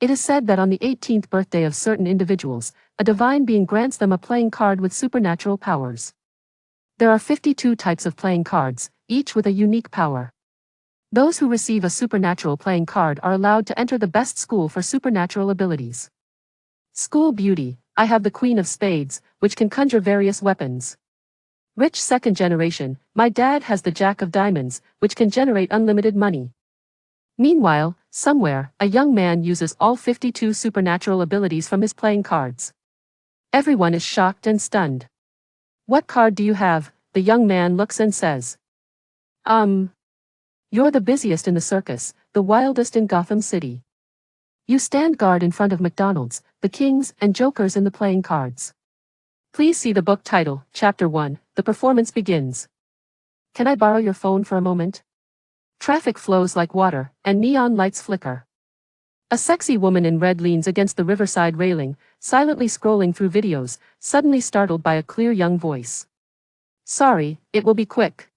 It is said that on the 18th birthday of certain individuals, a divine being grants them a playing card with supernatural powers. There are 52 types of playing cards, each with a unique power. Those who receive a supernatural playing card are allowed to enter the best school for supernatural abilities. School beauty, I have the Queen of Spades, which can conjure various weapons. Rich second generation, my dad has the Jack of Diamonds, which can generate unlimited money. Meanwhile, somewhere, a young man uses all 52 supernatural abilities from his playing cards. Everyone is shocked and stunned. What card do you have? The young man looks and says. You're the busiest in the circus, the wildest in Gotham City. You stand guard in front of McDonald's, the kings and jokers in the playing cards. Please see the book title, Chapter 1, the performance begins. Can I borrow your phone for a moment? Traffic flows like water, and neon lights flicker. A sexy woman in red leans against the riverside railing, silently scrolling through videos, suddenly startled by a clear young voice. Sorry, it will be quick.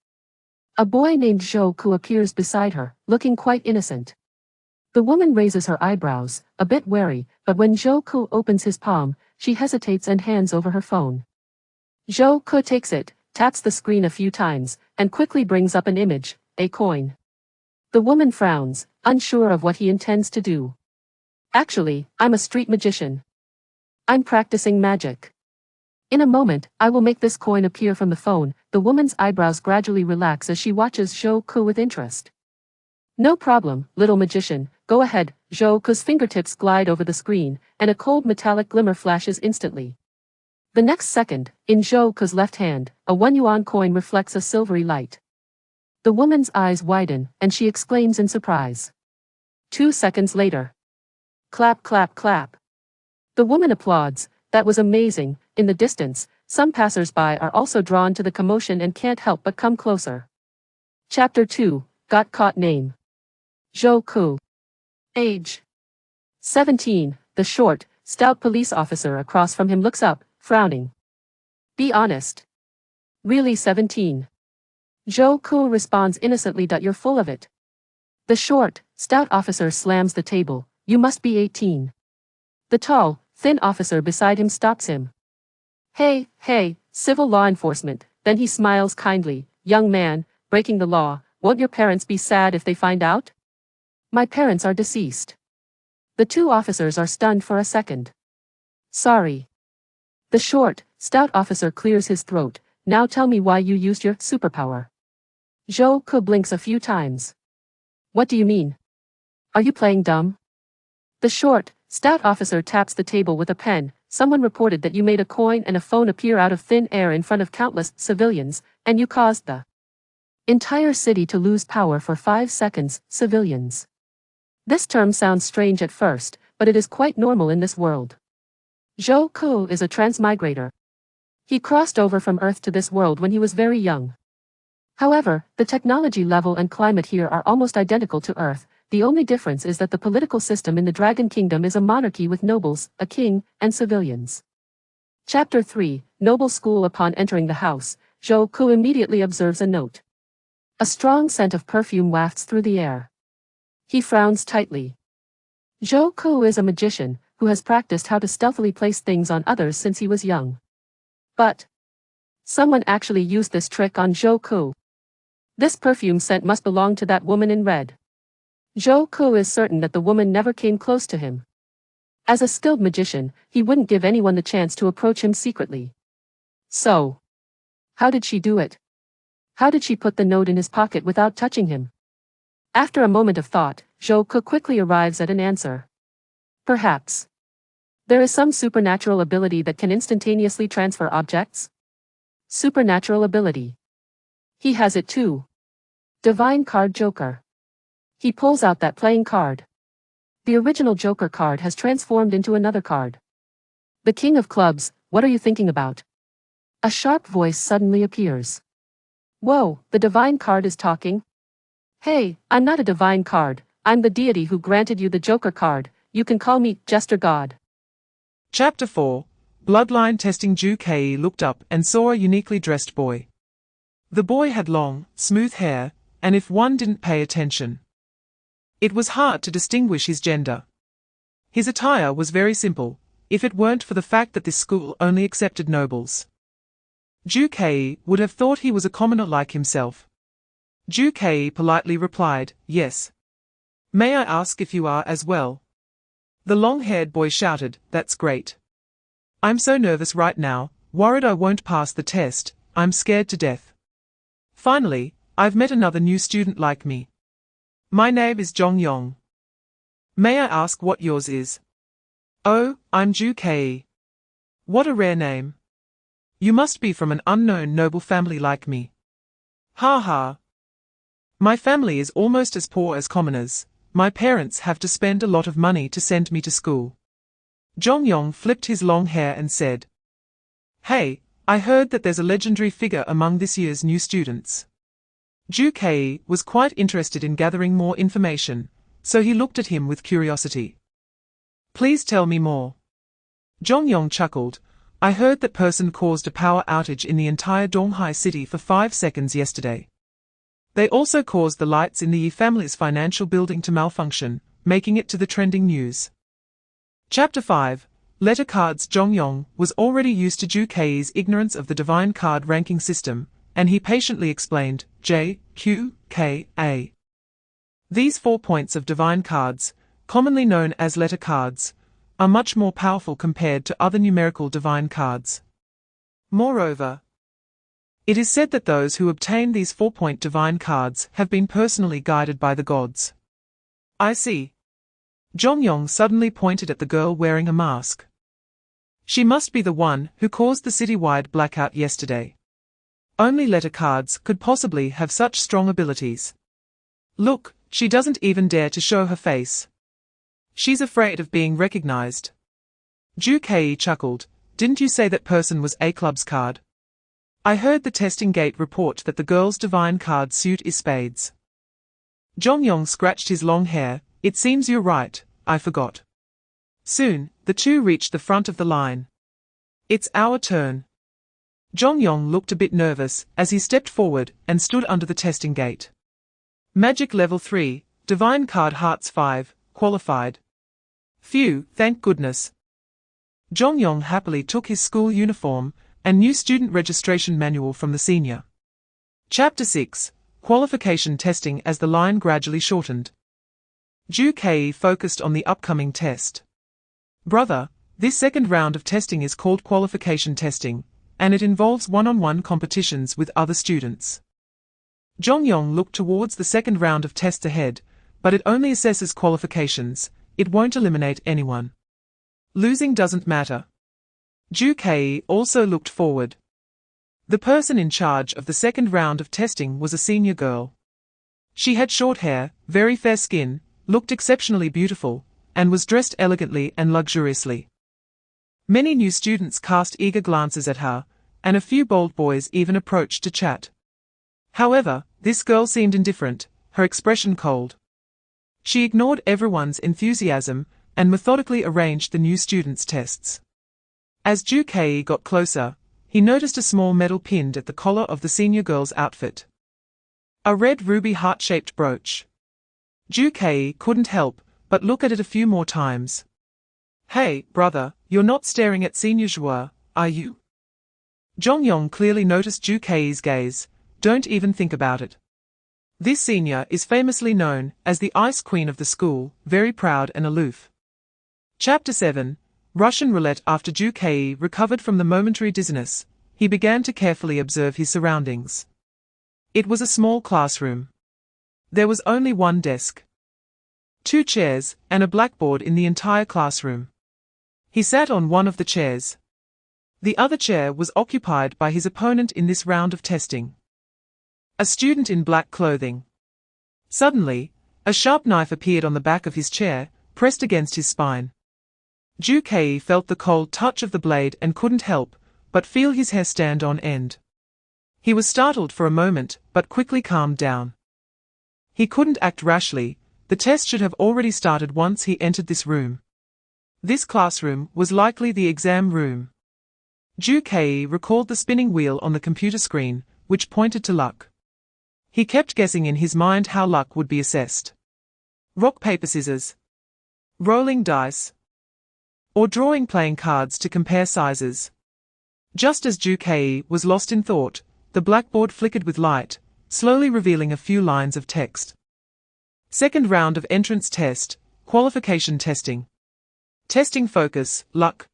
A boy named Joku appears beside her, looking quite innocent. The woman raises her eyebrows, a bit wary, but when Joku opens his palm, she hesitates and hands over her phone. Joku takes it, taps the screen a few times, and quickly brings up an image, a coin. The woman frowns, unsure of what he intends to do. Actually, I'm a street magician. I'm practicing magic. In a moment, I will make this coin appear from the phone. The woman's eyebrows gradually relax as she watches Joku with interest. No problem, little magician, go ahead. Joku's fingertips glide over the screen, and a cold metallic glimmer flashes instantly. The next second, in Joku's left hand, a 1 yuan coin reflects a silvery light. The woman's eyes widen, and she exclaims in surprise. 2 seconds later. Clap, clap, clap. The woman applauds. That was amazing. In the distance, some passers-by are also drawn to the commotion and can't help but come closer. Chapter 2, Got Caught Name. Joku. Age. 17, the short, stout police officer across from him looks up, frowning. Be honest. Really 17. Joku responds innocently. You're full of it. The short, stout officer slams the table. You must be 18. The tall, thin officer beside him stops him. Hey, civil law enforcement. Then he smiles kindly. Young man, breaking the law, won't your parents be sad if they find out? My parents are deceased. The two officers are stunned for a second. Sorry. The short, stout officer clears his throat. Now tell me why you used your superpower. Joku blinks a few times. What do you mean? Are you playing dumb? The short, stout officer taps the table with a pen. Someone reported that you made a coin and a phone appear out of thin air in front of countless civilians, and you caused the entire city to lose power for 5 seconds, civilians. This term sounds strange at first, but it is quite normal in this world. Joku is a transmigrator. He crossed over from Earth to this world when he was very young. However, the technology level and climate here are almost identical to Earth. The only difference is that the political system in the Dragon Kingdom is a monarchy with nobles, a king, and civilians. Chapter 3, Noble School. Upon entering the house, Joku immediately observes a note. A strong scent of perfume wafts through the air. He frowns tightly. Joku is a magician, who has practiced how to stealthily place things on others since he was young. But someone actually used this trick on Joku. This perfume scent must belong to that woman in red. Joku is certain that the woman never came close to him. As a skilled magician, he wouldn't give anyone the chance to approach him secretly. So, how did she do it? How did she put the note in his pocket without touching him? After a moment of thought, Joku quickly arrives at an answer. Perhaps there is some supernatural ability that can instantaneously transfer objects? Supernatural ability. He has it too. Divine card Joker. He pulls out that playing card. The original Joker card has transformed into another card. The King of Clubs, what are you thinking about? A sharp voice suddenly appears. Whoa, the divine card is talking? Hey, I'm not a divine card, I'm the deity who granted you the Joker card. You can call me Jester God. Chapter 4, Bloodline Testing. Ju-Kei looked up and saw a uniquely dressed boy. The boy had long, smooth hair, and if one didn't pay attention, it was hard to distinguish his gender. His attire was very simple, if it weren't for the fact that this school only accepted nobles. Ju Kei would have thought he was a commoner like himself. Ju Kei politely replied, "Yes. May I ask if you are as well?" The long-haired boy shouted, "That's great. I'm so nervous right now, worried I won't pass the test, I'm scared to death. Finally, I've met another new student like me. My name is Jong Yong. May I ask what yours is?" "Oh, I'm Ju Kei. What a rare name. You must be from an unknown noble family like me." "Ha ha. My family is almost as poor as commoners. My parents have to spend a lot of money to send me to school." Jong Yong flipped his long hair and said, "Hey, I heard that there's a legendary figure among this year's new students." Ju Kei was quite interested in gathering more information, so he looked at him with curiosity. "Please tell me more." Jong Yong chuckled. "I heard that person caused a power outage in the entire Donghai city for 5 seconds yesterday. They also caused the lights in the Yi family's financial building to malfunction, making it to the trending news." Chapter 5. Letter Cards. Jong Yong was already used to Ju Kei's ignorance of the divine card ranking system, and he patiently explained, J, Q, K, A. These 4 points of divine cards, commonly known as letter cards, are much more powerful compared to other numerical divine cards. Moreover, it is said that those who obtain these 4-point divine cards have been personally guided by the gods. "I see." Jong Yong suddenly pointed at the girl wearing a mask. "She must be the one who caused the citywide blackout yesterday. Only letter cards could possibly have such strong abilities. Look, she doesn't even dare to show her face. She's afraid of being recognized." Ju Kei chuckled. "Didn't you say that person was A club's card? I heard the testing gate report that the girl's divine card suit is spades." Jong Yong scratched his long hair. "It seems you're right, I forgot." Soon, the two reached the front of the line. "It's our turn." Jong Yong looked a bit nervous as he stepped forward and stood under the testing gate. Magic level 3, divine card hearts 5, qualified. Phew, thank goodness. Jong Yong happily took his school uniform and new student registration manual from the senior. Chapter 6. Qualification testing. As the line gradually shortened, Ju Kei focused on the upcoming test. "Brother, this second round of testing is called qualification testing, and it involves one-on-one competitions with other students." Jong Yong looked towards the second round of tests ahead, but it only assesses qualifications, it won't eliminate anyone. Losing doesn't matter. Ju Kei also looked forward. The person in charge of the second round of testing was a senior girl. She had short hair, very fair skin, looked exceptionally beautiful, and was dressed elegantly and luxuriously. Many new students cast eager glances at her, and a few bold boys even approached to chat. However, this girl seemed indifferent, her expression cold. She ignored everyone's enthusiasm and methodically arranged the new students' tests. As Ju Kei got closer, he noticed a small medal pinned at the collar of the senior girl's outfit. A red ruby heart-shaped brooch. Ju Kei couldn't help but look at it a few more times. "Hey, brother, you're not staring at Senior Zhua, are you?" Jong Yong clearly noticed Ju Kei's gaze. "Don't even think about it. This senior is famously known as the Ice Queen of the school, very proud and aloof." Chapter 7. Russian Roulette. After Ju Kei recovered from the momentary dizziness, he began to carefully observe his surroundings. It was a small classroom. There was only one desk, 2 chairs, and a blackboard in the entire classroom. He sat on one of the chairs. The other chair was occupied by his opponent in this round of testing, a student in black clothing. Suddenly, a sharp knife appeared on the back of his chair, pressed against his spine. Ju Kei felt the cold touch of the blade and couldn't help but feel his hair stand on end. He was startled for a moment, but quickly calmed down. He couldn't act rashly. The test should have already started once he entered this room. This classroom was likely the exam room. Ju Kei recalled the spinning wheel on the computer screen, which pointed to luck. He kept guessing in his mind how luck would be assessed. Rock, paper, scissors. Rolling dice. or drawing playing cards to compare sizes. Just as Ju Kei was lost in thought, the blackboard flickered with light, slowly revealing a few lines of text. Second round of entrance test, qualification testing. Testing focus, luck.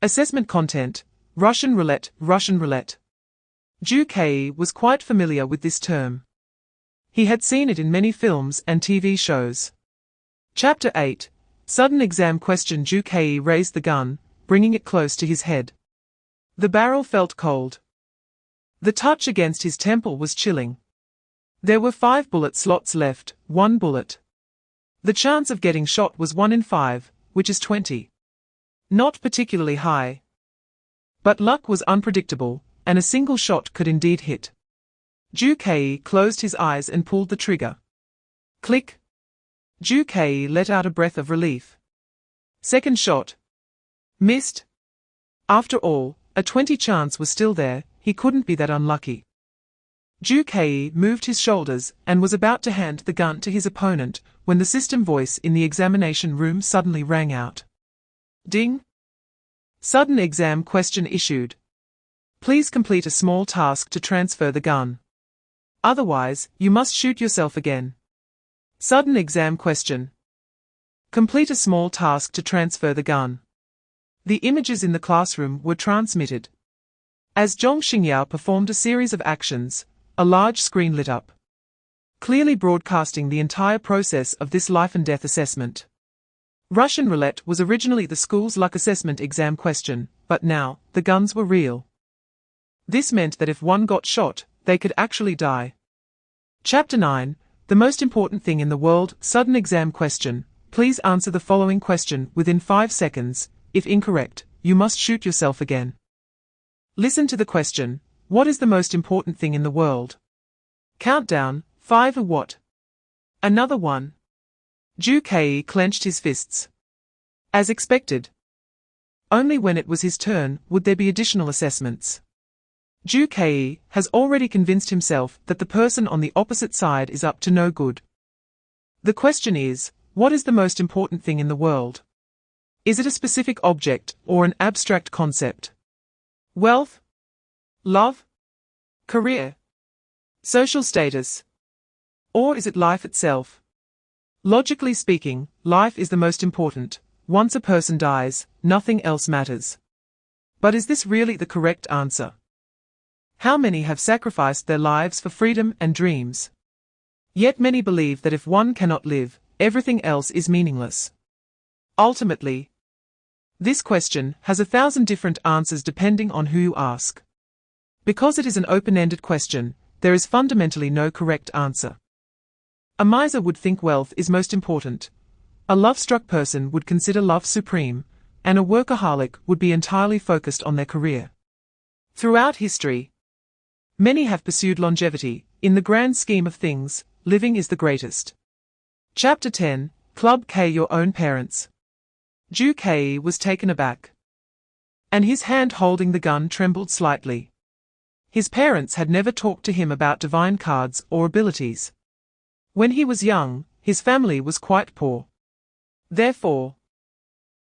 Assessment content, Russian roulette, Russian roulette. Ju Kei was quite familiar with this term. He had seen it in many films and TV shows. Chapter 8, Sudden Exam Question. Ju Kei raised the gun, bringing it close to his head. The barrel felt cold. The touch against his temple was chilling. There were 5 bullet slots left, 1 bullet. The chance of getting shot was 1 in 5, which is 20. Not particularly high. But luck was unpredictable, and a single shot could indeed hit. Ju Kei closed his eyes and pulled the trigger. Click. Ju Kei let out a breath of relief. Second shot. Missed. After all, a 20 chance was still there, he couldn't be that unlucky. Ju Kei moved his shoulders and was about to hand the gun to his opponent when the system voice in the examination room suddenly rang out. Ding! Sudden exam question issued. Please complete a small task to transfer the gun. Otherwise, you must shoot yourself again. Sudden exam question. Complete a small task to transfer the gun. The images in the classroom were transmitted. As Zhong Xingyao performed a series of actions, a large screen lit up, clearly broadcasting the entire process of this life and death assessment. Russian roulette was originally the school's luck assessment exam question, but now, the guns were real. This meant that if one got shot, they could actually die. Chapter 9, The Most Important Thing in the World. Sudden exam question. Please answer the following question within 5 seconds. If incorrect, you must shoot yourself again. Listen to the question. What is the most important thing in the world? Countdown, 5 or what? Another one. Ju Kei clenched his fists. As expected. Only when it was his turn would there be additional assessments. Ju Kei has already convinced himself that the person on the opposite side is up to no good. The question is, what is the most important thing in the world? Is it a specific object or an abstract concept? Wealth? Love? Career? Social status? Or is it life itself? Logically speaking, life is the most important. Once a person dies, nothing else matters. But is this really the correct answer? How many have sacrificed their lives for freedom and dreams? Yet many believe that if one cannot live, everything else is meaningless. Ultimately, this question has 1,000 different answers depending on who you ask. Because it is an open-ended question, there is fundamentally no correct answer. A miser would think wealth is most important. A love-struck person would consider love supreme, and a workaholic would be entirely focused on their career. Throughout history, many have pursued longevity. In the grand scheme of things, living is the greatest. Chapter 10, Club K. Your Own Parents. Ju Kei was taken aback, and his hand holding the gun trembled slightly. His parents had never talked to him about divine cards or abilities. When he was young, his family was quite poor. Therefore,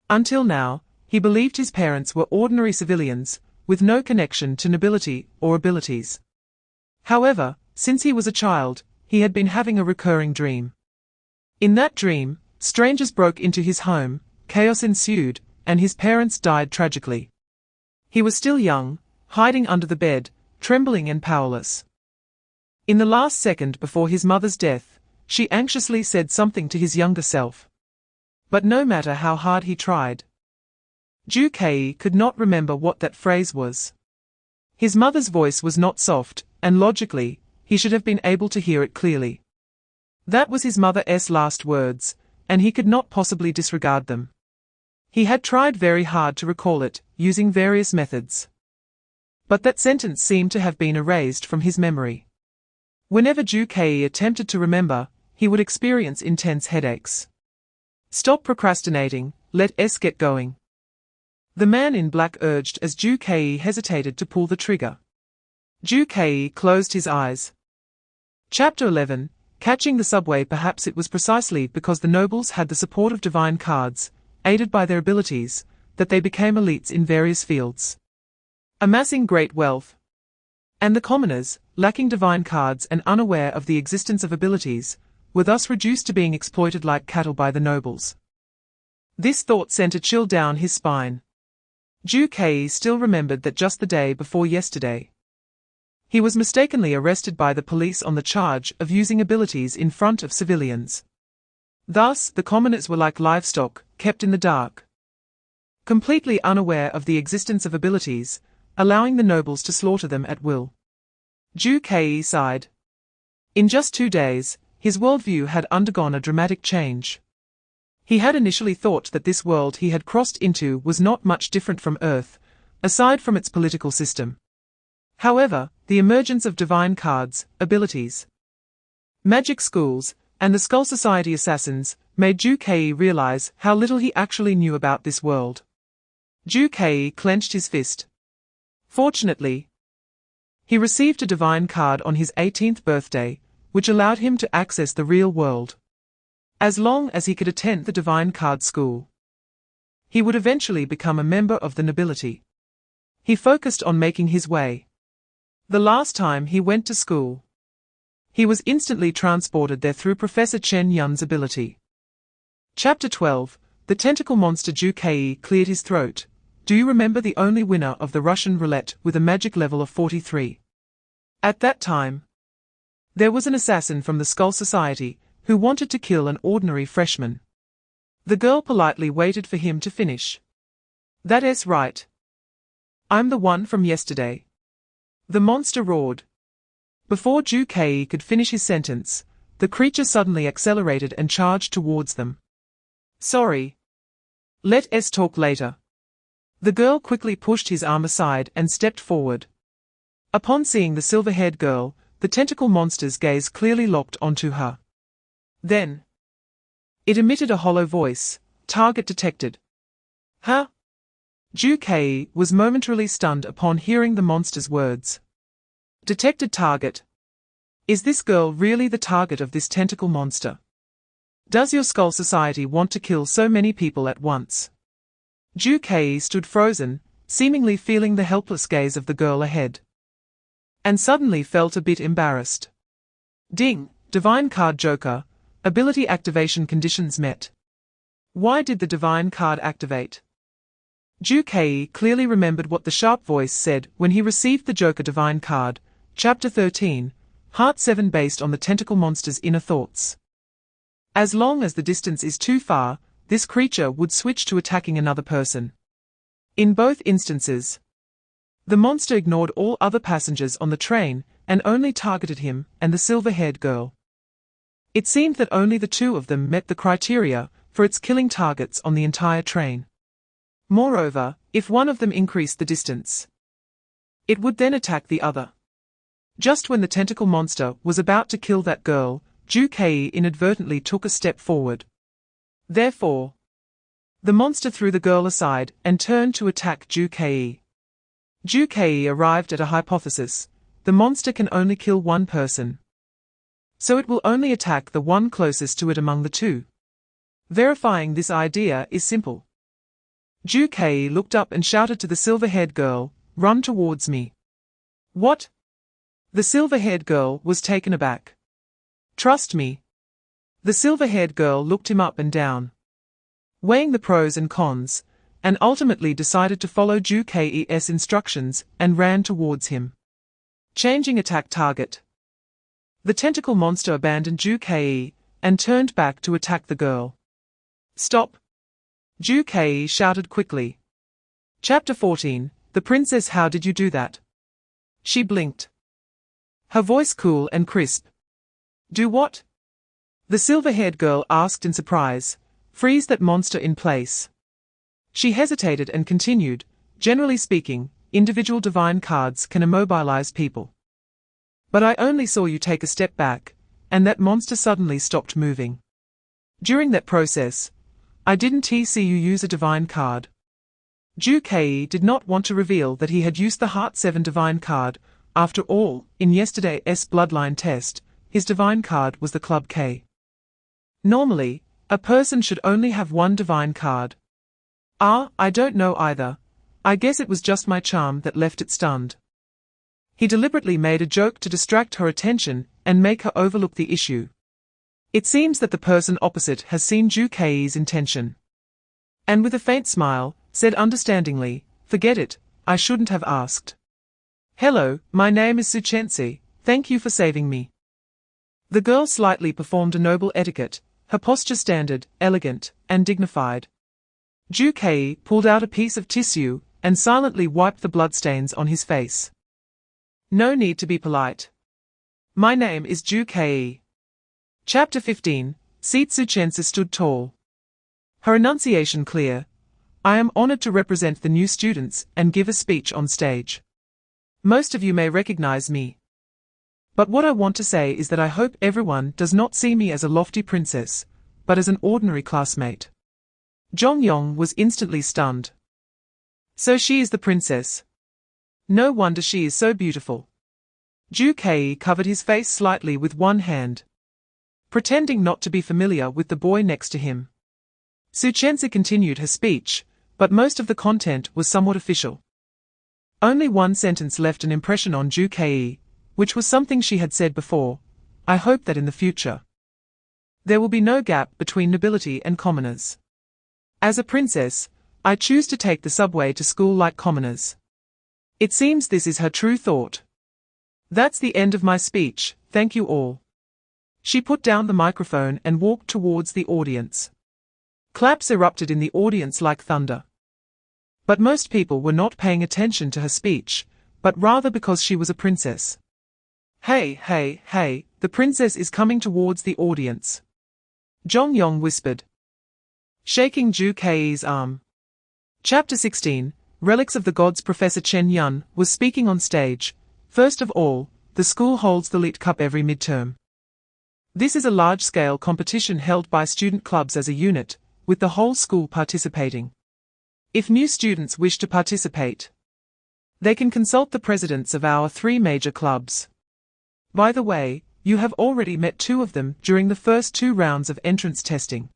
until now, he believed his parents were ordinary civilians, with no connection to nobility or abilities. However, since he was a child, he had been having a recurring dream. In that dream, strangers broke into his home, chaos ensued, and his parents died tragically. He was still young, hiding under the bed, trembling and powerless. In the last second before his mother's death, she anxiously said something to his younger self. But no matter how hard he tried, Ju Kei could not remember what that phrase was. His mother's voice was not soft, and logically, he should have been able to hear it clearly. That was his mother's last words, and he could not possibly disregard them. He had tried very hard to recall it, using various methods. But that sentence seemed to have been erased from his memory. Whenever Ju Kei attempted to remember, he would experience intense headaches. Stop procrastinating, let's get going. The man in black urged as Ju Kei hesitated to pull the trigger. Ju Kei closed his eyes. Chapter 11, Catching the Subway. Perhaps it was precisely because the nobles had the support of divine cards, aided by their abilities, that they became elites in various fields, amassing great wealth. And the commoners, lacking divine cards and unaware of the existence of abilities, were thus reduced to being exploited like cattle by the nobles. This thought sent a chill down his spine. Zhu Kei still remembered that just the day before yesterday, he was mistakenly arrested by the police on the charge of using abilities in front of civilians. Thus, the commoners were like livestock, kept in the dark, completely unaware of the existence of abilities, allowing the nobles to slaughter them at will. Zhu Kei sighed. In just 2 days, his worldview had undergone a dramatic change. He had initially thought that this world he had crossed into was not much different from Earth, aside from its political system. However, the emergence of divine cards, abilities, magic schools, and the Skull Society assassins made Zhu Kei realize how little he actually knew about this world. Zhu Kei clenched his fist. Fortunately, he received a divine card on his 18th birthday, which allowed him to access the real world. As long as he could attend the divine card school, he would eventually become a member of the nobility. He focused on making his way. The last time he went to school, he was instantly transported there through Professor Chen Yun's ability. Chapter 12. The tentacle monster. Zhu Kei cleared his throat. Do you remember the only winner of the Russian roulette with a magic level of 43? At that time, there was an assassin from the Skull Society who wanted to kill an ordinary freshman. The girl politely waited for him to finish. That's right. I'm the one from yesterday. The monster roared. Before Zhu Kei could finish his sentence, the creature suddenly accelerated and charged towards them. Sorry. Let's talk later. The girl quickly pushed his arm aside and stepped forward. Upon seeing the silver-haired girl, the tentacle monster's gaze clearly locked onto her. Then, it emitted a hollow voice. Target detected. Huh? Zhu Kei was momentarily stunned upon hearing the monster's words. Detected target. Is this girl really the target of this tentacle monster? Does your Skull Society want to kill so many people at once? Zhu Kei stood frozen, seemingly feeling the helpless gaze of the girl ahead, and suddenly felt a bit embarrassed. Ding, divine card joker, ability activation conditions met. Why did the divine card activate? Zhu Kei clearly remembered what the sharp voice said when he received the Joker divine card. Chapter 13, Heart 7. Based on the tentacle monster's inner thoughts. As long as the distance is too far, this creature would switch to attacking another person. In both instances, the monster ignored all other passengers on the train and only targeted him and the silver-haired girl. It seemed that only the two of them met the criteria for its killing targets on the entire train. Moreover, if one of them increased the distance, it would then attack the other. Just when the tentacle monster was about to kill that girl, Zhu Kei inadvertently took a step forward. Therefore, the monster threw the girl aside and turned to attack Zhu Kei. Zhu Kei arrived at a hypothesis. The monster can only kill one person, so it will only attack the one closest to it among the two. Verifying this idea is simple. Zhu Kei looked up and shouted to the silver-haired girl, "Run towards me." What? The silver-haired girl was taken aback. Trust me. The silver-haired girl looked him up and down, weighing the pros and cons, and ultimately decided to follow Zhu Kei's instructions and ran towards him. Changing attack target. The tentacle monster abandoned Zhu Kei and turned back to attack the girl. Stop! Zhu Kei shouted quickly. Chapter 14, The Princess. How did you do that? She blinked, her voice cool and crisp. Do what? The silver-haired girl asked in surprise. Freeze that monster in place. She hesitated and continued, generally speaking, individual divine cards can immobilize people. But I only saw you take a step back, and that monster suddenly stopped moving. During that process, I didn't see you use a divine card. Zhu Kei did not want to reveal that he had used the Heart 7 divine card. After all, in yesterday's bloodline test, his divine card was the Club K. Normally, a person should only have one divine card. I don't know either. I guess it was just my charm that left it stunned. He deliberately made a joke to distract her attention and make her overlook the issue. It seems that the person opposite has seen Ju Kei's intention. And with a faint smile, said understandingly, "Forget it, I shouldn't have asked. Hello, my name is Suchensi, thank you for saving me." The girl slightly performed a noble etiquette, her posture standard, elegant, and dignified. Ju Kei pulled out a piece of tissue and silently wiped the bloodstains on his face. No need to be polite. My name is Ju Kei. Chapter 15, Seat Suchensi stood tall. Her enunciation clear. I am honored to represent the new students and give a speech on stage. Most of you may recognize me. But what I want to say is that I hope everyone does not see me as a lofty princess, but as an ordinary classmate. Jongyong was instantly stunned. So she is the princess. No wonder she is so beautiful. Ju Kei covered his face slightly with one hand, pretending not to be familiar with the boy next to him. Suchensi continued her speech, but most of the content was somewhat official. Only one sentence left an impression on Ju Kei, which was something she had said before. I hope that in the future there will be no gap between nobility and commoners. As a princess, I choose to take the subway to school like commoners. It seems this is her true thought. That's the end of my speech, thank you all. She put down the microphone and walked towards the audience. Claps erupted in the audience like thunder. But most people were not paying attention to her speech, but rather because she was a princess. Hey, hey, hey, the princess is coming towards the audience. Jongyong whispered, shaking Ju Kei's arm. Chapter 16, Relics of the Gods. Professor Chen Yun was speaking on stage. First of all, the school holds the Lit Cup every midterm. This is a large-scale competition held by student clubs as a unit, with the whole school participating. If new students wish to participate, they can consult the presidents of our 3 major clubs. By the way, you have already met 2 of them during the first 2 rounds of entrance testing.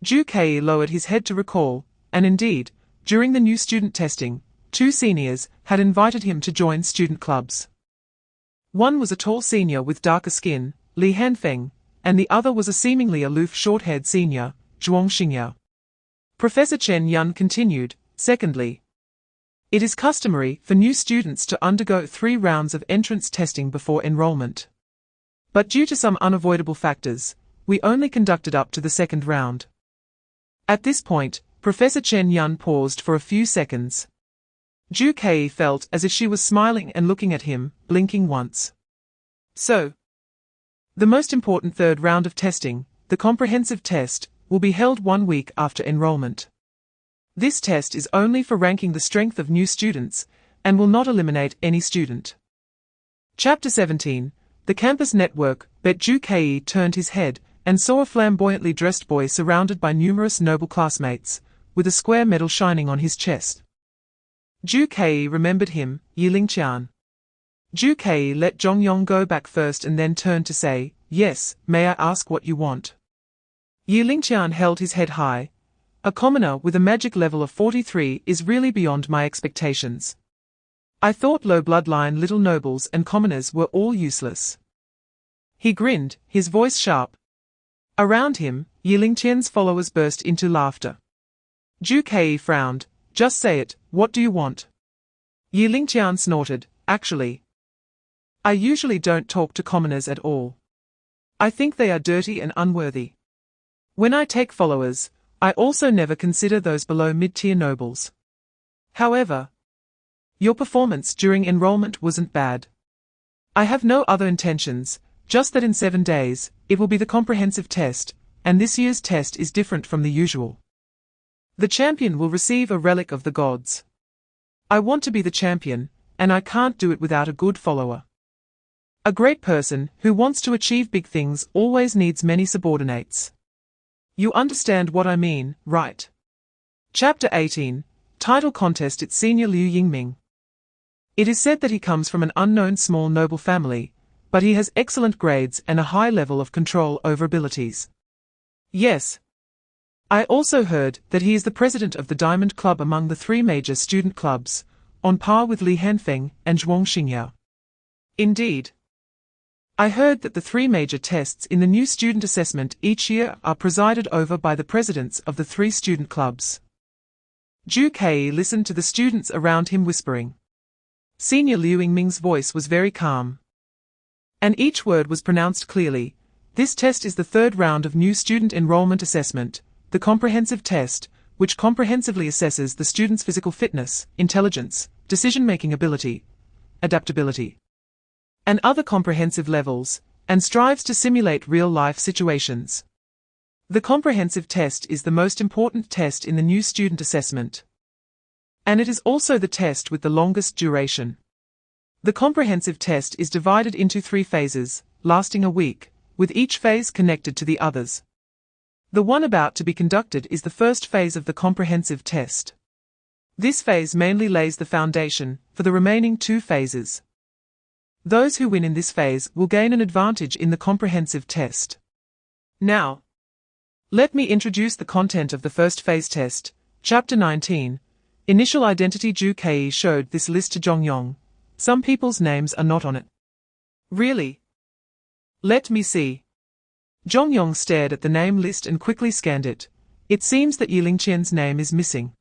Ju Kei lowered his head to recall, and indeed, during the new student testing, 2 seniors had invited him to join student clubs. One was a tall senior with darker skin, Li Hanfeng, and the other was a seemingly aloof short-haired senior, Zhuang Xingya. Professor Chen Yun continued, secondly, it is customary for new students to undergo 3 rounds of entrance testing before enrollment. But due to some unavoidable factors, we only conducted up to the 2nd round. At this point, Professor Chen Yun paused for a few seconds. Ju Kei felt as if she was smiling and looking at him, blinking once. So, the most important 3rd round of testing, the comprehensive test, will be held 1 week after enrollment. This test is only for ranking the strength of new students, and will not eliminate any student. Chapter 17, The Campus Network. Bet Ju Kei turned his head, and saw a flamboyantly dressed boy surrounded by numerous noble classmates, with a square medal shining on his chest. Ju Kei remembered him, Yi Lingqian. Ju Kei let Jongyong go back first and then turned to say, yes, may I ask what you want? Yi Lingqian held his head high. A commoner with a magic level of 43 is really beyond my expectations. I thought low bloodline little nobles and commoners were all useless. He grinned, his voice sharp. Around him, Yi Lingqian's followers burst into laughter. Ju Kei frowned. Just say it, what do you want? Yi Lingqian snorted, actually, I usually don't talk to commoners at all. I think they are dirty and unworthy. When I take followers, I also never consider those below mid-tier nobles. However, your performance during enrollment wasn't bad. I have no other intentions, just that in 7 days, it will be the comprehensive test, and this year's test is different from the usual. The champion will receive a relic of the gods. I want to be the champion, and I can't do it without a good follower. A great person who wants to achieve big things always needs many subordinates. You understand what I mean, right? Chapter 18, Title Contest. It's Senior Liu Yingming. It is said that he comes from an unknown small noble family, but he has excellent grades and a high level of control over abilities. Yes. I also heard that he is the president of the Diamond Club among the three major student clubs, on par with Li Hanfeng and Zhuang Xingyao. Indeed. I heard that the three major tests in the new student assessment each year are presided over by the presidents of the three student clubs. Zhu Kei listened to the students around him whispering. Senior Liu Yingming's voice was very calm. And each word was pronounced clearly. This test is the third round of new student enrollment assessment, the comprehensive test, which comprehensively assesses the student's physical fitness, intelligence, decision-making ability, adaptability, and other comprehensive levels, and strives to simulate real-life situations. The comprehensive test is the most important test in the new student assessment. And it is also the test with the longest duration. The comprehensive test is divided into 3 phases, lasting a week, with each phase connected to the others. The one about to be conducted is the first phase of the comprehensive test. This phase mainly lays the foundation for the remaining 2 phases. Those who win in this phase will gain an advantage in the comprehensive test. Now, let me introduce the content of the first phase test, Chapter 19. Initial identity. Zhu Kei showed this list to Zhongyong. Some people's names are not on it. Really? Let me see. Zhongyong stared at the name list and quickly scanned it. It seems that Yi Lingqian's name is missing.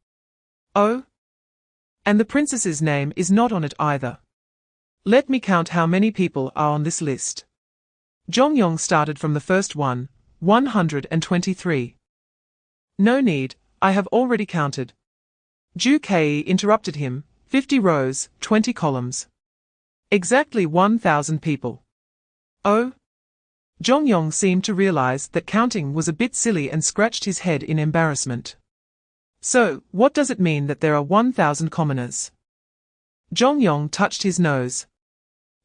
Oh? And the princess's name is not on it either. Let me count how many people are on this list. Zhongyong started from the first one, 123. No need, I have already counted. Zhu Kei interrupted him, 50 rows, 20 columns. Exactly 1,000 people. Oh? Zhongyong seemed to realize that counting was a bit silly and scratched his head in embarrassment. So, what does it mean that there are 1,000 commoners? Zhongyong touched his nose.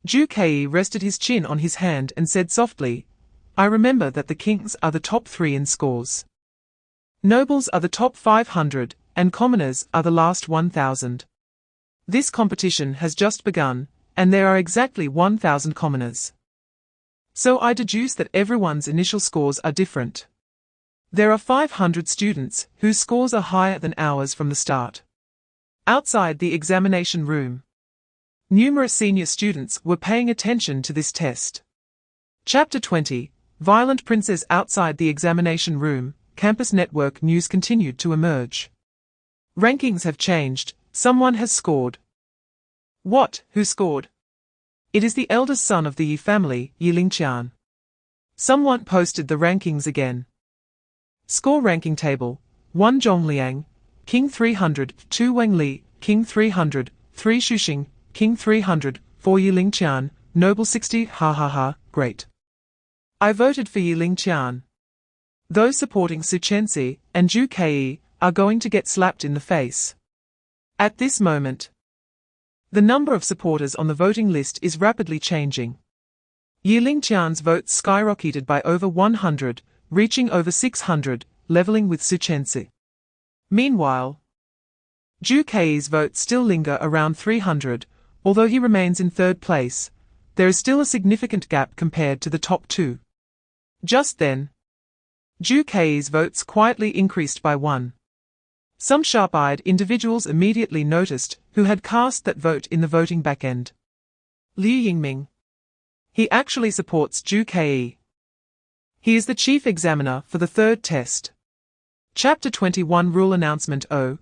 Zhu Kei rested his chin on his hand and said softly, I remember that the kings are the top 3 in scores. Nobles are the top 500, and commoners are the last 1,000. This competition has just begun, and there are exactly 1,000 commoners. So I deduce that everyone's initial scores are different. There are 500 students whose scores are higher than ours from the start. Outside the examination room, numerous senior students were paying attention to this test. Chapter 20. Violent Princess. Outside the examination room, campus network news continued to emerge. Rankings have changed, someone has scored. What? Who scored? It is the eldest son of the Yi family, Yi Lingqian. Someone posted the rankings again. Score ranking table: 1 Zhongliang, King 300, 2 Wang Li, King 300, 3 Shuxing, King 300, 4 Yi Lingqian, Noble 60. Ha ha ha, great. I voted for Yi Lingqian. Those supporting Su Chenxi and Zhu Kei are going to get slapped in the face. At this moment, the number of supporters on the voting list is rapidly changing. Yi Lingqian's votes skyrocketed by over 100, reaching over 600, leveling with Su Chenxi. Meanwhile, Zhu Kei's votes still linger around 300, although he remains in third place. There is still a significant gap compared to the top 2. Just then, Zhu Kei's votes quietly increased by 1. Some sharp-eyed individuals immediately noticed who had cast that vote in the voting backend. Liu Yingming. He actually supports Zhu Kei. He is the chief examiner for the third test. Chapter 21. Rule announcement. Oh,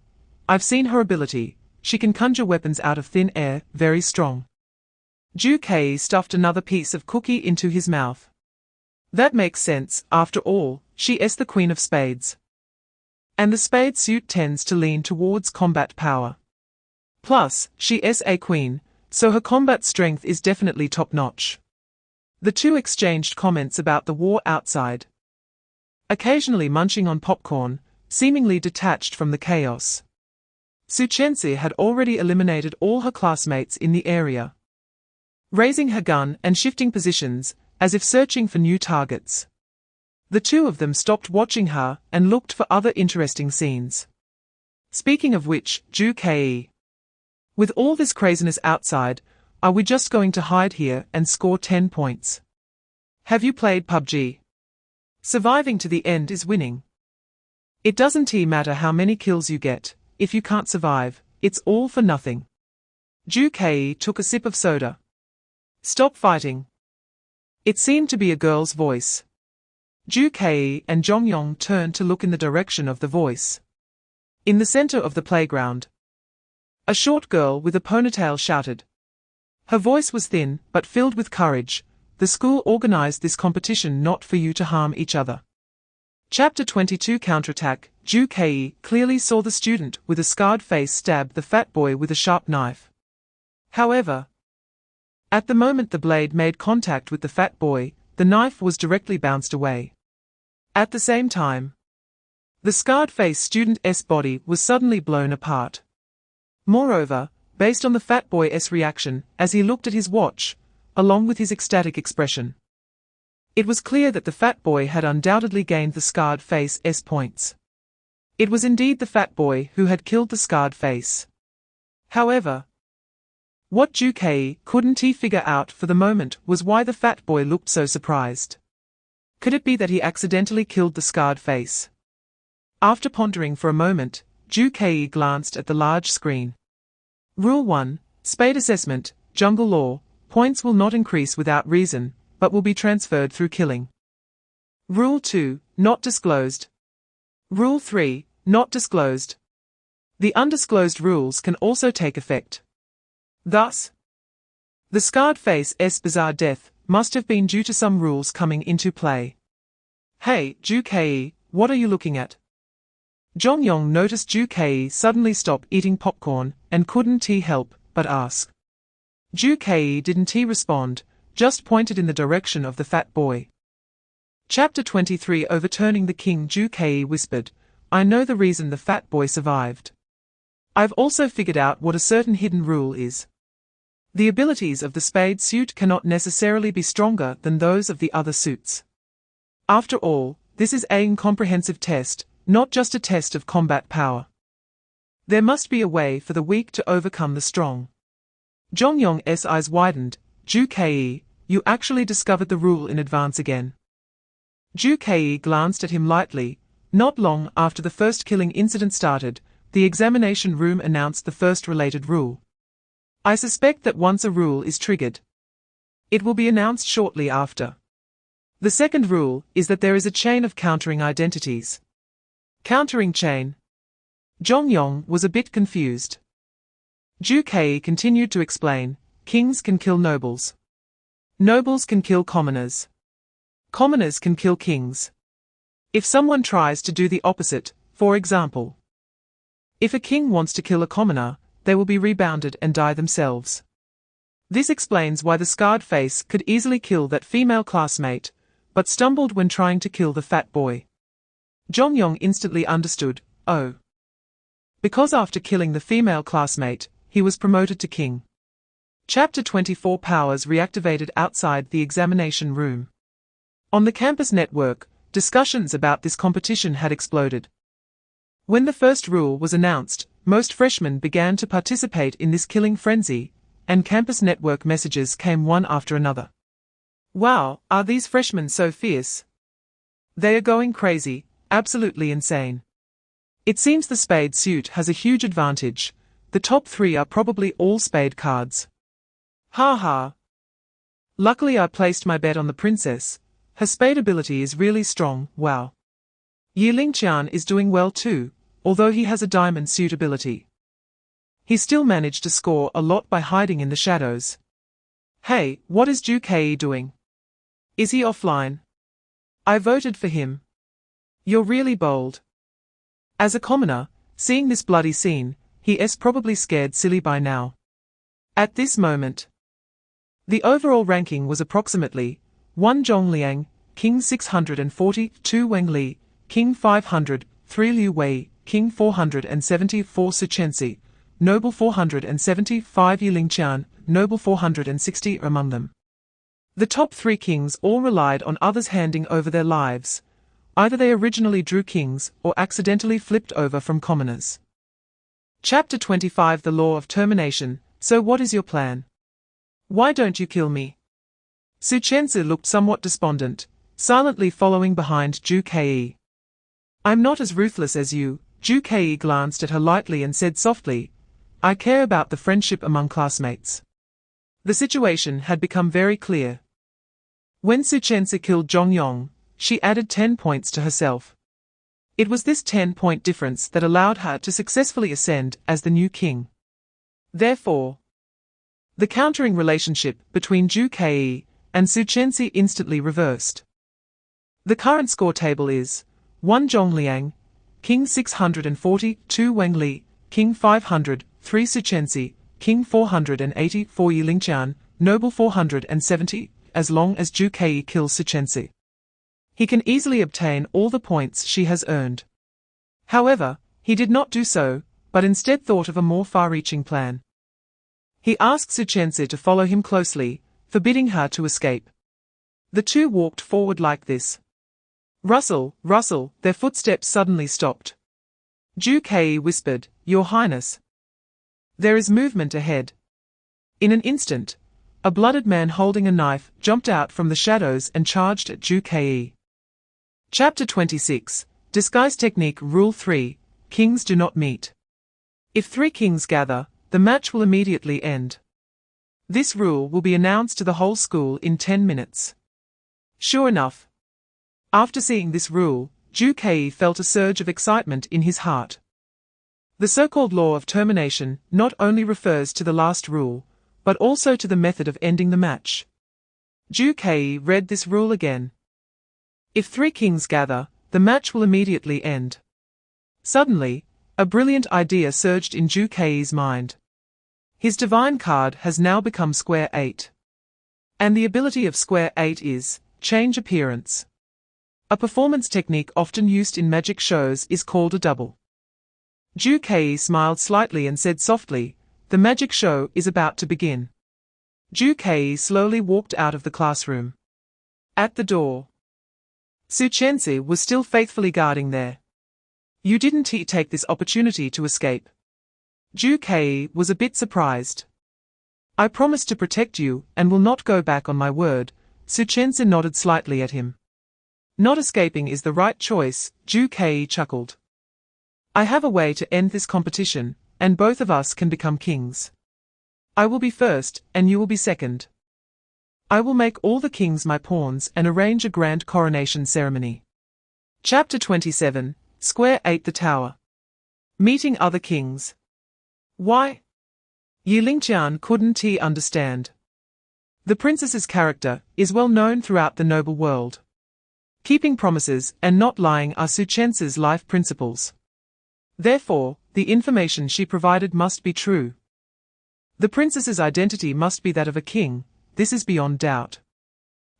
I've seen her ability. She can conjure weapons out of thin air, very strong. Zhu Kei stuffed another piece of cookie into his mouth. That makes sense, after all, she is the Queen of Spades. And the spade suit tends to lean towards combat power. Plus, she is a queen, so her combat strength is definitely top-notch. The two exchanged comments about the war outside, occasionally munching on popcorn, seemingly detached from the chaos. Su Chenxi had already eliminated all her classmates in the area, raising her gun and shifting positions, as if searching for new targets. The two of them stopped watching her and looked for other interesting scenes. Speaking of which, Zhu Kei. With all this craziness outside, are we just going to hide here and score 10 points? Have you played PUBG? Surviving to the end is winning. It doesn't matter how many kills you get, if you can't survive, it's all for nothing. Ju Kei took a sip of soda. Stop fighting. It seemed to be a girl's voice. Ju Kei and Jongyong turned to look in the direction of the voice. In the center of the playground, a short girl with a ponytail shouted. Her voice was thin, but filled with courage. The school organized this competition not for you to harm each other. Chapter 22 Counterattack. Ju Kei clearly saw the student with a scarred face stab the fat boy with a sharp knife. However, at the moment the blade made contact with the fat boy, the knife was directly bounced away. At the same time, the scarred-faced student's body was suddenly blown apart. Moreover, based on the fat boy's reaction as he looked at his watch, along with his ecstatic expression, it was clear that the fat boy had undoubtedly gained the scarred face's points. It was indeed the fat boy who had killed the scarred face. However, what Ju Kei couldn't figure out for the moment was why the fat boy looked so surprised. Could it be that he accidentally killed the scarred face? After pondering for a moment, Ju Kei glanced at the large screen. Rule 1, Spade Assessment, Jungle Law, points will not increase without reason, but will be transferred through killing. Rule 2, Not Disclosed. Rule 3, Not Disclosed. The undisclosed rules can also take effect. Thus, the scarred face's bizarre death must have been due to some rules coming into play. Hey, Ju Kei, what are you looking at? Jongyong noticed Ju Kei suddenly stop eating popcorn and couldn't help but ask. Ju Kei didn't respond, just pointed in the direction of the fat boy. Chapter 23 Overturning the King. Ju Kei whispered, I know the reason the fat boy survived. I've also figured out what a certain hidden rule is. The abilities of the Spade suit cannot necessarily be stronger than those of the other suits. After all, this is an comprehensive test, not just a test of combat power. There must be a way for the weak to overcome the strong. Jongyong's eyes widened. Ju Kei, you actually discovered the rule in advance again. Ju Kei glanced at him lightly. Not long after the first killing incident started, the examination room announced the first related rule. I suspect that once a rule is triggered, it will be announced shortly after. The second rule is that there is a chain of countering identities. Countering chain. Jongyong was a bit confused. Ju Kei continued to explain, kings can kill nobles. Nobles can kill commoners. Commoners can kill kings. If someone tries to do the opposite, for example, if a king wants to kill a commoner, they will be rebounded and die themselves. This explains why the scarred face could easily kill that female classmate, but stumbled when trying to kill the fat boy. Jongyong instantly understood, oh. Because after killing the female classmate, he was promoted to king. Chapter 24 Powers reactivated outside the examination room. On the campus network, discussions about this competition had exploded. When the first rule was announced, most freshmen began to participate in this killing frenzy, and campus network messages came one after another. Wow, are these freshmen so fierce? They are going crazy, absolutely insane. It seems the Spade suit has a huge advantage. The top 3 are probably all Spade cards. Ha ha. Luckily I placed my bet on the princess. Her Spade ability is really strong, wow. Yi Lingqian is doing well too, although he has a diamond suit ability. He still managed to score a lot by hiding in the shadows. Hey, what is Ju Kei doing? Is he offline? I voted for him. You're really bold. As a commoner, seeing this bloody scene, he is probably scared silly by now. At this moment, the overall ranking was approximately 1 Zhongliang, King 640, 2 Wang Li, King 500, 3 Liu Wei, King 474 Su Chenxi, Noble 475 Yi Lingqian, Noble 460 among them. The top 3 kings all relied on others handing over their lives. Either they originally drew kings or accidentally flipped over from commoners. Chapter 25 The Law of Termination. So what is your plan? Why don't you kill me? Su Chenxi looked somewhat despondent, silently following behind Ju Kei. I'm not as ruthless as you. Ju Kei glanced at her lightly and said softly, I care about the friendship among classmates. The situation had become very clear. When Su Chenzi killed Zhong Yong, she added 10 points to herself. It was this 10-point difference that allowed her to successfully ascend as the new king. Therefore, the countering relationship between Ju Kei and Su Chenzi instantly reversed. The current score table is 1 Zhongliang, King 640, 2 Wang Li, King 500, 3 Su Chenzi, King 480, 4 Yi Lingqian, Noble 470, as long as Ju Kei kills Su Chenzi. He can easily obtain all the points she has earned. However, he did not do so, but instead thought of a more far-reaching plan. He asked Su Chenzi to follow him closely, forbidding her to escape. The two walked forward like this. Rustle, rustle, their footsteps suddenly stopped. Ju Kei whispered, Your Highness. There is movement ahead. In an instant, a blooded man holding a knife jumped out from the shadows and charged at Ju Kei. Chapter 26, Disguise Technique Rule 3, Kings do not meet. If 3 kings gather, the match will immediately end. This rule will be announced to the whole school in 10 minutes. Sure enough. After seeing this rule, Ju Kei felt a surge of excitement in his heart. The so-called law of termination not only refers to the last rule, but also to the method of ending the match. Ju Kei read this rule again. If 3 kings gather, the match will immediately end. Suddenly, a brilliant idea surged in Ju Kei's mind. His divine card has now become square 8. And the ability of square 8 is change appearance. A performance technique often used in magic shows is called a double. Ju Kei smiled slightly and said softly, The magic show is about to begin. Ju Kei slowly walked out of the classroom. At the door, Su Chenzi was still faithfully guarding there. You didn't take this opportunity to escape. Ju Kei was a bit surprised. I promised to protect you and will not go back on my word. Su Chenzi nodded slightly at him. Not escaping is the right choice, Ju Kei chuckled. I have a way to end this competition, and both of us can become kings. I will be first, and you will be second. I will make all the kings my pawns and arrange a grand coronation ceremony. Chapter 27, Square 8 The Tower. Meeting other kings. Why? Yi Lingqian couldn't understand. The princess's character is well known throughout the noble world. Keeping promises and not lying are Su Chenzi's life principles. Therefore, the information she provided must be true. The princess's identity must be that of a king, this is beyond doubt.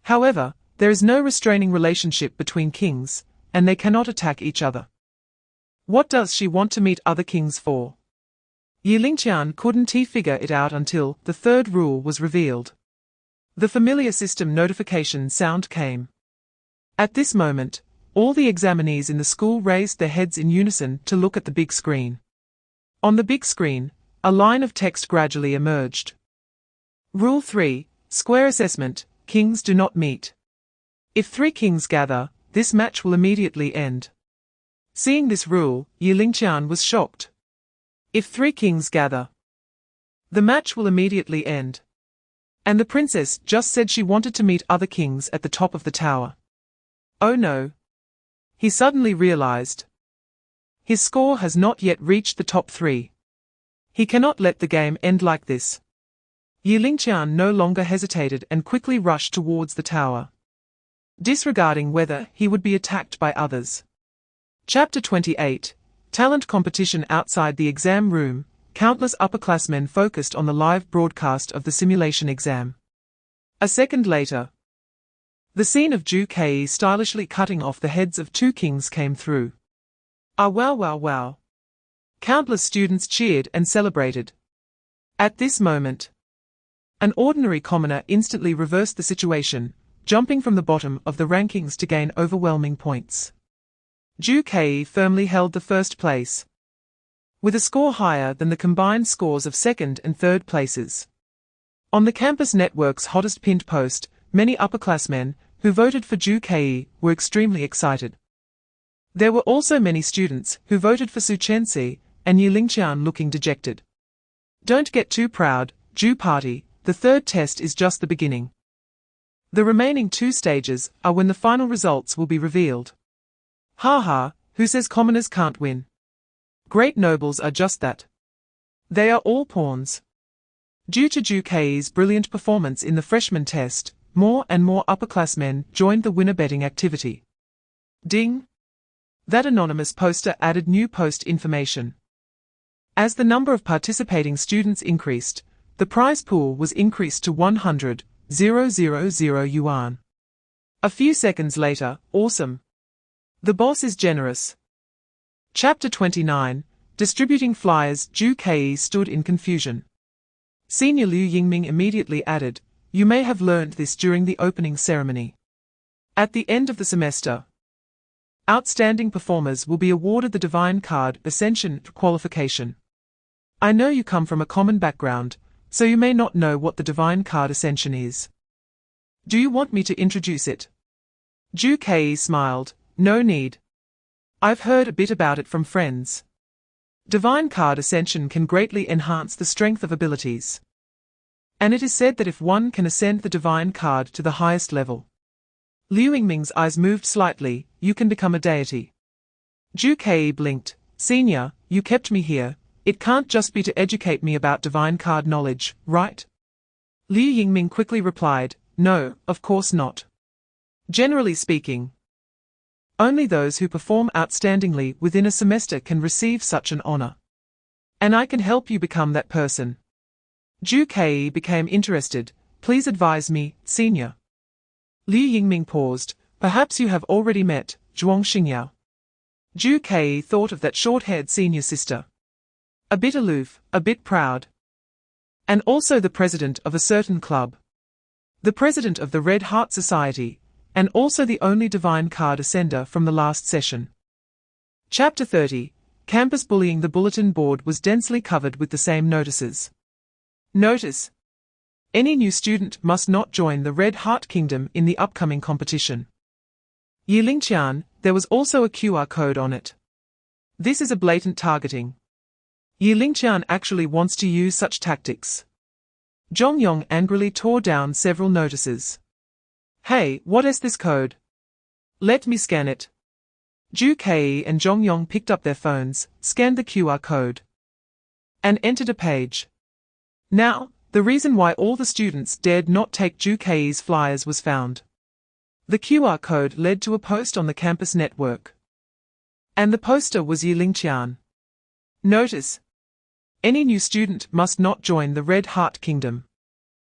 However, there is no restraining relationship between kings, and they cannot attack each other. What does she want to meet other kings for? Yi Lingqian couldn't figure it out until the third rule was revealed. The familiar system notification sound came. At this moment, all the examinees in the school raised their heads in unison to look at the big screen. On the big screen, a line of text gradually emerged. Rule 3, Square Assessment, Kings do not meet. If 3 kings gather, this match will immediately end. Seeing this rule, Yi Lingqian was shocked. If 3 kings gather, the match will immediately end. And the princess just said she wanted to meet other kings at the top of the tower. Oh no. He suddenly realized. His score has not yet reached the top 3. He cannot let the game end like this. Yi Lingqian no longer hesitated and quickly rushed towards the tower, disregarding whether he would be attacked by others. Chapter 28, Talent Competition. Outside the exam room, countless upperclassmen focused on the live broadcast of the simulation exam. A second later, the scene of Ju Kei stylishly cutting off the heads of 2 kings came through. Ah, wow, wow, wow. Countless students cheered and celebrated. At this moment, an ordinary commoner instantly reversed the situation, jumping from the bottom of the rankings to gain overwhelming points. Ju Kei firmly held the first place, with a score higher than the combined scores of second and third places. On the campus network's hottest pinned post, many upperclassmen who voted for Ju Kei were extremely excited. There were also many students who voted for Su Chensi, and Yi Lingqian looking dejected. Don't get too proud, Ju Party, the third test is just the beginning. The remaining 2 stages are when the final results will be revealed. Ha ha, who says commoners can't win? Great nobles are just that. They are all pawns. Due to Ju Kei's brilliant performance in the freshman test, more and more upperclassmen joined the winner betting activity. Ding! That anonymous poster added new post information. As the number of participating students increased, the prize pool was increased to 100,000 yuan. A few seconds later, awesome. The boss is generous. Chapter 29, Distributing Flyers. Ju Kei stood in confusion. Senior Liu Yingming immediately added, "You may have learned this during the opening ceremony. At the end of the semester, outstanding performers will be awarded the Divine Card Ascension qualification. I know you come from a common background, so you may not know what the Divine Card Ascension is. Do you want me to introduce it?" Ju Kei smiled, "No need. I've heard a bit about it from friends. Divine Card Ascension can greatly enhance the strength of abilities. And it is said that if one can ascend the Divine Card to the highest level," Liu Yingming's eyes moved slightly, "you can become a deity." Ju Kei blinked, "Senior, you kept me here. It can't just be to educate me about Divine Card knowledge, right?" Liu Yingming quickly replied, "No, of course not. Generally speaking, only those who perform outstandingly within a semester can receive such an honor. And I can help you become that person." Ju Kei became interested. "Please advise me, Senior." Liu Yingming paused. "Perhaps you have already met Zhuang Xingyao." Ju Kei thought of that short-haired senior sister. A bit aloof, a bit proud. And also the president of a certain club. The president of the Red Heart Society, and also the only Divine Card Ascender from the last session. Chapter 30, Campus Bullying. The bulletin board was densely covered with the same notices. Notice: any new student must not join the Red Heart Kingdom in the upcoming competition. Yi Lingqian, there was also a QR code on it. This is a blatant targeting. Yi Lingqian actually wants to use such tactics. Zhongyong angrily tore down several notices. "Hey, what is this code? Let me scan it." Ju Kei and Zhongyong picked up their phones, scanned the QR code, and entered a page. Now, the reason why all the students dared not take Ju Kei's flyers was found. The QR code led to a post on the campus network. And the poster was Yi Lingqian. Notice: any new student must not join the Red Heart Kingdom.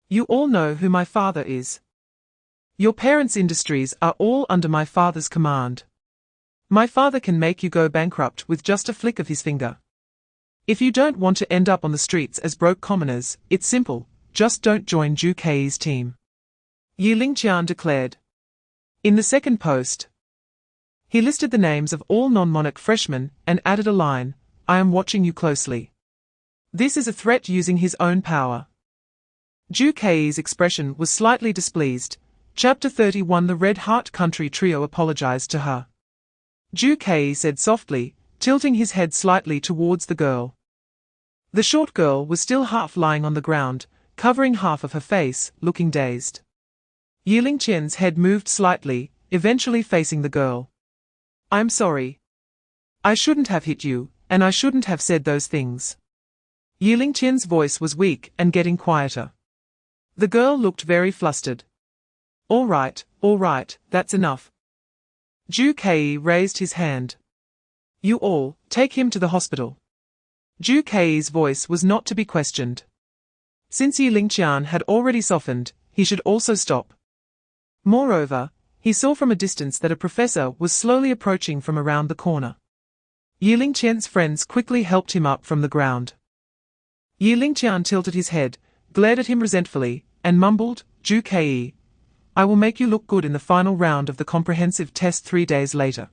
You all know who my father is. Your parents' industries are all under my father's command. My father can make you go bankrupt with just a flick of his finger. If you don't want to end up on the streets as broke commoners, it's simple, just don't join Ju Kei's team. Yi Lingqian declared. In the second post, he listed the names of all non-monarch freshmen and added a line, "I am watching you closely." This is a threat using his own power. Ju Kei's expression was slightly displeased. Chapter 31. The Red Heart Country Trio apologized to her. Ju Kei said softly, tilting his head slightly towards the girl. The short girl was still half lying on the ground, covering half of her face, looking dazed. Yi Lingqian's head moved slightly, eventually facing the girl. "I'm sorry. I shouldn't have hit you, and I shouldn't have said those things." Yi Lingqian's voice was weak and getting quieter. The girl looked very flustered. All right, that's enough." Ju Kei raised his hand. "You all, take him to the hospital." Ju Kei's voice was not to be questioned. Since Yi Lingqian had already softened, he should also stop. Moreover, he saw from a distance that a professor was slowly approaching from around the corner. Yi Lingqian's friends quickly helped him up from the ground. Yi Lingqian tilted his head, glared at him resentfully, and mumbled, "Ju Kei, I will make you look good in the final round of the comprehensive test 3 days later."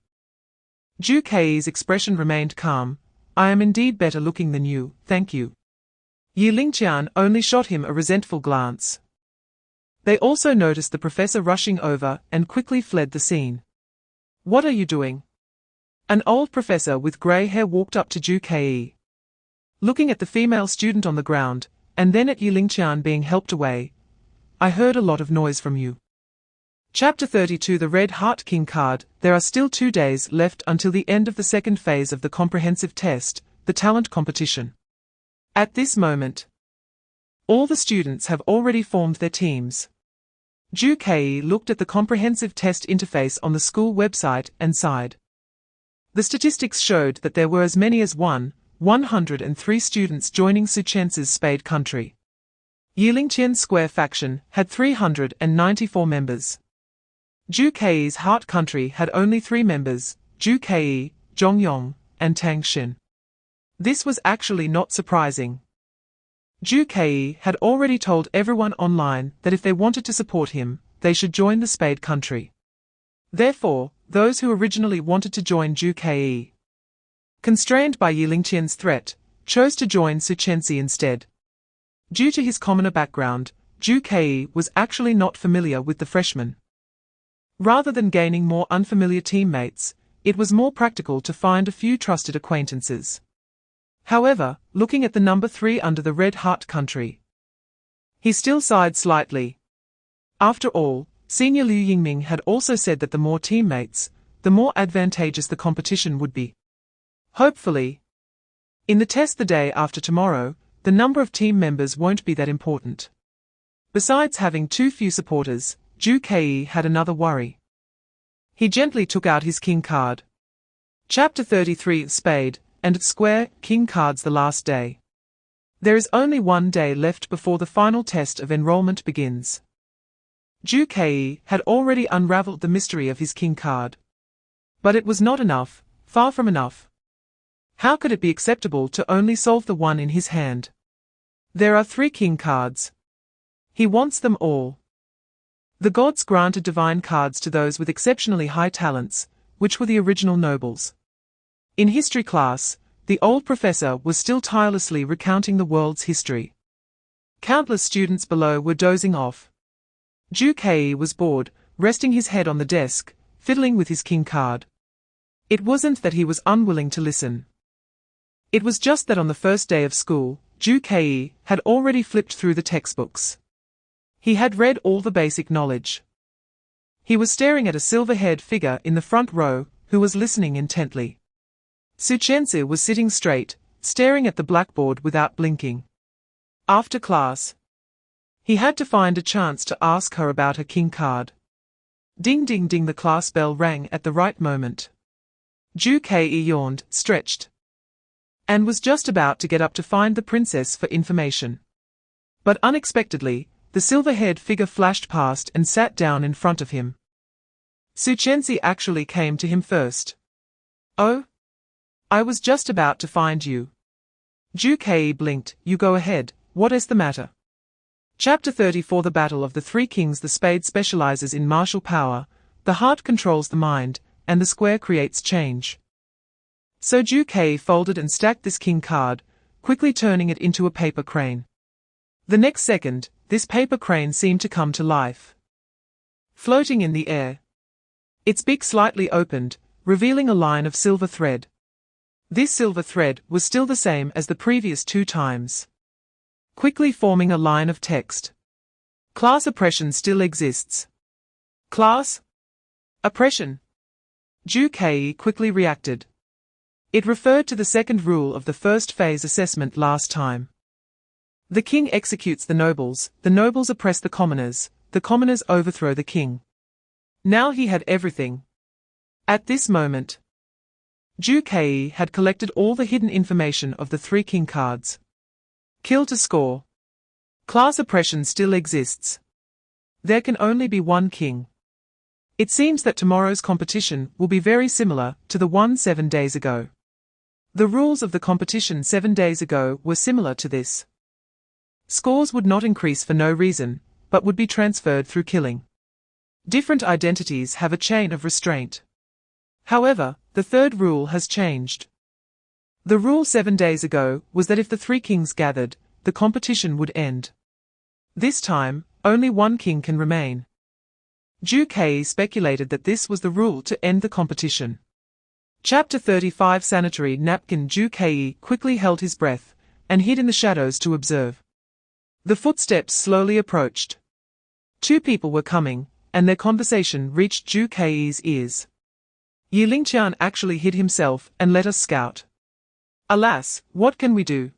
Ju Kei's expression remained calm. "I am indeed better looking than you, thank you." Yi Lingqian only shot him a resentful glance. They also noticed the professor rushing over and quickly fled the scene. "What are you doing?" An old professor with grey hair walked up to Zhu Ke. Looking at the female student on the ground, and then at Yilingqian being helped away, I heard a lot of noise from you. Chapter 32 The Red Heart King card. There are still 2 days left until the end of the second phase of the comprehensive test, the talent competition. At this moment, all the students have already formed their teams. Zhu Ke looked at the comprehensive test interface on the school website and sighed. The statistics showed that there were as many as 103 students joining Su Chen's Spade country. Yilingqian's Square faction had 394 members. Zhu Ke's Heart country had only 3 members, Zhu Ke, Zhongyong, and Tang Xin. This was actually not surprising. Zhu Ke had already told everyone online that if they wanted to support him, they should join the Spade country. Therefore, those who originally wanted to join Zhu Ke, constrained by Yilingqian's threat, chose to join Su Chenzi instead. Due to his commoner background, Zhu Ke was actually not familiar with the freshmen. Rather than gaining more unfamiliar teammates, it was more practical to find a few trusted acquaintances. However, looking at the number 3 under the Red Heart country, he still sighed slightly. After all, Senior Liu Yingming had also said that the more teammates, the more advantageous the competition would be. Hopefully, in the test the day after tomorrow, the number of team members won't be that important. Besides having too few supporters, Zhu Ke had another worry. He gently took out his king card. Chapter 33 Spade and Square King cards. The last day. There is only 1 day left before the final test of enrollment begins. Zhu Ke had already unraveled the mystery of his king card. But it was not enough, far from enough. How could it be acceptable to only solve the one in his hand? There are 3 king cards. He wants them all. The gods granted divine cards to those with exceptionally high talents, which were the original nobles. In history class, the old professor was still tirelessly recounting the world's history. Countless students below were dozing off. Zhu Ke was bored, resting his head on the desk, fiddling with his king card. It wasn't that he was unwilling to listen. It was just that on the first day of school, Zhu Ke had already flipped through the textbooks. He had read all the basic knowledge. He was staring at a silver-haired figure in the front row, who was listening intently. Su Chenzi was sitting straight, staring at the blackboard without blinking. After class, he had to find a chance to ask her about her king card. Ding ding ding, the class bell rang at the right moment. Zhu Ke yawned, stretched, and was just about to get up to find the princess for information. But unexpectedly, the silver-haired figure flashed past and sat down in front of him. Su Chenzi actually came to him first. Oh? I was just about to find you. Zhu Ke blinked. You go ahead, what is the matter? Chapter 34 The Battle of the Three Kings. The spade specializes in martial power, the heart controls the mind, and the square creates change. So Zhu Ke folded and stacked this king card, quickly turning it into a paper crane. The next second, this paper crane seemed to come to life. Floating in the air. Its beak slightly opened, revealing a line of silver thread. This silver thread was still the same as the previous 2 times. Quickly forming a line of text. Class oppression still exists. Class oppression. Zhu Ke quickly reacted. It referred to the second rule of the first phase assessment last time. The king executes the nobles oppress the commoners overthrow the king. Now he had everything. At this moment, Zhu Ke had collected all the hidden information of the 3 king cards. Kill to score. Class oppression still exists. There can only be 1 king. It seems that tomorrow's competition will be very similar to the one 7 days ago. The rules of the competition 7 days ago were similar to this. Scores would not increase for no reason, but would be transferred through killing. Different identities have a chain of restraint. However, the third rule has changed. The rule 7 days ago was that if the 3 kings gathered, the competition would end. This time, only 1 king can remain. Zhu Ke speculated that this was the rule to end the competition. Chapter 35 Sanitary Napkin. Zhu Kei quickly held his breath, and hid in the shadows to observe. The footsteps slowly approached. Two people were coming, and their conversation reached Zhu Kei's ears. Yi Lingqian actually hid himself and let us scout. Alas, what can we do?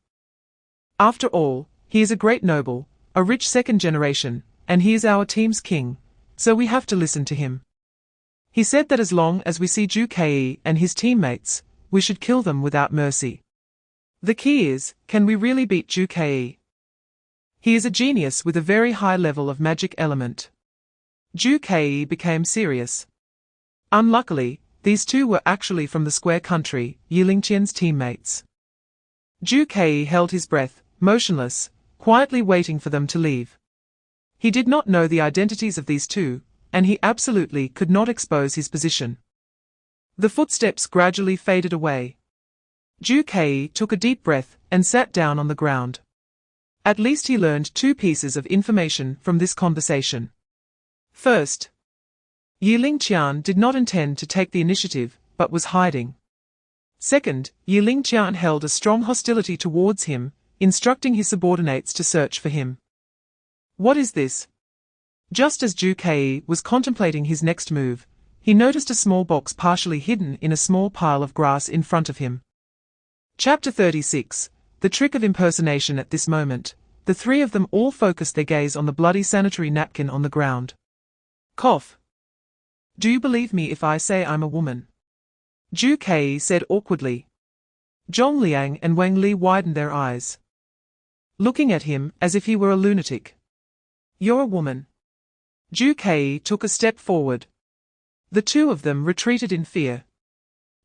After all, he is a great noble, a rich second generation, and he is our team's king, so we have to listen to him. He said that as long as we see Zhu Kei and his teammates, we should kill them without mercy. The key is, can we really beat Zhu Kei? He is a genius with a very high level of magic element. Zhu Kei became serious. Unluckily, these two were actually from the Square Country, Yi Lingqian's teammates. Zhu Kei held his breath, motionless, quietly waiting for them to leave. He did not know the identities of these two, and he absolutely could not expose his position. The footsteps gradually faded away. Zhu Kei took a deep breath and sat down on the ground. At least he learned two pieces of information from this conversation. First, Yi Lingqian did not intend to take the initiative, but was hiding. Second, Yi Lingqian held a strong hostility towards him, instructing his subordinates to search for him. What is this? Just as Zhu Kei was contemplating his next move, he noticed a small box partially hidden in a small pile of grass in front of him. Chapter 36, The Trick of Impersonation. At this moment, the three of them all focused their gaze on the bloody sanitary napkin on the ground. Cough. Do you believe me if I say I'm a woman? Zhu Kei said awkwardly. Zhong Liang and Wang Li widened their eyes, looking at him as if he were a lunatic. You're a woman. Zhu Kei took a step forward. The two of them retreated in fear.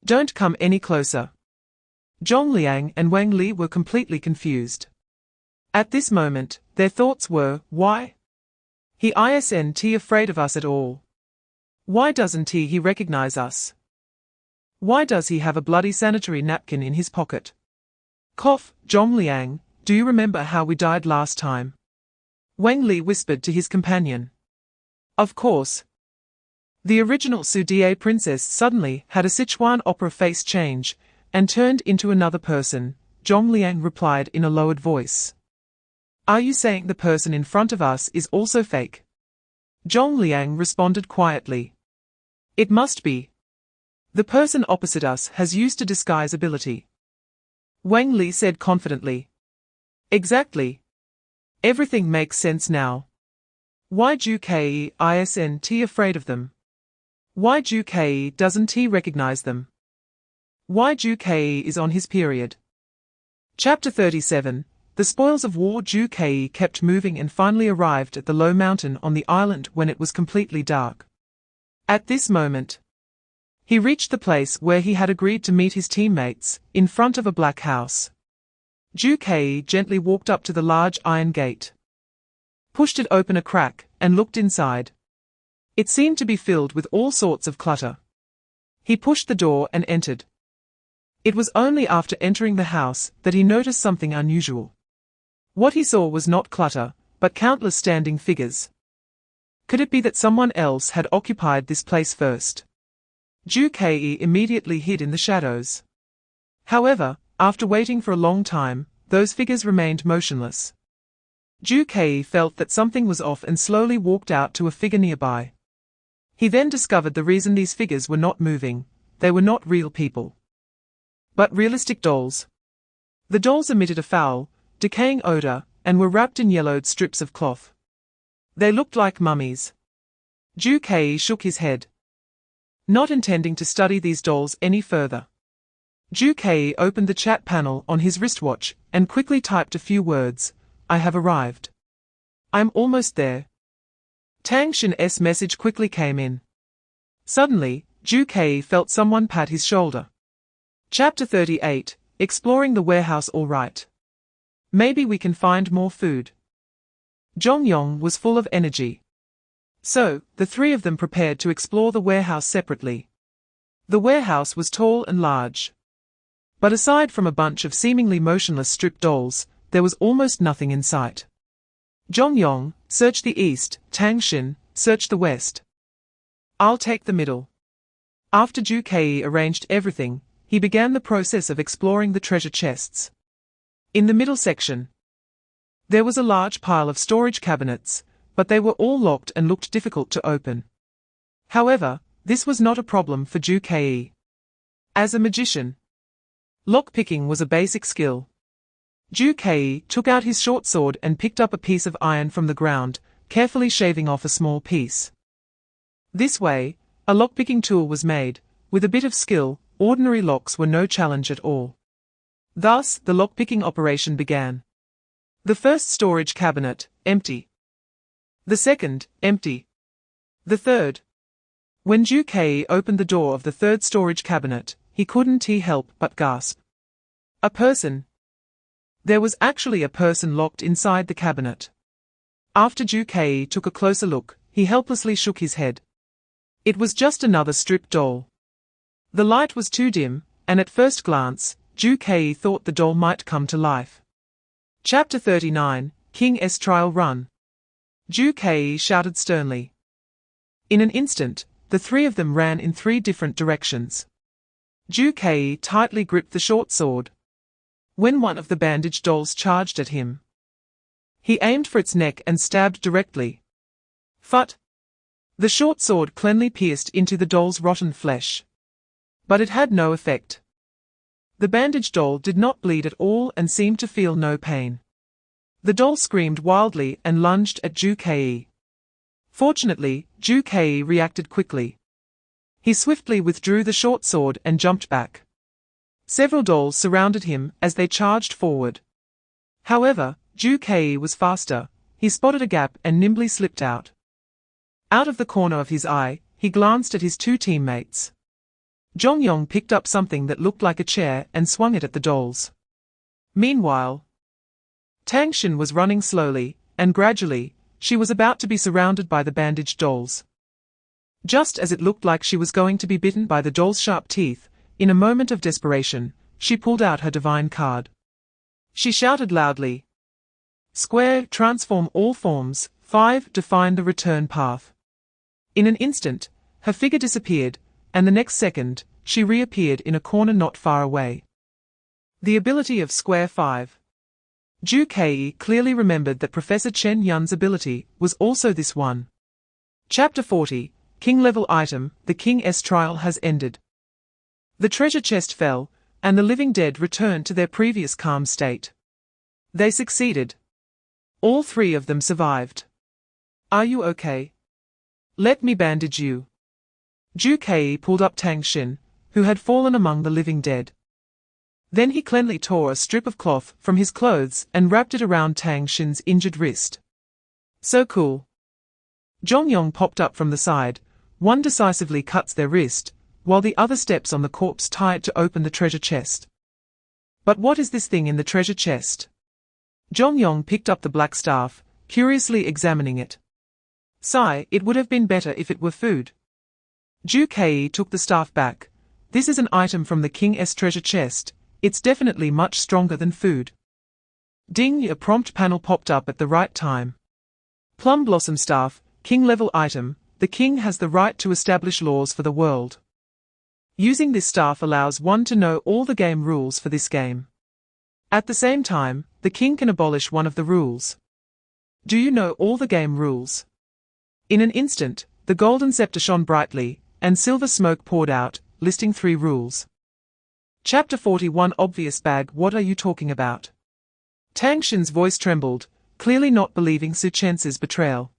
Don't come any closer. Zhong Liang and Wang Li were completely confused. At this moment, their thoughts were, why? He isn't afraid of us at all. Why doesn't he recognize us? Why does he have a bloody sanitary napkin in his pocket? Cough. Zhong Liang, do you remember how we died last time? Wang Li whispered to his companion. Of course. The original Su Die princess suddenly had a Sichuan opera face change, and turned into another person. Zhong Liang replied in a lowered voice. Are you saying the person in front of us is also fake? Zhong Liang responded quietly. It must be. The person opposite us has used a disguise ability. Wang Li said confidently. Exactly. Everything makes sense now. Why Zhu Kei isn't afraid of them? Why Zhu Kei doesn't recognize them? Why Zhu Kei is on his period? Chapter 37, The Spoils of War. Zhu Kei kept moving and finally arrived at the low mountain on the island when it was completely dark. At this moment, he reached the place where he had agreed to meet his teammates, in front of a black house. Zhu Kei gently walked up to the large iron gate, pushed it open a crack, and looked inside. It seemed to be filled with all sorts of clutter. He pushed the door and entered. It was only after entering the house that he noticed something unusual. What he saw was not clutter, but countless standing figures. Could it be that someone else had occupied this place first? Zhu Kei immediately hid in the shadows. However, after waiting for a long time, those figures remained motionless. Zhu Kei felt that something was off and slowly walked out to a figure nearby. He then discovered the reason these figures were not moving. They were not real people, but realistic dolls. The dolls emitted a foul, decaying odor, and were wrapped in yellowed strips of cloth. They looked like mummies. Zhu Kei shook his head, not intending to study these dolls any further. Zhu Kei opened the chat panel on his wristwatch and quickly typed a few words. I have arrived. I'm almost there. Tang Xin's message quickly came in. Suddenly, Zhu Kei felt someone pat his shoulder. Chapter 38, Exploring the Warehouse. All right. Maybe we can find more food. Zhong Yong was full of energy. So, the three of them prepared to explore the warehouse separately. The warehouse was tall and large. But aside from a bunch of seemingly motionless stripped dolls, there was almost nothing in sight. Zhong Yong, search the east. Tang Xin, search the west. I'll take the middle. After Ju-Kei arranged everything, he began the process of exploring the treasure chests. In the middle section, there was a large pile of storage cabinets, but they were all locked and looked difficult to open. However, this was not a problem for Ju-Kei. As a magician, lockpicking was a basic skill. Ju-Kei took out his short sword and picked up a piece of iron from the ground, carefully shaving off a small piece. This way, a lockpicking tool was made. With a bit of skill, ordinary locks were no challenge at all. Thus, the lockpicking operation began. The first storage cabinet, empty. The second, empty. The third. When Ju-Kei opened the door of the third storage cabinet, he couldn't help but gasp. A person. There was actually a person locked inside the cabinet. After Ju-Kei took a closer look, he helplessly shook his head. It was just another stripped doll. The light was too dim, and at first glance, Ju-Kei thought the doll might come to life. Chapter 39, King's Trial Run. Ju-Kei shouted sternly. In an instant, the three of them ran in 3 different directions. Ju-Kei tightly gripped the short sword. When one of the bandaged dolls charged at him, he aimed for its neck and stabbed directly. Phut! The short sword cleanly pierced into the doll's rotten flesh. But it had no effect. The bandaged doll did not bleed at all and seemed to feel no pain. The doll screamed wildly and lunged at Ju-Kei. Fortunately, Ju-Kei reacted quickly. He swiftly withdrew the short sword and jumped back. Several dolls surrounded him as they charged forward. However, Ju-Kei was faster. He spotted a gap and nimbly slipped out. Out of the corner of his eye, he glanced at his 2 teammates. Jongyong picked up something that looked like a chair and swung it at the dolls. Meanwhile, Tangshin was running slowly, and gradually, she was about to be surrounded by the bandaged dolls. Just as it looked like she was going to be bitten by the doll's sharp teeth, in a moment of desperation, she pulled out her divine card. She shouted loudly. Square, transform all forms. 5, define the return path. In an instant, her figure disappeared, and the next second, she reappeared in a corner not far away. The ability of Square 5. Ju-Kei clearly remembered that Professor Chen Yun's ability was also this one. Chapter 40, King-level item, the King's trial has ended. The treasure chest fell, and the living dead returned to their previous calm state. They succeeded. All 3 of them survived. Are you okay? Let me bandage you. Ju-Kei pulled up Tangshin, who had fallen among the living dead. Then he cleanly tore a strip of cloth from his clothes and wrapped it around Tangshin's injured wrist. So cool. Jongyong popped up from the side. One decisively cuts their wrist, while the other steps on the corpse tied to open the treasure chest. But what is this thing in the treasure chest? Jongyong picked up the black staff, curiously examining it. Sigh, it would have been better if it were food. Ju-Kei took the staff back. This is an item from the King's treasure chest. It's definitely much stronger than food. Ding! A prompt panel popped up at the right time. Plum Blossom Staff, King-level item. The king has the right to establish laws for the world. Using this staff allows one to know all the game rules for this game. At the same time, the king can abolish one of the rules. Do you know all the game rules? In an instant, the golden scepter shone brightly, and silver smoke poured out, listing 3 rules. Chapter 41 Obvious bag. What are you talking about? Tangshin's voice trembled, clearly not believing Su Chen's betrayal.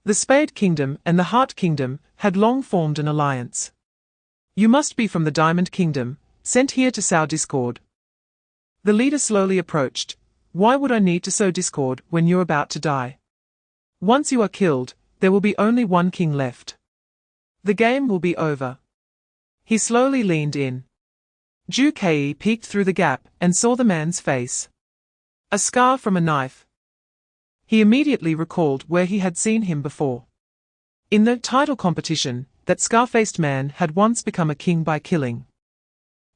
The Spade Kingdom and the Heart Kingdom had long formed an alliance. You must be from the Diamond Kingdom, sent here to sow discord. The leader slowly approached. Why would I need to sow discord when you're about to die? Once you are killed, there will be only one king left. The game will be over. He slowly leaned in. Ju-Kei peeked through the gap and saw the man's face. A scar from a knife. He immediately recalled where he had seen him before. In the title competition, that scar-faced man had once become a king by killing.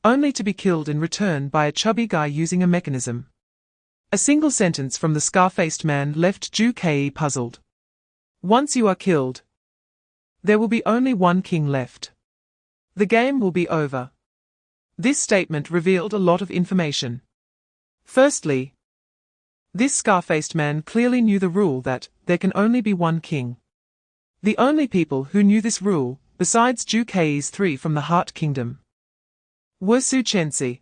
Only to be killed in return by a chubby guy using a mechanism. A single sentence from the scar-faced man left Ju-Kei puzzled. Once you are killed, there will be only one king left. The game will be over. This statement revealed a lot of information. Firstly, this scar-faced man clearly knew the rule that there can only be one king. The only people who knew this rule, besides Zhu three from the Heart Kingdom, were Su Chenzi.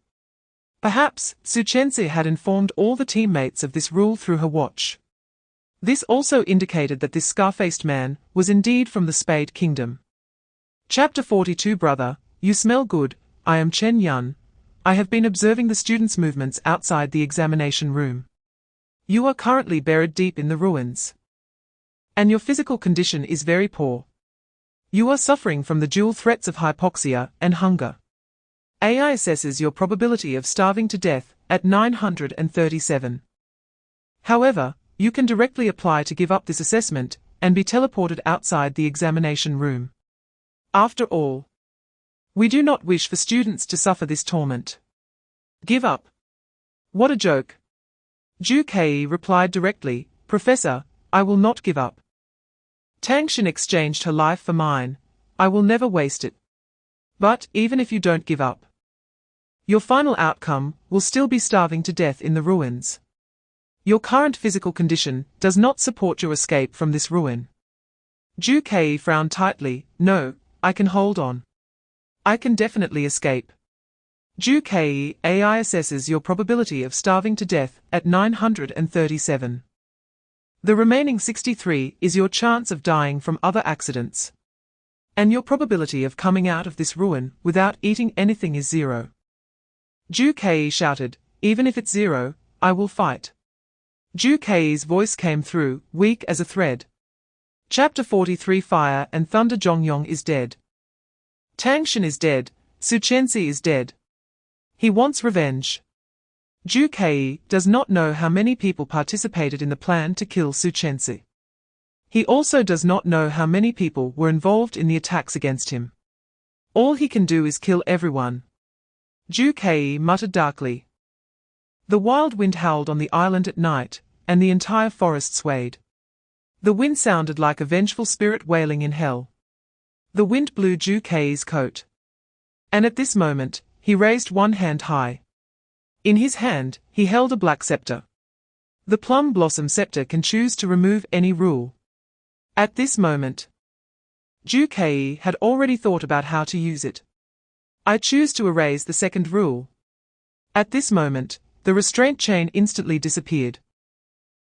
Perhaps Su Chenzi had informed all the teammates of this rule through her watch. This also indicated that this scar-faced man was indeed from the Spade Kingdom. Chapter 42. Brother, you smell good. I am Chen Yun. I have been observing the students' movements outside the examination room. You are currently buried deep in the ruins. And your physical condition is very poor. You are suffering from the dual threats of hypoxia and hunger. AI assesses your probability of starving to death at 937. However, you can directly apply to give up this assessment and be teleported outside the examination room. After all, we do not wish for students to suffer this torment. Give up. What a joke. Zhu Kei replied directly, Professor, I will not give up. Tang Xin exchanged her life for mine. I will never waste it. But, even if you don't give up, your final outcome will still be starving to death in the ruins. Your current physical condition does not support your escape from this ruin. Zhu Kei frowned tightly. No, I can hold on. I can definitely escape. Zhu Kei, AI assesses your probability of starving to death at 937. The remaining 63 is your chance of dying from other accidents. And your probability of coming out of this ruin without eating anything is 0. Zhu Kei shouted, even if it's 0, I will fight. Zhu Kei's voice came through, weak as a thread. Chapter 43. Fire and Thunder. Zhongyong is dead. Tang Xin is dead. Su Chenzi is dead. He wants revenge. Zhu Kei does not know how many people participated in the plan to kill Su Chenzi. He also does not know how many people were involved in the attacks against him. All he can do is kill everyone. Zhu Kei muttered darkly. The wild wind howled on the island at night, and the entire forest swayed. The wind sounded like a vengeful spirit wailing in hell. The wind blew Zhu Kei's coat. And at this moment, he raised one hand high. In his hand, he held a black scepter. The plum blossom scepter can choose to remove any rule. At this moment, Zhu Kei had already thought about how to use it. I choose to erase the second rule. At this moment, the restraint chain instantly disappeared.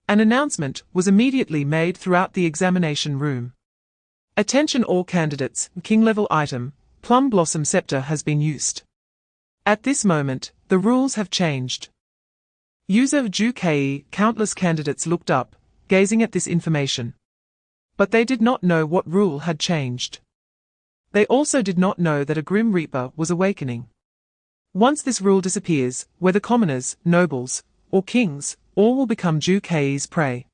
An announcement was immediately made throughout the examination room. Attention all candidates, king-level item, plum blossom scepter has been used. At this moment, the rules have changed. User Zhu Kei, countless candidates looked up, gazing at this information. But they did not know what rule had changed. They also did not know that a Grim Reaper was awakening. Once this rule disappears, whether commoners, nobles, or kings, all will become Zhu Kei's prey.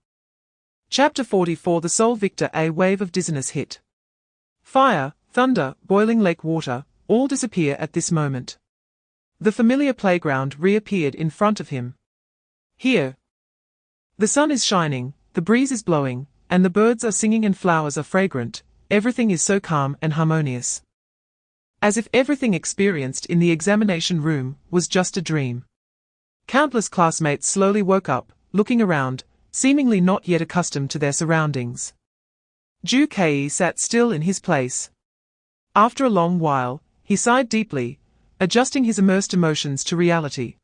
Chapter 44. The Soul Victor. A wave of dizziness hit. Fire, thunder, boiling lake water, all disappear at this moment. The familiar playground reappeared in front of him. Here, the sun is shining, the breeze is blowing, and the birds are singing and flowers are fragrant. Everything is so calm and harmonious. As if everything experienced in the examination room was just a dream. Countless classmates slowly woke up, looking around, seemingly not yet accustomed to their surroundings. Zhu Kei sat still in his place. After a long while, he sighed deeply, adjusting his immersed emotions to reality.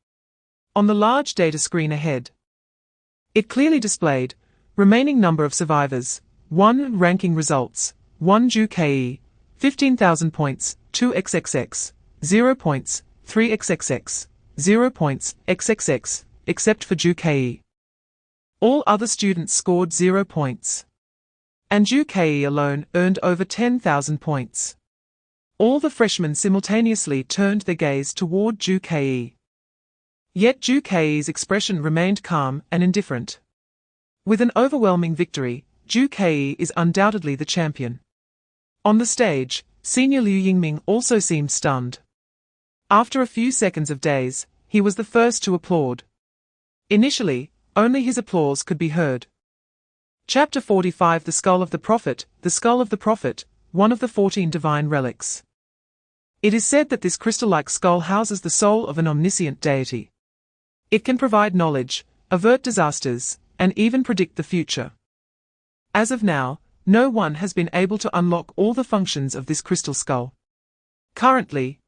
On the large data screen ahead, it clearly displayed remaining number of survivors, 1 ranking results, 1 Zhu Kei, 15,000 points, 2 XXX, 0 points, 3 XXX, 0 points, XXX, except for Zhu Kei. All other students scored 0 points. And Zhu Kei alone earned over 10,000 points. All the freshmen simultaneously turned their gaze toward Zhu Kei. Yet Zhu Kei's expression remained calm and indifferent. With an overwhelming victory, Zhu Kei is undoubtedly the champion. On the stage, Senior Liu Yingming also seemed stunned. After a few seconds of daze, he was the first to applaud. Initially, only his applause could be heard. Chapter 45. The Skull of the Prophet. The Skull of the Prophet, one of the 14 divine relics. It is said that this crystal-like skull houses the soul of an omniscient deity. It can provide knowledge, avert disasters, and even predict the future. As of now, no one has been able to unlock all the functions of this crystal skull. Currently,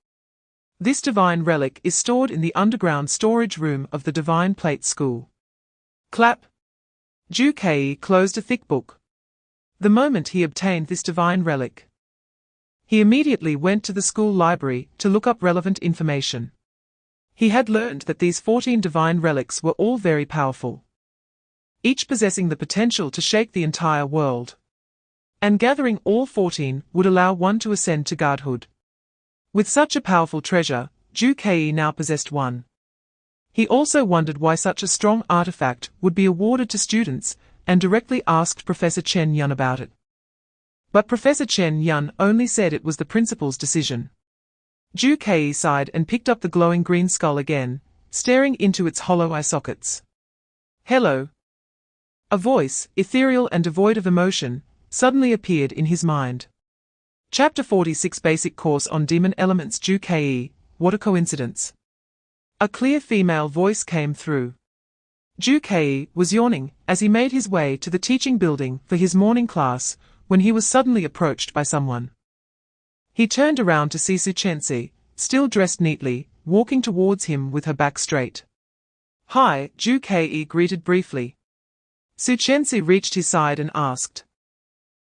this divine relic is stored in the underground storage room of the Divine Plate School. Clap. Ju Kei closed a thick book. The moment he obtained this divine relic, he immediately went to the school library to look up relevant information. He had learned that these 14 divine relics were all very powerful, each possessing the potential to shake the entire world. And gathering all 14 would allow one to ascend to godhood. With such a powerful treasure, Ju Kei now possessed one. He also wondered why such a strong artifact would be awarded to students, and directly asked Professor Chen Yun about it. But Professor Chen Yun only said it was the principal's decision. Ju Kei sighed and picked up the glowing green skull again, staring into its hollow eye sockets. Hello. A voice, ethereal and devoid of emotion, suddenly appeared in his mind. Chapter 46 Basic Course on Demon Elements. Ju Kei, what a coincidence. A clear female voice came through. Ju Kei was yawning as he made his way to the teaching building for his morning class when he was suddenly approached by someone. He turned around to see Suchensi, still dressed neatly, walking towards him with her back straight. Hi, Ju Kei greeted briefly. Suchensi reached his side and asked,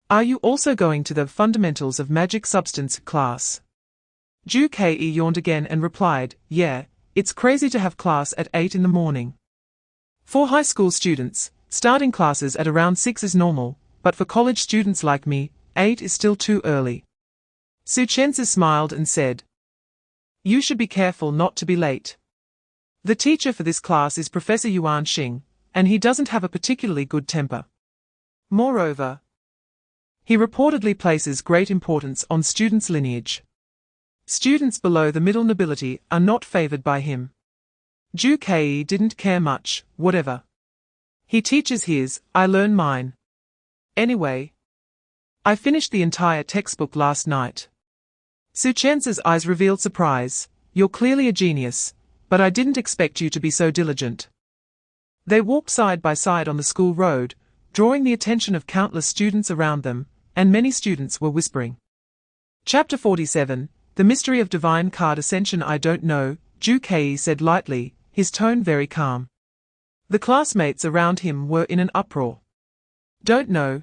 "Are you also going to the Fundamentals of Magic Substance class?" Ju Kei yawned again and replied, "Yeah, it's crazy to have class at 8 in the morning. For high school students, starting classes at around 6 is normal, but for college students like me, 8 is still too early." Suchensi smiled and said, "You should be careful not to be late. The teacher for this class is Professor Yuan Xing, and he doesn't have a particularly good temper. Moreover, he reportedly places great importance on students' lineage. Students below the middle nobility are not favored by him." Ju Kei didn't care much, whatever. He teaches his, I learn mine. Anyway, I finished the entire textbook last night. Suchensi's eyes revealed surprise. You're clearly a genius, but I didn't expect you to be so diligent. They walked side by side on the school road, drawing the attention of countless students around them, and many students were whispering. Chapter 47, The Mystery of Divine Card Ascension. I don't know, Ju Kei said lightly, his tone very calm. The classmates around him were in an uproar. Don't know.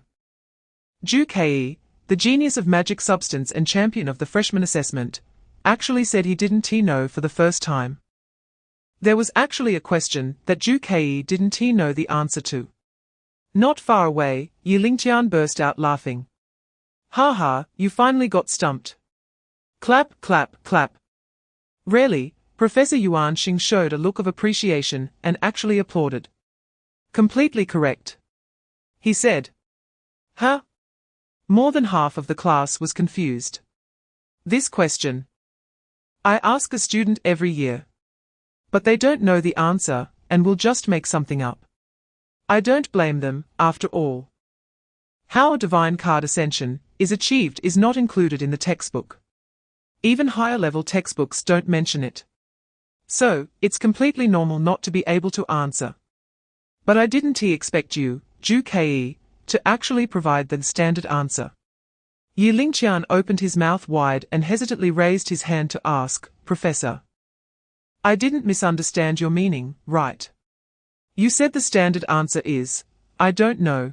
Ju Kei, the genius of magic substance and champion of the freshman assessment, actually said he didn't know for the first time. There was actually a question that Ju Kei didn't know the answer to. Not far away, Yi Lingtian burst out laughing. Ha ha, you finally got stumped. Clap, clap, clap. Rarely, Professor Yuan Xing showed a look of appreciation and actually applauded. Completely correct, he said. Huh? More than half of the class was confused. This question. I ask a student every year. But they don't know the answer, and will just make something up. I don't blame them, after all. How a divine card ascension is achieved is not included in the textbook. Even higher-level textbooks don't mention it. So, it's completely normal not to be able to answer. But I didn't expect you, Ju Kei, to actually provide the standard answer. Yi Lingtian opened his mouth wide and hesitantly raised his hand to ask, Professor. I didn't misunderstand your meaning, right? You said the standard answer is, I don't know.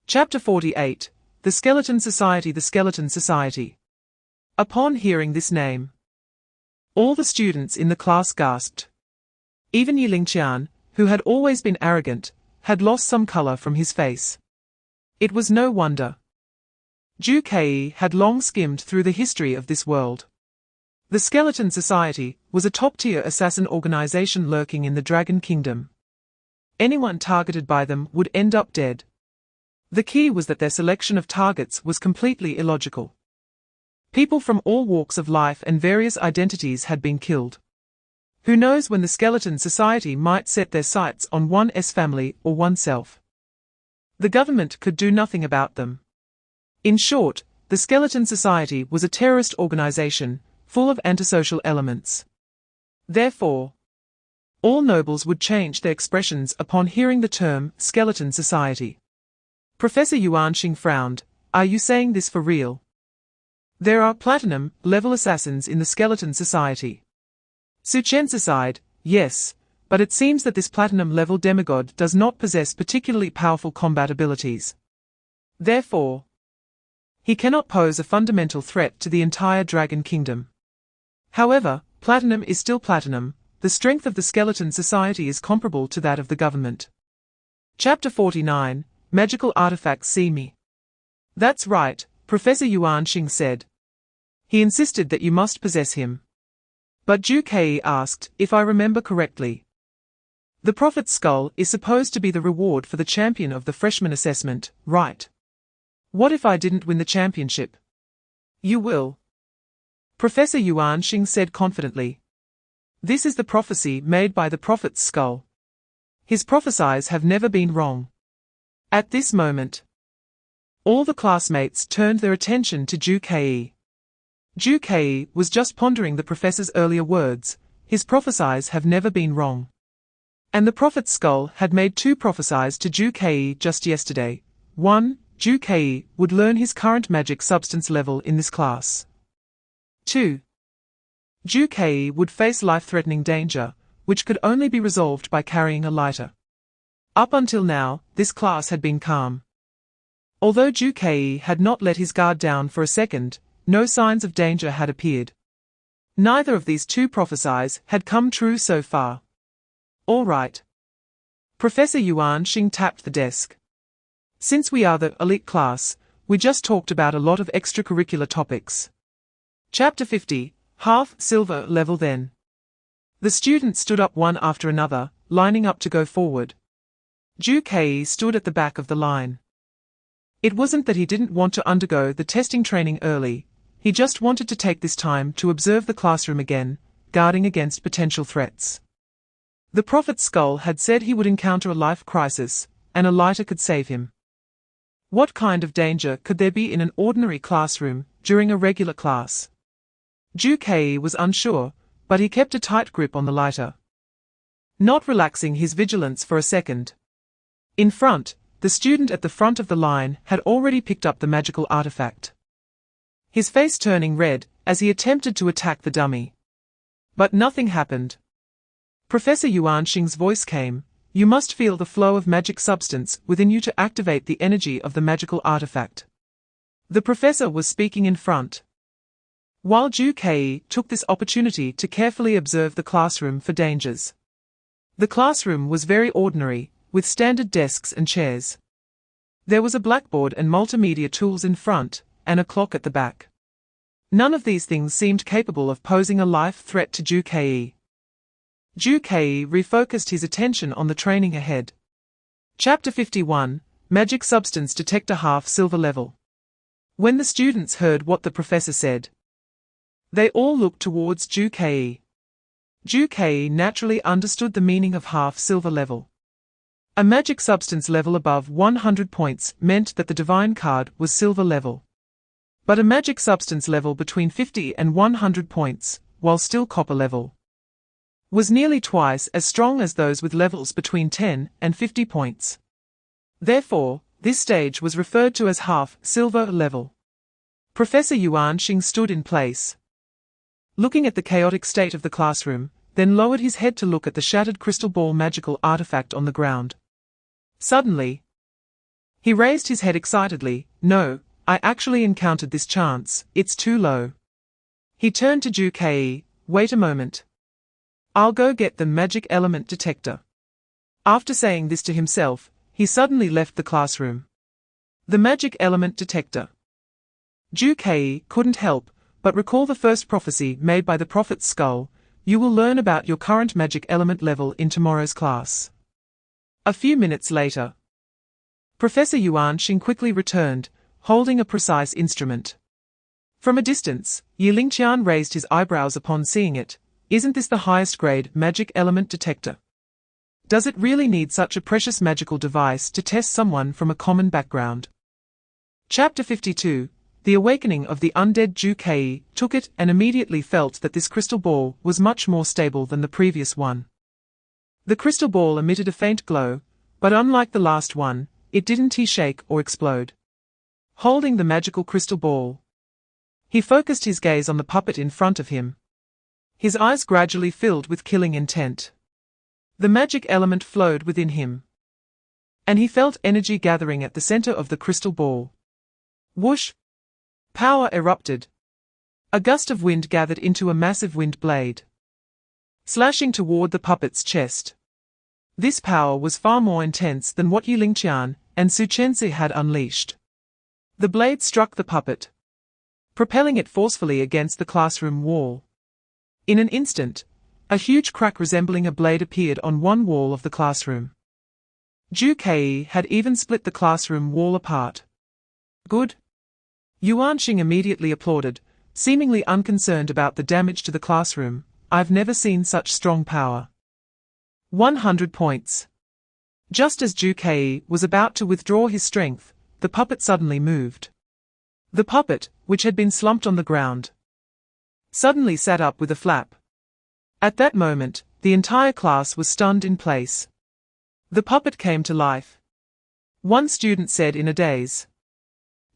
Chapter 48, The Skeleton Society. The Skeleton Society. Upon hearing this name, all the students in the class gasped. Even Yi Lingtian, who had always been arrogant, had lost some color from his face. It was no wonder. Ju Kei had long skimmed through the history of this world. The Skeleton Society was a top-tier assassin organization lurking in the Dragon Kingdom. Anyone targeted by them would end up dead. The key was that their selection of targets was completely illogical. People from all walks of life and various identities had been killed. Who knows when the Skeleton Society might set their sights on one's family or oneself. The government could do nothing about them. In short, the Skeleton Society was a terrorist organization, full of antisocial elements. Therefore, all nobles would change their expressions upon hearing the term skeleton society. Professor Yuanxing frowned. Are you saying this for real? There are platinum-level assassins in the skeleton society. Su Chen sighed. Yes, but it seems that this platinum-level demigod does not possess particularly powerful combat abilities. Therefore, he cannot pose a fundamental threat to the entire Dragon Kingdom. However, platinum is still platinum. The strength of the skeleton society is comparable to that of the government. Chapter 49, Magical Artifacts. See me. That's right, Professor Yuanxing said. He insisted that you must possess him. But Zhu Kei asked, if I remember correctly. The Prophet's Skull is supposed to be the reward for the champion of the freshman assessment, right? What if I didn't win the championship? You will. Professor Yuanxing said confidently. This is the prophecy made by the Prophet's Skull. His prophecies have never been wrong. At this moment, all the classmates turned their attention to Zhu Kei. Zhu Kei was just pondering the professor's earlier words. His prophecies have never been wrong. And the Prophet's Skull had made two prophecies to Zhu Kei just yesterday. 1. Zhu Kei would learn his current magic substance level in this class. 2. Zhu Kei would face life-threatening danger, which could only be resolved by carrying a lighter. Up until now, this class had been calm. Although Zhu Kei had not let his guard down for a second, no signs of danger had appeared. Neither of these two prophecies had come true so far. All right. Professor Yuanxing tapped the desk. Since we are the elite class, we just talked about a lot of extracurricular topics. Chapter 50, Half Silver Level. Then the students stood up one after another, lining up to go forward. Zhu Kei stood at the back of the line. It wasn't that he didn't want to undergo the testing training early, he just wanted to take this time to observe the classroom again, guarding against potential threats. The Prophet's Skull had said he would encounter a life crisis, and a lighter could save him. What kind of danger could there be in an ordinary classroom, during a regular class? Zhu Kei was unsure, but he kept a tight grip on the lighter, not relaxing his vigilance for a second. In front, the student at the front of the line had already picked up the magical artifact, his face turning red as he attempted to attack the dummy. But nothing happened. Professor Yuanxing's voice came. You must feel the flow of magic substance within you to activate the energy of the magical artifact. The professor was speaking in front, while Zhu Kei took this opportunity to carefully observe the classroom for dangers. The classroom was very ordinary, with standard desks and chairs. There was a blackboard and multimedia tools in front, and a clock at the back. None of these things seemed capable of posing a life threat to Zhu Kei. Zhu Kei refocused his attention on the training ahead. Chapter 51, Magic Substance Detector. Half Silver Level. When the students heard what the professor said, they all looked towards Zhu Kei. Zhu Kei naturally understood the meaning of half silver level. A magic substance level above 100 points meant that the divine card was silver level. But a magic substance level between 50 and 100 points, while still copper level, was nearly twice as strong as those with levels between 10 and 50 points. Therefore, this stage was referred to as half silver level. Professor Yuanxing stood in place, looking at the chaotic state of the classroom, then lowered his head to look at the shattered crystal ball magical artifact on the ground. Suddenly, he raised his head excitedly. No, I actually encountered this chance, it's too low. He turned to Zhu Kei. Wait a moment. I'll go get the magic element detector. After saying this to himself, he suddenly left the classroom. The magic element detector. Zhu Kei couldn't help but recall the first prophecy made by the Prophet's Skull. You will learn about your current magic element level in tomorrow's class. A few minutes later, Professor Yuanxing quickly returned, holding a precise instrument. From a distance, Yi Lingqian raised his eyebrows upon seeing it. Isn't this the highest grade magic element detector? Does it really need such a precious magical device to test someone from a common background? Chapter 52, the awakening of the undead Ju Kei took it and immediately felt that this crystal ball was much more stable than the previous one. The crystal ball emitted a faint glow, but unlike the last one, it didn't shake or explode. Holding the magical crystal ball, he focused his gaze on the puppet in front of him. His eyes gradually filled with killing intent. The magic element flowed within him, and he felt energy gathering at the center of the crystal ball. Whoosh! Power erupted. A gust of wind gathered into a massive wind blade, slashing toward the puppet's chest. This power was far more intense than what Yulingqian and Su Chenzi had unleashed. The blade struck the puppet, propelling it forcefully against the classroom wall. In an instant, a huge crack resembling a blade appeared on one wall of the classroom. Ju Kei had even split the classroom wall apart. Good. Yuan Xing immediately applauded, seemingly unconcerned about the damage to the classroom. I've never seen such strong power. 100 points. Just as Ju Kei was about to withdraw his strength, the puppet suddenly moved. The puppet, which had been slumped on the ground, suddenly sat up with a flap. At that moment, the entire class was stunned in place. The puppet came to life. One student said in a daze.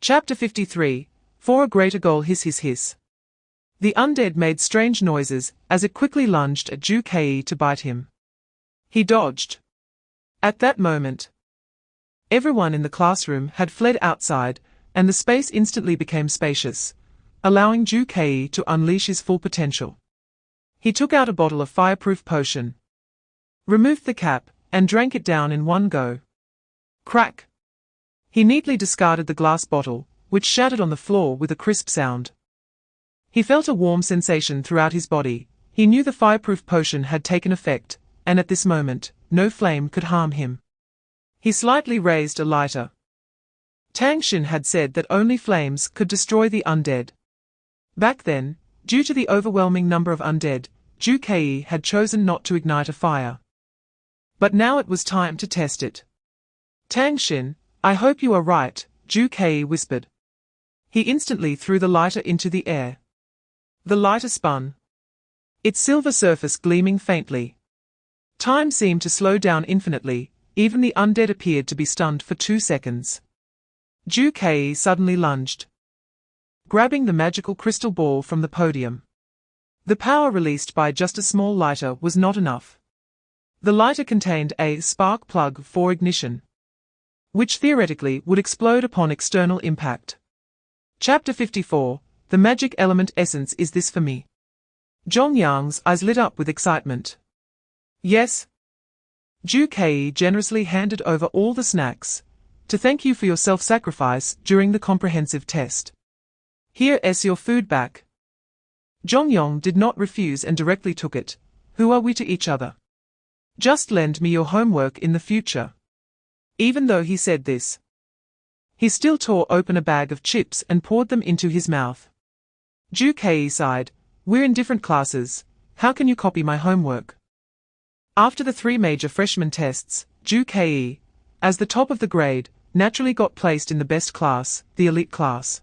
Chapter 53, For a Greater Goal. Hiss hiss hiss. The undead made strange noises as it quickly lunged at Ju Kei to bite him. He dodged. At that moment, everyone in the classroom had fled outside, and the space instantly became spacious, allowing Ju Kei to unleash his full potential. He took out a bottle of fireproof potion, removed the cap, and drank it down in one go. Crack! He neatly discarded the glass bottle, which shattered on the floor with a crisp sound. He felt a warm sensation throughout his body. He knew the fireproof potion had taken effect, and at this moment, no flame could harm him. He slightly raised a lighter. Tang Xin had said that only flames could destroy the undead. Back then, due to the overwhelming number of undead, Ju Kei had chosen not to ignite a fire. But now it was time to test it. Tang Xin, I hope you are right, Ju Kei whispered. He instantly threw the lighter into the air. The lighter spun, its silver surface gleaming faintly. Time seemed to slow down infinitely. Even the undead appeared to be stunned for 2 seconds. Ju Kei suddenly lunged, grabbing the magical crystal ball from the podium. The power released by just a small lighter was not enough. The lighter contained a spark plug for ignition, which theoretically would explode upon external impact. Chapter 54, The Magic Element Essence. Is this for me? Zhongyang's eyes lit up with excitement. Yes. Ju Kei generously handed over all the snacks, to thank you for your self-sacrifice during the comprehensive test. Here is your food back. Zhongyang did not refuse and directly took it. Who are we to each other? Just lend me your homework in the future. Even though he said this, he still tore open a bag of chips and poured them into his mouth. Ju Kei sighed. We're in different classes. How can you copy my homework? After the 3 major freshman tests, Ju Kei, as the top of the grade, naturally got placed in the best class, the elite class.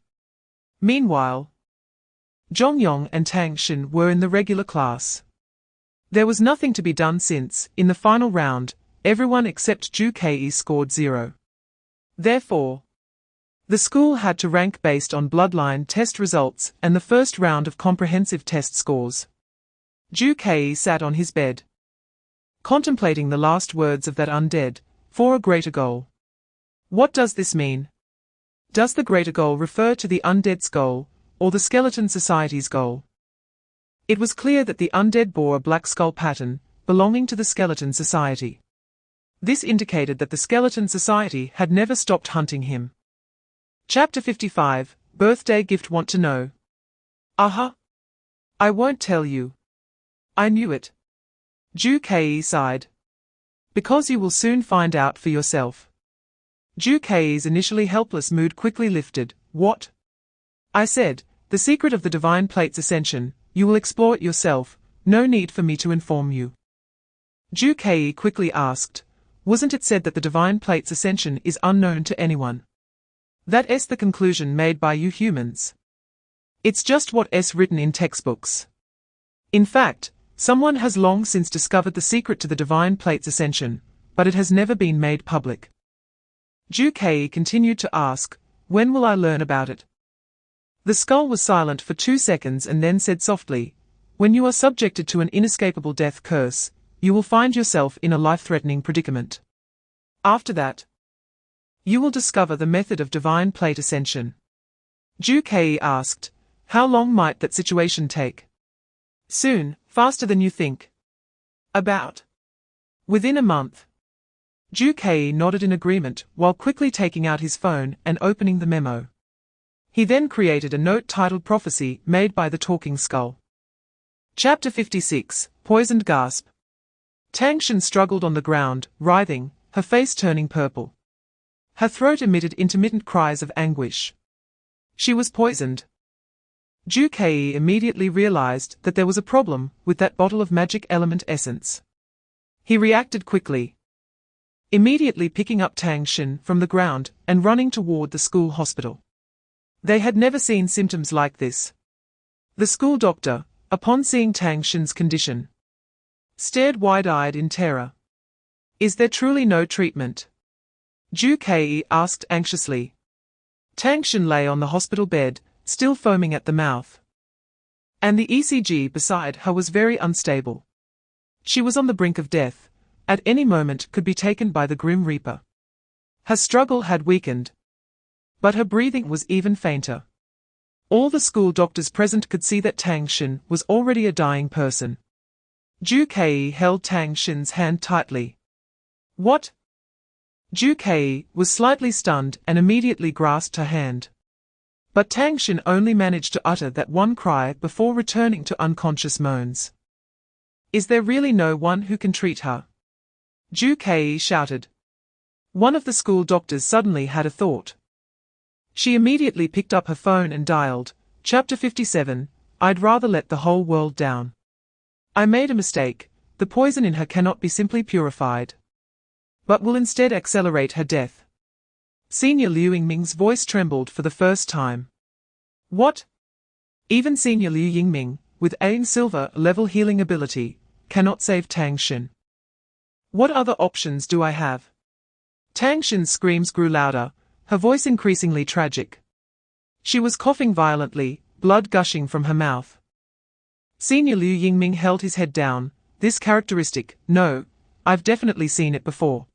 Meanwhile, Zhongyang and Tang Xin were in the regular class. There was nothing to be done since, in the final round, everyone except Ju Kei scored 0. Therefore, the school had to rank based on bloodline test results and the first round of comprehensive test scores. Ju Kei sat on his bed, contemplating the last words of that undead, for a greater goal. What does this mean? Does the greater goal refer to the undead's goal, or the skeleton society's goal? It was clear that the undead bore a black skull pattern, belonging to the skeleton society. This indicated that the skeleton society had never stopped hunting him. Chapter 55, Birthday Gift. Want to know? Uh-huh. I won't tell you. I knew it. Ju Kei sighed. Because you will soon find out for yourself. Ju Kei's initially helpless mood quickly lifted. What? I said, the secret of the Divine Plate's ascension, you will explore it yourself, no need for me to inform you. Ju Kei quickly asked, wasn't it said that the Divine Plate's ascension is unknown to anyone? That's the conclusion made by you humans. It's just what's written in textbooks. In fact, someone has long since discovered the secret to the divine plate's ascension, but it has never been made public. Ju-Kei continued to ask, when will I learn about it? The skull was silent for 2 seconds and then said softly, when you are subjected to an inescapable death curse, you will find yourself in a life-threatening predicament. After that, you will discover the method of divine plate ascension. Ju-Kei asked, how long might that situation take? Soon, faster than you think. About. Within a month. Ju-Kei nodded in agreement while quickly taking out his phone and opening the memo. He then created a note titled Prophecy Made by the Talking Skull. Chapter 56, Poisoned Gasp. Tang Shen struggled on the ground, writhing, her face turning purple. Her throat emitted intermittent cries of anguish. She was poisoned. Ju-Kei immediately realized that there was a problem with that bottle of magic element essence. He reacted quickly, immediately picking up Tang Shen from the ground and running toward the school hospital. They had never seen symptoms like this. The school doctor, upon seeing Tang Shen's condition, stared wide-eyed in terror. Is there truly no treatment? Ju-Kei asked anxiously. Tang Shen lay on the hospital bed, still foaming at the mouth. And the ECG beside her was very unstable. She was on the brink of death, at any moment could be taken by the Grim Reaper. Her struggle had weakened, but her breathing was even fainter. All the school doctors present could see that Tang Shen was already a dying person. Ju-Kei held Tang Shen's hand tightly. What? Ju-Kei was slightly stunned and immediately grasped her hand. But Tang Shen only managed to utter that one cry before returning to unconscious moans. Is there really no one who can treat her? Ju-Kei shouted. One of the school doctors suddenly had a thought. She immediately picked up her phone and dialed, Chapter 57, I'd rather let the whole world down. I made a mistake, the poison in her cannot be simply purified, but will instead accelerate her death. Senior Liu Yingming's voice trembled for the first time. What? Even Senior Liu Yingming, with a silver-level healing ability, cannot save Tang Shen. What other options do I have? Tang Shen's screams grew louder, her voice increasingly tragic. She was coughing violently, blood gushing from her mouth. Senior Liu Yingming held his head down, this characteristic, no, I've definitely seen it before.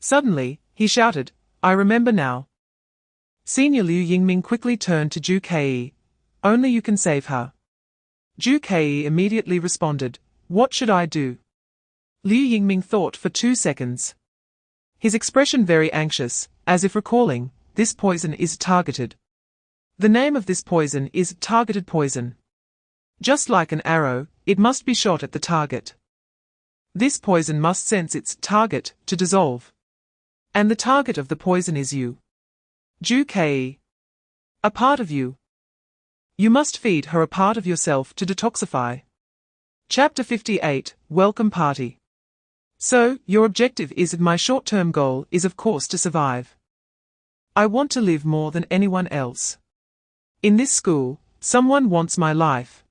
Suddenly, he shouted, I remember now. Senior Liu Yingming quickly turned to Ju-Kei. Only you can save her. Ju-Kei immediately responded, what should I do? Liu Yingming thought for 2 seconds. His expression very anxious, as if recalling, this poison is targeted. The name of this poison is targeted poison. Just like an arrow, it must be shot at the target. This poison must sense its target to dissolve. And the target of the poison is you. Ju-Kei. A part of you. You must feed her a part of yourself to detoxify. Chapter 58, Welcome Party. So, your objective is my short-term goal is of course to survive. I want to live more than anyone else. In this school, someone wants my life.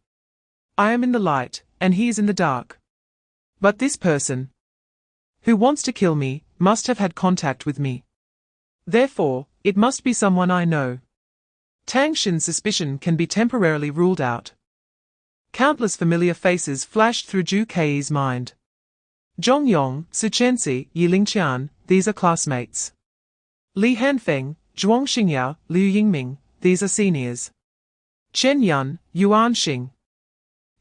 I am in the light, and he is in the dark. But this person, who wants to kill me, must have had contact with me. Therefore, it must be someone I know. Tang Shen's suspicion can be temporarily ruled out. Countless familiar faces flashed through Ju-Kei's mind. Zhong Yong, Su Chensi, Yi Lingqian, these are classmates. Li Hanfeng, Zhuang Xingyao, Liu Yingming, these are seniors. Chen Yun, Yuan Xing.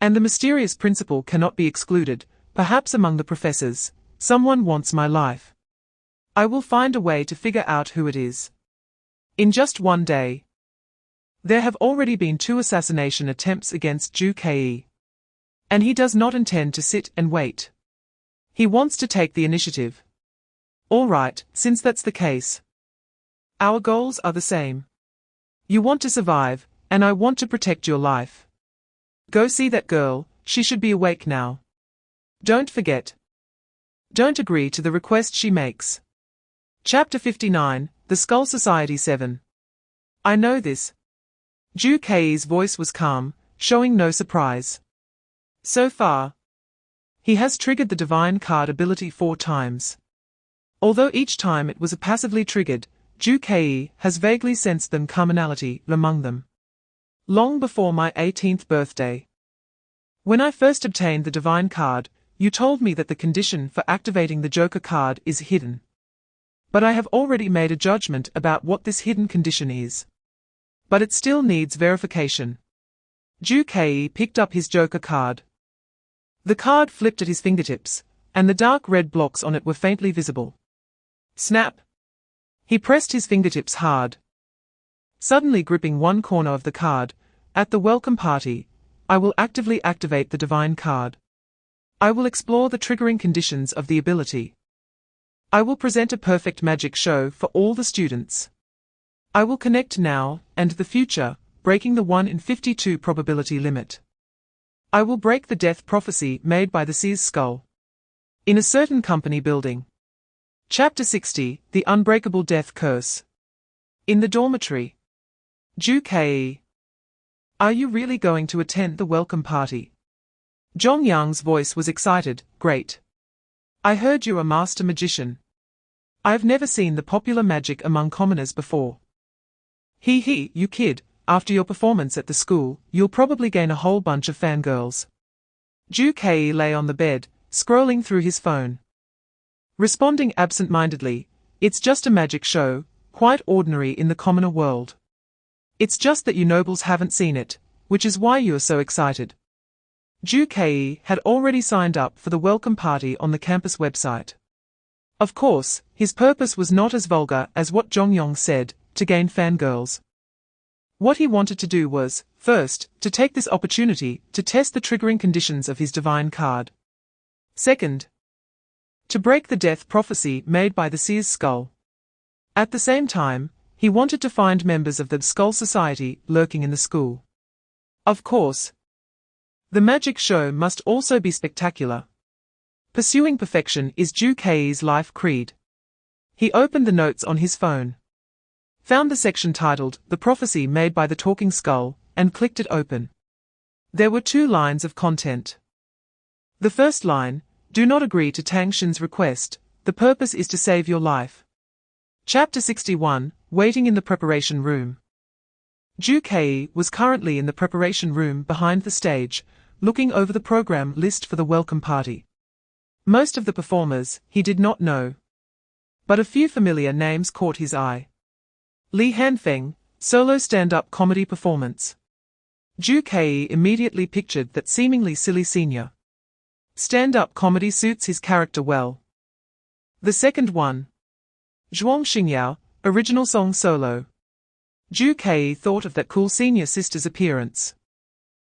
And the mysterious principal cannot be excluded, perhaps among the professors. Someone wants my life. I will find a way to figure out who it is. In just one day. There have already been 2 assassination attempts against Ju-Kei. And he does not intend to sit and wait. He wants to take the initiative. All right, since that's the case. Our goals are the same. You want to survive, and I want to protect your life. Go see that girl, she should be awake now. Don't forget. Don't agree to the request she makes. Chapter 59, The Skull Society 7. I know this. Ju Kei's voice was calm, showing no surprise. So far, he has triggered the divine card ability 4 times. Although each time it was a passively triggered, Ju Kei has vaguely sensed the commonality among them. Long before my 18th birthday. When I first obtained the divine card, you told me that the condition for activating the Joker card is hidden. But I have already made a judgment about what this hidden condition is. But it still needs verification. Ju Kei picked up his Joker card. The card flipped at his fingertips, and the dark red blocks on it were faintly visible. Snap! He pressed his fingertips hard. Suddenly gripping one corner of the card, at the welcome party, I will actively activate the divine card. I will explore the triggering conditions of the ability. I will present a perfect magic show for all the students. I will connect now and the future, breaking the 1 in 52 probability limit. I will break the death prophecy made by the seer's skull. In a certain company building. Chapter 60, The Unbreakable Death Curse. In the dormitory. Ju Kei. Are you really going to attend the welcome party? Zhong Yang's voice was excited. Great. I heard you're a master magician. I've never seen the popular magic among commoners before. Hee, you kid, after your performance at the school, you'll probably gain a whole bunch of fangirls. Ju Kei lay on the bed, scrolling through his phone. Responding absent-mindedly, it's just a magic show, quite ordinary in the commoner world. It's just that you nobles haven't seen it, which is why you're so excited. Ju Kei had already signed up for the welcome party on the campus website. Of course, his purpose was not as vulgar as what Zhongyong said, to gain fangirls. What he wanted to do was, first, to take this opportunity to test the triggering conditions of his divine card. Second, to break the death prophecy made by the seer's skull. At the same time, he wanted to find members of the Skull Society lurking in the school. Of course, the magic show must also be spectacular. Pursuing perfection is Ju Kei's life creed. He opened the notes on his phone. Found the section titled, The Prophecy Made by the Talking Skull, and clicked it open. There were 2 lines of content. The first line, do not agree to Tang Xin's request, the purpose is to save your life. Chapter 61, Waiting in the Preparation Room. Ju Kei was currently in the preparation room behind the stage, looking over the program list for the welcome party. Most of the performers he did not know. But a few familiar names caught his eye. Li Hanfeng, solo stand-up comedy performance. Ju Kei immediately pictured that seemingly silly senior. Stand-up comedy suits his character well. The second one. Zhuang Xingyao, original song solo. Ju Kei thought of that cool senior sister's appearance.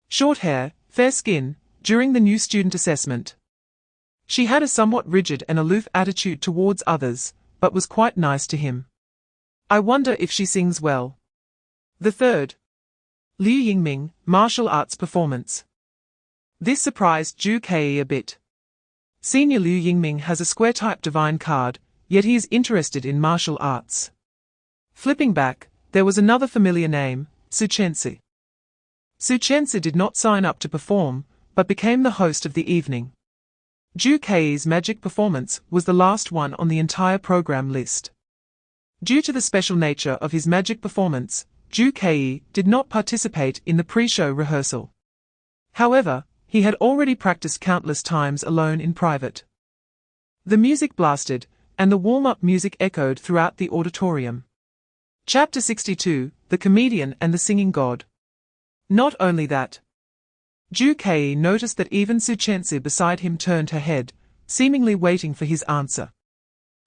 Short hair, fair skin, during the new student assessment. She had a somewhat rigid and aloof attitude towards others, but was quite nice to him. I wonder if she sings well. The third. Liu Yingming, martial arts performance. This surprised Ju Kei a bit. Senior Liu Yingming has a square-type divine card, yet he is interested in martial arts. Flipping back, there was another familiar name, Su Chensi. Su Chensi did not sign up to perform, but became the host of the evening. Ju Kei's magic performance was the last one on the entire program list. Due to the special nature of his magic performance, Ju Kei did not participate in the pre-show rehearsal. However, he had already practiced countless times alone in private. The music blasted, and the warm-up music echoed throughout the auditorium. Chapter 62, The Comedian and the Singing God. Not only that. Ju Kei noticed that even Su Chensi beside him turned her head, seemingly waiting for his answer.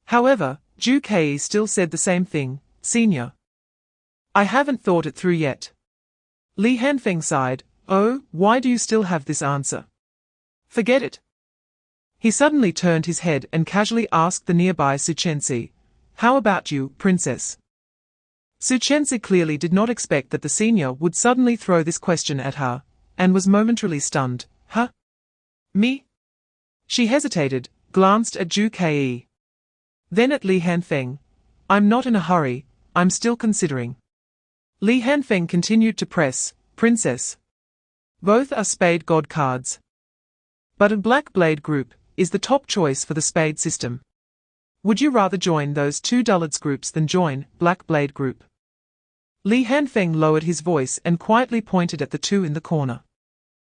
However, Ju Kei still said the same thing, Senior. I haven't thought it through yet. Li Hanfeng sighed, oh, why do you still have this answer? Forget it. He suddenly turned his head and casually asked the nearby Su Chensi, how about you, princess? Su Chensi clearly did not expect that the senior would suddenly throw this question at her, and was momentarily stunned. Huh? Me? She hesitated, glanced at Ju Kei. Then at Li Hanfeng. I'm not in a hurry, I'm still considering. Li Hanfeng continued to press, Princess. Both are spade god cards. But a black blade group is the top choice for the spade system. Would you rather join those two dullards groups than join black blade group? Li Hanfeng lowered his voice and quietly pointed at the two in the corner.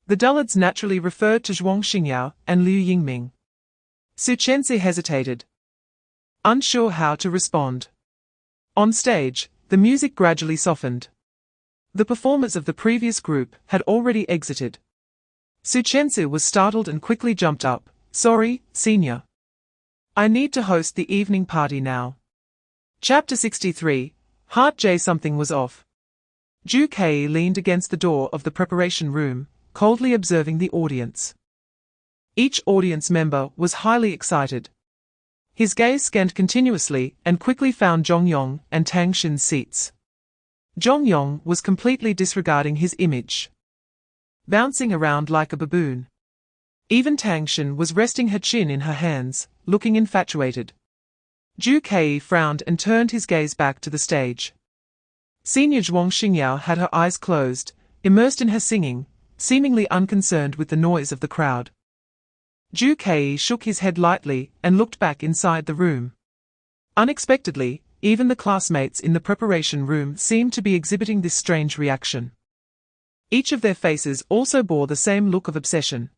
The dullards naturally referred to Zhuang Xingyao and Liu Yingming. Su Chenzi hesitated, unsure how to respond. On stage, the music gradually softened. The performers of the previous group had already exited. Su Chenzi was startled and quickly jumped up. Sorry, senior. I need to host the evening party now. Chapter 63, Heart J. Something was off. Zhu Kei leaned against the door of the preparation room, coldly observing the audience. Each audience member was highly excited. His gaze scanned continuously and quickly found Zhong Yong and Tang Xin's seats. Zhong Yong was completely disregarding his image, bouncing around like a baboon. Even Tang Xin was resting her chin in her hands, looking infatuated. Zhu Kei frowned and turned his gaze back to the stage. Senior Zhuang Xingyao had her eyes closed, immersed in her singing, seemingly unconcerned with the noise of the crowd. Zhu Kei shook his head lightly and looked back inside the room. Unexpectedly, even the classmates in the preparation room seemed to be exhibiting this strange reaction. Each of their faces also bore the same look of obsession.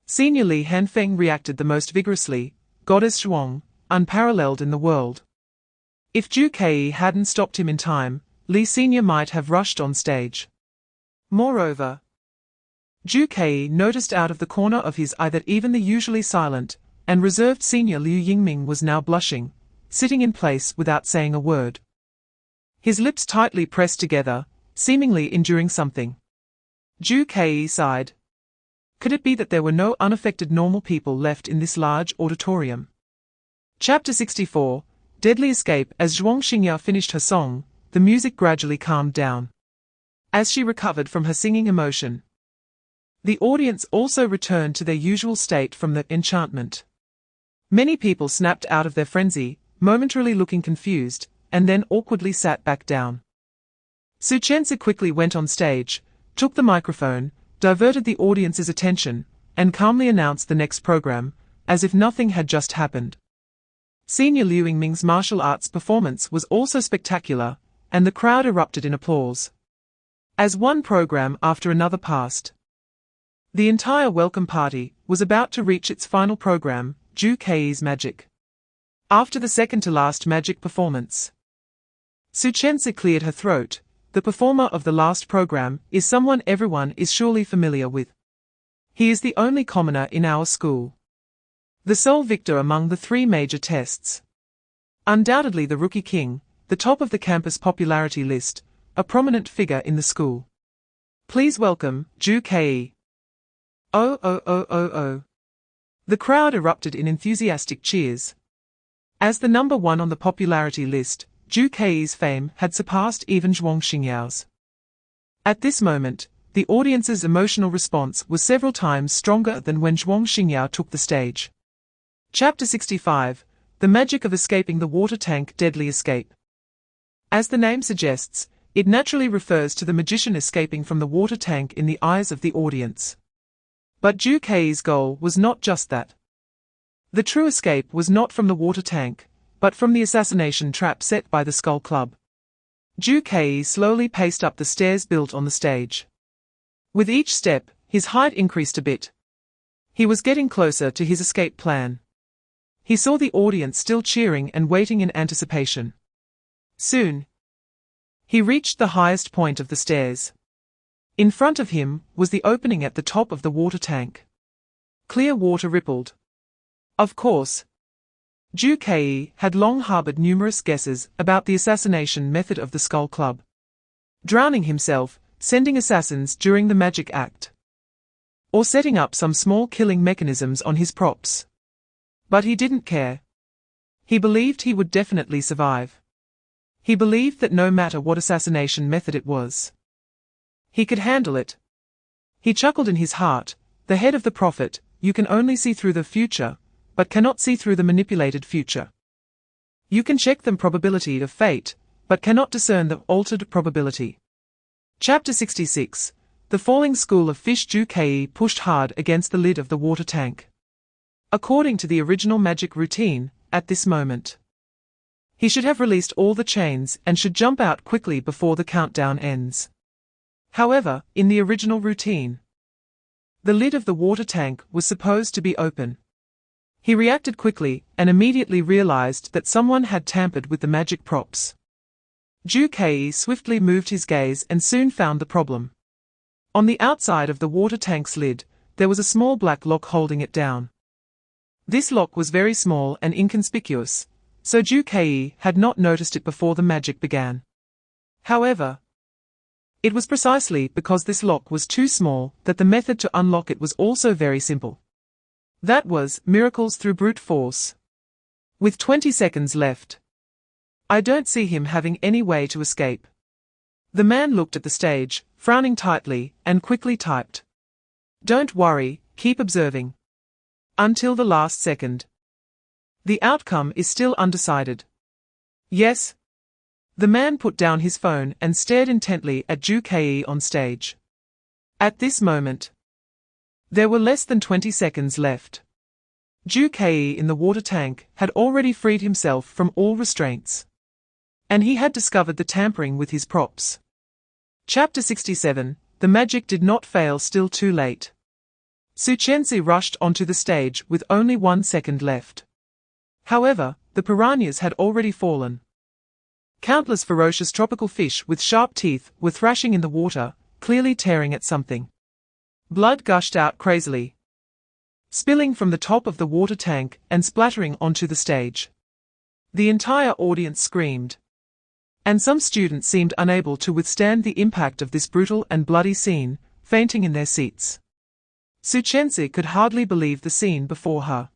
Senior Li Hanfeng reacted the most vigorously, Goddess Zhuang, unparalleled in the world. If Zhu Kei hadn't stopped him in time, Li Senior might have rushed on stage. Moreover, Zhu Kei noticed out of the corner of his eye that even the usually silent and reserved senior Liu Yingming was now blushing, sitting in place without saying a word. His lips tightly pressed together, seemingly enduring something. Zhu Kei sighed. Could it be that there were no unaffected normal people left in this large auditorium? Chapter 64, Deadly Escape. As Zhuang Xingyao finished her song, the music gradually calmed down. As she recovered from her singing emotion, the audience also returned to their usual state from the enchantment. Many people snapped out of their frenzy, momentarily looking confused, and then awkwardly sat back down. Su Chenzi quickly went on stage, took the microphone, diverted the audience's attention, and calmly announced the next program, as if nothing had just happened. Senior Liu Yingming's martial arts performance was also spectacular, and the crowd erupted in applause. As one program after another passed, the entire welcome party was about to reach its final program, Zhu Kei's magic. After the second-to-last magic performance, Su Chenzi cleared her throat. The performer of the last program is someone everyone is surely familiar with. He is the only commoner in our school, the sole victor among the three major tests. Undoubtedly the Rookie King, the top of the campus popularity list, a prominent figure in the school. Please welcome, Zhu Kei. Oh oh oh oh oh. The crowd erupted in enthusiastic cheers. As the number one on the popularity list, Zhu Kei's fame had surpassed even Zhuang Xingyao's. At this moment, the audience's emotional response was several times stronger than when Zhuang Xingyao took the stage. Chapter 65, The Magic of Escaping the Water Tank. Deadly Escape. As the name suggests, it naturally refers to the magician escaping from the water tank in the eyes of the audience. But Zhu Kei's goal was not just that. The true escape was not from the water tank, but from the assassination trap set by the Skull Club. Zhu Kei slowly paced up the stairs built on the stage. With each step, his height increased a bit. He was getting closer to his escape plan. He saw the audience still cheering and waiting in anticipation. Soon, he reached the highest point of the stairs. In front of him was the opening at the top of the water tank. Clear water rippled. Of course, Zhu Kei had long harbored numerous guesses about the assassination method of the Skull Club. Drowning himself, sending assassins during the magic act, or setting up some small killing mechanisms on his props. But he didn't care. He believed he would definitely survive. He believed that no matter what assassination method it was, he could handle it. He chuckled in his heart, the head of the prophet, you can only see through the future, but cannot see through the manipulated future. You can check the probability of fate, but cannot discern the altered probability. Chapter 66. The falling school of fish. Ju-Kei pushed hard against the lid of the water tank. According to the original magic routine, at this moment, he should have released all the chains and should jump out quickly before the countdown ends. However, in the original routine, the lid of the water tank was supposed to be open. He reacted quickly and immediately realized that someone had tampered with the magic props. Ju-Kei swiftly moved his gaze and soon found the problem. On the outside of the water tank's lid, there was a small black lock holding it down. This lock was very small and inconspicuous, so Ju-Kei had not noticed it before the magic began. However, it was precisely because this lock was too small that the method to unlock it was also very simple. That was miracles through brute force. With 20 seconds left, I don't see him having any way to escape. The man looked at the stage, frowning tightly, and quickly typed. Don't worry, keep observing. Until the last second. The outcome is still undecided. Yes. The man put down his phone and stared intently at Ju-Kei on stage. At this moment, there were less than 20 seconds left. Ju-Kei in the water tank had already freed himself from all restraints. And he had discovered the tampering with his props. Chapter 67. The magic did not fail. Still too late. Suchensi rushed onto the stage with only 1 second left. However, the piranhas had already fallen. Countless ferocious tropical fish with sharp teeth were thrashing in the water, clearly tearing at something. Blood gushed out crazily, spilling from the top of the water tank and splattering onto the stage. The entire audience screamed, and some students seemed unable to withstand the impact of this brutal and bloody scene, fainting in their seats. Suchensi could hardly believe the scene before her.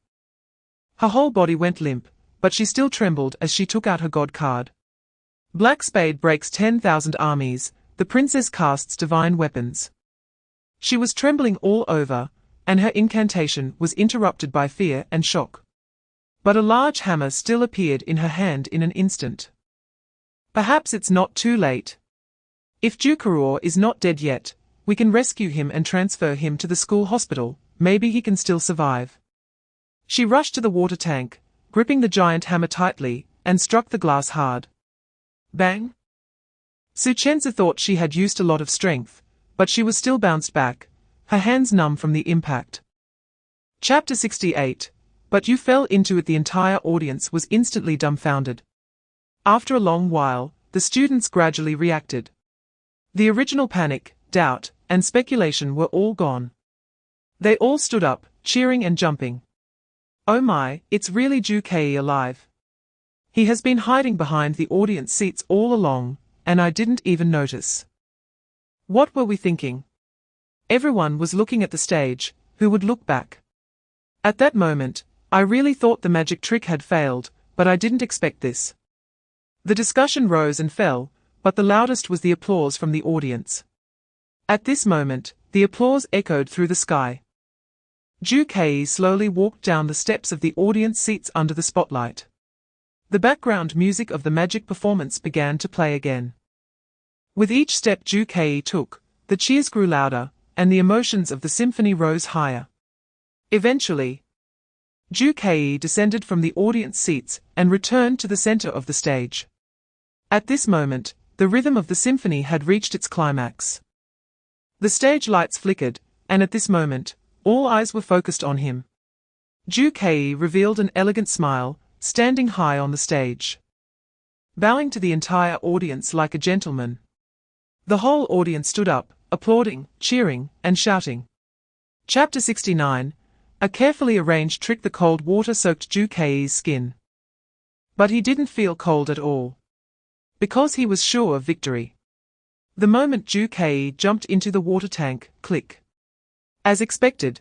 Her whole body went limp, but she still trembled as she took out her god card. Black Spade breaks 10,000 armies, the princess casts divine weapons. She was trembling all over, and her incantation was interrupted by fear and shock. But a large hammer still appeared in her hand in an instant. Perhaps it's not too late. If Jukaror is not dead yet, we can rescue him and transfer him to the school hospital, maybe he can still survive. She rushed to the water tank, gripping the giant hammer tightly, and struck the glass hard. Bang! Suchensa thought she had used a lot of strength, but she was still bounced back, her hands numb from the impact. Chapter 68. But you fell into it. The entire audience was instantly dumbfounded. After a long while, the students gradually reacted. The original panic, doubt, and speculation were all gone. They all stood up, cheering and jumping. Oh my, it's really Ju-Kei alive. He has been hiding behind the audience seats all along, and I didn't even notice. What were we thinking? Everyone was looking at the stage, who would look back? At that moment, I really thought the magic trick had failed, but I didn't expect this. The discussion rose and fell, but the loudest was the applause from the audience. At this moment, the applause echoed through the sky. Ju-Kei slowly walked down the steps of the audience seats under the spotlight. The background music of the magic performance began to play again. With each step Ju-Kei took, the cheers grew louder, and the emotions of the symphony rose higher. Eventually, Ju-Kei descended from the audience seats and returned to the center of the stage. At this moment, the rhythm of the symphony had reached its climax. The stage lights flickered, and at this moment, all eyes were focused on him. Ju-Kei revealed an elegant smile, standing high on the stage, bowing to the entire audience like a gentleman. The whole audience stood up, applauding, cheering, and shouting. Chapter 69. A carefully arranged trick. The cold water soaked Ju-Kei's skin. But he didn't feel cold at all, because he was sure of victory. The moment Ju-Kei jumped into the water tank, click. As expected,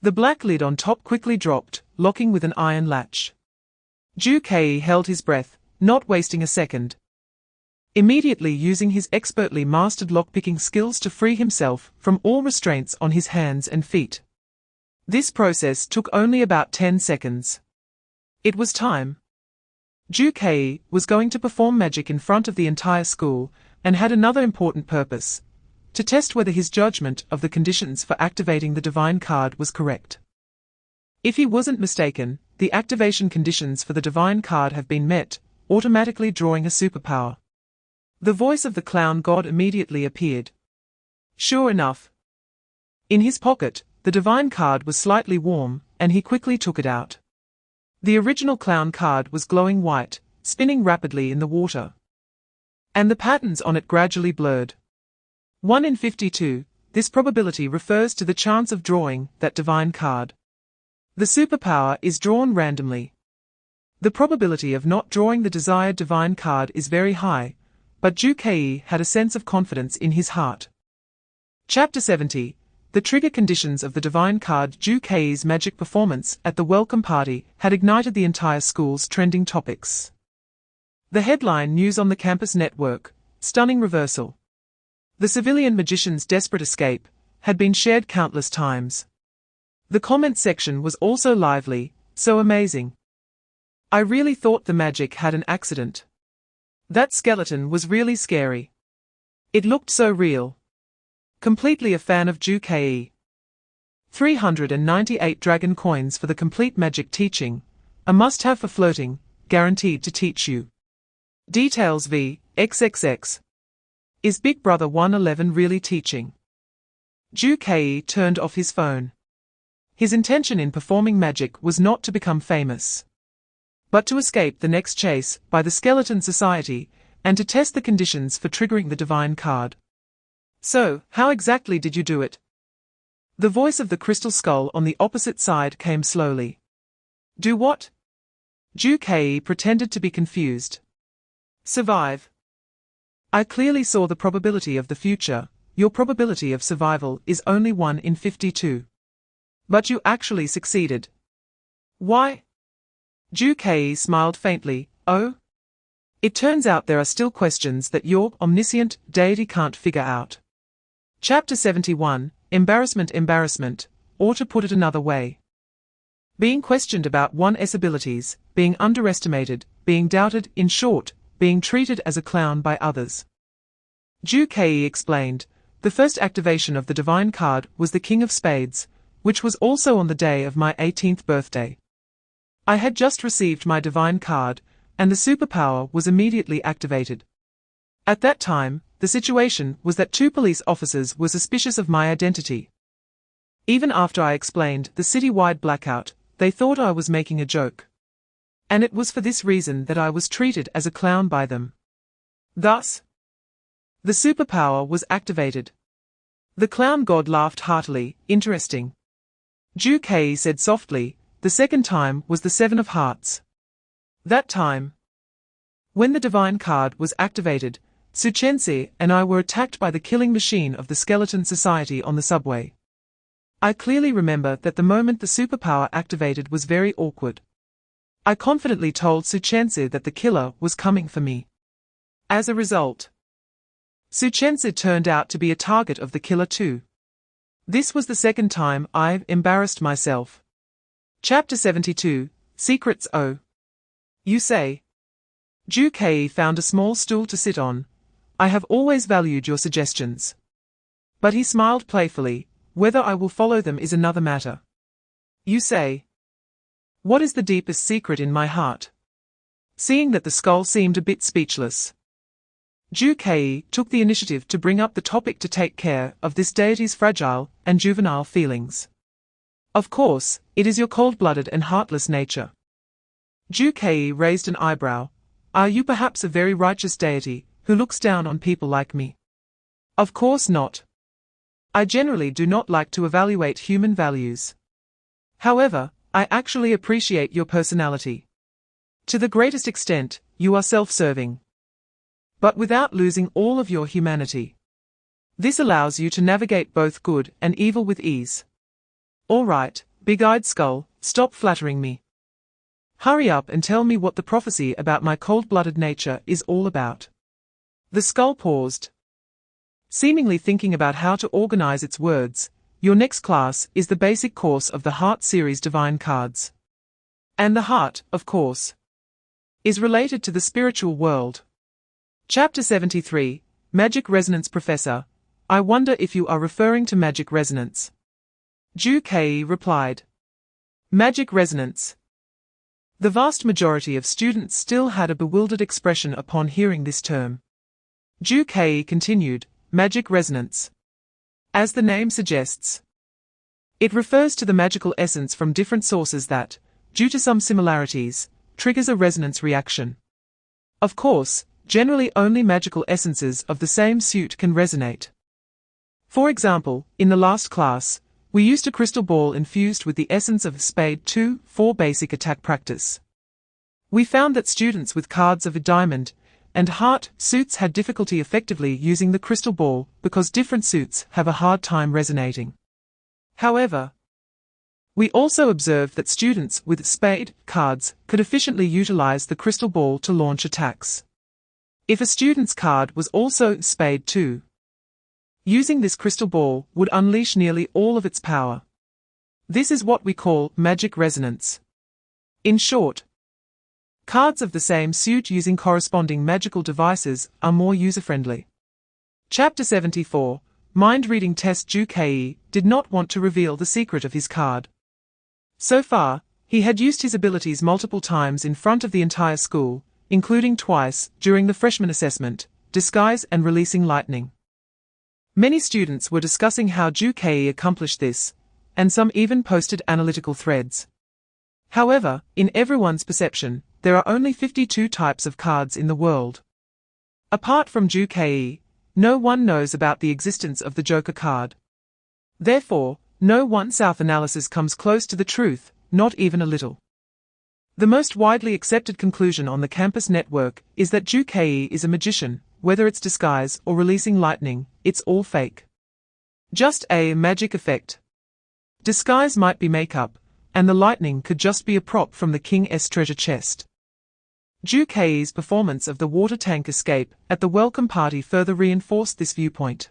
the black lid on top quickly dropped, locking with an iron latch. Ju-Kei held his breath, not wasting a second. Immediately using his expertly mastered lockpicking skills to free himself from all restraints on his hands and feet. This process took only about 10 seconds. It was time. Ju was going to perform magic in front of the entire school, and had another important purpose: to test whether his judgment of the conditions for activating the divine card was correct. If he wasn't mistaken, the activation conditions for the divine card have been met, automatically drawing a superpower. The voice of the clown god immediately appeared. Sure enough, in his pocket, the divine card was slightly warm, and he quickly took it out. The original clown card was glowing white, spinning rapidly in the water. And the patterns on it gradually blurred. 1 in 52, this probability refers to the chance of drawing that divine card. The superpower is drawn randomly. The probability of not drawing the desired divine card is very high, but Ju had a sense of confidence in his heart. Chapter 70. The trigger conditions of the divine card. Ju-Kei's magic performance at the welcome party had ignited the entire school's trending topics. The headline news on the campus network, "Stunning Reversal. The Civilian Magician's Desperate Escape," had been shared countless times. The comment section was also lively, "So amazing. I really thought the magic had an accident. That skeleton was really scary. It looked so real. Completely a fan of Ju-Kei. 398 dragon coins for the complete magic teaching, a must-have for floating, guaranteed to teach you. Details v. XXX. Is Big Brother 111 really teaching?" Ju-Kei turned off his phone. His intention in performing magic was not to become famous, but to escape the next chase by the Skeleton Society, and to test the conditions for triggering the divine card. "So, how exactly did you do it?" The voice of the crystal skull on the opposite side came slowly. "Do what?" Ju-Kei pretended to be confused. "Survive. I clearly saw the probability of the future. Your probability of survival is only 1 in 52. But you actually succeeded." "Why?" Ju-Kei smiled faintly. "Oh? It turns out there are still questions that your omniscient deity can't figure out." Chapter 71. Embarrassment, or to put it another way. Being questioned about one's abilities, being underestimated, being doubted, in short, being treated as a clown by others. Ju-Kei explained, "The first activation of the divine card was the King of Spades, which was also on the day of my 18th birthday. I had just received my divine card, and the superpower was immediately activated. At that time, the situation was that 2 police officers were suspicious of my identity. Even after I explained the city-wide blackout, they thought I was making a joke. And it was for this reason that I was treated as a clown by them. Thus, the superpower was activated." The clown god laughed heartily. "Interesting." Ju-Kei said softly, "The second time was the 7 of Hearts. That time, when the divine card was activated, Suchense and I were attacked by the killing machine of the Skeleton Society on the subway. I clearly remember that the moment the superpower activated was very awkward. I confidently told Suchense that the killer was coming for me. As a result, Suchense turned out to be a target of the killer too. This was the second time I've embarrassed myself." Chapter 72. Secrets. Oh, you say? Ju-Kei found a small stool to sit on. "I have always valued your suggestions." But he smiled playfully. "Whether I will follow them is another matter." "You say? What is the deepest secret in my heart?" Seeing that the skull seemed a bit speechless, Ju-Kei took the initiative to bring up the topic to take care of this deity's fragile and juvenile feelings. "Of course, it is your cold-blooded and heartless nature." Ju-Kei raised an eyebrow. "Are you perhaps a very righteous deity, who looks down on people like me?" "Of course not. I generally do not like to evaluate human values. However, I actually appreciate your personality. To the greatest extent, you are self-serving, but without losing all of your humanity. This allows you to navigate both good and evil with ease. All right, big-eyed skull, stop flattering me. Hurry up and tell me what the prophecy about my cold-blooded nature is all about." The skull paused, seemingly thinking about how to organize its words. "Your next class is the basic course of the Heart series divine cards. And the heart, of course. is related to the spiritual world. Chapter 73, Magic Resonance. Professor, I wonder if you are referring to magic resonance. Ju Kei replied. Magic resonance. The vast majority of students still had a bewildered expression upon hearing this term. Ju Kei continued, magic resonance. As the name suggests, it refers to the magical essence from different sources that, due to some similarities, triggers a resonance reaction. Of course, generally only magical essences of the same suit can resonate. For example, in the last class, we used a crystal ball infused with the essence of Spade Q for basic attack practice. We found that students with cards of a diamond and heart suits had difficulty effectively using the crystal ball because different suits have a hard time resonating. However, we also observed that students with spade cards could efficiently utilize the crystal ball to launch attacks. If a student's card was also Spade Q, using this crystal ball would unleash nearly all of its power. This is what we call magic resonance. In short, cards of the same suit using corresponding magical devices are more user-friendly. Chapter 74, Mind-Reading Test. Ju Kei did not want to reveal the secret of his card. So far, he had used his abilities multiple times in front of the entire school, including twice during the freshman assessment, disguise and releasing lightning. Many students were discussing how Ju Kei accomplished this, and some even posted analytical threads. However, in everyone's perception, there are only 52 types of cards in the world. Apart from Ju Kei, no one knows about the existence of the Joker card. Therefore, no one self-analysis comes close to the truth, not even a little. The most widely accepted conclusion on the campus network is that Ju Kei is a magician. Whether it's disguise or releasing lightning, it's all fake. Just a magic effect. Disguise might be makeup, and the lightning could just be a prop from the King's treasure chest. Ju Kei's performance of the water tank escape at the welcome party further reinforced this viewpoint.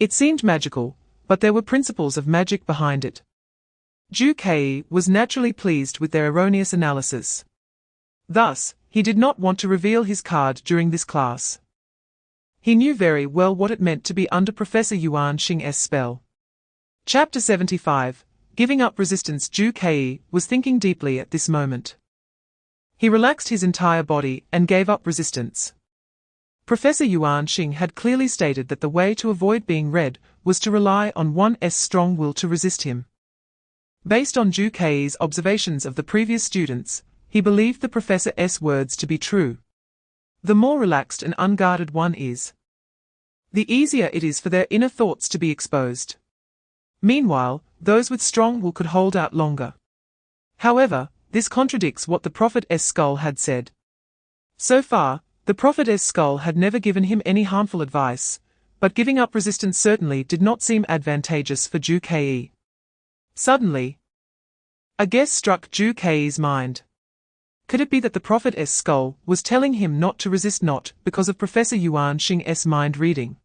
It seemed magical, but there were principles of magic behind it. Ju Kei was naturally pleased with their erroneous analysis. Thus, he did not want to reveal his card during this class. He knew very well what it meant to be under Professor Yuan Xing's spell. Chapter 75, Giving Up Resistance. Ju Kei was thinking deeply at this moment. He relaxed his entire body and gave up resistance. Professor Yuan Xing had clearly stated that the way to avoid being read was to rely on one's strong will to resist him. Based on Ju Kei's observations of the previous students, he believed the professor's words to be true. The more relaxed and unguarded one is, the easier it is for their inner thoughts to be exposed. Meanwhile, those with strong will could hold out longer. However, this contradicts what the Prophet's skull had said. So far, the Prophet's skull had never given him any harmful advice, but giving up resistance certainly did not seem advantageous for Ju Kei. Suddenly, a guess struck Ju Kei's mind. Could it be that the Prophet's skull was telling him not to resist, not because of Professor Yuan Xing's mind reading?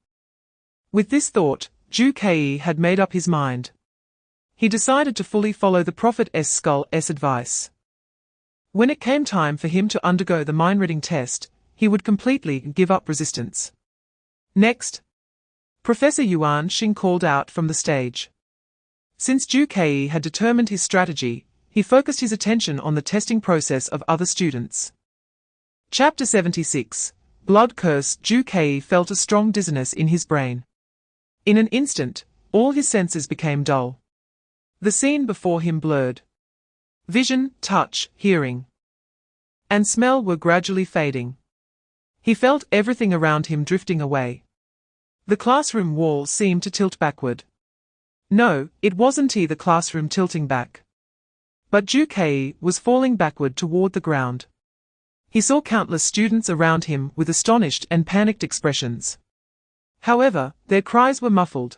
With this thought, Ju Kei had made up his mind. He decided to fully follow the Prophet's skull's advice. When it came time for him to undergo the mind-reading test, he would completely give up resistance. Next, Professor Yuan Xing called out from the stage. Since Ju Kei had determined his strategy, he focused his attention on the testing process of other students. Chapter 76, Blood Curse. Ju Kei felt a strong dizziness in his brain. In an instant, all his senses became dull. The scene before him blurred. Vision, touch, hearing, and smell were gradually fading. He felt everything around him drifting away. The classroom wall seemed to tilt backward. No, it wasn't the classroom tilting back. But Ju Kei was falling backward toward the ground. He saw countless students around him with astonished and panicked expressions. However, their cries were muffled,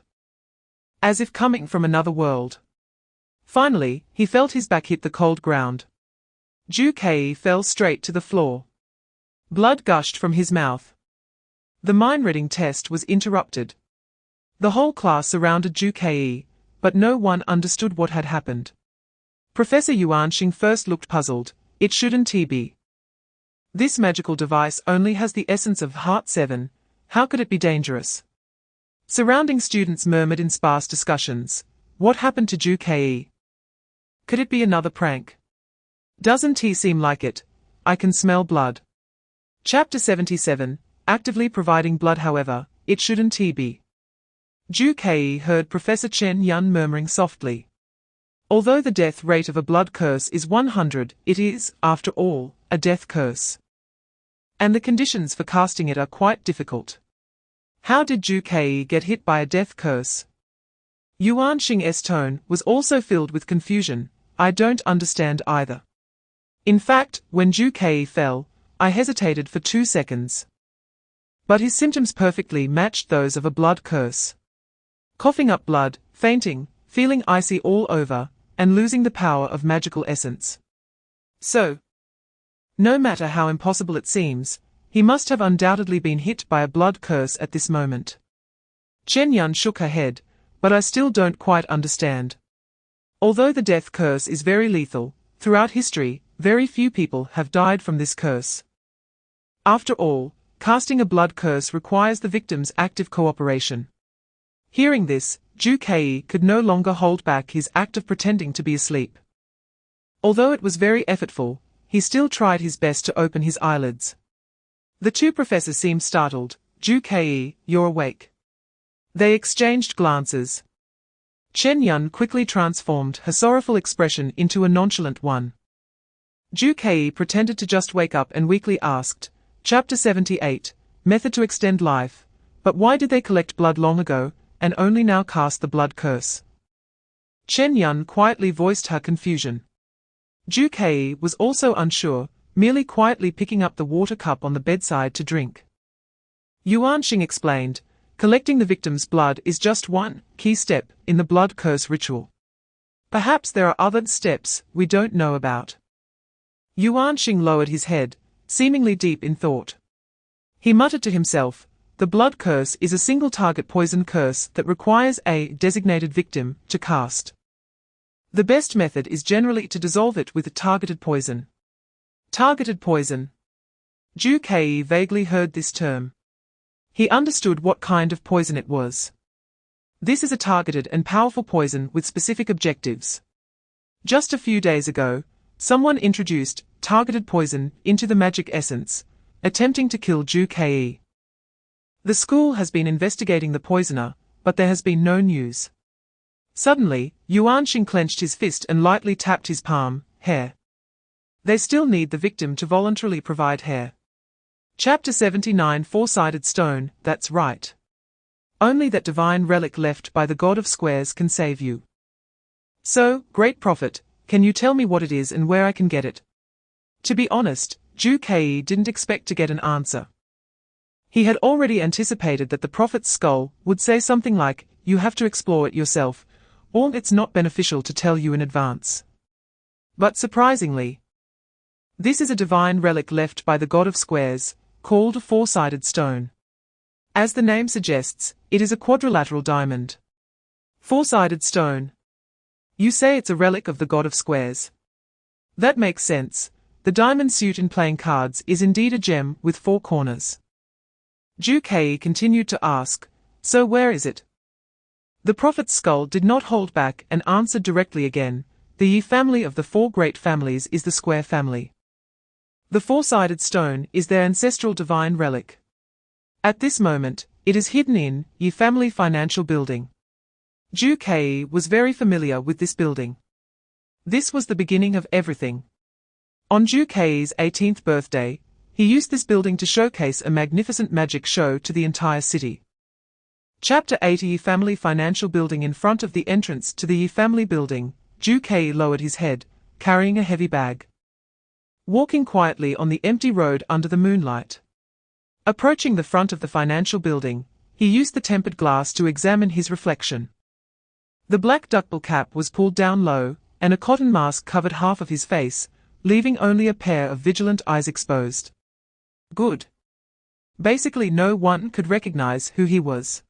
as if coming from another world. Finally, he felt his back hit the cold ground. Ju Kei fell straight to the floor. Blood gushed from his mouth. The mind-reading test was interrupted. The whole class surrounded Ju Kei, but no one understood what had happened. Professor Yuan Xing first looked puzzled. It shouldn't be. This magical device only has the essence of Heart 7, how could it be dangerous? Surrounding students murmured in sparse discussions. What happened to Ju Ke? Could it be another prank? Doesn't he seem like it? I can smell blood. Chapter 77, actively providing blood however, it shouldn't he be? Ju Ke heard Professor Chen Yun murmuring softly. Although the death rate of a blood curse is 100, it is, after all, a death curse. And the conditions for casting it are quite difficult. How did Ju Ke get hit by a death curse? Yuan Xing's tone was also filled with confusion. I don't understand either. In fact, when Ju Ke fell, I hesitated for 2 seconds. But his symptoms perfectly matched those of a blood curse. Coughing up blood, fainting, feeling icy all over, and losing the power of magical essence. So, no matter how impossible it seems, he must have undoubtedly been hit by a blood curse at this moment. Chen Yun shook her head, but I still don't quite understand. Although the death curse is very lethal, throughout history, very few people have died from this curse. After all, casting a blood curse requires the victim's active cooperation. Hearing this, Ju Ke could no longer hold back his act of pretending to be asleep. Although it was very effortful, he still tried his best to open his eyelids. The two professors seemed startled. Ju Ke, you're awake. They exchanged glances. Chen Yun quickly transformed her sorrowful expression into a nonchalant one. Ju Ke pretended to just wake up and weakly asked, Chapter 78, Method to Extend Life, but why did they collect blood long ago, and only now cast the blood curse? Chen Yun quietly voiced her confusion. Ju Ke was also unsure, merely quietly picking up the water cup on the bedside to drink. Yuan Xing explained, collecting the victim's blood is just one key step in the blood curse ritual. Perhaps there are other steps we don't know about. Yuan Xing lowered his head, seemingly deep in thought. He muttered to himself, the blood curse is a single target poison curse that requires a designated victim to cast. The best method is generally to dissolve it with a targeted poison. Targeted poison. Ju Ke vaguely heard this term. He understood what kind of poison it was. This is a targeted and powerful poison with specific objectives. Just a few days ago, someone introduced targeted poison into the magic essence, attempting to kill Ju Ke. The school has been investigating the poisoner, but there has been no news. Suddenly, Yuan Xing clenched his fist and lightly tapped his palm. Hair. They still need the victim to voluntarily provide hair. Chapter 79 Four-sided stone, that's right. Only that divine relic left by the god of squares can save you. So, great prophet, can you tell me what it is and where I can get it? To be honest, Ju Ke didn't expect to get an answer. He had already anticipated that the prophet's skull would say something like, you have to explore it yourself, or it's not beneficial to tell you in advance. But surprisingly, this is a divine relic left by the god of squares, called a four-sided stone. As the name suggests, it is a quadrilateral diamond. Four-sided stone. You say it's a relic of the god of squares. That makes sense. The diamond suit in playing cards is indeed a gem with four corners. Ju Ke continued to ask, so where is it? The prophet's skull did not hold back and answered directly again, the Yi family of the four great families is the square family. The four-sided stone is their ancestral divine relic. At this moment, it is hidden in Yi family financial building. Ju Ke was very familiar with this building. This was the beginning of everything. On Ju Ke's 18th birthday, he used this building to showcase a magnificent magic show to the entire city. Chapter 80 Yi family financial building. In front of the entrance to the Yi family building, Ju Ke lowered his head, carrying a heavy bag. Walking quietly on the empty road under the moonlight. Approaching the front of the financial building, he used the tempered glass to examine his reflection. The black duckbill cap was pulled down low, and a cotton mask covered half of his face, leaving only a pair of vigilant eyes exposed. Good. Basically no one could recognize who he was.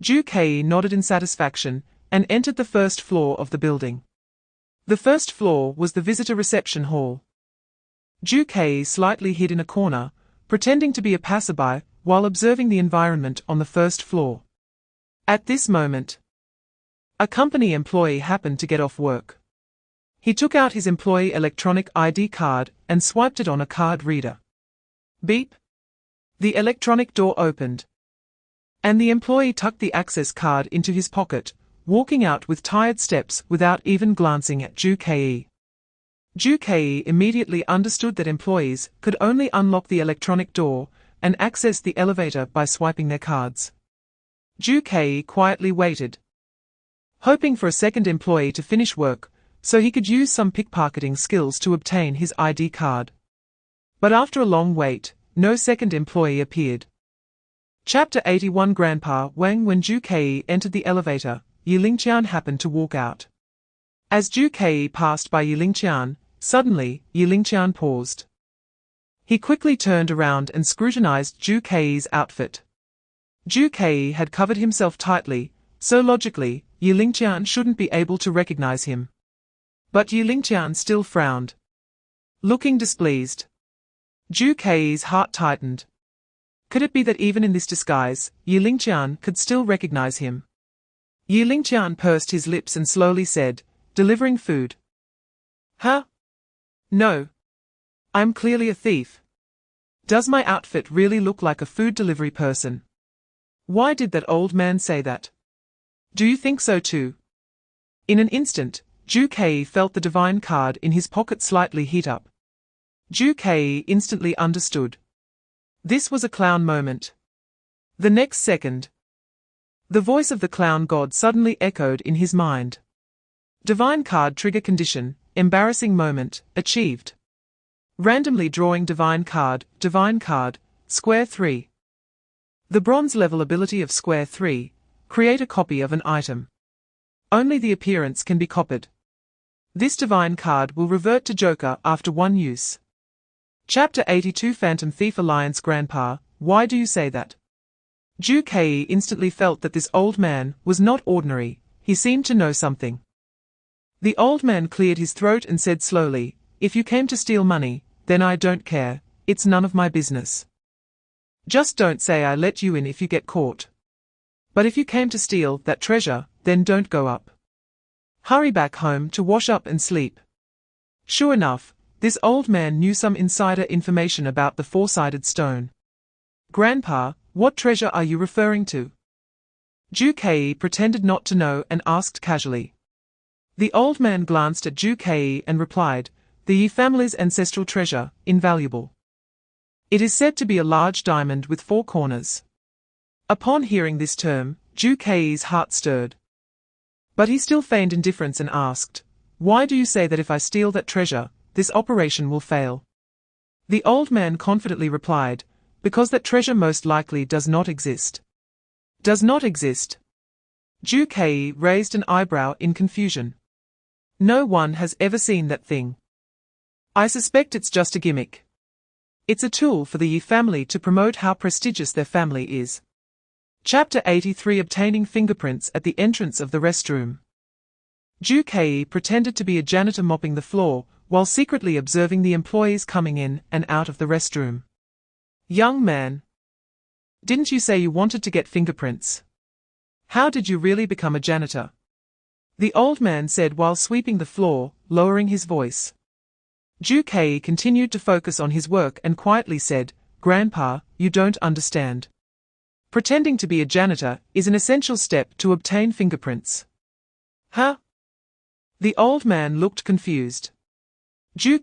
Ju Ke nodded in satisfaction, and entered the first floor of the building. The first floor was the visitor reception hall. Ju slightly hid in a corner, pretending to be a passerby while observing the environment on the first floor. At this moment, a company employee happened to get off work. He took out his employee electronic ID card and swiped it on a card reader. Beep! The electronic door opened, and the employee tucked the access card into his pocket, walking out with tired steps without even glancing at Ju. Ju immediately understood that employees could only unlock the electronic door and access the elevator by swiping their cards. Ju quietly waited, hoping for a second employee to finish work so he could use some pickpocketing skills to obtain his ID card. But after a long wait, no second employee appeared. Chapter 81 Grandpa Wang. When Ju entered the elevator, Yilingqian happened to walk out. As Ju passed by Yilingqian, suddenly, Yilingqian paused. He quickly turned around and scrutinized Ju outfit. Ju had covered himself tightly, so logically, Yilingqian shouldn't be able to recognize him. But Yilingqian still frowned, looking displeased. Ju's heart tightened. Could it be that even in this disguise, Yilingqian could still recognize him? Yilingqian pursed his lips and slowly said, "Delivering food." "Huh? No. I'm clearly a thief. Does my outfit really look like a food delivery person? Why did that old man say that? Do you think so too?" In an instant, Ju felt the divine card in his pocket slightly heat up. Ju instantly understood. This was a clown moment. The next second, the voice of the clown god suddenly echoed in his mind. Divine card trigger condition, embarrassing moment, achieved. Randomly drawing divine card, square 3. The bronze level ability of square 3, create a copy of an item. Only the appearance can be copied. This divine card will revert to Joker after one use. Chapter 82 Phantom Thief Alliance. Grandpa, why do you say that? Ju instantly felt that this old man was not ordinary. He seemed to know something. The old man cleared his throat and said slowly, "If you came to steal money, then I don't care, it's none of my business. Just don't say I let you in if you get caught. But if you came to steal that treasure, then don't go up. Hurry back home to wash up and sleep." Sure enough, this old man knew some insider information about the four-sided stone. "Grandpa, what treasure are you referring to?" Ju pretended not to know and asked casually. The old man glanced at Ju and replied, "The Yi family's ancestral treasure, invaluable. It is said to be a large diamond with 4 corners." Upon hearing this term, Ju's heart stirred. But he still feigned indifference and asked, "Why do you say that if I steal that treasure, this operation will fail?" The old man confidently replied, "Because that treasure most likely does not exist." "Does not exist?" Ju raised an eyebrow in confusion. "No one has ever seen that thing. I suspect it's just a gimmick. It's a tool for the Yi family to promote how prestigious their family is." Chapter 83 Obtaining Fingerprints at the entrance of the restroom. Ju pretended to be a janitor mopping the floor, while secretly observing the employees coming in and out of the restroom. "Young man, didn't you say you wanted to get fingerprints? How did you really become a janitor?" the old man said while sweeping the floor, lowering his voice. Ju continued to focus on his work and quietly said, "Grandpa, you don't understand. Pretending to be a janitor is an essential step to obtain fingerprints." "Huh?" The old man looked confused. Ju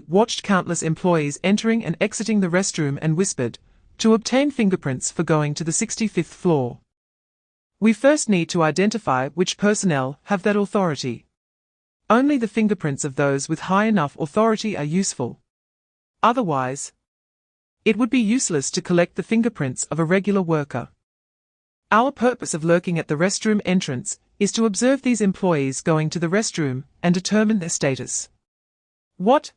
watched countless employees entering and exiting the restroom and whispered, "To obtain fingerprints for going to the 65th floor. We first need to identify which personnel have that authority. Only the fingerprints of those with high enough authority are useful. Otherwise, it would be useless to collect the fingerprints of a regular worker. Our purpose of lurking at the restroom entrance is to observe these employees going to the restroom and determine their status." "What?"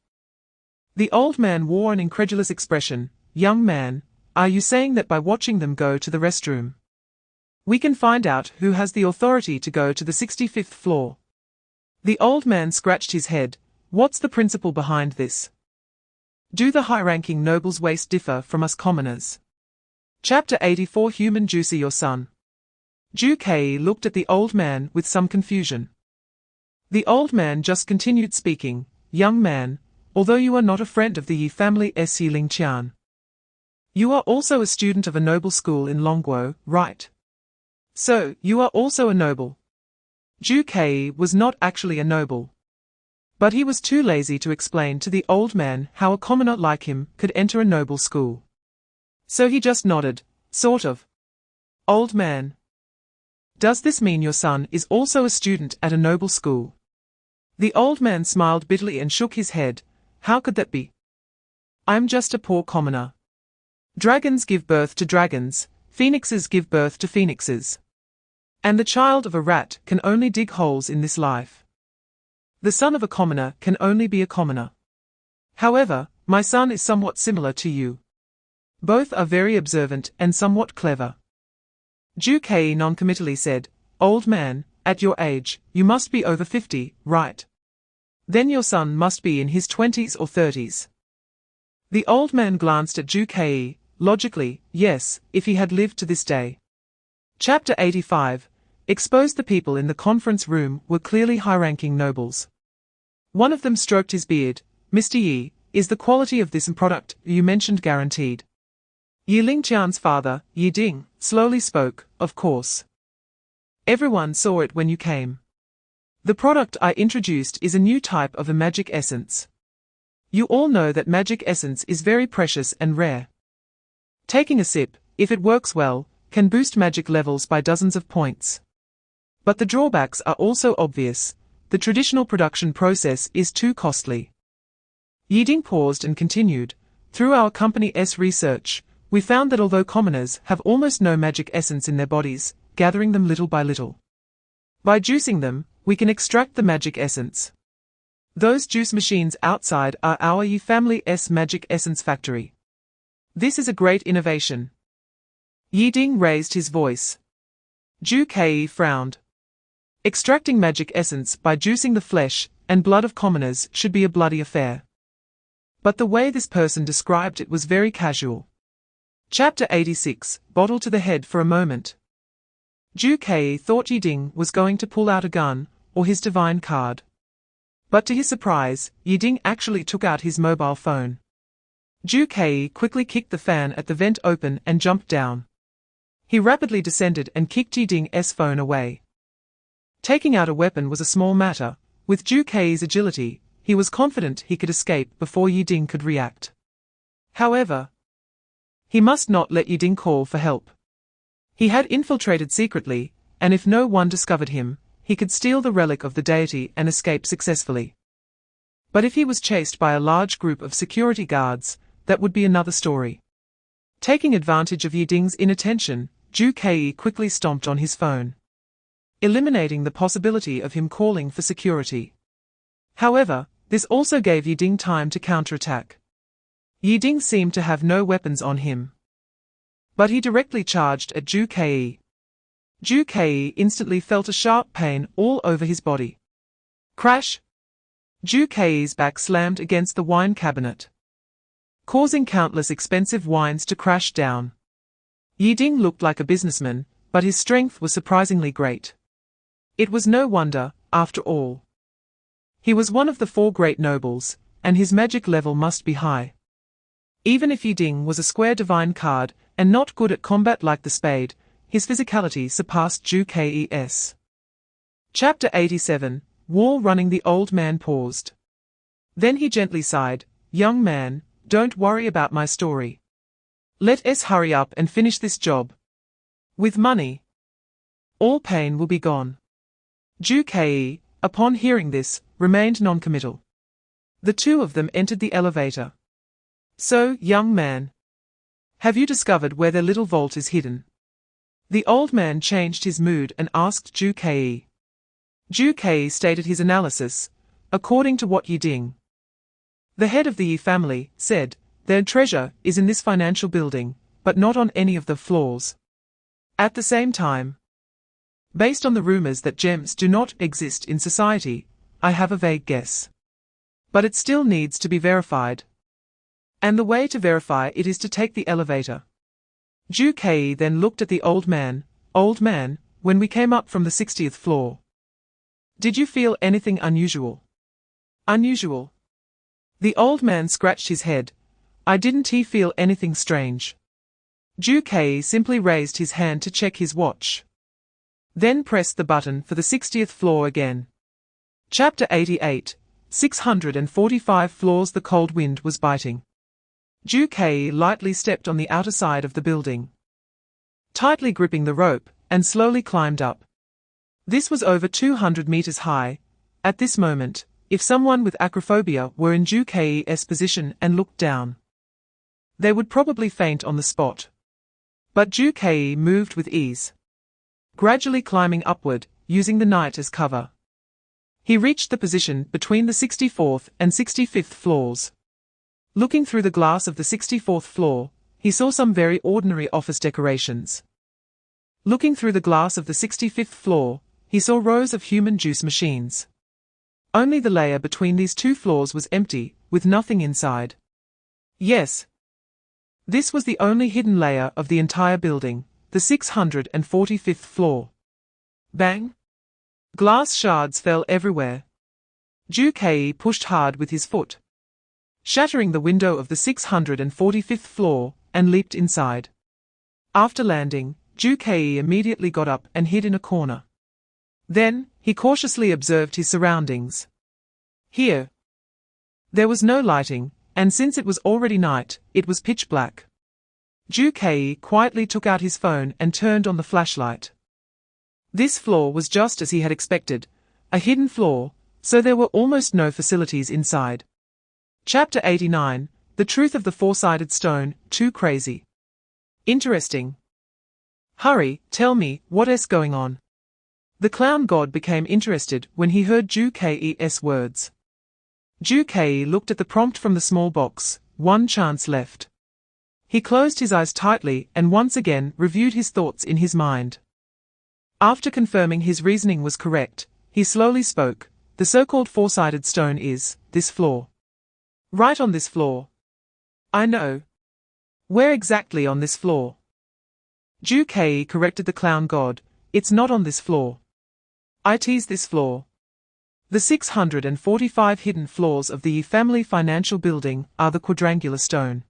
The old man wore an incredulous expression. "Young man, are you saying that by watching them go to the restroom, we can find out who has the authority to go to the 65th floor?" The old man scratched his head. "What's the principle behind this?" Do the high-ranking nobles' waste differ from us commoners? Chapter 84 Human Juicy Your son. Ju Kei looked at the old man with some confusion. The old man just continued speaking, young man, although you are not a friend of the Yi family S. Yi Ling Qian. You are also a student of a noble school in Longguo, right? So, you are also a noble. Ju Kei was not actually a noble. But he was too lazy to explain to the old man how a commoner like him could enter a noble school. So he just nodded, sort of. Old man. Does this mean your son is also a student at a noble school? The old man smiled bitterly and shook his head. How could that be? I'm just a poor commoner. Dragons give birth to dragons, phoenixes give birth to phoenixes. And the child of a rat can only dig holes in this life. The son of a commoner can only be a commoner. However, my son is somewhat similar to you. Both are very observant and somewhat clever. Ju Kei noncommittally said, Old man, at your age, you must be over 50, right? Then your son must be in his 20s or 30s. The old man glanced at Ju Kei, logically, yes, if he had lived to this day. Chapter 85. Exposed. The people in the conference room were clearly high-ranking nobles. One of them stroked his beard. Mr. Yi, is the quality of this product you mentioned guaranteed? Yi Ling Qian's father, Yi Ding, slowly spoke, of course. Everyone saw it when you came. The product I introduced is a new type of a magic essence. You all know that magic essence is very precious and rare. Taking a sip, if it works well, can boost magic levels by dozens of points. But the drawbacks are also obvious. The traditional production process is too costly. Yi Ding paused and continued, through our company's research, we found that although commoners have almost no magic essence in their bodies, gathering them little by little. By juicing them, we can extract the magic essence. Those juice machines outside are our Yi family's magic essence factory. This is a great innovation. Yi Ding raised his voice. Ju Kei frowned. Extracting magic essence by juicing the flesh and blood of commoners should be a bloody affair. But the way this person described it was very casual. Chapter 86, Bottle to the head for a moment. Ju Kei thought Yi Ding was going to pull out a gun, or his divine card. But to his surprise, Yi Ding actually took out his mobile phone. Ju Kei quickly kicked the fan at the vent open and jumped down. He rapidly descended and kicked Yi Ding's phone away. Taking out a weapon was a small matter. With Ju Kei's agility, he was confident he could escape before Yi Ding could react. However, he must not let Yi Ding call for help. He had infiltrated secretly, and if no one discovered him, he could steal the relic of the deity and escape successfully. But if he was chased by a large group of security guards, that would be another story. Taking advantage of Yi Ding's inattention, Ju Kei quickly stomped on his phone, eliminating the possibility of him calling for security. However, this also gave Yi Ding time to counterattack. Yi Ding seemed to have no weapons on him. But he directly charged at Ju Kei. Ju Kei instantly felt a sharp pain all over his body. Crash! Ju Kei's back slammed against the wine cabinet, causing countless expensive wines to crash down. Yi Ding looked like a businessman, but his strength was surprisingly great. It was no wonder, after all. He was one of the 4 great nobles, and his magic level must be high. Even if Yi Ding was a square divine card, and not good at combat like the Spade, his physicality surpassed Ju Kei's. Chapter 87, Wall running. The old man paused. Then he gently sighed, Young man, don't worry about my story. Let us hurry up and finish this job. With money, all pain will be gone. Ju Kei, upon hearing this, remained noncommittal. The two of them entered the elevator. So, young man, have you discovered where their little vault is hidden? The old man changed his mood and asked Ju Kei. Ju Kei stated his analysis, according to what Yi Ding, the head of the Yi family, said, their treasure is in this financial building, but not on any of the floors. At the same time, based on the rumors that gems do not exist in society, I have a vague guess. But it still needs to be verified. And the way to verify it is to take the elevator. Ju Kei then looked at the old man. Old man, when we came up from the 60th floor, did you feel anything unusual? Unusual? The old man scratched his head. I didn't feel anything strange. Ju Kei simply raised his hand to check his watch. Then pressed the button for the 60th floor again. Chapter 88, 645 floors. The cold wind was biting. Ju Kei lightly stepped on the outer side of the building, tightly gripping the rope, and slowly climbed up. This was over 200 meters high. At this moment, if someone with acrophobia were in Ju Kei's position and looked down, they would probably faint on the spot. But Ju Kei moved with ease, gradually climbing upward, using the night as cover. He reached the position between the 64th and 65th floors. Looking through the glass of the 64th floor, he saw some very ordinary office decorations. Looking through the glass of the 65th floor, he saw rows of human juice machines. Only the layer between these two floors was empty, with nothing inside. Yes, this was the only hidden layer of the entire building, the 645th floor. Bang! Glass shards fell everywhere. Ju Kei pushed hard with his foot, shattering the window of the 645th floor, and leaped inside. After landing, Ju Kei immediately got up and hid in a corner. Then, he cautiously observed his surroundings. Here, there was no lighting, and since it was already night, it was pitch black. Ju Kei quietly took out his phone and turned on the flashlight. This floor was just as he had expected, a hidden floor, so there were almost no facilities inside. Chapter 89, The Truth of the Four-Sided Stone, Too Crazy. Interesting. Hurry, tell me, what's going on? The clown god became interested when he heard Ju Kei's words. Ju Kei looked at the prompt from the small box, one chance left. He closed his eyes tightly and once again reviewed his thoughts in his mind. After confirming his reasoning was correct, he slowly spoke. The so-called four-sided stone is this floor. Right on this floor. I know. Where exactly on this floor? Ju Kei corrected the clown god. It's not on this floor. It's this floor. The 645 hidden floors of the Yi family financial building are the quadrangular stone.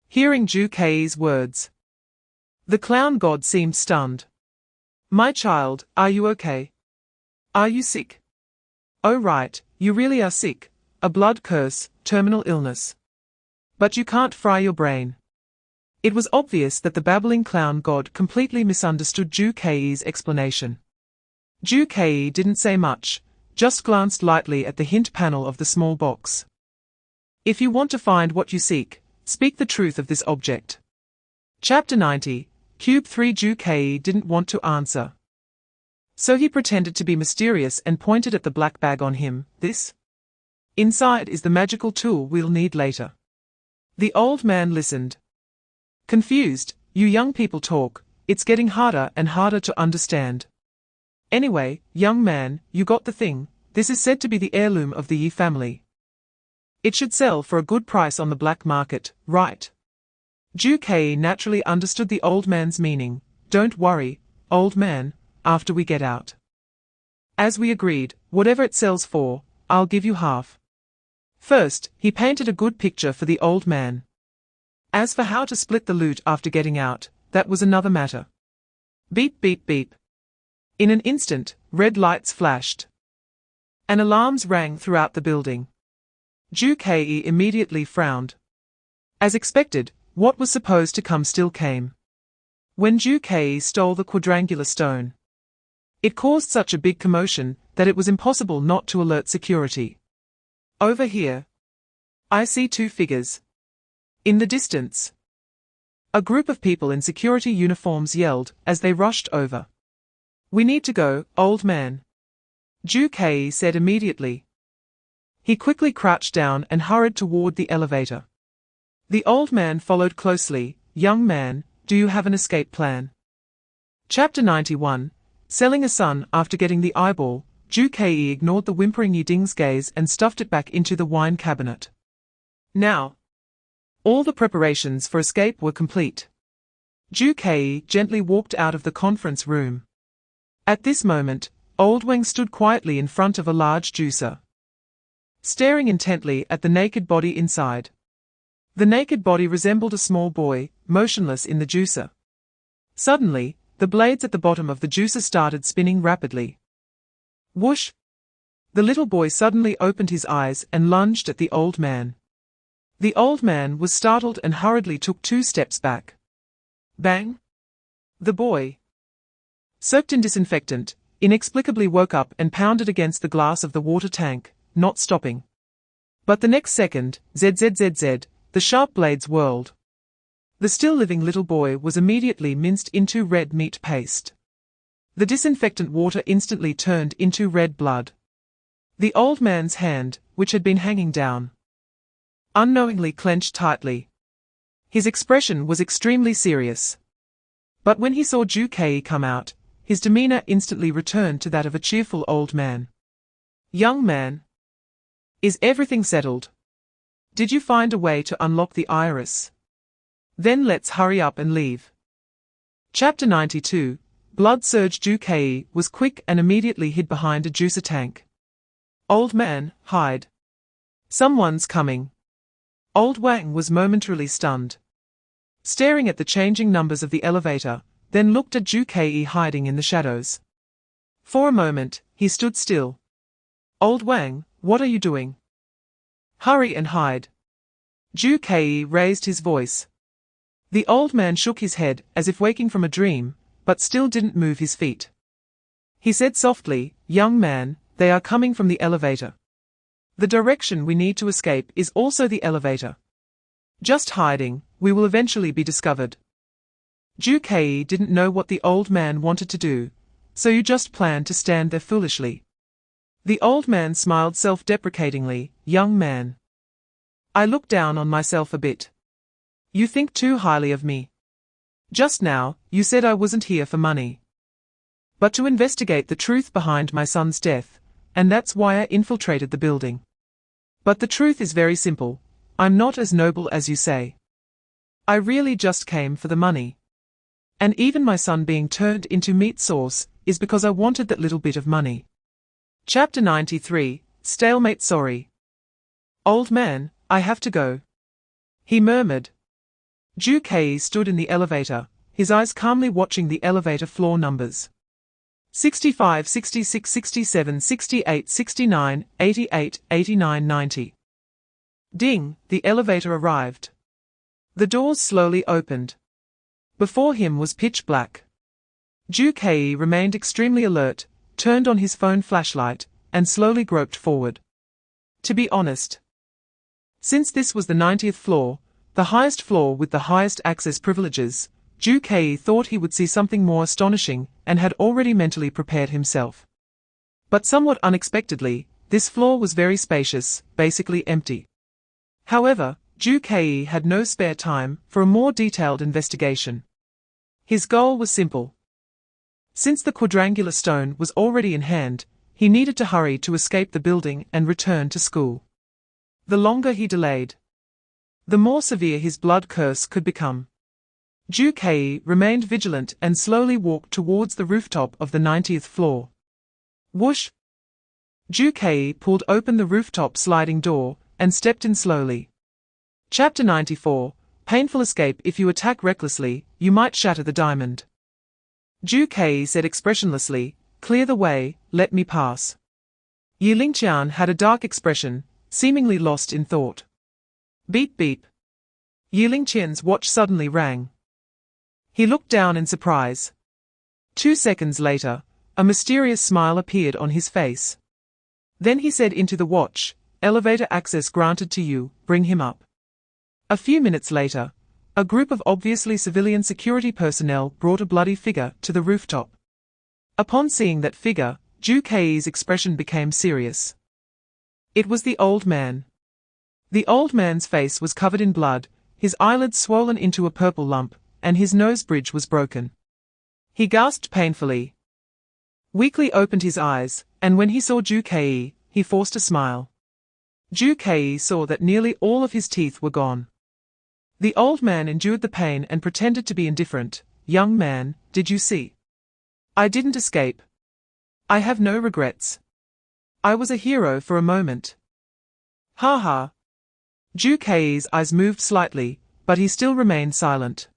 Hearing Ju Kei's words, the clown god seemed stunned. My child, are you okay? Are you sick? Oh right, you really are sick. A blood curse, terminal illness. But you can't fry your brain. It was obvious that the babbling clown god completely misunderstood Ju Kei's explanation. Ju Kei didn't say much, just glanced lightly at the hint panel of the small box. If you want to find what you seek, speak the truth of this object. Chapter 90, Cube 3. Ju Kei didn't want to answer, so he pretended to be mysterious and pointed at the black bag on him. This? Inside is the magical tool we'll need later. The old man listened, confused. You young people talk, it's getting harder and harder to understand. Anyway, young man, you got the thing. This is said to be the heirloom of the Yi family. It should sell for a good price on the black market, right? Ju Kei naturally understood the old man's meaning. Don't worry, old man, after we get out. As we agreed, whatever it sells for, I'll give you half. First, he painted a good picture for the old man. As for how to split the loot after getting out, that was another matter. Beep beep beep. In an instant, red lights flashed, and alarms rang throughout the building. Ju Kei immediately frowned. As expected, what was supposed to come still came. When Ju Kei stole the quadrangular stone, it caused such a big commotion that it was impossible not to alert security. Over here, I see two figures. In the distance, a group of people in security uniforms yelled as they rushed over. We need to go, old man, Ju Kei said immediately. He quickly crouched down and hurried toward the elevator. The old man followed closely. Young man, do you have an escape plan? Chapter 91, Selling a son after getting the eyeball. Ju Kei ignored the whimpering Yi Ding's gaze and stuffed it back into the wine cabinet. Now, All the preparations for escape were complete. Ju Kei gently walked out of the conference room. At this moment, Old Wang stood quietly in front of a large juicer, staring intently at the naked body inside. The naked body resembled a small boy, motionless in the juicer. Suddenly, the blades at the bottom of the juicer started spinning rapidly. Whoosh! The little boy suddenly opened his eyes and lunged at the old man. The old man was startled and hurriedly took 2 steps back. Bang! The boy, soaked in disinfectant, inexplicably woke up and pounded against the glass of the water tank, not stopping. But the next second, zzz, the sharp blades whirled. The still-living little boy was immediately minced into red meat paste. The disinfectant water instantly turned into red blood. The old man's hand, which had been hanging down, unknowingly clenched tightly. His expression was extremely serious. But when he saw Ju Kei come out, his demeanor instantly returned to that of a cheerful old man. Young man, is everything settled? Did you find a way to unlock the iris? Then let's hurry up and leave. Chapter 92. Blood surge. Ju Kei was quick and immediately hid behind a juicer tank. Old man, hide. Someone's coming. Old Wang was momentarily stunned, staring at the changing numbers of the elevator, then looked at Ju Kei hiding in the shadows. For a moment, he stood still. Old Wang, what are you doing? Hurry and hide. Ju Kei raised his voice. The old man shook his head as if waking from a dream, but still didn't move his feet. He said softly, young man, they are coming from the elevator. The direction we need to escape is also the elevator. Just hiding, we will eventually be discovered. Ju Kei didn't know what the old man wanted to do, so you just planned to stand there foolishly. The old man smiled self-deprecatingly, young man. I look down on myself a bit. You think too highly of me. Just now, you said I wasn't here for money, but to investigate the truth behind my son's death, and that's why I infiltrated the building. But the truth is very simple, I'm not as noble as you say. I really just came for the money. And even my son being turned into meat sauce is because I wanted that little bit of money. Chapter 93. Stalemate. Sorry. Old man, I have to go, he murmured. Ju Kei stood in the elevator, his eyes calmly watching the elevator floor numbers. 65, 66, 67, 68, 69, 88, 89, 90. Ding, the elevator arrived. The doors slowly opened. Before him was pitch black. Ju Kei remained extremely alert, turned on his phone flashlight, and slowly groped forward. To be honest, since this was the 90th floor, the highest floor with the highest access privileges, Ju Kei thought he would see something more astonishing and had already mentally prepared himself. But somewhat unexpectedly, this floor was very spacious, basically empty. However, Ju Kei had no spare time for a more detailed investigation. His goal was simple. Since the quadrangular stone was already in hand, he needed to hurry to escape the building and return to school. The longer he delayed, the more severe his blood curse could become. Ju Kei remained vigilant and slowly walked towards the rooftop of the 90th floor. Whoosh! Ju Kei pulled open the rooftop sliding door and stepped in slowly. Chapter 94. Painful escape. If you attack recklessly, you might shatter the diamond. Ju Kei said expressionlessly, clear the way, let me pass. Yi Lingqian had a dark expression, seemingly lost in thought. Beep beep. Yi Lingqian's watch suddenly rang. He looked down in surprise. 2 seconds later, a mysterious smile appeared on his face. Then he said into the watch, elevator access granted to you, bring him up. A few minutes later, a group of obviously civilian security personnel brought a bloody figure to the rooftop. Upon seeing that figure, Ju Kei's expression became serious. It was the old man. The old man's face was covered in blood, his eyelids swollen into a purple lump, and his nose bridge was broken. He gasped painfully, weakly opened his eyes, and when he saw Ju Kei, he forced a smile. Ju Kei saw that nearly all of his teeth were gone. The old man endured the pain and pretended to be indifferent. Young man, did you see? I didn't escape. I have no regrets. I was a hero for a moment. Ha ha. Zhu Kei's eyes moved slightly, but he still remained silent.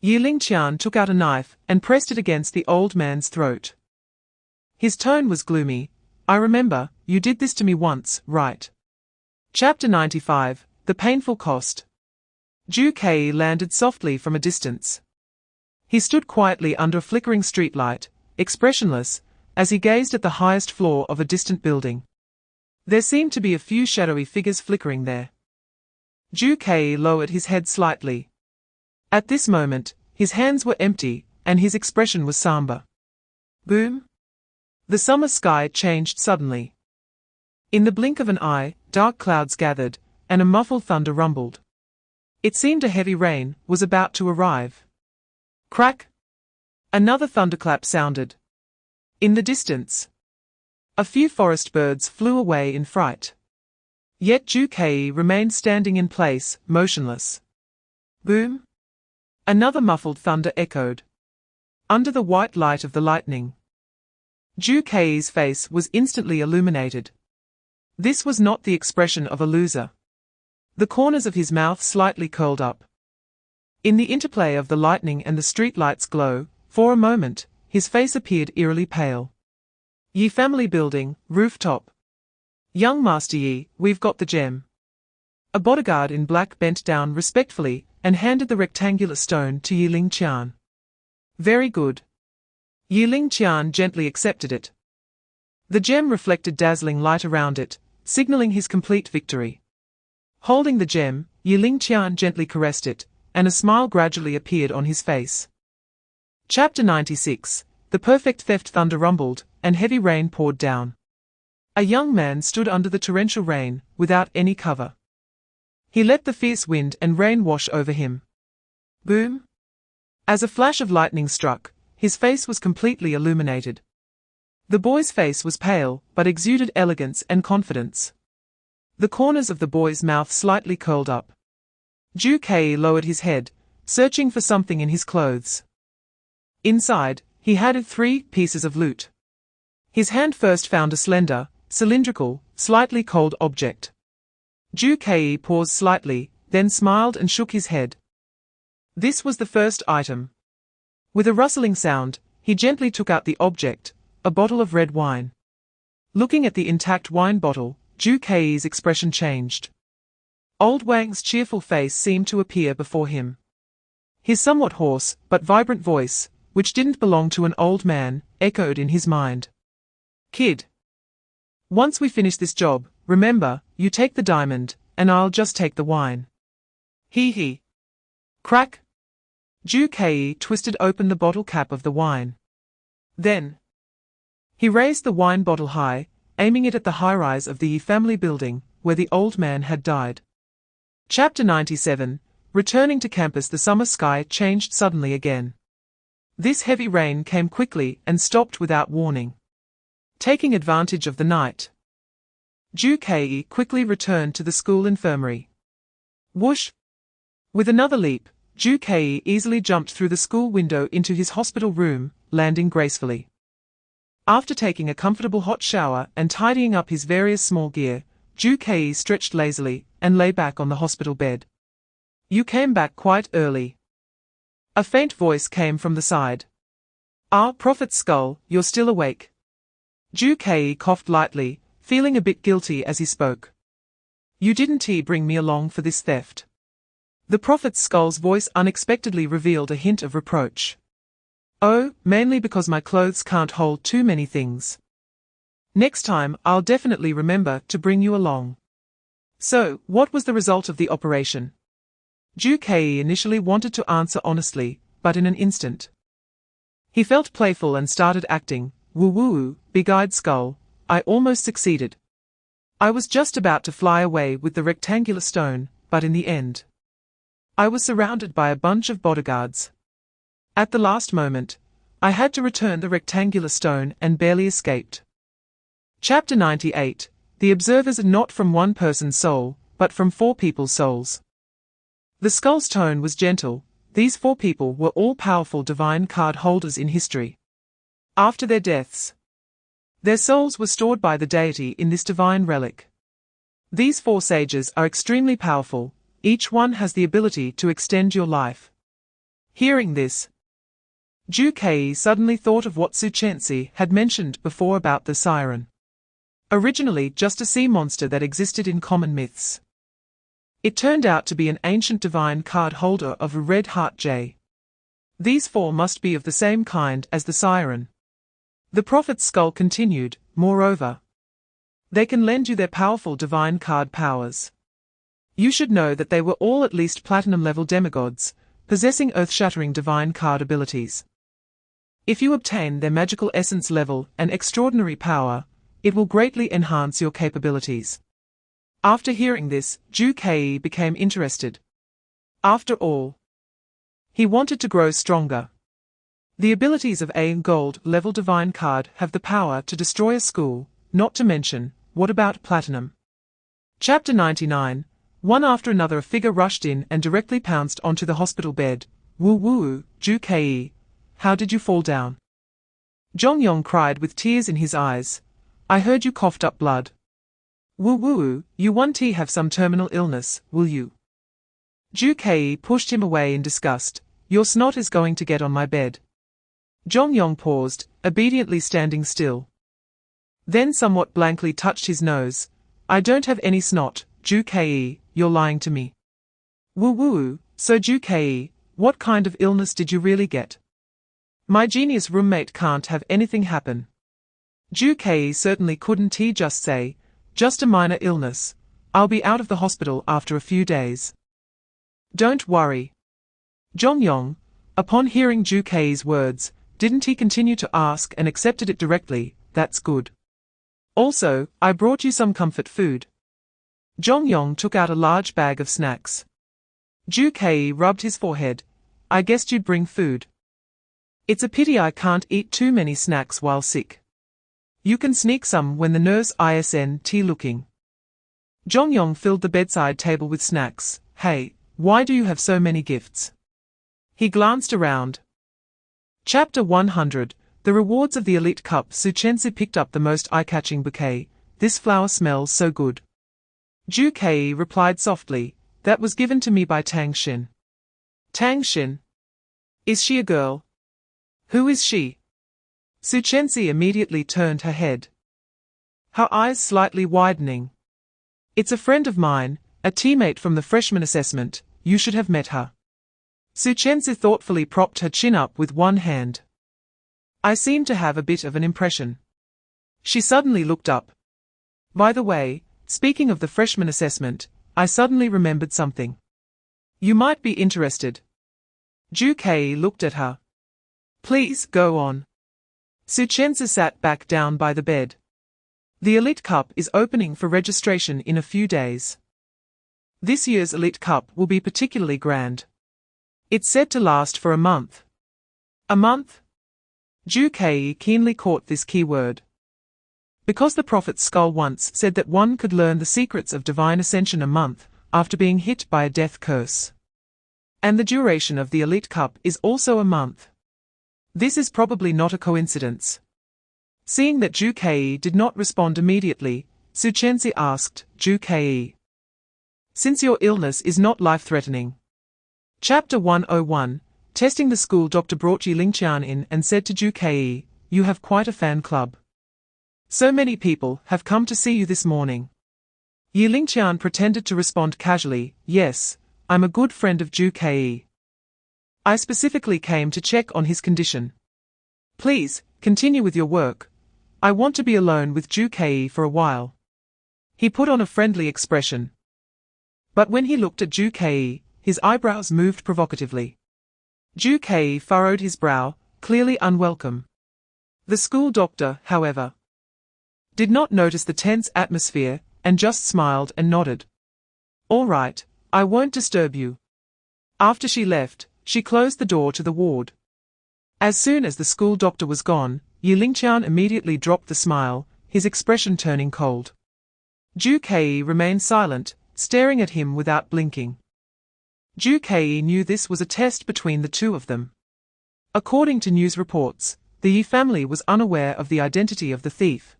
Yi Lingqian took out a knife and pressed it against the old man's throat. His tone was gloomy. I remember, you did this to me once, right? Chapter 95, The Painful Cost. Zhu Kei landed softly from a distance. He stood quietly under a flickering streetlight, expressionless, as he gazed at the highest floor of a distant building. There seemed to be a few shadowy figures flickering there. Zhu Kei lowered his head slightly. At this moment, his hands were empty, and his expression was somber. Boom! The summer sky changed suddenly. In the blink of an eye, dark clouds gathered, and a muffled thunder rumbled. It seemed a heavy rain was about to arrive. Crack! Another thunderclap sounded. In the distance, a few forest birds flew away in fright. Yet Zhu Kei remained standing in place, motionless. Boom! Another muffled thunder echoed. Under the white light of the lightning, Zhu Kei's face was instantly illuminated. This was not the expression of a loser. The corners of his mouth slightly curled up. In the interplay of the lightning and the streetlight's glow, for a moment, his face appeared eerily pale. Yi family building, rooftop. Young Master Yi, we've got the gem. A bodyguard in black bent down respectfully and handed the rectangular stone to Yi Lingqian. Very good. Yi Lingqian gently accepted it. The gem reflected dazzling light around it, signaling his complete victory. Holding the gem, Yi Lingqian gently caressed it, and a smile gradually appeared on his face. Chapter 96, The Perfect Theft. Thunder rumbled, and heavy rain poured down. A young man stood under the torrential rain, without any cover. He let the fierce wind and rain wash over him. Boom! As a flash of lightning struck, his face was completely illuminated. The boy's face was pale, but exuded elegance and confidence. The corners of the boy's mouth slightly curled up. Zhu Kei lowered his head, searching for something in his clothes. Inside, he had 3 pieces of loot. His hand first found a slender, cylindrical, slightly cold object. Zhu Kei paused slightly, then smiled and shook his head. This was the first item. With a rustling sound, he gently took out the object, a bottle of red wine. Looking at the intact wine bottle, Zhu Kei's expression changed. Old Wang's cheerful face seemed to appear before him. His somewhat hoarse, but vibrant voice, which didn't belong to an old man, echoed in his mind. Kid. Once we finish this job, remember, you take the diamond, and I'll just take the wine. Hee hee. Crack. Zhu Kei twisted open the bottle cap of the wine. Then he raised the wine bottle high, aiming it at the high-rise of the Yi family building, where the old man had died. Chapter 97, Returning to campus. The summer sky changed suddenly again. This heavy rain came quickly and stopped without warning. Taking advantage of the night, Zhu Kei quickly returned to the school infirmary. Whoosh! With another leap, Zhu Kei easily jumped through the school window into his hospital room, landing gracefully. After taking a comfortable hot shower and tidying up his various small gear, Zhu Kei stretched lazily and lay back on the hospital bed. You came back quite early. A faint voice came from the side. Ah, Prophet's skull, you're still awake. Zhu Kei coughed lightly, feeling a bit guilty as he spoke. You didn't bring me along for this theft. The Prophet's skull's voice unexpectedly revealed a hint of reproach. Oh, mainly because my clothes can't hold too many things. Next time, I'll definitely remember to bring you along. So, what was the result of the operation? Zhu Kei initially wanted to answer honestly, but in an instant he felt playful and started acting. Woo-woo, big-eyed skull, I almost succeeded. I was just about to fly away with the rectangular stone, but in the end, I was surrounded by a bunch of bodyguards. At the last moment, I had to return the rectangular stone and barely escaped. Chapter 98, The observers are not from one person's soul, but from 4 people's souls. The skull's tone was gentle. These 4 people were all powerful divine card holders in history. After their deaths, their souls were stored by the deity in this divine relic. These 4 sages are extremely powerful. Each one has the ability to extend your life. Hearing this, Ju Kei suddenly thought of what Su Chenzi had mentioned before about the siren. Originally just a sea monster that existed in common myths. It turned out to be an ancient divine card holder of a red heart J. These 4 must be of the same kind as the siren. The prophet's skull continued, moreover, they can lend you their powerful divine card powers. You should know that they were all at least platinum-level demigods, possessing earth-shattering divine card abilities. If you obtain their magical essence level and extraordinary power, it will greatly enhance your capabilities. After hearing this, Ju Kei became interested. After all, he wanted to grow stronger. The abilities of a gold-level divine card have the power to destroy a school, not to mention, what about platinum? Chapter 99. One after another a figure rushed in and directly pounced onto the hospital bed. Woo-woo, Ju Kei. How did you fall down? Zhongyong cried with tears in his eyes. I heard you coughed up blood. Woo-woo, you won't have some terminal illness, will you? Ju Kei pushed him away in disgust. Your snot is going to get on my bed. Zhongyong paused, obediently standing still. Then somewhat blankly touched his nose. I don't have any snot, Ju Kei, you're lying to me. Woo-woo, so Ju Kei, what kind of illness did you really get? My genius roommate can't have anything happen. Ju Kei certainly couldn't just say, just a minor illness. I'll be out of the hospital after a few days. Don't worry. Zhongyong, upon hearing Ju Kei's words, didn't he continue to ask and accepted it directly, that's good. Also, I brought you some comfort food. Zhongyong took out a large bag of snacks. Ju Kei rubbed his forehead. I guessed you'd bring food. It's a pity I can't eat too many snacks while sick. You can sneak some when the nurse isn't looking. Zhongyong filled the bedside table with snacks. Hey, why do you have so many gifts? He glanced around. Chapter 100. The rewards of the elite cup. Su Chenzi picked up the most eye-catching bouquet. This flower smells so good. Ju Kei replied softly, that was given to me by Tang Xin. Tang Xin? Is she a girl? Who is she? Su Chenzi immediately turned her head, her eyes slightly widening. It's a friend of mine, a teammate from the freshman assessment, you should have met her. Su Chenzi thoughtfully propped her chin up with one hand. I seem to have a bit of an impression. She suddenly looked up. By the way, speaking of the freshman assessment, I suddenly remembered something. You might be interested. Ju Kei looked at her. Please, go on. Su Chenzi sat back down by the bed. The Elite Cup is opening for registration in a few days. This year's Elite Cup will be particularly grand. It's said to last for a month. A month? Ju Kei keenly caught this key word. Because the Prophet's skull once said that one could learn the secrets of divine ascension a month after being hit by a death curse. And the duration of the Elite Cup is also a month. This is probably not a coincidence. Seeing that Ju Kei did not respond immediately, Su Chenzi asked, Ju Kei, since your illness is not life-threatening. Chapter 101. Testing the school doctor brought Yi Lingqian in and said to Ju Kei, you have quite a fan club. So many people have come to see you this morning. Yi Lingqian pretended to respond casually, yes, I'm a good friend of Ju Kei. I specifically came to check on his condition. Please, continue with your work. I want to be alone with Ju Kei for a while. He put on a friendly expression. But when he looked at Ju Kei, his eyebrows moved provocatively. Ju Kei furrowed his brow, clearly unwelcome. The school doctor, however, did not notice the tense atmosphere, and just smiled and nodded. All right, I won't disturb you. After she left, she closed the door to the ward. As soon as the school doctor was gone, Yi Lingqian immediately dropped the smile, his expression turning cold. Ju Kei remained silent, staring at him without blinking. Ju Kei knew this was a test between the two of them. According to news reports, the Yi family was unaware of the identity of the thief.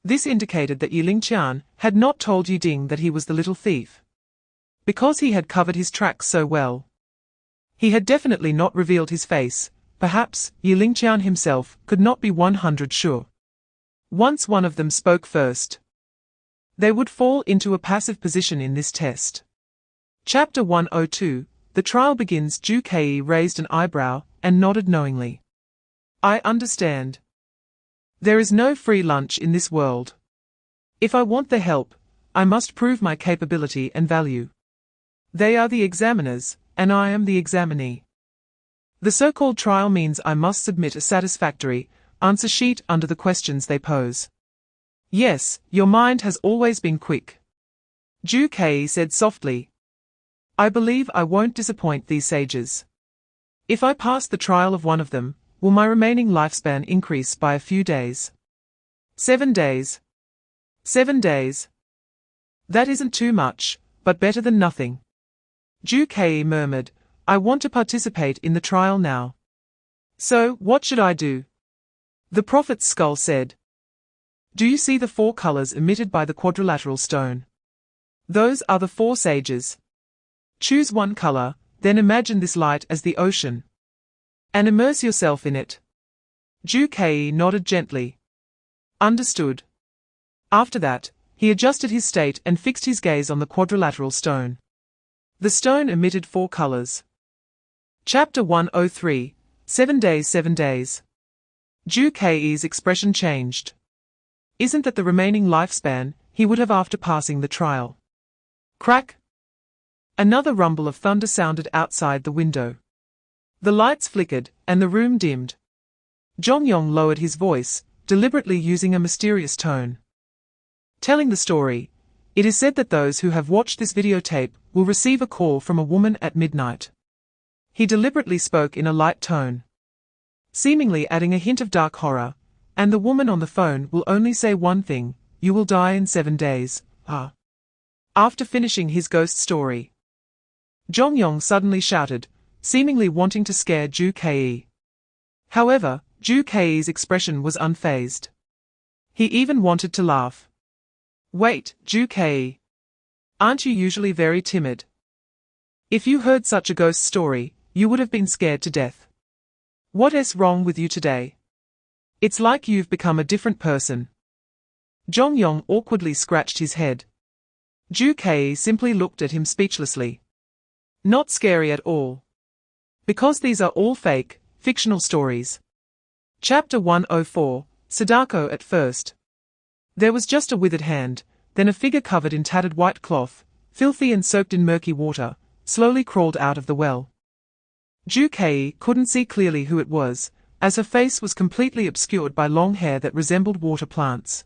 This indicated that Yi Lingqian had not told Yi Ding that he was the little thief. Because he had covered his tracks so well, he had definitely not revealed his face. Perhaps Yi Lingqian himself could not be 100% sure. Once one of them spoke first, they would fall into a passive position in this test. Chapter 102, the trial begins. Ju Kei raised an eyebrow and nodded knowingly. I understand. There is no free lunch in this world. If I want their help, I must prove my capability and value. They are the examiners, and I am the examinee. The so-called trial means I must submit a satisfactory answer sheet under the questions they pose. Yes, your mind has always been quick. Ju Kei said softly. I believe I won't disappoint these sages. If I pass the trial of one of them, will my remaining lifespan increase by a few days? 7 days. 7 days. That isn't too much, but better than nothing. Ju Kei murmured, I want to participate in the trial now. So, what should I do? The prophet's skull said. Do you see the 4 colors emitted by the quadrilateral stone? Those are the 4 sages. Choose one color, then imagine this light as the ocean, and immerse yourself in it. Ju Kei nodded gently. Understood. After that, he adjusted his state and fixed his gaze on the quadrilateral stone. The stone emitted 4 colors. Chapter 103, 7 days 7 days. Ju Kei's expression changed. Isn't that the remaining lifespan he would have after passing the trial? Crack! Another rumble of thunder sounded outside the window. The lights flickered, and the room dimmed. Zhongyong lowered his voice, deliberately using a mysterious tone. Telling the story, it is said that those who have watched this videotape will receive a call from a woman at midnight. He deliberately spoke in a light tone, seemingly adding a hint of dark horror, and the woman on the phone will only say one thing, you will die in 7 days, After finishing his ghost story, Zhongyong suddenly shouted, seemingly wanting to scare Ju Kei. However, Ju Kei's expression was unfazed. He even wanted to laugh. Wait, Ju Kei. Aren't you usually very timid? If you heard such a ghost story, you would have been scared to death. What's wrong with you today? It's like you've become a different person. Zhongyong awkwardly scratched his head. Ju Kei simply looked at him speechlessly. Not scary at all. Because these are all fake, fictional stories. Chapter 104, Sadako at first. There was just a withered hand, then a figure covered in tattered white cloth, filthy and soaked in murky water, slowly crawled out of the well. Ju Kei couldn't see clearly who it was, as her face was completely obscured by long hair that resembled water plants.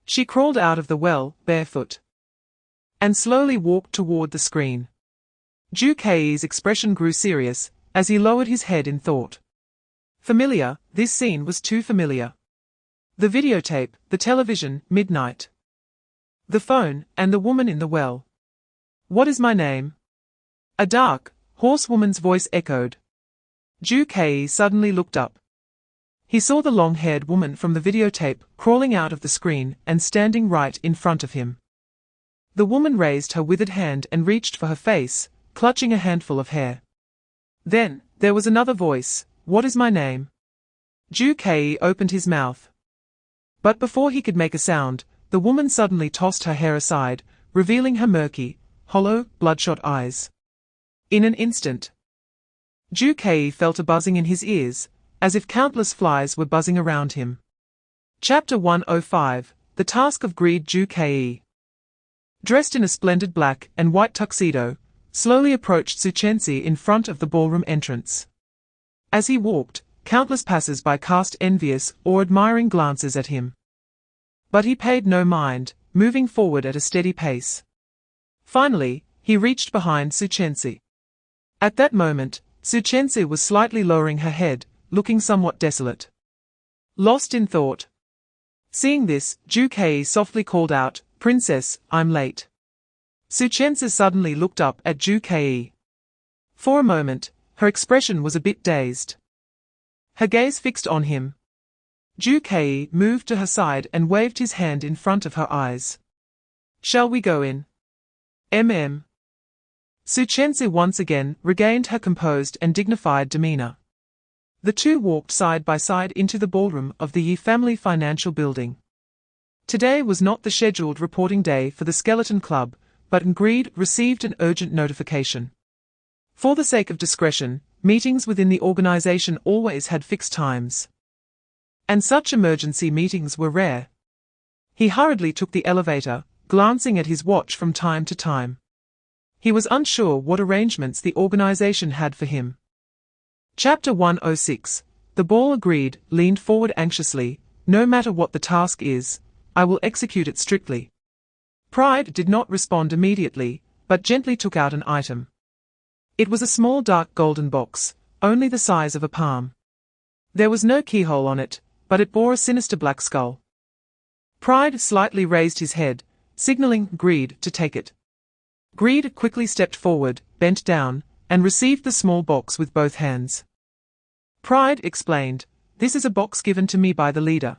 She crawled out of the well, barefoot, and slowly walked toward the screen. Ju Kei's expression grew serious, as he lowered his head in thought. Familiar, this scene was too familiar. The videotape, the television, midnight. The phone, and the woman in the well. What is my name? A dark, hoarse woman's voice echoed. Ju Kei suddenly looked up. He saw the long-haired woman from the videotape crawling out of the screen and standing right in front of him. The woman raised her withered hand and reached for her face, clutching a handful of hair. Then, there was another voice, what is my name? Ju Kei opened his mouth. But before he could make a sound, the woman suddenly tossed her hair aside, revealing her murky, hollow, bloodshot eyes. In an instant, Ju Kei felt a buzzing in his ears, as if countless flies were buzzing around him. Chapter 105, The Task of Greed. Ju Kei, dressed in a splendid black and white tuxedo, slowly approached Suchensi in front of the ballroom entrance. As he walked, countless passers-by cast envious or admiring glances at him. But he paid no mind, moving forward at a steady pace. Finally, he reached behind Suchensi. At that moment, Suchensi was slightly lowering her head, looking somewhat desolate. Lost in thought. Seeing this, Ju Kei softly called out, Princess, I'm late. Suchensa suddenly looked up at Ju Kei. For a moment, her expression was a bit dazed. Her gaze fixed on him. Ju Kei moved to her side and waved his hand in front of her eyes. Shall we go in? Suchensa once again regained her composed and dignified demeanor. The two walked side by side into the ballroom of the Yi Family Financial Building. Today was not the scheduled reporting day for the Skeleton Club, but Ingrid received an urgent notification. For the sake of discretion, meetings within the organization always had fixed times. And such emergency meetings were rare. He hurriedly took the elevator, glancing at his watch from time to time. He was unsure what arrangements the organization had for him. Chapter 106. The ball agreed, leaned forward anxiously. No matter what the task is, I will execute it strictly. Pride did not respond immediately, but gently took out an item. It was a small dark golden box, only the size of a palm. There was no keyhole on it, but it bore a sinister black skull. Pride slightly raised his head, signaling Greed to take it. Greed quickly stepped forward, bent down, and received the small box with both hands. Pride explained, "This is a box given to me by the leader.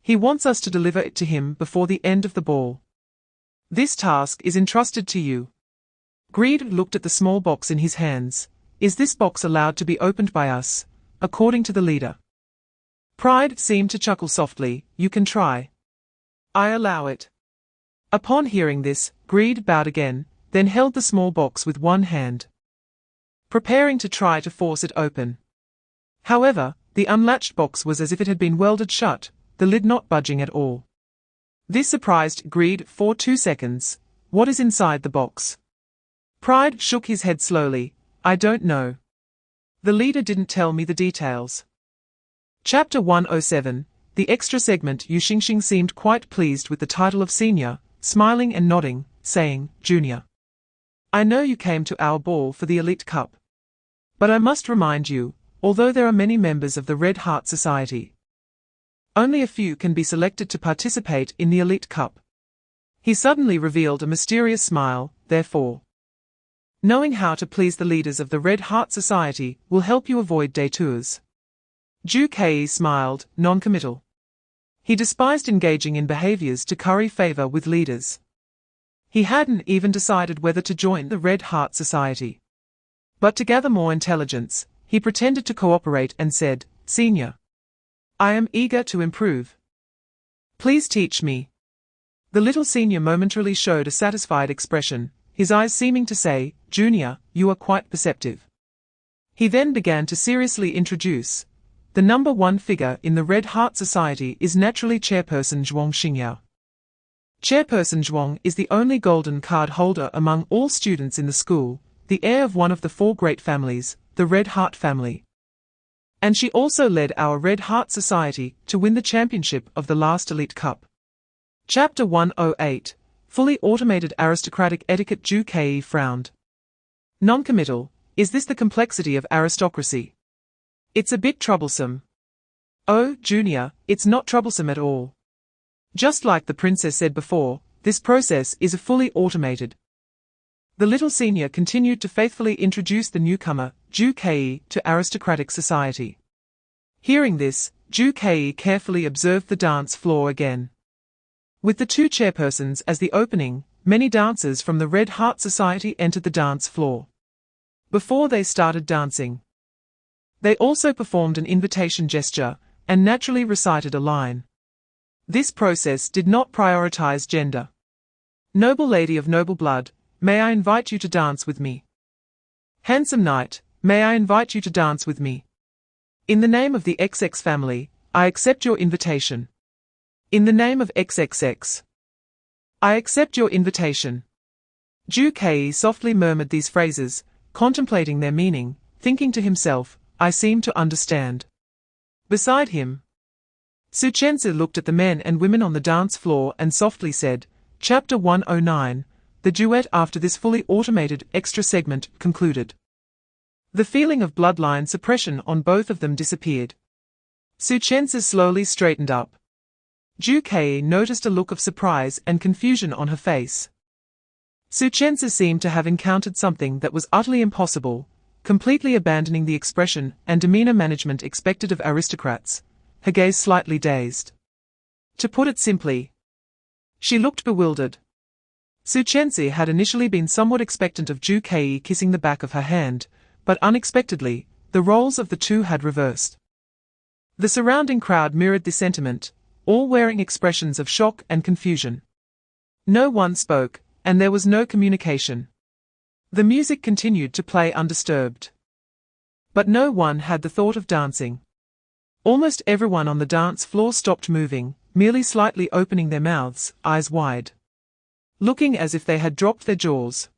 He wants us to deliver it to him before the end of the ball. This task is entrusted to you." Greed looked at the small box in his hands. "Is this box allowed to be opened by us, according to the leader?" Pride seemed to chuckle softly. "You can try." "I allow it." Upon hearing this, Greed bowed again, then held the small box with one hand, preparing to try to force it open. However, the unlatched box was as if it had been welded shut, the lid not budging at all. This surprised Greed for 2 seconds. "What is inside the box?" Pride shook his head slowly. "I don't know. The leader didn't tell me the details." Chapter 107. The extra segment. Yu Xingxing seemed quite pleased with the title of senior, smiling and nodding, saying, "Junior, I know you came to our ball for the Elite Cup. But I must remind you, although there are many members of the Red Heart Society, only a few can be selected to participate in the Elite Cup." He suddenly revealed a mysterious smile. "Therefore, knowing how to please the leaders of the Red Heart Society will help you avoid detours." Ju Kei smiled, non-committal. He despised engaging in behaviors to curry favor with leaders. He hadn't even decided whether to join the Red Heart Society. But to gather more intelligence, he pretended to cooperate and said, "Senior, I am eager to improve. Please teach me." The little senior momentarily showed a satisfied expression, his eyes seeming to say, "Junior, you are quite perceptive." He then began to seriously introduce. The number one figure in the Red Heart Society is naturally Chairperson Zhuang Xingyao. Chairperson Zhuang is the only golden card holder among all students in the school, the heir of one of the 4 great families, the Red Heart family. And she also led our Red Heart Society to win the championship of the last Elite Cup. Chapter 108. Fully automated aristocratic etiquette. Ju Kei frowned. Non-committal. Is this the complexity of aristocracy? It's a bit troublesome. Oh, Junior, it's not troublesome at all. Just like the princess said before, this process is fully automated. The little senior continued to faithfully introduce the newcomer, Ju Kei, to aristocratic society. Hearing this, Ju Kei carefully observed the dance floor again. With the 2 chairpersons as the opening, many dancers from the Red Heart Society entered the dance floor. Before they started dancing, they also performed an invitation gesture, and naturally recited a line. This process did not prioritize gender. "Noble lady of noble blood, may I invite you to dance with me? Handsome knight, may I invite you to dance with me? In the name of the XX family, I accept your invitation. In the name of XXX, I accept your invitation." Ju Kei softly murmured these phrases, contemplating their meaning, thinking to himself, "I seem to understand." Beside him, Suchensa looked at the men and women on the dance floor and softly said, Chapter 109, the duet after this fully automated extra segment concluded. The feeling of bloodline suppression on both of them disappeared. Suchensa slowly straightened up. Ju Kei noticed a look of surprise and confusion on her face. Suchensa seemed to have encountered something that was utterly impossible, completely abandoning the expression and demeanor management expected of aristocrats, her gaze slightly dazed. To put it simply, she looked bewildered. Suchensa had initially been somewhat expectant of Ju Kei kissing the back of her hand, but unexpectedly, the roles of the two had reversed. The surrounding crowd mirrored this sentiment, all wearing expressions of shock and confusion. No one spoke, and there was no communication. The music continued to play undisturbed. But no one had the thought of dancing. Almost everyone on the dance floor stopped moving, merely slightly opening their mouths, eyes wide, looking as if they had dropped their jaws.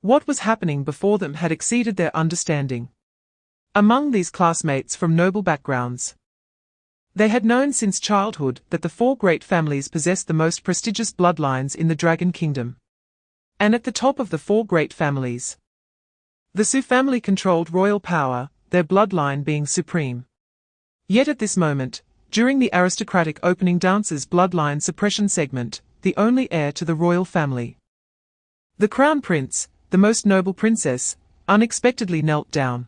What was happening before them had exceeded their understanding. Among these classmates from noble backgrounds, they had known since childhood that the four great families possessed the most prestigious bloodlines in the Dragon Kingdom. And at the top of the four great families, the Su family controlled royal power, their bloodline being supreme. Yet at this moment, during the aristocratic opening dance's bloodline suppression segment, the only heir to the royal family, the Crown Prince, the most noble princess, unexpectedly knelt down.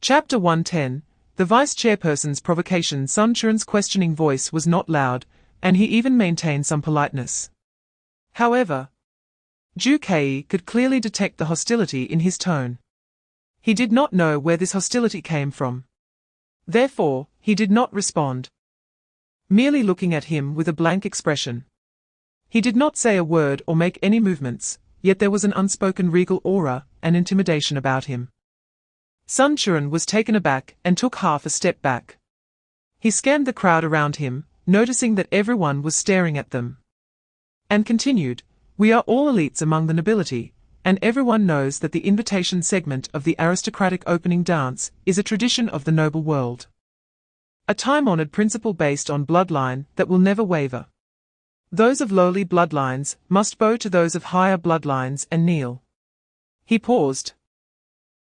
Chapter 110. The vice chairperson's provocation. Sun Chuan's questioning voice was not loud, and he even maintained some politeness. However, Ju Kei could clearly detect the hostility in his tone. He did not know where this hostility came from. Therefore, he did not respond, merely looking at him with a blank expression. He did not say a word or make any movements, yet there was an unspoken regal aura and intimidation about him. Sun Chuan was taken aback and took half a step back. He scanned the crowd around him, noticing that everyone was staring at them, and continued, "We are all elites among the nobility, and everyone knows that the invitation segment of the aristocratic opening dance is a tradition of the noble world. A time-honored principle based on bloodline that will never waver. Those of lowly bloodlines must bow to those of higher bloodlines and kneel." He paused,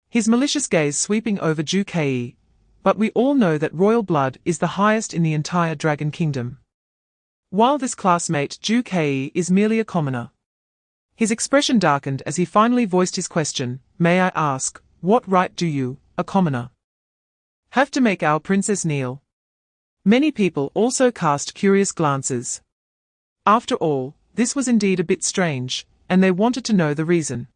his malicious gaze sweeping over Ju Kei. "But we all know that royal blood is the highest in the entire Dragon Kingdom. While this classmate Ju Kei is merely a commoner." His expression darkened as he finally voiced his question, "May I ask, what right do you, a commoner, have to make our princess kneel?" Many people also cast curious glances. After all, this was indeed a bit strange, and they wanted to know the reason.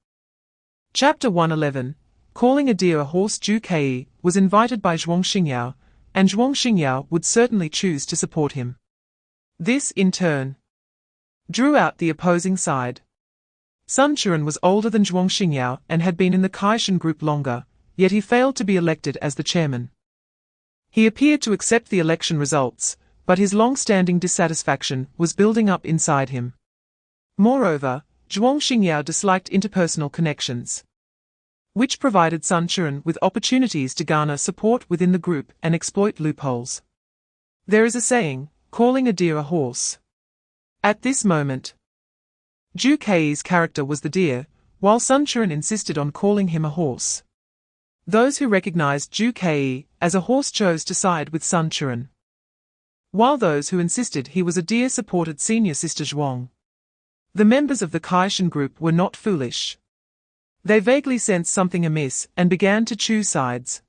Chapter 111. Calling a deer a horse. Ju Kei was invited by Zhuang Xingyao, and Zhuang Xingyao would certainly choose to support him. This, in turn, drew out the opposing side. Sun Chuan was older than Zhuang Xingyao and had been in the Kaishan group longer, yet he failed to be elected as the chairman. He appeared to accept the election results, but his long-standing dissatisfaction was building up inside him. Moreover, Zhuang Xingyao disliked interpersonal connections, which provided Sun Chuan with opportunities to garner support within the group and exploit loopholes. There is a saying, calling a deer a horse. At this moment, Ju Kei's character was the deer, while Sun Chuan insisted on calling him a horse. Those who recognized Ju Kei as a horse chose to side with Sun Chuan, while those who insisted he was a deer supported senior sister Zhuang. The members of the Kaishan group were not foolish. They vaguely sensed something amiss and began to choose sides.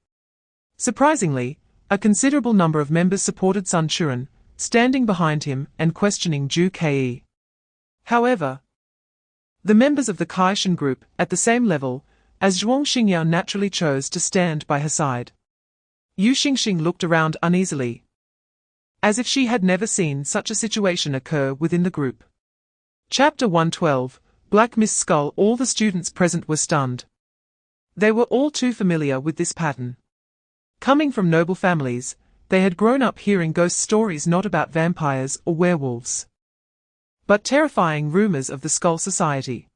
Surprisingly, a considerable number of members supported Sun Chuan, standing behind him and questioning Ju Kei. However, the members of the Kaishan group, at the same level, as Zhuang Xingyao naturally chose to stand by her side. Yu Xingxing looked around uneasily, as if she had never seen such a situation occur within the group. Chapter 112. Black Mist Skull. All the students present were stunned. They were all too familiar with this pattern. Coming from noble families, they had grown up hearing ghost stories not about vampires or werewolves, but terrifying rumors of the Skull Society.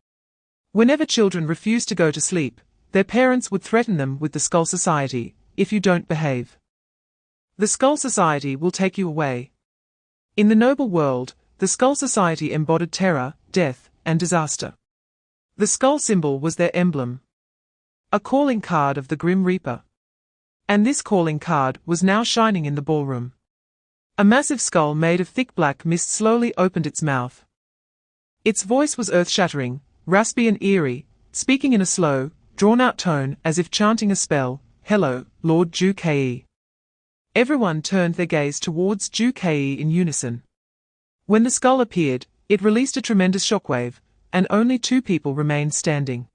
Whenever children refused to go to sleep, their parents would threaten them with the Skull Society. If you don't behave, the Skull Society will take you away. In the noble world, the Skull Society embodied terror, death, and disaster. The skull symbol was their emblem, a calling card of the Grim Reaper. And this calling card was now shining in the ballroom. A massive skull made of thick black mist slowly opened its mouth. Its voice was earth-shattering, raspy and eerie, speaking in a slow, drawn-out tone as if chanting a spell. "Hello, Lord Ju Ke." Everyone turned their gaze towards Ju Ke in unison. When the skull appeared, it released a tremendous shockwave, and only 2 people remained standing.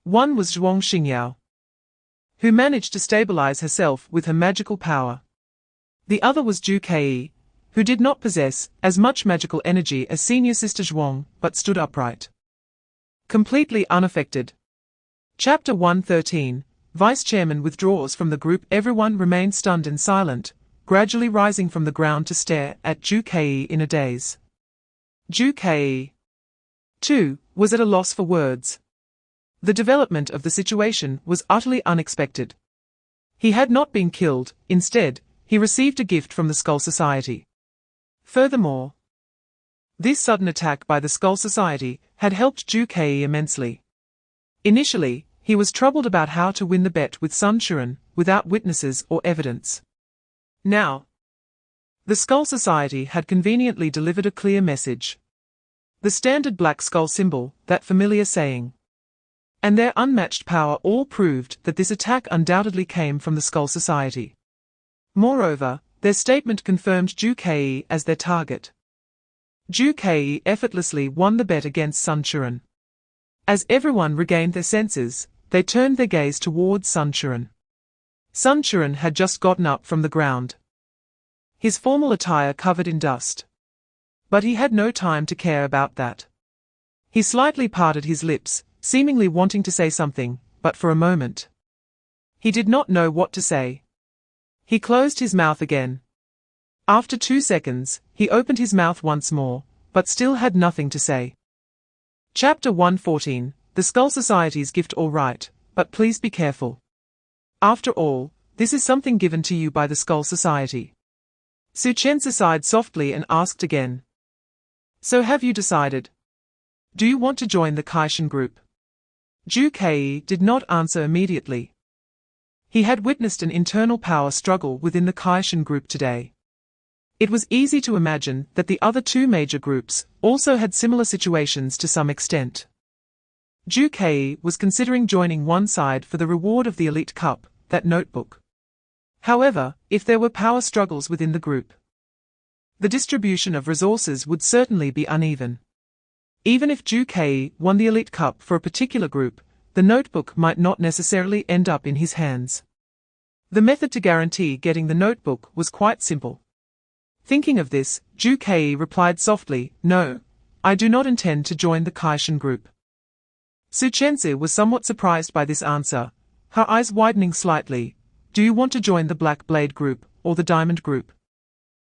One was Zhuang Xingyao, who managed to stabilize herself with her magical power. The other was Ju Ke, who did not possess as much magical energy as senior sister Zhuang, but stood upright, completely unaffected. Chapter 113. Vice Chairman withdraws from the group. Everyone remained stunned and silent, gradually rising from the ground to stare at Ju Ke in a daze. Ju Ke, too, was at a loss for words. The development of the situation was utterly unexpected. He had not been killed, instead, he received a gift from the Skull Society. Furthermore, this sudden attack by the Skull Society had helped Ju Ke immensely. Initially, he was troubled about how to win the bet with Sun Chuan, without witnesses or evidence. Now, the Skull Society had conveniently delivered a clear message. The standard black skull symbol, that familiar saying, and their unmatched power all proved that this attack undoubtedly came from the Skull Society. Moreover, their statement confirmed Ju Ke as their target. Ju Ke effortlessly won the bet against Sun Chuan. As everyone regained their senses, they turned their gaze towards Sun Chuan. Sun Chuan had just gotten up from the ground, his formal attire covered in dust. But he had no time to care about that. He slightly parted his lips, seemingly wanting to say something, but for a moment, he did not know what to say. He closed his mouth again. After 2 seconds, he opened his mouth once more, but still had nothing to say. Chapter 114. The Skull Society's gift. All right, but please be careful. After all, this is something given to you by the Skull Society. Su Chen sighed softly and asked again. So have you decided? Do you want to join the Kaishan group? Ju Ke did not answer immediately. He had witnessed an internal power struggle within the Kaishan group today. It was easy to imagine that the other 2 major groups also had similar situations to some extent. Ju Ke was considering joining one side for the reward of the Elite Cup, that notebook. However, if there were power struggles within the group, the distribution of resources would certainly be uneven. Even if Ju Ke won the Elite Cup for a particular group, the notebook might not necessarily end up in his hands. The method to guarantee getting the notebook was quite simple. Thinking of this, Ju Ke replied softly, "No, I do not intend to join the Kaishan group." Su Chenzi was somewhat surprised by this answer, her eyes widening slightly. Do you want to join the Black Blade group, or the Diamond group?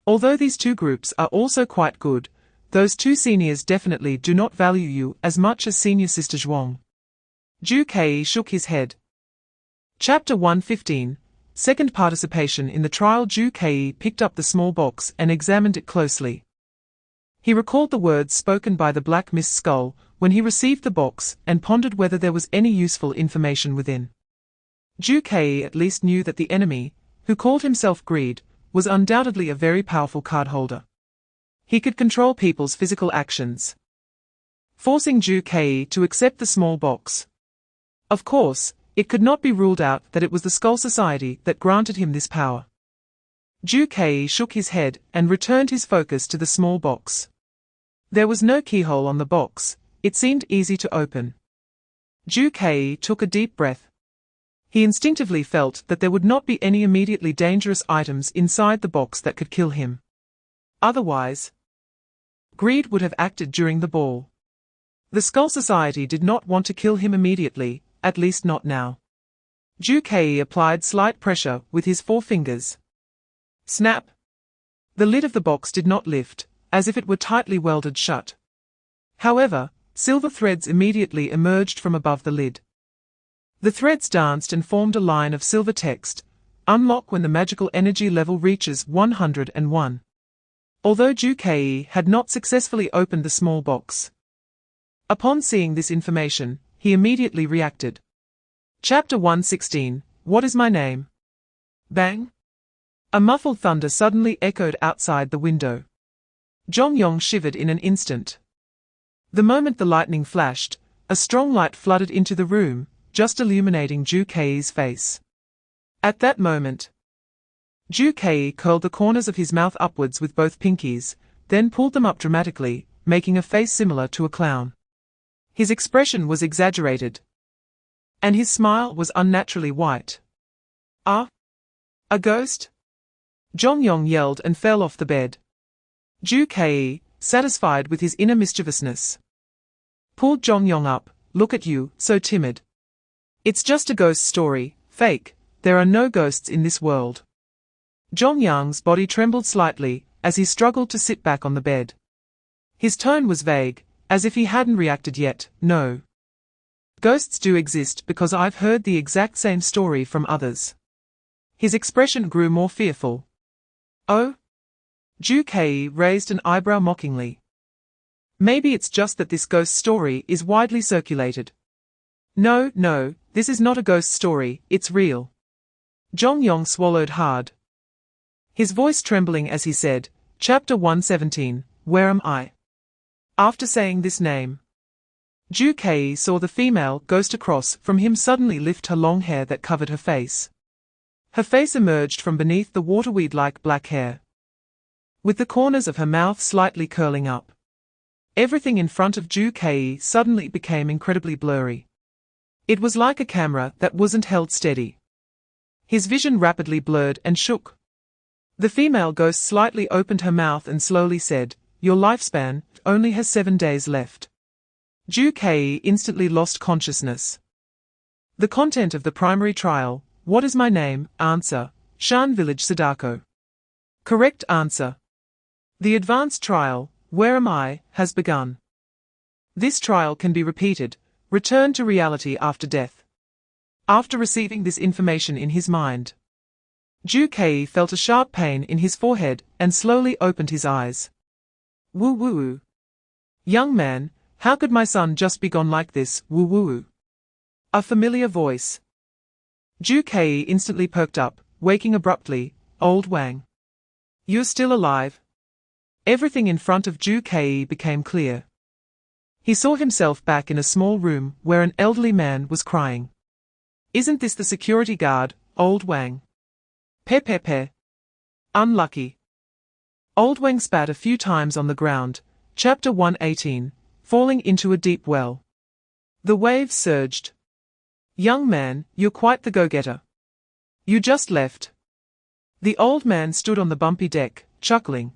Although these 2 groups are also quite good, those 2 seniors definitely do not value you as much as senior sister Zhuang. Ju Ke shook his head. Chapter 115. Second participation in the trial. Ju Ke picked up the small box and examined it closely. He recalled the words spoken by the Black Mist Skull when he received the box and pondered whether there was any useful information within. Ju Ke at least knew that the enemy, who called himself Greed, was undoubtedly a very powerful card holder. He could control people's physical actions, forcing Ju Ke to accept the small box. Of course, it could not be ruled out that it was the Skull Society that granted him this power. Ju Ke shook his head and returned his focus to the small box. There was no keyhole on the box, it seemed easy to open. Ju Ke took a deep breath. He instinctively felt that there would not be any immediately dangerous items inside the box that could kill him. Otherwise, Greed would have acted during the ball. The Skull Society did not want to kill him immediately, at least not now. Ju Ke applied slight pressure with his 4 fingers. Snap! The lid of the box did not lift, as if it were tightly welded shut. However, silver threads immediately emerged from above the lid. The threads danced and formed a line of silver text, "Unlock when the magical energy level reaches 101. Although Ju Ke had not successfully opened the small box. Upon seeing this information, he immediately reacted. Chapter 116. What is my name? Bang! A muffled thunder suddenly echoed outside the window. Zhong Yong shivered in an instant. The moment the lightning flashed, A strong light flooded into the room, just illuminating Ju Kei's face. At that moment, Ju Kei curled the corners of his mouth upwards with both pinkies, then pulled them up dramatically, making a face similar to a clown. His expression was exaggerated, and his smile was unnaturally white. "Ah? A ghost?" Jongyong yelled and fell off the bed. Ju Kei, satisfied with his inner mischievousness, pulled Jongyong up. "Look at you, so timid. It's just a ghost story, fake. There are no ghosts in this world." Jongyang's body trembled slightly as he struggled to sit back on the bed. His tone was vague, as if he hadn't reacted yet. "No. Ghosts do exist because I've heard the exact same story from others." His expression grew more fearful. "Oh?" Ju Kei raised an eyebrow mockingly. "Maybe it's just that this ghost story is widely circulated." No, this is not a ghost story, it's real." Jongyong swallowed hard, his voice trembling as he said, Chapter 117, Where am I? After saying this name, Ju Kei saw the female ghost across from him suddenly lift her long hair that covered her face. Her face emerged from beneath the waterweed-like black hair, with the corners of her mouth slightly curling up. Everything in front of Ju Kei suddenly became incredibly blurry. It was like a camera that wasn't held steady. His vision rapidly blurred and shook. The female ghost slightly opened her mouth and slowly said, "Your lifespan only has 7 days left." Ju Kei instantly lost consciousness. The content of the primary trial: what is my name? Answer: Shan Village Sadako. Correct answer. The advanced trial: where am I? Has begun. This trial can be repeated. Return to reality after death. After receiving this information in his mind, Ju Kei felt a sharp pain in his forehead and slowly opened his eyes. Woo woo woo. Young man, how could my son just be gone like this? Woo woo woo. A familiar voice. Ju Kei instantly perked up, waking abruptly. Old Wang. You're still alive? Everything in front of Ju Kei became clear. He saw himself back in a small room where an elderly man was crying. Isn't this the security guard, Old Wang? Pe. Unlucky. Old Wang spat a few times on the ground. Chapter 118, falling into a deep well. The waves surged. Young man, you're quite the go-getter. You just left. The old man stood on the bumpy deck, chuckling.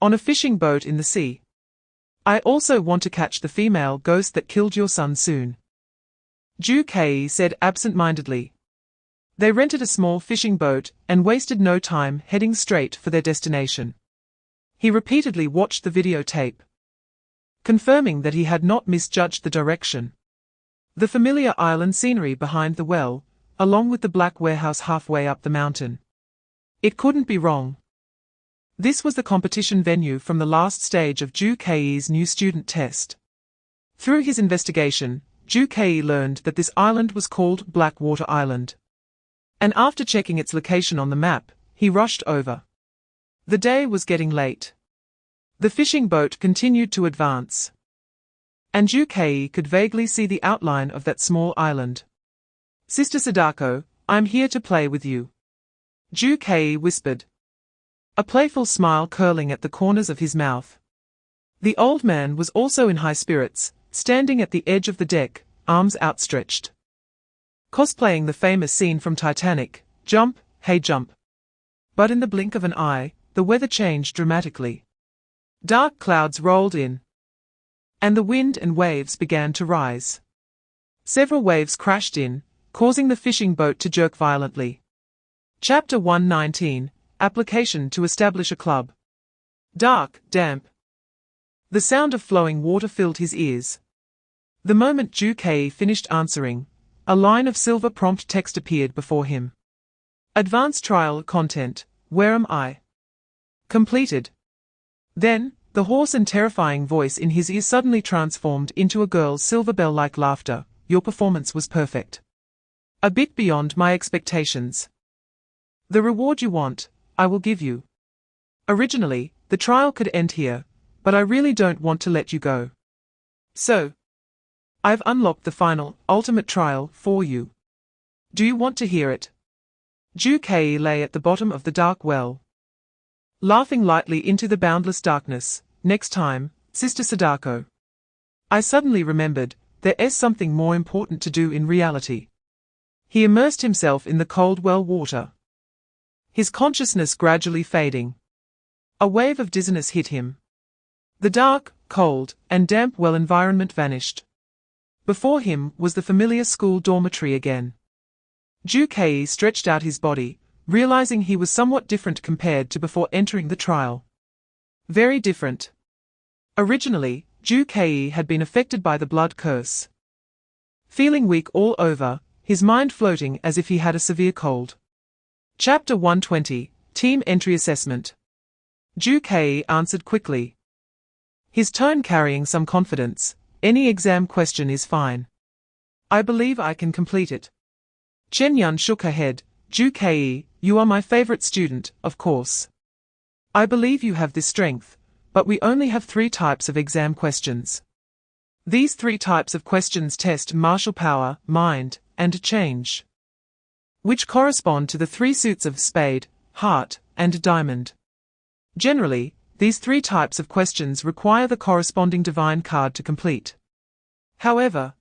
On a fishing boat in the sea. I also want to catch the female ghost that killed your son soon. Ju Kei said absent-mindedly. They rented a small fishing boat and wasted no time heading straight for their destination. He repeatedly watched the videotape, confirming that he had not misjudged the direction. The familiar island scenery behind the well, along with the black warehouse halfway up the mountain. It couldn't be wrong. This was the competition venue from the last stage of Ju Kei's new student test. Through his investigation, Ju Kei learned that this island was called Blackwater Island. And after checking its location on the map, he rushed over. The day was getting late. The fishing boat continued to advance, and Ju Kei could vaguely see the outline of that small island. Sister Sadako, I'm here to play with you. Ju Kei whispered, a playful smile curling at the corners of his mouth. The old man was also in high spirits, standing at the edge of the deck, arms outstretched, cosplaying the famous scene from Titanic, jump, hey jump. But in the blink of an eye, the weather changed dramatically. Dark clouds rolled in, and the wind and waves began to rise. Several waves crashed in, causing the fishing boat to jerk violently. Chapter 119, Application to establish a club. Dark, damp. The sound of flowing water filled his ears. The moment Ju Kei finished answering, a line of silver prompt text appeared before him. Advanced trial content, where am I? Completed. Then, the hoarse and terrifying voice in his ear suddenly transformed into a girl's silver bell-like laughter. Your performance was perfect. A bit beyond my expectations. The reward you want, I will give you. Originally, the trial could end here, but I really don't want to let you go. So, I've unlocked the final, ultimate trial for you. Do you want to hear it? Ju-Kei lay at the bottom of the dark well, laughing lightly into the boundless darkness. Next time, Sister Sadako. I suddenly remembered, there's something more important to do in reality. He immersed himself in the cold well water, his consciousness gradually fading. A wave of dizziness hit him. The dark, cold, and damp well environment vanished. Before him was the familiar school dormitory again. Ju-Kei stretched out his body, realizing he was somewhat different compared to before entering the trial. Very different. Originally, Ju-Kei had been affected by the blood curse. Feeling weak all over, his mind floating as if he had a severe cold. Chapter 120, Team Entry Assessment. Ju-Kei answered quickly, his tone carrying some confidence. Any exam question is fine. I believe I can complete it. Chen Yun shook her head. Ju-Kei, you are my favorite student, of course. I believe you have this strength, but we only have 3 types of exam questions. These 3 types of questions test martial power, mind, and change, which correspond to the 3 suits of spade, heart, and diamond. Generally, these 3 types of questions require the corresponding divine card to complete. However,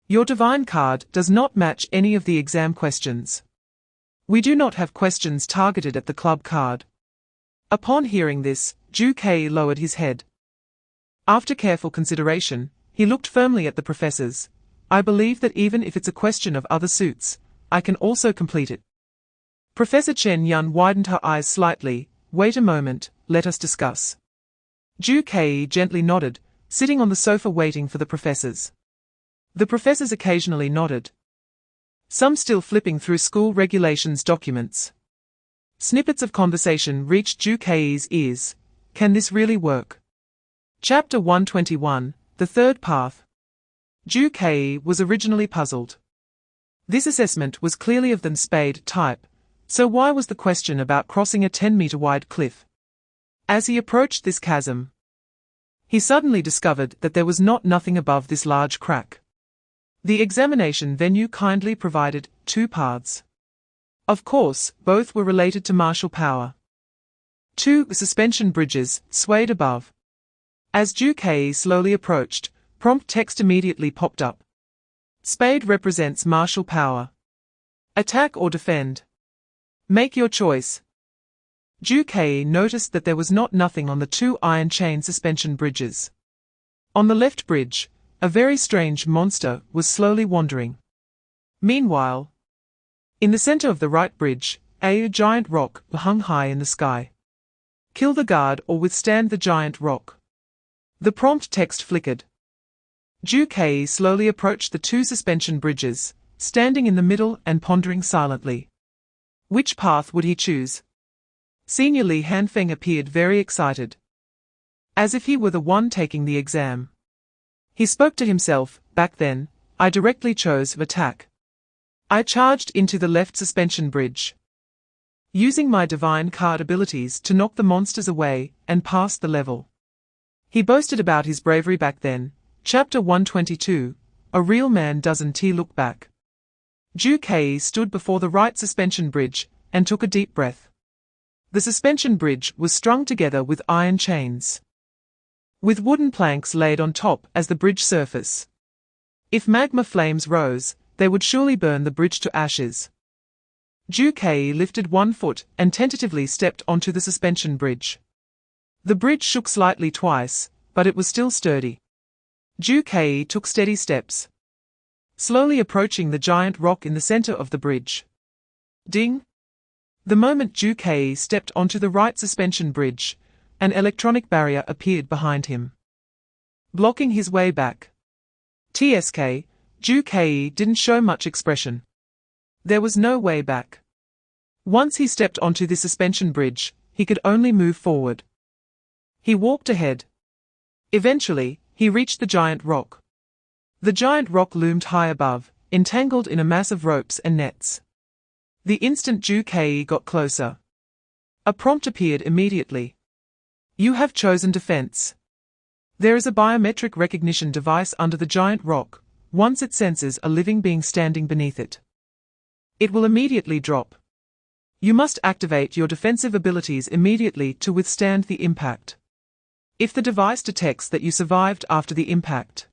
your divine card does not match any of the exam questions. We do not have questions targeted at the club card. Upon hearing this, Ju-Kei lowered his head. After careful consideration, he looked firmly at the professors. I believe that even if it's a question of other suits, I can also complete it. Professor Chen Yun widened her eyes slightly. Wait a moment, let us discuss. Ju-Kei gently nodded, sitting on the sofa waiting for the professors. The professors occasionally nodded, some still flipping through school regulations documents. Snippets of conversation reached Ju-Kei's ears. Can this really work? Chapter 121, The Third Path. Ju-Kei was originally puzzled. This assessment was clearly of the spade type, so why was the question about crossing a 10-meter-wide cliff? As he approached this chasm, he suddenly discovered that there was nothing above this large crack. The examination venue kindly provided 2 paths. Of course, both were related to martial power. 2 suspension bridges swayed above. As Ju-Kei slowly approached, prompt text immediately popped up. Spade represents martial power. Attack or defend. Make your choice. Ju-Kei noticed that there was nothing on the 2 iron chain suspension bridges. On the left bridge, a very strange monster was slowly wandering. Meanwhile, in the center of the right bridge, a giant rock hung high in the sky. Kill the guard or withstand the giant rock. The prompt text flickered. Ju-Kei slowly approached the 2 suspension bridges, standing in the middle and pondering silently. Which path would he choose? Senior Li Hanfeng appeared very excited, as if he were the one taking the exam. He spoke to himself. Back then, I directly chose attack. I charged into the left suspension bridge, using my divine card abilities to knock the monsters away and pass the level. He boasted about his bravery back then. Chapter 122, A Real Man Doesn't Look Back. Ju-Kei stood before the right suspension bridge and took a deep breath. The suspension bridge was strung together with iron chains, with wooden planks laid on top as the bridge surface. If magma flames rose, they would surely burn the bridge to ashes. Ju-Kei lifted one foot and tentatively stepped onto the suspension bridge. The bridge shook slightly twice, but it was still sturdy. Ju-Kei took steady steps, slowly approaching the giant rock in the center of the bridge. Ding! The moment Ju-Kei stepped onto the right suspension bridge, an electronic barrier appeared behind him, blocking his way back. TSK, Ju-Kei didn't show much expression. There was no way back. Once he stepped onto the suspension bridge, he could only move forward. He walked ahead. Eventually, he reached the giant rock. The giant rock loomed high above, entangled in a mass of ropes and nets. The instant Ju-Kei got closer, a prompt appeared immediately. You have chosen defense. There is a biometric recognition device under the giant rock. Once it senses a living being standing beneath it, it will immediately drop. You must activate your defensive abilities immediately to withstand the impact. If the device detects that you survived after the impact,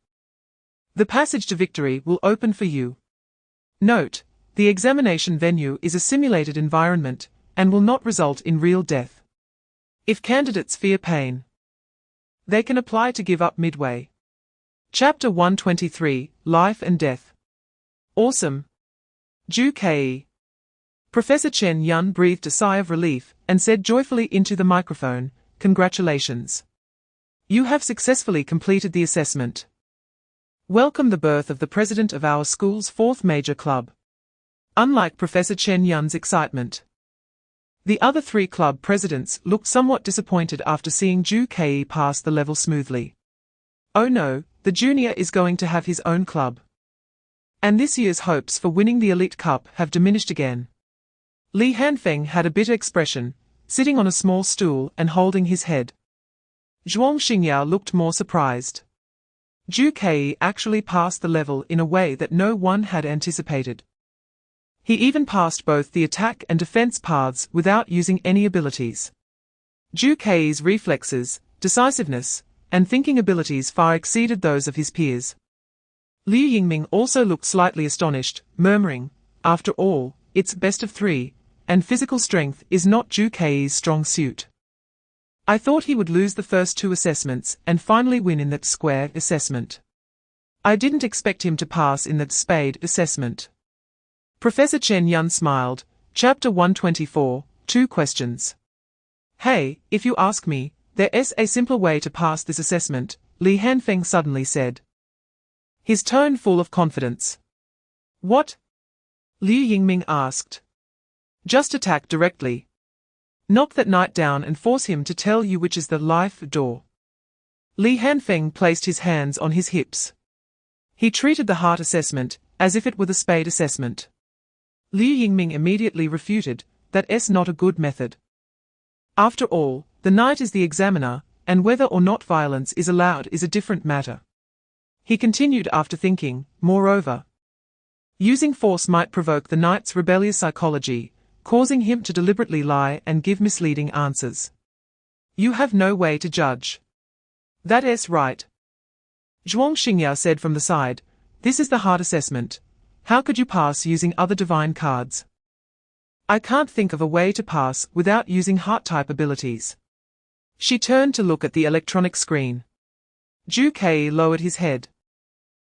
the passage to victory will open for you. Note: the examination venue is a simulated environment and will not result in real death. If candidates fear pain, they can apply to give up midway. Chapter 123, Life and Death. Awesome. Ju Ke. Professor Chen Yun breathed a sigh of relief and said joyfully into the microphone, "Congratulations. You have successfully completed the assessment. Welcome the birth of the president of our school's fourth major club." Unlike Professor Chen Yun's excitement, the other three club presidents looked somewhat disappointed after seeing Ju Ke pass the level smoothly. Oh no, the junior is going to have his own club. And this year's hopes for winning the Elite Cup have diminished again. Li Hanfeng had a bitter expression, sitting on a small stool and holding his head. Zhuang Xingyao looked more surprised. Ju Ke actually passed the level in a way that no one had anticipated. He even passed both the attack and defense paths without using any abilities. Ju Ke's reflexes, decisiveness, and thinking abilities far exceeded those of his peers. Liu Yingming also looked slightly astonished, murmuring, "After all, it's best of three, and physical strength is not Ju Ke's strong suit. I thought he would lose the first two assessments and finally win in that square assessment. I didn't expect him to pass in that spade assessment." Professor Chen Yun smiled. Chapter 124, 2 questions. "Hey, if you ask me, there is a simpler way to pass this assessment," Li Hanfeng suddenly said, his tone full of confidence. "What?" Liu Yingming asked. "Just attack directly. Knock that knight down and force him to tell you which is the life door." Li Hanfeng placed his hands on his hips. He treated the heart assessment as if it were the spade assessment. Liu Yingming immediately refuted, "That's not a good method. After all, the knight is the examiner, and whether or not violence is allowed is a different matter." He continued after thinking, "Moreover, using force might provoke the knight's rebellious psychology, causing him to deliberately lie and give misleading answers. You have no way to judge." "That's right," Zhuang Xingyao said from the side. "This is the heart assessment. How could you pass using other divine cards?" "I can't think of a way to pass without using heart-type abilities." She turned to look at the electronic screen. Ju Ke lowered his head,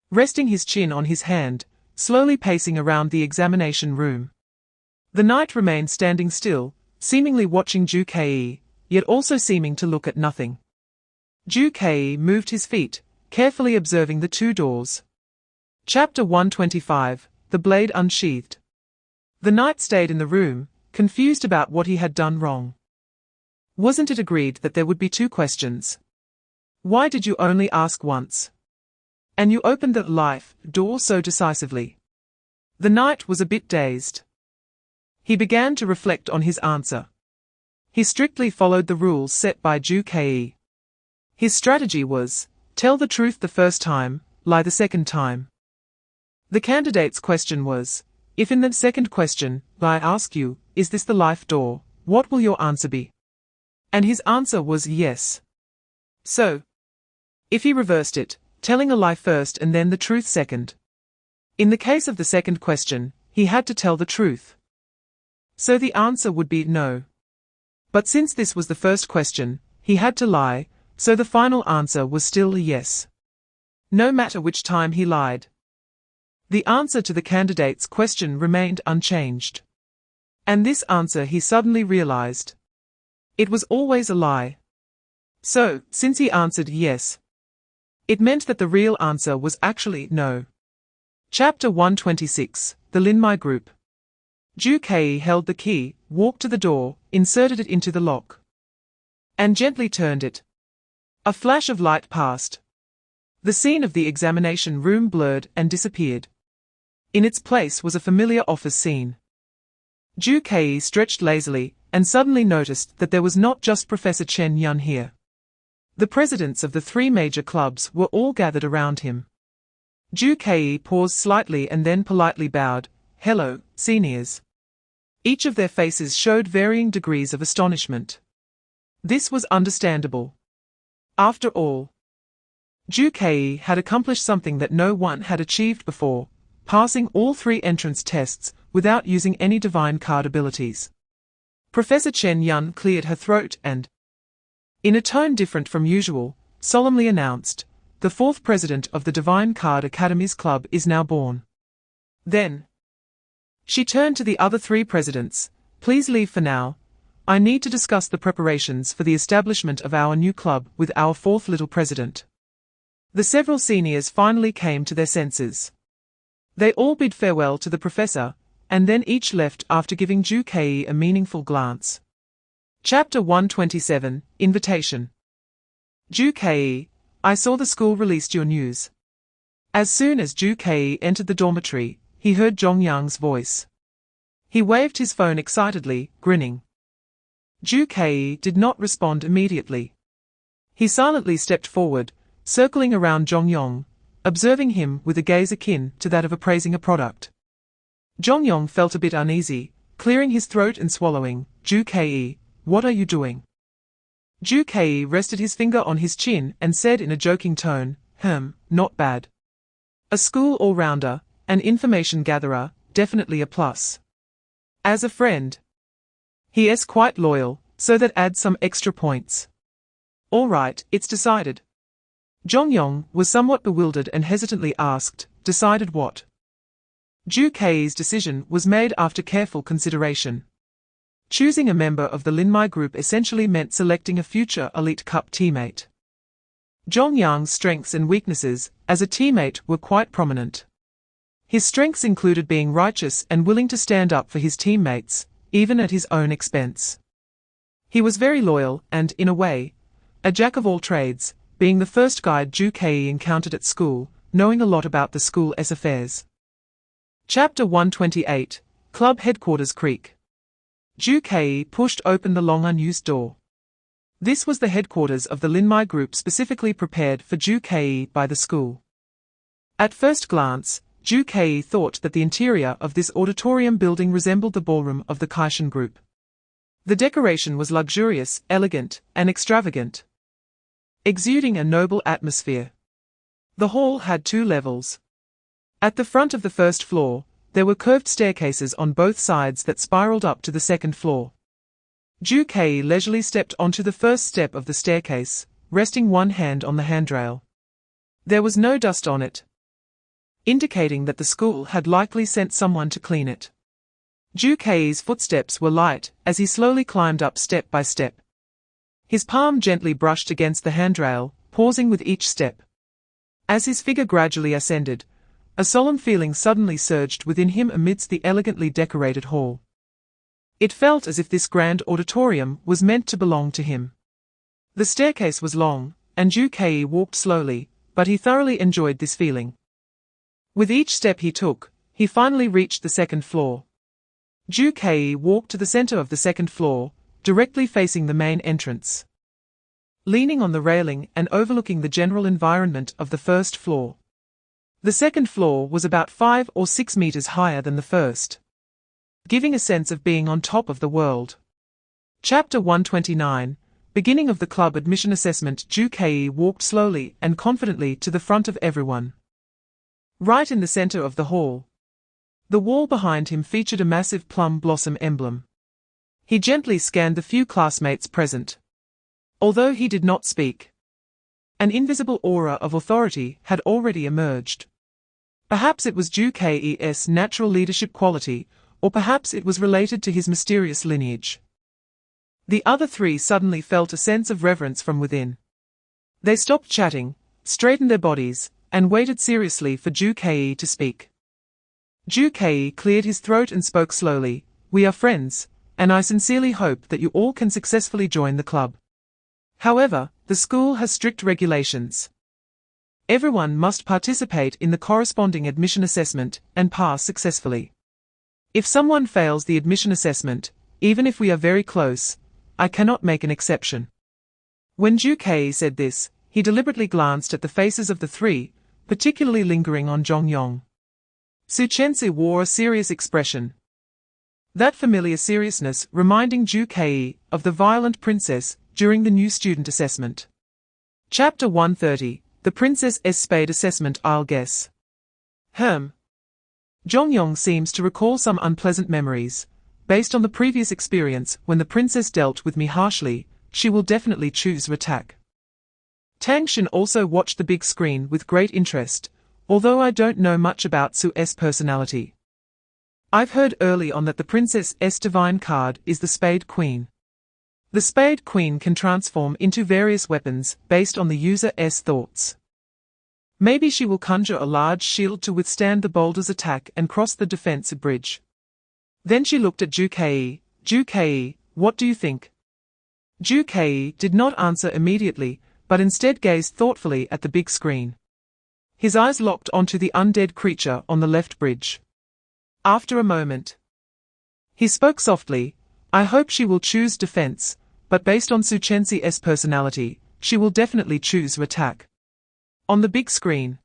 resting his chin on his hand, slowly pacing around the examination room. The knight remained standing still, seemingly watching Ju Ke, yet also seeming to look at nothing. Ju Ke moved his feet, carefully observing the two doors. Chapter 125, The Blade Unsheathed. The knight stayed in the room, confused about what he had done wrong. Wasn't it agreed that there would be 2 questions? Why did you only ask once? And you opened the life door so decisively. The knight was a bit dazed. He began to reflect on his answer. He strictly followed the rules set by Ju Ke. His strategy was, tell the truth the first time, lie the second time. The candidate's question was, if in the second question, I ask you, is this the life door, what will your answer be? And his answer was yes. So, if he reversed it, telling a lie first and then the truth second. In the case of the second question, he had to tell the truth. So the answer would be no. But since this was the first question, he had to lie, so the final answer was still a yes. No matter which time he lied, the answer to the candidate's question remained unchanged. And this answer he suddenly realized. It was always a lie. So, since he answered yes, it meant that the real answer was actually no. Chapter 126, The Linmai Group. Ju Ke held the key, walked to the door, inserted it into the lock, and gently turned it. A flash of light passed. The scene of the examination room blurred and disappeared. In its place was a familiar office scene. Ju Ke stretched lazily, and suddenly noticed that there was not just Professor Chen Yun here. The presidents of the three major clubs were all gathered around him. Ju Kei paused slightly and then politely bowed. "Hello, seniors." Each of their faces showed varying degrees of astonishment. This was understandable. After all, Ju Kei had accomplished something that no one had achieved before, passing all three entrance tests without using any divine card abilities. Professor Chen Yun cleared her throat and, in a tone different from usual, solemnly announced, "The fourth president of the Divine Card Academy's club is now born." Then she turned to the other three presidents. "Please leave for now. I need to discuss the preparations for the establishment of our new club with our fourth little president." The several seniors finally came to their senses. They all bid farewell to the professor, and then each left after giving Ju Kei a meaningful glance. Chapter 127, Invitation. Ju Kei, I saw the school released your news. As soon as Ju Kei entered the dormitory, he heard Zhong Yang's voice. He waved his phone excitedly, grinning. Ju Kei did not respond immediately. He silently stepped forward, circling around Zhong Yang, observing him with a gaze akin to that of appraising a product. Zhong Yang felt a bit uneasy, clearing his throat and swallowing. "Ju Kei, what are you doing?" Ju Kei rested his finger on his chin and said in a joking tone, "Not bad. A school all-rounder, an information gatherer, definitely a plus. As a friend, he is quite loyal, so that adds some extra points." "All right, it's decided." Zhong Yang was somewhat bewildered and hesitantly asked, "Decided what?" Ju Kei's decision was made after careful consideration. Choosing a member of the Linmai group essentially meant selecting a future Elite Cup teammate. Zhong Yang's strengths and weaknesses as a teammate were quite prominent. His strengths included being righteous and willing to stand up for his teammates, even at his own expense. He was very loyal and, in a way, a jack of all trades, being the first guy Ju Kei encountered at school, knowing a lot about the school's affairs. Chapter 128, Club Headquarters Creek. Ju Kei pushed open the long unused door. This was the headquarters of the Linmai group specifically prepared for Ju Kei by the school. At first glance, Ju Kei thought that the interior of this auditorium building resembled the ballroom of the Kaishan group. The decoration was luxurious, elegant, and extravagant, exuding a noble atmosphere. The hall had 2 levels. At the front of the first floor, there were curved staircases on both sides that spiraled up to the second floor. Ju Kei leisurely stepped onto the first step of the staircase, resting one hand on the handrail. There was no dust on it, indicating that the school had likely sent someone to clean it. Ju Kei's footsteps were light as he slowly climbed up step by step. His palm gently brushed against the handrail, pausing with each step. As his figure gradually ascended, a solemn feeling suddenly surged within him amidst the elegantly decorated hall. It felt as if this grand auditorium was meant to belong to him. The staircase was long, and Ju Kei walked slowly, but he thoroughly enjoyed this feeling. With each step he took, he finally reached the second floor. Ju Kei walked to the center of the second floor, directly facing the main entrance. Leaning on the railing and overlooking the general environment of the first floor. The second floor was about 5 or 6 meters higher than the first, giving a sense of being on top of the world. Chapter 129, Beginning of the Club Admission Assessment. Ju Kei walked slowly and confidently to the front of everyone. Right in the center of the hall, the wall behind him featured a massive plum blossom emblem. He gently scanned the few classmates present. Although he did not speak, an invisible aura of authority had already emerged. Perhaps it was Ju Kei's natural leadership quality, or perhaps it was related to his mysterious lineage. The other 3 suddenly felt a sense of reverence from within. They stopped chatting, straightened their bodies, and waited seriously for Ju Kei to speak. Ju Kei cleared his throat and spoke slowly. "We are friends, and I sincerely hope that you all can successfully join the club. However, the school has strict regulations. Everyone must participate in the corresponding admission assessment and pass successfully. If someone fails the admission assessment, even if we are very close, I cannot make an exception. When Zhu Kei said this, he deliberately glanced at the faces of the three, particularly lingering on Zhongyong. Su Chenzi wore a serious expression. That familiar seriousness reminding Zhu Kei of the violent princess during the new student assessment. Chapter 130, The Princess's Spade Assessment. I'll guess. Zhongyong seems to recall some unpleasant memories. Based on the previous experience when the princess dealt with me harshly, she will definitely choose attack. Tang Xin also watched the big screen with great interest, although I don't know much about Su's personality. I've heard early on that the princess's divine card is the Spade Queen. The Spade Queen can transform into various weapons based on the user's thoughts. Maybe she will conjure a large shield to withstand the boulder's attack and cross the defensive bridge. Then she looked at Zhu Kei. Zhu Kei, what do you think? Zhu Kei did not answer immediately, but instead gazed thoughtfully at the big screen. His eyes locked onto the undead creature on the left bridge. After a moment, he spoke softly. I hope she will choose defense, but based on Su Chenzi's personality, she will definitely choose attack. On the big screen,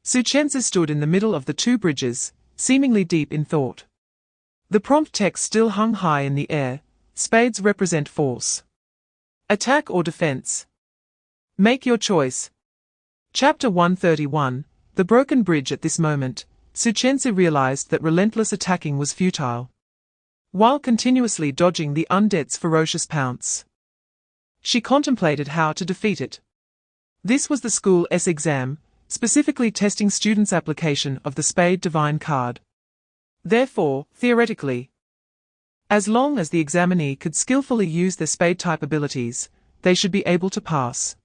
Su Chenzi stood in the middle of the two bridges, seemingly deep in thought. The prompt text still hung high in the air. Spades represent force. Attack or defense? Make your choice. Chapter 131, The Broken Bridge. At this moment, Su Chenzi realized that relentless attacking was futile. While continuously dodging the undead's ferocious pounce, she contemplated how to defeat it. This was the school's exam, specifically testing students' application of the Spade Divine card. Therefore, theoretically, as long as the examinee could skillfully use their spade-type abilities, they should be able to pass.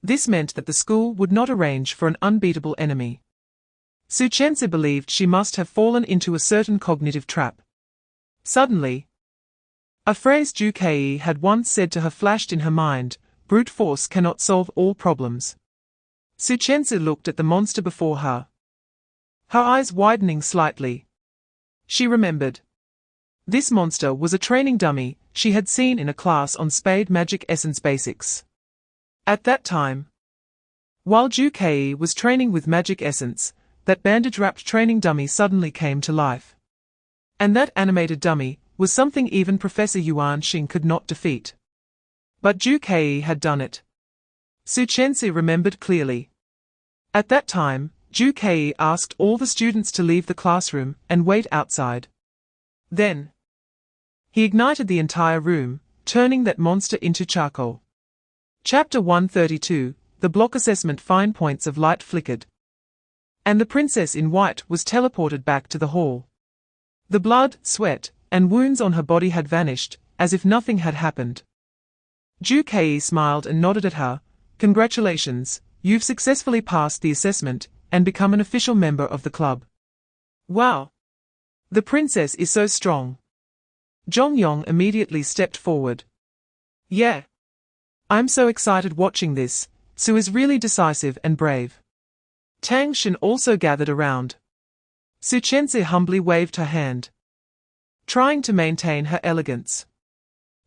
This meant that the school would not arrange for an unbeatable enemy. Su Chenzi believed she must have fallen into a certain cognitive trap. Suddenly, a phrase Zhu Kei had once said to her flashed in her mind: brute force cannot solve all problems. Su Chenzi looked at the monster before her, her eyes widening slightly. She remembered. This monster was a training dummy she had seen in a class on Spade Magic Essence Basics. At that time, while Zhu Kei was training with Magic Essence, that bandage-wrapped training dummy suddenly came to life. And that animated dummy was something even Professor Yuan Xing could not defeat. But Zhu Kei had done it. Su Chenzi remembered clearly. At that time, Zhu Kei asked all the students to leave the classroom and wait outside. Then, he ignited the entire room, turning that monster into charcoal. Chapter 132, The Block Assessment. Fine points of light flickered, and the princess in white was teleported back to the hall. The blood, sweat, and wounds on her body had vanished, as if nothing had happened. Zhu Kei smiled and nodded at her. Congratulations, you've successfully passed the assessment and become an official member of the club. Wow! The princess is so strong. Zhongyong immediately stepped forward. Yeah. I'm so excited watching this. Su is really decisive and brave. Tang Xin also gathered around. Su Chenzi humbly waved her hand, trying to maintain her elegance.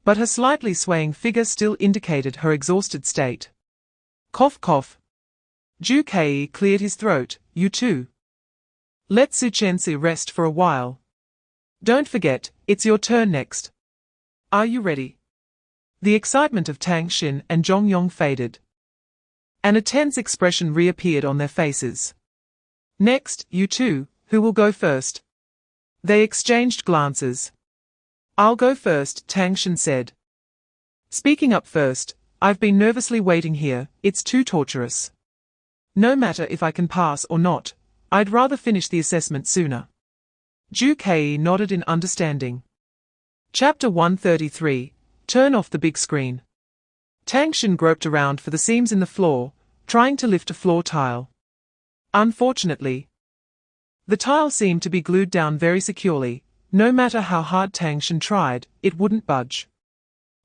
But her slightly swaying figure still indicated her exhausted state. Cough cough. Zhu Kei cleared his throat. You too. Let Su Chenzi rest for a while. Don't forget, it's your turn next. Are you ready? The excitement of Tang Xin and Zhongyong faded, and a tense expression reappeared on their faces. Next, you two, who will go first? They exchanged glances. I'll go first, Tang Xin said. Speaking up first, I've been nervously waiting here, it's too torturous. No matter if I can pass or not, I'd rather finish the assessment sooner. Zhu Kei nodded in understanding. Chapter 133, Turn off the big screen. Tang Xin groped around for the seams in the floor, trying to lift a floor tile. Unfortunately, the tile seemed to be glued down very securely. No matter how hard Tang Xin tried, it wouldn't budge.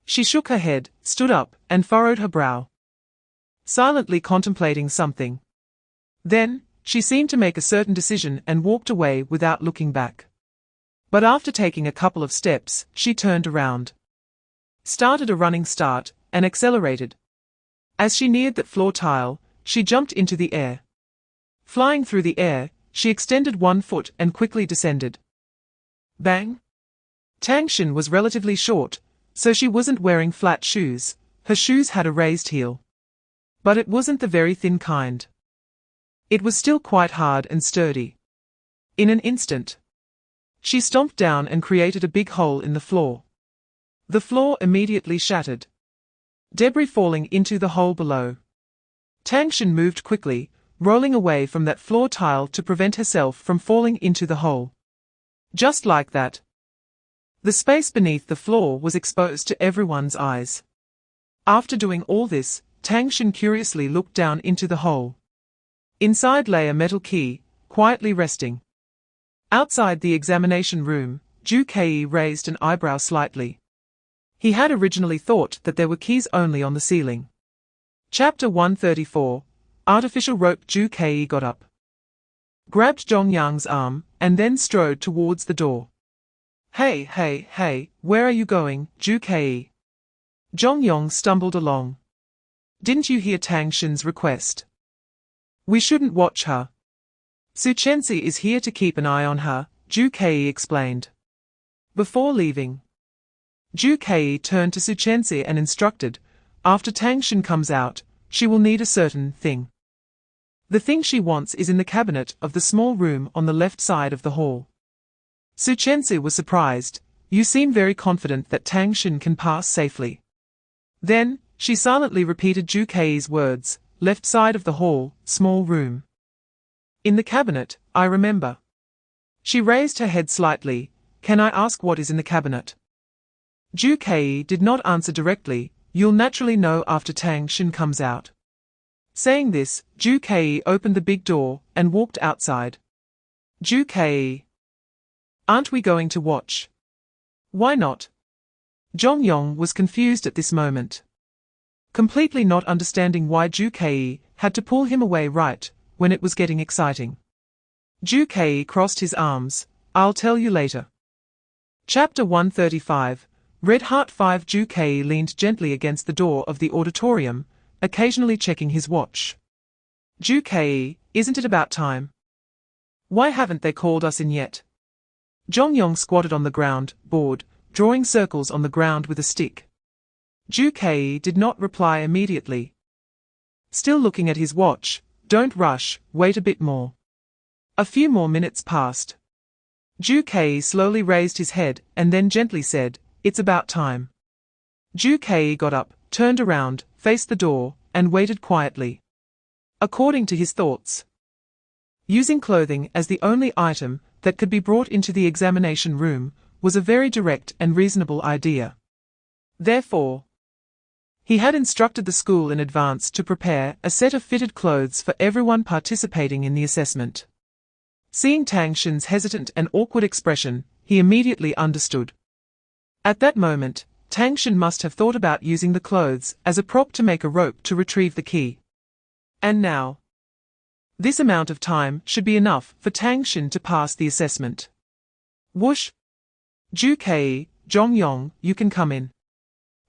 She shook her head, stood up, and furrowed her brow, silently contemplating something. Then, she seemed to make a certain decision and walked away without looking back. But after taking a couple of steps, she turned around, started a running start, and accelerated. As she neared that floor tile, she jumped into the air. Flying through the air, she extended one foot and quickly descended. Bang! Tangshan was relatively short, so she wasn't wearing flat shoes. Her shoes had a raised heel. But it wasn't the very thin kind. It was still quite hard and sturdy. In an instant, she stomped down and created a big hole in the floor. The floor immediately shattered, debris falling into the hole below. Tangshan moved quickly, rolling away from that floor tile to prevent herself from falling into the hole. Just like that, the space beneath the floor was exposed to everyone's eyes. After doing all this, Tangshan curiously looked down into the hole. Inside lay a metal key, quietly resting. Outside the examination room, Zhu Kei raised an eyebrow slightly. He had originally thought that there were keys only on the ceiling. Chapter 134, Artificial Rope. Zhu Kei got up, grabbed Zhongyang's arm, and then strode towards the door. Hey, where are you going, Zhu Kei? Zhongyang stumbled along. Didn't you hear Tangshan's request? We shouldn't watch her. Su Chensi is here to keep an eye on her, Zhu Kei explained. Before leaving, Zhu Kei turned to Su Chensi and instructed, after Tangshan comes out, she will need a certain thing. The thing she wants is in the cabinet of the small room on the left side of the hall. Su Chensi was surprised. You seem very confident that Tangshan can pass safely. Then, she silently repeated Zhu Kei's words, left side of the hall, small room. In the cabinet, I remember. She raised her head slightly. Can I ask what is in the cabinet? Zhu Kei did not answer directly. You'll naturally know after Tangshan comes out. Saying this, Zhu Kei opened the big door and walked outside. Zhu Kei. Aren't we going to watch? Why not? Zhongyang was confused at this moment, completely not understanding why Zhu Kei had to pull him away right when it was getting exciting. Zhu Kei crossed his arms. I'll tell you later. Chapter 135, Red Heart 5. Zhu Kei leaned gently against the door of the auditorium, occasionally checking his watch. Zhu Kei, isn't it about time? Why haven't they called us in yet? Zhongyang squatted on the ground, bored, drawing circles on the ground with a stick. Zhu Kei did not reply immediately. Still looking at his watch, don't rush, wait a bit more. A few more minutes passed. Zhu Kei slowly raised his head and then gently said, it's about time. Zhu Kei got up, turned around, faced the door, and waited quietly. According to his thoughts, using clothing as the only item that could be brought into the examination room was a very direct and reasonable idea. Therefore, he had instructed the school in advance to prepare a set of fitted clothes for everyone participating in the assessment. Seeing Tangshan's hesitant and awkward expression, he immediately understood. At that moment, Tangshan must have thought about using the clothes as a prop to make a rope to retrieve the key. And now, this amount of time should be enough for Tangshan to pass the assessment. Whoosh! Zhu Kei, Zhongyang, you can come in.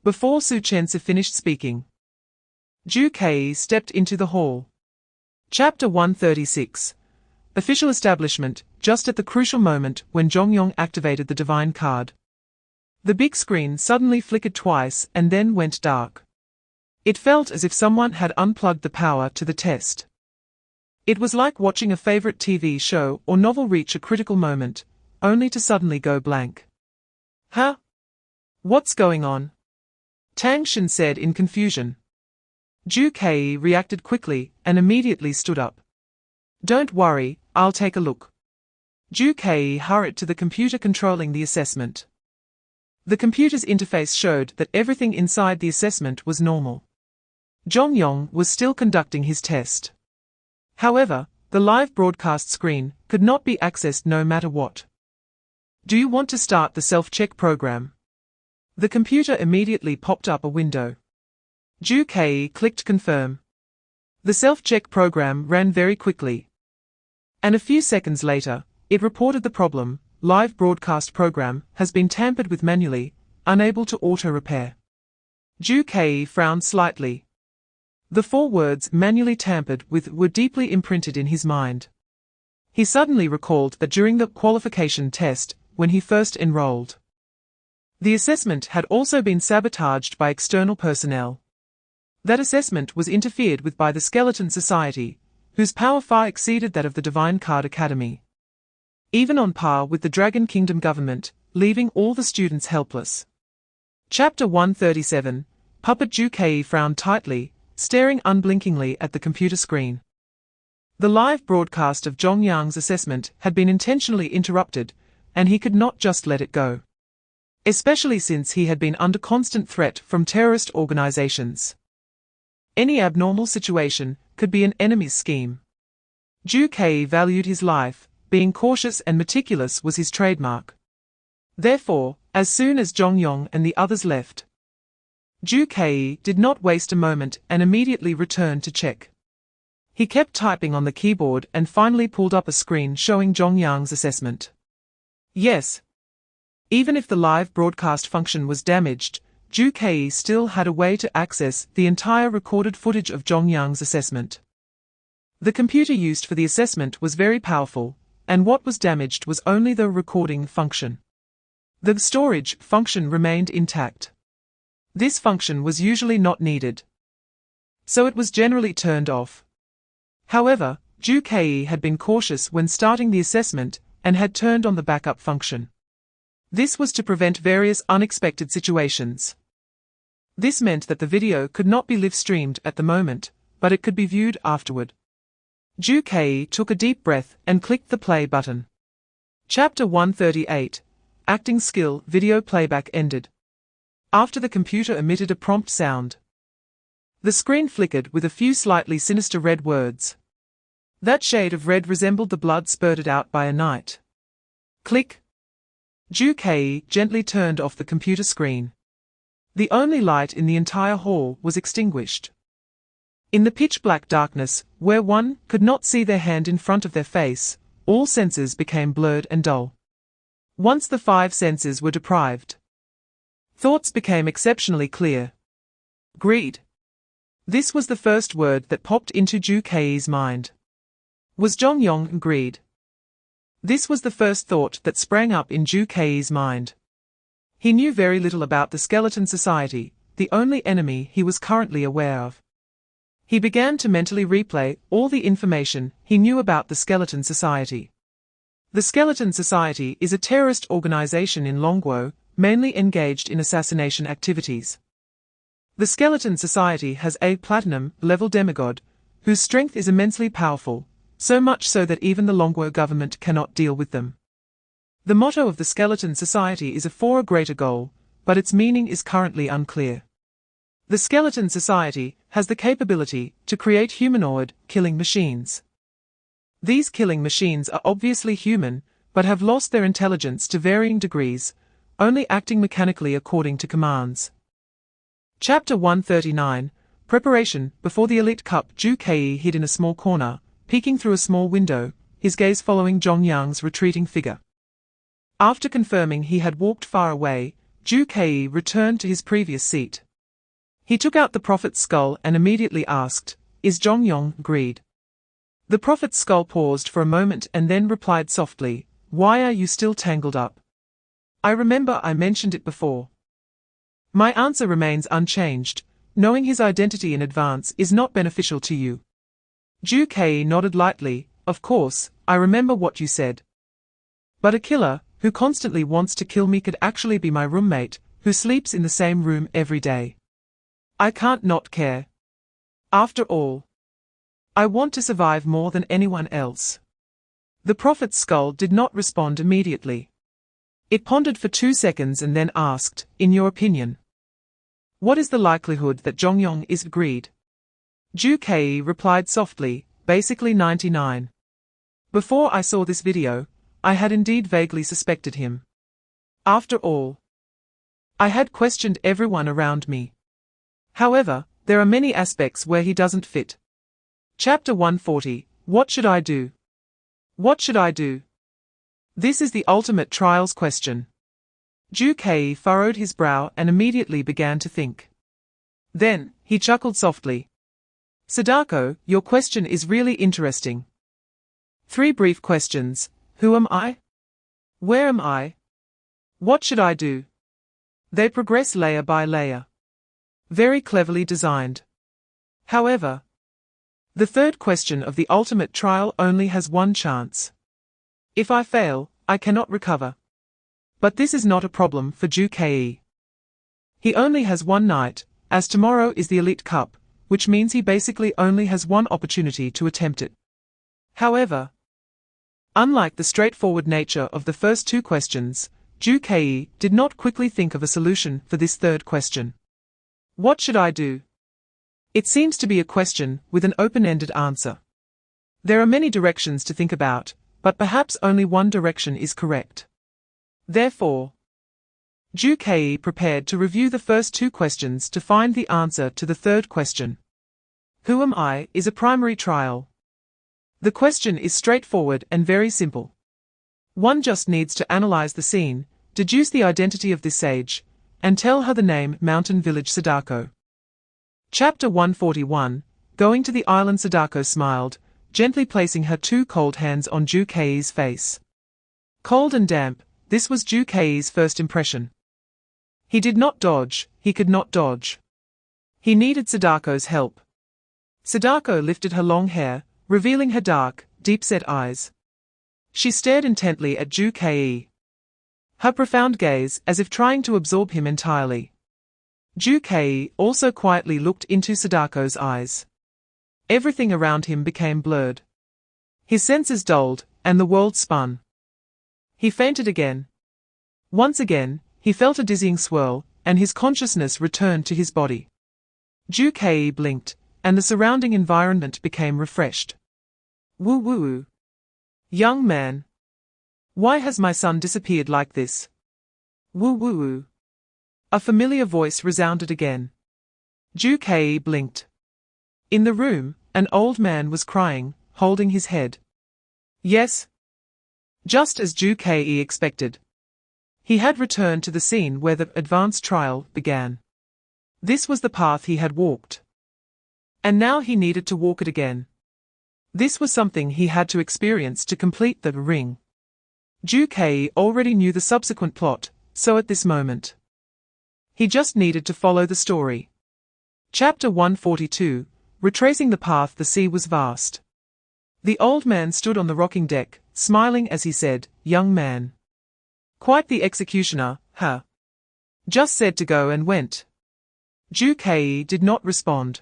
Before Su Chensi finished speaking, Zhu Kei stepped into the hall. Chapter 136, Official Establishment. Just at the crucial moment when Zhongyang activated the divine card, the big screen suddenly flickered twice and then went dark. It felt as if someone had unplugged the power to the test. It was like watching a favorite TV show or novel reach a critical moment, only to suddenly go blank. Huh? What's going on? Tangshan said in confusion. Zhu Kei reacted quickly and immediately stood up. Don't worry, I'll take a look. Zhu Kei hurried to the computer controlling the assessment. The computer's interface showed that everything inside the assessment was normal. Zhongyang was still conducting his test. However, the live broadcast screen could not be accessed no matter what. Do you want to start the self-check program? The computer immediately popped up a window. Zhu Kei clicked confirm. The self-check program ran very quickly. And a few seconds later, it reported the problem. Live broadcast program has been tampered with manually, unable to auto-repair. Ju Kei frowned slightly. The 4 words manually tampered with were deeply imprinted in his mind. He suddenly recalled that during the qualification test, when he first enrolled, the assessment had also been sabotaged by external personnel. That assessment was interfered with by the Skeleton Society, whose power far exceeded that of the Divine Card Academy, even on par with the Dragon Kingdom government, leaving all the students helpless. Chapter 137, Puppet Ju Kei frowned tightly, staring unblinkingly at the computer screen. The live broadcast of Zhongyang's assessment had been intentionally interrupted, and he could not just let it go, especially since he had been under constant threat from terrorist organizations. Any abnormal situation could be an enemy's scheme. Ju Kei valued his life, being cautious and meticulous was his trademark. Therefore, as soon as Zhongyang and the others left, Ju Kei did not waste a moment and immediately returned to check. He kept typing on the keyboard and finally pulled up a screen showing Zhongyang's assessment. Yes. Even if the live broadcast function was damaged, Ju Kei still had a way to access the entire recorded footage of Zhongyang's assessment. The computer used for the assessment was very powerful, and what was damaged was only the recording function. The storage function remained intact. This function was usually not needed, so it was generally turned off. However, Ju Kei had been cautious when starting the assessment and had turned on the backup function. This was to prevent various unexpected situations. This meant that the video could not be live-streamed at the moment, but it could be viewed afterward. Ju Kei took a deep breath and clicked the play button. Chapter 138, Acting Skill Video Playback ended. After the computer emitted a prompt sound, the screen flickered with a few slightly sinister red words. That shade of red resembled the blood spurted out by a knight. Click. Ju Kei gently turned off the computer screen. The only light in the entire hall was extinguished. In the pitch-black darkness, where one could not see their hand in front of their face, all senses became blurred and dull. Once the 5 senses were deprived, thoughts became exceptionally clear. Greed. This was the first word that popped into Ju Kei's mind. Was Zhongyang greed? This was the first thought that sprang up in Ju Kei's mind. He knew very little about the Skeleton Society, the only enemy he was currently aware of. He began to mentally replay all the information he knew about the Skeleton Society. The Skeleton Society is a terrorist organization in Longguo, mainly engaged in assassination activities. The Skeleton Society has a platinum-level demigod, whose strength is immensely powerful, so much so that even the Longguo government cannot deal with them. The motto of the Skeleton Society is for a greater goal, but its meaning is currently unclear. The Skeleton Society has the capability to create humanoid killing machines. These killing machines are obviously human, but have lost their intelligence to varying degrees, only acting mechanically according to commands. Chapter 139, Preparation before the Elite Cup. Ju Kei hid in a small corner, peeking through a small window, his gaze following Zhongyang's retreating figure. After confirming he had walked far away, Ju Kei returned to his previous seat. He took out the Prophet's skull and immediately asked, "Is Zhongyang greed?" The Prophet's skull paused for a moment and then replied softly, "Why are you still tangled up? I remember I mentioned it before." My answer remains unchanged. Knowing his identity in advance is not beneficial to you. Ju Kei nodded lightly. Of course, I remember what you said. But a killer, who constantly wants to kill me could actually be my roommate, who sleeps in the same room every day. I can't not care. After all, I want to survive more than anyone else. The Prophet's skull did not respond immediately. It pondered for 2 seconds and then asked, "In your opinion, what is the likelihood that Zhongyang is greed?" Ju Kei replied softly, "Basically 99. Before I saw this video, I had indeed vaguely suspected him. After all, I had questioned everyone around me. However, there are many aspects where he doesn't fit." Chapter 140, What should I do? What should I do? This is the ultimate trials question. Ju Kei furrowed his brow and immediately began to think. Then, he chuckled softly. Sadako, your question is really interesting. 3 brief questions. Who am I? Where am I? What should I do? They progress layer by layer. Very cleverly designed. However, the third question of the ultimate trial only has one chance. If I fail, I cannot recover. But this is not a problem for Ju-Kei. He only has one night, as tomorrow is the Elite Cup, which means he basically only has one opportunity to attempt it. However, unlike the straightforward nature of the first 2 questions, Ju-Kei did not quickly think of a solution for this third question. What should I do? It seems to be a question with an open-ended answer. There are many directions to think about, but perhaps only one direction is correct. Therefore, Ju-Kei prepared to review the first 2 questions to find the answer to the third question. Who am I is a primary trial. The question is straightforward and very simple. One just needs to analyze the scene, deduce the identity of this sage, and tell her the name Mountain Village Sadako. Chapter 141, Going to the Island. Sadako smiled, gently placing her 2 cold hands on Ju-Kei's face. Cold and damp, this was Ju-Kei's first impression. He did not dodge, he could not dodge. He needed Sadako's help. Sadako lifted her long hair, revealing her dark, deep-set eyes. She stared intently at Ju-Kei. Her profound gaze as if trying to absorb him entirely. Ju-Kei also quietly looked into Sadako's eyes. Everything around him became blurred. His senses dulled, and the world spun. He fainted again. Once again, he felt a dizzying swirl, and his consciousness returned to his body. Ju-Kei blinked, and the surrounding environment became refreshed. Woo-woo. Young man. Why has my son disappeared like this? Woo-woo. A familiar voice resounded again. Ju-Kei blinked. In the room, an old man was crying, holding his head. Yes. Just as Ju-Kei expected. He had returned to the scene where the advanced trial began. This was the path he had walked. And now he needed to walk it again. This was something he had to experience to complete the ring. Ju-Kei already knew the subsequent plot, so at this moment, he just needed to follow the story. Chapter 142, Retracing the Path. The sea was vast. The old man stood on the rocking deck, smiling as he said, "Young man. Quite the executioner, huh? Just said to go and went." Ju-Kei did not respond.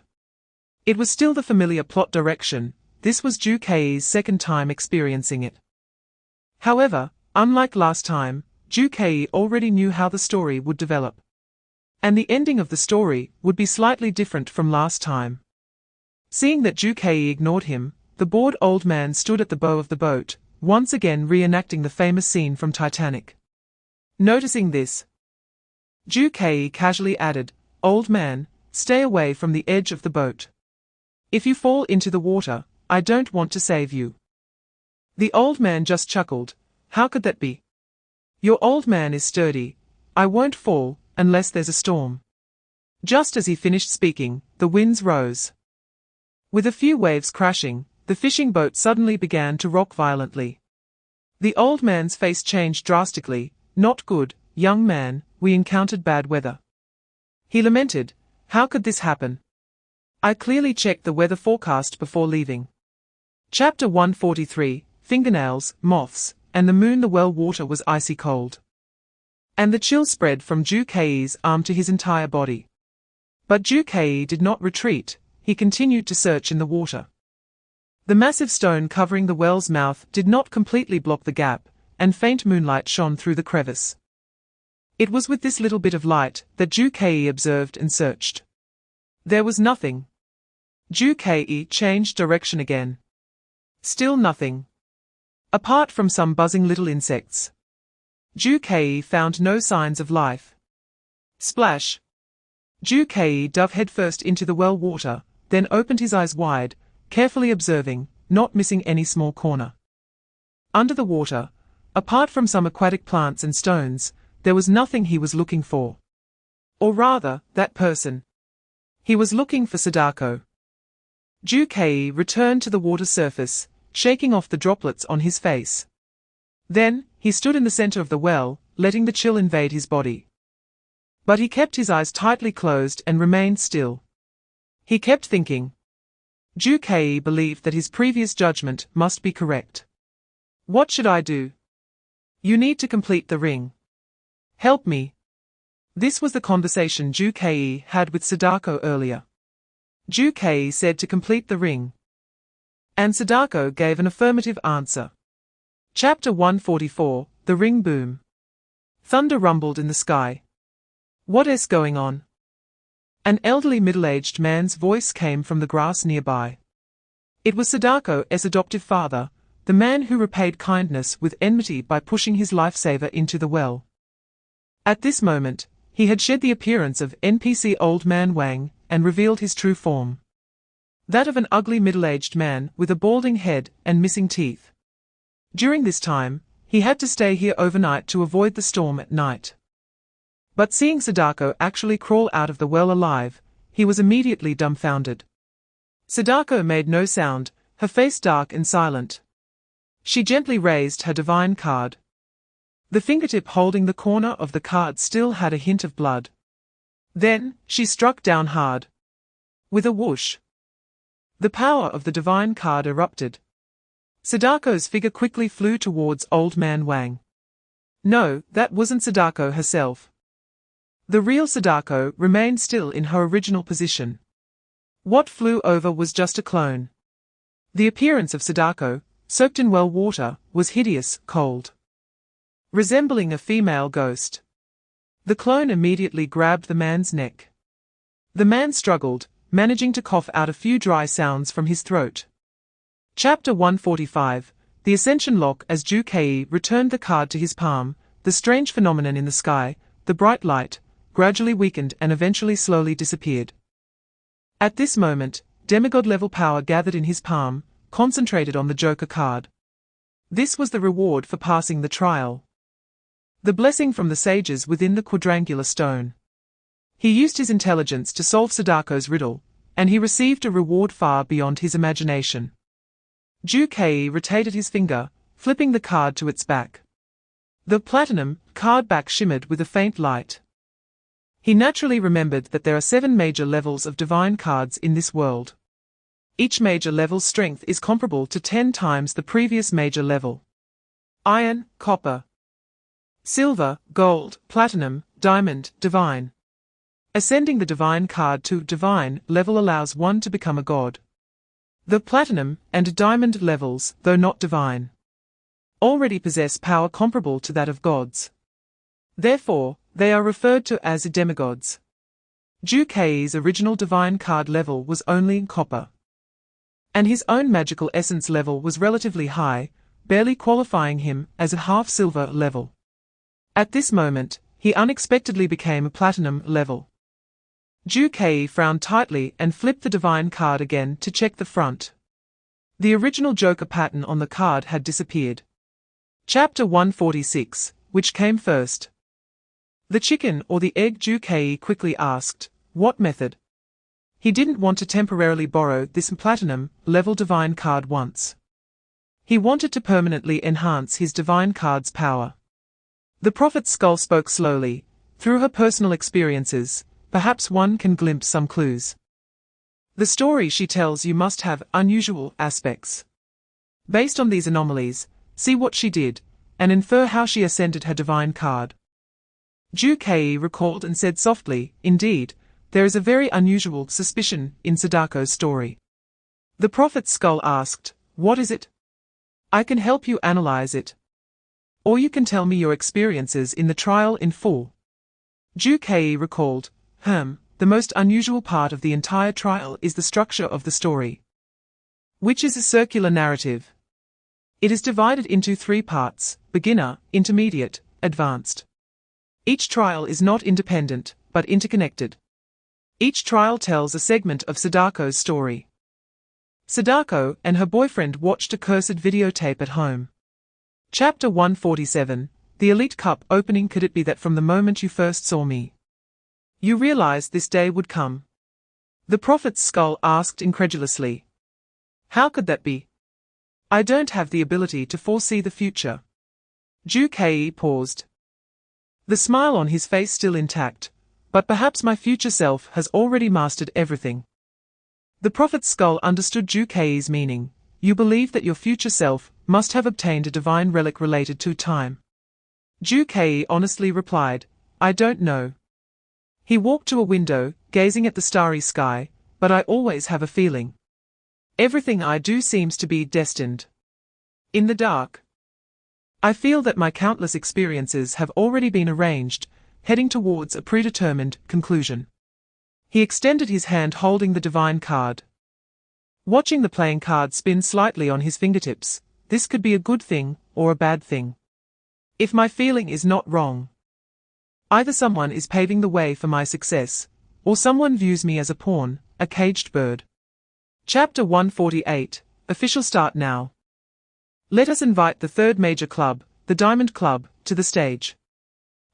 It was still the familiar plot direction. This was Ju-Kei's second time experiencing it. However, unlike last time, Ju-Kei already knew how the story would develop. And the ending of the story would be slightly different from last time. Seeing that Ju-Kei ignored him, the bored old man stood at the bow of the boat, once again reenacting the famous scene from Titanic. Noticing this, Ju-Kei casually added, "Old man, stay away from the edge of the boat. If you fall into the water, I don't want to save you." The old man just chuckled. "How could that be? Your old man is sturdy. I won't fall, unless there's a storm." Just as he finished speaking, the winds rose. With a few waves crashing, the fishing boat suddenly began to rock violently. The old man's face changed drastically. "Not good, young man, we encountered bad weather." He lamented, "How could this happen? I clearly checked the weather forecast before leaving." Chapter 143, Fingernails, Moths, and the Moon. The well water was icy cold. And the chill spread from Ju-Kei's arm to his entire body. But Ju-Kei did not retreat, he continued to search in the water. The massive stone covering the well's mouth did not completely block the gap, and faint moonlight shone through the crevice. It was with this little bit of light that Ju-Kei observed and searched. There was nothing. Ju-Kei changed direction again. Still nothing. Apart from some buzzing little insects. Ju-Kei found no signs of life. Splash! Ju-Kei dove headfirst into the well water, then opened his eyes wide, carefully observing, not missing any small corner. Under the water, apart from some aquatic plants and stones, there was nothing he was looking for. Or rather, that person. He was looking for Sadako. Ju-kei returned to the water surface, shaking off the droplets on his face. Then, he stood in the center of the well, letting the chill invade his body. But he kept his eyes tightly closed and remained still. He kept thinking. Ju-kei believed that his previous judgment must be correct. What should I do? You need to complete the ring. Help me. This was the conversation Ju-kei had with Sadako earlier. Ju-kei said to complete the ring. And Sadako gave an affirmative answer. Chapter 144, The Ring Boom. Thunder rumbled in the sky. What is going on? An elderly middle-aged man's voice came from the grass nearby. It was Sadako's adoptive father, the man who repaid kindness with enmity by pushing his lifesaver into the well. At this moment, he had shed the appearance of NPC Old Man Wang and revealed his true form. That of an ugly middle-aged man with a balding head and missing teeth. During this time, he had to stay here overnight to avoid the storm at night. But seeing Sadako actually crawl out of the well alive, he was immediately dumbfounded. Sadako made no sound, her face dark and silent. She gently raised her divine card. The fingertip holding the corner of the card still had a hint of blood. Then, she struck down hard. With a whoosh. The power of the divine card erupted. Sadako's figure quickly flew towards Old Man Wang. No, that wasn't Sadako herself. The real Sadako remained still in her original position. What flew over was just a clone. The appearance of Sadako, soaked in well water, was hideous, cold. Resembling a female ghost. The clone immediately grabbed the man's neck. The man struggled, managing to cough out a few dry sounds from his throat. Chapter 145, The Ascension Lock. As Ju-kei returned the card to his palm, the strange phenomenon in the sky, the bright light, gradually weakened and eventually slowly disappeared. At this moment, demigod-level power gathered in his palm, concentrated on the Joker card. This was the reward for passing the trial. The blessing from the sages within the quadrangular stone. He used his intelligence to solve Sadako's riddle, and he received a reward far beyond his imagination. Ju-kei rotated his finger, flipping the card to its back. The platinum card back shimmered with a faint light. He naturally remembered that there are 7 major levels of divine cards in this world. Each major level's strength is comparable to 10 times the previous major level. Iron, copper, silver, gold, platinum, diamond, divine. Ascending the divine card to divine level allows one to become a god. The platinum and diamond levels, though not divine, already possess power comparable to that of gods. Therefore, they are referred to as demigods. Ju-kei's original divine card level was only in copper. And his own magical essence level was relatively high, barely qualifying him as a half-silver level. At this moment, he unexpectedly became a platinum level. Ju-kei frowned tightly and flipped the divine card again to check the front. The original Joker pattern on the card had disappeared. Chapter 146, which came first? The chicken or the egg? Ju-kei quickly asked. What method? He didn't want to temporarily borrow this platinum-level divine card once. He wanted to permanently enhance his divine card's power. The prophet's skull spoke slowly. Through her personal experiences, perhaps one can glimpse some clues. The story she tells you must have unusual aspects. Based on these anomalies, see what she did, and infer how she ascended her divine card. Ju-kei recalled and said softly, indeed, there is a very unusual suspicion in Sadako's story. The prophet's skull asked, what is it? I can help you analyze it. Or you can tell me your experiences in the trial in full. Ju-kei recalled, the most unusual part of the entire trial is the structure of the story, which is a circular narrative. It is divided into 3 parts, beginner, intermediate, advanced. Each trial is not independent, but interconnected. Each trial tells a segment of Sadako's story. Sadako and her boyfriend watched a cursed videotape at home. Chapter 147, The Elite Cup Opening. Could it be that from the moment you first saw me, you realized this day would come? The prophet's skull asked incredulously. How could that be? I don't have the ability to foresee the future. Ju Ke paused. The smile on his face still intact, but perhaps my future self has already mastered everything. The prophet's skull understood Ju Ke's meaning. You believe that your future self must have obtained a divine relic related to time. Ju Ke honestly replied, I don't know. He walked to a window, gazing at the starry sky, but I always have a feeling. Everything I do seems to be destined. In the dark, I feel that my countless experiences have already been arranged, heading towards a predetermined conclusion. He extended his hand holding the divine card. Watching the playing card spin slightly on his fingertips, this could be a good thing or a bad thing. If my feeling is not wrong, either someone is paving the way for my success, or someone views me as a pawn, a caged bird. Chapter 148, Official Start Now. Let us invite the third major club, the Diamond Club, to the stage.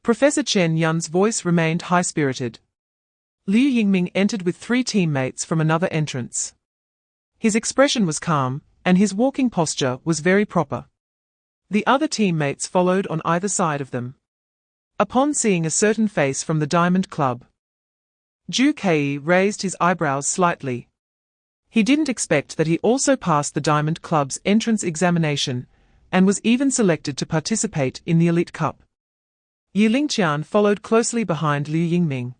Professor Chen Yun's voice remained high-spirited. Liu Yingming entered with 3 teammates from another entrance. His expression was calm, and his walking posture was very proper. The other teammates followed on either side of them. Upon seeing a certain face from the Diamond Club, Ju Ke raised his eyebrows slightly. He didn't expect that he also passed the Diamond Club's entrance examination, and was even selected to participate in the Elite Cup. Yi Lingqian followed closely behind Liu Yingming.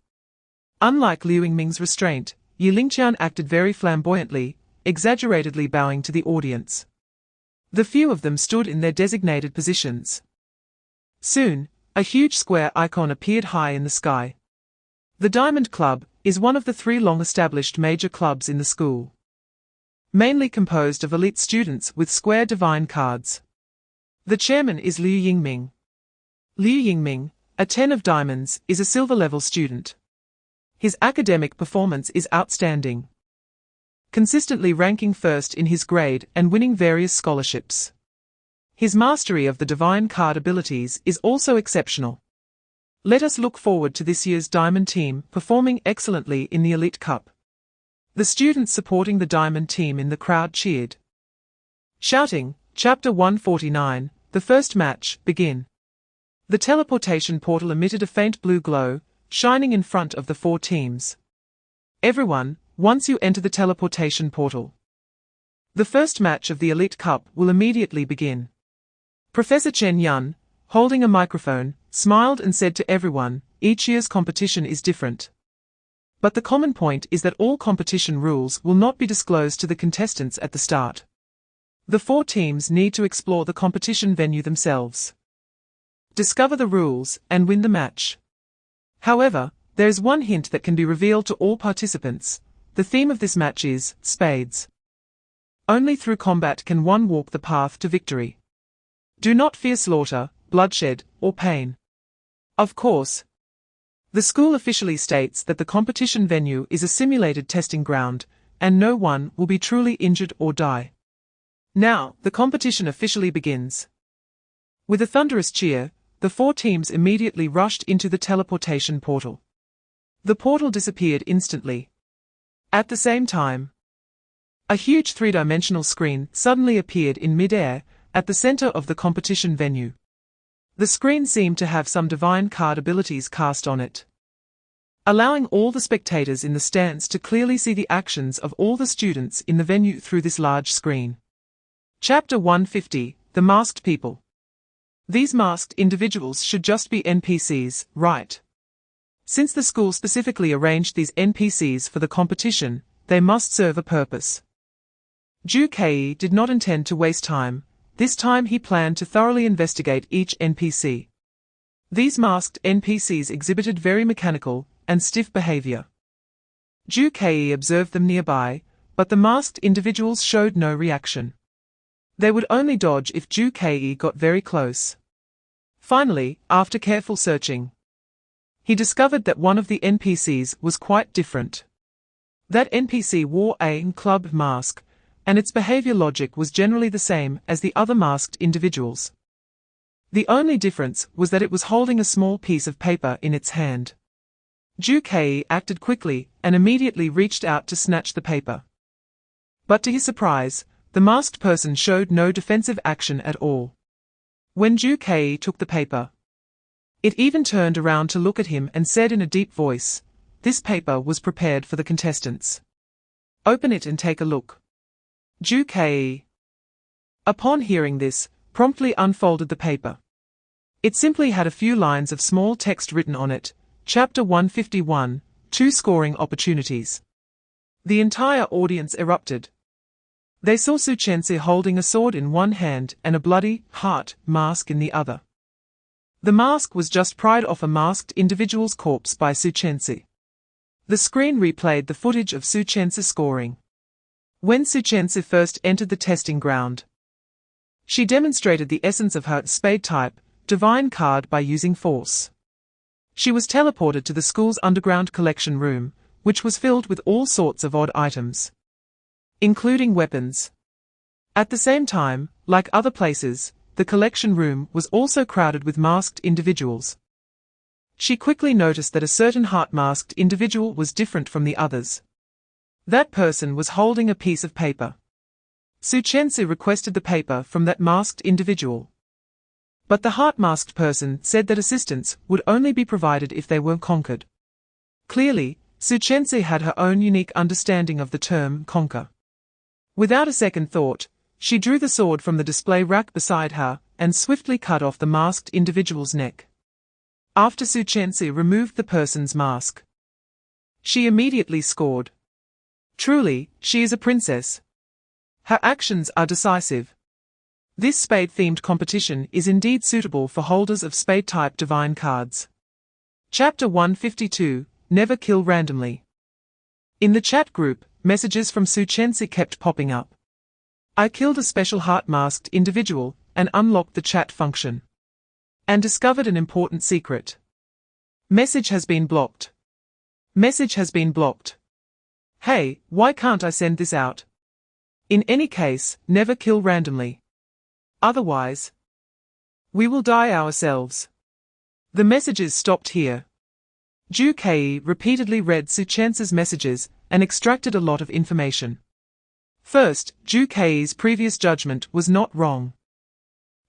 Unlike Liu Yingming's restraint, Yi Lingqian acted very flamboyantly, exaggeratedly bowing to the audience. The few of them stood in their designated positions. Soon, a huge square icon appeared high in the sky. The Diamond Club is one of the 3 long-established major clubs in the school, mainly composed of elite students with square divine cards. The chairman is Liu Yingming. Liu Yingming, a 10 of diamonds, is a silver-level student. His academic performance is outstanding, consistently ranking first in his grade and winning various scholarships. His mastery of the divine card abilities is also exceptional. Let us look forward to this year's Diamond team performing excellently in the Elite Cup. The students supporting the Diamond team in the crowd cheered. Shouting, Chapter 149, the first match, begin. The teleportation portal emitted a faint blue glow, shining in front of the 4 teams. Everyone, once you enter the teleportation portal, the first match of the Elite Cup will immediately begin. Professor Chen Yun, holding a microphone, smiled and said to everyone, each year's competition is different. But the common point is that all competition rules will not be disclosed to the contestants at the start. The 4 teams need to explore the competition venue themselves, discover the rules, and win the match. However, there is one hint that can be revealed to all participants. The theme of this match is spades. Only through combat can one walk the path to victory. Do not fear slaughter, bloodshed, or pain. Of course, the school officially states that the competition venue is a simulated testing ground, and no one will be truly injured or die. Now, the competition officially begins. With a thunderous cheer, the 4 teams immediately rushed into the teleportation portal. The portal disappeared instantly. At the same time, a huge 3-dimensional screen suddenly appeared in mid-air, at the center of the competition venue. The screen seemed to have some divine card abilities cast on it, allowing all the spectators in the stands to clearly see the actions of all the students in the venue through this large screen. Chapter 150, The Masked People. These masked individuals should just be NPCs, right? Since the school specifically arranged these NPCs for the competition, they must serve a purpose. Ju Ke did not intend to waste time. This time he planned to thoroughly investigate each NPC. These masked NPCs exhibited very mechanical and stiff behavior. Ju Ke observed them nearby, but the masked individuals showed no reaction. They would only dodge if Ju Ke got very close. Finally, after careful searching, he discovered that one of the NPCs was quite different. That NPC wore a club mask, and its behavior logic was generally the same as the other masked individuals. The only difference was that it was holding a small piece of paper in its hand. Ju Ke acted quickly and immediately reached out to snatch the paper. But to his surprise, the masked person showed no defensive action at all. When Ju-Kei took the paper, it even turned around to look at him and said in a deep voice, "This paper was prepared for the contestants. Open it and take a look." Ju-Kei, upon hearing this, promptly unfolded the paper. It simply had a few lines of small text written on it, Chapter 151, 2 Scoring Opportunities. The entire audience erupted. They saw Suchense holding a sword in one hand and a bloody heart mask in the other. The mask was just pried off a masked individual's corpse by Suchense. The screen replayed the footage of Suchense scoring. When Suchense first entered the testing ground, she demonstrated the essence of her Spade-type divine card by using force. She was teleported to the school's underground collection room, which was filled with all sorts of odd items, including weapons. At the same time, like other places, the collection room was also crowded with masked individuals. She quickly noticed that a certain heart-masked individual was different from the others. That person was holding a piece of paper. Suchense requested the paper from that masked individual. But the heart-masked person said that assistance would only be provided if they were conquered. Clearly, Suchense had her own unique understanding of the term conquer. Without a second thought, she drew the sword from the display rack beside her and swiftly cut off the masked individual's neck. After Suchense removed the person's mask, she immediately scored. Truly, she is a princess. Her actions are decisive. This Spade-themed competition is indeed suitable for holders of Spade-type divine cards. Chapter 152, Never Kill Randomly. In the chat group, messages from Suchense kept popping up. I killed a special heart-masked individual and unlocked the chat function. And discovered an important secret. Message has been blocked. Message has been blocked. Hey, why can't I send this out? In any case, never kill randomly. Otherwise, we will die ourselves. The messages stopped here. Ju-Kei repeatedly read Suchense's messages and extracted a lot of information. First, Ju-Kei's previous judgment was not wrong.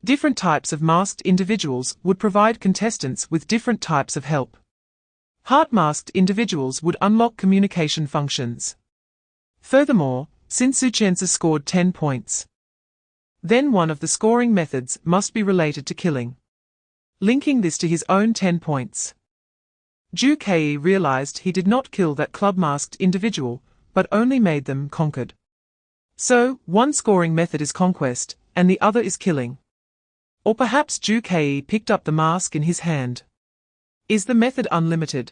Different types of masked individuals would provide contestants with different types of help. Heart-masked individuals would unlock communication functions. Furthermore, since Suchense scored 10 points, then one of the scoring methods must be related to killing, linking this to his own 10 points. Ju-Kei realized he did not kill that club-masked individual, but only made them conquered. So, one scoring method is conquest, and the other is killing. Or perhaps Ju-Kei picked up the mask in his hand. Is the method unlimited?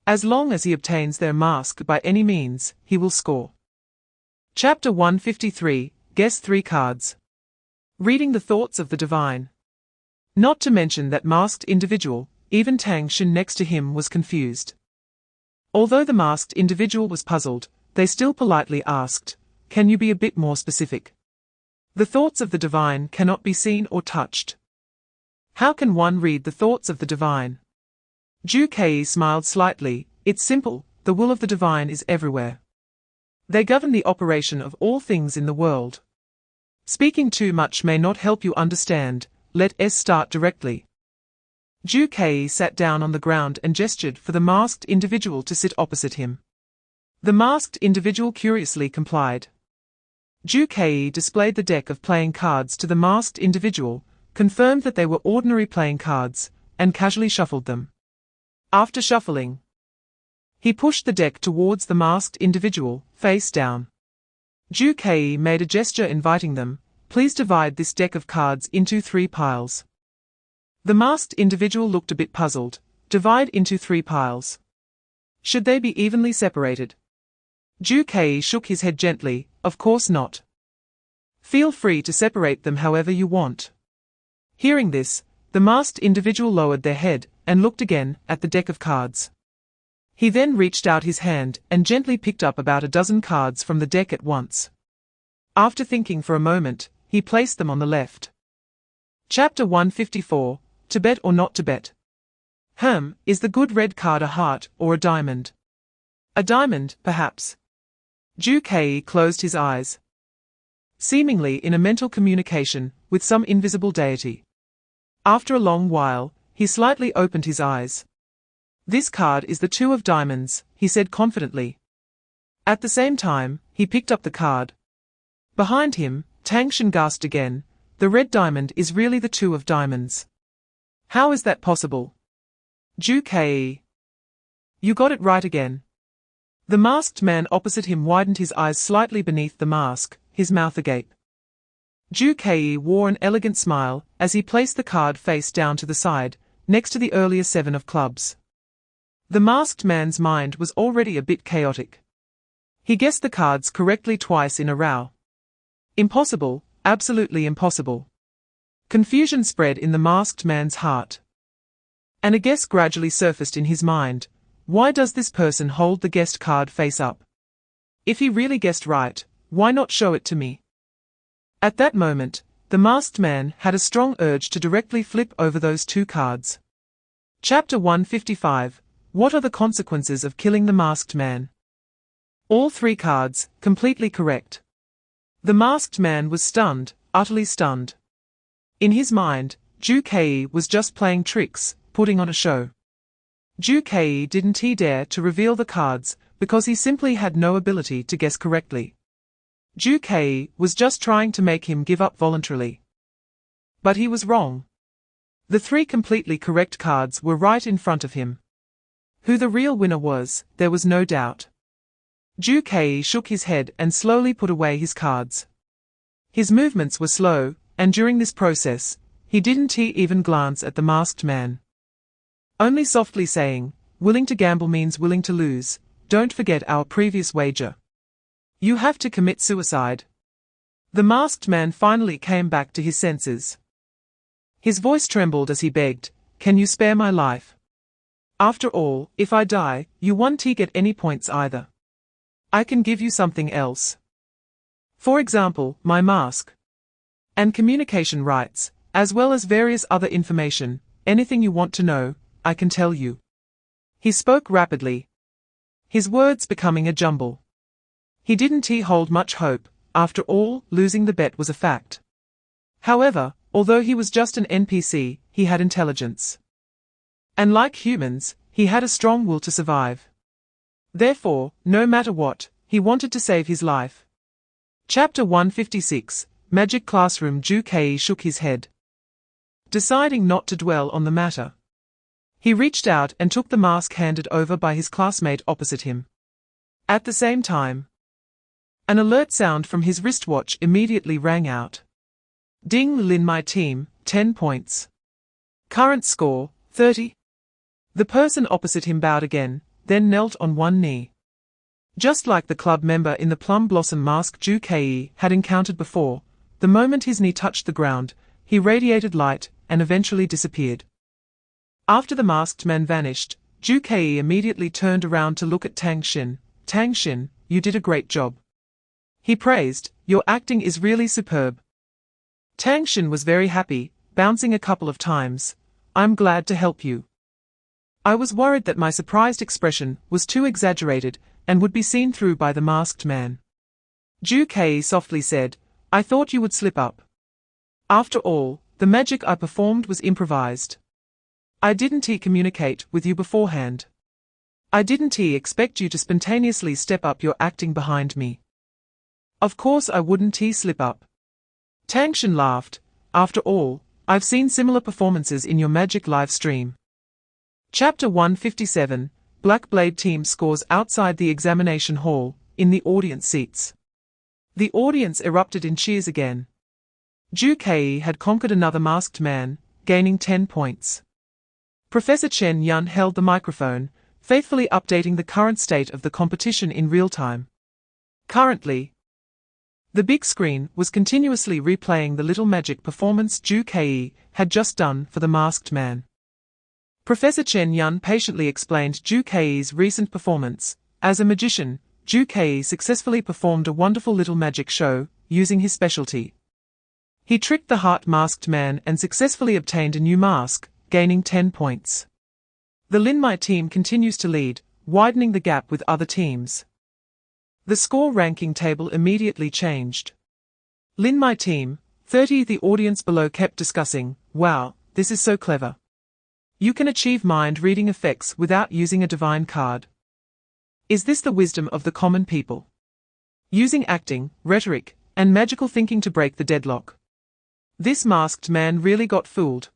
As long as he obtains their mask by any means, he will score. Chapter 153, Guess 3 cards. Reading the thoughts of the divine. Not to mention that masked individual, even Tang Xin next to him was confused. Although the masked individual was puzzled, they still politely asked, "Can you be a bit more specific? The thoughts of the divine cannot be seen or touched. How can one read the thoughts of the divine?" Ju-Kei smiled slightly. It's simple, the will of the divine is everywhere. They govern the operation of all things in the world. Speaking too much may not help you understand, let us start directly. Ju-Kei sat down on the ground and gestured for the masked individual to sit opposite him. The masked individual curiously complied. Ju-Kei displayed the deck of playing cards to the masked individual, confirmed that they were ordinary playing cards, and casually shuffled them. After shuffling, he pushed the deck towards the masked individual, face down. Ju-Kei made a gesture inviting them, "Please divide this deck of cards into 3 piles." The masked individual looked a bit puzzled. Divide into 3 piles. Should they be evenly separated? Ju-Kei shook his head gently, "Of course not. Feel free to separate them however you want." Hearing this, the masked individual lowered their head and looked again at the deck of cards. He then reached out his hand and gently picked up about a dozen cards from the deck at once. After thinking for a moment, he placed them on the left. Chapter 154, To Bet or Not to Bet. Is the good red card a heart or a diamond? A diamond, perhaps. Ju Kei closed his eyes, seemingly in a mental communication with some invisible deity. After a long while, he slightly opened his eyes. This card is the two of diamonds, he said confidently. At the same time, he picked up the card. Behind him, Tang Shen gasped again. The red diamond is really the two of diamonds. How is that possible? Ju Kei. You got it right again. The masked man opposite him widened his eyes slightly beneath the mask, his mouth agape. Ju Kei wore an elegant smile as he placed the card face down to the side, next to the earlier seven of clubs. The masked man's mind was already a bit chaotic. He guessed the cards correctly twice in a row. Impossible, absolutely impossible. Confusion spread in the masked man's heart. And a guess gradually surfaced in his mind. Why does this person hold the guessed card face up? If he really guessed right, why not show it to me? At that moment, the masked man had a strong urge to directly flip over those two cards. Chapter 155. What are the consequences of killing the masked man? All three cards, completely correct. The masked man was stunned, utterly stunned. In his mind, Ju Kei was just playing tricks, putting on a show. Ju Kei didn't dare to reveal the cards, because he simply had no ability to guess correctly. Ju Kei was just trying to make him give up voluntarily. But he was wrong. The three completely correct cards were right in front of him. Who the real winner was, there was no doubt. Ju Kei shook his head and slowly put away his cards. His movements were slow, and during this process, he didn't even glance at the masked man. Only softly saying, "Willing to gamble means willing to lose, don't forget our previous wager. You have to commit suicide." The masked man finally came back to his senses. His voice trembled as he begged, "Can you spare my life? After all, if I die, you won't get any points either. I can give you something else. For example, my mask. And communication rights, as well as various other information, anything you want to know, I can tell you." He spoke rapidly, his words becoming a jumble. He didn't hold much hope. After all, losing the bet was a fact. However, although he was just an NPC, he had intelligence. And like humans, he had a strong will to survive. Therefore, no matter what, he wanted to save his life. Chapter 156. Magic Classroom. Ju Kei shook his head, deciding not to dwell on the matter. He reached out and took the mask handed over by his classmate opposite him. At the same time, an alert sound from his wristwatch immediately rang out. Ding Lin, my team, 10 points. Current score, 30. The person opposite him bowed again, then knelt on one knee. Just like the club member in the plum blossom mask Ju Kei had encountered before, the moment his knee touched the ground, he radiated light and eventually disappeared. After the masked man vanished, Ju Kei immediately turned around to look at Tang Shen. "Tang Shen, you did a great job," he praised. "Your acting is really superb." Tang Shen was very happy, bouncing a couple of times. "I'm glad to help you. I was worried that my surprised expression was too exaggerated and would be seen through by the masked man." Ju Kei softly said, "I thought you would slip up. After all, the magic I performed was improvised. I didn't communicate with you beforehand. I didn't expect you to spontaneously step up your acting behind me. Of course I wouldn't slip up." Tang Shen laughed. "After all, I've seen similar performances in your magic live stream." Chapter 157. Black Blade team scores outside the examination hall, in the audience seats. The audience erupted in cheers again. Ju Kei had conquered another masked man, gaining 10 points. Professor Chen Yun held the microphone, faithfully updating the current state of the competition in real time. Currently, the big screen was continuously replaying the little magic performance Ju Kei had just done for the masked man. Professor Chen Yun patiently explained Ju Kei's recent performance. As a magician, Ju Kei successfully performed a wonderful little magic show, using his specialty. He tricked the heart masked man and successfully obtained a new mask, gaining 10 points. The Lin Mai team continues to lead, widening the gap with other teams. The score ranking table immediately changed. Lin My Team, 30. The audience below kept discussing, "Wow, this is so clever. You can achieve mind-reading effects without using a divine card. Is this the wisdom of the common people? Using acting, rhetoric, and magical thinking to break the deadlock. This masked man really got fooled."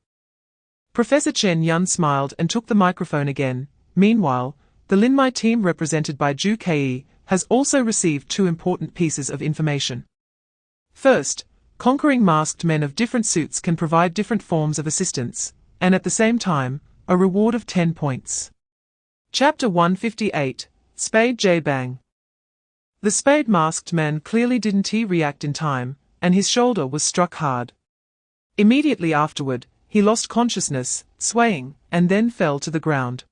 Professor Chen Yun smiled and took the microphone again. Meanwhile, the Lin My Team represented by Zhu Ke has also received two important pieces of information. First, conquering masked men of different suits can provide different forms of assistance, and at the same time, a reward of 10 points. Chapter 158, Spade J Bang. The spade masked man clearly didn't react in time, and his shoulder was struck hard. Immediately afterward, he lost consciousness, swaying, and then fell to the ground.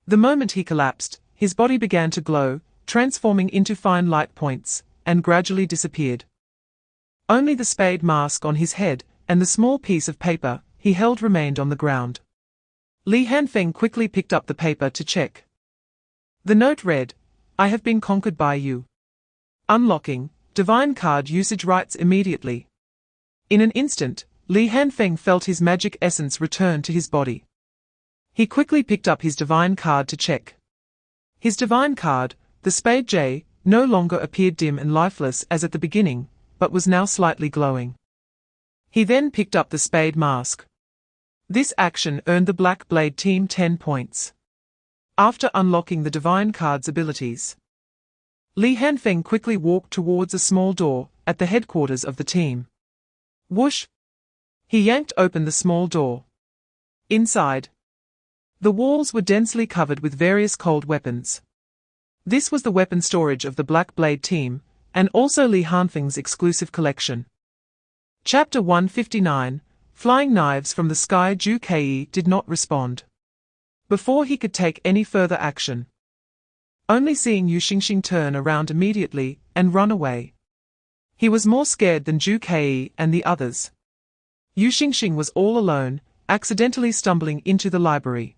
The moment he collapsed, his body began to glow, transforming into fine light points, and gradually disappeared. Only the spade mask on his head, and the small piece of paper he held remained on the ground. Li Hanfeng quickly picked up the paper to check. The note read, "I have been conquered by you. Unlocking, divine card usage rights immediately." In an instant, Li Hanfeng felt his magic essence return to his body. He quickly picked up his divine card to check. His divine card, the Spade J, no longer appeared dim and lifeless as at the beginning, but was now slightly glowing. He then picked up the spade mask. This action earned the Black Blade team 10 points. After unlocking the divine card's abilities, Li Hanfeng quickly walked towards a small door at the headquarters of the team. Whoosh! He yanked open the small door. Inside, the walls were densely covered with various cold weapons. This was the weapon storage of the Black Blade team, and also Li Hanfeng's exclusive collection. Chapter 159, Flying Knives from the Sky. Zhu Ke did not respond. Before he could take any further action, only seeing Yu Xingxing turn around immediately and run away. He was more scared than Zhu Ke and the others. Yu Xingxing was all alone, accidentally stumbling into the library,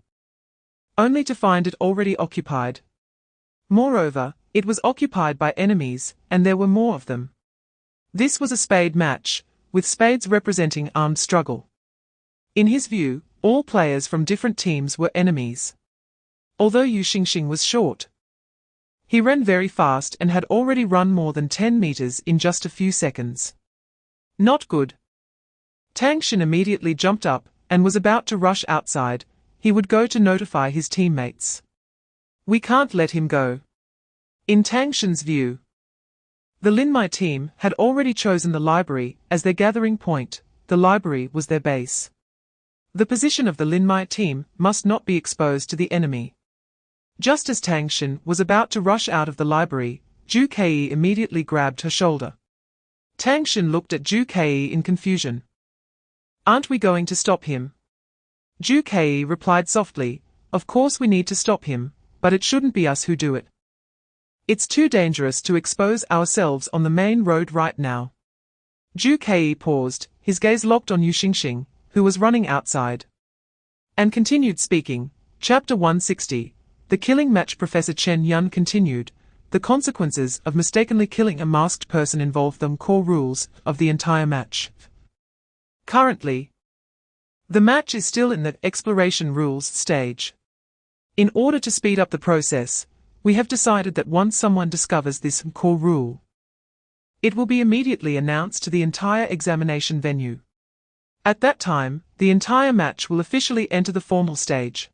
only to find it already occupied. Moreover, it was occupied by enemies, and there were more of them. This was a spade match, with spades representing armed struggle. In his view, all players from different teams were enemies. Although Yu Xingxing was short, he ran very fast and had already run more than 10 meters in just a few seconds. Not good. Tang Xin immediately jumped up and was about to rush outside. He would go to notify his teammates. We can't let him go. In Tang Xin's view, the Lin My team had already chosen the library as their gathering point. The library was their base. The position of the Lin My team must not be exposed to the enemy. Just as Tang Xin was about to rush out of the library, Zhu Ke immediately grabbed her shoulder. Tang Xin looked at Zhu Ke in confusion. Aren't we going to stop him? Zhu Ke replied softly, Of course we need to stop him, but it shouldn't be us who do it. It's too dangerous to expose ourselves on the main road right now. Zhu Ke paused, his gaze locked on Yu Xingxing, who was running outside, and continued speaking. Chapter 160, The Killing Match. Professor Chen Yun continued. The consequences of mistakenly killing a masked person involve the core rules of the entire match. Currently, the match is still in the exploration rules stage. In order to speed up the process, we have decided that once someone discovers this core rule, it will be immediately announced to the entire examination venue. At that time, the entire match will officially enter the formal stage.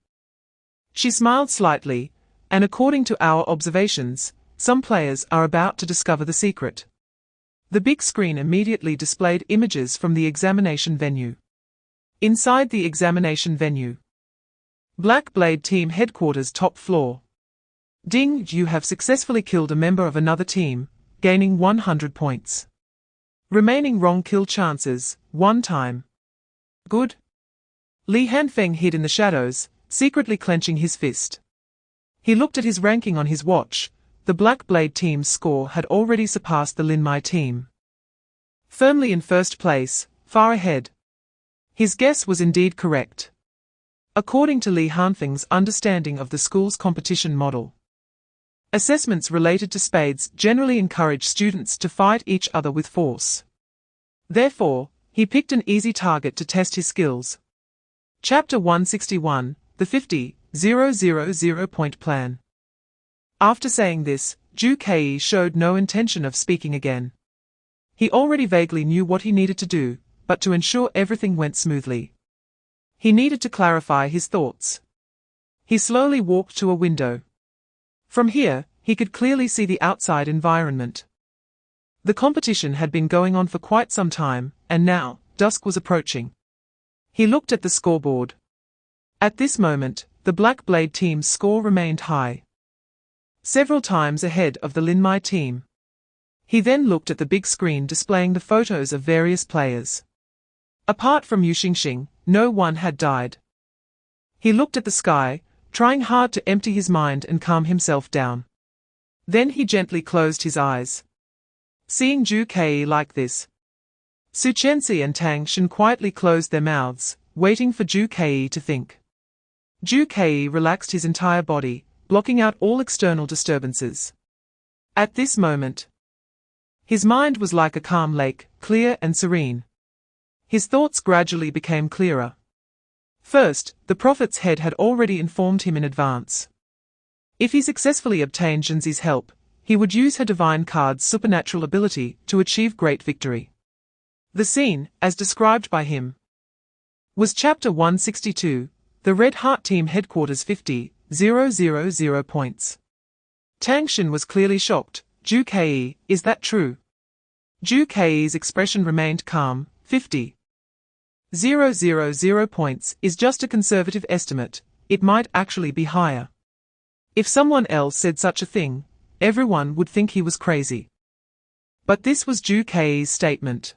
She smiled slightly, and according to our observations, some players are about to discover the secret. The big screen immediately displayed images from the examination venue. Inside the examination venue, Black Blade Team Headquarters, top floor. Ding, you have successfully killed a member of another team, gaining 100 points. Remaining wrong kill chances, 1 time. Good. Li Hanfeng hid in the shadows, secretly clenching his fist. He looked at his ranking on his watch. The Black Blade team's score had already surpassed the Lin My team. Firmly in first place, far ahead. His guess was indeed correct. according to Li Hanfeng's understanding of the school's competition model. Assessments related to spades generally encourage students to fight each other with force. Therefore, he picked an easy target to test his skills. Chapter 161, The 50,000 Point Plan. After saying this, Zhu Kei showed no intention of speaking again. He already vaguely knew what he needed to do, but to ensure everything went smoothly, he needed to clarify his thoughts. He slowly walked to a window. From here, he could clearly see the outside environment. The competition had been going on for quite some time, and now, dusk was approaching. He looked at the scoreboard. At this moment, the Black Blade team's score remained high, several times ahead of the Linmai team. He then looked at the big screen displaying the photos of various players. Apart from Yu Xingxing, no one had died. He looked at the sky, trying hard to empty his mind and calm himself down. Then he gently closed his eyes. Seeing Zhu Kei like this, Su Chenzi and Tang Shen quietly closed their mouths, waiting for Zhu Kei to think. Zhu Kei relaxed his entire body, blocking out all external disturbances. At this moment, his mind was like a calm lake, clear and serene. His thoughts gradually became clearer. First, the prophet's head had already informed him in advance. If he successfully obtained Zhenzi's help, he would use her divine card's supernatural ability to achieve great victory. The scene, as described by him, was Chapter 162, the Red Heart Team Headquarters 50,000 points. Tang Shen was clearly shocked. Zhu Kei, is that true? Zhu Kei's expression remained calm. 50,000 points is just a conservative estimate, it might actually be higher. If someone else said such a thing, everyone would think he was crazy. But this was Zhu Kei's statement.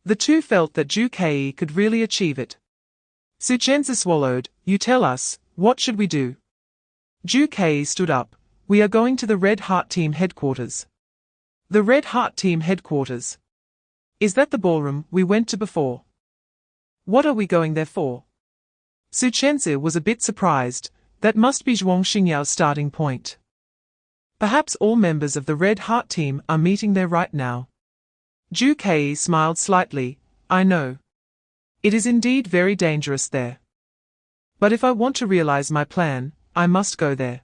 The two felt that Zhu Kei could really achieve it. Su Chenzi swallowed. You tell us, what should we do? Zhu Kei stood up. We are going to the Red Heart Team headquarters. The Red Heart Team headquarters. Is that the ballroom we went to before? What are we going there for? Su Chenzi was a bit surprised. That must be Zhuang Xingyao's starting point. Perhaps all members of the Red Heart Team are meeting there right now. Zhu Kei smiled slightly. I know. It is indeed very dangerous there. But if I want to realize my plan, I must go there.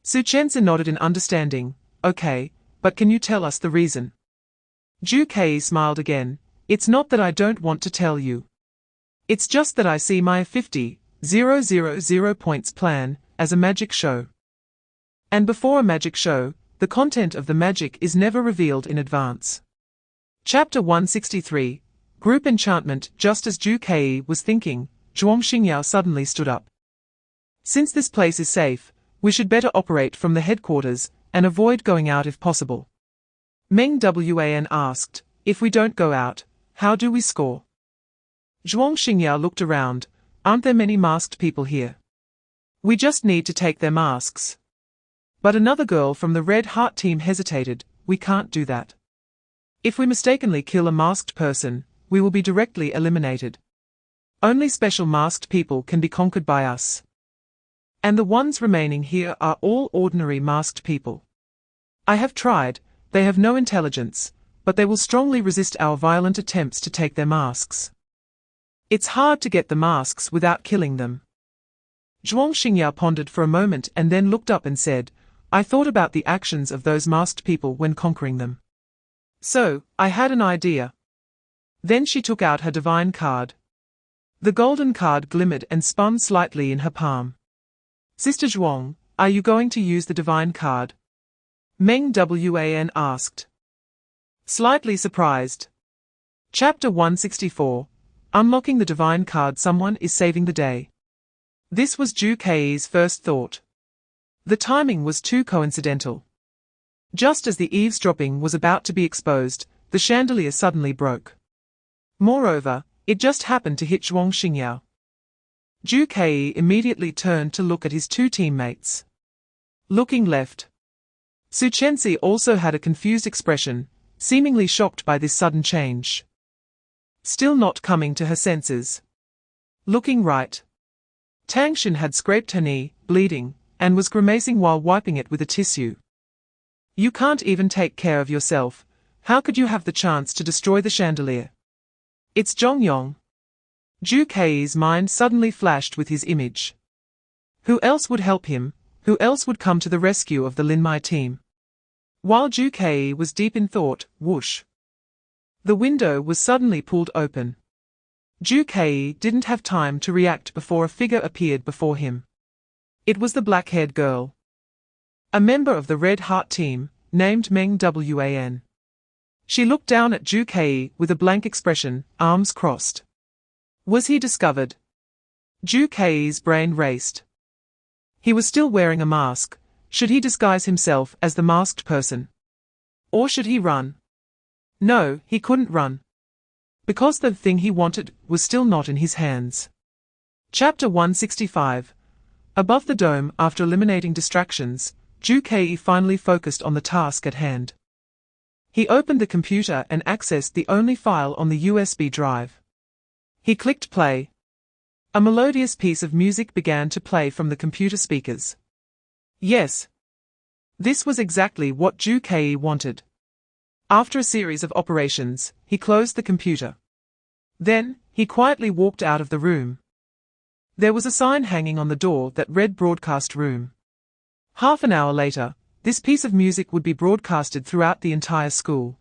Su Chenzi nodded in understanding. Okay, but can you tell us the reason? Zhu Kei smiled again. It's not that I don't want to tell you. It's just that I see my 50,000 points plan as a magic show. And before a magic show, the content of the magic is never revealed in advance. Chapter 163, Group Enchantment. Just as Zhu Kei was thinking, Zhuang Xingyao suddenly stood up. Since this place is safe, we should better operate from the headquarters, and avoid going out if possible. Meng Wan asked, if we don't go out, how do we score? Zhuang Xingyao looked around. Aren't there many masked people here? We just need to take their masks. But another girl from the Red Heart Team hesitated. We can't do that. If we mistakenly kill a masked person, we will be directly eliminated. Only special masked people can be conquered by us. And the ones remaining here are all ordinary masked people. I have tried, they have no intelligence, but they will strongly resist our violent attempts to take their masks. It's hard to get the masks without killing them. Zhuang Xingyao pondered for a moment and then looked up and said, I thought about the actions of those masked people when conquering them. So, I had an idea. Then she took out her divine card. The golden card glimmered and spun slightly in her palm. Sister Zhuang, are you going to use the divine card? Meng Wan asked. Slightly surprised. Chapter 164, Unlocking the divine card. Someone is saving the day. This was Zhu Kei's first thought. The timing was too coincidental. Just as the eavesdropping was about to be exposed, the chandelier suddenly broke. Moreover, it just happened to hit Zhuang Xingyao. Zhu Kei immediately turned to look at his two teammates. Looking left, Su Chenzi also had a confused expression, seemingly shocked by this sudden change. Still not coming to her senses. Looking right, Tang Xin had scraped her knee, bleeding, and was grimacing while wiping it with a tissue. You can't even take care of yourself. How could you have the chance to destroy the chandelier? It's Zhongyong. Zhu Kei's mind suddenly flashed with his image. Who else would help him? Who else would come to the rescue of the Linmai team? While Zhu Kei was deep in thought, whoosh. The window was suddenly pulled open. Zhu Kei didn't have time to react before a figure appeared before him. It was the black-haired girl. A member of the Red Heart team, named Meng Wan. She looked down at Zhu Kei with a blank expression, arms crossed. Was he discovered? Zhu Kei's brain raced. He was still wearing a mask. Should he disguise himself as the masked person? Or should he run? No, he couldn't run. Because the thing he wanted was still not in his hands. Chapter 165. Above the dome, after eliminating distractions, Zhu Kei finally focused on the task at hand. He opened the computer and accessed the only file on the USB drive. He clicked play. A melodious piece of music began to play from the computer speakers. Yes. This was exactly what Zhu Kei wanted. After a series of operations, he closed the computer. Then, he quietly walked out of the room. There was a sign hanging on the door that read Broadcast Room. Half an hour later, this piece of music would be broadcasted throughout the entire school.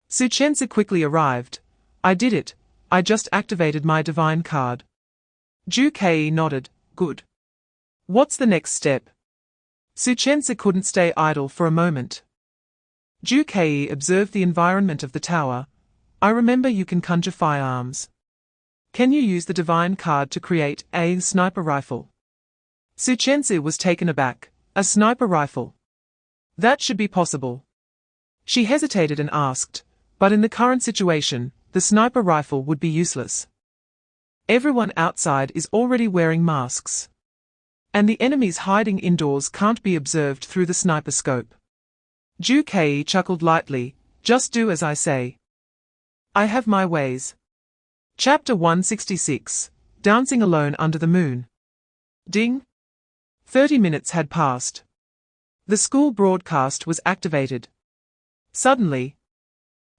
Su Chenzi quickly arrived. I did it. I just activated my divine card. Zhu Kei nodded. Good. What's the next step? Su Chenzi couldn't stay idle for a moment. Zhu Kei observed the environment of the tower. I remember you can conjure firearms. Can you use the divine card to create a sniper rifle? Su Chenzi was taken aback. A sniper rifle? That should be possible. She hesitated and asked, but in the current situation, the sniper rifle would be useless. Everyone outside is already wearing masks. And the enemies hiding indoors can't be observed through the sniper scope. Zhu Kei chuckled lightly. Just do as I say. I have my ways. Chapter 166. Dancing Alone Under the Moon. Ding. 30 minutes had passed. The school broadcast was activated. Suddenly,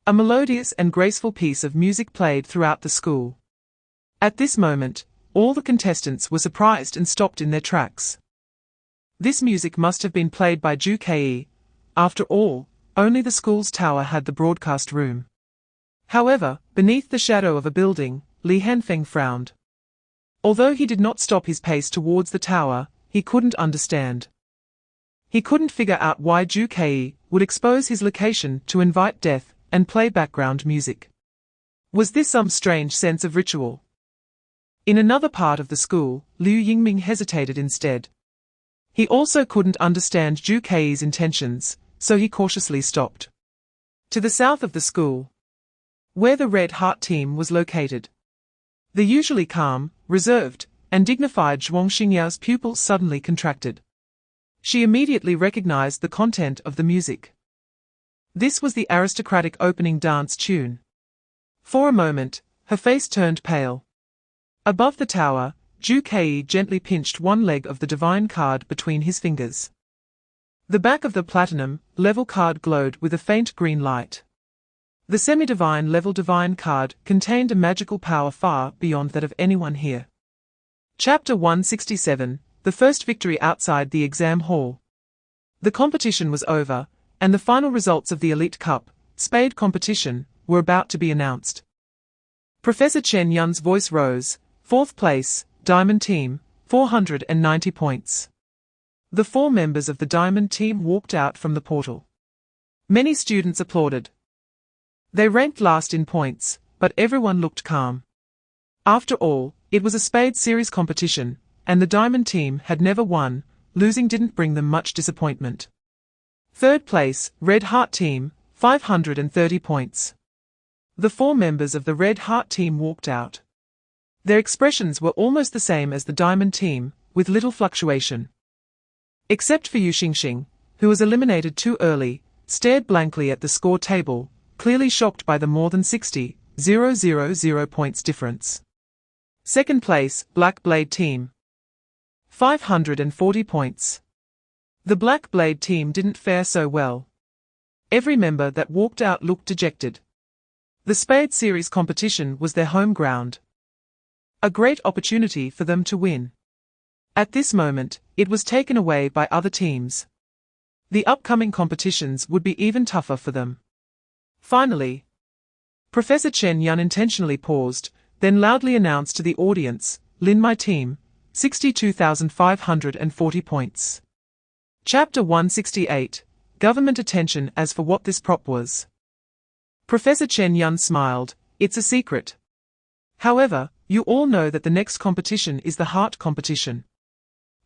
a melodious and graceful piece of music played throughout the school. At this moment, all the contestants were surprised and stopped in their tracks. This music must have been played by Zhu Kei. After all, only the school's tower had the broadcast room. However, beneath the shadow of a building, Li Hanfeng frowned. Although he did not stop his pace towards the tower, he couldn't understand. He couldn't figure out why Zhu Kei would expose his location to invite death and play background music. Was this some strange sense of ritual? In another part of the school, Liu Yingming hesitated instead. He also couldn't understand Zhu Kei's intentions, so he cautiously stopped. To the south of the school, where the Red Heart team was located, the usually calm, reserved, and dignified Zhuang Xingyao's pupils suddenly contracted. She immediately recognized the content of the music. This was the aristocratic opening dance tune. For a moment, her face turned pale. Above the tower, Zhu Kei gently pinched one leg of the divine card between his fingers. The back of the platinum level card glowed with a faint green light. The semi-divine level divine card contained a magical power far beyond that of anyone here. Chapter 167. The first victory outside the exam hall. The competition was over, and the final results of the Elite Cup, Spade competition, were about to be announced. Professor Chen Yun's voice rose. 4th place, Diamond Team, 490 points. The 4 members of the Diamond Team walked out from the portal. Many students applauded. They ranked last in points, but everyone looked calm. After all, it was a Spade Series competition, and the Diamond Team had never won. Losing didn't bring them much disappointment. 3rd place, Red Heart Team, 530 points. The 4 members of the Red Heart Team walked out. Their expressions were almost the same as the Diamond Team, with little fluctuation. Except for Yu Xingxing, who was eliminated too early, stared blankly at the score table, clearly shocked by the more than 60,000 points difference. 2nd place, Black Blade Team. 540 points. The Black Blade team didn't fare so well. Every member that walked out looked dejected. The Spade Series competition was their home ground. A great opportunity for them to win. At this moment, it was taken away by other teams. The upcoming competitions would be even tougher for them. Finally, Professor Chen Yun intentionally paused, then loudly announced to the audience, "Lin my team, 62,540 points." Chapter 168, Government Attention as for what this prop was. Professor Chen Yun smiled, "It's a secret. However, you all know that the next competition is the heart competition.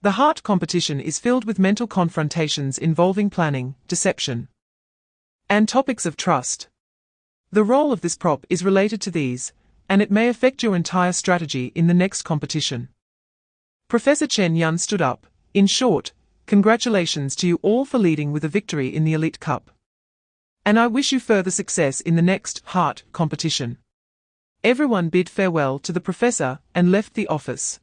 The heart competition is filled with mental confrontations involving planning, deception, and topics of trust. The role of this prop is related to these, and it may affect your entire strategy in the next competition." Professor Chen Yun stood up. "In short, congratulations to you all for leading with a victory in the Elite Cup. And I wish you further success in the next heart competition." Everyone bid farewell to the professor and left the office.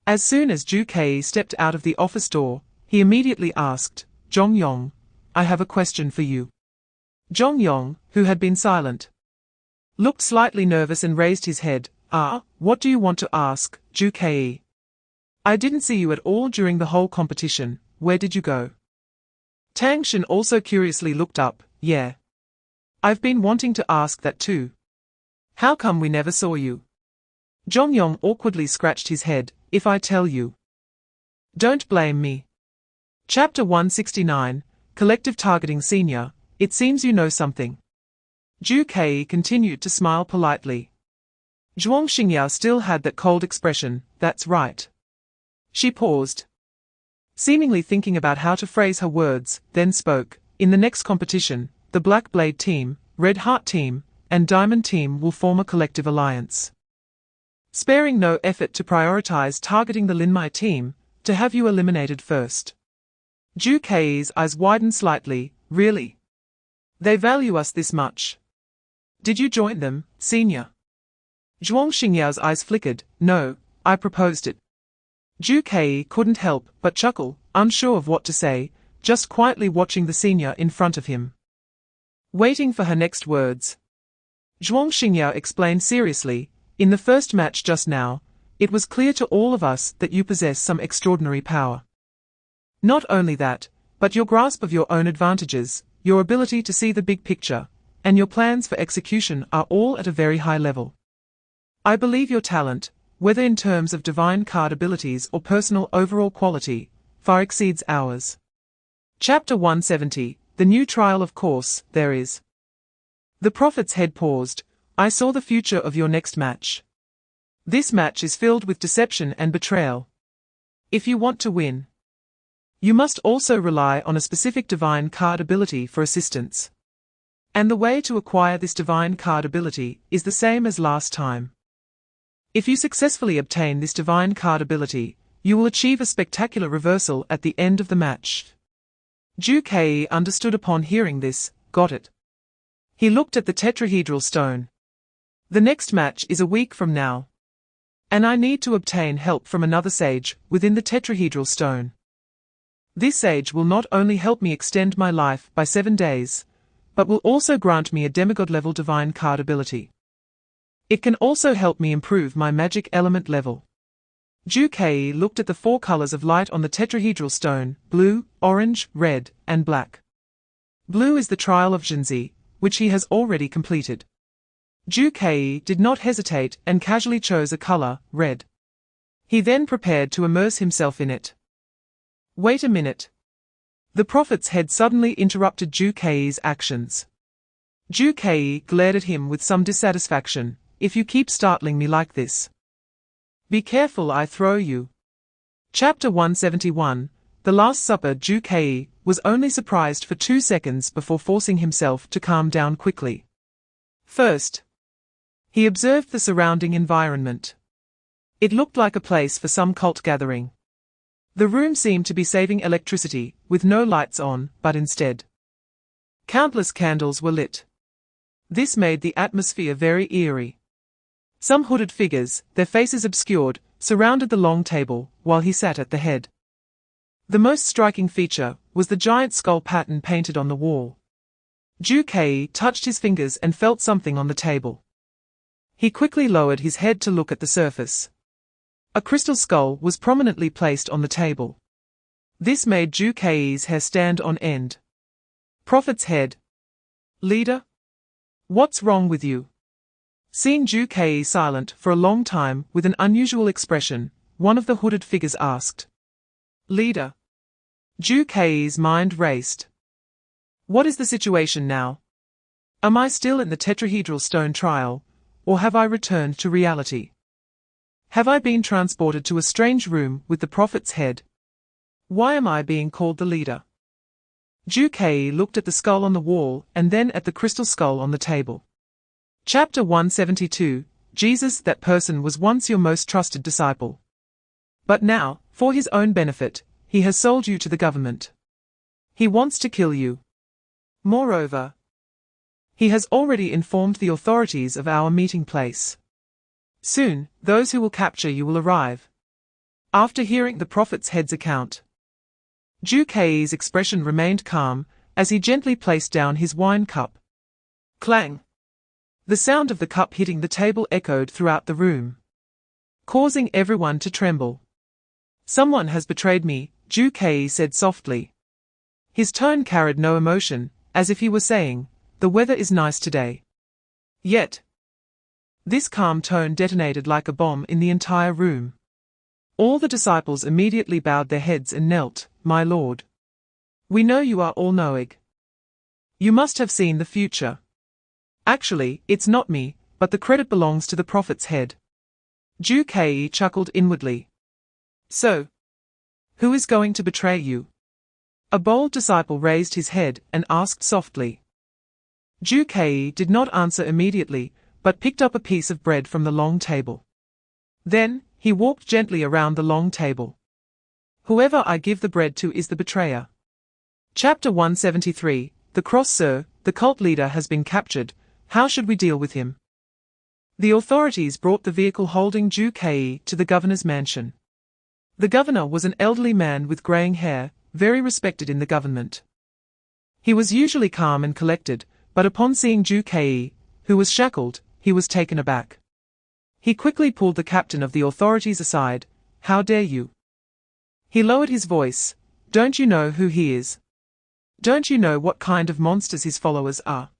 As soon as Zhu Kei stepped out of the office door, he immediately asked, "Zhong Yong, I have a question for you." Zhong Yong, who had been silent, looked slightly nervous and raised his head. What do you want to ask, Zhu Kei? I didn't see you at all during the whole competition. Where did you go?" Tang Shen also curiously looked up. "Yeah. I've been wanting to ask that too. How come we never saw you?" Zhong Yong awkwardly scratched his head. "If I tell you, don't blame me." Chapter 169, Collective Targeting Senior, It seems you know something. Zhu Kei continued to smile politely. Zhuang Xingya still had that cold expression. "That's right." She paused, seemingly thinking about how to phrase her words, then spoke. "In the next competition, the Black Blade team, Red Heart team, and Diamond team will form a collective alliance. Sparing no effort to prioritize targeting the Lin Mai team, to have you eliminated first." Zhu Kei's eyes widened slightly. "Really? They value us this much? Did you join them, senior?" Zhuang Xingyao's eyes flickered. "No, I proposed it." Zhu Kei couldn't help but chuckle, unsure of what to say, just quietly watching the senior in front of him, waiting for her next words. Zhuang Xingyao explained seriously, "In the first match just now, it was clear to all of us that you possess some extraordinary power. Not only that, but your grasp of your own advantages, your ability to see the big picture, and your plans for execution are all at a very high level. I believe your talent, whether in terms of divine card abilities or personal overall quality, far exceeds ours." Chapter 170, The New Trial. Of course, there is. The prophet's head paused. "I saw the future of your next match. This match is filled with deception and betrayal. If you want to win, you must also rely on a specific divine card ability for assistance. And the way to acquire this divine card ability is the same as last time. If you successfully obtain this divine card ability, you will achieve a spectacular reversal at the end of the match." Zhu Kei understood upon hearing this. "Got it." He looked at the tetrahedral stone. "The next match is a week from now. And I need to obtain help from another sage within the tetrahedral stone. This sage will not only help me extend my life by 7 days, but will also grant me a demigod-level divine card ability. It can also help me improve my magic element level." Zhu Kei looked at the 4 colors of light on the tetrahedral stone: blue, orange, red, and black. Blue is the trial of Zhenzi, which he has already completed. Zhu Kei did not hesitate and casually chose a color, red. He then prepared to immerse himself in it. "Wait a minute." The prophet's head suddenly interrupted Zhu Kei's actions. Zhu Kei glared at him with some dissatisfaction. "If you keep startling me like this, be careful I throw you." Chapter 171, The Last Supper. Zhu Kei was only surprised for 2 seconds before forcing himself to calm down quickly. First, he observed the surrounding environment. It looked like a place for some cult gathering. The room seemed to be saving electricity, with no lights on, but instead, countless candles were lit. This made the atmosphere very eerie. Some hooded figures, their faces obscured, surrounded the long table, while he sat at the head. The most striking feature was the giant skull pattern painted on the wall. Ju touched his fingers and felt something on the table. He quickly lowered his head to look at the surface. A crystal skull was prominently placed on the table. This made Ju's hair stand on end. Prophet's head. Leader? What's wrong with you? Seeing Ju silent for a long time with an unusual expression, one of the hooded figures asked. Leader. Ju's mind raced. What is the situation now? Am I still in the tetrahedral stone trial, or have I returned to reality? Have I been transported to a strange room with the prophet's head? Why am I being called the leader? Ju looked at the skull on the wall and then at the crystal skull on the table. Chapter 172, Jesus, that person was once your most trusted disciple. But now, for his own benefit, he has sold you to the government. He wants to kill you. Moreover, he has already informed the authorities of our meeting place. Soon, those who will capture you will arrive. After hearing the prophet's head's account, Ju's expression remained calm as he gently placed down his wine cup. Clang! The sound of the cup hitting the table echoed throughout the room, causing everyone to tremble. Someone has betrayed me, Ju said softly. His tone carried no emotion, as if he were saying, the weather is nice today. Yet, this calm tone detonated like a bomb in the entire room. All the disciples immediately bowed their heads and knelt. My Lord, we know you are all-knowing. You must have seen the future. Actually, it's not me, but the credit belongs to the prophet's head. Ju chuckled inwardly. So, who is going to betray you? A bold disciple raised his head and asked softly. Ju did not answer immediately, but picked up a piece of bread from the long table. Then, he walked gently around the long table. Whoever I give the bread to is the betrayer. Chapter 173, The Cross. Sir, the cult leader has been captured. How should we deal with him? The authorities brought the vehicle holding Ju to the governor's mansion. The governor was an elderly man with graying hair, very respected in the government. He was usually calm and collected, but upon seeing Ju who was shackled, he was taken aback. He quickly pulled the captain of the authorities aside. How dare you? He lowered his voice. Don't you know who he is? Don't you know what kind of monsters his followers are?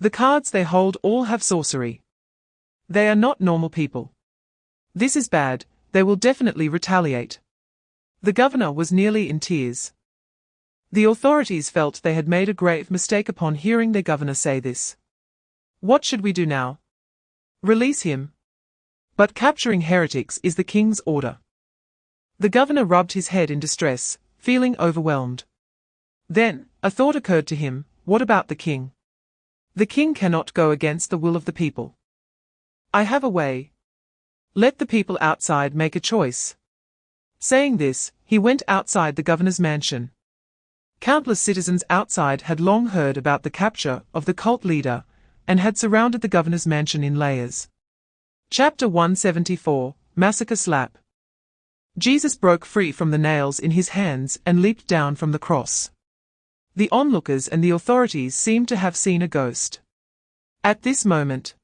The cards they hold all have sorcery. They are not normal people. This is bad, they will definitely retaliate. The governor was nearly in tears. The authorities felt they had made a grave mistake upon hearing their governor say this. What should we do now? Release him. But capturing heretics is the king's order. The governor rubbed his head in distress, feeling overwhelmed. Then, a thought occurred to him. What about the king? The king cannot go against the will of the people. I have a way. Let the people outside make a choice. Saying this, he went outside the governor's mansion. Countless citizens outside had long heard about the capture of the cult leader, and had surrounded the governor's mansion in layers. Chapter 174, Massacre Slap. Jesus broke free from the nails in his hands and leaped down from the cross. The onlookers and the authorities seemed to have seen a ghost. At this moment,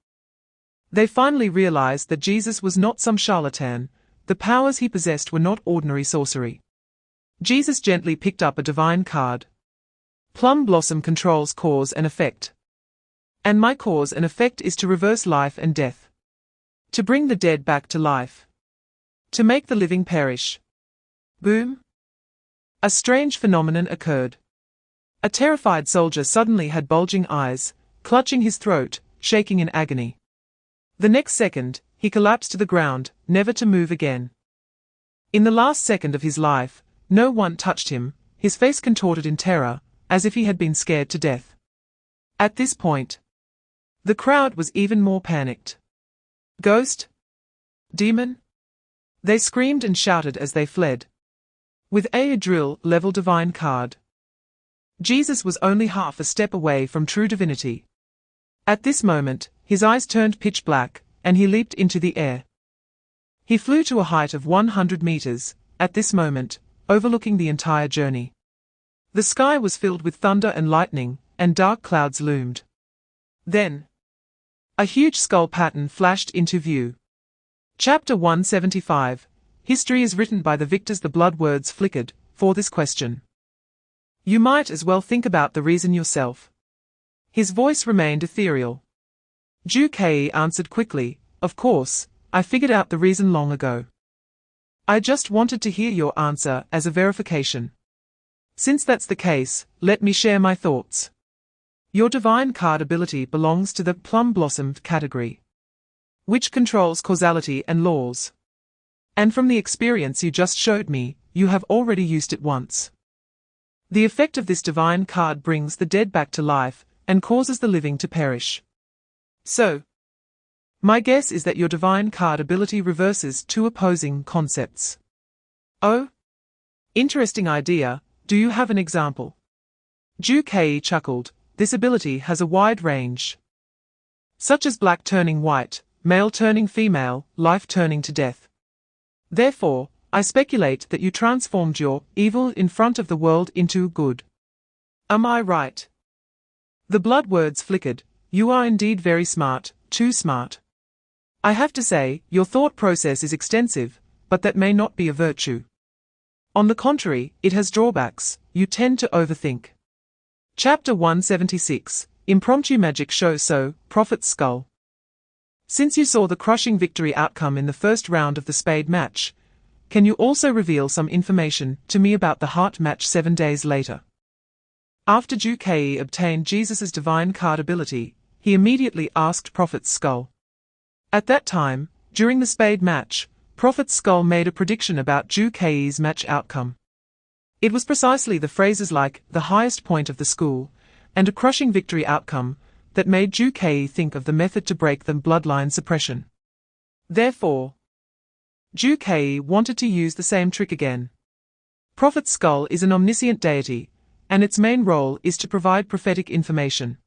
they finally realized that Jesus was not some charlatan. The powers he possessed were not ordinary sorcery. Jesus gently picked up a divine card. Plum Blossom controls cause and effect. And my cause and effect is to reverse life and death. To bring the dead back to life. To make the living perish. Boom! A strange phenomenon occurred. A terrified soldier suddenly had bulging eyes, clutching his throat, shaking in agony. The next second, he collapsed to the ground, never to move again. In the last second of his life, no one touched him, his face contorted in terror, as if he had been scared to death. At this point, the crowd was even more panicked. Ghost? Demon? They screamed and shouted as they fled. With a drill-level divine card, Jesus was only half a step away from true divinity. At this moment, his eyes turned pitch black, and he leaped into the air. He flew to a height of 100 meters, at this moment, overlooking the entire journey. The sky was filled with thunder and lightning, and dark clouds loomed. Then, a huge skull pattern flashed into view. Chapter 175. History is written by the victors. The blood words flickered, for this question. You might as well think about the reason yourself. His voice remained ethereal. Ju Kei answered quickly, of course, I figured out the reason long ago. I just wanted to hear your answer as a verification. Since that's the case, let me share my thoughts. Your divine card ability belongs to the plum-blossomed category, which controls causality and laws. And from the experience you just showed me, you have already used it once. The effect of this divine card brings the dead back to life, and causes the living to perish. So, my guess is that your divine card ability reverses two opposing concepts. Oh? Interesting idea, do you have an example? Ju Kei chuckled, this ability has a wide range. Such as black turning white, male turning female, life turning to death. Therefore, I speculate that you transformed your evil in front of the world into good. Am I right? The blood words flickered. You are indeed very smart, too smart. I have to say, your thought process is extensive, but that may not be a virtue. On the contrary, it has drawbacks. You tend to overthink. Chapter 176. Impromptu magic shows so, Prophet's skull. Since you saw the crushing victory outcome in the first round of the spade match, can you also reveal some information to me about the heart match 7 days later? After Ju Kei obtained Jesus' divine card ability, he immediately asked Prophet's skull. At that time, during the spade match, Prophet's skull made a prediction about Ju Kei's match outcome. It was precisely the phrases like, the highest point of the school, and a crushing victory outcome, that made Ju Kei think of the method to break the bloodline suppression. Therefore, Ju Kei wanted to use the same trick again. Prophet's skull is an omniscient deity, and its main role is to provide prophetic information.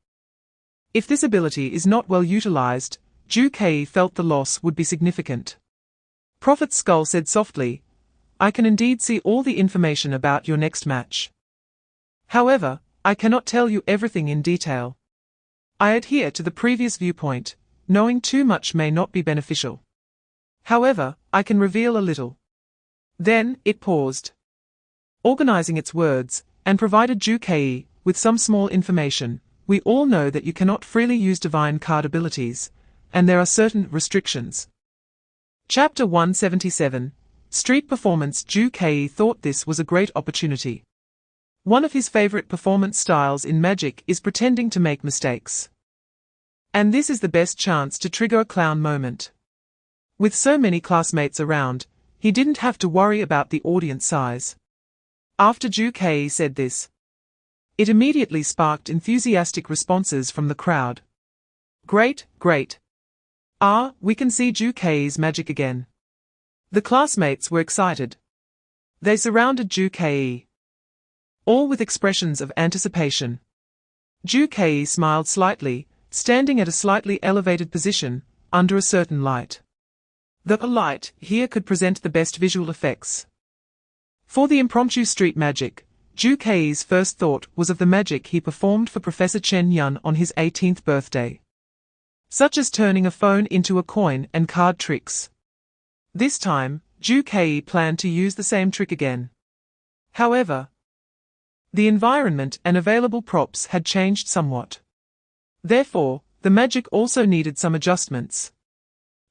If this ability is not well utilized, Ju Kei felt the loss would be significant. Prophet's skull said softly, I can indeed see all the information about your next match. However, I cannot tell you everything in detail. I adhere to the previous viewpoint, knowing too much may not be beneficial. However, I can reveal a little. Then, it paused, organizing its words, and provided Ju Kei with some small information. We all know that you cannot freely use divine card abilities, and there are certain restrictions. Chapter 177. Street performance. Ju Kei thought this was a great opportunity. One of his favorite performance styles in magic is pretending to make mistakes. And this is the best chance to trigger a clown moment. With so many classmates around, he didn't have to worry about the audience size. After Ju Kei said this, it immediately sparked enthusiastic responses from the crowd. Great, great. Ah, we can see Ju Kei's magic again. The classmates were excited. They surrounded Ju Kei, all with expressions of anticipation. Ju Kei smiled slightly, standing at a slightly elevated position, under a certain light. The light here could present the best visual effects. For the impromptu street magic, Ju Kei's first thought was of the magic he performed for Professor Chen Yun on his 18th birthday. Such as turning a phone into a coin and card tricks. This time, Ju Kei planned to use the same trick again. However, the environment and available props had changed somewhat. Therefore, the magic also needed some adjustments.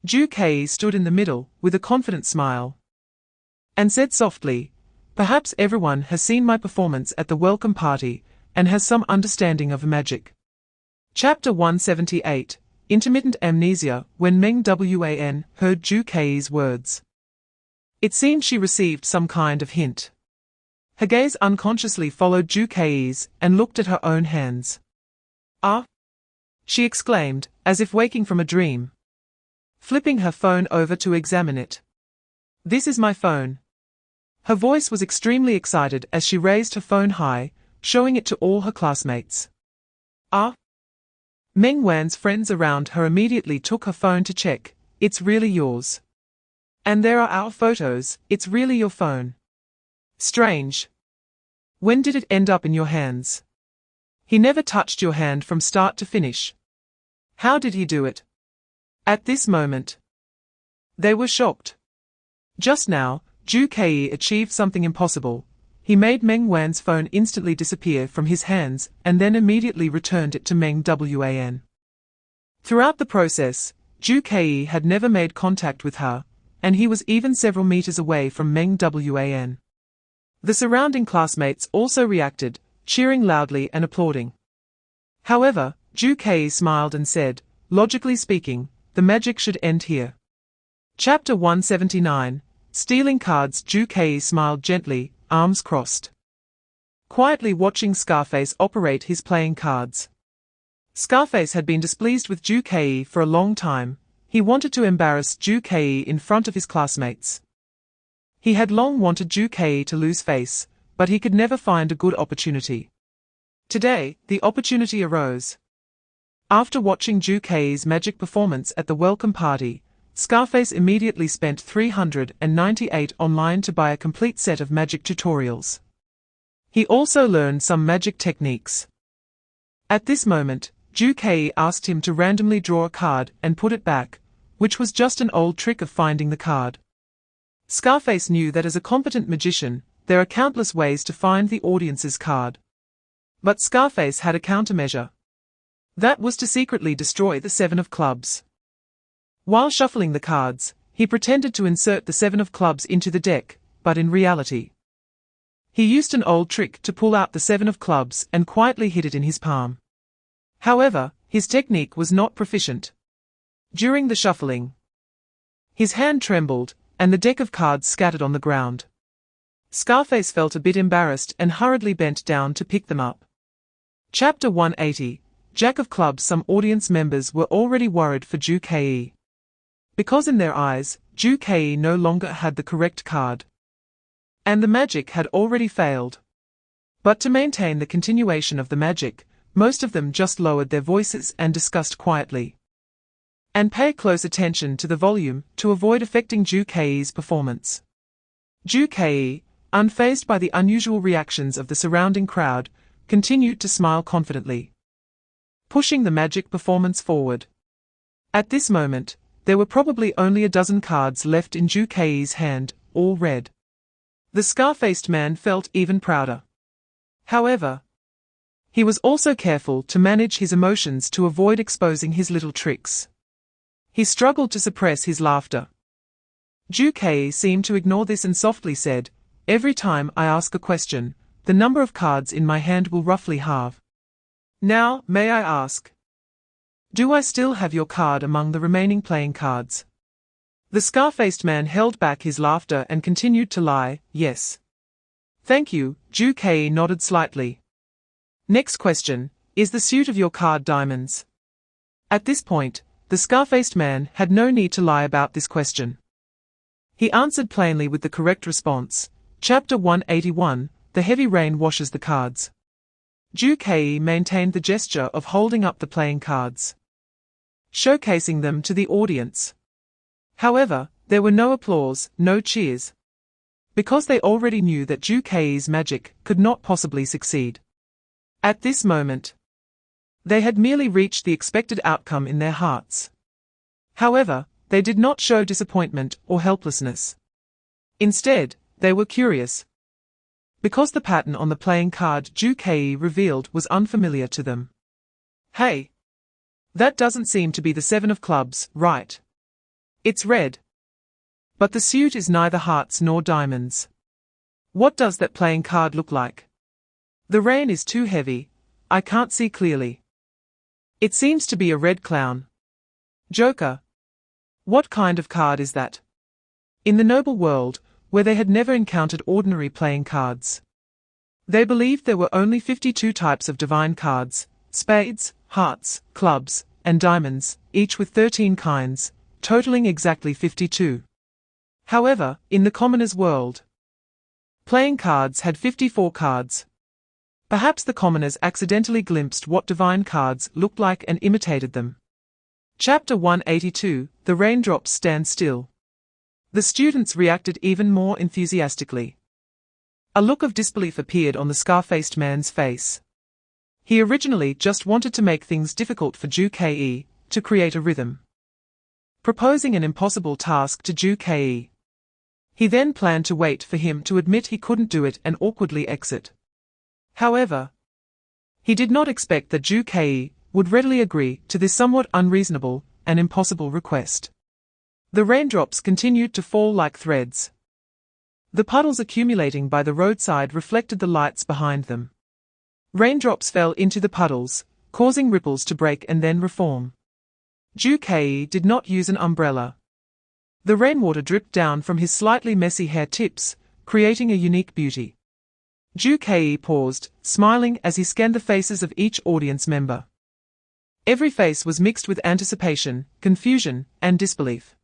Ju Kei stood in the middle, with a confident smile, and said softly, perhaps everyone has seen my performance at the welcome party, and has some understanding of magic. Chapter 178. Intermittent amnesia. When Meng Wan heard Ju Kei's words, it seemed she received some kind of hint. Her gaze unconsciously followed Ju Kei's, and looked at her own hands. Ah! She exclaimed, as if waking from a dream, flipping her phone over to examine it. This is my phone. Her voice was extremely excited as she raised her phone high, showing it to all her classmates. Ah! Meng Wan's friends around her immediately took her phone to check. It's really yours. And there are our photos, it's really your phone. Strange. When did it end up in your hands? He never touched your hand from start to finish. How did he do it? At this moment, they were shocked. Just now, Zhu Kei achieved something impossible. He made Meng Wan's phone instantly disappear from his hands and then immediately returned it to Meng Wan. Throughout the process, Zhu Kei had never made contact with her, and he was even several meters away from Meng Wan. The surrounding classmates also reacted, cheering loudly and applauding. However, Zhu Kei smiled and said, logically speaking, the magic should end here. Chapter 179, Stealing Cards. Zhu Kei smiled gently, arms crossed, quietly watching Scarface operate his playing cards. Scarface had been displeased with Zhu Kei for a long time. He wanted to embarrass Zhu Kei in front of his classmates. He had long wanted Zhu Kei to lose face, but he could never find a good opportunity. Today, the opportunity arose. After watching Zhu Kei's magic performance at the welcome party, Scarface immediately spent 398 online to buy a complete set of magic tutorials. He also learned some magic techniques. At this moment, Zhu Kei asked him to randomly draw a card and put it back, which was just an old trick of finding the card. Scarface knew that as a competent magician, there are countless ways to find the audience's card. But Scarface had a countermeasure. That was to secretly destroy the Seven of Clubs. While shuffling the cards, he pretended to insert the Seven of Clubs into the deck, but in reality, he used an old trick to pull out the Seven of Clubs and quietly hid it in his palm. However, his technique was not proficient. During the shuffling, his hand trembled, and the deck of cards scattered on the ground. Scarface felt a bit embarrassed and hurriedly bent down to pick them up. Chapter 180, Jack of Clubs. Some audience members were already worried for Zhu Kei, because in their eyes, Zhu Kei no longer had the correct card, and the magic had already failed. But to maintain the continuation of the magic, most of them just lowered their voices and discussed quietly. And pay close attention to the volume to avoid affecting Zhu Kei's performance. Zhu Kei, unfazed by the unusual reactions of the surrounding crowd, continued to smile confidently, pushing the magic performance forward. At this moment, there were probably only a dozen cards left in Zhu Kei's hand, all red. The scar-faced man felt even prouder. However, he was also careful to manage his emotions to avoid exposing his little tricks. He struggled to suppress his laughter. Zhu Kei seemed to ignore this and softly said, "Every time I ask a question, the number of cards in my hand will roughly halve. Now, may I ask, do I still have your card among the remaining playing cards?" The scar-faced man held back his laughter and continued to lie, "Yes." "Thank you," Zhu Kei nodded slightly. "Next question, is the suit of your card diamonds?" At this point, the scar-faced man had no need to lie about this question. He answered plainly with the correct response. Chapter 181, The Heavy Rain Washes the Cards. Zhu Kei maintained the gesture of holding up the playing cards, showcasing them to the audience. However, there were no applause, no cheers, because they already knew that Zhu Kei's magic could not possibly succeed. At this moment, they had merely reached the expected outcome in their hearts. However, they did not show disappointment or helplessness. Instead, they were curious, because the pattern on the playing card Zhu Kei revealed was unfamiliar to them. "Hey, that doesn't seem to be the Seven of Clubs, right? It's red. But the suit is neither hearts nor diamonds. What does that playing card look like? The rain is too heavy, I can't see clearly. It seems to be a red clown. Joker. What kind of card is that?" In the noble world, where they had never encountered ordinary playing cards, they believed there were only 52 types of divine cards: spades, hearts, clubs, and diamonds, each with 13 kinds, totaling exactly 52. However, in the commoner's world, playing cards had 54 cards. Perhaps the commoners accidentally glimpsed what divine cards looked like and imitated them. Chapter 182, The Raindrops Stand Still. The students reacted even more enthusiastically. A look of disbelief appeared on the scar-faced man's face. He originally just wanted to make things difficult for Ju Ke, to create a rhythm. Proposing an impossible task to Ju Ke. He then planned to wait for him to admit he couldn't do it and awkwardly exit. However, he did not expect that Ju Ke would readily agree to this somewhat unreasonable and impossible request. The raindrops continued to fall like threads. The puddles accumulating by the roadside reflected the lights behind them. Raindrops fell into the puddles, causing ripples to break and then reform. Ju Ke did not use an umbrella. The rainwater dripped down from his slightly messy hair tips, creating a unique beauty. Ju Ke paused, smiling as he scanned the faces of each audience member. Every face was mixed with anticipation, confusion, and disbelief.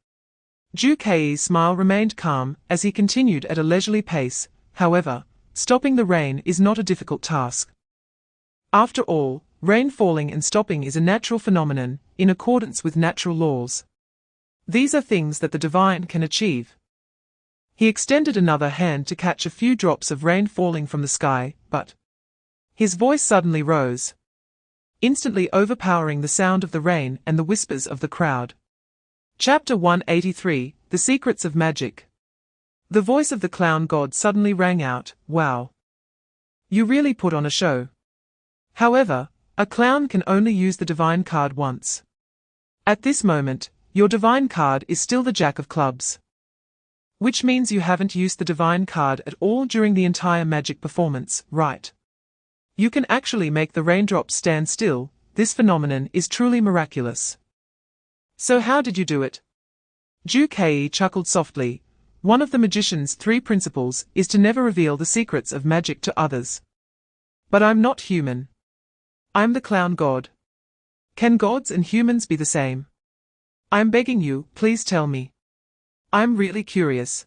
Ju Ke's smile remained calm as he continued at a leisurely pace. However, stopping the rain is not a difficult task. After all, rain falling and stopping is a natural phenomenon, in accordance with natural laws. These are things that the divine can achieve. He extended another hand to catch a few drops of rain falling from the sky, but his voice suddenly rose, instantly overpowering the sound of the rain and the whispers of the crowd. Chapter 183, The Secrets of Magic. The voice of the clown god suddenly rang out, "Wow! You really put on a show." However, a clown can only use the divine card once. At this moment, your divine card is still the Jack of Clubs. Which means you haven't used the divine card at all during the entire magic performance, right? You can actually make the raindrops stand still. This phenomenon is truly miraculous. So how did you do it? Ju Ke chuckled softly. One of the magician's 3 principles is to never reveal the secrets of magic to others. But I'm not human. I'm the clown god. Can gods and humans be the same? I'm begging you, please tell me. I'm really curious.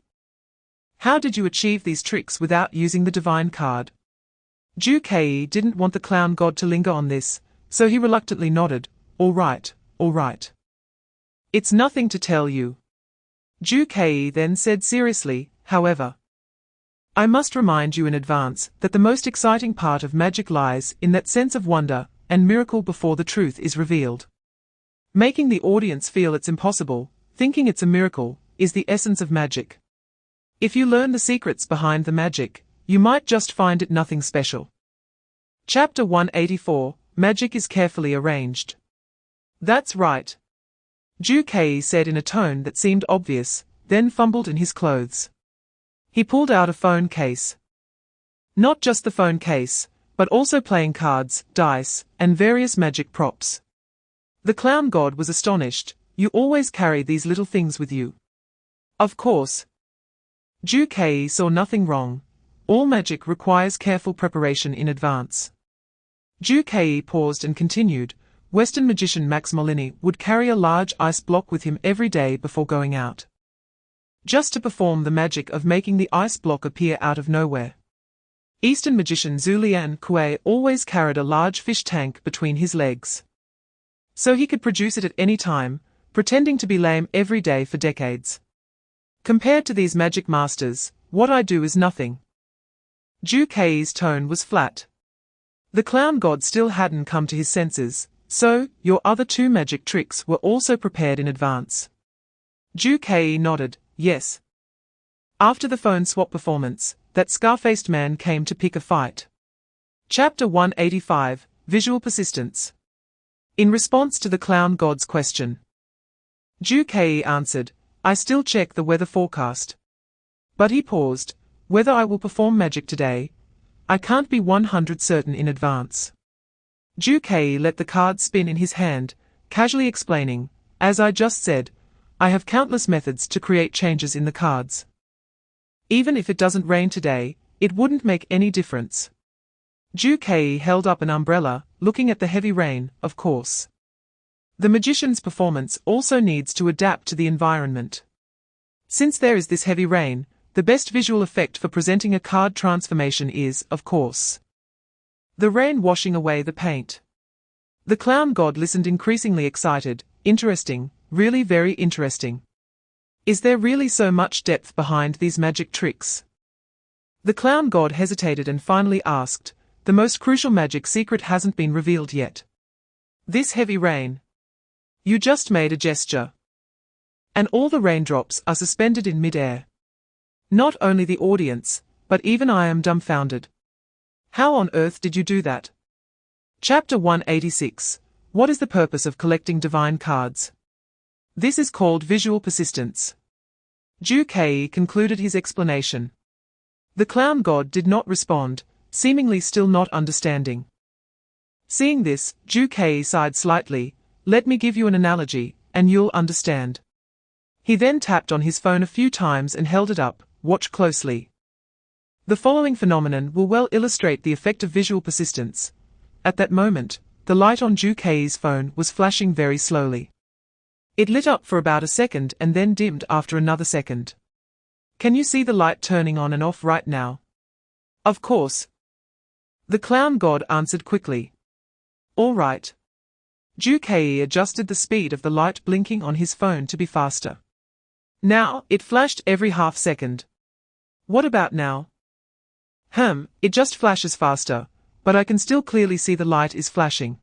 How did you achieve these tricks without using the divine card? Ju Ke didn't want the clown god to linger on this, so he reluctantly nodded. All right, all right. It's nothing to tell you. Ju Ke then said seriously, however, I must remind you in advance that the most exciting part of magic lies in that sense of wonder and miracle before the truth is revealed. Making the audience feel it's impossible, thinking it's a miracle, is the essence of magic. If you learn the secrets behind the magic, you might just find it nothing special. Chapter 184, Magic is Carefully Arranged. That's right. Ju Ke said in a tone that seemed obvious, then fumbled in his clothes. He pulled out a phone case. Not just the phone case, but also playing cards, dice, and various magic props. The clown god was astonished. You always carry these little things with you. Of course. Ju Ke saw nothing wrong. All magic requires careful preparation in advance. Ju Ke paused and continued. Western magician Max Molini would carry a large ice block with him every day before going out. Just to perform the magic of making the ice block appear out of nowhere. Eastern magician Zulian Kue always carried a large fish tank between his legs. So he could produce it at any time, pretending to be lame every day for decades. Compared to these magic masters, what I do is nothing. Ju Ke's tone was flat. The clown god still hadn't come to his senses, so your other 2 magic tricks were also prepared in advance. Ju Ke nodded, yes. After the phone swap performance, that scar-faced man came to pick a fight. Chapter 185, Visual Persistence. In response to the clown god's question, Ju Ke answered, I still check the weather forecast. But he paused, whether I will perform magic today, I can't be 100% certain in advance. Ju Ke let the card spin in his hand, casually explaining, as I just said, I have countless methods to create changes in the cards. Even if it doesn't rain today, it wouldn't make any difference. Ju Ke held up an umbrella, looking at the heavy rain, of course. The magician's performance also needs to adapt to the environment. Since there is this heavy rain, the best visual effect for presenting a card transformation is, of course, the rain washing away the paint. The clown god listened increasingly excited. Interesting, really very interesting. Is there really so much depth behind these magic tricks? The clown god hesitated and finally asked, the most crucial magic secret hasn't been revealed yet. This heavy rain. You just made a gesture. And all the raindrops are suspended in mid-air. Not only the audience, but even I am dumbfounded. How on earth did you do that? Chapter 186. What is the purpose of collecting divine cards? This is called visual persistence. Ju Kei concluded his explanation. The clown god did not respond, seemingly still not understanding. Seeing this, Ju Kei sighed slightly. Let me give you an analogy, and you'll understand. He then tapped on his phone a few times and held it up. Watch closely. The following phenomenon will well illustrate the effect of visual persistence. At that moment, the light on Ju Kei's phone was flashing very slowly. It lit up for about a second and then dimmed after another second. Can you see the light turning on and off right now? Of course. The clown god answered quickly. All right. Ju Kei adjusted the speed of the light blinking on his phone to be faster. Now, it flashed every half second. What about now? It just flashes faster, but I can still clearly see the light is flashing.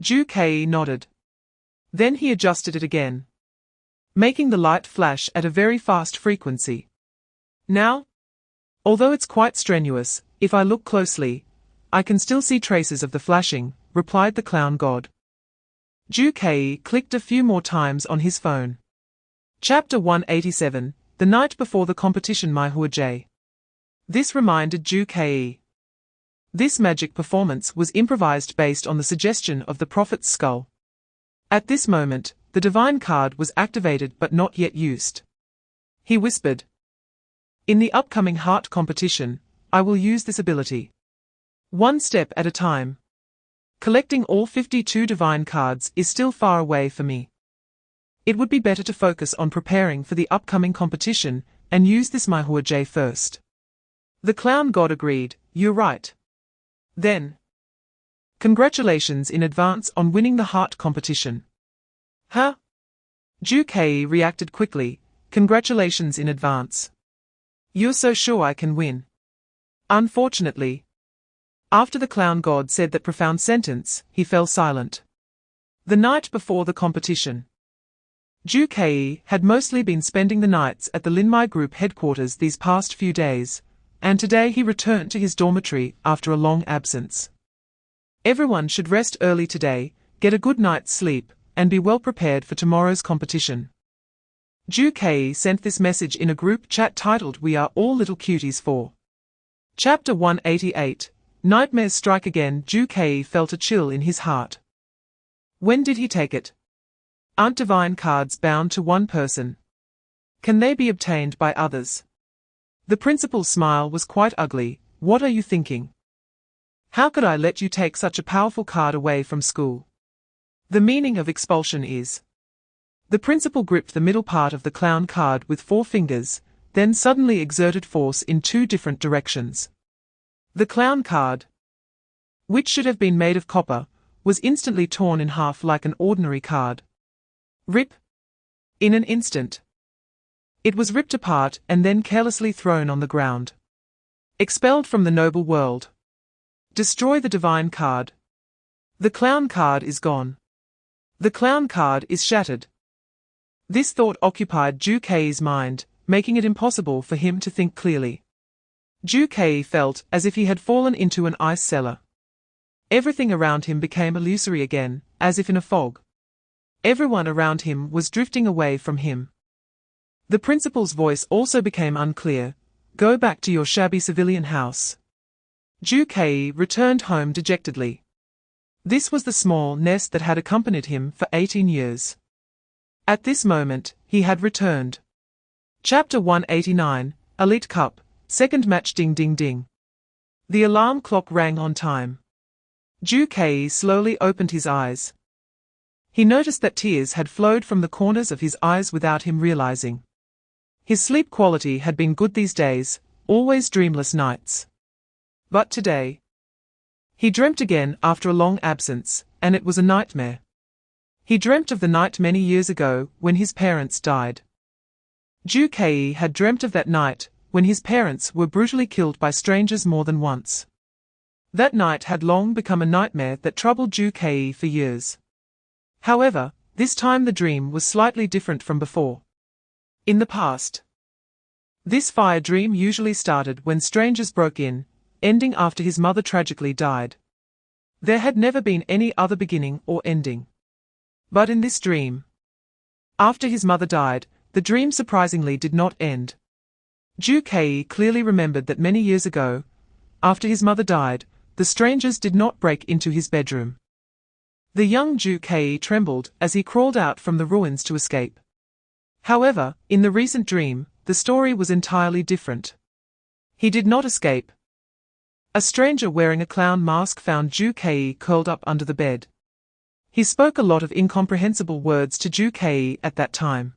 Ju Kei nodded. Then he adjusted it again, making the light flash at a very fast frequency. Now, although it's quite strenuous, if I look closely, I can still see traces of the flashing, replied the clown god. Ju Kei clicked a few more times on his phone. Chapter 187, The night before the competition my Huajie. This reminded Ju Kei. This magic performance was improvised based on the suggestion of the prophet's skull. At this moment, the divine card was activated but not yet used. He whispered. In the upcoming heart competition, I will use this ability. One step at a time. Collecting all 52 divine cards is still far away for me. It would be better to focus on preparing for the upcoming competition and use this my Huajie first. The clown god agreed, you're right. Then. Congratulations in advance on winning the heart competition. Huh? Ju Kei reacted quickly, congratulations in advance. You're so sure I can win? Unfortunately. After the clown god said that profound sentence, he fell silent. The night before the competition. Ju Kei had mostly been spending the nights at the Linmai Group headquarters these past few days, and today he returned to his dormitory after a long absence. Everyone should rest early today, get a good night's sleep, and be well prepared for tomorrow's competition. Ju Kei sent this message in a group chat titled We Are All Little Cuties 4. Chapter 188, Nightmares Strike Again. Ju Kei felt a chill in his heart. When did he take it? Aren't divine cards bound to one person? Can they be obtained by others? The principal's smile was quite ugly. What are you thinking? How could I let you take such a powerful card away from school? The meaning of expulsion is. The principal gripped the middle part of the clown card with 4 fingers, then suddenly exerted force in 2 different directions. The clown card, which should have been made of copper, was instantly torn in half like an ordinary card. Rip! In an instant. It was ripped apart and then carelessly thrown on the ground. Expelled from the noble world. Destroy the divine card. The clown card is gone. The clown card is shattered. This thought occupied Ju Kei's mind, making it impossible for him to think clearly. Ju Kei felt as if he had fallen into an ice cellar. Everything around him became illusory again, as if in a fog. Everyone around him was drifting away from him. The principal's voice also became unclear. Go back to your shabby civilian house. Ju Kei returned home dejectedly. This was the small nest that had accompanied him for 18 years. At this moment, he had returned. Chapter 189, Elite Cup, Second Match. Ding ding ding. The alarm clock rang on time. Ju Kei slowly opened his eyes. He noticed that tears had flowed from the corners of his eyes without him realizing. His sleep quality had been good these days, always dreamless nights. But today, he dreamt again after a long absence, and it was a nightmare. He dreamt of the night many years ago when his parents died. Ju Kei had dreamt of that night, when his parents were brutally killed by strangers more than once. That night had long become a nightmare that troubled Ju Kei for years. However, this time the dream was slightly different from before. In the past, this fire dream usually started when strangers broke in, ending after his mother tragically died. There had never been any other beginning or ending. But in this dream, after his mother died, the dream surprisingly did not end. Ju Kei clearly remembered that many years ago, after his mother died, the strangers did not break into his bedroom. The young Ju Kei trembled as he crawled out from the ruins to escape. However, in the recent dream, the story was entirely different. He did not escape. A stranger wearing a clown mask found Ju Kei curled up under the bed. He spoke a lot of incomprehensible words to Ju Kei at that time.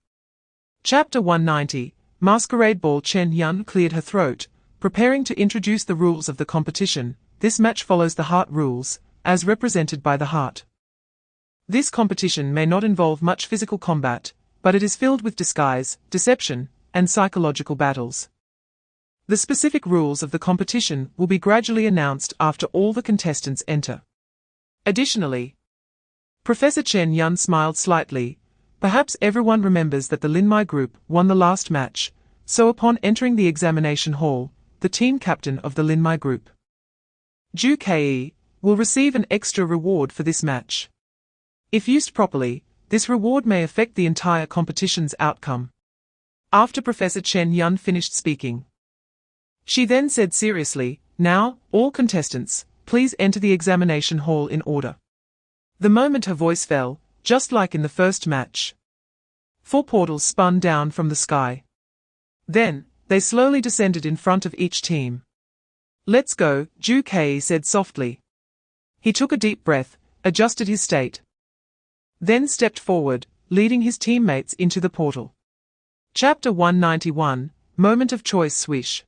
Chapter 190, Masquerade Ball. Chen Yun cleared her throat, preparing to introduce the rules of the competition. This match follows the heart rules, as represented by the heart. This competition may not involve much physical combat, but it is filled with disguise, deception, and psychological battles. The specific rules of the competition will be gradually announced after all the contestants enter. Additionally, Professor Chen Yun smiled slightly. Perhaps everyone remembers that the Linmai group won the last match, so upon entering the examination hall, the team captain of the Linmai group, Ju Kei, will receive an extra reward for this match. If used properly, this reward may affect the entire competition's outcome. After Professor Chen Yun finished speaking, she then said seriously, "Now, all contestants, please enter the examination hall in order." The moment her voice fell, just like in the first match, 4 portals spun down from the sky. Then, they slowly descended in front of each team. "Let's go," Ju Kei said softly. He took a deep breath, adjusted his state, then stepped forward, leading his teammates into the portal. Chapter 191, Moment of Choice. Swish.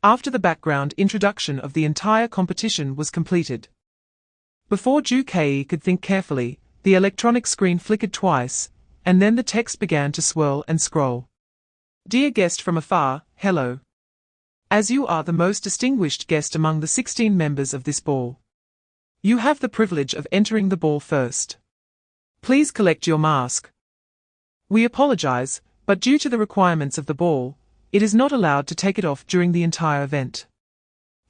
After the background introduction of the entire competition was completed, before Ju Kei could think carefully, the electronic screen flickered twice, and then the text began to swirl and scroll. "Dear guest from afar, hello. As you are the most distinguished guest among the 16 members of this ball, you have the privilege of entering the ball first. Please collect your mask. We apologize, but due to the requirements of the ball, it is not allowed to take it off during the entire event.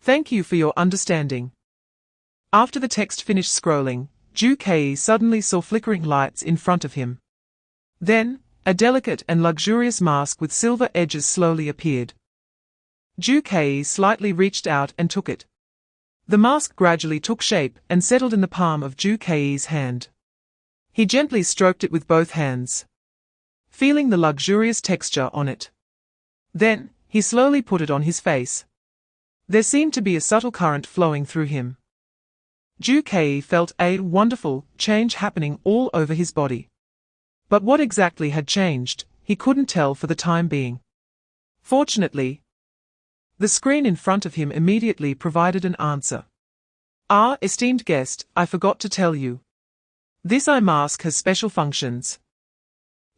Thank you for your understanding." After the text finished scrolling, Ju Kei suddenly saw flickering lights in front of him. Then, a delicate and luxurious mask with silver edges slowly appeared. Ju Kei slightly reached out and took it. The mask gradually took shape and settled in the palm of Ju Kei's hand. He gently stroked it with both hands, feeling the luxurious texture on it. Then, he slowly put it on his face. There seemed to be a subtle current flowing through him. Ju Kei felt a wonderful change happening all over his body. But what exactly had changed, he couldn't tell for the time being. Fortunately, the screen in front of him immediately provided an answer. Esteemed guest, I forgot to tell you. This eye mask has special functions.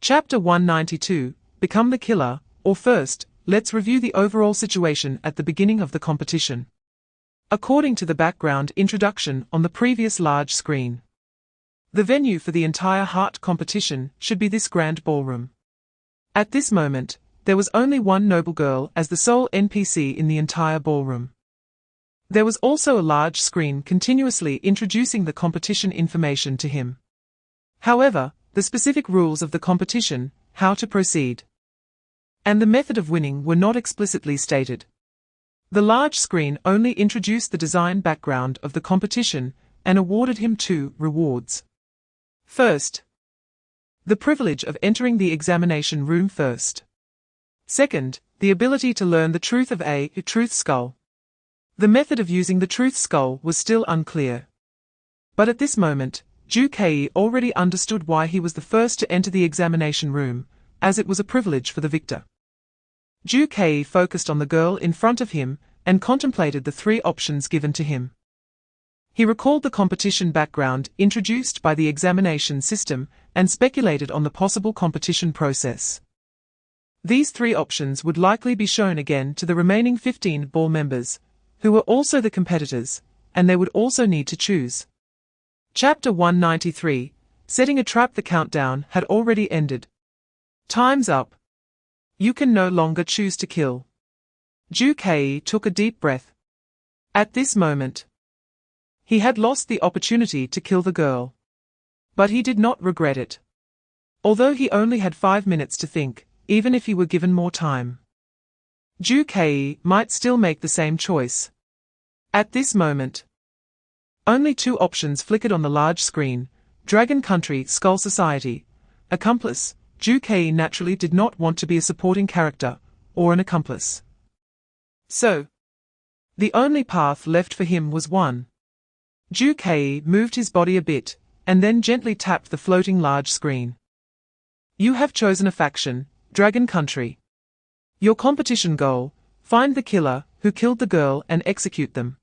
Chapter 192, Become the Killer, or first, let's review the overall situation at the beginning of the competition. According to the background introduction on the previous large screen, the venue for the entire heart competition should be this grand ballroom. At this moment, there was only one noble girl as the sole NPC in the entire ballroom. There was also a large screen continuously introducing the competition information to him. However, the specific rules of the competition, how to proceed, and the method of winning were not explicitly stated. The large screen only introduced the design background of the competition and awarded him 2 rewards. First, the privilege of entering the examination room first. Second, the ability to learn the truth of a truth skull. The method of using the truth skull was still unclear. But at this moment, Ju Kei already understood why he was the first to enter the examination room, as it was a privilege for the victor. Ju Kei focused on the girl in front of him and contemplated the 3 options given to him. He recalled the competition background introduced by the examination system and speculated on the possible competition process. These three options would likely be shown again to the remaining 15 ball members, who were also the competitors, and they would also need to choose. Chapter 193, Setting a Trap. The countdown had already ended. Time's up. You can no longer choose to kill. Ju-Kei took a deep breath. At this moment, he had lost the opportunity to kill the girl. But he did not regret it. Although he only had 5 minutes to think, even if he were given more time, Ju-Kei might still make the same choice. At this moment, only 2 options flickered on the large screen: Dragon Country, Skull Society. Accomplice. Ju-Kei naturally did not want to be a supporting character, or an accomplice. So, the only path left for him was one. Ju-Kei moved his body a bit, and then gently tapped the floating large screen. You have chosen a faction, Dragon Country. Your competition goal: find the killer who killed the girl and execute them.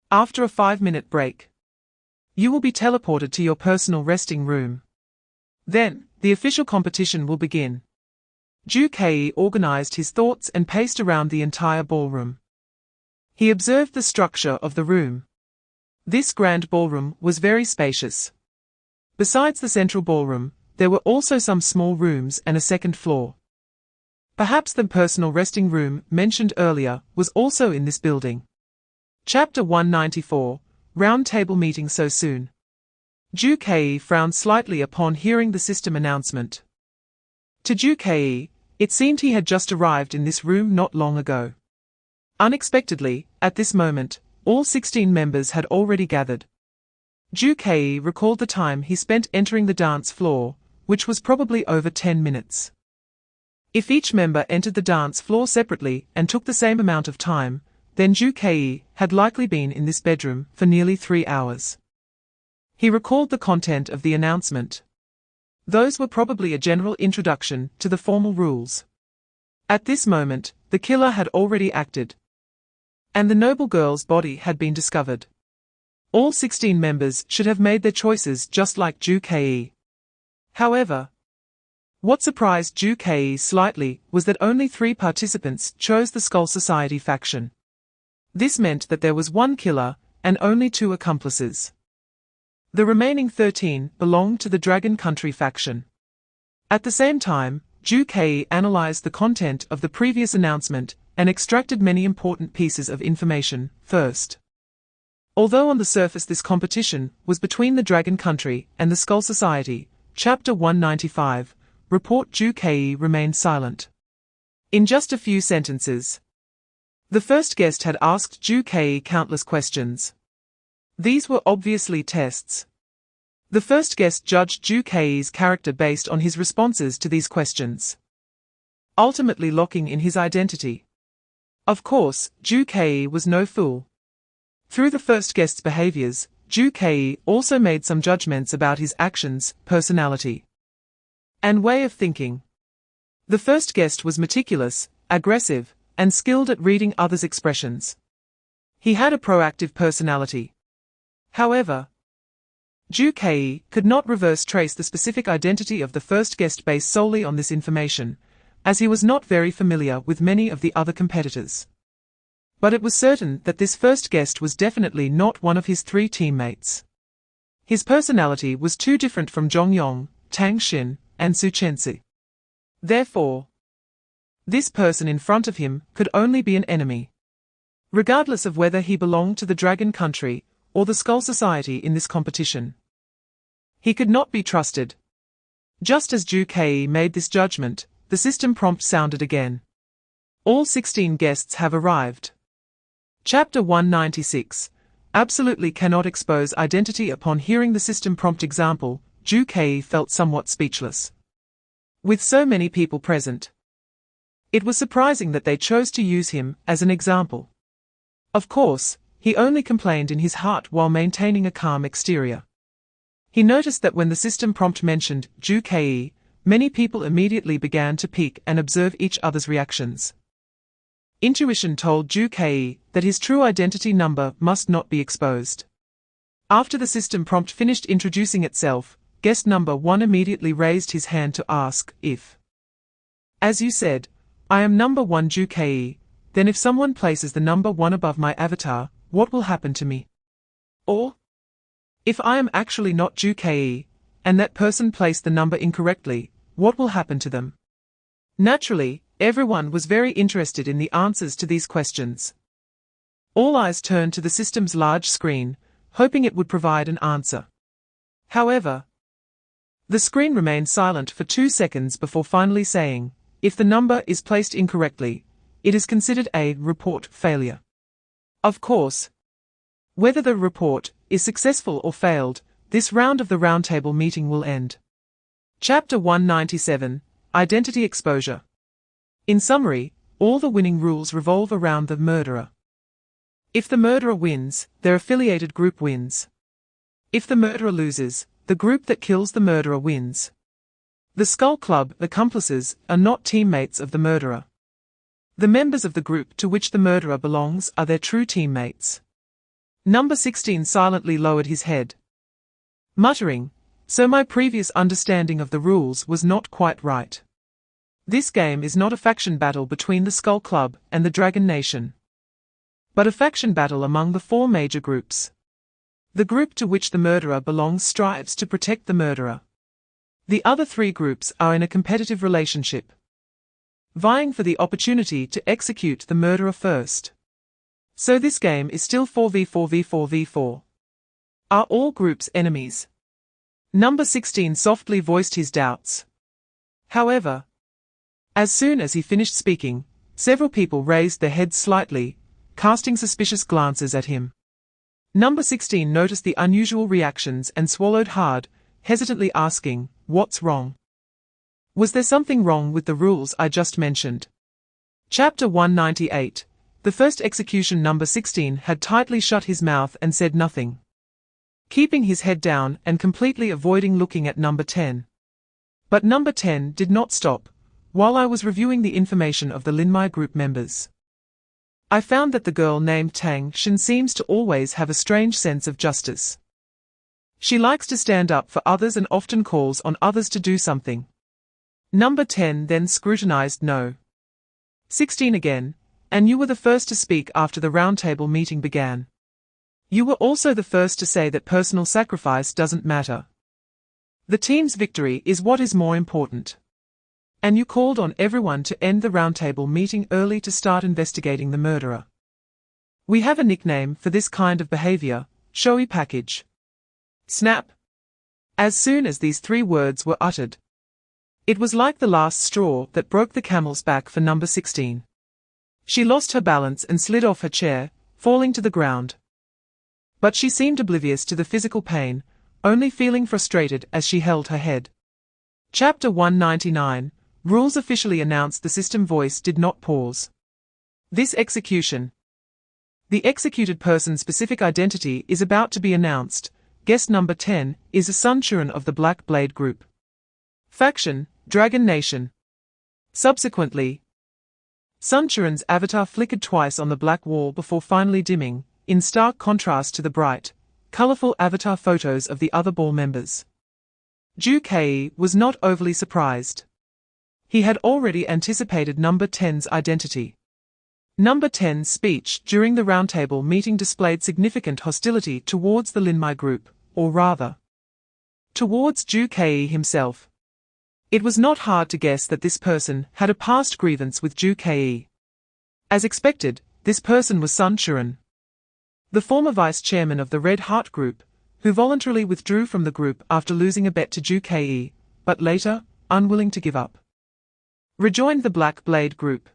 After a 5-minute break, you will be teleported to your personal resting room. Then, the official competition will begin. Ju-Kei organized his thoughts and paced around the entire ballroom. He observed the structure of the room. This grand ballroom was very spacious. Besides the central ballroom, there were also some small rooms and a second floor. Perhaps the personal resting room mentioned earlier was also in this building. Chapter 194, Round Table Meeting so soon. Ju-Kei frowned slightly upon hearing the system announcement. To Ju-Kei, it seemed he had just arrived in this room not long ago. Unexpectedly, at this moment, all 16 members had already gathered. Ju-Kei recalled the time he spent entering the dance floor, which was probably over 10 minutes. If each member entered the dance floor separately and took the same amount of time, then Ju-Kei had likely been in this bedroom for nearly 3 hours. He recalled the content of the announcement. Those were probably a general introduction to the formal rules. At this moment, the killer had already acted, and the noble girl's body had been discovered. All 16 members should have made their choices just like Ju-Kei. However, what surprised Ju-Kei slightly was that only 3 participants chose the Skull Society faction. This meant that there was 1 killer and only 2 accomplices. The remaining 13 belonged to the Dragon Country faction. At the same time, Ju-Kei analyzed the content of the previous announcement and extracted many important pieces of information. First, although on the surface this competition was between the Dragon Country and the Skull Society, Chapter 195, Report. Ju-Kei remained silent. In just a few sentences, the first guest had asked Ju-Kei countless questions. These were obviously tests. The first guest judged Ju-Kei's character based on his responses to these questions, ultimately locking in his identity. Of course, Ju-Kei was no fool. Through the first guest's behaviors, Ju-Kei also made some judgments about his actions, personality, and way of thinking. The first guest was meticulous, aggressive, and skilled at reading others' expressions. He had a proactive personality. However, Ju-Kei could not reverse trace the specific identity of the first guest based solely on this information, as he was not very familiar with many of the other competitors. But it was certain that this first guest was definitely not one of his 3 teammates. His personality was too different from Zhongyong, Tang Xin, and Su Chensi. Therefore, this person in front of him could only be an enemy. Regardless of whether he belonged to the Dragon Country or the Skull Society in this competition, he could not be trusted. Just as Ju-Kei made this judgment, the system prompt sounded again. All 16 guests have arrived. Chapter 196, Absolutely cannot expose identity. Upon hearing the system prompt example, Ju-Kei felt somewhat speechless. With so many people present, it was surprising that they chose to use him as an example. Of course, he only complained in his heart while maintaining a calm exterior. He noticed that when the system prompt mentioned Ju-Kei, many people immediately began to peek and observe each other's reactions. Intuition told Ju-Kei that his true identity number must not be exposed. After the system prompt finished introducing itself, guest number 1 immediately raised his hand to ask if As you said, I am number 1 Juke. Then if someone places the number 1 above my avatar, what will happen to me? Or, if I am actually not Juke, and that person placed the number incorrectly, what will happen to them? Naturally, everyone was very interested in the answers to these questions. All eyes turned to the system's large screen, hoping it would provide an answer. However, the screen remained silent for 2 seconds before finally saying, if the number is placed incorrectly, it is considered a report failure. Of course, whether the report is successful or failed, this round of the roundtable meeting will end. Chapter 197, Identity Exposure. In summary, all the winning rules revolve around the murderer. If the murderer wins, their affiliated group wins. If the murderer loses, the group that kills the murderer wins. The Skull Club accomplices are not teammates of the murderer. The members of the group to which the murderer belongs are their true teammates. Number 16 silently lowered his head, muttering, so my previous understanding of the rules was not quite right. This game is not a faction battle between the Skull Club and the Dragon Nation, but a faction battle among the 4 major groups. The group to which the murderer belongs strives to protect the murderer. The other 3 groups are in a competitive relationship, vying for the opportunity to execute the murderer first. So this game is still 4v4v4v4. Are all groups enemies? Number 16 softly voiced his doubts. However, as soon as he finished speaking, several people raised their heads slightly, casting suspicious glances at him. Number 16 noticed the unusual reactions and swallowed hard, hesitantly asking, "What's wrong? Was there something wrong with the rules I just mentioned?" Chapter 198. The first execution. Number 16 had tightly shut his mouth and said nothing, keeping his head down and completely avoiding looking at number 10. But number 10 did not stop. While I was reviewing the information of the Linmai group members, I found that the girl named Tang Shin seems to always have a strange sense of justice. She likes to stand up for others and often calls on others to do something. Number 10 then scrutinized No. 16 again, and you were the first to speak after the roundtable meeting began. You were also the first to say that personal sacrifice doesn't matter. The team's victory is what is more important. And you called on everyone to end the roundtable meeting early to start investigating the murderer. We have a nickname for this kind of behavior, showy package. Snap. As soon as these 3 words were uttered, it was like the last straw that broke the camel's back for number 16. She lost her balance and slid off her chair, falling to the ground. But she seemed oblivious to the physical pain, only feeling frustrated as she held her head. Chapter 199. Rules officially announced. The system voice did not pause. This execution. The executed person's specific identity is about to be announced. Guest number 10 is a Sunchuran of the Black Blade Group. Faction, Dragon Nation. Subsequently, Sunchuran's avatar flickered twice on the black wall before finally dimming, in stark contrast to the bright, colorful avatar photos of the other ball members. Ju Kei was not overly surprised. He had already anticipated number 10's identity. Number 10's speech during the roundtable meeting displayed significant hostility towards the Linmai group, or rather, towards Ju Kei himself. It was not hard to guess that this person had a past grievance with Ju Kei. As expected, this person was Sunchuran, the former vice-chairman of the Red Heart Group, who voluntarily withdrew from the group after losing a bet to Ju Kei, but later, unwilling to give up, rejoined the Black Blade Group.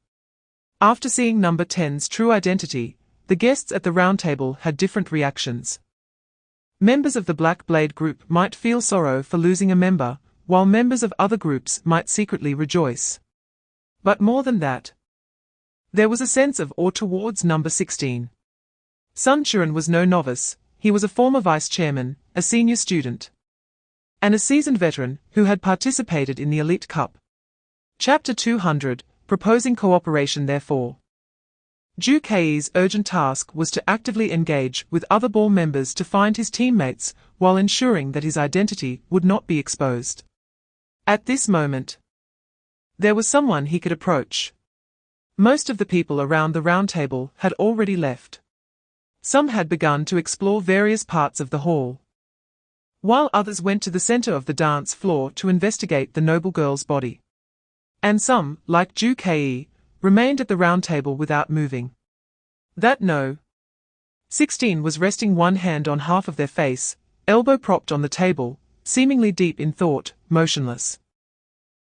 After seeing number 10's true identity, the guests at the roundtable had different reactions. Members of the Black Blade Group might feel sorrow for losing a member, while members of other groups might secretly rejoice. But more than that, there was a sense of awe towards number 16. Sunchuran was no novice. He was a former vice-chairman, a senior student, and a seasoned veteran who had participated in the Elite Cup. Chapter 200, Proposing Cooperation. Therefore, Ju Kei's urgent task was to actively engage with other ball members to find his teammates while ensuring that his identity would not be exposed. At this moment, There was someone he could approach. Most of the people around the round table had already left. Some had begun to explore various parts of the hall, while others went to the center of the dance floor to investigate the noble girl's body. And some, like Ju Kei, remained at the round table without moving. That no. 16 was resting one hand on half of their face, elbow propped on the table, seemingly deep in thought, motionless.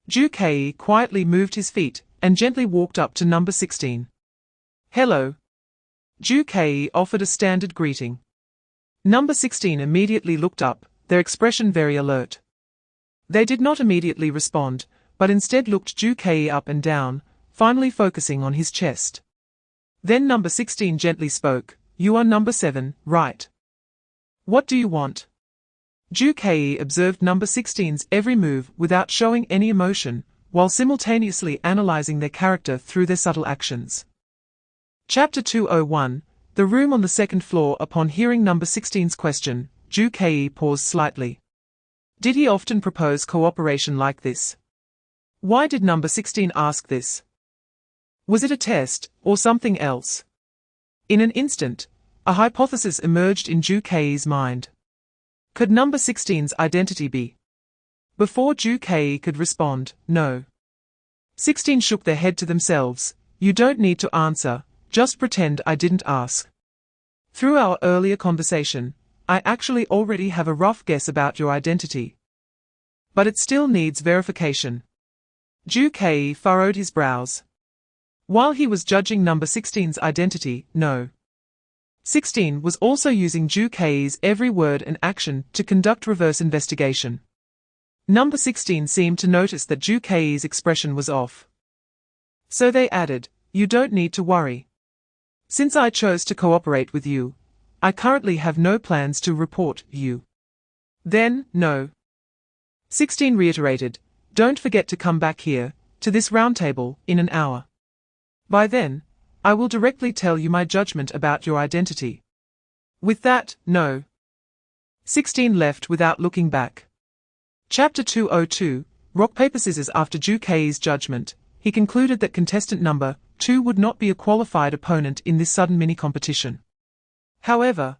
Ju Kei quietly moved his feet and gently walked up to number 16. Hello. Ju Kei offered a standard greeting. Number 16 immediately looked up, their expression very alert. They did not immediately respond, but instead looked Ju Kei up and down, finally focusing on his chest. Then number 16 gently spoke, "You are number 7, right? What do you want?" Ju Kei observed number 16's every move without showing any emotion, while simultaneously analyzing their character through their subtle actions. Chapter 201, The room on the second floor. Upon hearing number 16's question, Ju Kei paused slightly. Did he often propose cooperation like this? Why did number 16 ask this? Was it a test, or something else? In an instant, a hypothesis emerged in Ju Kei's mind. Could number 16's identity be? Before Ju Kei could respond, no. 16 shook their head to themselves. You don't need to answer, just pretend I didn't ask. Through our earlier conversation, I actually already have a rough guess about your identity. But it still needs verification. Ju Kei furrowed his brows. While he was judging number 16's identity, no. 16 was also using Ju Kei's every word and action to conduct reverse investigation. Number 16 seemed to notice that Ju Kei's expression was off. So they added, you don't need to worry. Since I chose to cooperate with you, I currently have no plans to report you. Then, no. 16 reiterated, don't forget to come back here, to this round table, in an hour. By then, I will directly tell you my judgment about your identity. With that, no. 16 left without looking back. Chapter 202, Rock Paper Scissors. After Ju Kei's judgment, he concluded that contestant number 2 would not be a qualified opponent in this sudden mini-competition. However,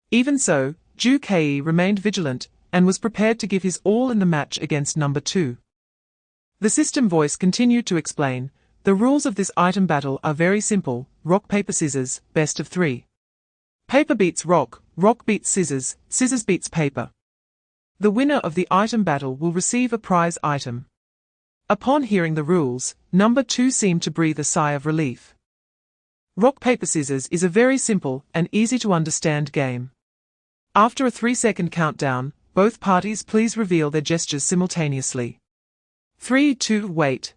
even so, Ju Kei remained vigilant and was prepared to give his all in the match against number 2. The system voice continued to explain, the rules of this item battle are very simple, rock paper scissors, best of 3. Paper beats rock, rock beats scissors, scissors beats paper. The winner of the item battle will receive a prize item. Upon hearing the rules, number 2 seemed to breathe a sigh of relief. Rock paper scissors is a very simple and easy to understand game. After a 3-second countdown, both parties please reveal their gestures simultaneously. 3, 2, wait.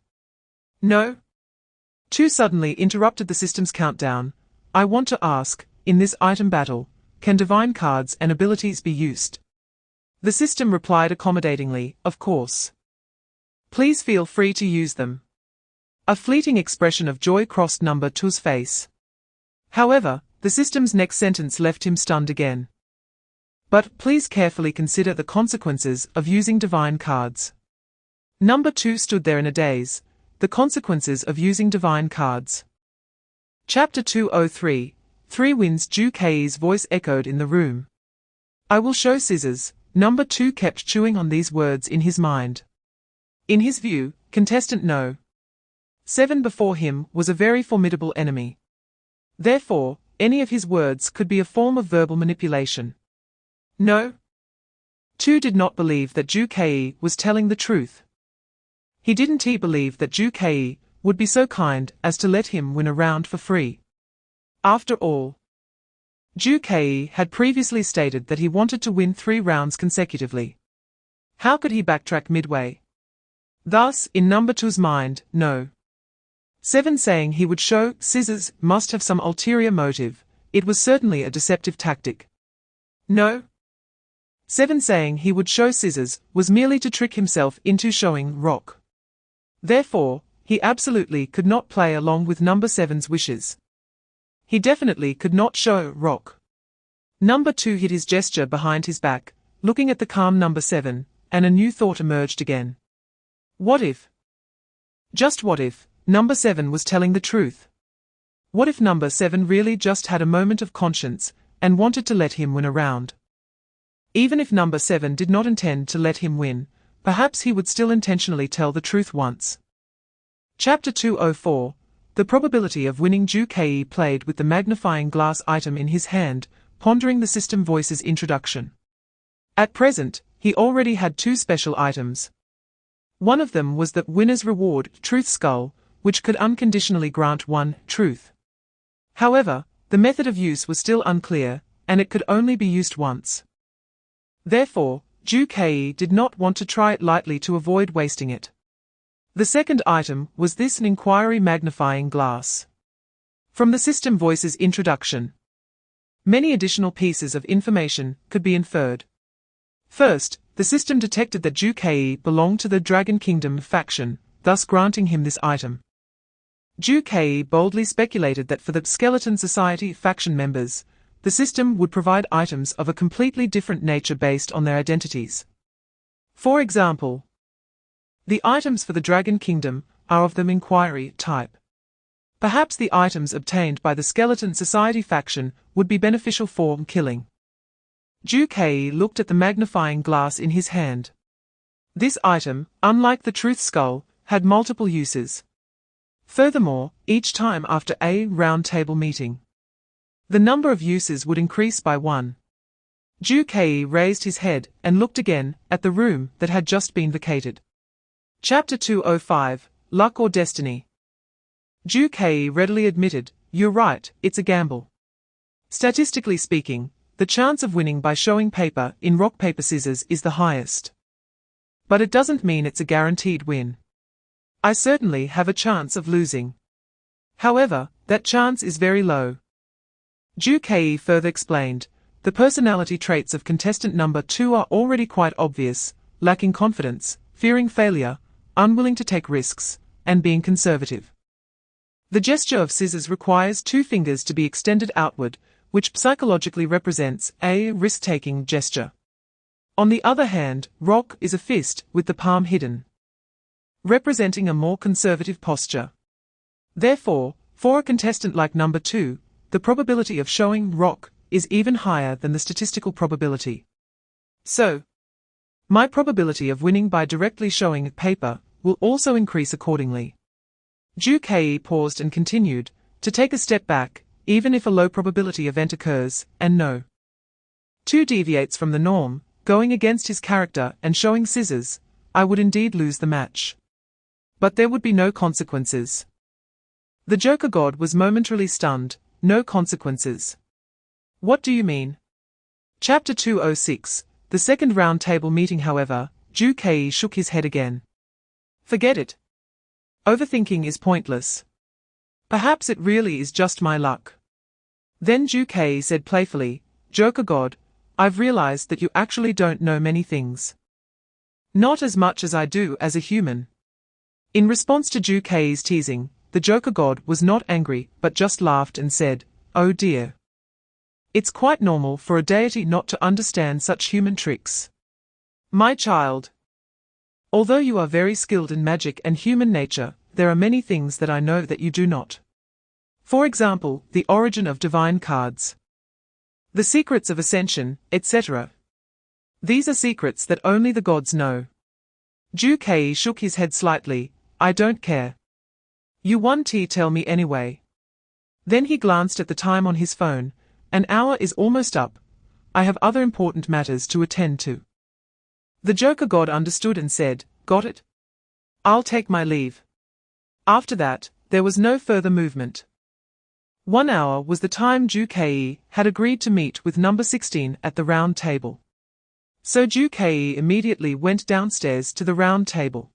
No. 2 suddenly interrupted the system's countdown. I want to ask, in this item battle, can divine cards and abilities be used? The system replied accommodatingly, of course. Please feel free to use them. A fleeting expression of joy crossed number 2's face. However, the system's next sentence left him stunned again. But please carefully consider the consequences of using divine cards. Number 2 stood there in a daze. The consequences of using divine cards. Chapter 203, 3 wins. Ju Kei's voice echoed in the room. I will show scissors. Number 2 kept chewing on these words in his mind. In his view, contestant no. 7 before him was a very formidable enemy. Therefore, any of his words could be a form of verbal manipulation. No. 2 did not believe that Ju Kei was telling the truth. He didn't believe that Ju Kei would be so kind as to let him win a round for free. After all, Ju Kei had previously stated that he wanted to win 3 rounds consecutively. How could he backtrack midway? Thus, in number 2's mind, no. 7 saying he would show scissors must have some ulterior motive. It was certainly a deceptive tactic. No. 7 saying he would show scissors was merely to trick himself into showing rock. Therefore, he absolutely could not play along with number 7's wishes. He definitely could not show rock. Number 2 hid his gesture behind his back, looking at the calm number 7, and a new thought emerged again. What if Just what if number 7 was telling the truth? What if number 7 really just had a moment of conscience and wanted to let him win a round? Even if number 7 did not intend to let him win, perhaps he would still intentionally tell the truth once. Chapter 204. The probability of winning. Ju-Kei played with the magnifying glass item in his hand, pondering the system voice's introduction. At present, he already had 2 special items. One of them was the winner's reward, Truth Skull, which could unconditionally grant 1 truth. However, the method of use was still unclear, and it could only be used once. Therefore, Ju-Kei did not want to try it lightly to avoid wasting it. The second item was an inquiry magnifying glass. From the system voice's introduction, many additional pieces of information could be inferred. First, the system detected that Ju-Kei belonged to the Dragon Kingdom faction, thus granting him this item. Ju-Kei boldly speculated that for the Skeleton Society faction members, the system would provide items of a completely different nature based on their identities. For example, the items for the Dragon Kingdom are of the inquiry type. Perhaps the items obtained by the Skeleton Society faction would be beneficial for killing. Ju-Kei looked at the magnifying glass in his hand. This item, unlike the Truth Skull, had multiple uses. Furthermore, each time after a round table meeting, the number of uses would increase by 1. Ju-Kei raised his head and looked again at the room that had just been vacated. Chapter 205, Luck or Destiny. Ju-Kei readily admitted, "You're right, it's a gamble. Statistically speaking, the chance of winning by showing paper in rock paper scissors is the highest. But it doesn't mean it's a guaranteed win. I certainly have a chance of losing. However, that chance is very low." Ju-Kei further explained, "The personality traits of contestant number 2 are already quite obvious: lacking confidence, fearing failure, unwilling to take risks, and being conservative. The gesture of scissors requires 2 fingers to be extended outward, which psychologically represents a risk-taking gesture. On the other hand, rock is a fist with the palm hidden, representing a more conservative posture. Therefore, for a contestant like number 2, the probability of showing rock is even higher than the statistical probability. So, my probability of winning by directly showing paper will also increase accordingly." Ju-Kei paused and continued, "To take a step back, even if a low probability event occurs, and no 2 deviates from the norm, going against his character and showing scissors, I would indeed lose the match. But there would be no consequences." The Joker God was momentarily stunned. "No consequences? What do you mean?" Chapter 206. The second round table meeting. However, Ju-Kei shook his head again. "Forget it. Overthinking is pointless. Perhaps it really is just my luck." Then Ju-Kei said playfully, "Joker God, I've realized that you actually don't know many things. Not as much as I do as a human." In response to Ju-Kei's teasing, the Joker God was not angry but just laughed and said, "Oh dear. It's quite normal for a deity not to understand such human tricks. My child. Although you are very skilled in magic and human nature, there are many things that I know that you do not. For example, the origin of divine cards, the secrets of ascension, etc. These are secrets that only the gods know." Ju-Kei shook his head slightly. "I don't care. You 1T tell me anyway." Then he glanced at the time on his phone. "An hour is almost up. I have other important matters to attend to." The Joker God understood and said, "Got it? I'll take my leave." After that, there was no further movement. 1 hour was the time Ju-Kei had agreed to meet with number 16 at the round table. So Ju-Kei immediately went downstairs to the round table.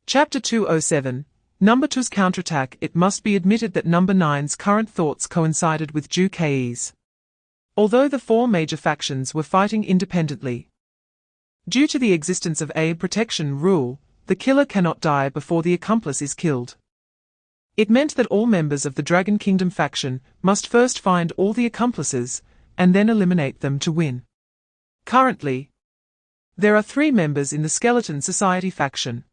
Chapter 207. Number 2's counterattack. It must be admitted that number 9's current thoughts coincided with Ju-Kei's. Although the 4 major factions were fighting independently, due to the existence of a protection rule, the killer cannot die before the accomplice is killed. It meant that all members of the Dragon Kingdom faction must first find all the accomplices, and then eliminate them to win. Currently, there are 3 members in the Skeleton Society faction.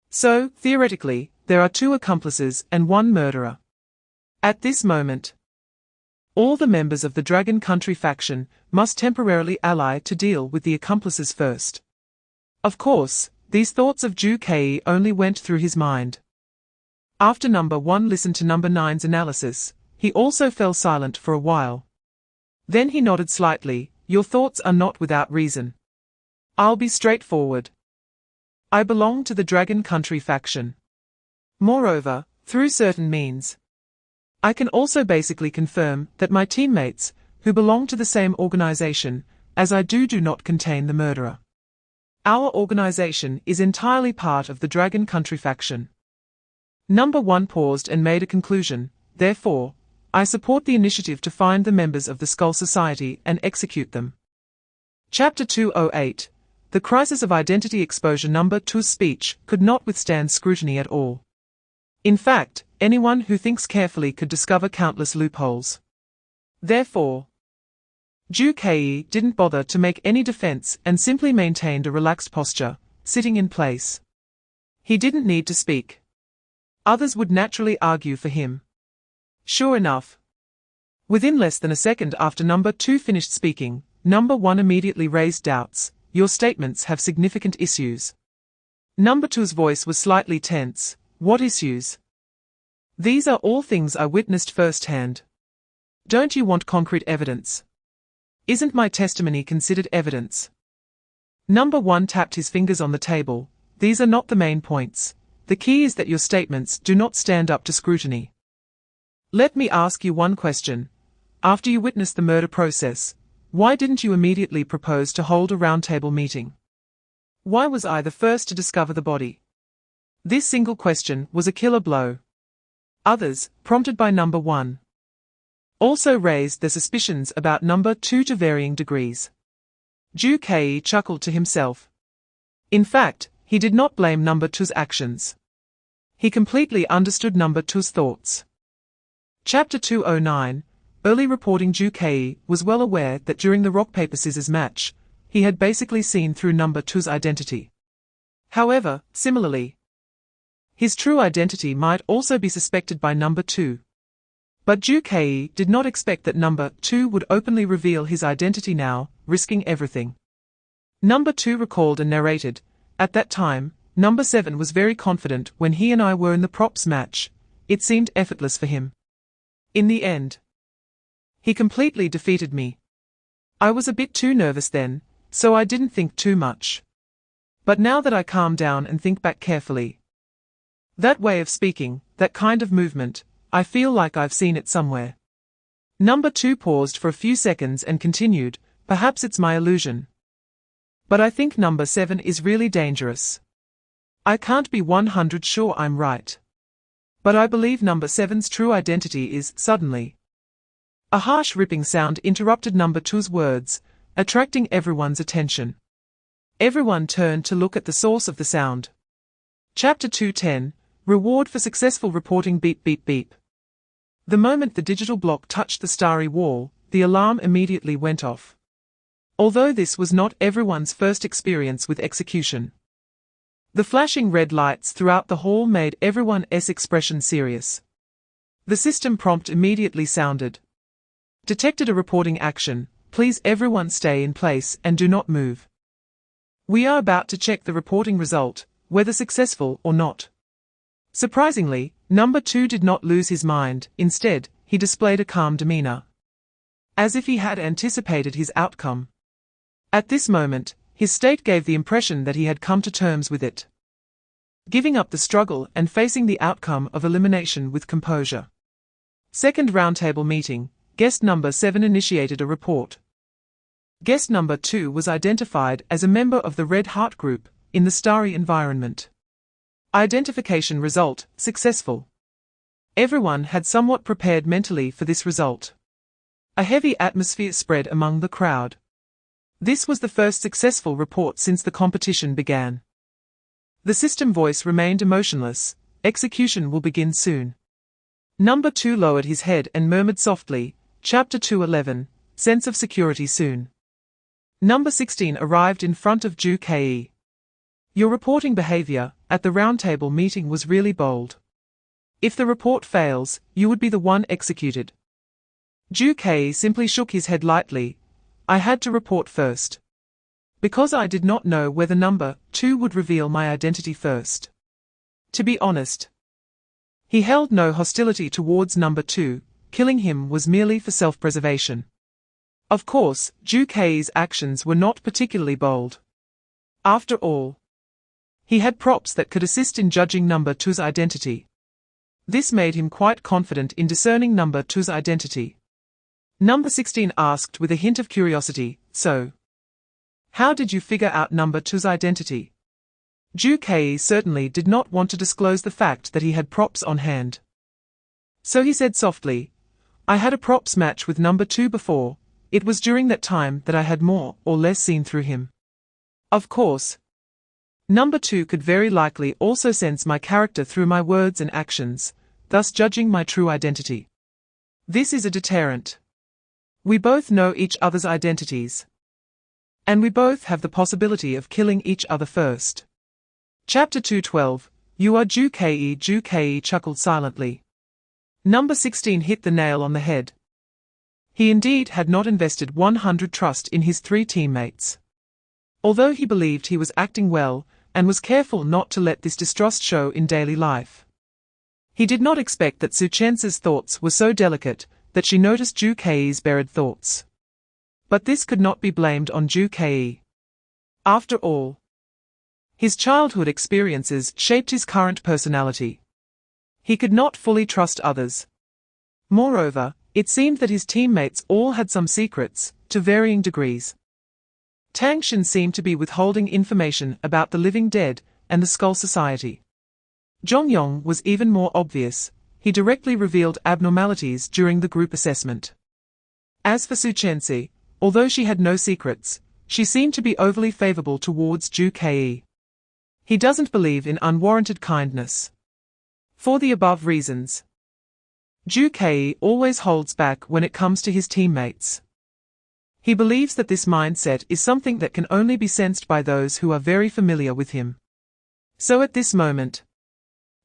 So, theoretically, there are 2 accomplices and 1 murderer. At this moment, all the members of the Dragon Country faction must temporarily ally to deal with the accomplices first. Of course, these thoughts of Ju Kei only went through his mind. After number 1 listened to number 9's analysis, he also fell silent for a while. Then he nodded slightly. Your thoughts are not without reason. I'll be straightforward. I belong to the Dragon Country faction. Moreover, through certain means, I can also basically confirm that my teammates, who belong to the same organization as I do not contain the murderer. Our organization is entirely part of the Dragon Country faction. Number 1 paused and made a conclusion. Therefore, I support the initiative to find the members of the Skull Society and execute them. Chapter 208. The Crisis of Identity Exposure. Number 2's speech could not withstand scrutiny at all. In fact, anyone who thinks carefully could discover countless loopholes. Therefore, Ju Kei didn't bother to make any defense and simply maintained a relaxed posture, sitting in place. He didn't need to speak. Others would naturally argue for him. Sure enough, within less than a second after number 2 finished speaking, number 1 immediately raised doubts. Your statements have significant issues. Number 2's voice was slightly tense. What issues? These are all things I witnessed firsthand. Don't you want concrete evidence? Isn't my testimony considered evidence? Number 1 tapped his fingers on the table. These are not the main points. The key is that your statements do not stand up to scrutiny. Let me ask you one question. After you witnessed the murder process, why didn't you immediately propose to hold a roundtable meeting? Why was I the first to discover the body? This single question was a killer blow. Others, prompted by number 1, also raised their suspicions about number 2 to varying degrees. Ju Kei chuckled to himself. In fact, he did not blame number 2's actions. He completely understood number 2's thoughts. Chapter 209. Early reporting. Ju Kei was well aware that during the rock-paper-scissors match, he had basically seen through number 2's identity. However, similarly, his true identity might also be suspected by number 2. But Ju Kei did not expect that number 2 would openly reveal his identity now, risking everything. Number 2 recalled and narrated, at that time, number 7 was very confident when he and I were in the props match. It seemed effortless for him. In the end, he completely defeated me. I was a bit too nervous then, so I didn't think too much. But now that I calm down and think back carefully, that way of speaking, that kind of movement, I feel like I've seen it somewhere. Number 2 paused for a few seconds and continued, perhaps it's my illusion. But I think number 7 is really dangerous. I can't be 100% sure I'm right. But I believe number 7's true identity is. Suddenly, a harsh ripping sound interrupted number 2's words, attracting everyone's attention. Everyone turned to look at the source of the sound. Chapter 210. Reward for successful reporting. Beep beep beep. The moment the digital block touched the starry wall, the alarm immediately went off. Although this was not everyone's first experience with execution, the flashing red lights throughout the hall made everyone's expression serious. The system prompt immediately sounded. Detected a reporting action. Please everyone stay in place and do not move. We are about to check the reporting result, whether successful or not. Surprisingly, number 2 did not lose his mind. Instead, he displayed a calm demeanor, as if he had anticipated his outcome. At this moment, his state gave the impression that he had come to terms with it, giving up the struggle and facing the outcome of elimination with composure. Second roundtable meeting. Guest number 7 initiated a report. Guest number 2 was identified as a member of the Red Heart Group, in the starry environment. Identification result, successful. Everyone had somewhat prepared mentally for this result. A heavy atmosphere spread among the crowd. This was the first successful report since the competition began. The system voice remained emotionless. Execution will begin soon. Number 2 lowered his head and murmured softly, Chapter 211, sense of security soon. Number 16 arrived in front of Ju Kei. Your reporting behavior, at the roundtable meeting was really bold. If the report fails, you would be the one executed. Ju Kei simply shook his head lightly. I had to report first. Because I did not know whether number 2 would reveal my identity first. To be honest, he held no hostility towards number 2, killing him was merely for self-preservation. Of course, Ju Kei's actions were not particularly bold. After all, he had props that could assist in judging number 2's identity. This made him quite confident in discerning number 2's identity. Number 16 asked with a hint of curiosity, so, how did you figure out number 2's identity? Ju Kei certainly did not want to disclose the fact that he had props on hand. So he said softly, I had a props match with number 2 before. It was during that time that I had more or less seen through him. Of course, number 2 could very likely also sense my character through my words and actions, thus judging my true identity. This is a deterrent. We both know each other's identities. And we both have the possibility of killing each other first. Chapter 2:12, You are Ju Kei. Ju Kei chuckled silently. Number 16 hit the nail on the head. He indeed had not invested 100 trust in his 3 teammates. Although he believed he was acting well, and was careful not to let this distrust show in daily life. He did not expect that Suchense's thoughts were so delicate, that she noticed Ju Kei's buried thoughts. But this could not be blamed on Ju Kei. After all, his childhood experiences shaped his current personality. He could not fully trust others. Moreover, it seemed that his teammates all had some secrets, to varying degrees. Tang Shen seemed to be withholding information about the living dead and the Skull Society. Zhong Yong was even more obvious. He directly revealed abnormalities during the group assessment. As for Suchense, although she had no secrets, she seemed to be overly favorable towards Ju Kei. He doesn't believe in unwarranted kindness. For the above reasons, Ju Kei always holds back when it comes to his teammates. He believes that this mindset is something that can only be sensed by those who are very familiar with him. So at this moment,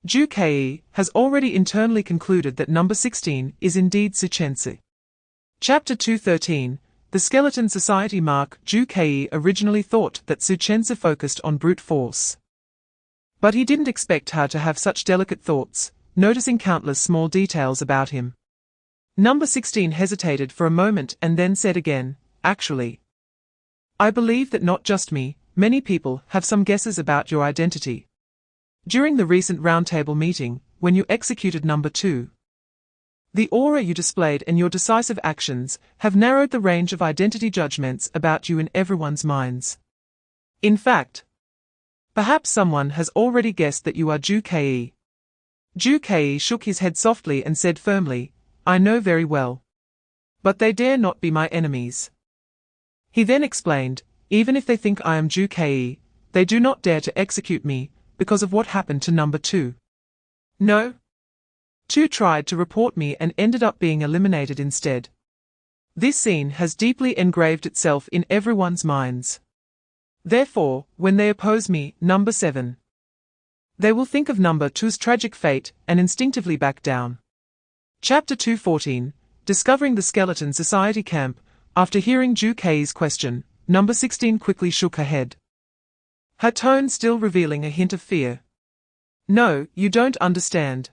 Ju Kei has already internally concluded that number 16 is indeed Suchense. Chapter 2:13, The Skeleton Society. Mark. Ju Kei originally thought that Suchense focused on brute force. But he didn't expect her to have such delicate thoughts, noticing countless small details about him. Number 16 hesitated for a moment and then said again, actually, I believe that not just me, many people have some guesses about your identity. During the recent roundtable meeting, when you executed number 2, the aura you displayed and your decisive actions have narrowed the range of identity judgments about you in everyone's minds. In fact, perhaps someone has already guessed that you are Ju Kei. Ju Kei shook his head softly and said firmly, I know very well. But they dare not be my enemies. He then explained, even if they think I am Ju Kei, they do not dare to execute me, because of what happened to number 2. No. 2 tried to report me and ended up being eliminated instead. This scene has deeply engraved itself in everyone's minds. Therefore, when they oppose me, number 7, they will think of number 2's tragic fate and instinctively back down. Chapter 2:14, Discovering the Skeleton Society Camp. After hearing Ju Kei's question, number 16 quickly shook her head. Her tone still revealing a hint of fear. No, you don't understand.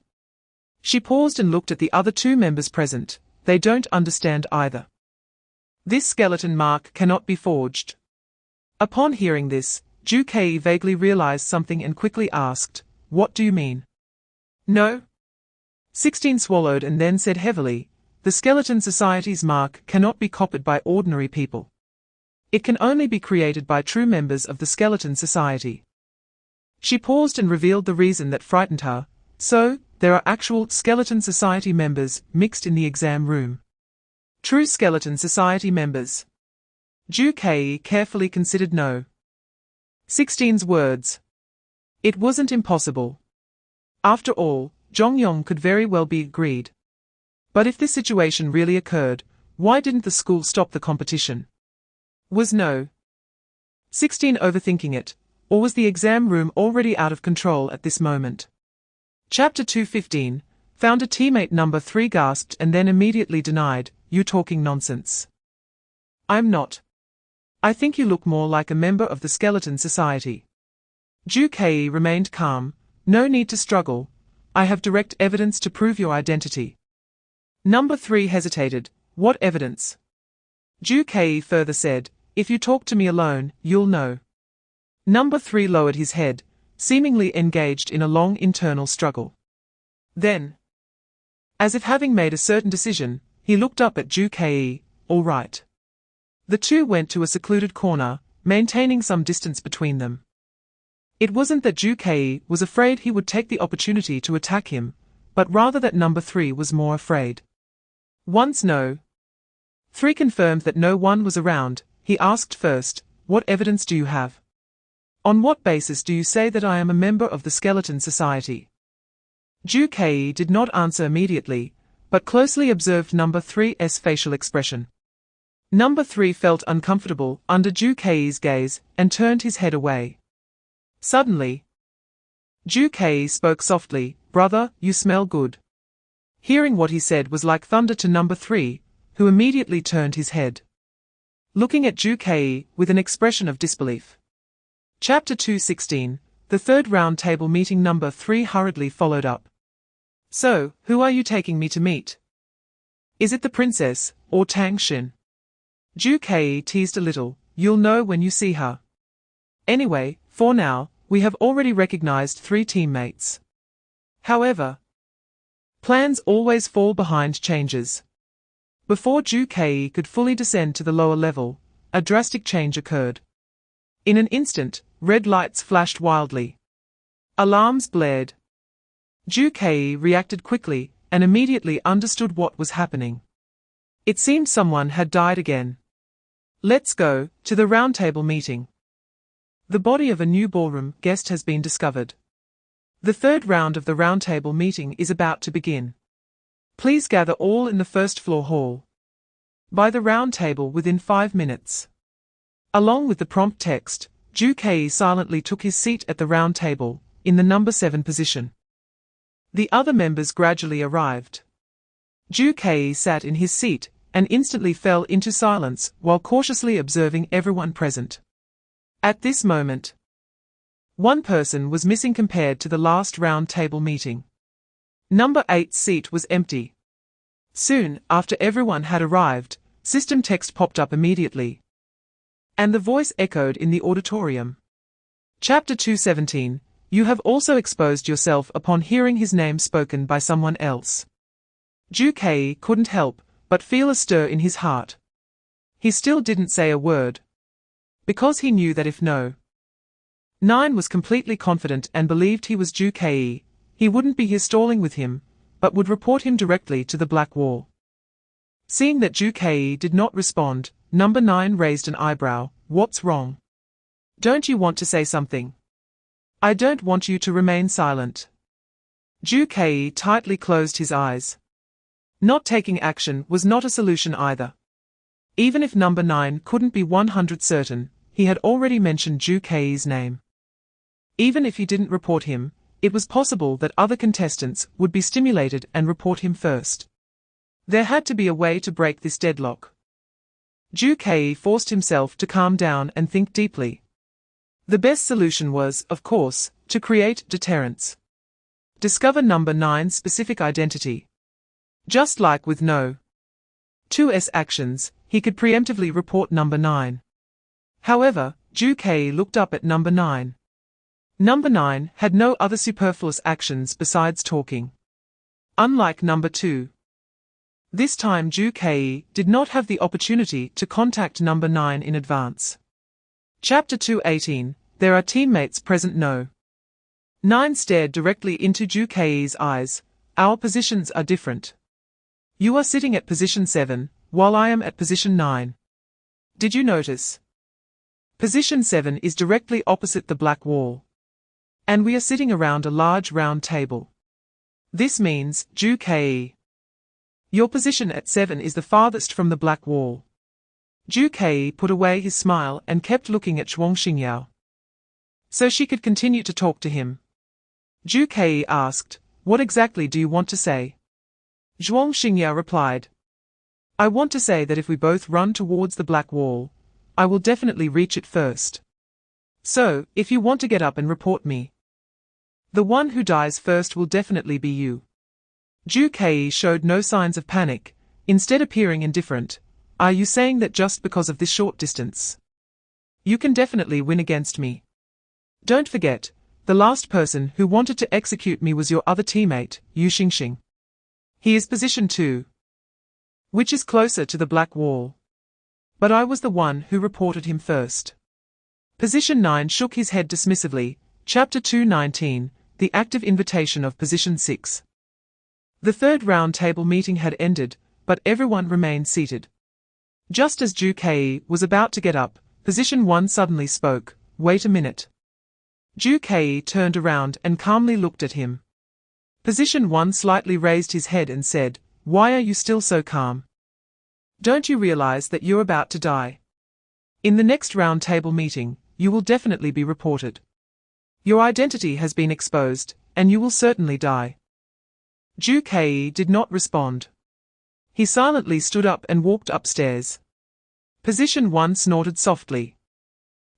She paused and looked at the other 2 members present. They don't understand either. This skeleton mark cannot be forged. Upon hearing this, Ju Kei vaguely realized something and quickly asked, What do you mean? No. 16 swallowed and then said heavily, The Skeleton Society's mark cannot be copied by ordinary people. It can only be created by true members of the Skeleton Society. She paused and revealed the reason that frightened her. So, there are actual Skeleton Society members mixed in the exam room. True Skeleton Society members. Ju Kei carefully considered no. 16's words. It wasn't impossible. After all, Zhong Yong could very well be agreed. But if this situation really occurred, why didn't the school stop the competition? Was no. 16 overthinking it, Or was the exam room already out of control at this moment? Chapter 2:15, found a teammate number 3 gasped and then immediately denied, "You talking nonsense. I'm not. I think you look more like a member of the Skeleton Society." Ju-Kei remained calm. "No need to struggle. I have direct evidence to prove your identity." Number 3 hesitated. "What evidence?" Ju-Kei further said, "If you talk to me alone, you'll know." Number 3 lowered his head, seemingly engaged in a long internal struggle. Then, as if having made a certain decision, he looked up at Ju-Kei. "All right." The two went to a secluded corner, maintaining some distance between them. It wasn't that Ju-Kei was afraid he would take the opportunity to attack him, but rather that number 3 was more afraid. Once No. 3 confirmed that no one was around, he asked first, "What evidence do you have? On what basis do you say that I am a member of the Skeleton Society?" Ju-Kei did not answer immediately, but closely observed number 3's facial expression. Number 3 felt uncomfortable under Ju-Kei's gaze and turned his head away. Suddenly, Ju-Kei spoke softly, "Brother, you smell good." Hearing what he said was like thunder to number 3, who immediately turned his head, looking at Ju-Kei with an expression of disbelief. Chapter 2:16, the third round table meeting. Number 3 hurriedly followed up. "So, who are you taking me to meet? Is it the princess, or Tang Xin?" Ju-Kei teased a little, "You'll know when you see her. Anyway, for now, we have already recognized 3 teammates. However, plans always fall behind changes." Before Ju-Kei could fully descend to the lower level, a drastic change occurred. In an instant, red lights flashed wildly. Alarms blared. Ju-Kei reacted quickly, and immediately understood what was happening. It seemed someone had died again. "Let's go to the roundtable meeting. The body of a new ballroom guest has been discovered. The third round of the roundtable meeting is about to begin. Please gather all in the first floor hall. By the round table within 5 minutes." Along with the prompt text, Ju-Kei silently took his seat at the round table, in the number 7 position. The other members gradually arrived. Ju-Kei sat in his seat, and instantly fell into silence while cautiously observing everyone present. At this moment, one person was missing compared to the last round table meeting. Number 8's seat was empty. Soon after everyone had arrived, system text popped up immediately, and the voice echoed in the auditorium. Chapter 2:17, you have also exposed yourself upon hearing his name spoken by someone else. Ju-Kei couldn't help but feel a stir in his heart. He still didn't say a word, because he knew that if No. 9 was completely confident and believed he was Ju-Kei, he wouldn't be here stalling with him, but would report him directly to the Black Wall. Seeing that Ju-Kei did not respond, number 9 raised an eyebrow. What's wrong? Don't you want to say something? I don't want you to remain silent. Ju-Kei tightly closed his eyes. Not taking action was not a solution either. Even if number 9 couldn't be 100% certain, he had already mentioned Ju-Kei's name. Even if he didn't report him, it was possible that other contestants would be stimulated and report him first. There had to be a way to break this deadlock. Ju-Kei forced himself to calm down and think deeply. The best solution was, of course, to create deterrence. Discover number 9's specific identity. Just like with No. 2's actions, he could preemptively report number 9. However, Ju-Kei looked up at number 9. Number 9 had no other superfluous actions besides talking. Unlike number 2. This time Ju-Kei did not have the opportunity to contact number 9 in advance. Chapter 2:18, there are teammates present. No. 9 stared directly into Ju-Kei's eyes. Our positions are different. You are sitting at position 7, while I am at position 9. Did you notice? Position 7 is directly opposite the Black Wall. And we are sitting around a large round table. This means, Ju-Kei, your position at 7 is the farthest from the Black Wall. Ju-Kei put away his smile and kept looking at Zhuang Xingyao. so she could continue to talk to him. Zhu Kei asked, "What exactly do you want to say?" Zhuang Xingya replied, "I want to say that if we both run towards the black wall, I will definitely reach it first. So, if you want to get up and report me, the one who dies first will definitely be you." Zhu Kei showed no signs of panic, instead appearing indifferent. "Are you saying that just because of this short distance, you can definitely win against me? Don't forget, the last person who wanted to execute me was your other teammate, Yu Xingxing. He is position 2, which is closer to the black wall. But I was the one who reported him first." Position 9 shook his head dismissively. Chapter 219, The Active Invitation of Position 6. The third round table meeting had ended, but everyone remained seated. Just as Zhu Kei was about to get up, Position 1 suddenly spoke, "Wait a minute." Zhu Kei turned around and calmly looked at him. Position 1 slightly raised his head and said, "Why are you still so calm? Don't you realize that you're about to die? In the next round table meeting, you will definitely be reported. Your identity has been exposed, and you will certainly die." Zhu Kei did not respond. He silently stood up and walked upstairs. Position 1 snorted softly.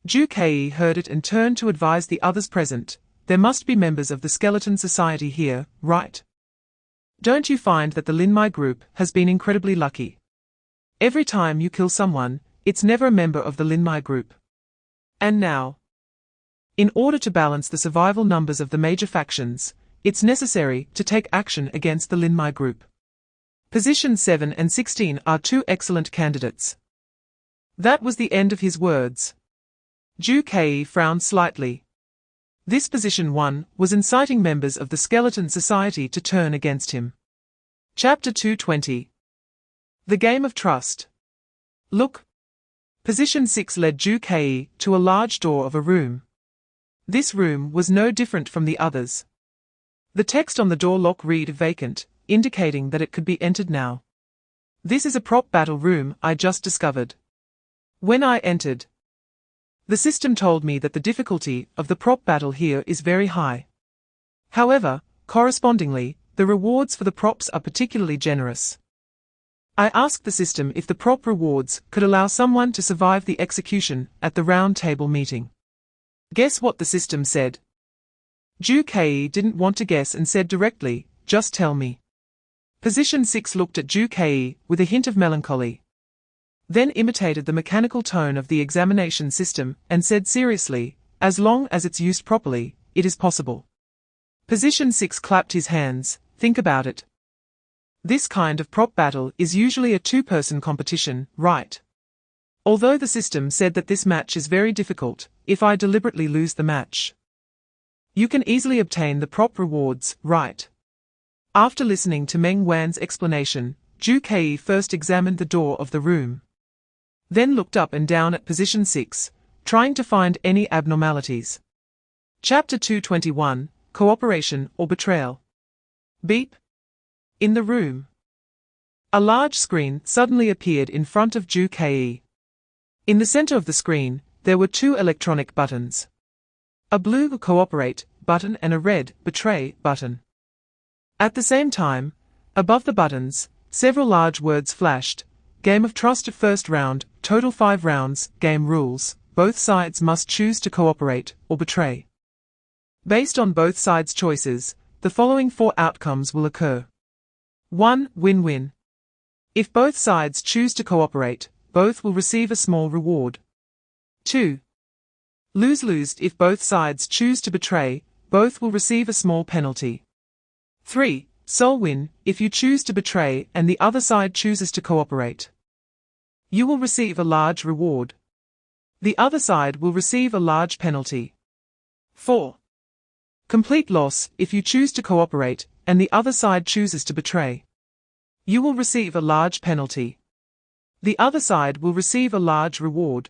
Zhu Kei heard it and turned to advise the others present, "There must be members of the Skeleton Society here, right? Don't you find that the Linmai group has been incredibly lucky? Every time you kill someone, it's never a member of the Linmai group. And now, in order to balance the survival numbers of the major factions, it's necessary to take action against the Linmai group. Position 7 and 16 are two excellent candidates." That was the end of his words. Zhu Kei frowned slightly. This Position 1 was inciting members of the Skeleton Society to turn against him. Chapter 220. The Game of Trust. "Look." Position 6 led Zhu Kei to a large door of a room. This room was no different from the others. The text on the door lock read "Vacant," indicating that it could be entered now. "This is a prop battle room I just discovered. When I entered, the system told me that the difficulty of the prop battle here is very high. However, correspondingly, the rewards for the props are particularly generous. I asked the system if the prop rewards could allow someone to survive the execution at the round table meeting. Guess what the system said?" Zhu Kei didn't want to guess and said directly, "Just tell me." Position 6 looked at Zhu Kei with a hint of melancholy, then imitated the mechanical tone of the examination system and said seriously, "As long as it's used properly, it is possible." Position 6 clapped his hands. "Think about it. This kind of prop battle is usually a two-person competition, right? Although the system said that this match is very difficult, if I deliberately lose the match, you can easily obtain the prop rewards, right?" After listening to Meng Wan's explanation, Zhu Kei first examined the door of the room, then looked up and down at Position 6, trying to find any abnormalities. Chapter 221, Cooperation or Betrayal. Beep. In the room, a large screen suddenly appeared in front of Zhu Kei. In the center of the screen, there were two electronic buttons. A blue Cooperate button and a red Betray button. At the same time, above the buttons, several large words flashed. Game of Trust first round, total 5 rounds, game rules, both sides must choose to cooperate or betray. Based on both sides' choices, the following 4 outcomes will occur. 1. Win-win. If both sides choose to cooperate, both will receive a small reward. 2. Lose-lose. If both sides choose to betray, both will receive a small penalty. 3. Sole win. If you choose to betray and the other side chooses to cooperate, you will receive a large reward. The other side will receive a large penalty. 4. Complete loss. If you choose to cooperate and the other side chooses to betray, you will receive a large penalty. The other side will receive a large reward.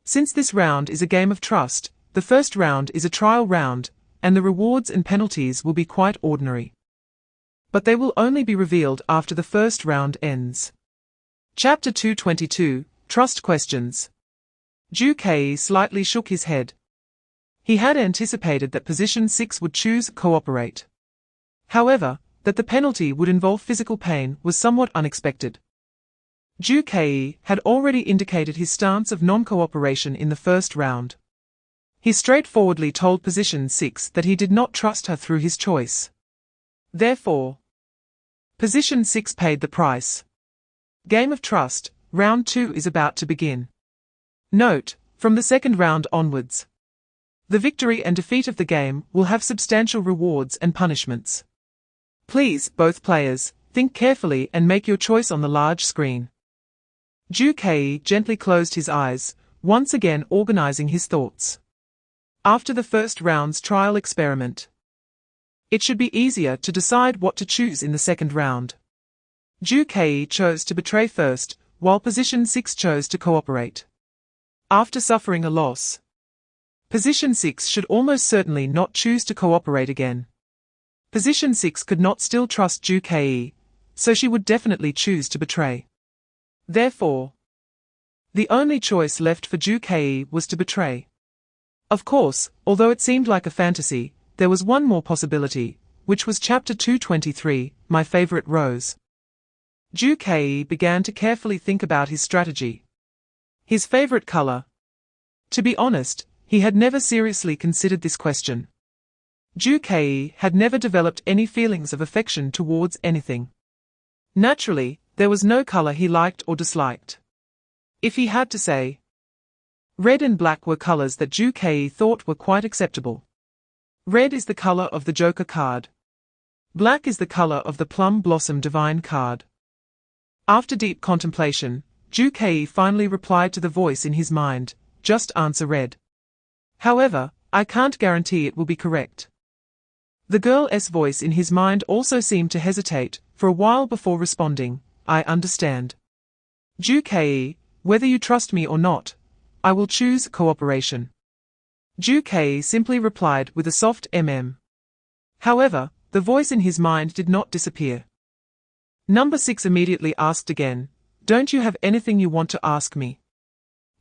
Since this round is a game of trust, the first round is a trial round, and the rewards and penalties will be quite ordinary. But they will only be revealed after the first round ends. Chapter 222, Trust Questions. Zhu Kei slightly shook his head. He had anticipated that position 6 would choose cooperate. However, that the penalty would involve physical pain was somewhat unexpected. Ju Kei had already indicated his stance of non-cooperation in the first round. He straightforwardly told position 6 that he did not trust her through his choice. Therefore, position 6 paid the price. Game of Trust, round 2 is about to begin. Note, from the second round onwards, the victory and defeat of the game will have substantial rewards and punishments. Please, both players, think carefully and make your choice on the large screen. Ju Kei gently closed his eyes, once again organizing his thoughts. After the first round's trial experiment, it should be easier to decide what to choose in the second round. Ju Kei chose to betray first, while position 6 chose to cooperate. After suffering a loss, position 6 should almost certainly not choose to cooperate again. Position 6 could not still trust Ju Kei, so she would definitely choose to betray. Therefore, the only choice left for Ju Kei was to betray. Of course, although it seemed like a fantasy, there was one more possibility, which was Chapter 223, My Favorite Rose. Ju Kei began to carefully think about his strategy. His favorite color. To be honest, he had never seriously considered this question. Ju Kei had never developed any feelings of affection towards anything. Naturally, there was no color he liked or disliked. If he had to say, red and black were colors that Ju Kei thought were quite acceptable. Red is the color of the Joker card. Black is the color of the Plum Blossom Divine card. After deep contemplation, Ju Kei finally replied to the voice in his mind, just answer red. However, I can't guarantee it will be correct. The girl's voice in his mind also seemed to hesitate, for a while before responding, I understand. Ju Kei, whether you trust me or not, I will choose cooperation. Ju Kei simply replied with a soft However, the voice in his mind did not disappear. Number 6 immediately asked again, don't you have anything you want to ask me?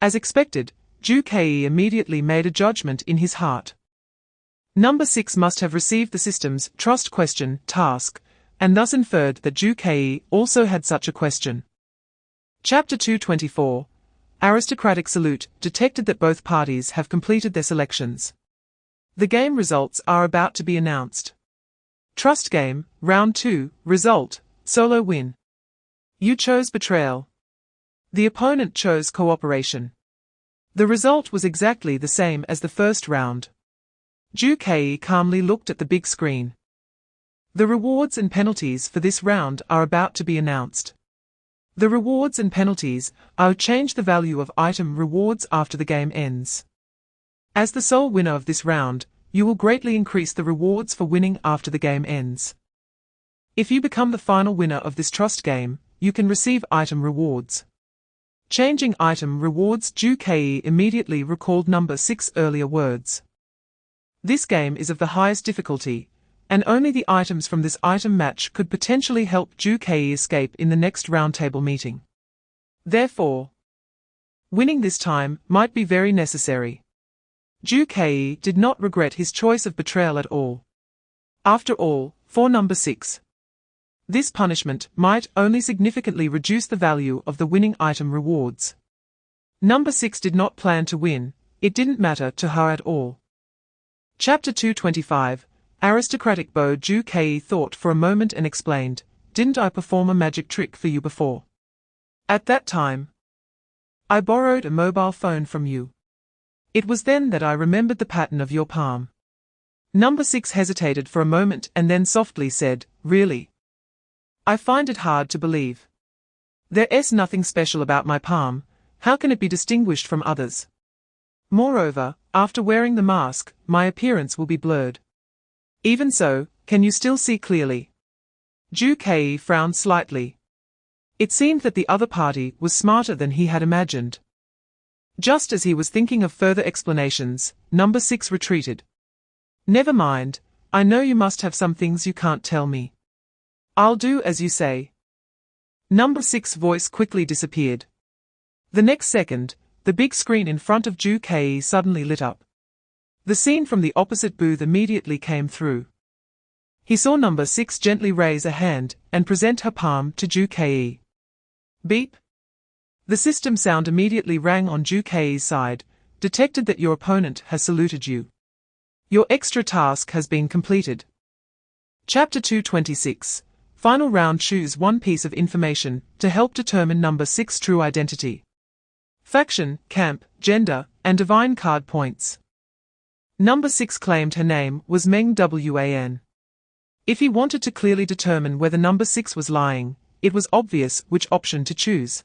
As expected, Ju Kei immediately made a judgment in his heart. Number 6 must have received the system's trust question task, and thus inferred that Ju Kei also had such a question. Chapter 224, Aristocratic Salute, detected that both parties have completed their selections. The game results are about to be announced. Trust Game, Round 2, Result, Solo Win. You chose Betrayal. The opponent chose Cooperation. The result was exactly the same as the first round. Ju Kei calmly looked at the big screen. The rewards and penalties for this round are about to be announced. The rewards and penalties are change the value of item rewards after the game ends. As the sole winner of this round, you will greatly increase the rewards for winning after the game ends. If you become the final winner of this trust game, you can receive item rewards. Changing item rewards. Ju Kei immediately recalled number 6 earlier words. This game is of the highest difficulty, and only the items from this item match could potentially help Ju Kei escape in the next roundtable meeting. Therefore, winning this time might be very necessary. Ju Kei did not regret his choice of betrayal at all. After all, for number 6, this punishment might only significantly reduce the value of the winning item rewards. Number 6 did not plan to win, it didn't matter to her at all. Chapter 225, Aristocratic Bow. Ju Kei thought for a moment and explained, didn't I perform a magic trick for you before? At that time, I borrowed a mobile phone from you. It was then that I remembered the pattern of your palm. Number 6 hesitated for a moment and then softly said, really? I find it hard to believe. There's nothing special about my palm, how can it be distinguished from others? Moreover, after wearing the mask, my appearance will be blurred. Even so, can you still see clearly? Ju Kei frowned slightly. It seemed that the other party was smarter than he had imagined. Just as he was thinking of further explanations, number 6 retreated. Never mind, I know you must have some things you can't tell me. I'll do as you say. Number 6's voice quickly disappeared. The next second, the big screen in front of Ju Kei suddenly lit up. The scene from the opposite booth immediately came through. He saw number 6 gently raise a hand and present her palm to Ju Ke. Beep. The system sound immediately rang on Ju Ke's side, detected that your opponent has saluted you. Your extra task has been completed. Chapter 226. Final round. Choose one piece of information to help determine number 6's true identity. Faction, camp, gender, and divine card points. Number 6 claimed her name was Meng Wan. If he wanted to clearly determine whether number 6 was lying, it was obvious which option to choose.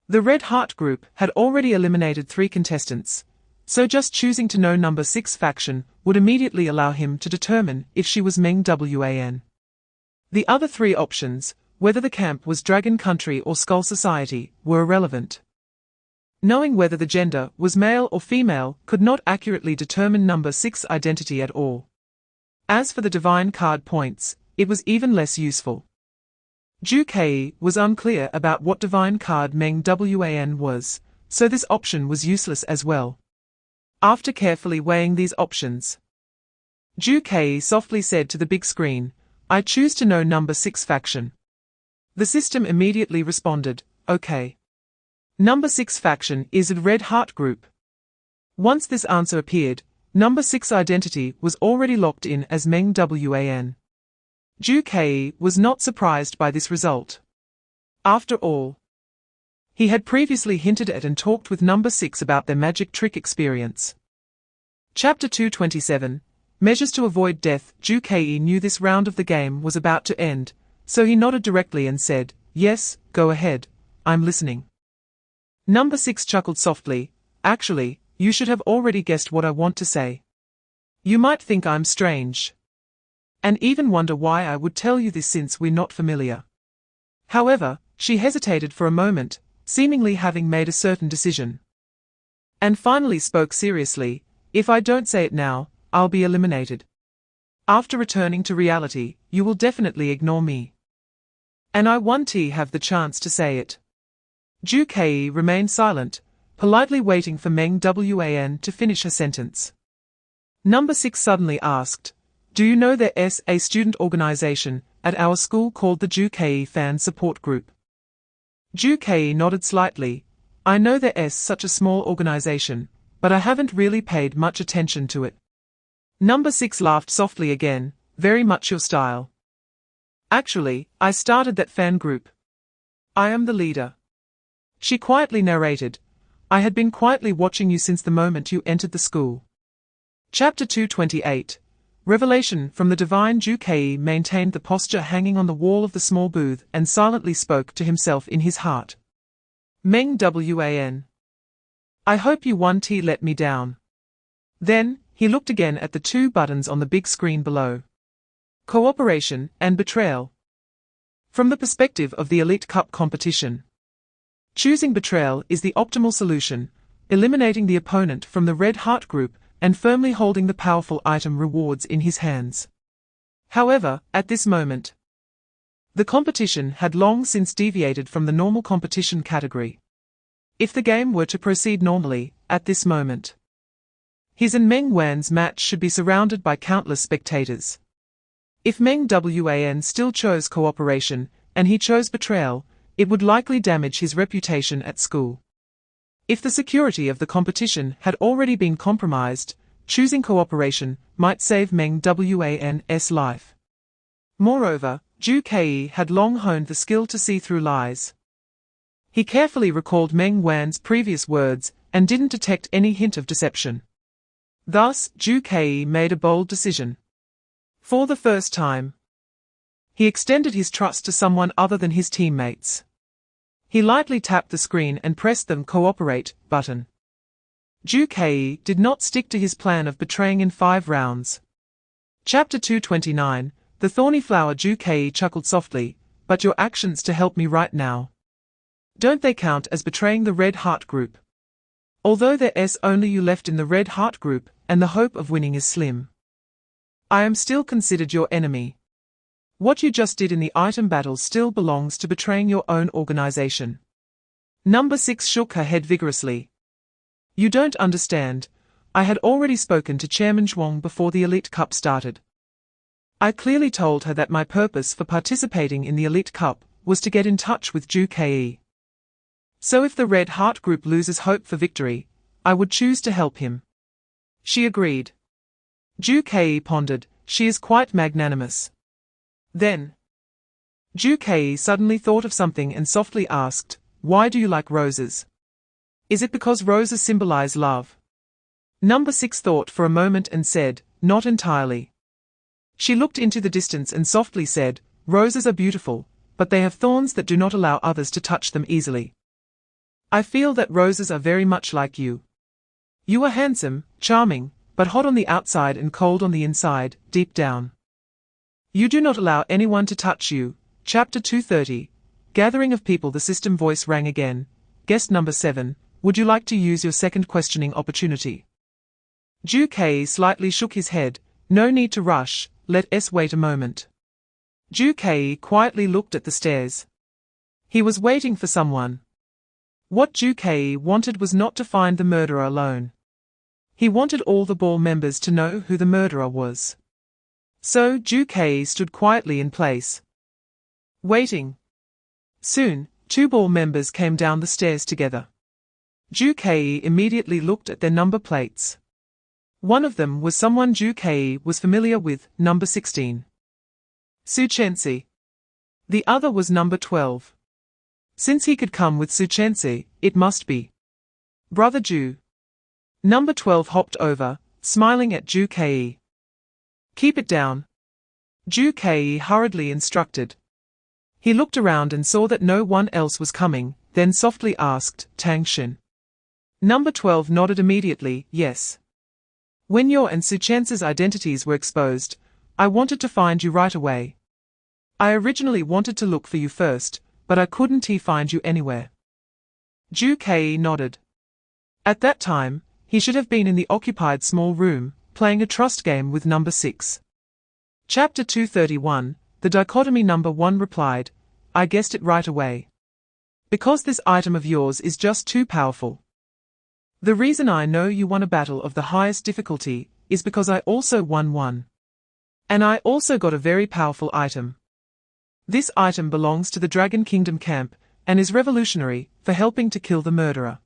The Red Heart group had already eliminated 3 contestants, so just choosing to know number 6 faction would immediately allow him to determine if she was Meng Wan. The other 3 options, whether the camp was Dragon Country or Skull Society, were irrelevant. Knowing whether the gender was male or female could not accurately determine number 6's identity at all. As for the divine card points, it was even less useful. Ju Ke was unclear about what divine card Meng Wan was, so this option was useless as well. After carefully weighing these options, Ju Ke softly said to the big screen, "I choose to know number 6 faction." The system immediately responded, "Okay. Number 6 faction is a Red Heart group." Once this answer appeared, number 6's identity was already locked in as Meng Wan. Ju Ke was not surprised by this result. After all, he had previously hinted at and talked with number 6 about their magic trick experience. Chapter 227. Measures to avoid death. Ju Ke knew this round of the game was about to end, so he nodded directly and said, "Yes, go ahead, I'm listening." Number 6 chuckled softly, "Actually, you should have already guessed what I want to say. You might think I'm strange, and even wonder why I would tell you this since we're not familiar." However, she hesitated for a moment, seemingly having made a certain decision, and finally spoke seriously, "If I don't say it now, I'll be eliminated. After returning to reality, you will definitely ignore me. And I want to have the chance to say it." Ju Ke remained silent, politely waiting for Meng Wan to finish her sentence. Number 6 suddenly asked, "Do you know there's a student organization at our school called the Ju Ke Fan Support Group?" Ju Ke nodded slightly. "I know there's such a small organization, but I haven't really paid much attention to it." Number 6 laughed softly again, "Very much your style. Actually, I started that fan group. I am the leader." She quietly narrated, "I had been quietly watching you since the moment you entered the school." Chapter 228. Revelation from the divine. Ju Ke maintained the posture hanging on the wall of the small booth and silently spoke to himself in his heart. "Meng Wan. I hope you won't let me down." Then, he looked again at the 2 buttons on the big screen below. Cooperation and betrayal. From the perspective of the Elite Cup competition, choosing betrayal is the optimal solution, eliminating the opponent from the Red Heart group and firmly holding the powerful item rewards in his hands. However, at this moment, the competition had long since deviated from the normal competition category. If the game were to proceed normally, at this moment, his and Meng Wan's match should be surrounded by countless spectators. If Meng Wan still chose cooperation, and he chose betrayal, it would likely damage his reputation at school. If the security of the competition had already been compromised, choosing cooperation might save Meng Wan's life. Moreover, Ju Ke had long honed the skill to see through lies. He carefully recalled Meng Wan's previous words and didn't detect any hint of deception. Thus, Ju Ke made a bold decision. For the first time, he extended his trust to someone other than his teammates. He lightly tapped the screen and pressed the Cooperate button. Ju Ke did not stick to his plan of betraying in 5 rounds. Chapter 229. The Thorny Flower. Ju Ke chuckled softly, "But your actions to help me right now, don't they count as betraying the Red Heart group? Although there's only you left in the Red Heart group, and the hope of winning is slim, I am still considered your enemy. What you just did in the item battle still belongs to betraying your own organization." Number 6 shook her head vigorously. "You don't understand. I had already spoken to Chairman Zhuang before the Elite Cup started. I clearly told her that my purpose for participating in the Elite Cup was to get in touch with Zhu Ke. So if the Red Heart Group loses hope for victory, I would choose to help him. She agreed. Zhu Ke pondered. She is quite magnanimous. Then, Zhu Ke suddenly thought of something and softly asked, "Why do you like roses? Is it because roses symbolize love?" Number 6 thought for a moment and said, "Not entirely." She looked into the distance and softly said, "Roses are beautiful, but they have thorns that do not allow others to touch them easily. I feel that roses are very much like you. You are handsome, charming, but hot on the outside and cold on the inside, deep down. You do not allow anyone to touch you." Chapter 230. Gathering of people. The system voice rang again. Guest number 7, would you like to use your second questioning opportunity? Zhu Ke slightly shook his head. No need to rush, let us wait a moment. Zhu Ke quietly looked at the stairs. He was waiting for someone. What Zhu Ke wanted was not to find the murderer alone. He wanted all the ball members to know who the murderer was. So Zhu Ke stood quietly in place, waiting. Soon, 2 ball members came down the stairs together. Zhu Ke immediately looked at their number plates. One of them was someone Zhu Ke was familiar with, number 16. Su Chensi. The other was number 12. Since he could come with Su Chensi, it must be Brother Zhu. Number 12 hopped over, smiling at Zhu Ke. Keep it down, Zhu Ke hurriedly instructed. He looked around and saw that no one else was coming, then softly asked, Tang Xin. Number 12 nodded immediately, yes. When your and Su Chensi's identities were exposed, I wanted to find you right away. I originally wanted to look for you first, but I couldn't find you anywhere. Zhu Ke nodded. At that time, he should have been in the occupied small room, playing a trust game with number 6. Chapter 231, the dichotomy. Number 1 replied, I guessed it right away. Because this item of yours is just too powerful. The reason I know you won a battle of the highest difficulty is because I also won one. And I also got a very powerful item. This item belongs to the Dragon Kingdom camp, and is revolutionary for helping to kill the murderer.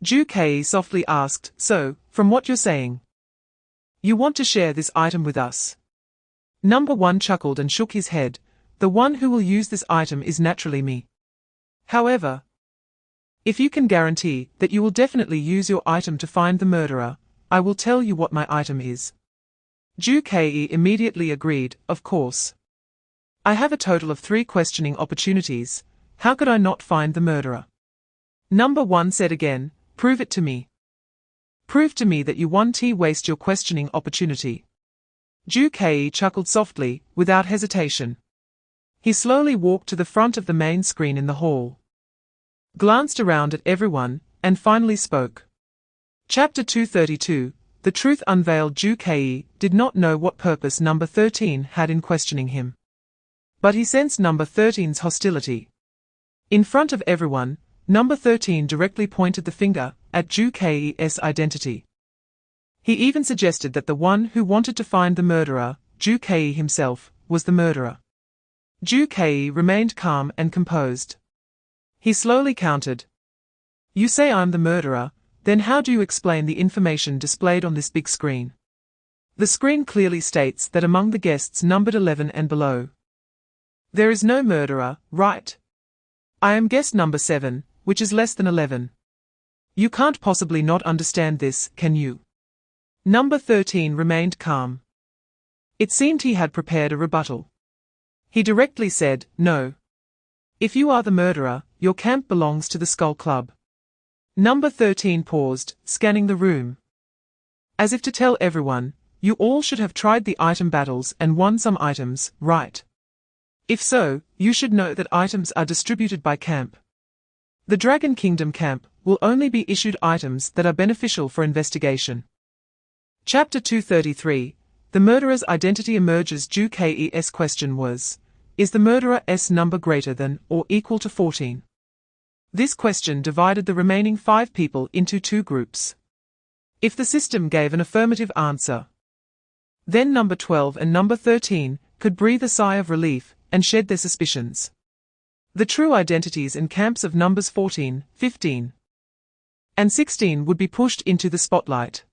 Zhu Ke softly asked, so, from what you're saying, you want to share this item with us? Number 1 chuckled and shook his head. The one who will use this item is naturally me. However, if you can guarantee that you will definitely use your item to find the murderer, I will tell you what my item is. Zhu Ke immediately agreed, of course. I have a total of 3 questioning opportunities. How could I not find the murderer? Number 1 said again, prove it to me. Prove to me that you won't waste your questioning opportunity. Zhu Ke chuckled softly, without hesitation. He slowly walked to the front of the main screen in the hall, glanced around at everyone, and finally spoke. Chapter 232, The Truth Unveiled. Zhu Ke did not know what purpose number 13 had in questioning him. But he sensed number 13's hostility. In front of everyone, number 13 directly pointed the finger at Zhu Ke's identity. He even suggested that the one who wanted to find the murderer, Zhu Ke himself, was the murderer. Zhu Ke remained calm and composed. He slowly countered. You say I'm the murderer, then how do you explain the information displayed on this big screen? The screen clearly states that among the guests numbered 11 and below, there is no murderer, right? I am guest number 7, which is less than 11. You can't possibly not understand this, can you? Number 13 remained calm. It seemed he had prepared a rebuttal. He directly said, no. If you are the murderer, your camp belongs to the Skull Club. Number 13 paused, scanning the room. As if to tell everyone, you all should have tried the item battles and won some items, right? If so, you should know that items are distributed by camp. The Dragon Kingdom camp will only be issued items that are beneficial for investigation. Chapter 233, The Murderer's Identity Emerges. Zhu Ke's question was, is the murderer's number greater than or equal to 14? This question divided the remaining 5 people into 2 groups. If the system gave an affirmative answer, then number 12 and number 13 could breathe a sigh of relief and shed their suspicions. The true identities and camps of numbers 14, 15, and 16 would be pushed into the spotlight.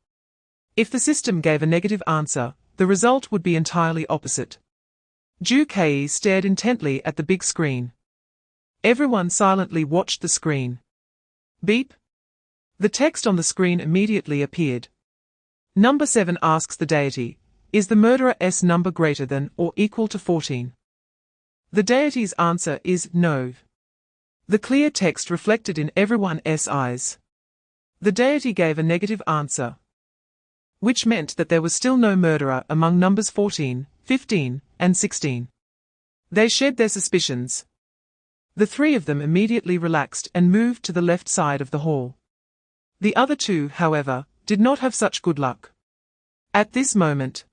If the system gave a negative answer, the result would be entirely opposite. Ju-Kei stared intently at the big screen. Everyone silently watched the screen. Beep. The text on the screen immediately appeared. Number 7 asks the deity, is the murderer's number greater than or equal to 14? The deity's answer is no. The clear text reflected in everyone's eyes. The deity gave a negative answer, which meant that there was still no murderer among numbers 14, 15, and 16. They shed their suspicions. The three of them immediately relaxed and moved to the left side of the hall. The other two, however, did not have such good luck. At this moment,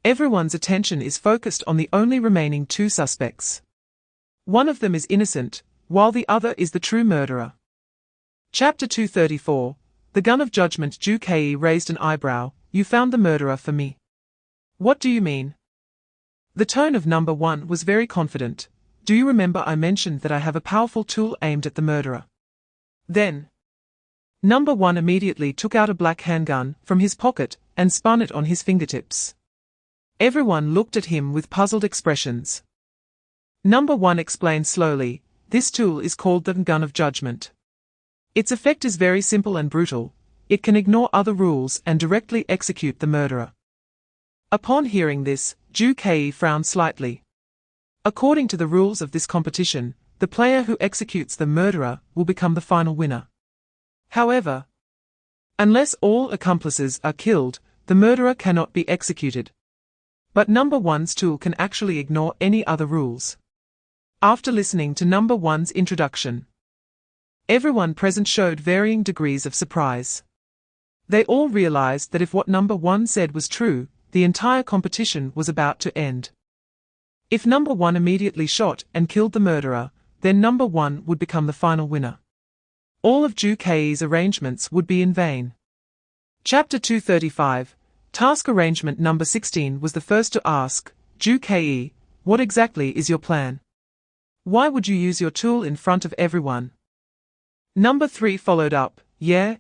everyone's attention is focused on the only remaining two suspects. One of them is innocent, while the other is the true murderer. Chapter 234, The Gun of Judgment. Ju-Kei raised an eyebrow. You found the murderer for me. What do you mean? The tone of number 1 was very confident. Do you remember I mentioned that I have a powerful tool aimed at the murderer? Then, number 1 immediately took out a black handgun from his pocket and spun it on his fingertips. Everyone looked at him with puzzled expressions. Number 1 explained slowly, this tool is called the Gun of Judgment. Its effect is very simple and brutal. It can ignore other rules and directly execute the murderer. Upon hearing this, Ju-Kei frowned slightly. According to the rules of this competition, the player who executes the murderer will become the final winner. However, unless all accomplices are killed, the murderer cannot be executed. But number 1's tool can actually ignore any other rules. After listening to number 1's introduction, everyone present showed varying degrees of surprise. They all realized that if what number 1 said was true, the entire competition was about to end. If number 1 immediately shot and killed the murderer, then number 1 would become the final winner. All of Ju-Kei's arrangements would be in vain. Chapter 235, Task Arrangement. Number 16 was the first to ask, Ju-Kei, what exactly is your plan? Why would you use your tool in front of everyone? Number 3 followed up, yeah.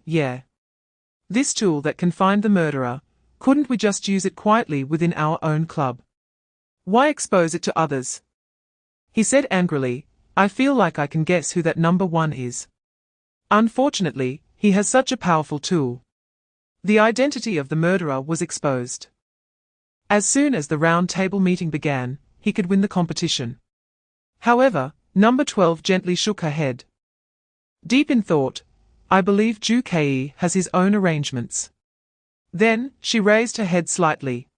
This tool that can find the murderer, couldn't we just use it quietly within our own club? Why expose it to others? He said angrily, I feel like I can guess who that number 1 is. Unfortunately, he has such a powerful tool. The identity of the murderer was exposed. As soon as the round table meeting began, he could win the competition. However, number 12 gently shook her head. Deep in thought, I believe Ju-Kei has his own arrangements. Then, she raised her head slightly,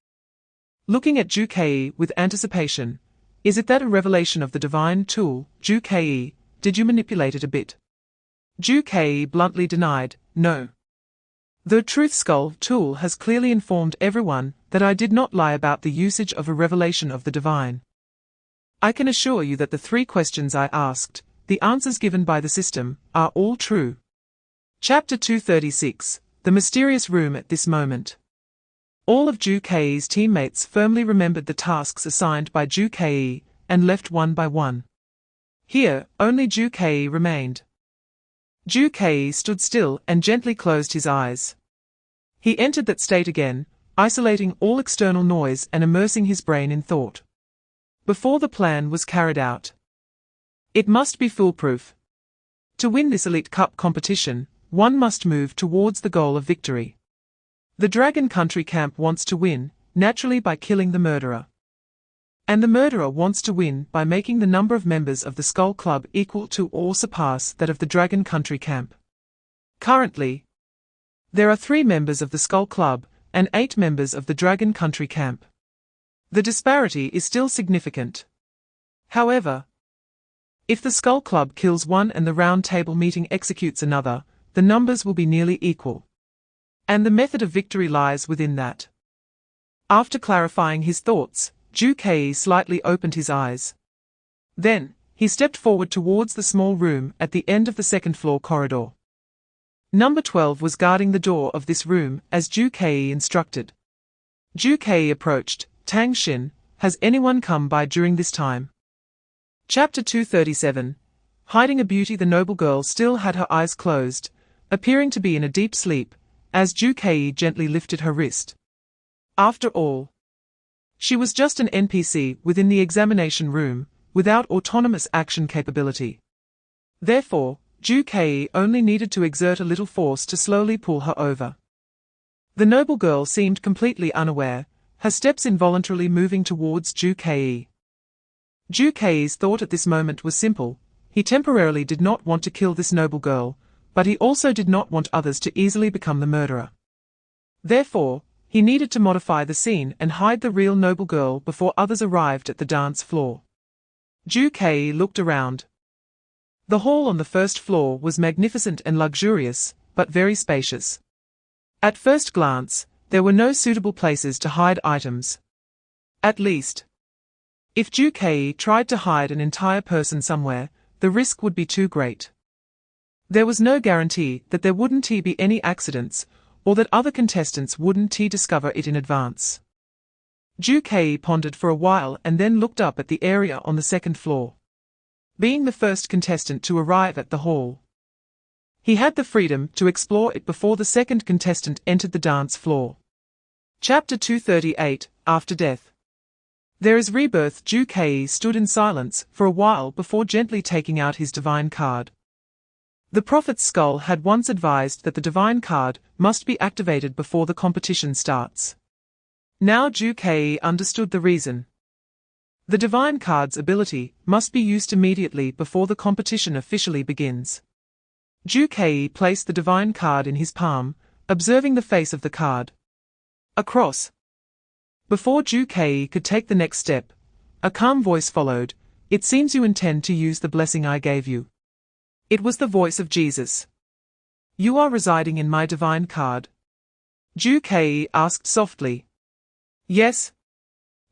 looking at Ju-Kei with anticipation. Is it that a revelation of the divine tool, Ju-Kei? Did you manipulate it a bit? Ju-Kei bluntly denied, no. The Truth Skull tool has clearly informed everyone that I did not lie about the usage of a revelation of the divine. I can assure you that the 3 questions I asked, the answers given by the system, are all true. Chapter 236, The Mysterious Room. At this moment, all of Ju-Kei's teammates firmly remembered the tasks assigned by Ju-Kei and left one by one. Here, only Ju-Kei remained. Ju-Kei stood still and gently closed his eyes. He entered that state again, isolating all external noise and immersing his brain in thought. Before the plan was carried out, it must be foolproof. To win this Elite Cup competition, one must move towards the goal of victory. The Dragon Country Camp wants to win, naturally by killing the murderer. And the murderer wants to win by making the number of members of the Skull Club equal to or surpass that of the Dragon Country Camp. Currently, there are 3 members of the Skull Club and 8 members of the Dragon Country Camp. The disparity is still significant. However, if the Skull Club kills one and the Round Table meeting executes another, the numbers will be nearly equal. And the method of victory lies within that. After clarifying his thoughts, Ju-Kei slightly opened his eyes. Then, he stepped forward towards the small room at the end of the second-floor corridor. Number 12 was guarding the door of this room as Ju Kei instructed. Ju Kei approached. Tang Xin, has anyone come by during this time? Chapter 237. Hiding a beauty. The noble girl still had her eyes closed, appearing to be in a deep sleep, as Ju Kei gently lifted her wrist. After all, she was just an NPC within the examination room, without autonomous action capability. Therefore, Ju Kei only needed to exert a little force to slowly pull her over. The noble girl seemed completely unaware, her steps involuntarily moving towards Ju Kei. Ju Kei's thought at this moment was simple: he temporarily did not want to kill this noble girl, but he also did not want others to easily become the murderer. Therefore, he needed to modify the scene and hide the real noble girl before others arrived at the dance floor. Ju Kei looked around. The hall on the first floor was magnificent and luxurious, but very spacious. At first glance, there were no suitable places to hide items. At least, if Ju Kei tried to hide an entire person somewhere, the risk would be too great. There was no guarantee that there wouldn't be any accidents, or that other contestants wouldn't discover it in advance. Ju Kei pondered for a while and then looked up at the area on the second floor. Being the first contestant to arrive at the hall, he had the freedom to explore it before the second contestant entered the dance floor. Chapter 238, After Death. There is rebirth. Ju Kei stood in silence for a while before gently taking out his divine card. The prophet's skull had once advised that the divine card must be activated before the competition starts. Now Ju Kei understood the reason. The divine card's ability must be used immediately before the competition officially begins. Ju Kei placed the divine card in his palm, observing the face of the card. A cross. Before Ju Kei could take the next step, a calm voice followed. It seems you intend to use the blessing I gave you. It was the voice of Jesus. You are residing in my divine card? Ju Kei asked softly. Yes.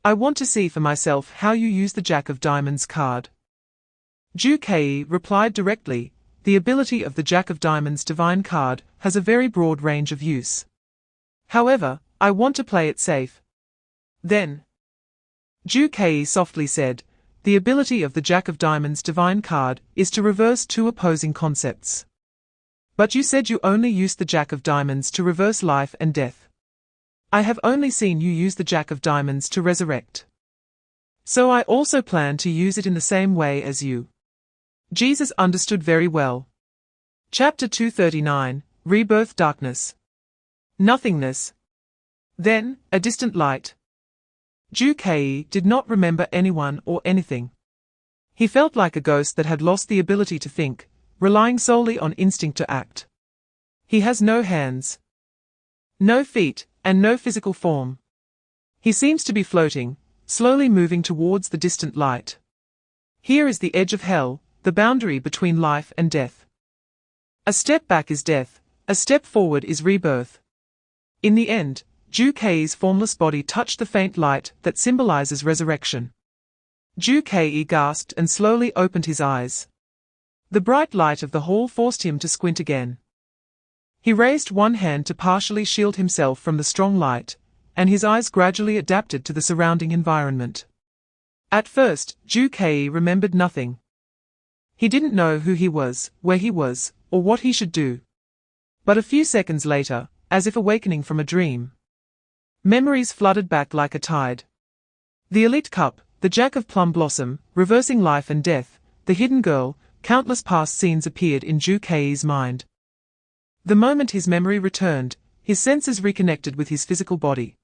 I want to see for myself how you use the Jack of Diamonds card. Ju Kei replied directly. The ability of the Jack of Diamonds divine card has a very broad range of use. However, I want to play it safe. Then, Ju Kei softly said, the ability of the Jack of Diamonds divine card is to reverse two opposing concepts. But you said you only used the Jack of Diamonds to reverse life and death. I have only seen you use the Jack of Diamonds to resurrect. So I also plan to use it in the same way as you. Jesus understood very well. Chapter 239, Rebirth. Darkness. Nothingness. Then, a distant light. Ju Kei did not remember anyone or anything. He felt like a ghost that had lost the ability to think, relying solely on instinct to act. He has no hands, no feet, and no physical form. He seems to be floating, slowly moving towards the distant light. Here is the edge of hell, the boundary between life and death. A step back is death, a step forward is rebirth. In the end, Ju Kei's formless body touched the faint light that symbolizes resurrection. Ju Kei gasped and slowly opened his eyes. The bright light of the hall forced him to squint again. He raised one hand to partially shield himself from the strong light, and his eyes gradually adapted to the surrounding environment. At first, Ju Kei remembered nothing. He didn't know who he was, where he was, or what he should do. But a few seconds later, as if awakening from a dream, memories flooded back like a tide. The elite cup, the Jack of Plum Blossom, reversing life and death, the hidden girl, countless past scenes appeared in Ju Kei's mind. The moment his memory returned, his senses reconnected with his physical body.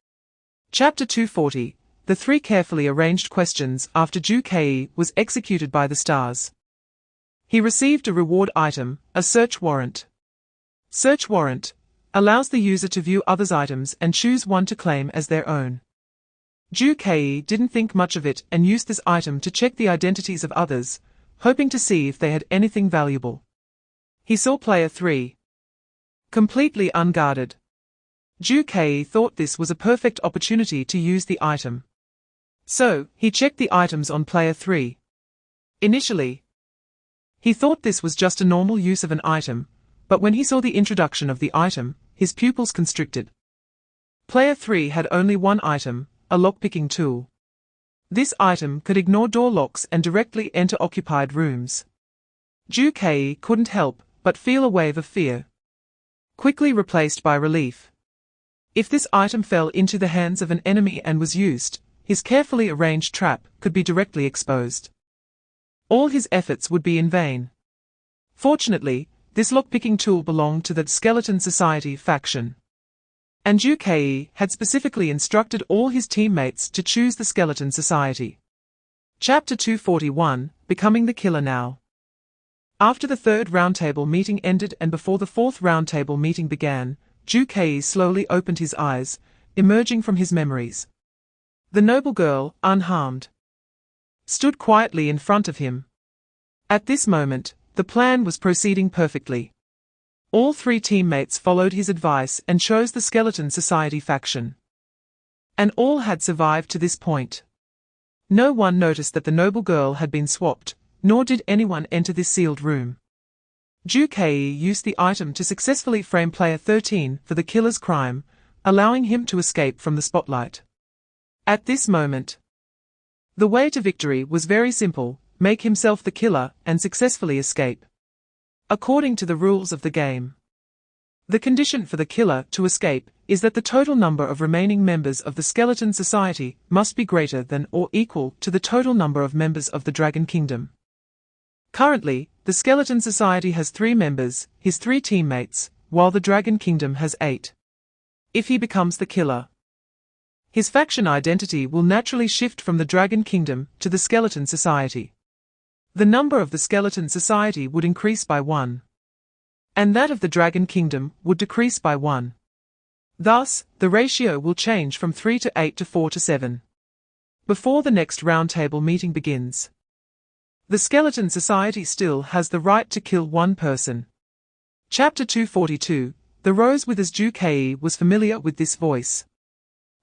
Chapter 240, the three carefully arranged questions after Ju Kei was executed by the stars. He received a reward item, a search warrant. Search warrant allows the user to view others' items and choose one to claim as their own. Ju Kei didn't think much of it and used this item to check the identities of others, hoping to see if they had anything valuable. He saw player 3. Completely unguarded. Ju Kei thought this was a perfect opportunity to use the item. So, he checked the items on player 3. Initially, he thought this was just a normal use of an item, but when he saw the introduction of the item, his pupils constricted. Player 3 had only one item, a lockpicking tool. This item could ignore door locks and directly enter occupied rooms. Ju-Kei couldn't help but feel a wave of fear, quickly replaced by relief. If this item fell into the hands of an enemy and was used, his carefully arranged trap could be directly exposed. All his efforts would be in vain. Fortunately, this lockpicking tool belonged to the Skeleton Society faction, and Ju-Kei had specifically instructed all his teammates to choose the Skeleton Society. Chapter 241, Becoming the Killer Now. After the third roundtable meeting ended and before the fourth roundtable meeting began, Ju-Kei slowly opened his eyes, emerging from his memories. The noble girl, unharmed, stood quietly in front of him. At this moment, the plan was proceeding perfectly. All three teammates followed his advice and chose the Skeleton Society faction. And all had survived to this point. No one noticed that the noble girl had been swapped, nor did anyone enter this sealed room. Ju-Kei used the item to successfully frame Player 13 for the killer's crime, allowing him to escape from the spotlight. At this moment, the way to victory was very simple: make himself the killer and successfully escape. According to the rules of the game, the condition for the killer to escape is that the total number of remaining members of the Skeleton Society must be greater than or equal to the total number of members of the Dragon Kingdom. Currently, the Skeleton Society has 3 members, his 3 teammates, while the Dragon Kingdom has 8. If he becomes the killer, his faction identity will naturally shift from the Dragon Kingdom to the Skeleton Society. The number of the Skeleton Society would increase by 1, and that of the Dragon Kingdom would decrease by 1. Thus, the ratio will change from 3 to 8 to 4 to 7. Before the next roundtable meeting begins, the Skeleton Society still has the right to kill one person. Chapter 242, The Rose Withers. Ju-Kei was familiar with this voice.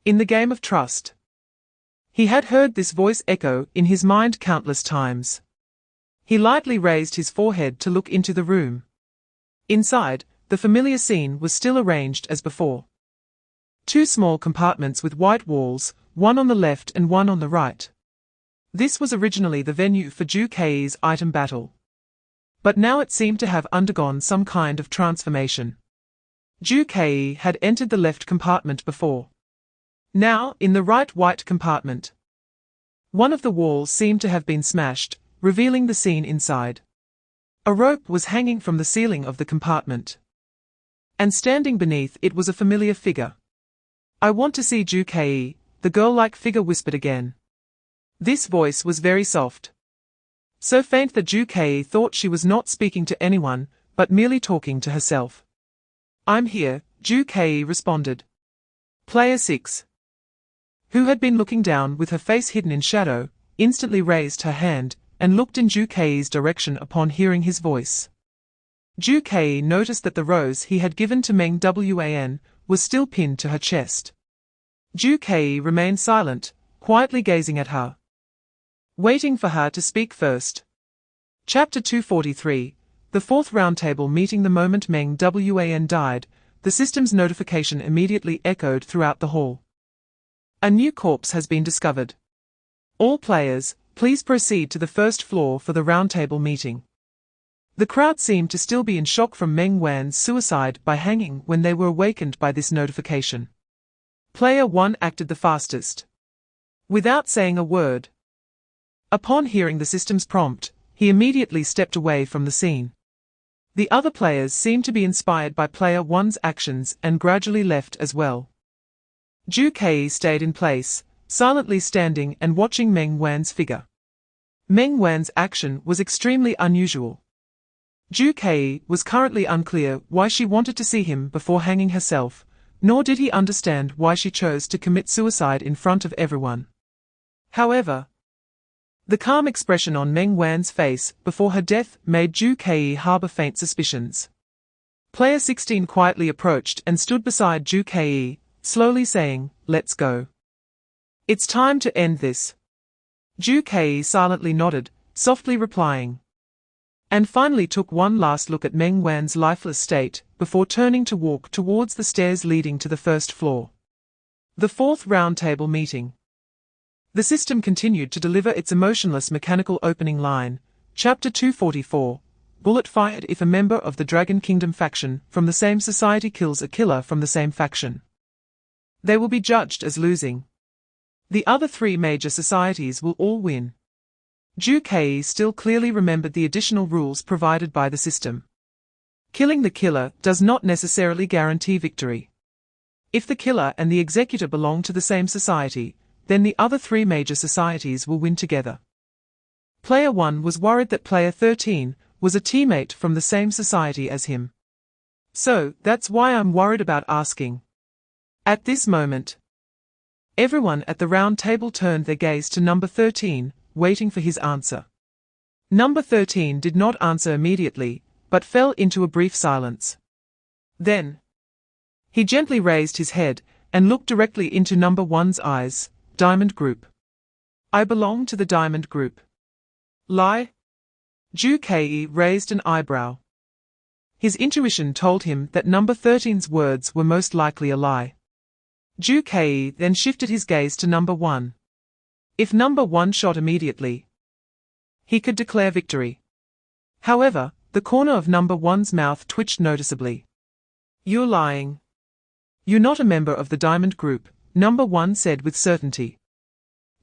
In the game of Trust, he had heard this voice echo in his mind countless times. He lightly raised his forehead to look into the room. Inside, the familiar scene was still arranged as before. 2 small compartments with white walls, one on the left and one on the right. This was originally the venue for Ju-Kei's item battle, but now it seemed to have undergone some kind of transformation. Ju-Kei had entered the left compartment before. Now, in the right white compartment, one of the walls seemed to have been smashed, revealing the scene inside. A rope was hanging from the ceiling of the compartment, and standing beneath it was a familiar figure. "I want to see Ju-Kei," the girl-like figure whispered again. This voice was very soft, so faint that Ju-Kei thought she was not speaking to anyone, but merely talking to herself. "I'm here," Ju-Kei responded. Player 6, who had been looking down with her face hidden in shadow, instantly raised her hand and looked in Ju-Kei's direction upon hearing his voice. Ju-Kei noticed that the rose he had given to Meng Wan was still pinned to her chest. Ju-Kei remained silent, quietly gazing at her, waiting for her to speak first. Chapter 243, The Fourth Roundtable Meeting. The moment Meng Wan died, the system's notification immediately echoed throughout the hall. "A new corpse has been discovered. All players, please proceed to the first floor for the roundtable meeting." The crowd seemed to still be in shock from Meng Wan's suicide by hanging when they were awakened by this notification. Player 1 acted the fastest. Without saying a word, upon hearing the system's prompt, he immediately stepped away from the scene. The other players seemed to be inspired by Player 1's actions and gradually left as well. Ju-Kei stayed in place, silently standing and watching Meng Wan's figure. Meng Wan's action was extremely unusual. Ju-Kei was currently unclear why she wanted to see him before hanging herself, nor did he understand why she chose to commit suicide in front of everyone. However, the calm expression on Meng Wan's face before her death made Ju-Kei harbor faint suspicions. Player 16 quietly approached and stood beside Ju-Kei, slowly saying, "Let's go. It's time to end this." Ju-Kei silently nodded, softly replying, and finally took one last look at Meng Wan's lifeless state, before turning to walk towards the stairs leading to the first floor. The fourth roundtable meeting. The system continued to deliver its emotionless mechanical opening line. Chapter 244. Bullet fired if a member of the Dragon Kingdom faction from the same society kills a killer from the same faction. They will be judged as losing. The other three major societies will all win. Zhu Kei still clearly remembered the additional rules provided by the system. Killing the killer does not necessarily guarantee victory. If the killer and the executor belong to the same society, then the other three major societies will win together. Player 1 was worried that Player 13 was a teammate from the same society as him. So, that's why I'm worried about asking. At this moment, everyone at the round table turned their gaze to number 13, waiting for his answer. Number 13 did not answer immediately, but fell into a brief silence. Then, he gently raised his head and looked directly into number 1's eyes. Diamond Group. I belong to the Diamond Group. Lie? Zhu Kei raised an eyebrow. His intuition told him that number 13's words were most likely a lie. Zhu Kei then shifted his gaze to number 1. If number 1 shot immediately, he could declare victory. However, the corner of number 1's mouth twitched noticeably. You're lying. You're not a member of the Diamond Group, number 1 said with certainty.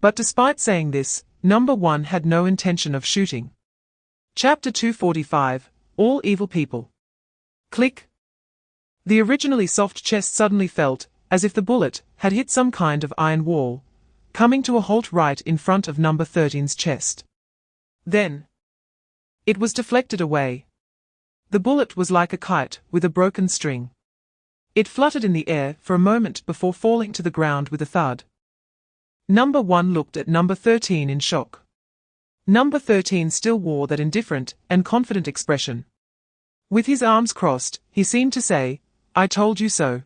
But despite saying this, number 1 had no intention of shooting. Chapter 245, All Evil People. Click. The originally soft chest suddenly felt as if the bullet had hit some kind of iron wall, coming to a halt right in front of number 13's chest. Then, it was deflected away. The bullet was like a kite with a broken string. It fluttered in the air for a moment before falling to the ground with a thud. Number 1 looked at number 13 in shock. Number 13 still wore that indifferent and confident expression. With his arms crossed, he seemed to say, I told you so.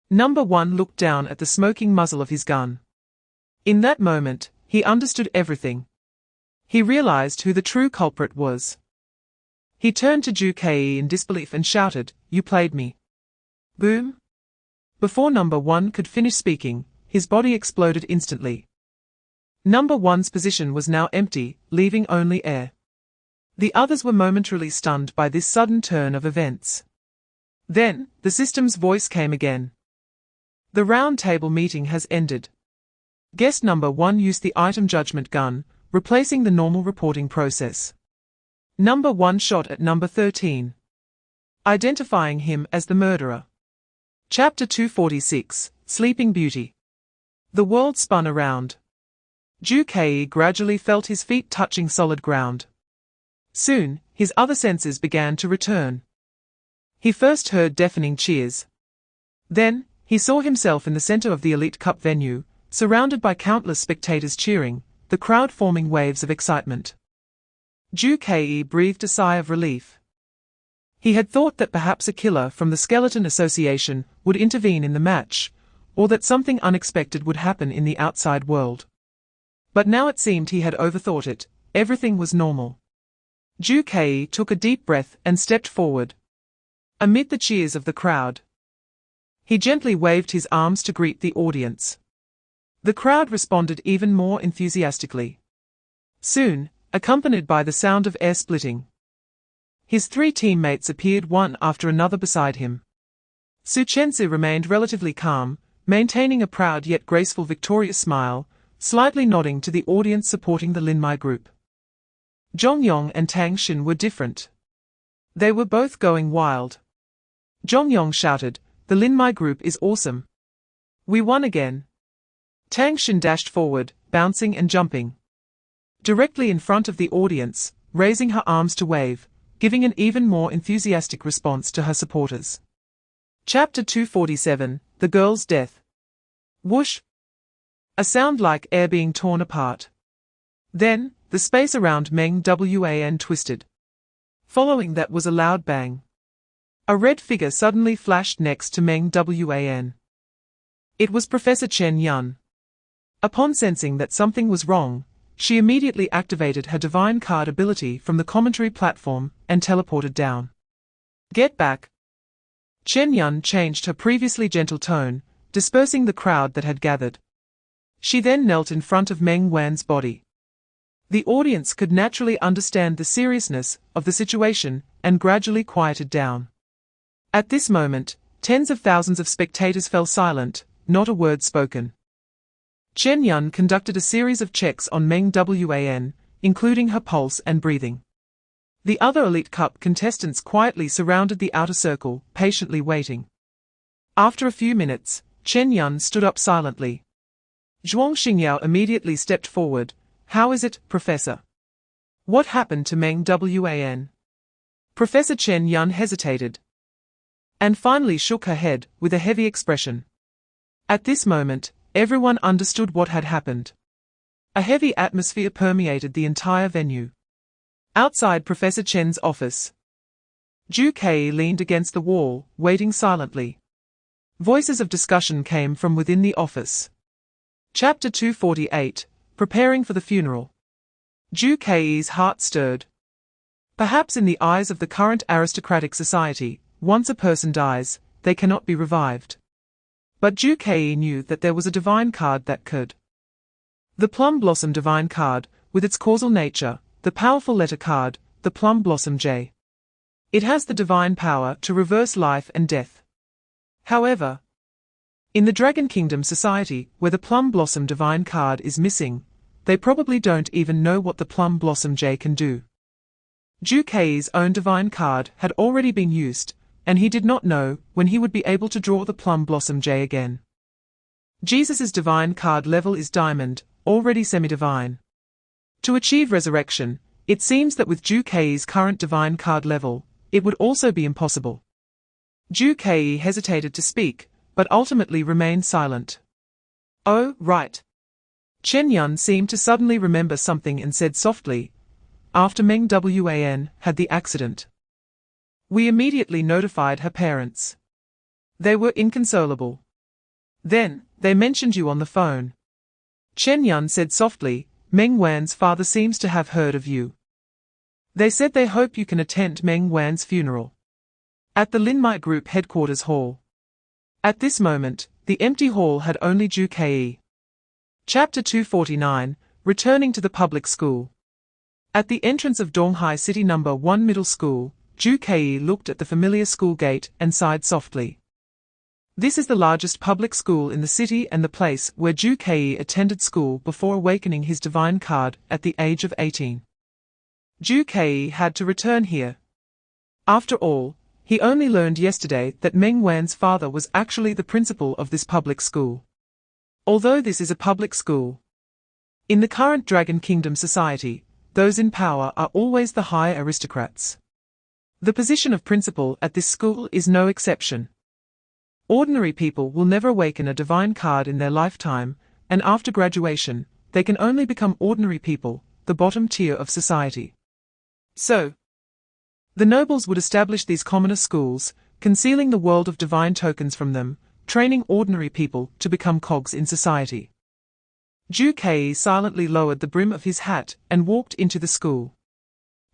Number 1 looked down at the smoking muzzle of his gun. In that moment, he understood everything. He realized who the true culprit was. He turned to Zhu Kei in disbelief and shouted, You played me. Boom! Before number 1 could finish speaking, his body exploded instantly. Number 1's position was now empty, leaving only air. The others were momentarily stunned by this sudden turn of events. Then, the system's voice came again. The round table meeting has ended. Guest number 1 used the item judgment gun, replacing the normal reporting process. Number 1 shot at number 13, identifying him as the murderer. Chapter 246, Sleeping Beauty. The world spun around. Zhu Kei gradually felt his feet touching solid ground. Soon, his other senses began to return. He first heard deafening cheers. Then, he saw himself in the center of the Elite Cup venue, surrounded by countless spectators cheering, the crowd forming waves of excitement. Zhu Kei breathed a sigh of relief. He had thought that perhaps a killer from the Skeleton Association would intervene in the match, or that something unexpected would happen in the outside world. But now it seemed he had overthought it. Everything was normal. Zhu Kei took a deep breath and stepped forward. Amid the cheers of the crowd, he gently waved his arms to greet the audience. The crowd responded even more enthusiastically. Soon, accompanied by the sound of air splitting, his three teammates appeared one after another beside him. Su Chensu remained relatively calm, maintaining a proud yet graceful victorious smile, slightly nodding to the audience supporting the Linmai group. Zhongyong and Tang Xin were different. They were both going wild. Zhongyong shouted, The Linmai group is awesome. We won again. Tang Xin dashed forward, bouncing and jumping. Directly in front of the audience, raising her arms to wave, giving an even more enthusiastic response to her supporters. Chapter 247, The Girl's Death. Whoosh! A sound like air being torn apart. Then, the space around Meng Wan twisted. Following that was a loud bang. A red figure suddenly flashed next to Meng Wan. It was Professor Chen Yun. Upon sensing that something was wrong, she immediately activated her divine card ability from the commentary platform and teleported down. Get back. Chen Yun changed her previously gentle tone, dispersing the crowd that had gathered. She then knelt in front of Meng Wan's body. The audience could naturally understand the seriousness of the situation and gradually quieted down. At this moment, tens of thousands of spectators fell silent, not a word spoken. Chen Yun conducted a series of checks on Meng Wan, including her pulse and breathing. The other Elite Cup contestants quietly surrounded the outer circle, patiently waiting. After a few minutes, Chen Yun stood up silently. Zhuang Xingyao immediately stepped forward. How is it, Professor? What happened to Meng Wan? Professor Chen Yun hesitated and finally shook her head with a heavy expression. At this moment, everyone understood what had happened. A heavy atmosphere permeated the entire venue. Outside Professor Chen's office, Zhu Kei leaned against the wall, waiting silently. Voices of discussion came from within the office. Chapter 248, Preparing for the Funeral. Zhu Kei's heart stirred. Perhaps in the eyes of the current aristocratic society, once a person dies, they cannot be revived. But Zhu Kei knew that there was a divine card that could. The Plum Blossom Divine Card, with its causal nature, the powerful letter card, the Plum Blossom J. It has the divine power to reverse life and death. However, in the Dragon Kingdom society, where the Plum Blossom Divine Card is missing, they probably don't even know what the Plum Blossom J can do. Zhu Kei's own divine card had already been used, and he did not know when he would be able to draw the Plum Blossom J again. Jesus's divine card level is Diamond, already semi-divine. To achieve resurrection, it seems that with Zhu Kei's current divine card level, it would also be impossible. Zhu Kei hesitated to speak, but ultimately remained silent. Oh, right. Chen Yun seemed to suddenly remember something and said softly, after Meng Wan had the accident, we immediately notified her parents. They were inconsolable. Then, they mentioned you on the phone. Chen Yun said softly, Meng Wan's father seems to have heard of you. They said they hope you can attend Meng Wan's funeral. At the Linmai Group headquarters hall. At this moment, the empty hall had only Zhu Kei. Chapter 249, Returning to the Public School. At the entrance of Donghai City No. 1 Middle School, Zhu Kei looked at the familiar school gate and sighed softly. This is the largest public school in the city and the place where Zhu Kei attended school before awakening his divine card at the age of 18. Zhu Kei had to return here. After all, he only learned yesterday that Meng Wan's father was actually the principal of this public school. Although this is a public school, in the current Dragon Kingdom society, those in power are always the high aristocrats. The position of principal at this school is no exception. Ordinary people will never awaken a divine card in their lifetime, and after graduation, they can only become ordinary people, the bottom tier of society. So, the nobles would establish these commoner schools, concealing the world of divine tokens from them, training ordinary people to become cogs in society. Zhu Kei silently lowered the brim of his hat and walked into the school.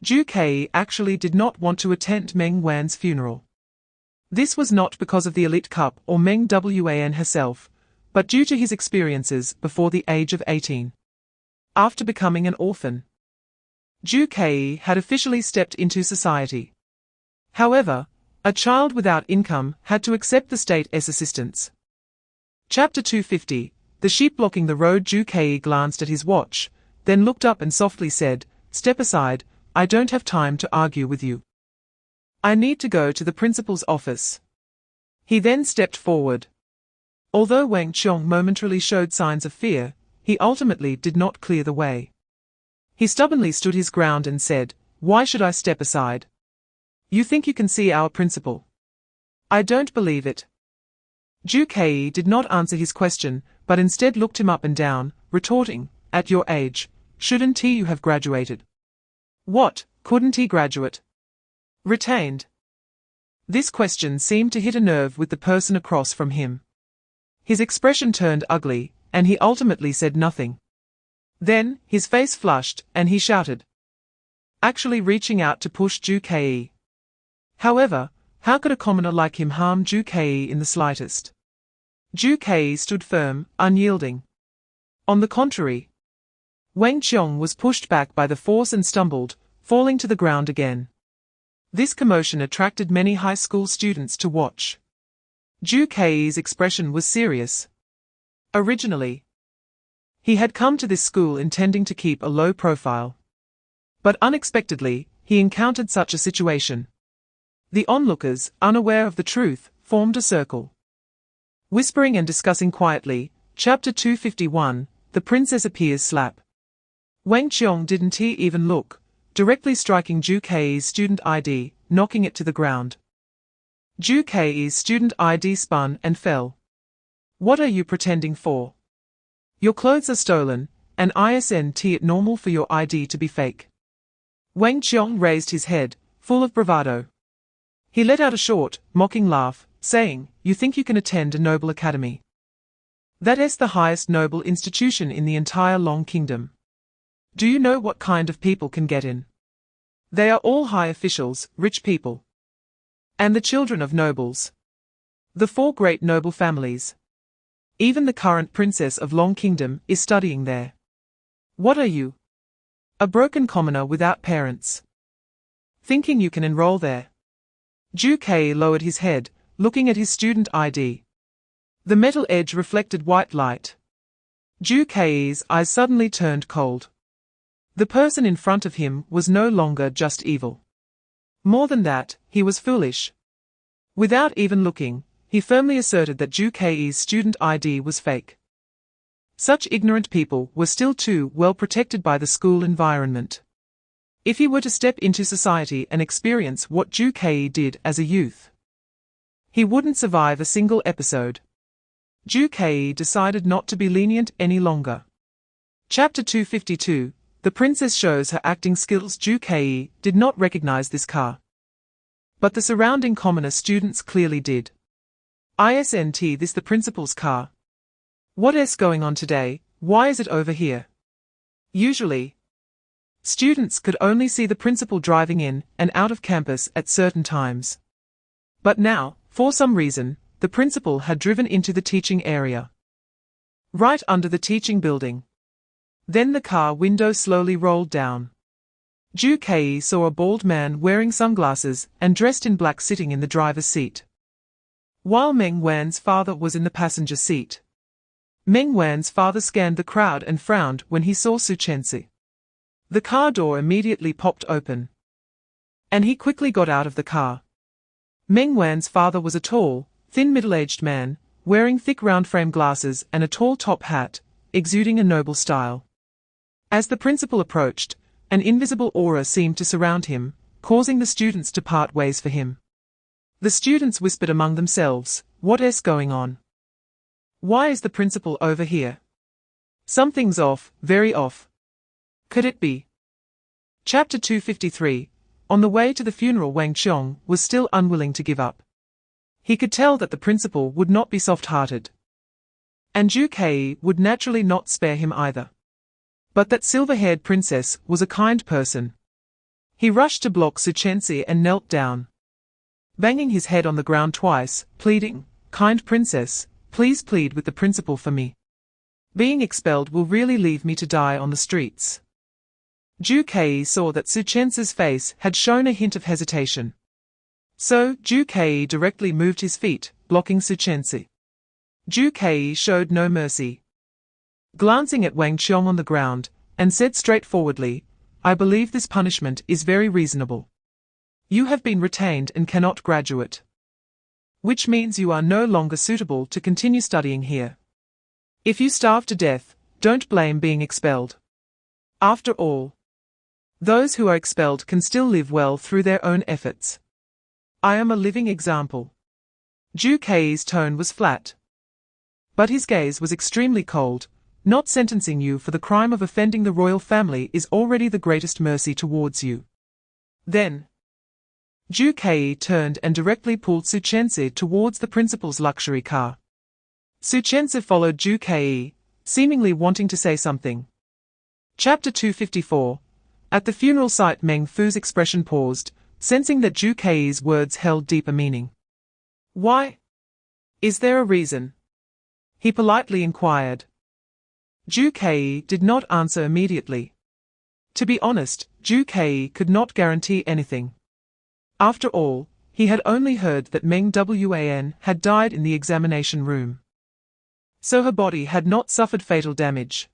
Zhu Kei actually did not want to attend Meng Wan's funeral. This was not because of the Elite Cup or Meng Wan herself, but due to his experiences before the age of 18. After becoming an orphan, Zhu Kei had officially stepped into society. However, a child without income had to accept the state's assistance. Chapter 250, The Sheep Blocking the Road. Zhu Kei glanced at his watch, then looked up and softly said, Step aside, I don't have time to argue with you. I need to go to the principal's office. He then stepped forward. Although Wang Qiong momentarily showed signs of fear, he ultimately did not clear the way. He stubbornly stood his ground and said, Why should I step aside? You think you can see our principal? I don't believe it. Zhu Kei did not answer his question, but instead looked him up and down, retorting, At your age, shouldn't you have graduated? What, couldn't he graduate? Retained. This question seemed to hit a nerve with the person across from him. His expression turned ugly, and he ultimately said nothing. Then, his face flushed, and he shouted, actually reaching out to push Ju Ke. However, how could a commoner like him harm Ju Ke in the slightest? Ju Ke stood firm, unyielding. On the contrary, Wang Qiong was pushed back by the force and stumbled, falling to the ground again. This commotion attracted many high school students to watch. Ju Ke's expression was serious. Originally, he had come to this school intending to keep a low profile. But unexpectedly, he encountered such a situation. The onlookers, unaware of the truth, formed a circle. Whispering and discussing quietly, Chapter 251, The Princess Appears Slap. Wang Qiong didn't even look, directly striking Ju Ke's student ID, knocking it to the ground. Ju Ke's student ID spun and fell. What are you pretending for? Your clothes are stolen, and isn't it normal for your ID to be fake? Wang Qiong raised his head, full of bravado. He let out a short, mocking laugh, saying, you think you can attend a noble academy? That's the highest noble institution in the entire Long Kingdom. Do you know what kind of people can get in? They are all high officials, rich people. And the children of nobles. The 4 great noble families. Even the current princess of Long Kingdom is studying there. What are you? A broken commoner without parents. Thinking you can enroll there? Ju Ke lowered his head, looking at his student ID. The metal edge reflected white light. Ju Ke's eyes suddenly turned cold. The person in front of him was no longer just evil. More than that, he was foolish. Without even looking, he firmly asserted that Ju Ke's student ID was fake. Such ignorant people were still too well protected by the school environment. If he were to step into society and experience what Ju Ke did as a youth, he wouldn't survive a single episode. Ju Ke decided not to be lenient any longer. Chapter 252, The Princess Shows Her Acting Skills. Ju Ke did not recognize this car. But the surrounding commoner students clearly did. Isn't this the principal's car? What's going on today? Why is it over here? Usually, students could only see the principal driving in and out of campus at certain times. But now, for some reason, the principal had driven into the teaching area. Right under the teaching building. Then the car window slowly rolled down. Ju Ke saw a bald man wearing sunglasses and dressed in black sitting in the driver's seat, while Meng Wan's father was in the passenger seat. Meng Wan's father scanned the crowd and frowned when he saw Su Chenzi. The car door immediately popped open, and he quickly got out of the car. Meng Wan's father was a tall, thin middle-aged man, wearing thick round-frame glasses and a tall top hat, exuding a noble style. As the principal approached, an invisible aura seemed to surround him, causing the students to part ways for him. The students whispered among themselves, "What's going on? Why is the principal over here? Something's off, very off. Could it be?" Chapter 253. On the way to the funeral, Wang Qiong was still unwilling to give up. He could tell that the principal would not be soft-hearted, and Ju Ke would naturally not spare him either. But that silver-haired princess was a kind person. He rushed to block Su Chenzi and knelt down, banging his head on the ground twice, pleading, "Kind princess, please plead with the principal for me. Being expelled will really leave me to die on the streets." Ju Ke saw that Su Chenzi's face had shown a hint of hesitation. So, Ju Ke directly moved his feet, blocking Su Chenzi. Ju Ke showed no mercy, glancing at Wang Qiong on the ground, and said straightforwardly, "I believe this punishment is very reasonable. You have been retained and cannot graduate, which means you are no longer suitable to continue studying here. If you starve to death, don't blame being expelled. After all, those who are expelled can still live well through their own efforts. I am a living example." Ju Ke's tone was flat, but his gaze was extremely cold. "Not sentencing you for the crime of offending the royal family is already the greatest mercy towards you." Then, Ju Ke turned and directly pulled Su Chenzi towards the principal's luxury car. Su Chenzi followed Ju Ke, seemingly wanting to say something. Chapter 254. At the funeral site, Meng Fu's expression paused, sensing that Zhu Kei's words held deeper meaning. Why? Is there a reason? He politely inquired. Zhu Kei did not answer immediately. To be honest, Zhu Kei could not guarantee anything. After all, he had only heard that Meng Wan had died in the examination room. So her body had not suffered fatal damage.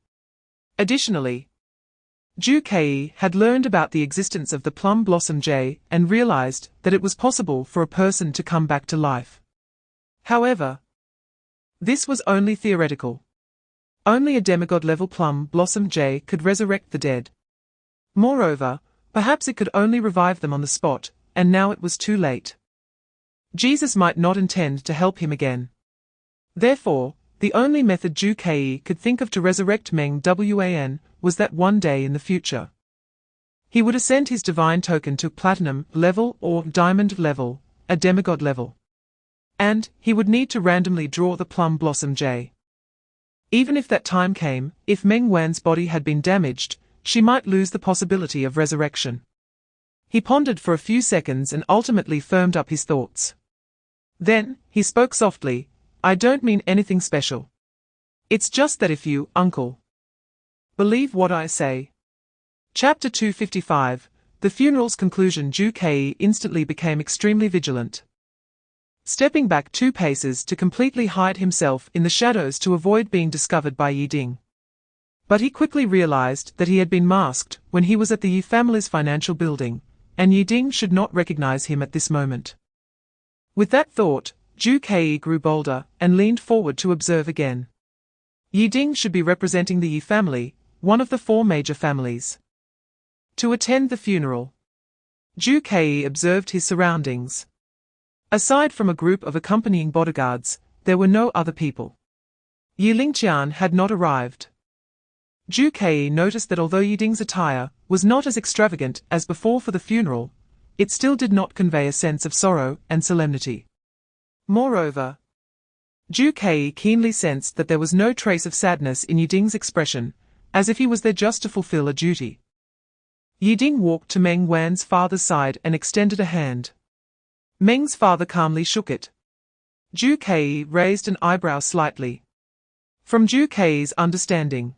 Additionally, Zhu Kei had learned about the existence of the plum blossom jay and realized that it was possible for a person to come back to life. However, this was only theoretical. Only a demigod-level plum blossom jay could resurrect the dead. Moreover, perhaps it could only revive them on the spot, and now it was too late. Jesus might not intend to help him again. Therefore, the only method Zhu Kei could think of to resurrect Meng Wan was that one day in the future. He would ascend his divine token to platinum level or diamond level, a demigod level. And he would need to randomly draw the plum blossom jay. Even if that time came, if Meng Wan's body had been damaged, she might lose the possibility of resurrection. He pondered for a few seconds and ultimately firmed up his thoughts. Then, he spoke softly, I don't mean anything special. It's just that if you, uncle, believe what I say. Chapter 255, The Funeral's Conclusion. Zhu Kei instantly became extremely vigilant. Stepping back 2 paces to completely hide himself in the shadows to avoid being discovered by Yi Ding. But he quickly realized that he had been masked when he was at the Yi family's financial building, and Yi Ding should not recognize him at this moment. With that thought, Zhu Kei grew bolder and leaned forward to observe again. Yi Ding should be representing the Yi family, one of the 4 major families. To attend the funeral. Zhu Kei observed his surroundings. Aside from a group of accompanying bodyguards, there were no other people. Yi Lingqian had not arrived. Zhu Kei noticed that although Yi Ding's attire was not as extravagant as before for the funeral, it still did not convey a sense of sorrow and solemnity. Moreover, Zhu Kei keenly sensed that there was no trace of sadness in Yi Ding's expression, as if he was there just to fulfill a duty. Yi Ding walked to Meng Wan's father's side and extended a hand. Meng's father calmly shook it. Zhu Kei raised an eyebrow slightly. From Zhu Kei's understanding,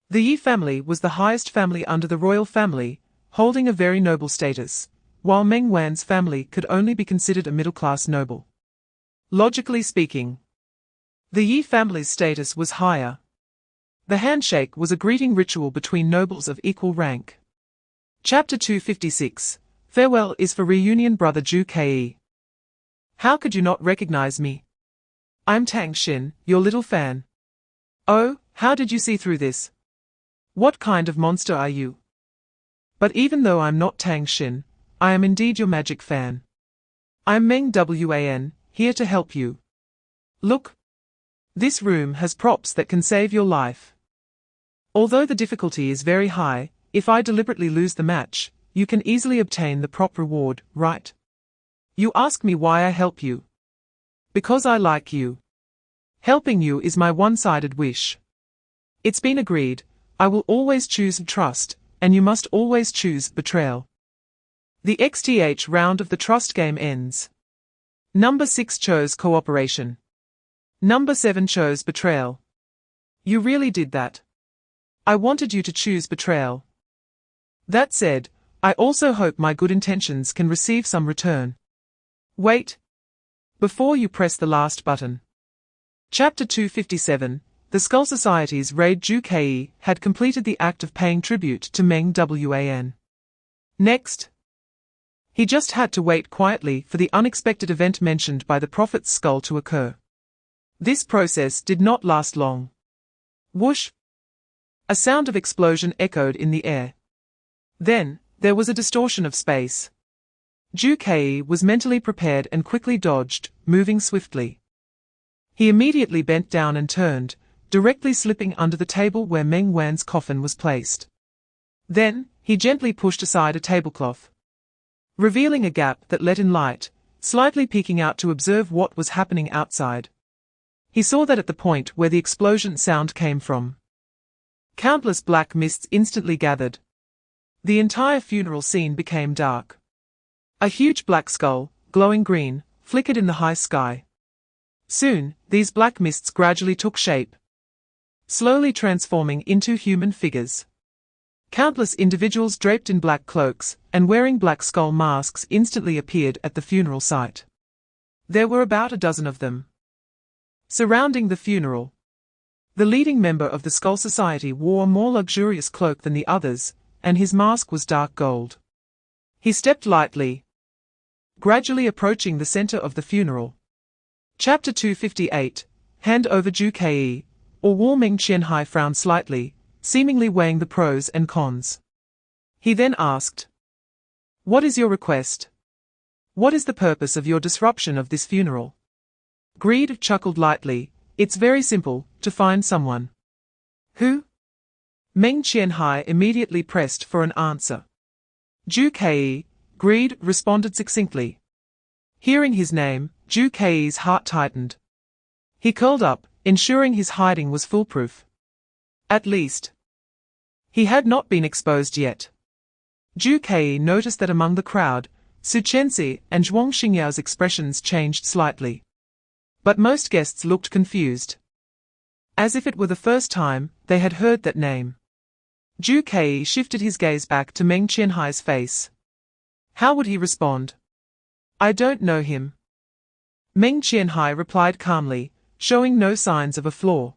the Yi family was the highest family under the royal family, holding a very noble status, while Meng Wan's family could only be considered a middle-class noble. Logically speaking, the Yi family's status was higher. The handshake was a greeting ritual between nobles of equal rank. Chapter 256. Farewell is for reunion. Brother Zhu Kei. How could you not recognize me? I'm Tang Xin, your little fan. Oh, how did you see through this? What kind of monster are you? But even though I'm not Tang Xin, I am indeed your magic fan. I'm Meng Wan, here to help you. Look. This room has props that can save your life. Although the difficulty is very high, if I deliberately lose the match, you can easily obtain the prop reward, right? You ask me why I help you. Because I like you. Helping you is my one-sided wish. It's been agreed, I will always choose trust, and you must always choose betrayal. The XTH round of the trust game ends. Number 6 chose cooperation. Number 7 chose betrayal. You really did that. I wanted you to choose betrayal. That said, I also hope my good intentions can receive some return. Wait. Before you press the last button. Chapter 257, The Skull Society's raid. Zhu Kei had completed the act of paying tribute to Meng Wan. Next, he just had to wait quietly for the unexpected event mentioned by the prophet's skull to occur. This process did not last long. Whoosh! A sound of explosion echoed in the air. Then, there was a distortion of space. Zhu Kei was mentally prepared and quickly dodged, moving swiftly. He immediately bent down and turned, directly slipping under the table where Meng Wan's coffin was placed. Then, he gently pushed aside a tablecloth, revealing a gap that let in light, slightly peeking out to observe what was happening outside. He saw that at the point where the explosion sound came from, Countless black mists instantly gathered. The entire funeral scene became dark. A huge black skull, glowing green, flickered in the high sky. Soon, these black mists gradually took shape, slowly transforming into human figures. Countless individuals draped in black cloaks and wearing black skull masks instantly appeared at the funeral site. There were about a dozen of them. Surrounding the funeral, the leading member of the Skull Society wore a more luxurious cloak than the others, and his mask was dark gold. He stepped lightly, gradually approaching the center of the funeral. Chapter 258, Hand over Zhu Ke, or Wu Ming Qianhai frowned slightly, seemingly weighing the pros and cons. He then asked, "What is your request? What is the purpose of your disruption of this funeral?" Greed chuckled lightly. "It's very simple, to find someone." "Who?" Ming Qianhai immediately pressed for an answer. "Zhu Ke," Greed responded succinctly. Hearing his name, Zhu Ke's heart tightened. He curled up, ensuring his hiding was foolproof. At least, he had not been exposed yet. Zhu Ke noticed that among the crowd, Su Chenzi and Zhuang Xingyao's expressions changed slightly. But most guests looked confused, as if it were the first time they had heard that name. Zhu Ke shifted his gaze back to Meng Qianhai's face. How would he respond? "I don't know him." Meng Qianhai replied calmly, showing no signs of a flaw.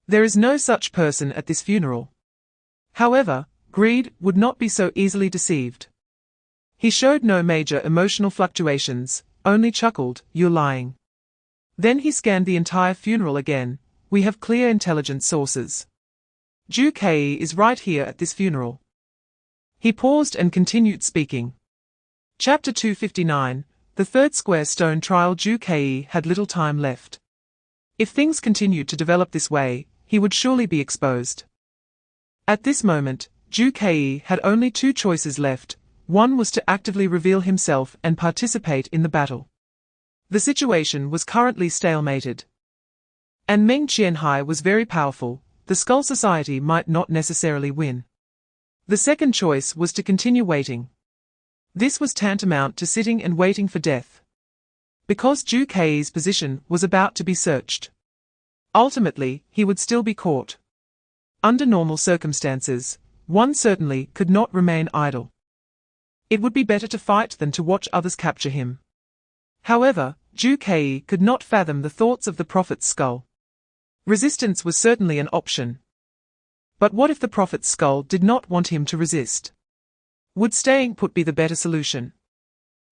"There is no such person at this funeral." However, Greed would not be so easily deceived. He showed no major emotional fluctuations, only chuckled, "You're lying." Then he scanned the entire funeral again. "We have clear intelligence sources. Zhu Ke is right here at this funeral." He paused and continued speaking. Chapter 259, The Third Square Stone Trial. Zhu Ke had little time left. If things continued to develop this way, he would surely be exposed. At this moment, Zhu Ke had only two choices left. One was to actively reveal himself and participate in the battle. The situation was currently stalemated. And Meng Qianhai was very powerful. The Skull Society might not necessarily win. The second choice was to continue waiting. This was tantamount to sitting and waiting for death, because Zhu Ke's position was about to be searched. Ultimately, he would still be caught. Under normal circumstances, one certainly could not remain idle. It would be better to fight than to watch others capture him. However, Zhu Ke could not fathom the thoughts of the Prophet's skull. Resistance was certainly an option. But what if the Prophet's skull did not want him to resist? Would staying put be the better solution?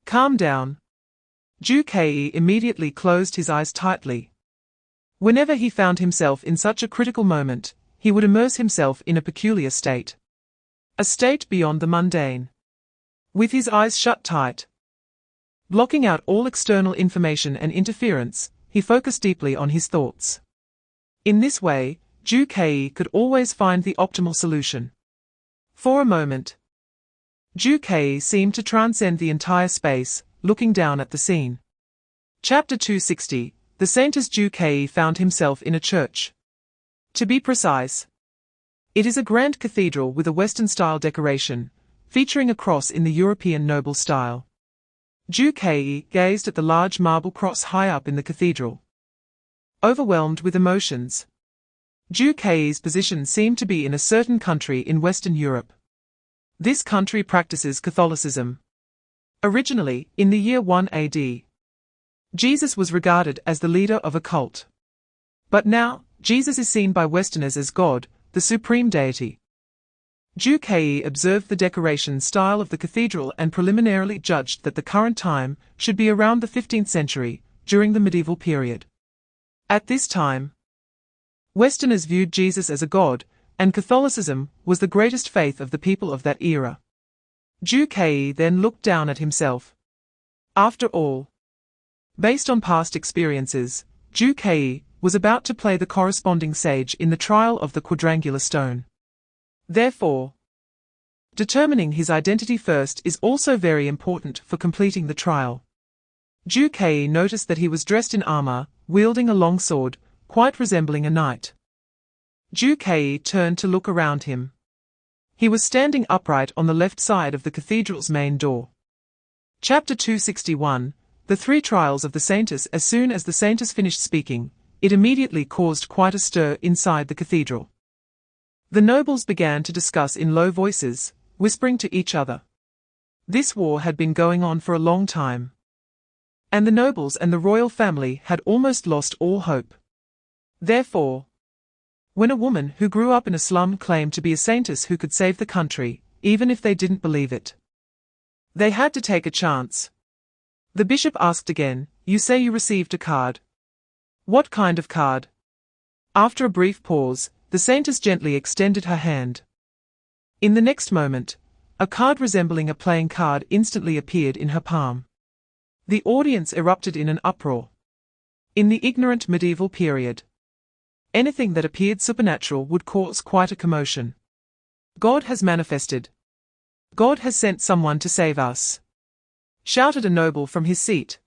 Calm down. Zhu Ke immediately closed his eyes tightly. Whenever he found himself in such a critical moment, he would immerse himself in a peculiar state. A state beyond the mundane. With his eyes shut tight, blocking out all external information and interference, he focused deeply on his thoughts. In this way, Zhu Ke could always find the optimal solution. For a moment, Zhu Ke seemed to transcend the entire space, looking down at the scene. Chapter 260, The Saintess. Zhu Ke found himself in a church. To be precise, it is a grand cathedral with a Western-style decoration, featuring a cross in the European noble style. Zhu Ke gazed at the large marble cross high up in the cathedral, overwhelmed with emotions. Zhu Ke's position seemed to be in a certain country in Western Europe. This country practices Catholicism. Originally, in the year 1 AD, Jesus was regarded as the leader of a cult. But now, Jesus is seen by Westerners as God, the supreme deity. Zhu Ke observed the decoration style of the cathedral and preliminarily judged that the current time should be around the 15th century, during the medieval period. At this time, Westerners viewed Jesus as a god, and Catholicism was the greatest faith of the people of that era. Zhu Ke then looked down at himself. After all, based on past experiences, Zhu Ke was about to play the corresponding sage in the trial of the quadrangular stone. Therefore, determining his identity first is also very important for completing the trial. Zhu Ke noticed that he was dressed in armor, wielding a long sword, quite resembling a knight. Ju Kei turned to look around him. He was standing upright on the left side of the cathedral's main door. Chapter 261, The Three Trials of the Saintess. As soon as the Saintess finished speaking, it immediately caused quite a stir inside the cathedral. The nobles began to discuss in low voices, whispering to each other. This war had been going on for a long time, and the nobles and the royal family had almost lost all hope. Therefore, when a woman who grew up in a slum claimed to be a saintess who could save the country, even if they didn't believe it, they had to take a chance. The bishop asked again, "You say you received a card. What kind of card?" After a brief pause, the saintess gently extended her hand. In the next moment, a card resembling a playing card instantly appeared in her palm. The audience erupted in an uproar. In the ignorant medieval period, anything that appeared supernatural would cause quite a commotion. "God has manifested. God has sent someone to save us," shouted a noble from his seat.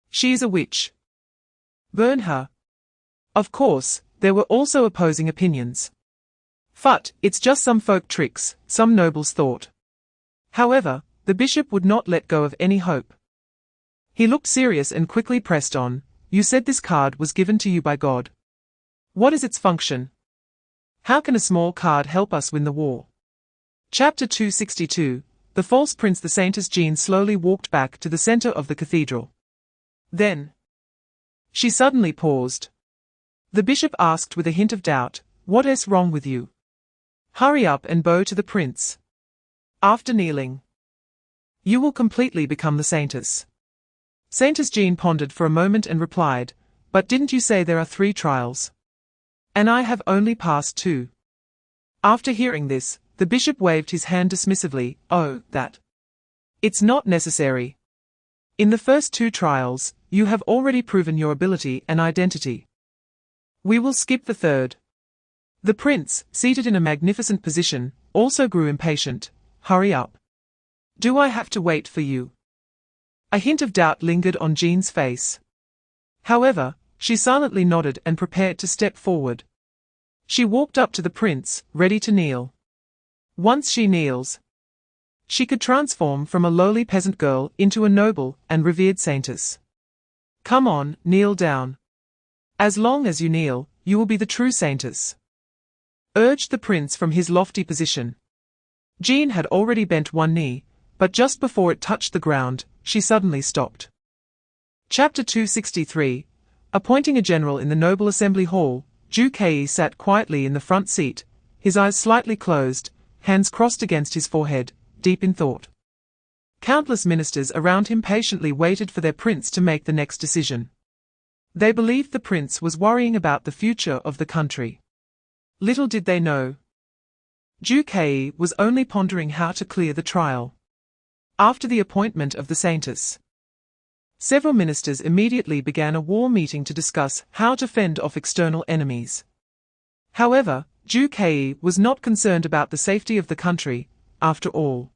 "She is a witch. Burn her." Of course, there were also opposing opinions. "Phut, it's just some folk tricks," some nobles thought. However, the bishop would not let go of any hope. He looked serious and quickly pressed on, "You said this card was given to you by God. What is its function? How can a small card help us win the war?" Chapter 262, The False Prince. The Saintess Jean slowly walked back to the center of the cathedral. Then, she suddenly paused. The bishop asked with a hint of doubt, "What is wrong with you? Hurry up and bow to the prince. After kneeling, you will completely become the saintess." Saintess Jean pondered for a moment and replied, "But didn't you say there are 3 trials? And I have only passed 2. After hearing this, the bishop waved his hand dismissively. "Oh, that. It's not necessary. In the first 2 trials, you have already proven your ability and identity. We will skip the 3rd. The prince, seated in a magnificent position, also grew impatient. "Hurry up. Do I have to wait for you?" A hint of doubt lingered on Jean's face. However, she silently nodded and prepared to step forward. She walked up to the prince, ready to kneel. Once she kneels, she could transform from a lowly peasant girl into a noble and revered saintess. "Come on, kneel down. As long as you kneel, you will be the true saintess," urged the prince from his lofty position. Jean had already bent one knee, but just before it touched the ground, she suddenly stopped. Chapter 263, Appointing a general. In the noble assembly hall, Ju Kei sat quietly in the front seat, his eyes slightly closed, hands crossed against his forehead, deep in thought. Countless ministers around him patiently waited for their prince to make the next decision. They believed the prince was worrying about the future of the country. Little did they know, Ju Kei was only pondering how to clear the trial. After the appointment of the saintess, several ministers immediately began a war meeting to discuss how to fend off external enemies. However, Ju Kei was not concerned about the safety of the country. After all,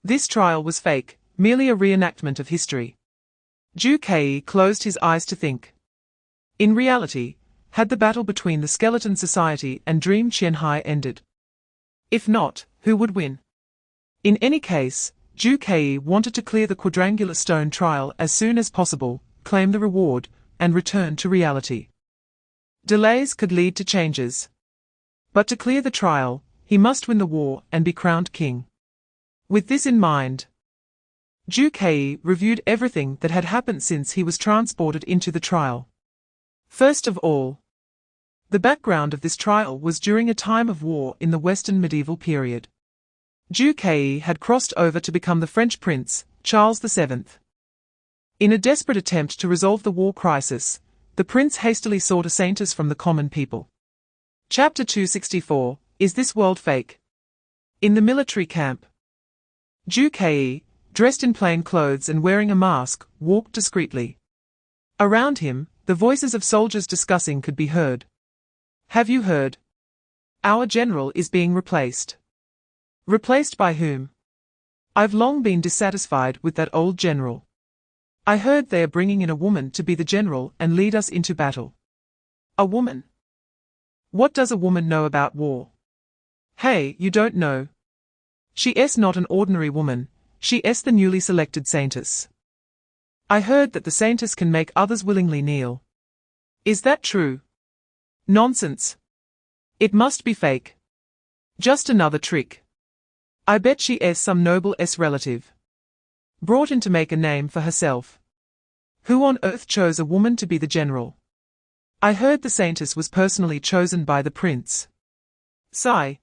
this trial was fake, merely a reenactment of history. Ju Kei closed his eyes to think. In reality, had the battle between the Skeleton Society and Dream Qianhai ended? If not, who would win? In any case, Ju Kei wanted to clear the quadrangular stone trial as soon as possible, claim the reward, and return to reality. Delays could lead to changes. But to clear the trial, he must win the war and be crowned king. With this in mind, Ju Kei reviewed everything that had happened since he was transported into the trial. First of all, the background of this trial was during a time of war in the Western medieval period. Ju Kei had crossed over to become the French prince, Charles VII. In a desperate attempt to resolve the war crisis, the prince hastily sought a saintess from the common people. Chapter 264, Is This World Fake? In the military camp, Ju Kei, dressed in plain clothes and wearing a mask, walked discreetly. Around him, the voices of soldiers discussing could be heard. "Have you heard? Our general is being replaced." "Replaced by whom?" "I've long been dissatisfied with that old general. I heard they are bringing in a woman to be the general and lead us into battle." "A woman? What does a woman know about war? Hey, you don't know. She is not an ordinary woman, she is the newly selected saintess. I heard that the saintess can make others willingly kneel. Is that true? Nonsense. It must be fake. Just another trick. I bet she is some noble relative. Brought in to make a name for herself. Who on earth chose a woman to be the general? I heard the saintess was personally chosen by the prince. Sigh.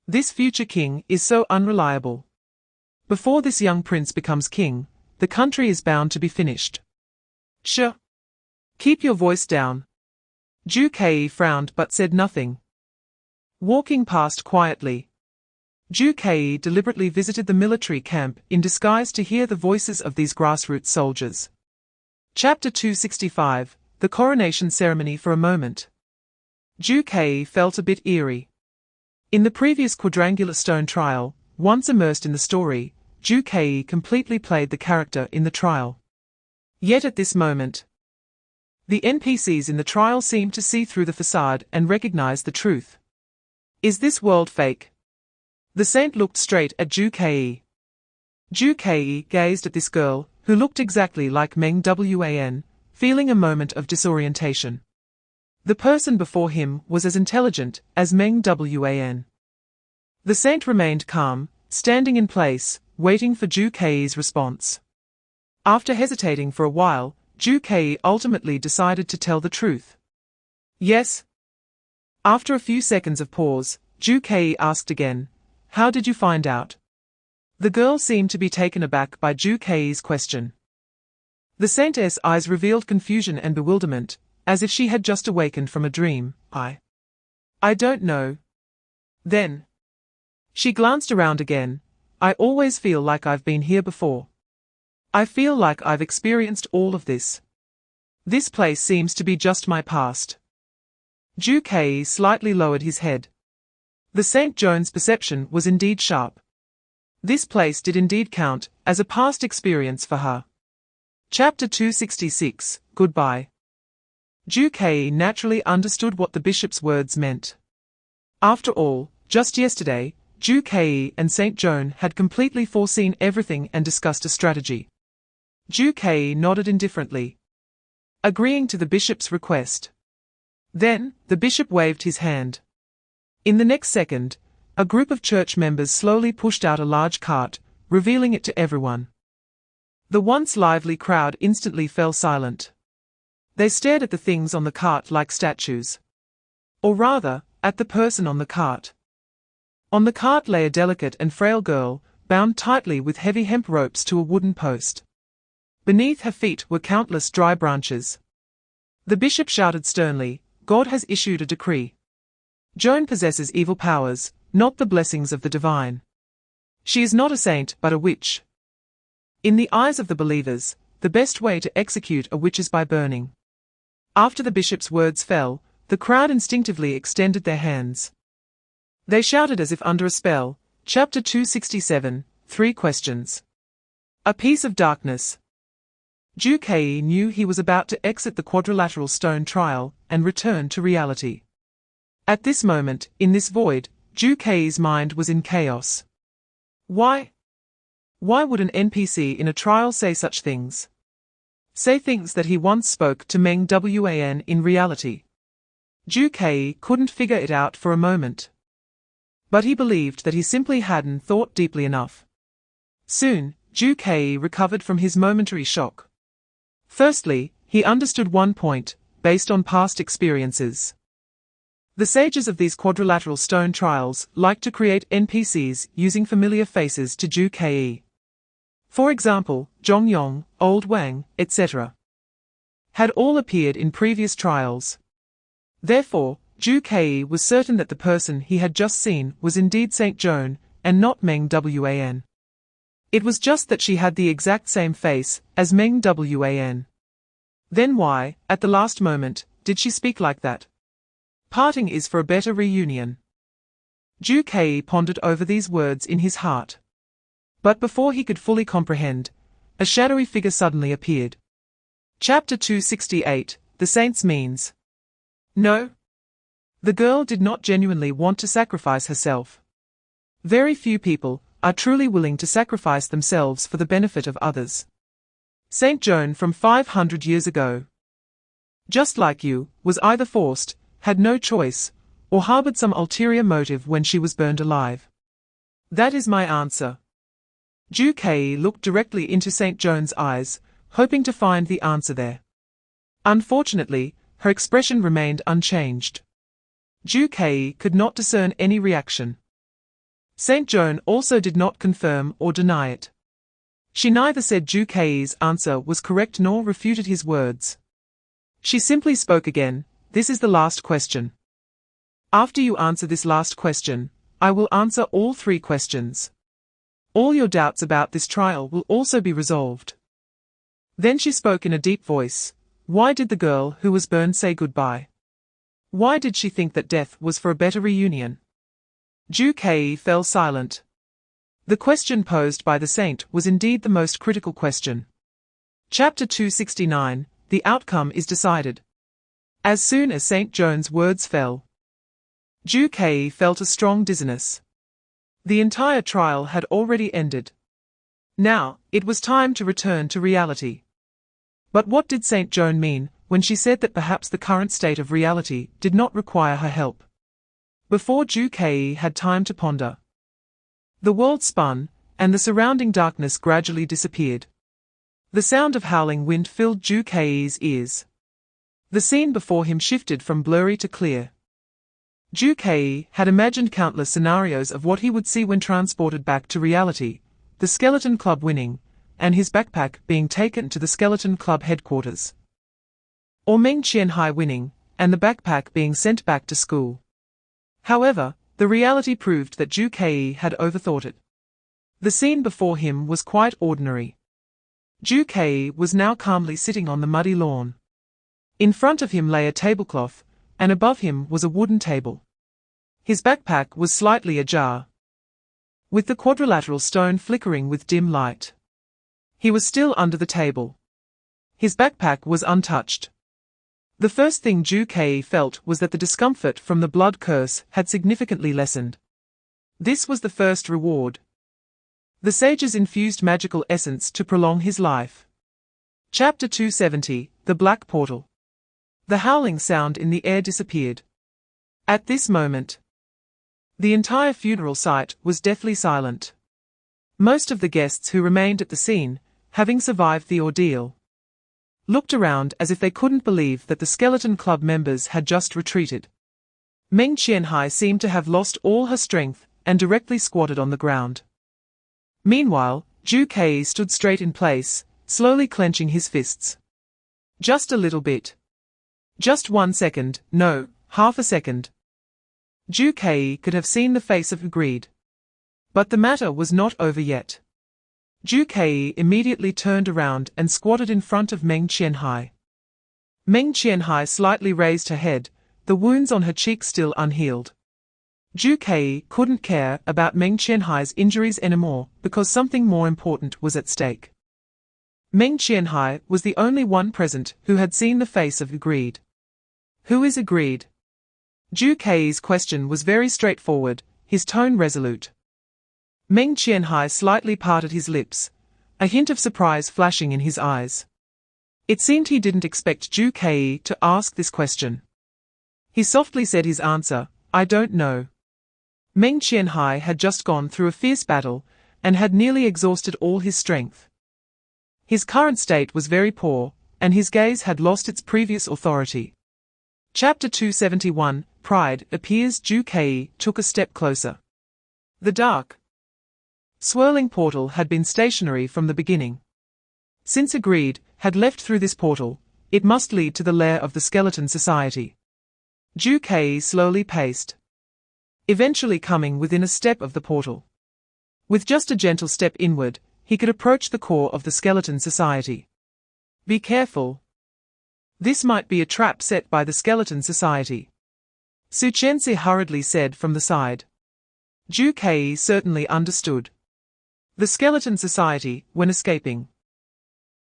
This future king is so unreliable. Before this young prince becomes king, the country is bound to be finished. Sure. Keep your voice down. Zhu Kei frowned but said nothing. Walking past quietly, Zhu Kei deliberately visited the military camp in disguise to hear the voices of these grassroots soldiers. Chapter 265, The Coronation Ceremony. For a moment, Zhu Kei felt a bit eerie. In the previous quadrangular stone trial, once immersed in the story, Zhu Kei completely played the character in the trial. Yet at this moment, the NPCs in the trial seemed to see through the facade and recognize the truth. Is this world fake? The saint looked straight at Zhu Kei. Zhu Kei gazed at this girl, who looked exactly like Meng Wan, feeling a moment of disorientation. The person before him was as intelligent as Meng Wan. The saint remained calm, standing in place, waiting for Zhu Kei's response. After hesitating for a while, Zhu Kei ultimately decided to tell the truth. Yes. After a few seconds of pause, Zhu Kei asked again, "How did you find out?" The girl seemed to be taken aback by Zhu Kei's question. The saintess' eyes revealed confusion and bewilderment, as if she had just awakened from a dream. I don't know. Then she glanced around again. I always feel like I've been here before. I feel like I've experienced all of this. This place seems to be just my past. Zhu Kei slightly lowered his head. The St. John's perception was indeed sharp. This place did indeed count as a past experience for her. Chapter 266, Goodbye. Zhu Kei naturally understood what the bishop's words meant. After all, just yesterday, Zhu Kei and St. John had completely foreseen everything and discussed a strategy. Zhu Kei nodded indifferently, agreeing to the bishop's request. Then, the bishop waved his hand. In the next second, a group of church members slowly pushed out a large cart, revealing it to everyone. The once lively crowd instantly fell silent. They stared at the things on the cart like statues. Or rather, at the person on the cart. On the cart lay a delicate and frail girl, bound tightly with heavy hemp ropes to a wooden post. Beneath her feet were countless dry branches. The bishop shouted sternly, "God has issued a decree. Joan possesses evil powers, not the blessings of the divine. She is not a saint but a witch. In the eyes of the believers, the best way to execute a witch is by burning." After the bishop's words fell, the crowd instinctively extended their hands. They shouted as if under a spell. Chapter 267, 3 Questions. A piece of darkness. Zhu Kei knew he was about to exit the quadrilateral stone trial and return to reality. At this moment, in this void, Zhu Kei's mind was in chaos. Why? Why would an NPC in a trial say such things? Say things that he once spoke to Meng Wan in reality. Zhu Kei couldn't figure it out for a moment. But he believed that he simply hadn't thought deeply enough. Soon, Zhu Kei recovered from his momentary shock. Firstly, he understood one point, based on past experiences. The sages of these quadrilateral stone trials like to create NPCs using familiar faces to Zhu Kei. For example, Zhongyong, Old Wang, etc. had all appeared in previous trials. Therefore, Zhu Kei was certain that the person he had just seen was indeed St. Joan, and not Meng Wan. It was just that she had the exact same face as Meng Wan. Then why, at the last moment, did she speak like that? Parting is for a better reunion. Zhu Kei pondered over these words in his heart. But before he could fully comprehend, a shadowy figure suddenly appeared. Chapter 268, The Saint's Means. No. The girl did not genuinely want to sacrifice herself. Very few people are truly willing to sacrifice themselves for the benefit of others. Saint Joan from 500 years ago, just like you, was either forced, had no choice, or harbored some ulterior motive when she was burned alive. That is my answer. Ju Kei looked directly into Saint Joan's eyes, hoping to find the answer there. Unfortunately, her expression remained unchanged. Ju Kei could not discern any reaction. Saint Joan also did not confirm or deny it. She neither said Ju Kei's answer was correct nor refuted his words. She simply spoke again, "This is the last question. After you answer this last question, I will answer all 3 questions. All your doubts about this trial will also be resolved." Then she spoke in a deep voice. Why did the girl who was burned say goodbye? Why did she think that death was for a better reunion? Ju Kei fell silent. The question posed by the saint was indeed the most critical question. Chapter 269, The outcome is decided. As soon as Saint Joan's words fell, Ju Kei felt a strong dizziness. The entire trial had already ended. Now, it was time to return to reality. But what did Saint Joan mean when she said that perhaps the current state of reality did not require her help? Before Ju Kei had time to ponder, the world spun, and the surrounding darkness gradually disappeared. The sound of howling wind filled Ju Kei's ears. The scene before him shifted from blurry to clear. Ju Kei had imagined countless scenarios of what he would see when transported back to reality, the Skeleton Club winning, and his backpack being taken to the Skeleton Club headquarters. Or Meng Qianhai winning, and the backpack being sent back to school. However, the reality proved that Ju Kei had overthought it. The scene before him was quite ordinary. Ju Kei was now calmly sitting on the muddy lawn. In front of him lay a tablecloth, and above him was a wooden table. His backpack was slightly ajar, with the quadrilateral stone flickering with dim light. He was still under the table. His backpack was untouched. The first thing Ju Kei felt was that the discomfort from the blood curse had significantly lessened. This was the first reward. The sages infused magical essence to prolong his life. Chapter 270, The Black Portal. The howling sound in the air disappeared. At this moment, the entire funeral site was deathly silent. Most of the guests who remained at the scene, having survived the ordeal, looked around as if they couldn't believe that the Skeleton Club members had just retreated. Meng Qianhai seemed to have lost all her strength and directly squatted on the ground. Meanwhile, Ju Kei stood straight in place, slowly clenching his fists. Just a little bit. Just 1 second, no, half a second. Ju Kei could have seen the face of greed. But the matter was not over yet. Ju Kei immediately turned around and squatted in front of Meng Qianhai. Meng Qianhai slightly raised her head, the wounds on her cheeks still unhealed. Ju Kei couldn't care about Meng Qianhai's injuries anymore because something more important was at stake. Meng Qianhai was the only one present who had seen the face of greed. Who is greed? Ju Kei's question was very straightforward, his tone resolute. Meng Qianhai slightly parted his lips, a hint of surprise flashing in his eyes. It seemed he didn't expect Ju Kei to ask this question. He softly said his answer, "I don't know." Meng Qianhai had just gone through a fierce battle, and had nearly exhausted all his strength. His current state was very poor, and his gaze had lost its previous authority. Chapter 271, Pride appears. Ju Kei took a step closer. The dark, swirling portal had been stationary from the beginning. Since greed had left through this portal, it must lead to the lair of the Skeleton Society. Ju Kei slowly paced, eventually coming within a step of the portal. With just a gentle step inward, he could approach the core of the Skeleton Society. Be careful. This might be a trap set by the Skeleton Society, Su Chenzi hurriedly said from the side. Ju Kei certainly understood. The Skeleton Society, when escaping,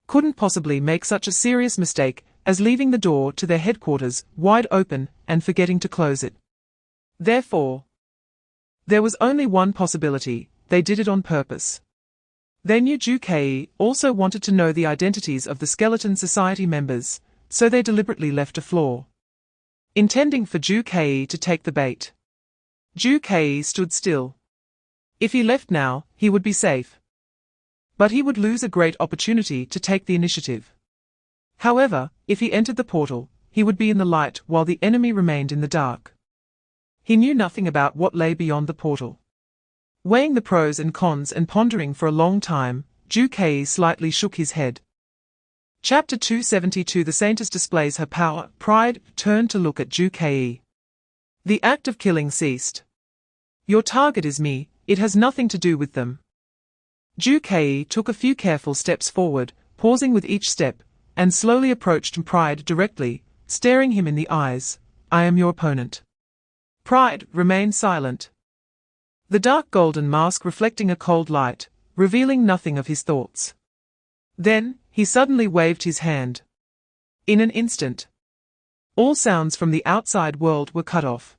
couldn't possibly make such a serious mistake as leaving the door to their headquarters wide open and forgetting to close it. Therefore, there was only one possibility: they did it on purpose. They knew Ju also wanted to know the identities of the Skeleton Society members, so they deliberately left a flaw, intending for Ju to take the bait. Ju stood still. If he left now, he would be safe. But he would lose a great opportunity to take the initiative. However, if he entered the portal, he would be in the light while the enemy remained in the dark. He knew nothing about what lay beyond the portal. Weighing the pros and cons and pondering for a long time, Ju slightly shook his head. Chapter 272. The Saintess displays her power. Pride turned to look at Ju. The act of killing ceased. Your target is me, it has nothing to do with them. Ju took a few careful steps forward, pausing with each step, and slowly approached Pride directly, staring him in the eyes. I am your opponent. Pride remained silent. The dark golden mask reflecting a cold light, revealing nothing of his thoughts. Then, he suddenly waved his hand. In an instant, all sounds from the outside world were cut off.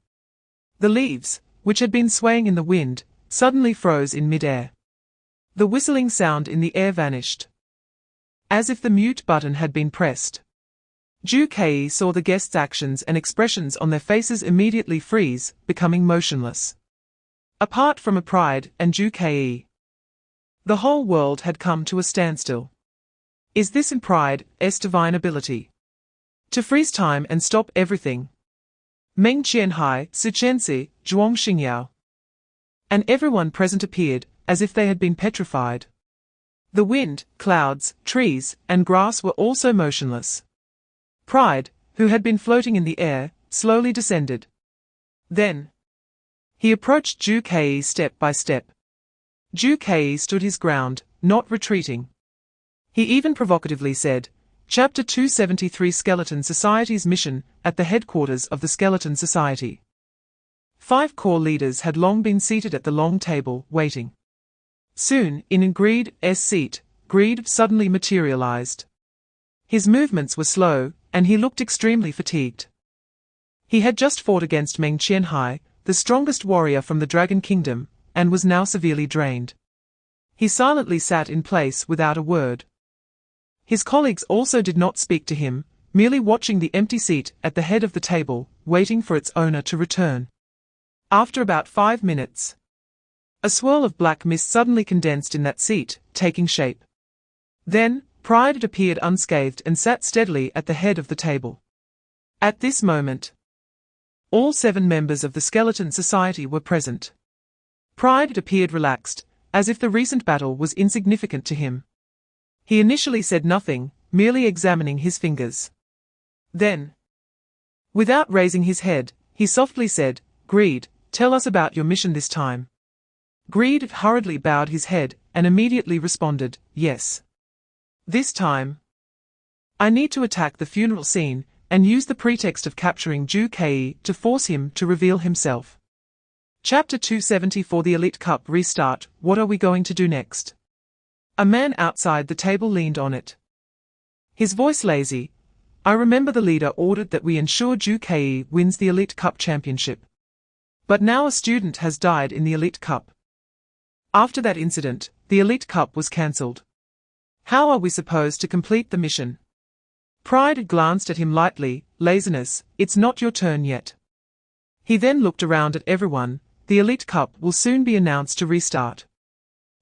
The leaves, which had been swaying in the wind, suddenly froze in mid-air. The whistling sound in the air vanished, as if the mute button had been pressed. Ju saw the guests' actions and expressions on their faces immediately freeze, becoming motionless. Apart from a Pride and Ju, the whole world had come to a standstill. Is this in Pride's divine ability to freeze time and stop everything? Meng Qianhai, Su Chensi, Zhuang Xingyao, and everyone present appeared as if they had been petrified. The wind, clouds, trees, and grass were also motionless. Pride, who had been floating in the air, slowly descended. Then, he approached Ju step by step. Ju stood his ground, not retreating. He even provocatively said, Chapter 273. Skeleton Society's mission at the headquarters of the Skeleton Society. 5 core leaders had long been seated at the long table, waiting. Soon, in Greed's seat, Greed suddenly materialized. His movements were slow, and he looked extremely fatigued. He had just fought against Meng Qianhai, the strongest warrior from the Dragon Kingdom, and was now severely drained. He silently sat in place without a word. His colleagues also did not speak to him, merely watching the empty seat at the head of the table, waiting for its owner to return. After about 5 minutes, a swirl of black mist suddenly condensed in that seat, taking shape. Then, Pride appeared unscathed and sat steadily at the head of the table. At this moment, all 7 members of the Skeleton Society were present. Pride appeared relaxed, as if the recent battle was insignificant to him. He initially said nothing, merely examining his fingers. Then, without raising his head, he softly said, Greed, tell us about your mission this time. Greed hurriedly bowed his head and immediately responded, yes. This time, I need to attack the funeral scene and use the pretext of capturing Ju to force him to reveal himself. Chapter 274. The Elite Cup Restart. What are we going to do next? A man outside the table leaned on it. His voice lazy. I remember the leader ordered that we ensure Ju wins the Elite Cup championship. But now a student has died in the Elite Cup. After that incident, the Elite Cup was cancelled. How are we supposed to complete the mission? Pride glanced at him lightly. Laziness, it's not your turn yet. He then looked around at everyone. The Elite Cup will soon be announced to restart.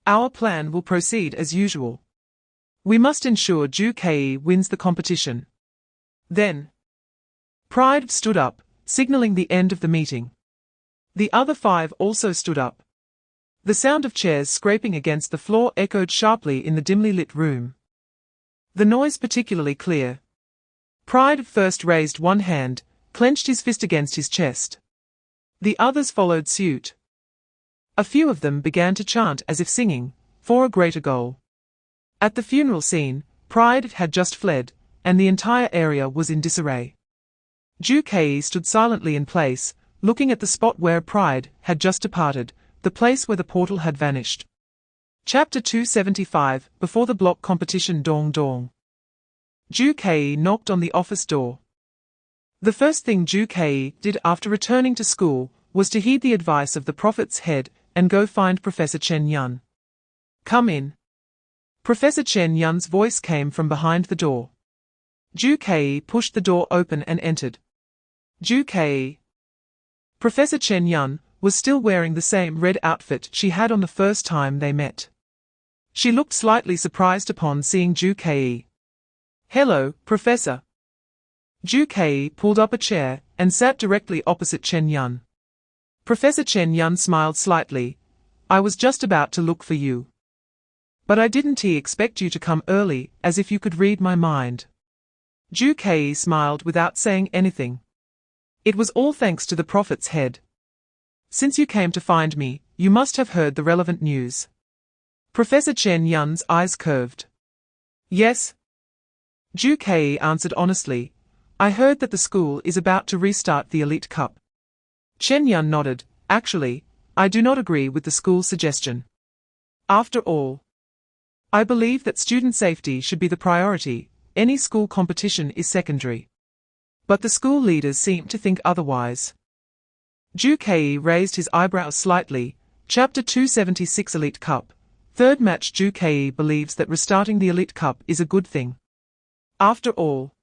Our plan will proceed as usual. We must ensure Ju wins the competition. Then, Pride stood up, signaling the end of the meeting. The other 5 also stood up. The sound of chairs scraping against the floor echoed sharply in the dimly lit room. The noise particularly clear. Pride first raised one hand, clenched his fist against his chest. The others followed suit. A few of them began to chant as if singing, for a greater goal. At the funeral scene, Pride had just fled, and the entire area was in disarray. Ju stood silently in place, looking at the spot where Pride had just departed, the place where the portal had vanished. Chapter 275. Before the block competition. Dong dong. Ju knocked on the office door. The first thing Ju did after returning to school was to heed the advice of the prophet's head and go find Professor Chen Yun. "Come in." Professor Chen Yun's voice came from behind the door. Zhu Kei pushed the door open and entered. Zhu Kei. Professor Chen Yun was still wearing the same red outfit she had on the first time they met. She looked slightly surprised upon seeing Zhu Kei. "Hello, Professor." Zhu Kei pulled up a chair and sat directly opposite Chen Yun. Professor Chen Yun smiled slightly. "I was just about to look for you. But I didn't expect you to come early, as if you could read my mind." Zhu Kei smiled without saying anything. "It was all thanks to the prophet's head. Since you came to find me, you must have heard the relevant news." Professor Chen Yun's eyes curved. "Yes." Zhu Kei answered honestly. "I heard that the school is about to restart the Elite Cup." Chen Yun nodded. "Actually, I do not agree with the school's suggestion. After all, I believe that student safety should be the priority. Any school competition is secondary. But the school leaders seem to think otherwise." Zhu Kei raised his eyebrows slightly. Chapter 276 Elite Cup. Third match. Zhu Kei believes that restarting the Elite Cup is a good thing. After all,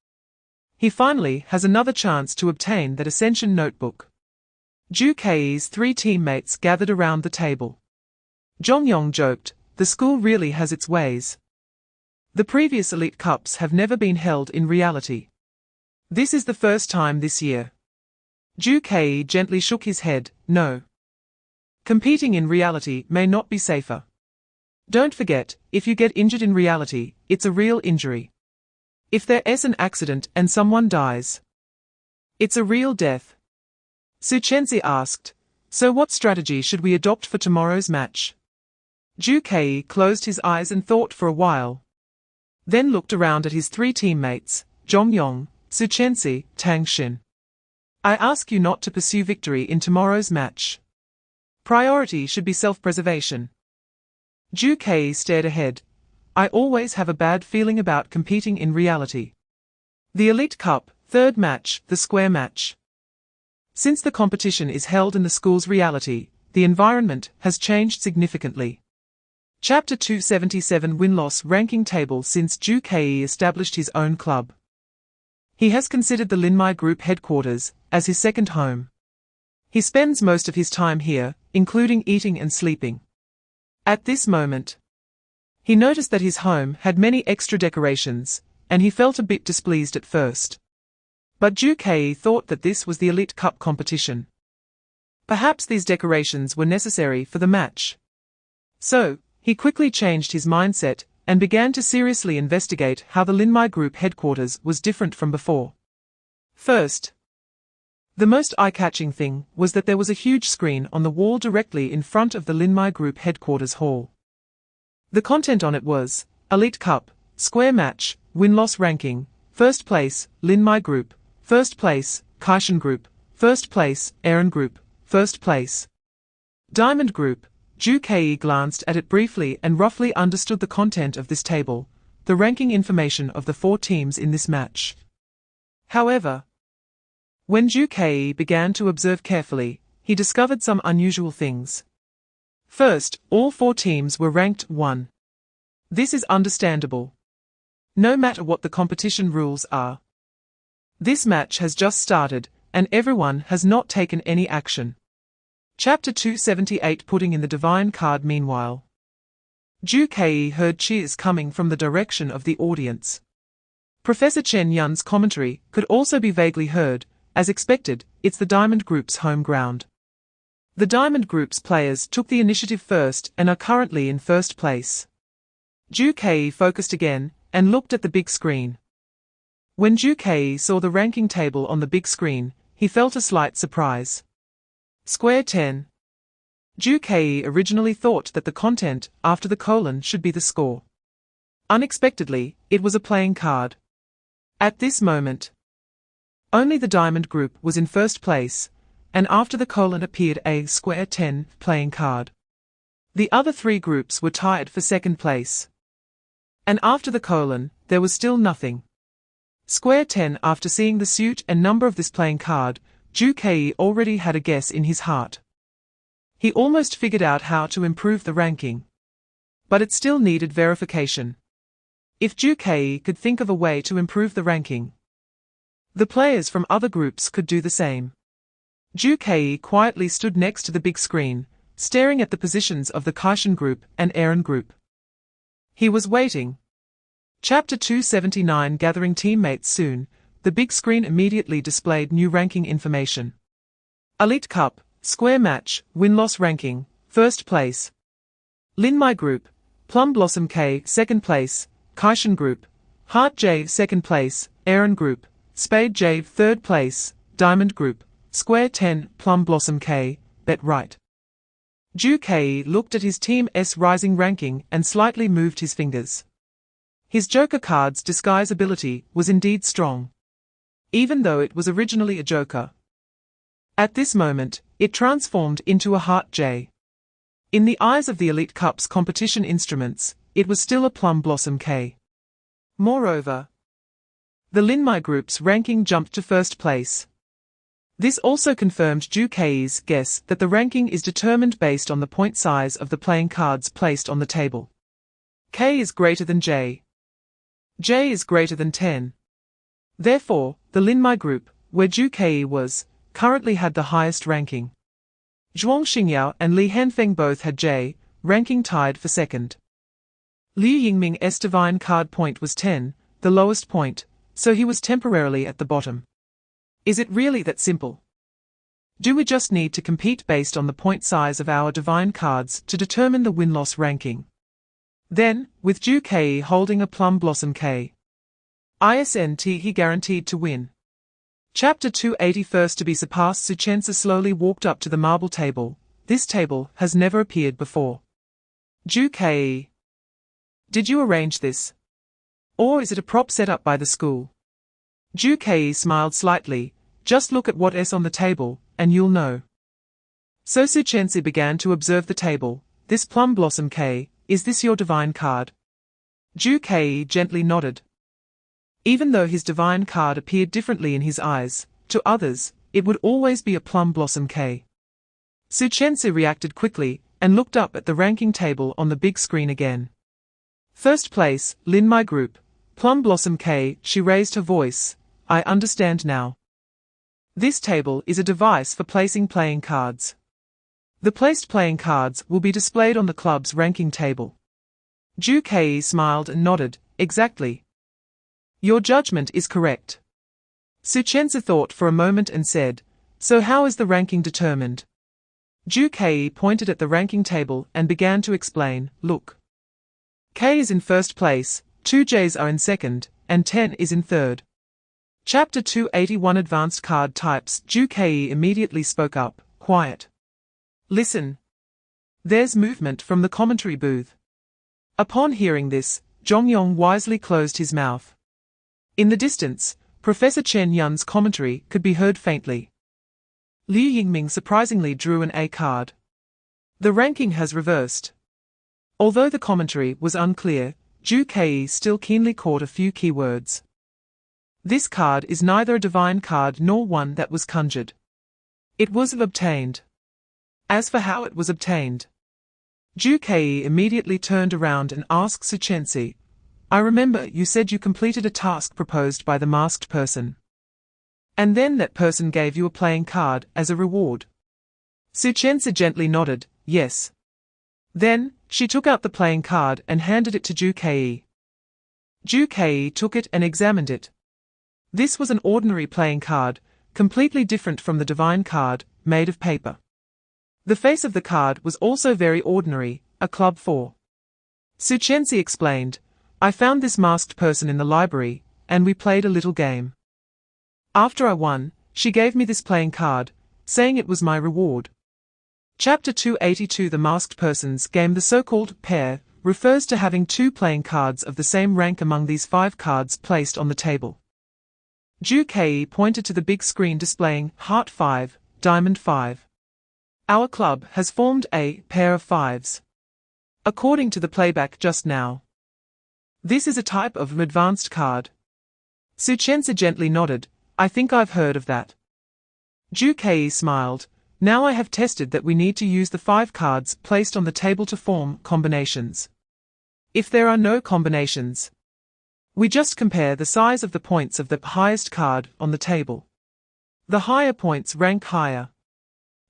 he finally has another chance to obtain that Ascension notebook. Zhu Kei's three teammates gathered around the table. Zhongyong joked, "The school really has its ways. The previous Elite Cups have never been held in reality. This is the first time this year." Zhu Kei gently shook his head. "No. Competing in reality may not be safer. Don't forget, if you get injured in reality, it's a real injury. If there's an accident and someone dies, it's a real death." Su Chenzi asked, "So what strategy should we adopt for tomorrow's match?" Zhu Kei closed his eyes and thought for a while. Then looked around at his three teammates, Zhongyong, Su Chenzi, Tang Xin. "I ask you not to pursue victory in tomorrow's match. Priority should be self-preservation." Zhu Kei stared ahead. "I always have a bad feeling about competing in reality. The Elite Cup, third match, the square match. Since the competition is held in the school's reality, the environment has changed significantly." Chapter 277 Win-Loss Ranking Table. Since Zhu Kei established his own club, he has considered the Linmai Group headquarters as his second home. He spends most of his time here, including eating and sleeping. At this moment, he noticed that his home had many extra decorations, and he felt a bit displeased at first. But Zhu Kei thought that this was the Elite Cup competition. Perhaps these decorations were necessary for the match. So, he quickly changed his mindset and began to seriously investigate how the Linmai Group headquarters was different from before. First, the most eye-catching thing was that there was a huge screen on the wall directly in front of the Linmai Group headquarters hall. The content on it was, Elite Cup, Square Match, Win-Loss Ranking, First Place, Linmai Group, First Place, Kaishan Group, First Place, Aaron Group, First Place, Diamond Group. Zhu Kei glanced at it briefly and roughly understood the content of this table, the ranking information of the four teams in this match. However, when Zhu Kei began to observe carefully, he discovered some unusual things. First, all four teams were ranked 1. This is understandable. No matter what the competition rules are. This match has just started, and everyone has not taken any action. Chapter 278 Putting in the Divine Card. Meanwhile, Zhu Kei heard cheers coming from the direction of the audience. Professor Chen Yun's commentary could also be vaguely heard. As expected, it's the Diamond Group's home ground. The Diamond Group's players took the initiative first and are currently in first place. Zhu Kei focused again and looked at the big screen. When Zhu Kei saw the ranking table on the big screen, he felt a slight surprise. Square 10. Zhu Kei originally thought that the content after the colon should be the score. Unexpectedly, it was a playing card. At this moment, only the Diamond Group was in first place, and after the colon appeared a Square 10 playing card. The other three groups were tied for second place. And after the colon, there was still nothing. Square 10. After seeing the suit and number of this playing card, Ju Kei already had a guess in his heart. He almost figured out how to improve the ranking. But it still needed verification. If Ju Kei could think of a way to improve the ranking, the players from other groups could do the same. Ju Kei quietly stood next to the big screen, staring at the positions of the Kaishan group and Aaron group. He was waiting. Chapter 279 Gathering teammates soon, the big screen immediately displayed new ranking information. Elite Cup, Square Match, Win-Loss Ranking, First Place. Lin My Group, Plum Blossom K, Second Place, Kaishan Group, Heart J, Second Place, Aaron Group, Spade J, Third Place, Diamond Group, Square 10, Plum Blossom K, Bet Right. Ju Kei looked at his team's rising ranking and slightly moved his fingers. His Joker card's disguise ability was indeed strong, even though it was originally a Joker. At this moment, it transformed into a Heart J. In the eyes of the Elite Cup's competition instruments, it was still a Plum Blossom K. Moreover, the Lin My Group's ranking jumped to first place. This also confirmed Ju Kei's guess that the ranking is determined based on the point size of the playing cards placed on the table. K is greater than J. J is greater than 10. Therefore, the Lin My Group, where Ju Kei was, currently had the highest ranking. Zhuang Xingyao and Li Hanfeng both had J, ranking tied for second. Liu Yingming's divine card point was 10, the lowest point, so he was temporarily at the bottom. Is it really that simple? Do we just need to compete based on the point size of our divine cards to determine the win-loss ranking? Then, with Ju Kei holding a Plum Blossom K, ISNT he guaranteed to win. Chapter 281 to be surpassed. Suchensa slowly walked up to the marble table. This table has never appeared before. Ju Kei, did you arrange this? Or is it a prop set up by the school? Ju Kei smiled slightly. Just look at what's on the table, and you'll know. So Suchensa began to observe the table. This Plum Blossom K, is this your divine card? Ju Kei gently nodded. Even though his divine card appeared differently in his eyes, to others, it would always be a Plum Blossom K. Suchensa reacted quickly, and looked up at the ranking table on the big screen again. First place, Lin My Group, Plum Blossom K. She raised her voice. I understand now. This table is a device for placing playing cards. The placed playing cards will be displayed on the club's ranking table. Ju Kei smiled and nodded. Exactly. Your judgment is correct. Suchensa thought for a moment and said, so how is the ranking determined? Ju Kei pointed at the ranking table and began to explain. Look. K is in first place, 2 J's are in second, and 10 is in third. Chapter 281 Advanced Card Types. Ju Kei immediately spoke up. Quiet. Listen. There's movement from the commentary booth. Upon hearing this, Zhongyong wisely closed his mouth. In the distance, Professor Chen Yun's commentary could be heard faintly. Liu Yingming surprisingly drew an A card. The ranking has reversed. Although the commentary was unclear, Ju Kei still keenly caught a few key words. This card is neither a divine card nor one that was conjured. It was obtained. As for how it was obtained, Ju Kei immediately turned around and asked Suchensa, I remember you said you completed a task proposed by the masked person. And then that person gave you a playing card as a reward. Suchensa gently nodded, yes. Then, she took out the playing card and handed it to Ju Kei. Ju Kei took it and examined it. This was an ordinary playing card, completely different from the divine card, made of paper. The face of the card was also very ordinary, a club 4. Suchensa explained, I found this masked person in the library, and we played a little game. After I won, she gave me this playing card, saying it was my reward. Chapter 282 The masked person's game. The so-called pair refers to having 2 playing cards of the same rank among these 5 cards placed on the table. Ju Kei pointed to the big screen displaying Heart 5, Diamond 5. Our club has formed a pair of 5s. According to the playback just now, this is a type of advanced card. Suchensa gently nodded, I think I've heard of that. Ju Kei smiled. Now I have tested that we need to use the 5 cards placed on the table to form combinations. If there are no combinations, we just compare the size of the points of the highest card on the table. The higher points rank higher.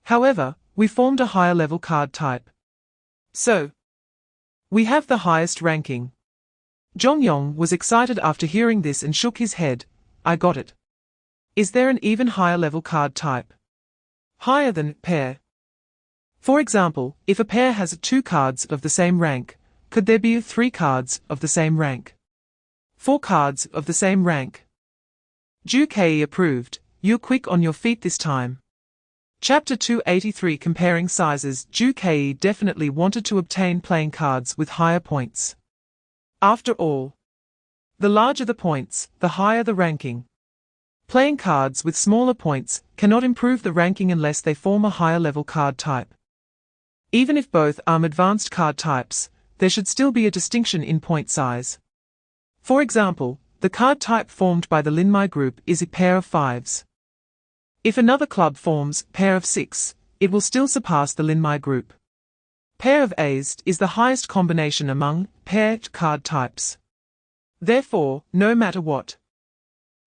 However, we formed a higher level card type. So, we have the highest ranking. Jongyong was excited after hearing this and shook his head. I got it. Is there an even higher level card type? Higher than pair? For example, if a pair has 2 cards of the same rank, could there be 3 cards of the same rank? 4 cards of the same rank? Ju Kei approved. You're quick on your feet this time. Chapter 283 Comparing Sizes. Ju Kei definitely wanted to obtain playing cards with higher points. After all, the larger the points, the higher the ranking. Playing cards with smaller points cannot improve the ranking unless they form a higher level card type. Even if both are advanced card types, there should still be a distinction in point size. For example, the card type formed by the Linmai group is a pair of 5s. If another club forms pair of 6, it will still surpass the Linmai group. Pair of A's is the highest combination among paired card types. Therefore, no matter what,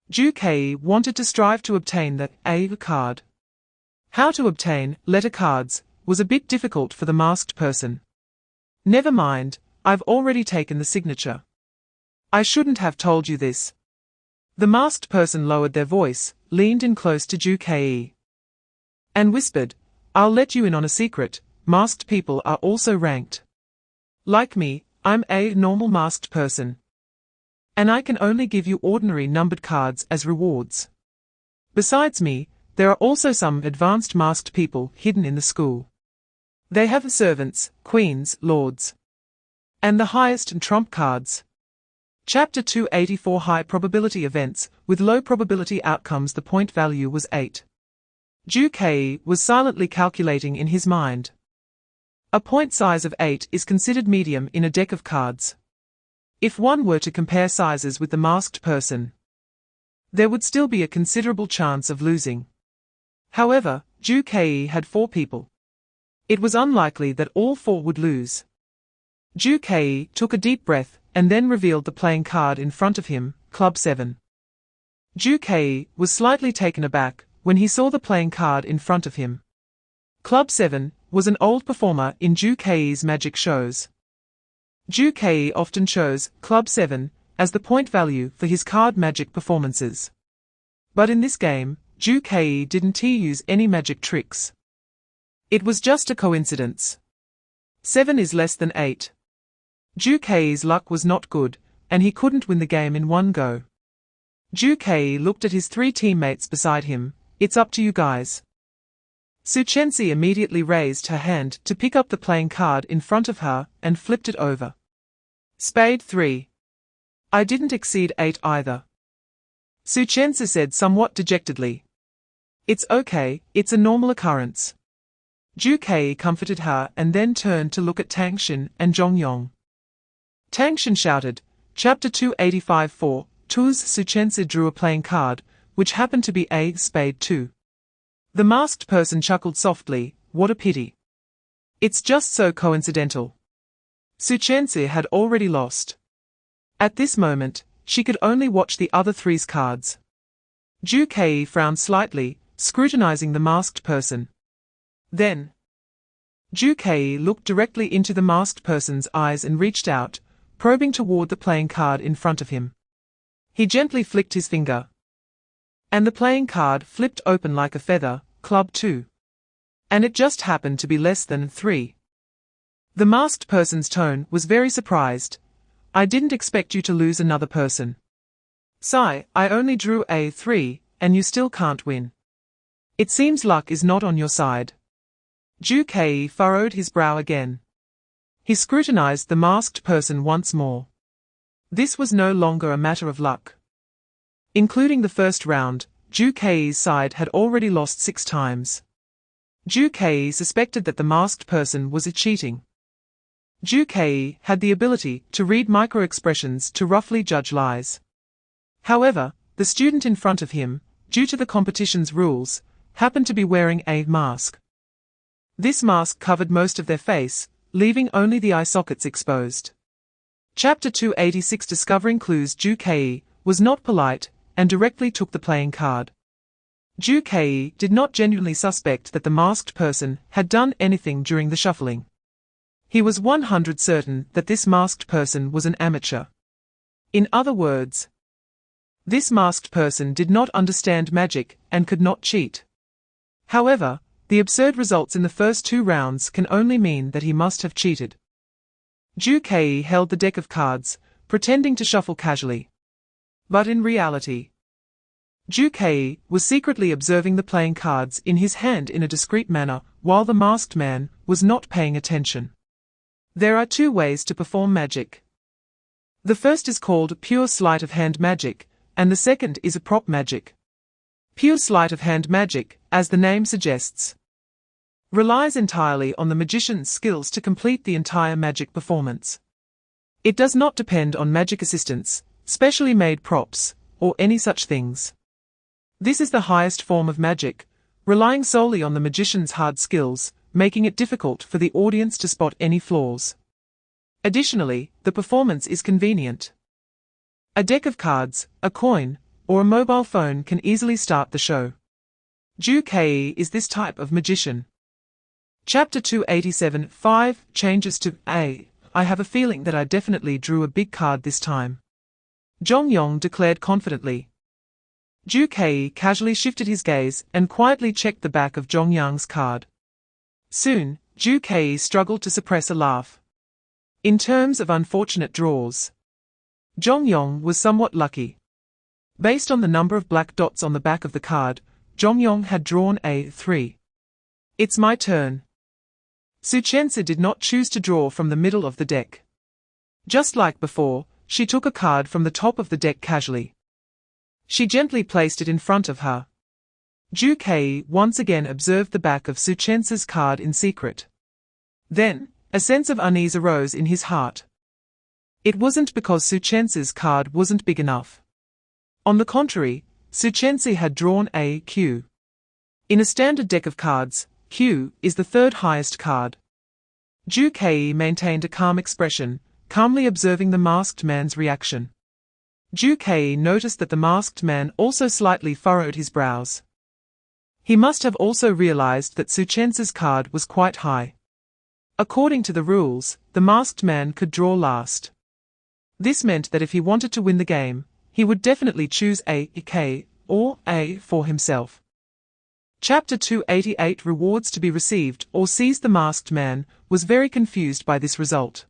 Ju Kei wanted to strive to obtain the A card. How to obtain letter cards was a bit difficult for the masked person. Never mind, I've already taken the signature. I shouldn't have told you this. The masked person lowered their voice, leaned in close to Ju Kei, and whispered, I'll let you in on a secret, masked people are also ranked. Like me, I'm a normal masked person. And I can only give you ordinary numbered cards as rewards. Besides me, there are also some advanced masked people hidden in the school. They have servants, queens, lords, and the highest trump cards. Chapter 284 High Probability Events. With low probability outcomes, the point value was 8. Ju Kei was silently calculating in his mind. A point size of 8 is considered medium in a deck of cards. If one were to compare sizes with the masked person, there would still be a considerable chance of losing. However, Ju Kei had 4 people. It was unlikely that all 4 would lose. Ju Kei took a deep breath and then revealed the playing card in front of him, Club 7. Ju Kei was slightly taken aback when he saw the playing card in front of him. Club 7 was an old performer in Ju Kei's magic shows. Ju Kei often chose Club 7 as the point value for his card magic performances. But in this game, Ju Kei didn't use any magic tricks. It was just a coincidence. 7 is less than 8. Ju Kei's luck was not good, and he couldn't win the game in one go. Ju Kei looked at his 3 teammates beside him. It's up to you guys. Su Chenzi immediately raised her hand to pick up the playing card in front of her and flipped it over. Spade 3. I didn't exceed 8 either. Su Chenzi said somewhat dejectedly. It's okay, it's a normal occurrence. Ju Kei comforted her and then turned to look at Tang Xin and Jongyong. Tang Xin shouted, Chapter 285 4, Tu's Su Chenzi drew a playing card, which happened to be a Spade 2. The masked person chuckled softly, what a pity. It's just so coincidental. Su Chenzi had already lost. At this moment, she could only watch the other 3's cards. Ju Kei frowned slightly, scrutinizing the masked person. Then, Ju Kei looked directly into the masked person's eyes and reached out, probing toward the playing card in front of him. He gently flicked his finger, and the playing card flipped open like a feather, Club 2. And it just happened to be less than 3. The masked person's tone was very surprised. I didn't expect you to lose another person. Sigh, I only drew a 3, and you still can't win. It seems luck is not on your side. Ju Kei furrowed his brow again. He scrutinized the masked person once more. This was no longer a matter of luck. Including the first round, Ju Kei's side had already lost 6 times. Ju Kei suspected that the masked person was cheating. Ju Kei had the ability to read micro-expressions to roughly judge lies. However, the student in front of him, due to the competition's rules, happened to be wearing a mask. This mask covered most of their face, leaving only the eye sockets exposed. Chapter 286 Discovering Clues. Ju Kei was not polite, and directly took the playing card. Ju Kei did not genuinely suspect that the masked person had done anything during the shuffling. He was 100% certain that this masked person was an amateur. In other words, this masked person did not understand magic and could not cheat. However, the absurd results in the first 2 rounds can only mean that he must have cheated. Ju Kei held the deck of cards, pretending to shuffle casually. But in reality, Ju Kei was secretly observing the playing cards in his hand in a discreet manner, while the masked man was not paying attention. There are 2 ways to perform magic. The first is called pure sleight of hand magic, and the second is a prop magic. Pure sleight of hand magic, as the name suggests, relies entirely on the magician's skills to complete the entire magic performance. It does not depend on magic assistance, specially made props, or any such things. This is the highest form of magic, relying solely on the magician's hard skills, making it difficult for the audience to spot any flaws. Additionally, the performance is convenient. A deck of cards, a coin, or a mobile phone can easily start the show. Ju Kei is this type of magician. Chapter 287 5 Changes to A. I have a feeling that I definitely drew a big card this time, Zhong Yong declared confidently. Ju Kei casually shifted his gaze and quietly checked the back of Zhong Yong's card. Soon, Ju Kei struggled to suppress a laugh. In terms of unfortunate draws, Zhong Yong was somewhat lucky. Based on the number of black dots on the back of the card, Zhong Yong had drawn a 3. It's my turn. Su Chenzi did not choose to draw from the middle of the deck. Just like before, she took a card from the top of the deck casually. She gently placed it in front of her. Ju Kei once again observed the back of Su Chenzi's card in secret. Then, a sense of unease arose in his heart. It wasn't because Su Chenzi's card wasn't big enough. On the contrary, Su Chenzi had drawn a Q. In a standard deck of cards, Q is the 3rd highest card. Ju Kei maintained a calm expression, calmly observing the masked man's reaction. Ju Kei noticed that the masked man also slightly furrowed his brows. He must have also realized that Su Chenzi's card was quite high. According to the rules, the masked man could draw last. This meant that if he wanted to win the game, he would definitely choose a K or A for himself. Chapter 288 Rewards to be received or seized. The masked man was very confused by this result.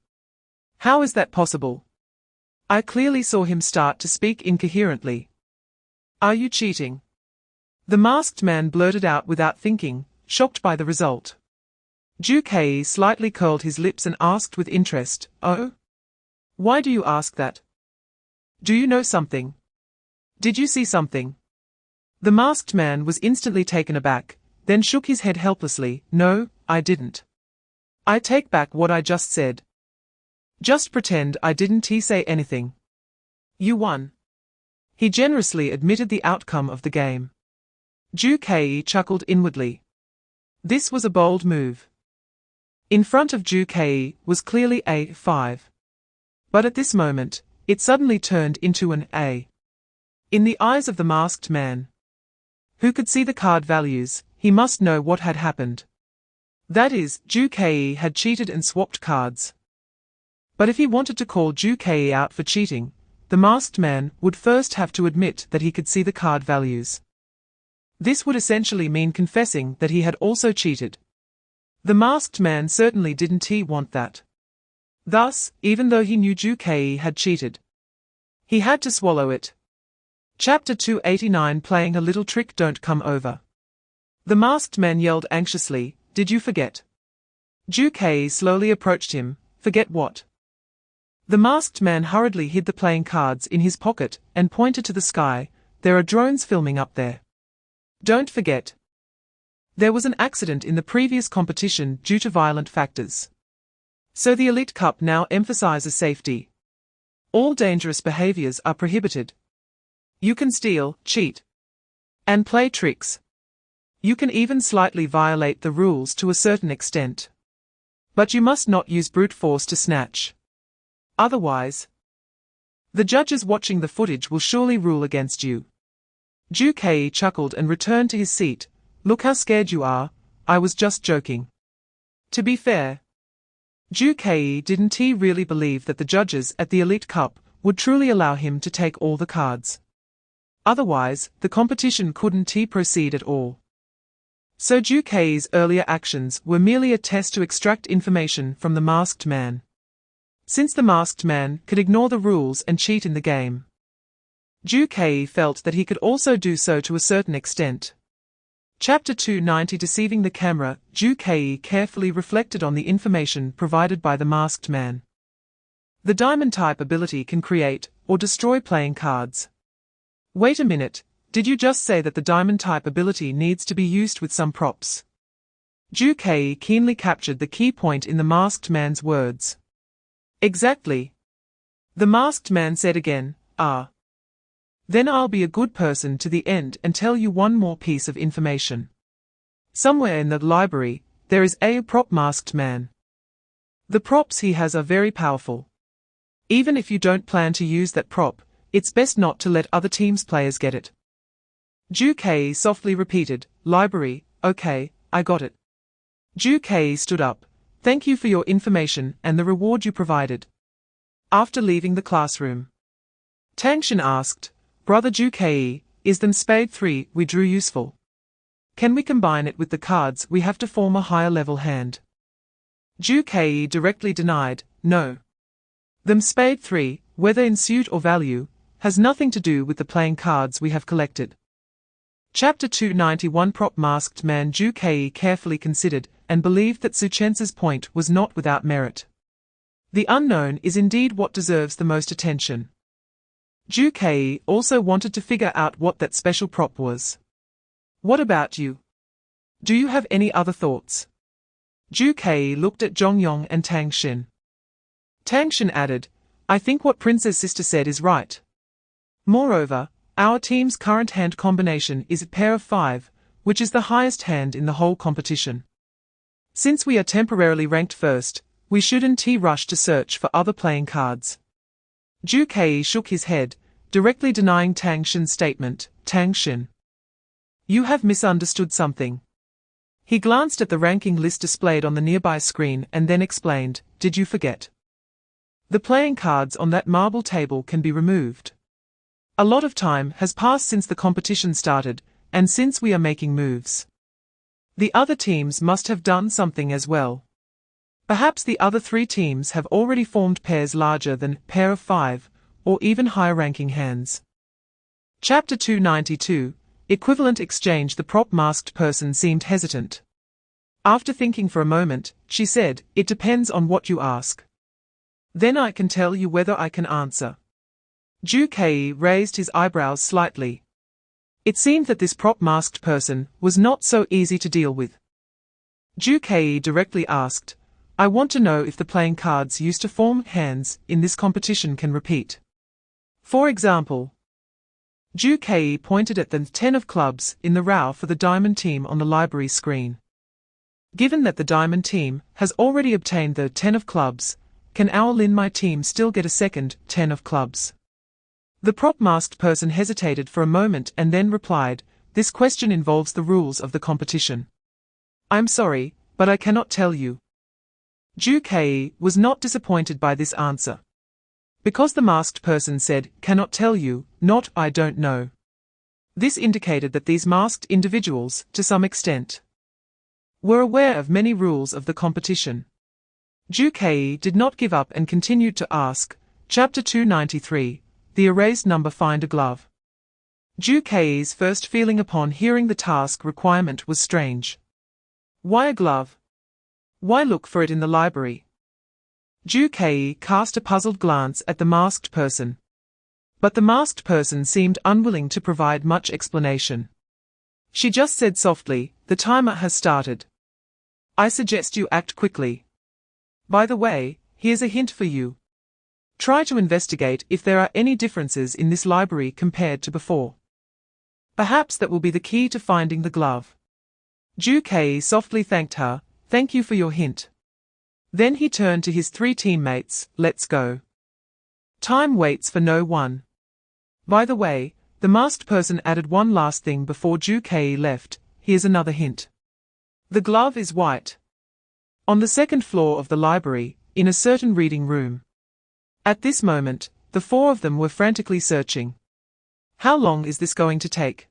How is that possible? I clearly saw him start to speak incoherently. Are you cheating? The masked man blurted out without thinking, shocked by the result. Ju Kei slightly curled his lips and asked with interest, "Oh? Why do you ask that? Do you know something? Did you see something?" The masked man was instantly taken aback, then shook his head helplessly. "No, I didn't. I take back what I just said. Just pretend I didn't say anything. You won." He generously admitted the outcome of the game. Ju Kei chuckled inwardly. This was a bold move. In front of Ju Kei was clearly a 5. But at this moment, it suddenly turned into an A. In the eyes of the masked man, who could see the card values, he must know what had happened. That is, Ju Kei had cheated and swapped cards. But if he wanted to call Ju Kei out for cheating, the masked man would first have to admit that he could see the card values. This would essentially mean confessing that he had also cheated. The masked man certainly didn't want that. Thus, even though he knew Ju Kei had cheated, he had to swallow it. Chapter 289 Playing a little trick. Don't come over. The masked man yelled anxiously, "Did you forget?" Ju Kei slowly approached him. "Forget what?" The masked man hurriedly hid the playing cards in his pocket and pointed to the sky. "There are drones filming up there. Don't forget. There was an accident in the previous competition due to violent factors. So the Elite Cup now emphasizes safety. All dangerous behaviors are prohibited. You can steal, cheat, and play tricks. You can even slightly violate the rules to a certain extent. But you must not use brute force to snatch. Otherwise, the judges watching the footage will surely rule against you. Ju chuckled and returned to his seat. Look how scared you are, I was just joking. To be fair, Ju didn't he really believe that the judges at the Elite Cup would truly allow him to take all the cards. Otherwise, the competition couldn't he proceed at all. So Ju earlier actions were merely a test to extract information from the masked man. Since the masked man could ignore the rules and cheat in the game, Ju felt that he could also do so to a certain extent. Chapter 290 Deceiving the Camera. Ju carefully reflected on the information provided by the masked man. The diamond-type ability can create or destroy playing cards. Wait a minute, did you just say that the diamond-type ability needs to be used with some props? Ju keenly captured the key point in the masked man's words. Exactly. The masked man said again, Then I'll be a good person to the end and tell you one more piece of information. Somewhere in the library, there is a prop masked man. The props he has are very powerful. Even if you don't plan to use that prop, it's best not to let other teams' players get it. Ju softly repeated, library, okay, I got it. Ju stood up. Thank you for your information and the reward you provided. After leaving the classroom, Tangshin asked, Brother Ju is the Spade 3 we drew useful? Can we combine it with the cards we have to form a higher level hand? Ju directly denied, no. The Spade 3, whether in suit or value, has nothing to do with the playing cards we have collected. Chapter 291 Prop Masked Man. Ju carefully considered and believed that Suchense's point was not without merit. The unknown is indeed what deserves the most attention. Ju also wanted to figure out what that special prop was. What about you? Do you have any other thoughts? Ju looked at Zhongyong and Tangshin. Tangshin added, I think what Princess Sister said is right. Moreover, our team's current hand combination is a pair of 5, which is the highest hand in the whole competition. Since we are temporarily ranked first, we shouldn't rush to search for other playing cards. Ju shook his head, directly denying Tangshin's statement. Tangshin, you have misunderstood something. He glanced at the ranking list displayed on the nearby screen and then explained, did you forget? The playing cards on that marble table can be removed. A lot of time has passed since the competition started, and since we are making moves. The other teams must have done something as well. Perhaps the other 3 teams have already formed pairs larger than pair of 5, or even higher ranking hands. Chapter 292 Equivalent Exchange. The prop masked person seemed hesitant. After thinking for a moment, she said, it depends on what you ask. Then I can tell you whether I can answer. Ju raised his eyebrows slightly. It seemed that this prop masked person was not so easy to deal with. Ju directly asked, I want to know if the playing cards used to form hands in this competition can repeat. For example, Ju pointed at the 10 of clubs in the row for the diamond team on the library screen. Given that the diamond team has already obtained the 10 of clubs, can our Lin My team still get a second 10 of clubs? The prop masked person hesitated for a moment and then replied, this question involves the rules of the competition. I'm sorry, but I cannot tell you. Ju was not disappointed by this answer. Because the masked person said, cannot tell you, not I don't know. This indicated that these masked individuals, to some extent, were aware of many rules of the competition. Ju did not give up and continued to ask, Chapter 293, The Erased Number. Find a glove. Ju first feeling upon hearing the task requirement was strange. Why a glove? Why look for it in the library? Ju cast a puzzled glance at the masked person. But the masked person seemed unwilling to provide much explanation. She just said softly, the timer has started. I suggest you act quickly. By the way, here's a hint for you. Try to investigate if there are any differences in this library compared to before. Perhaps that will be the key to finding the glove. Ju softly thanked her. Thank you for your hint. Then he turned to his three teammates. Let's go. Time waits for no one. By the way, the masked person added one last thing before Ju left. Here's another hint. The glove is white. On the second floor of the library, in a certain reading room. At this moment, the four of them were frantically searching. How long is this going to take?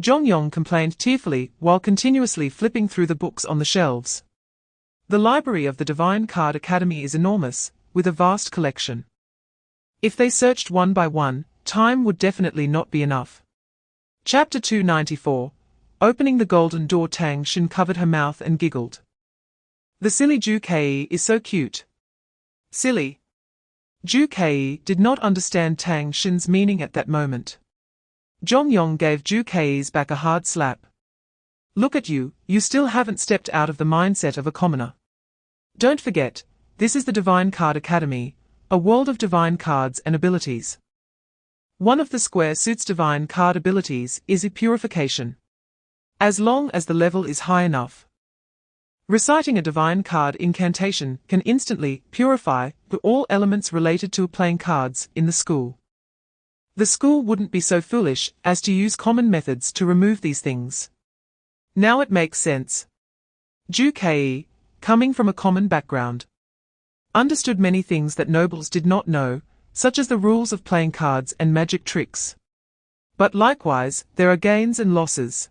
Jongyong complained tearfully while continuously flipping through the books on the shelves. The library of the Divine Card Academy is enormous, with a vast collection. If they searched one by one, time would definitely not be enough. Chapter 294. Opening the golden door. Tang Xin covered her mouth and giggled. The silly Ju is so cute. Silly. Ju did not understand Tang Xin's meaning at that moment. Jongyong gave Ju back a hard slap. Look at you, you still haven't stepped out of the mindset of a commoner. Don't forget, this is the Divine Card Academy, a world of divine cards and abilities. One of the square suit's divine card abilities is purification. As long as the level is high enough. Reciting a divine card incantation can instantly purify all elements related to playing cards in the school. The school wouldn't be so foolish as to use common methods to remove these things. Now it makes sense. Ju coming from a common background, understood many things that nobles did not know, such as the rules of playing cards and magic tricks. But likewise, there are gains and losses.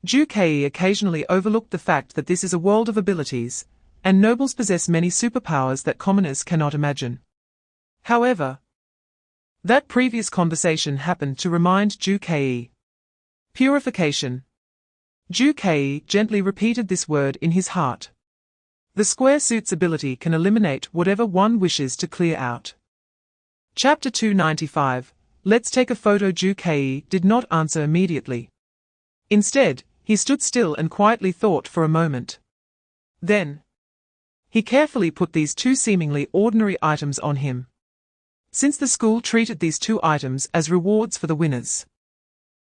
Ju occasionally overlooked the fact that this is a world of abilities, and nobles possess many superpowers that commoners cannot imagine. However, that previous conversation happened to remind Ju purification. Ju gently repeated this word in his heart. The square suit's ability can eliminate whatever one wishes to clear out. Chapter 295. Let's take a photo. Ju did not answer immediately. Instead, he stood still and quietly thought for a moment. Then, he carefully put these two seemingly ordinary items on him. Since the school treated these two items as rewards for the winners,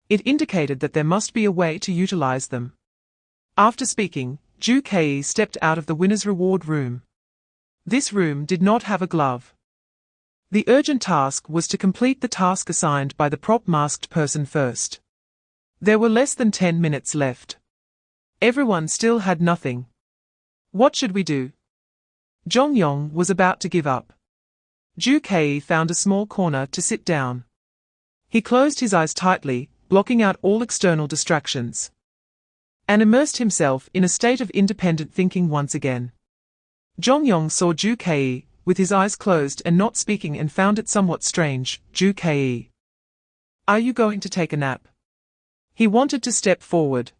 it indicated that there must be a way to utilize them. After speaking, Ju stepped out of the winner's reward room. This room did not have a glove. The urgent task was to complete the task assigned by the prop masked person first. There were less than 10 minutes left. Everyone still had nothing. What should we do? Jongyong was about to give up. Ju found a small corner to sit down. He closed his eyes tightly, blocking out all external distractions, and immersed himself in a state of independent thinking once again. Jongyong saw Ju with his eyes closed and not speaking and found it somewhat strange. Ju are you going to take a nap? He wanted to step forward.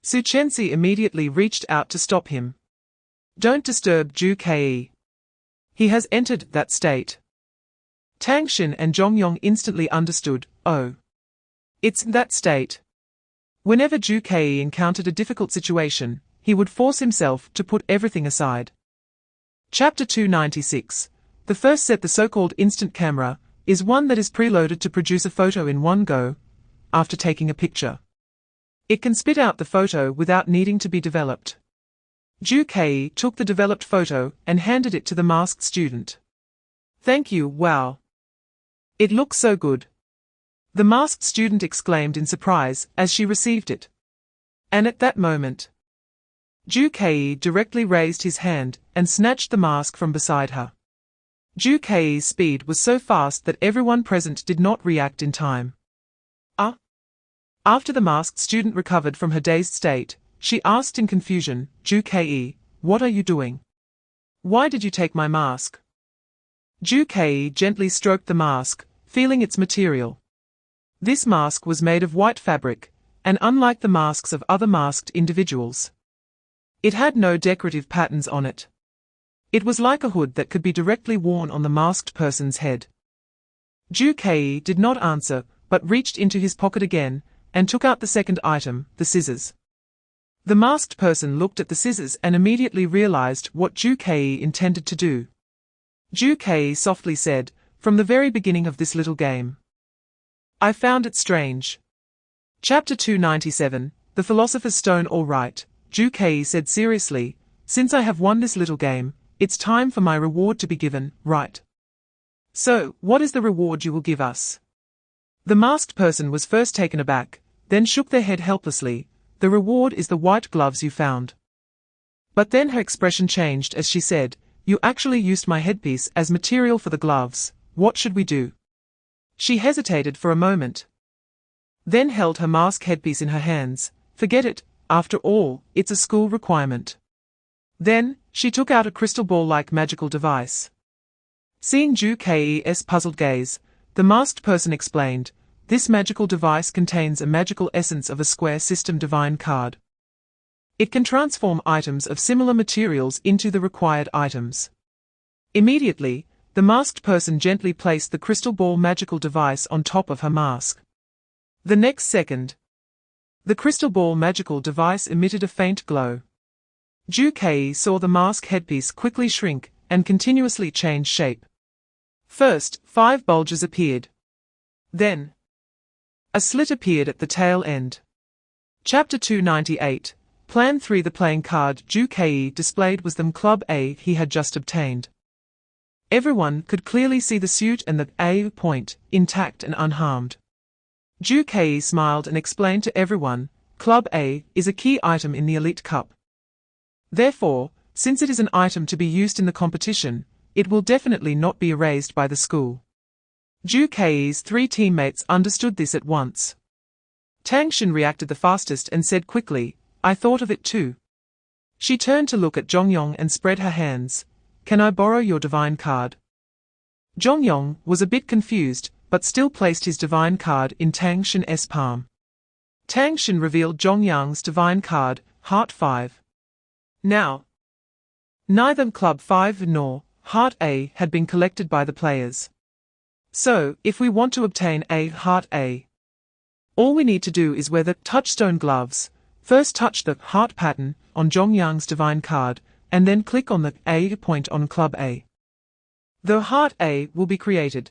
Su Chensi immediately reached out to stop him. Don't disturb Ju He has entered that state. Tang Xin and Jongyong instantly understood. Oh. It's that state. Whenever Ju encountered a difficult situation, he would force himself to put everything aside. Chapter 296. The first set, the so-called instant camera, is one that is preloaded to produce a photo in one go, after taking a picture. It can spit out the photo without needing to be developed. Ju took the developed photo and handed it to the masked student. Thank you, wow. It looks so good. The masked student exclaimed in surprise as she received it. And at that moment, Ju directly raised his hand and snatched the mask from beside her. Ju speed was so fast that everyone present did not react in time. After the masked student recovered from her dazed state, she asked in confusion, Ju what are you doing? Why did you take my mask? Ju gently stroked the mask, feeling its material. This mask was made of white fabric, and unlike the masks of other masked individuals, it had no decorative patterns on it. It was like a hood that could be directly worn on the masked person's head. Ju did not answer, but reached into his pocket again, and took out the second item, the scissors. The masked person looked at the scissors and immediately realized what Ju intended to do. Ju softly said, from the very beginning of this little game, I found it strange. Chapter 297. the Philosopher's Stone all right, Ju-Kei said seriously. Since I have won this little game, it's time for my reward to be given, right? So, what is the reward you will give us? The masked person was first taken aback, then shook their head helplessly. The reward is the white gloves you found. But then her expression changed as she said, you actually used my headpiece as material for the gloves. What should we do? She hesitated for a moment, then held her mask headpiece in her hands. Forget it, after all, it's a school requirement. Then, she took out a crystal ball-like magical device. Seeing Ju-Kei's puzzled gaze, the masked person explained, this magical device contains a magical essence of a square system divine card. It can transform items of similar materials into the required items. Immediately, the masked person gently placed the crystal ball magical device on top of her mask. The next second, the crystal ball magical device emitted a faint glow. Ju-Kei saw the mask headpiece quickly shrink and continuously change shape. First, 5 bulges appeared. Then, a slit appeared at the tail end. Chapter 298, Plan 3. The playing card Ju-Kei displayed was the Club A he had just obtained. Everyone could clearly see the suit and the A point, intact and unharmed. Ju-Kei smiled and explained to everyone, Club A is a key item in the Elite Cup. Therefore, since it is an item to be used in the competition, it will definitely not be erased by the school. Ju-Kei's 3 teammates understood this at once. Tang Xin reacted the fastest and said quickly, I thought of it too. She turned to look at Zhongyong and spread her hands. Can I borrow your divine card? Zhongyong was a bit confused, but still placed his divine card in Tang Xin's palm. Tang Xin revealed Zhongyang's divine card, Heart 5. Now, neither Club 5 nor Heart A had been collected by the players. So, if we want to obtain a Heart A, all we need to do is wear the touchstone gloves. First touch the heart pattern on Zhongyang's divine card, and then click on the A point on Club A. The Heart A will be created.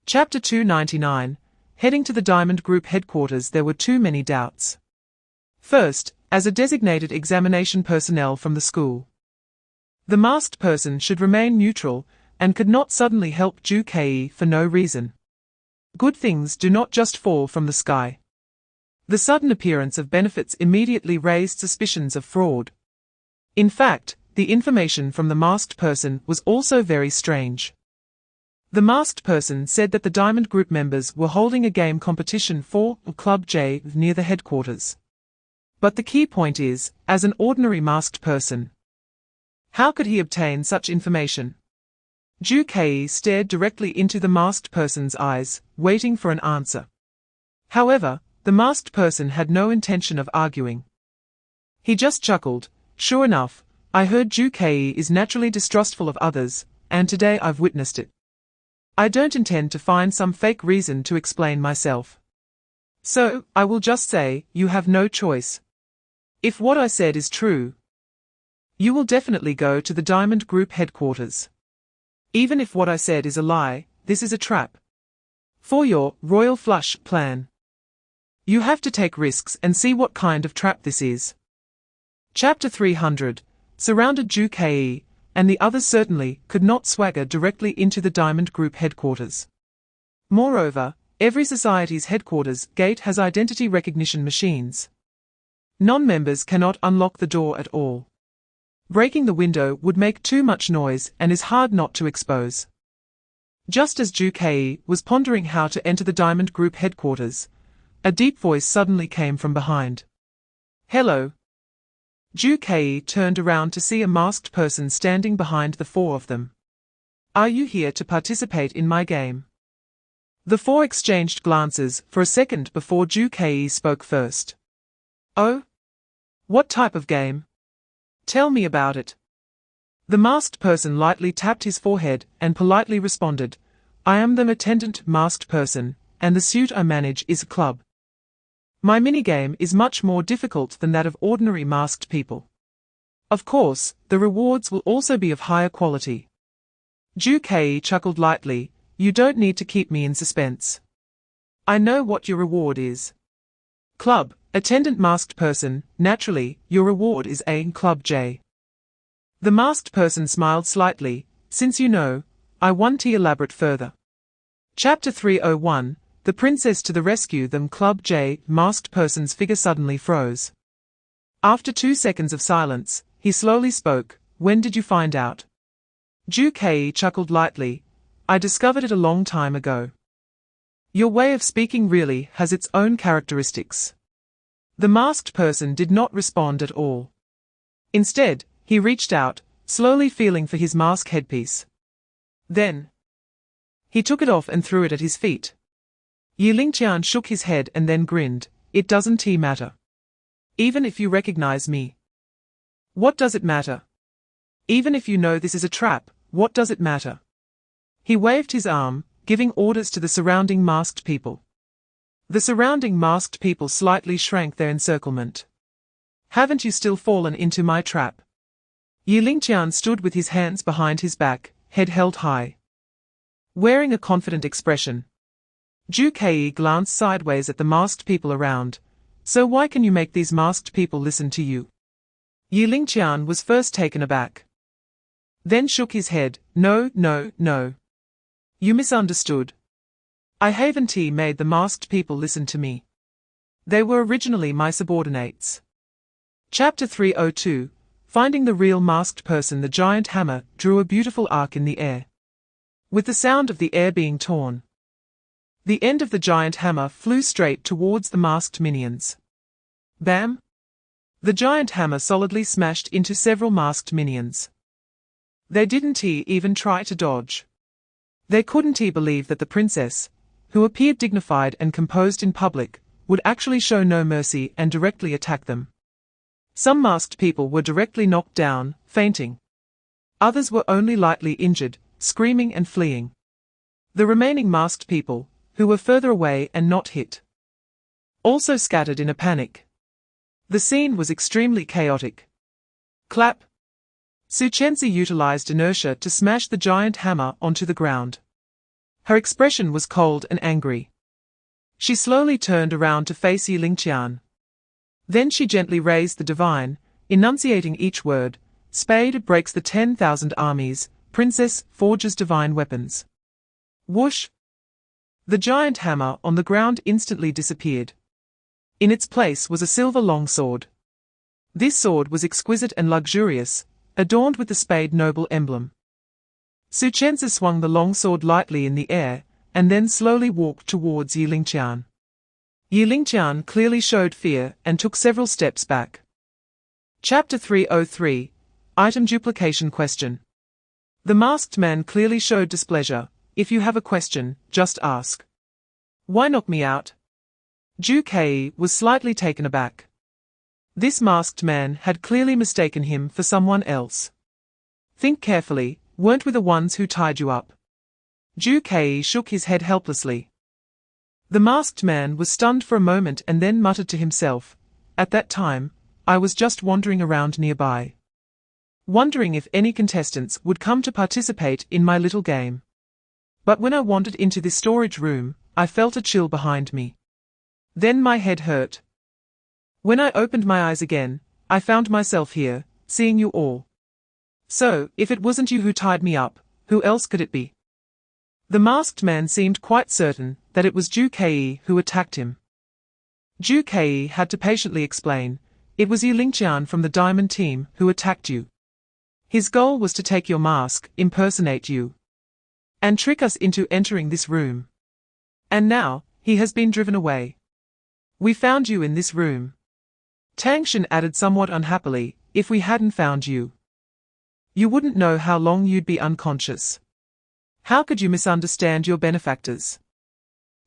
Chapter 299, Heading to the Diamond Group headquarters. There were too many doubts. First, as a designated examination personnel from the school, the masked person should remain neutral and could not suddenly help Ju-Kei for no reason. Good things do not just fall from the sky. The sudden appearance of benefits immediately raised suspicions of fraud. In fact, the information from the masked person was also very strange. The masked person said that the Diamond Group members were holding a game competition for Club J near the headquarters. But the key point is, as an ordinary masked person, how could he obtain such information? Ju-Kei stared directly into the masked person's eyes, waiting for an answer. However, the masked person had no intention of arguing. He just chuckled. Sure enough, I heard Ju-Kei is naturally distrustful of others, and today I've witnessed it. I don't intend to find some fake reason to explain myself. So, I will just say, you have no choice. If what I said is true, you will definitely go to the Diamond Group headquarters. Even if what I said is a lie, this is a trap. For your Royal Flush plan, you have to take risks and see what kind of trap this is. Chapter 300, Surrounded Ju-Kei, and the others certainly could not swagger directly into the Diamond Group headquarters. Moreover, every society's headquarters gate has identity recognition machines. Non-members cannot unlock the door at all. Breaking the window would make too much noise and is hard not to expose. Just as Ju-Kei was pondering how to enter the Diamond Group headquarters, a deep voice suddenly came from behind. Hello. Ju-Kei turned around to see a masked person standing behind the 4 of them. Are you here to participate in my game? The 4 exchanged glances for a second before Ju-Kei spoke first. Oh? What type of game? Tell me about it. The masked person lightly tapped his forehead and politely responded, I am the attendant masked person, and the suit I manage is a club. My minigame is much more difficult than that of ordinary masked people. Of course, the rewards will also be of higher quality. Ju-Kei chuckled lightly, you don't need to keep me in suspense. I know what your reward is. Club, Attendant masked person, naturally, your reward is A Club J. The masked person smiled slightly, since you know, I want to elaborate further. Chapter 301, The Princess to the Rescue them Club J. Masked person's figure suddenly froze. After 2 seconds of silence, he slowly spoke, when did you find out? Ju Kei chuckled lightly, I discovered it a long time ago. Your way of speaking really has its own characteristics. The masked person did not respond at all. Instead, he reached out, slowly feeling for his mask headpiece. Then, he took it off and threw it at his feet. Yi Lingqian shook his head and then grinned, it doesn't matter. Even if you recognize me. What does it matter? Even if you know this is a trap, what does it matter? He waved his arm, giving orders to the surrounding masked people. The surrounding masked people slightly shrank their encirclement. Haven't you still fallen into my trap? Yi Lingqian stood with his hands behind his back, head held high. Wearing a confident expression. Ju Kei glanced sideways at the masked people around. So why can you make these masked people listen to you? Yi Lingqian was first taken aback. Then shook his head, no. You misunderstood. I haven't made the masked people listen to me. They were originally my subordinates. Chapter 302, Finding the Real Masked Person. The giant hammer drew a beautiful arc in the air. With the sound of the air being torn, the end of the giant hammer flew straight towards the masked minions. Bam! The giant hammer solidly smashed into several masked minions. They didn't even try to dodge. They couldn't believe that the princess, who appeared dignified and composed in public, would actually show no mercy and directly attack them. Some masked people were directly knocked down, fainting. Others were only lightly injured, screaming and fleeing. The remaining masked people, who were further away and not hit, also scattered in a panic. The scene was extremely chaotic. Clap! Su Chenzi utilized inertia to smash the giant hammer onto the ground. Her expression was cold and angry. She slowly turned around to face Yi Lingqian. Then she gently raised the divine, enunciating each word. Spade breaks the 10,000 armies, Princess forges divine weapons. Whoosh! The giant hammer on the ground instantly disappeared. In its place was a silver longsword. This sword was exquisite and luxurious, adorned with the Spade noble emblem. Su Chenzi swung the longsword lightly in the air, and then slowly walked towards Yi Lingqian. Yi Lingqian clearly showed fear and took several steps back. Chapter 303, Item Duplication Question. The masked man clearly showed displeasure. If you have a question, just ask. Why knock me out? Ju Kei was slightly taken aback. This masked man had clearly mistaken him for someone else. Think carefully, weren't we the ones who tied you up? Ju Kei shook his head helplessly. The masked man was stunned for a moment and then muttered to himself, at that time, I was just wandering around nearby, wondering if any contestants would come to participate in my little game. But when I wandered into this storage room, I felt a chill behind me. Then my head hurt. When I opened my eyes again, I found myself here, seeing you all. So, if it wasn't you who tied me up, who else could it be? The masked man seemed quite certain that it was Ju Kei who attacked him. Ju Kei had to patiently explain, it was Yi Lingqian from the Diamond Team who attacked you. His goal was to take your mask, impersonate you, and trick us into entering this room. And now, he has been driven away. We found you in this room. Tang Shen added somewhat unhappily, if we hadn't found you, you wouldn't know how long you'd be unconscious. How could you misunderstand your benefactors?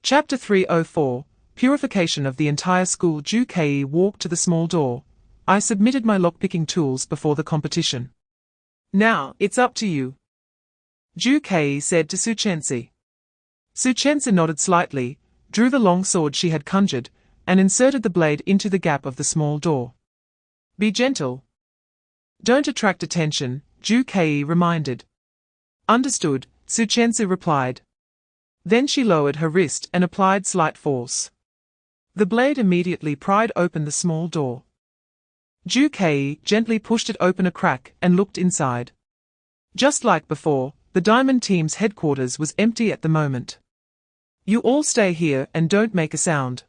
Chapter 304, Purification of the Entire School. Ju Kei walked to the small door. I submitted my lockpicking tools before the competition. Now, it's up to you. Ju Kei said to Su Chenzi. Su Chenzi nodded slightly, drew the long sword she had conjured, and inserted the blade into the gap of the small door. Be gentle. Don't attract attention, Ju Kei reminded. Understood, Su Chenzi replied. Then she lowered her wrist and applied slight force. The blade immediately pried open the small door. Ju Kei gently pushed it open a crack and looked inside. Just like before, the Diamond Team's headquarters was empty at the moment. You all stay here and don't make a sound.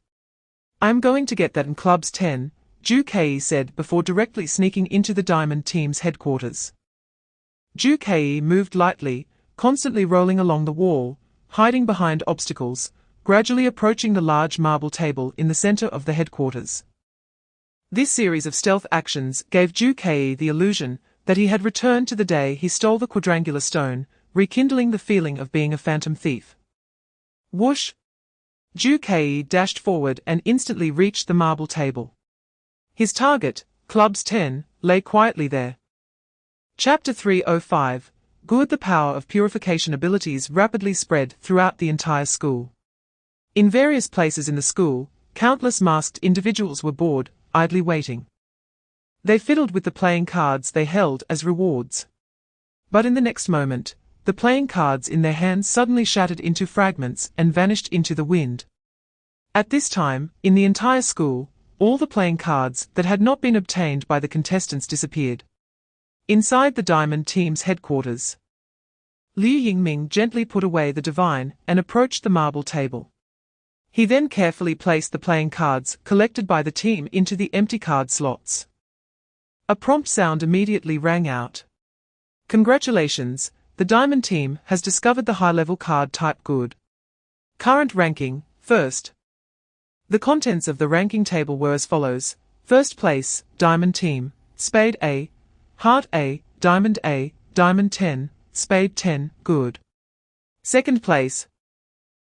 I'm going to get that in Clubs 10, Ju Kei said before directly sneaking into the Diamond Team's headquarters. Ju Kei moved lightly, constantly rolling along the wall, hiding behind obstacles, gradually approaching the large marble table in the center of the headquarters. This series of stealth actions gave Ju Kei the illusion that he had returned to the day he stole the quadrangular stone, rekindling the feeling of being a phantom thief. Whoosh! Ju Kei dashed forward and instantly reached the marble table. His target, Clubs 10, lay quietly there. Chapter 305, Good. The power of purification abilities rapidly spread throughout the entire school. In various places in the school, countless masked individuals were bored, idly waiting. They fiddled with the playing cards they held as rewards. But in the next moment, the playing cards in their hands suddenly shattered into fragments and vanished into the wind. At this time, in the entire school, all the playing cards that had not been obtained by the contestants disappeared. Inside the Diamond Team's headquarters, Liu Yingming gently put away the divine and approached the marble table. He then carefully placed the playing cards collected by the team into the empty card slots. A prompt sound immediately rang out. Congratulations, the Diamond Team has discovered the high-level card type Good. Current ranking, first. The contents of the ranking table were as follows. First place, Diamond Team, Spade A, Heart A, Diamond 10, Spade 10, Good. Second place,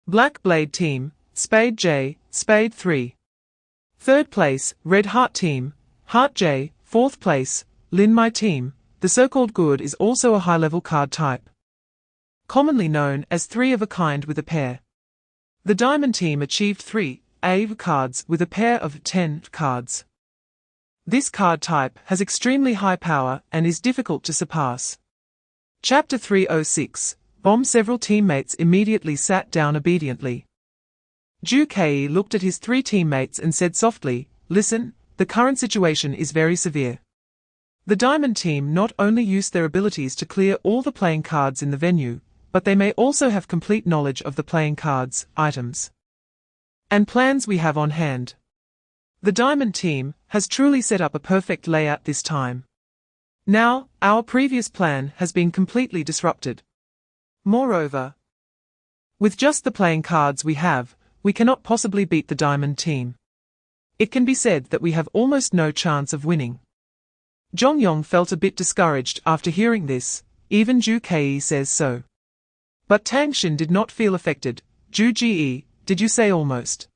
Black Blade Team, Spade J, Spade 3. Third place, Red Heart Team, Heart J. Fourth place, Lin My Team. The so-called Good is also a high-level card type, commonly known as 3 of a kind with a pair. The Diamond Team achieved 3 A cards with a pair of 10 cards. This card type has extremely high power and is difficult to surpass. Chapter 306, Bomb. Several teammates immediately sat down obediently. Ju Kei looked at his 3 teammates and said softly, "Listen, the current situation is very severe. The Diamond Team not only use their abilities to clear all the playing cards in the venue, but they may also have complete knowledge of the playing cards, items, and plans we have on hand. The Diamond Team has truly set up a perfect layout this time. Now, our previous plan has been completely disrupted. Moreover, with just the playing cards we have, we cannot possibly beat the Diamond Team. It can be said that we have almost no chance of winning." Zhongyong felt a bit discouraged after hearing this. Even Ju Kei says so. But Tang Xin did not feel affected. "Ju Ji, did you say almost?"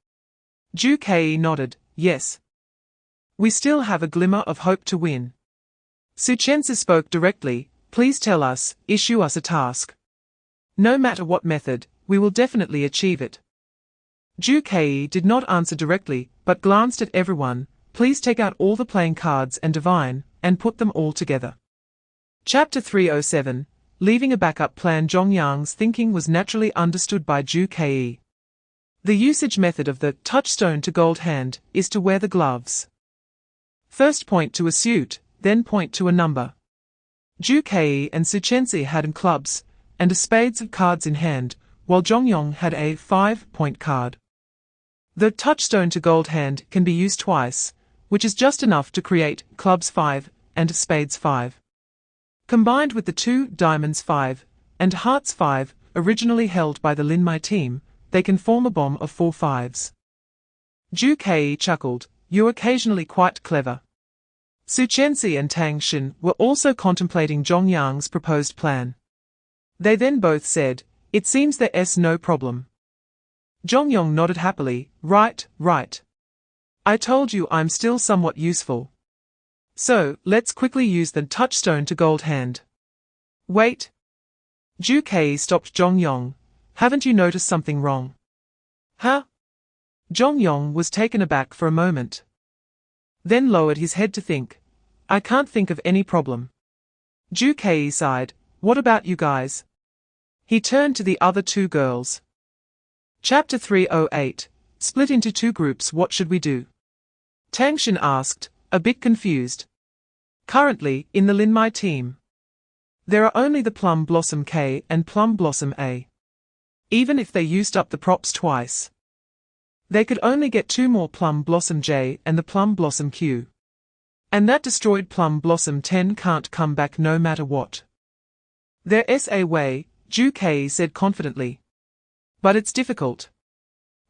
Ju Kei nodded, "Yes. We still have a glimmer of hope to win." Su Chenzi spoke directly, "Please tell us, issue us a task. No matter what method, we will definitely achieve it." Ju Kei did not answer directly, but glanced at everyone. "Please take out all the playing cards and divine, and put them all together." Chapter 307, Leaving a backup plan. Zhongyang's thinking was naturally understood by Ju Kei. The usage method of the touchstone to gold hand is to wear the gloves. First point to a suit, then point to a number. Ju Kei and Su Chenzi had clubs and a spades of cards in hand, while Zhongyang had a 5-point card. The touchstone to gold hand can be used twice, which is just enough to create clubs 5 and spades 5. Combined with the 2 diamonds 5 and hearts 5, originally held by the Lin My Team, they can form a bomb of 4 5s. Ju Kei chuckled, "You're occasionally quite clever." Su Chenzi and Tang Xin were also contemplating Zhongyang's proposed plan. They then both said, "It seems there's no problem." Zhongyang nodded happily, Right. I told you I'm still somewhat useful. So, let's quickly use the touchstone to gold hand." "Wait." Ju Kei stopped Zhongyang. "Haven't you noticed something wrong?" "Huh?" Zhongyang was taken aback for a moment, then lowered his head to think. "I can't think of any problem." Ju Kei sighed, "What about you guys?" He turned to the other 2 girls. Chapter 308, Split into two groups, what should we do? Tangshin asked, a bit confused. Currently, in the Linmai team, there are only the Plum Blossom K and Plum Blossom A. Even if they used up the props twice, they could only get two more Plum Blossom J and the Plum Blossom Q. And that destroyed Plum Blossom 10 can't come back no matter what. There's a way, Ju Kei said confidently. But it's difficult.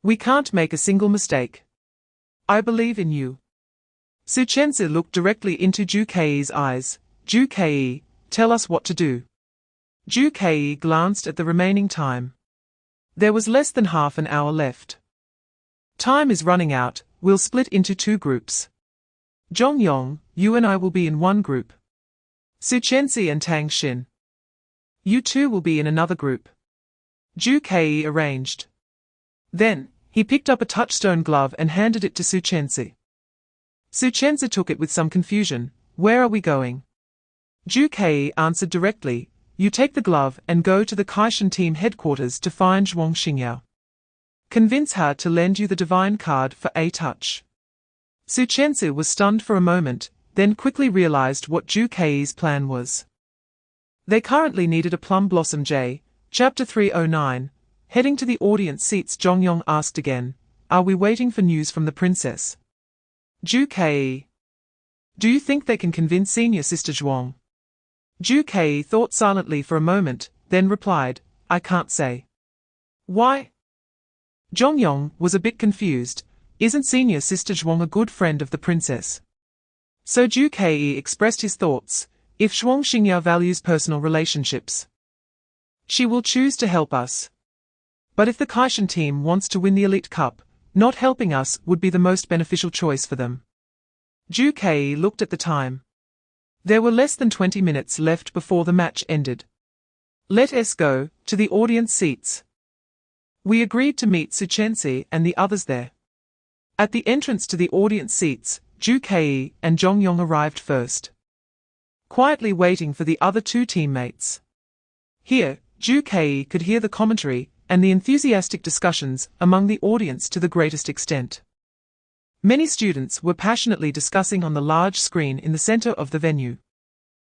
We can't make a single mistake. I believe in you. Su Chenzi looked directly into Ju Kei's eyes. Ju Kei, tell us what to do. Ju Kei glanced at the remaining time. There was less than half an hour left. Time is running out, we'll split into two groups. Zhongyong, you and I will be in one group. Su Chenzi and Tang Xin. You two will be in another group. Ju Kei arranged. Then, he picked up a touchstone glove and handed it to Su Chenzi. Su Chenzi took it with some confusion. Where are we going? Ju Kei answered directly, you take the glove and go to the Kaishan team headquarters to find Zhuang Xingyao. Convince her to lend you the divine card for a touch. Su Chenzi was stunned for a moment, then quickly realized what Ju Kei's plan was. They currently needed a Plum Blossom J. Chapter 309. Heading to the audience seats, Zhongyong asked again, are we waiting for news from the princess? Ju Kei. Do you think they can convince senior sister Zhuang? Ju Kei thought silently for a moment, then replied, I can't say. Why? Zhongyong was a bit confused. Isn't senior sister Zhuang a good friend of the princess? So Ju Kei expressed his thoughts. If Zhuang Xingyao values personal relationships, she will choose to help us. But if the Kaishan team wants to win the Elite Cup, not helping us would be the most beneficial choice for them. Ju Kei looked at the time. There were less than 20 minutes left before the match ended. Let us go to the audience seats. We agreed to meet Su Chenzi and the others there. At the entrance to the audience seats, Ju Kei and Zhongyong arrived first, quietly waiting for the other two teammates. Here, Ju Kei could hear the commentary and the enthusiastic discussions among the audience to the greatest extent. Many students were passionately discussing on the large screen in the center of the venue.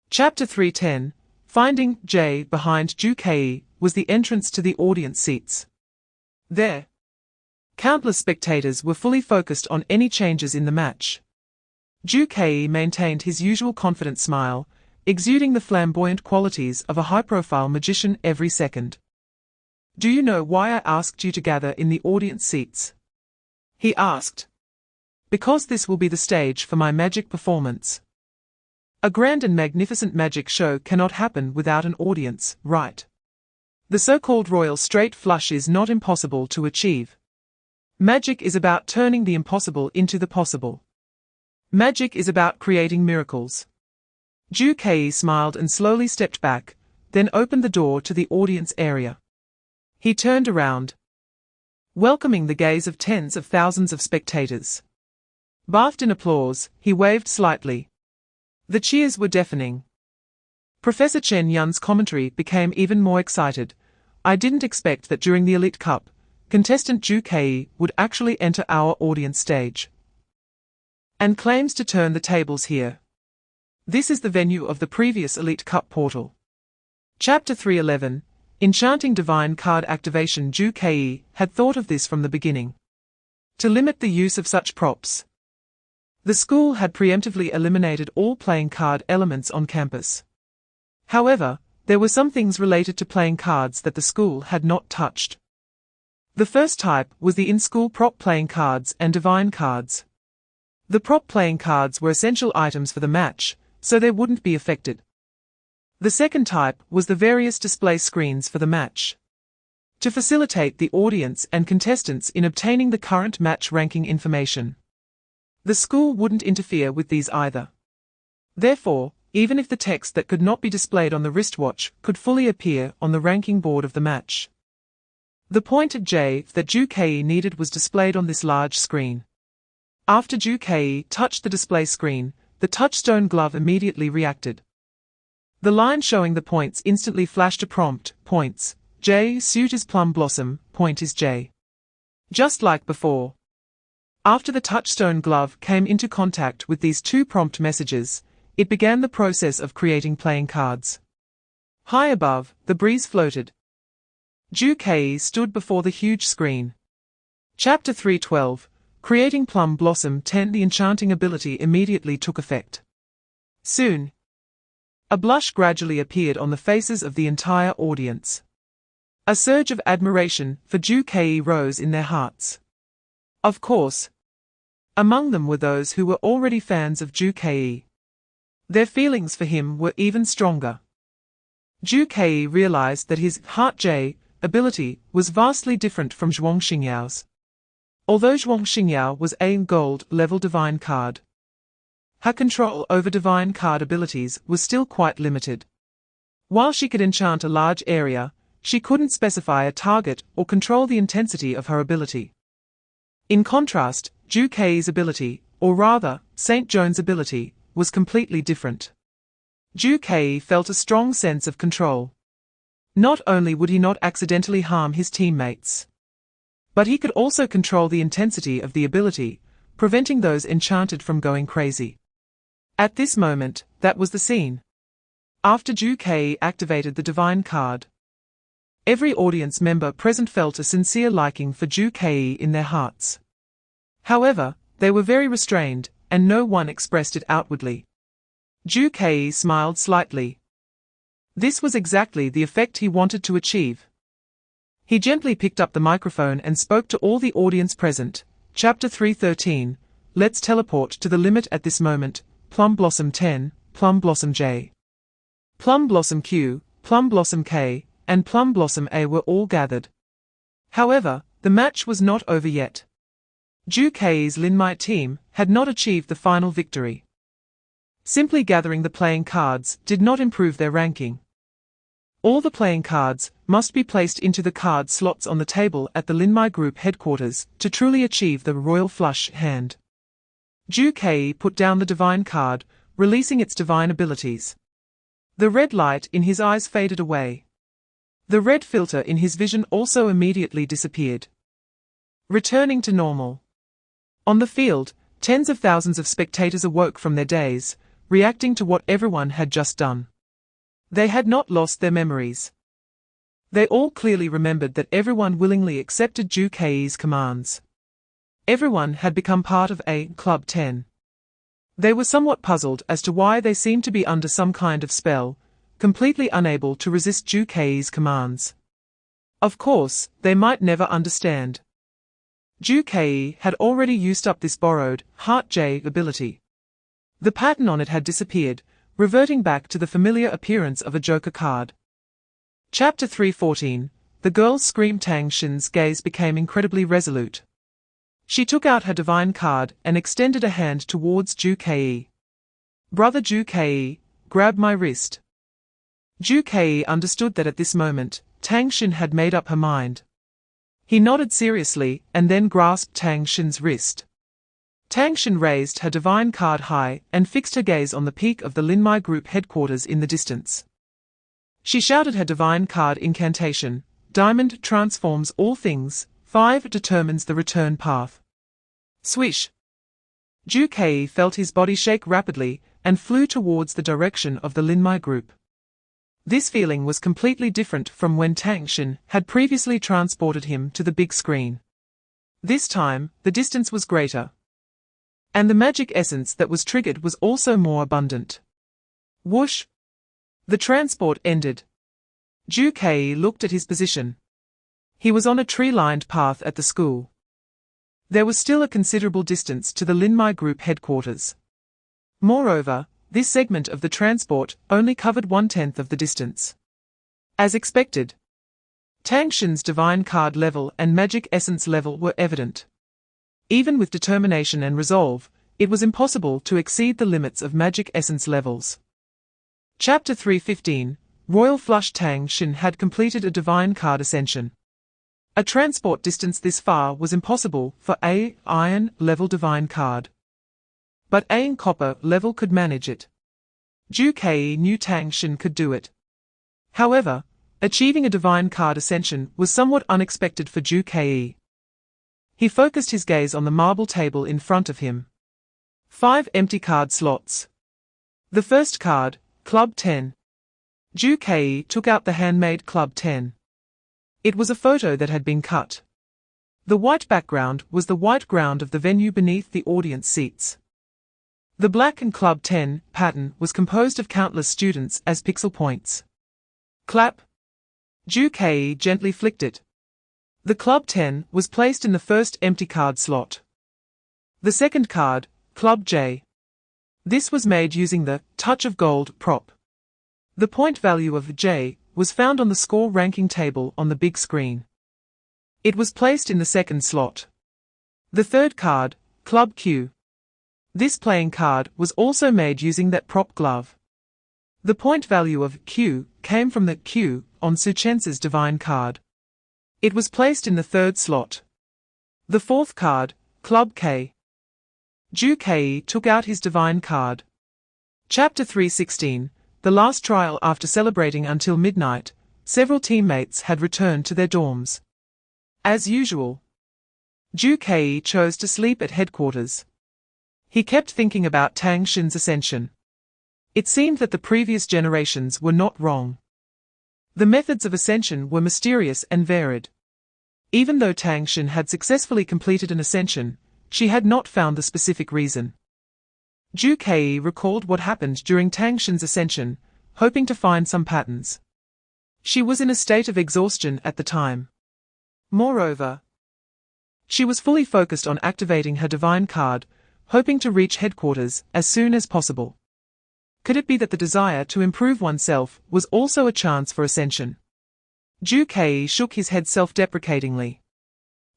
Chapter 310, Finding J. Behind Ju Kei was the entrance to the audience seats. There, countless spectators were fully focused on any changes in the match. Ju Kei maintained his usual confident smile, exuding the flamboyant qualities of a high-profile magician every second. Do you know why I asked you to gather in the audience seats? He asked. Because this will be the stage for my magic performance. A grand and magnificent magic show cannot happen without an audience, right? The so-called royal straight flush is not impossible to achieve. Magic is about turning the impossible into the possible. Magic is about creating miracles. Ju Kei smiled and slowly stepped back, then opened the door to the audience area. He turned around, welcoming the gaze of tens of thousands of spectators. Bathed in applause, he waved slightly. The cheers were deafening. Professor Chen Yun's commentary became even more excited. I didn't expect that during the Elite Cup, contestant Ju Kei would actually enter our audience stage. And claims to turn the tables here. This is the venue of the previous Elite Cup portal. Chapter 311, Enchanting Divine Card Activation. Ju Kei had thought of this from the beginning. To limit the use of such props, the school had preemptively eliminated all playing card elements on campus. However, there were some things related to playing cards that the school had not touched. The first type was the in-school prop playing cards and divine cards. The prop playing cards were essential items for the match, so they wouldn't be affected. The second type was the various display screens for the match, to facilitate the audience and contestants in obtaining the current match ranking information. The school wouldn't interfere with these either. Therefore, even if the text that could not be displayed on the wristwatch could fully appear on the ranking board of the match, the pointed J that Ju Kei needed was displayed on this large screen. After Ju Kei touched the display screen, the touchstone glove immediately reacted. The line showing the points instantly flashed a prompt, points, J suit is Plum Blossom, point is J. Just like before. After the touchstone glove came into contact with these two prompt messages, it began the process of creating playing cards. High above, the breeze floated. Ju-Kei stood before the huge screen. Chapter 3:12, Creating Plum Blossom 10. The enchanting ability immediately took effect. Soon, a blush gradually appeared on the faces of the entire audience. A surge of admiration for Ju-Kei rose in their hearts. Of course, among them were those who were already fans of Ju-Kei. Their feelings for him were even stronger. Ju-Kei realized that his Heart J ability was vastly different from Zhuang Xingyao's. Although Zhuang Xingyao was a gold-level divine card, her control over divine card abilities was still quite limited. While she could enchant a large area, she couldn't specify a target or control the intensity of her ability. In contrast, Ju-Kei's ability, or rather, St. Joan's ability, was completely different. Ju-Kei felt a strong sense of control. Not only would he not accidentally harm his teammates, but he could also control the intensity of the ability, preventing those enchanted from going crazy. At this moment, that was the scene. After Ju-Kei activated the divine card, every audience member present felt a sincere liking for Ju-Kei in their hearts. However, they were very restrained, and no one expressed it outwardly. Ju-Kei smiled slightly. This was exactly the effect he wanted to achieve. He gently picked up the microphone and spoke to all the audience present. Chapter 3:13, Let's teleport to the limit at this moment. Plum Blossom 10, Plum Blossom J, Plum Blossom Q, Plum Blossom K, and Plum Blossom A were all gathered. However, the match was not over yet. Ju-Kei's Linmai team had not achieved the final victory. Simply gathering the playing cards did not improve their ranking. All the playing cards must be placed into the card slots on the table at the Linmai Group headquarters to truly achieve the royal flush hand. Ju-Kei put down the divine card, releasing its divine abilities. The red light in his eyes faded away. The red filter in his vision also immediately disappeared, returning to normal. On the field, tens of thousands of spectators awoke from their daze, reacting to what everyone had just done. They had not lost their memories. They all clearly remembered that everyone willingly accepted Ju-Kei's commands. Everyone had become part of a Club 10. They were somewhat puzzled as to why they seemed to be under some kind of spell, completely unable to resist Ju-Kei's commands. Of course, they might never understand. Ju-Kei had already used up this borrowed Heart J ability. The pattern on it had disappeared, reverting back to the familiar appearance of a Joker card. Chapter 3:14, The girl's scream. Tang Xin's gaze became incredibly resolute. She took out her divine card and extended a hand towards Ju-Kei. Brother Ju-Kei, grab my wrist. Ju-Kei understood that at this moment, Tang Xin had made up her mind. He nodded seriously and then grasped Tang Xin's wrist. Tang Xin raised her divine card high and fixed her gaze on the peak of the Linmai Group headquarters in the distance. She shouted her divine card incantation, Diamond transforms all things, 5 determines the return path. Swish! Ju-Kei felt his body shake rapidly and flew towards the direction of the Linmai Group. This feeling was completely different from when Tang Xin had previously transported him to the big screen. This time, the distance was greater. And the magic essence that was triggered was also more abundant. Whoosh! The transport ended. Ju-Kei looked at his position. He was on a tree-lined path at the school. There was still a considerable distance to the Linmai Group headquarters. Moreover, this segment of the transport only covered 1/10 of the distance. As expected, Tang Xin's divine card level and magic essence level were evident. Even with determination and resolve, it was impossible to exceed the limits of magic essence levels. Chapter 3:15, Royal Flush. Tang Xin had completed a divine card ascension. A transport distance this far was impossible for a iron level divine card. But a copper level could manage it. Ju-Kei knew Tang Xin could do it. However, achieving a divine card ascension was somewhat unexpected for Ju-Kei. He focused his gaze on the marble table in front of him. 5 empty card slots. The first card, Club 10. Ju Kei took out the handmade Club 10. It was a photo that had been cut. The white background was the white ground of the venue beneath the audience seats. The black and Club 10 pattern was composed of countless students as pixel points. Clap. Ju Kei gently flicked it. The Club 10 was placed in the first empty card slot. The second card, Club J. This was made using the touch of gold prop. The point value of the J was found on the score ranking table on the big screen. It was placed in the second slot. The third card, Club Q. This playing card was also made using that prop glove. The point value of Q came from the Q on Suchense's divine card. It was placed in the third slot. The fourth card, Club K. Ju Kei took out his divine card. Chapter 3:16. The last trial. After celebrating until midnight, several teammates had returned to their dorms. As usual, Ju Kei chose to sleep at headquarters. He kept thinking about Tang Xin's ascension. It seemed that the previous generations were not wrong. The methods of ascension were mysterious and varied. Even though Tang Xin had successfully completed an ascension, she had not found the specific reason. Ju Kei recalled what happened during Tang Xin's ascension, hoping to find some patterns. She was in a state of exhaustion at the time. Moreover, she was fully focused on activating her divine card, hoping to reach headquarters as soon as possible. Could it be that the desire to improve oneself was also a chance for ascension? Ju Kei shook his head self-deprecatingly.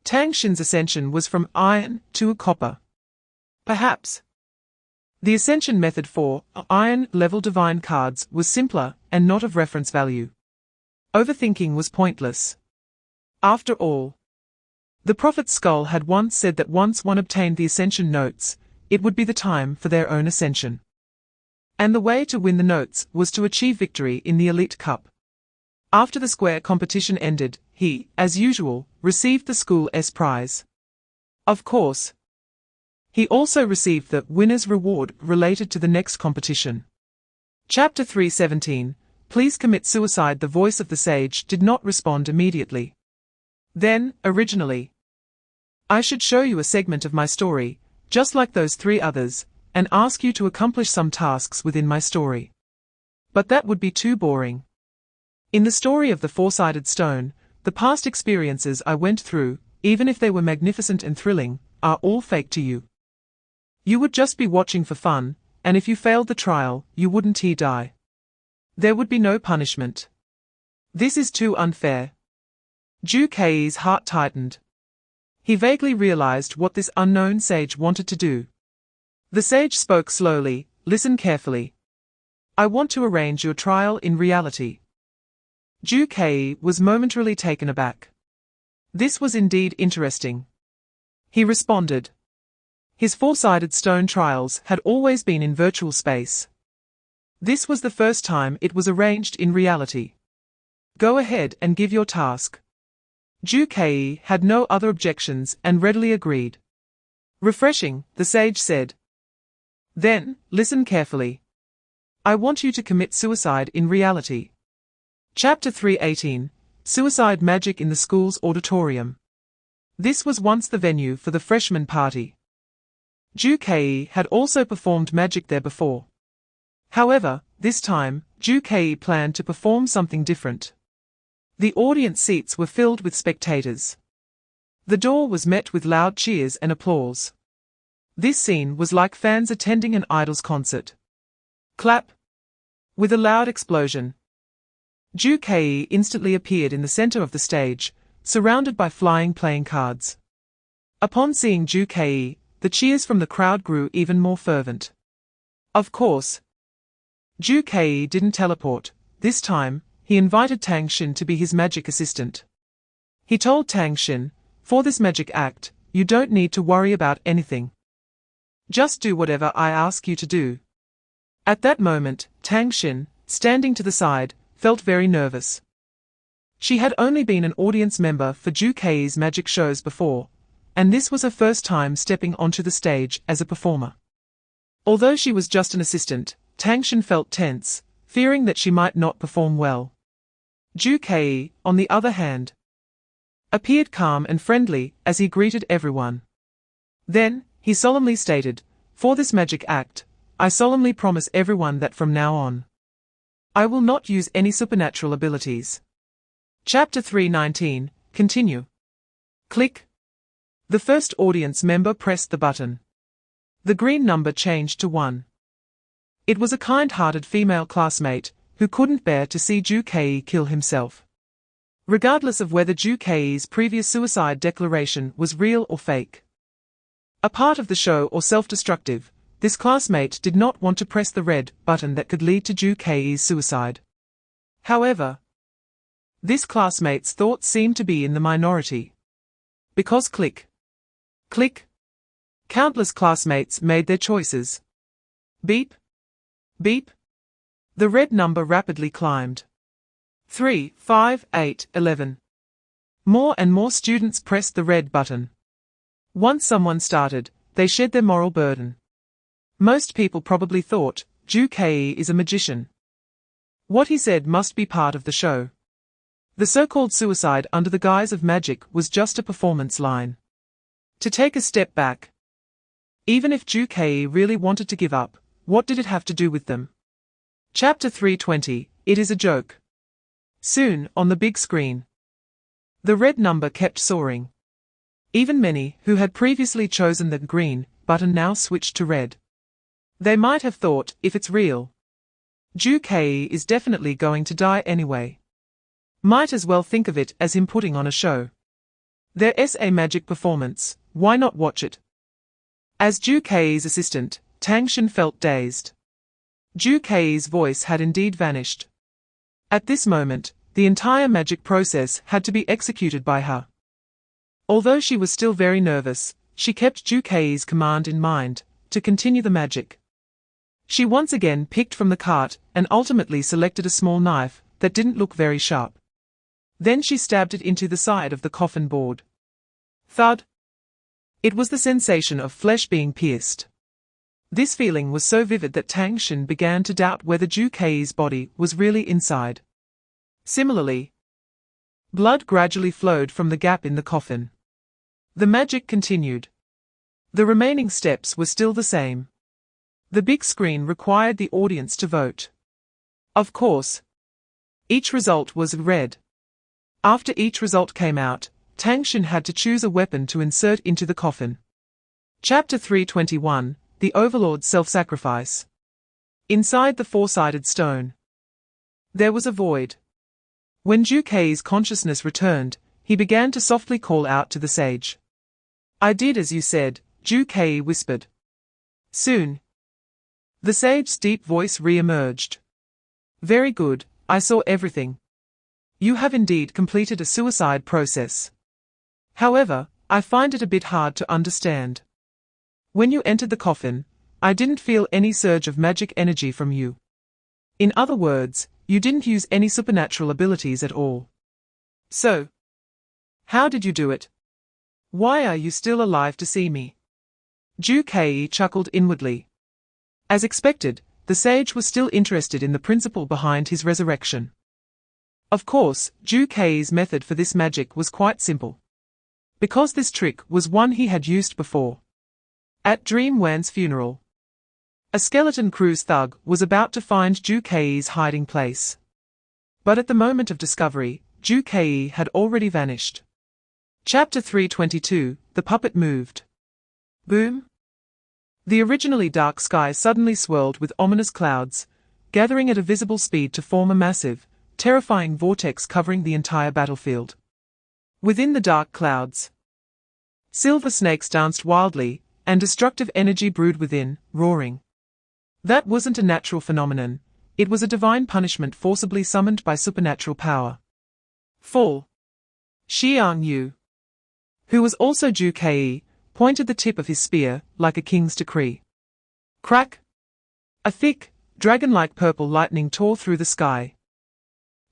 Tang Xin's ascension was from iron to copper. Perhaps the ascension method for iron-level divine cards was simpler and not of reference value. Overthinking was pointless. After all, the Prophet's skull had once said that once one obtained the ascension notes, it would be the time for their own ascension. And the way to win the notes was to achieve victory in the Elite Cup. After the square competition ended, he, as usual, received the school's prize. Of course, he also received the winner's reward related to the next competition. Chapter 3:17. Please commit suicide. The voice of the sage did not respond immediately. Then, originally, I should show you a segment of my story, just like those 3 others, and ask you to accomplish some tasks within my story. But that would be too boring. In the story of the 4-sided stone, the past experiences I went through, even if they were magnificent and thrilling, are all fake to you. You would just be watching for fun, and if you failed the trial, you wouldn't die. There would be no punishment. This is too unfair. Ju Kei's heart tightened. He vaguely realized what this unknown sage wanted to do. The sage spoke slowly. Listen carefully. I want to arrange your trial in reality. Ju Kei was momentarily taken aback. This was indeed interesting. He responded. His 4-sided stone trials had always been in virtual space. This was the first time it was arranged in reality. Go ahead and give your task. Ju Kei had no other objections and readily agreed. Refreshing, the sage said. Then, listen carefully. I want you to commit suicide in reality. Chapter 3:18. Suicide magic in the school's auditorium. This was once the venue for the freshman party. Ju Kei had also performed magic there before. However, this time, Ju Kei planned to perform something different. The audience seats were filled with spectators. The door was met with loud cheers and applause. This scene was like fans attending an idol's concert. Clap! With a loud explosion, Ju Kei instantly appeared in the center of the stage, surrounded by flying playing cards. Upon seeing Ju Kei, the cheers from the crowd grew even more fervent. Of course, Ju Kei didn't teleport. This time, he invited Tang Xin to be his magic assistant. He told Tang Xin, for this magic act, you don't need to worry about anything. Just do whatever I ask you to do. At that moment, Tang Xin, standing to the side, felt very nervous. She had only been an audience member for Ju Kei's magic shows before, and this was her first time stepping onto the stage as a performer. Although she was just an assistant, Tang Shen felt tense, fearing that she might not perform well. Zhu Kei, on the other hand, appeared calm and friendly as he greeted everyone. Then, he solemnly stated, "For this magic act, I solemnly promise everyone that from now on, I will not use any supernatural abilities." Chapter 319, Continue. Click. The first audience member pressed the button. The green number changed to 1. It was a kind-hearted female classmate who couldn't bear to see Zhu Kei kill himself. Regardless of whether Zhu Kei's previous suicide declaration was real or fake, a part of the show or self-destructive, this classmate did not want to press the red button that could lead to Zhu Kei's suicide. However, this classmate's thoughts seemed to be in the minority. Because click. Countless classmates made their choices. Beep. Beep. The red number rapidly climbed. 3, 5, 8, 11. More and more students pressed the red button. Once someone started, they shed their moral burden. Most people probably thought, Zhu Kei is a magician. What he said must be part of the show. The so-called suicide under the guise of magic was just a performance line. To take a step back. Even if Zhu Kei really wanted to give up, what did it have to do with them? Chapter 320, It is a joke. Soon, on the big screen, the red number kept soaring. Even many who had previously chosen the green button now switched to red. They might have thought, if it's real, Zhu Kei is definitely going to die anyway. Might as well think of it as him putting on a show. There's a magic performance, why not watch it? As Zhu Kei's assistant, Tang Shen felt dazed. Zhu Kei's voice had indeed vanished. At this moment, the entire magic process had to be executed by her. Although she was still very nervous, she kept Zhu Kei's command in mind, to continue the magic. She once again picked from the cart and ultimately selected a small knife that didn't look very sharp. Then she stabbed it into the side of the coffin board. Thud! It was the sensation of flesh being pierced. This feeling was so vivid that Tang Shen began to doubt whether Zhu Kei's body was really inside. Similarly, blood gradually flowed from the gap in the coffin. The magic continued. The remaining steps were still the same. The big screen required the audience to vote. Of course, each result was red. After each result came out, Tang Shen had to choose a weapon to insert into the coffin. Chapter 321, The Overlord's Self-Sacrifice. Inside the four-sided stone, there was a void. When Zhu Kei's consciousness returned, he began to softly call out to the sage. "I did as you said," Zhu Kei whispered. Soon, the sage's deep voice re-emerged. "Very good, I saw everything. You have indeed completed a suicide process. However, I find it a bit hard to understand. When you entered the coffin, I didn't feel any surge of magic energy from you. In other words, you didn't use any supernatural abilities at all. So, how did you do it? Why are you still alive to see me?" Zhu Kei chuckled inwardly. As expected, the sage was still interested in the principle behind his resurrection. Of course, Zhu Kei's method for this magic was quite simple. Because this trick was one he had used before. At Dream Wan's funeral, a skeleton cruise thug was about to find Zhu Kei's hiding place. But at the moment of discovery, Zhu Kei had already vanished. Chapter 322, The Puppet Moved. Boom! The originally dark sky suddenly swirled with ominous clouds, gathering at a visible speed to form a massive, terrifying vortex covering the entire battlefield. Within the dark clouds, silver snakes danced wildly, and destructive energy brewed within, roaring. That wasn't a natural phenomenon, it was a divine punishment forcibly summoned by supernatural power. Fall. Xiang Yu, who was also Zhu Kei, pointed the tip of his spear, like a king's decree. Crack! A thick, dragon-like purple lightning tore through the sky,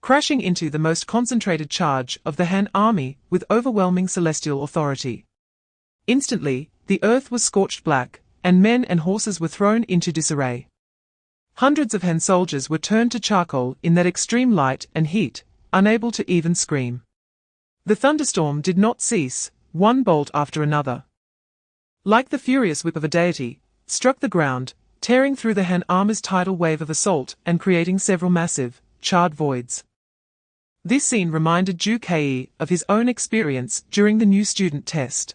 crashing into the most concentrated charge of the Han army with overwhelming celestial authority. Instantly, the earth was scorched black, and men and horses were thrown into disarray. Hundreds of Han soldiers were turned to charcoal in that extreme light and heat, unable to even scream. The thunderstorm did not cease, one bolt after another, like the furious whip of a deity, struck the ground, tearing through the Han army's tidal wave of assault and creating several massive, charred voids. This scene reminded Ju Ke of his own experience during the new student test.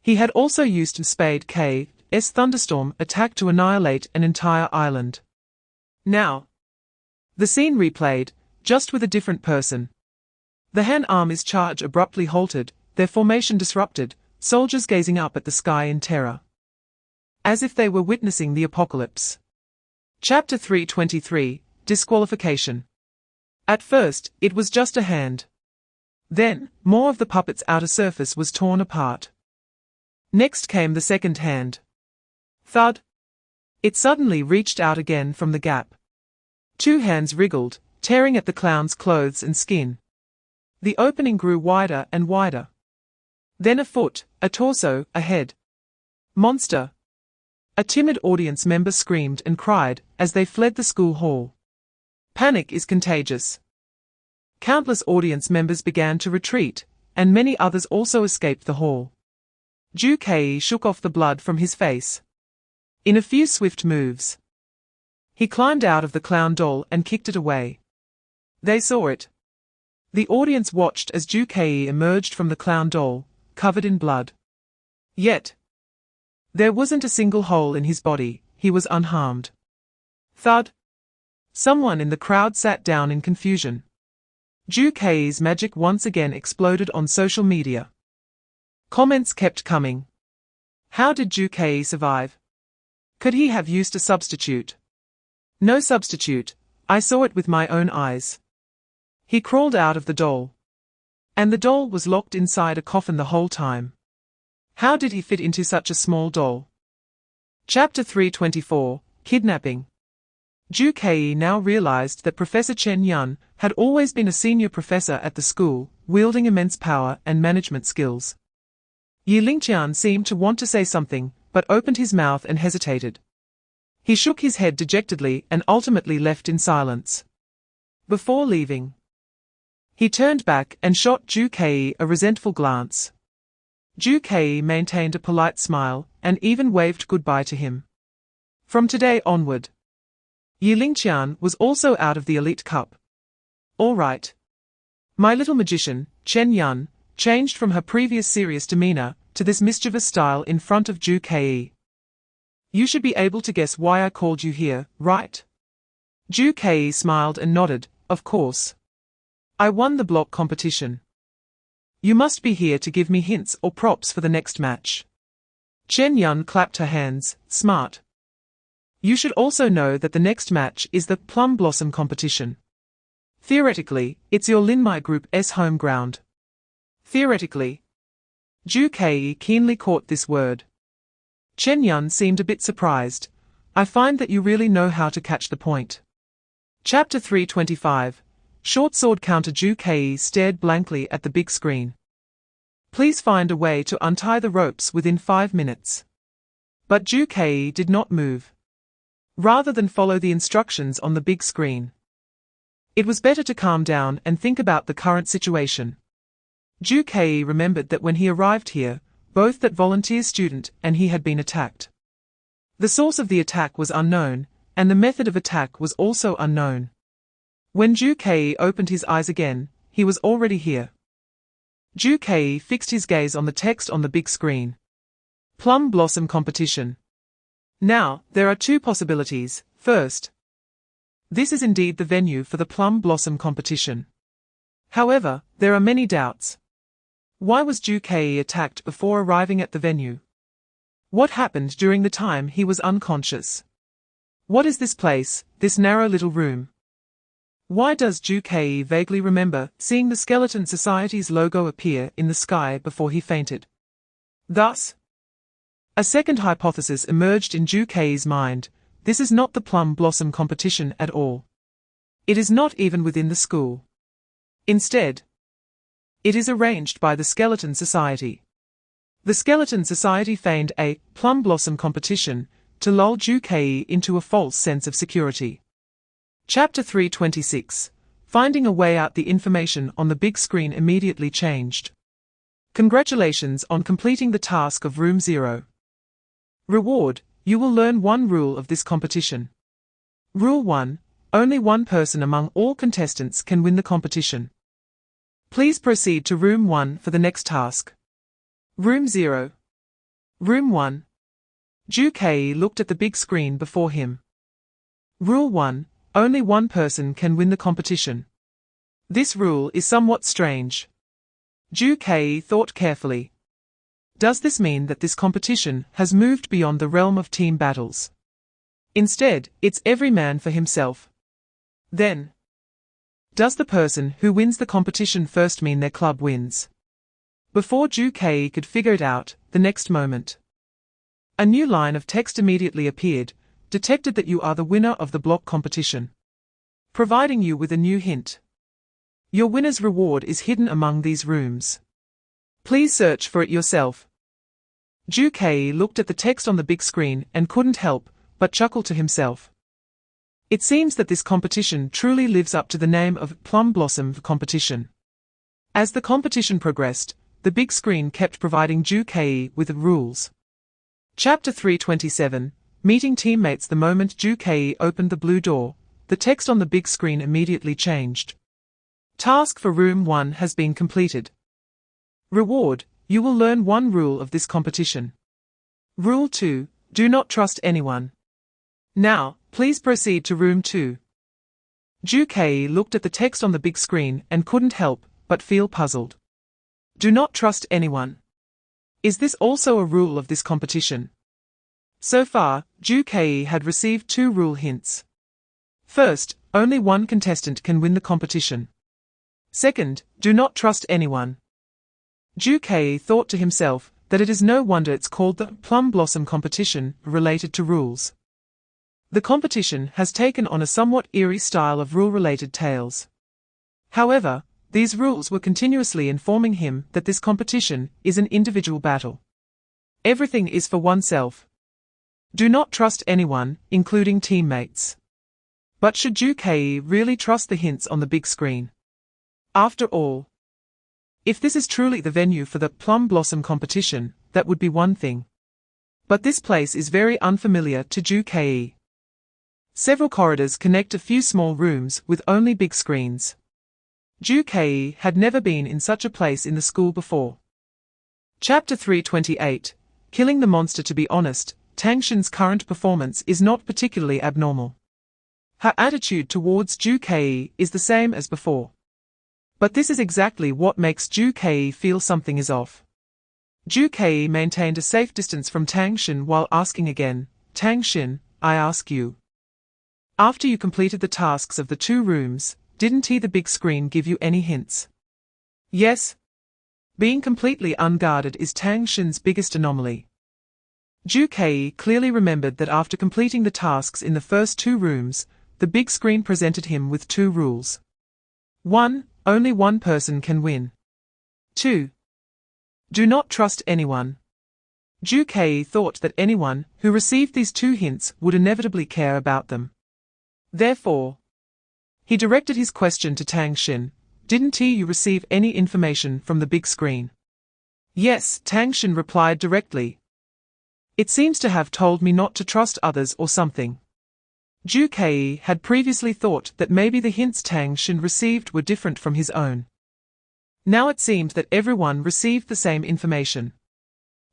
He had also used Spade Q's thunderstorm attack to annihilate an entire island. Now, the scene replayed, just with a different person. The Han army's charge abruptly halted, their formation disrupted, soldiers gazing up at the sky in terror, as if they were witnessing the apocalypse. Chapter 323, Disqualification. At first, it was just a hand. Then, more of the puppet's outer surface was torn apart. Next came the second hand. Thud! It suddenly reached out again from the gap. Two hands wriggled, tearing at the clown's clothes and skin. The opening grew wider and wider. Then a foot, a torso, a head. Monster! A timid audience member screamed and cried as they fled the school hall. Panic is contagious. Countless audience members began to retreat, and many others also escaped the hall. Ju Ke shook off the blood from his face. In a few swift moves, he climbed out of the clown doll and kicked it away. They saw it. The audience watched as Ju Ke emerged from the clown doll, covered in blood. Yet, there wasn't a single hole in his body, he was unharmed. Thud! Someone in the crowd sat down in confusion. Ju Ke's magic once again exploded on social media. Comments kept coming. How did Ju Ke survive? Could he have used a substitute? No substitute, I saw it with my own eyes. He crawled out of the doll. And the doll was locked inside a coffin the whole time. How did he fit into such a small doll? Chapter 324, Kidnapping. Ju Ke now realized that Professor Chen Yun had always been a senior professor at the school, wielding immense power and management skills. Yi Lingqian seemed to want to say something, but opened his mouth and hesitated. He shook his head dejectedly and ultimately left in silence. Before leaving, he turned back and shot Ju Ke a resentful glance. Ju Ke maintained a polite smile and even waved goodbye to him. From today onward, Yi Lingqian was also out of the elite cup. All right. My little magician, Chen Yun, changed from her previous serious demeanor to this mischievous style in front of Ju Ke. You should be able to guess why I called you here, right? Ju Ke smiled and nodded, of course. I won the block competition. You must be here to give me hints or props for the next match. Chen Yun clapped her hands, smart. You should also know that the next match is the Plum Blossom competition. Theoretically, it's your Linmai Group's home ground. Theoretically. Ju Ke keenly caught this word. Chen Yun seemed a bit surprised. I find that you really know how to catch the point. Chapter 325. Short sword counter. Ju Ke stared blankly at the big screen. Please find a way to untie the ropes within 5 minutes. But Ju Ke did not move. Rather than follow the instructions on the big screen, it was better to calm down and think about the current situation. Ju Ke remembered that when he arrived here, both that volunteer student and he had been attacked. The source of the attack was unknown, and the method of attack was also unknown. When Ju Ke opened his eyes again, he was already here. Ju Ke fixed his gaze on the text on the big screen. Plum Blossom Competition. Now, there are two possibilities. First, this is indeed the venue for the Plum Blossom Competition. However, there are many doubts. Why was Ju Ke attacked before arriving at the venue? What happened during the time he was unconscious? What is this place, this narrow little room? Why does Ju Ke vaguely remember seeing the Skeleton Society's logo appear in the sky before he fainted? Thus, a second hypothesis emerged in Ju Ke's mind. This is not the Plum Blossom Competition at all. It is not even within the school. Instead, it is arranged by the Skeleton Society. The Skeleton Society feigned a plum blossom competition to lull Ju-Kei into a false sense of security. Chapter 326. Finding a way out. The information on the big screen immediately changed. Congratulations on completing the task of Room 0. Reward: you will learn one rule of this competition. Rule 1. Only one person among all contestants can win the competition. Please proceed to Room 1 for the next task. Room 0. Room 1. Ju-Kei looked at the big screen before him. Rule 1. Only one person can win the competition. This rule is somewhat strange. Ju-Kei thought carefully. Does this mean that this competition has moved beyond the realm of team battles? Instead, it's every man for himself. Then, does the person who wins the competition first mean their club wins? Before Ju-Kei could figure it out, the next moment, a new line of text immediately appeared, detected that you are the winner of the block competition, providing you with a new hint. Your winner's reward is hidden among these rooms. Please search for it yourself. Ju-Kei looked at the text on the big screen and couldn't help but chuckle to himself. It seems that this competition truly lives up to the name of Plum Blossom Competition. As the competition progressed, the big screen kept providing Ju-Kei with the rules. Chapter 327. Meeting teammates. The moment Ju-Kei opened the blue door, the text on the big screen immediately changed. Task for Room 1 has been completed. Reward: you will learn one rule of this competition. Rule 2. Do not trust anyone. Now, please proceed to Room 2. Ju-Kei looked at the text on the big screen and couldn't help but feel puzzled. Do not trust anyone. Is this also a rule of this competition? So far, Ju-Kei had received 2 rule hints. First, only one contestant can win the competition. Second, do not trust anyone. Ju-Kei thought to himself that it is no wonder it's called the Plum Blossom Competition, related to rules. The competition has taken on a somewhat eerie style of rule-related tales. However, these rules were continuously informing him that this competition is an individual battle. Everything is for oneself. Do not trust anyone, including teammates. But should Ju-Kei really trust the hints on the big screen? After all, if this is truly the venue for the Plum Blossom Competition, that would be one thing. But this place is very unfamiliar to Ju-Kei. Several corridors connect a few small rooms with only big screens. Ju-Kei had never been in such a place in the school before. Chapter 328. Killing the monster. To be honest, Tangshin's current performance is not particularly abnormal. Her attitude towards Ju-Kei is the same as before. But this is exactly what makes Ju-Kei feel something is off. Ju-Kei maintained a safe distance from Tangshin while asking again, Tangshin, I ask you. After you completed the tasks of the 2 rooms, didn't the big screen give you any hints? Yes. Being completely unguarded is Tangshin's biggest anomaly. Ju-Kei clearly remembered that after completing the tasks in the first 2 rooms, the big screen presented him with 2 rules. 1. Only one person can win. 2. Do not trust anyone. Ju-Kei thought that anyone who received these 2 hints would inevitably care about them. Therefore, he directed his question to Tangshin. Didn't you receive any information from the big screen? Yes, Tangshin replied directly. It seems to have told me not to trust others or something. Ju-Kei had previously thought that maybe the hints Tangshin received were different from his own. Now it seemed that everyone received the same information.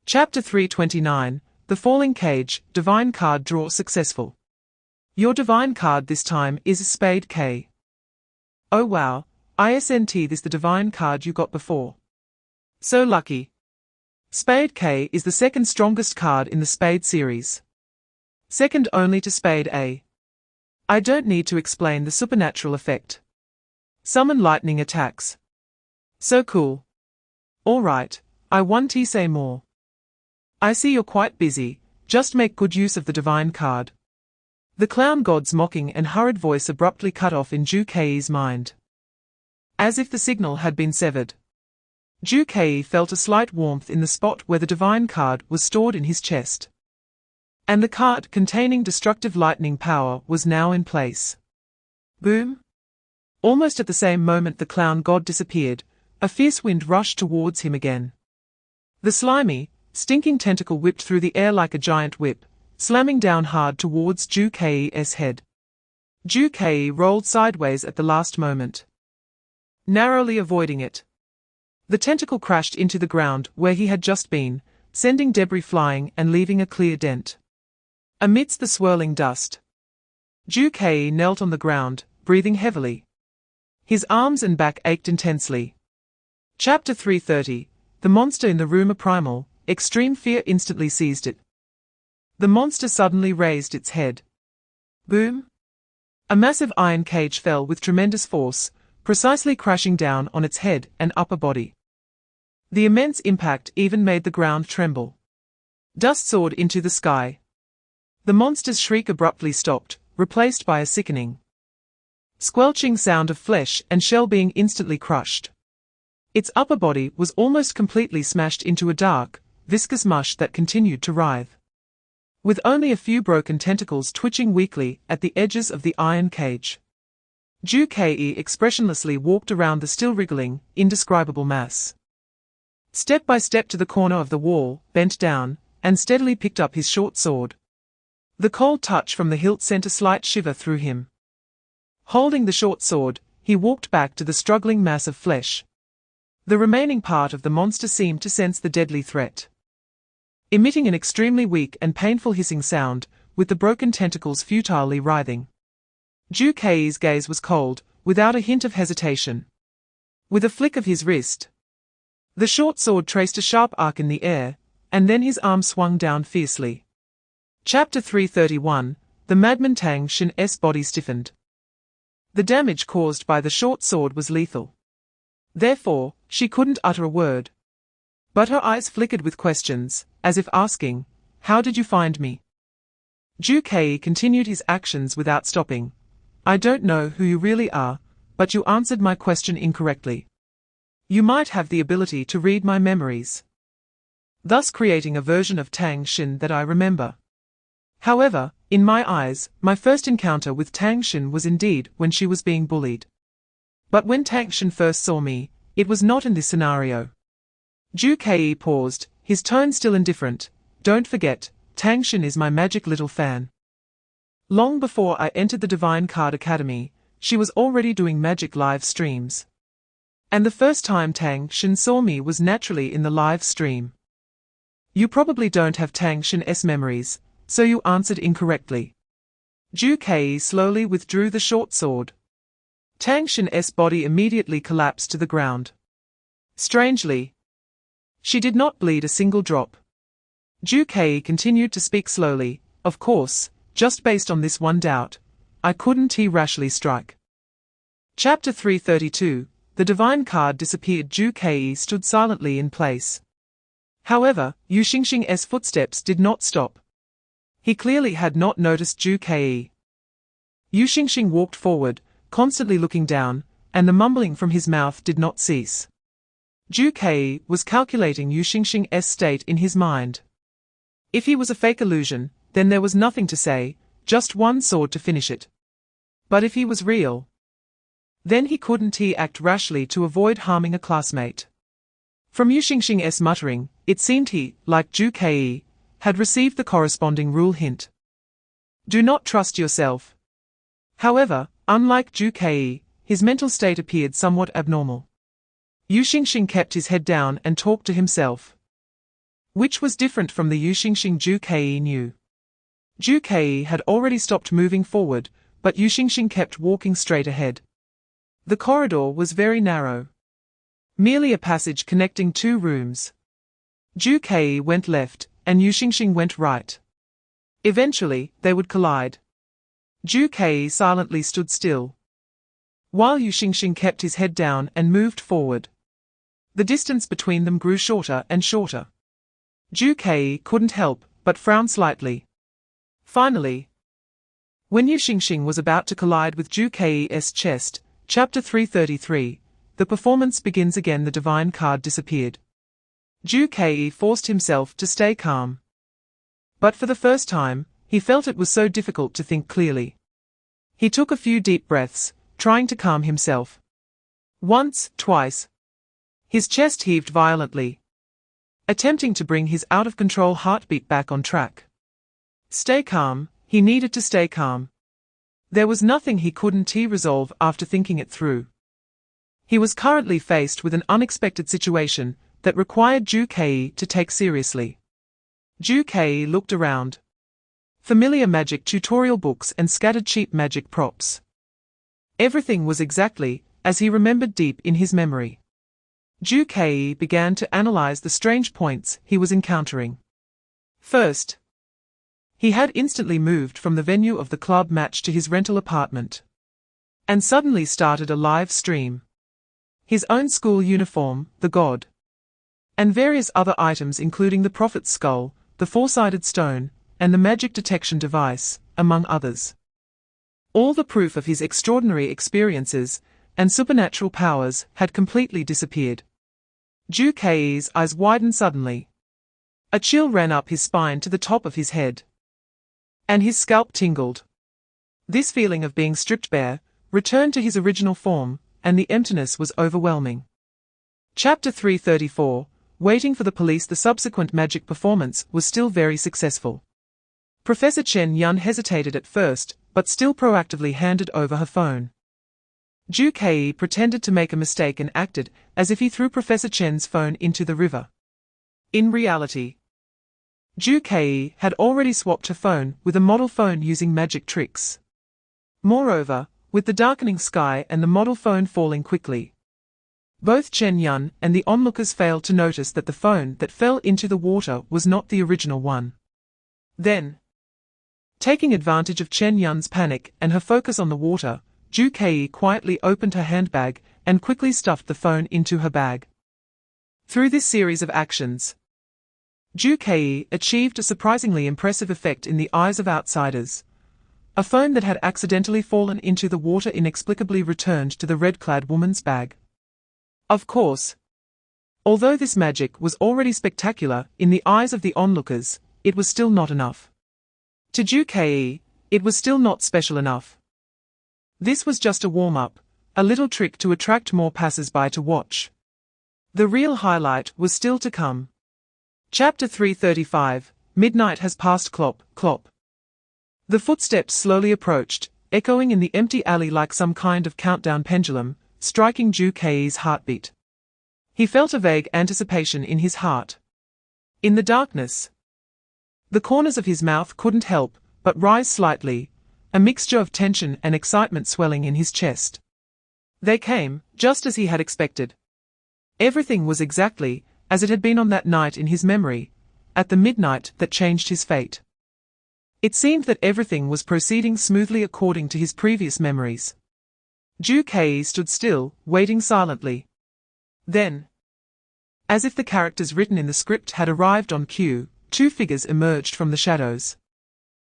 Chapter 329. The Falling Cage. Divine Card Draw Successful. Your divine card this time is Spade Q. Oh wow, isn't this the divine card you got before? So lucky. Spade Q is the second strongest card in the Spade series. Second only to Spade A. I don't need to explain the supernatural effect. Summon lightning attacks. So cool. Alright, I want to say more. I see you're quite busy, just make good use of the divine card. The clown god's mocking and hurried voice abruptly cut off in Ju-Kei's mind. As if the signal had been severed. Zhu Kei felt a slight warmth in the spot where the divine card was stored in his chest. And the card containing destructive lightning power was now in place. Boom! Almost at the same moment the clown god disappeared, a fierce wind rushed towards him again. The slimy, stinking tentacle whipped through the air like a giant whip, slamming down hard towards Zhu Kei's head. Zhu Kei rolled sideways at the last moment, narrowly avoiding it. The tentacle crashed into the ground where he had just been, sending debris flying and leaving a clear dent. Amidst the swirling dust, Zhu Kei knelt on the ground, breathing heavily. His arms and back ached intensely. Chapter 330. The monster in the room. A primal, extreme fear instantly seized it. The monster suddenly raised its head. Boom! A massive iron cage fell with tremendous force, precisely crashing down on its head and upper body. The immense impact even made the ground tremble. Dust soared into the sky. The monster's shriek abruptly stopped, replaced by a sickening, squelching sound of flesh and shell being instantly crushed. Its upper body was almost completely smashed into a dark, viscous mush that continued to writhe, with only a few broken tentacles twitching weakly at the edges of the iron cage. Zhu Kei expressionlessly walked around the still wriggling, indescribable mass. Step by step to the corner of the wall, bent down, and steadily picked up his short sword. The cold touch from the hilt sent a slight shiver through him. Holding the short sword, he walked back to the struggling mass of flesh. The remaining part of the monster seemed to sense the deadly threat. Emitting an extremely weak and painful hissing sound, with the broken tentacles futilely writhing. Zhu Kei's gaze was cold, without a hint of hesitation. With a flick of his wrist, the short sword traced a sharp arc in the air, and then his arm swung down fiercely. Chapter 331. The madman Tang Xin's body stiffened. The damage caused by the short sword was lethal. Therefore, she couldn't utter a word. But her eyes flickered with questions, as if asking, "How did you find me?" Zhu Kei continued his actions without stopping. "I don't know who you really are, but you answered my question incorrectly. You might have the ability to read my memories, thus creating a version of Tang Xin that I remember. However, in my eyes, my first encounter with Tang Xin was indeed when she was being bullied. But when Tang Xin first saw me, it was not in this scenario." Zhu Kei paused, his tone still indifferent. "Don't forget, Tang Xin is my magic little fan. Long before I entered the Divine Card Academy, she was already doing magic live streams. And the first time Tang Xin saw me was naturally in the live stream. You probably don't have Tang Xin's memories, so you answered incorrectly." Zhu Kei slowly withdrew the short sword. Tang Xin's body immediately collapsed to the ground. Strangely, she did not bleed a single drop. Zhu Kei continued to speak slowly. "Of course, just based on this one doubt, I couldn't rashly strike." Chapter 332. The divine card disappeared. Zhu Kei stood silently in place. However, Yu Xingxing's footsteps did not stop. He clearly had not noticed Zhu Kei. Yu Xingxing walked forward, constantly looking down, and the mumbling from his mouth did not cease. Zhu Kei was calculating Yu Xingxing's state in his mind. If he was a fake illusion, then there was nothing to say, just one sword to finish it. But if he was real, then he couldn't act rashly to avoid harming a classmate. From Yu Xingxing's muttering, it seemed he, like Zhu Kei, had received the corresponding rule hint. Do not trust yourself. However, unlike Zhu Kei, his mental state appeared somewhat abnormal. Yu Xingxing kept his head down and talked to himself, which was different from the Yu Xingxing Zhu Kei knew. Zhu Kei had already stopped moving forward, but Yu Xingxing kept walking straight ahead. The corridor was very narrow, merely a passage connecting two rooms. Zhu Kei went left, and Yu Xingxing went right. Eventually, they would collide. Zhu Kei silently stood still, while Yu Xingxing kept his head down and moved forward. The distance between them grew shorter and shorter. Zhu Kei couldn't help but frown slightly. Finally, when Yu Xingxing was about to collide with Zhu Kei's chest, Chapter 333, the performance begins again. The divine card disappeared. Ju Ke forced himself to stay calm. But for the first time, he felt it was so difficult to think clearly. He took a few deep breaths, trying to calm himself. Once, twice. His chest heaved violently, attempting to bring his out-of-control heartbeat back on track. Stay calm, he needed to stay calm. There was nothing he couldn't resolve after thinking it through. He was currently faced with an unexpected situation that required Ju Ke to take seriously. Ju Ke looked around. Familiar magic tutorial books and scattered cheap magic props. Everything was exactly as he remembered deep in his memory. Ju Ke began to analyze the strange points he was encountering. First, he had instantly moved from the venue of the club match to his rental apartment, and suddenly started a live stream. His own school uniform, the god, and various other items including the prophet's skull, the four-sided stone, and the magic detection device, among others. All the proof of his extraordinary experiences and supernatural powers had completely disappeared. Ju Ke's eyes widened suddenly. A chill ran up his spine to the top of his head, and his scalp tingled. This feeling of being stripped bare returned to his original form, and the emptiness was overwhelming. Chapter 334, Waiting for the police. The subsequent magic performance was still very successful. Professor Chen Yun hesitated at first, but still proactively handed over her phone. Ju Ke pretended to make a mistake and acted as if he threw Professor Chen's phone into the river. In reality, Ju Ke had already swapped her phone with a model phone using magic tricks. Moreover, with the darkening sky and the model phone falling quickly, both Chen Yun and the onlookers failed to notice that the phone that fell into the water was not the original one. Then, taking advantage of Chen Yun's panic and her focus on the water, Ju Ke quietly opened her handbag and quickly stuffed the phone into her bag. Through this series of actions, Ju Ke achieved a surprisingly impressive effect in the eyes of outsiders. A phone that had accidentally fallen into the water inexplicably returned to the red-clad woman's bag. Of course, although this magic was already spectacular in the eyes of the onlookers, it was still not enough. To Ju Ke, it was still not special enough. This was just a warm-up, a little trick to attract more passers-by to watch. The real highlight was still to come. Chapter 335, Midnight has passed. Clop, clop. The footsteps slowly approached, echoing in the empty alley like some kind of countdown pendulum, striking Ju Ke's heartbeat. He felt a vague anticipation in his heart. In the darkness, the corners of his mouth couldn't help but rise slightly, a mixture of tension and excitement swelling in his chest. They came, just as he had expected. Everything was exactly as it had been on that night in his memory, at the midnight that changed his fate. It seemed that everything was proceeding smoothly according to his previous memories. Ju Ke stood still, waiting silently. Then, as if the characters written in the script had arrived on cue, two figures emerged from the shadows.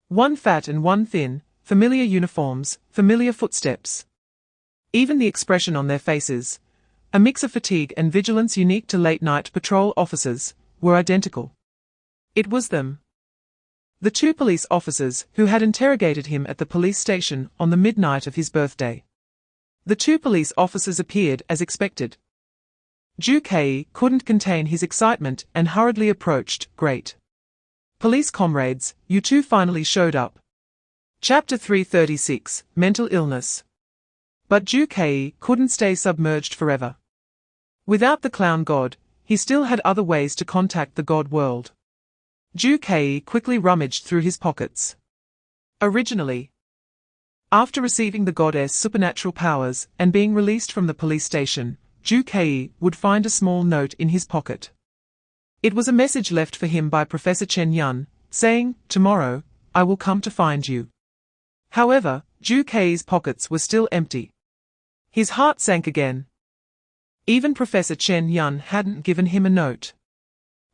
One fat and one thin, familiar uniforms, familiar footsteps. Even the expression on their faces, a mix of fatigue and vigilance unique to late-night patrol officers, were identical. It was them. The two police officers who had interrogated him at the police station on the midnight of his birthday. The two police officers appeared as expected. Ju Ke couldn't contain his excitement and hurriedly approached. Great. Police comrades, you two finally showed up. Chapter 336, Mental Illness. But Ju Ke couldn't stay submerged forever. Without the clown god, he still had other ways to contact the god world. Ju Ke quickly rummaged through his pockets. Originally, after receiving the goddess' supernatural powers and being released from the police station, Ju Ke would find a small note in his pocket. It was a message left for him by Professor Chen Yun, saying, "Tomorrow, I will come to find you." However, Ju Ke's pockets were still empty. His heart sank again. Even Professor Chen Yun hadn't given him a note.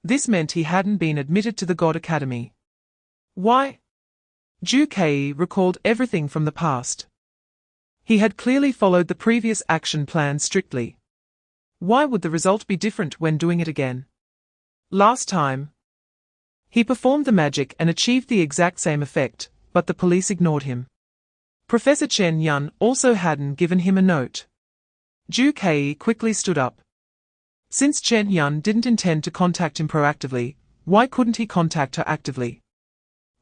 This meant he hadn't been admitted to the God Academy. Why? Ju Ke recalled everything from the past. He had clearly followed the previous action plan strictly. Why would the result be different when doing it again? Last time, he performed the magic and achieved the exact same effect, but the police ignored him. Professor Chen Yun also hadn't given him a note. Zhu Kei quickly stood up. Since Chen Yun didn't intend to contact him proactively, why couldn't he contact her actively?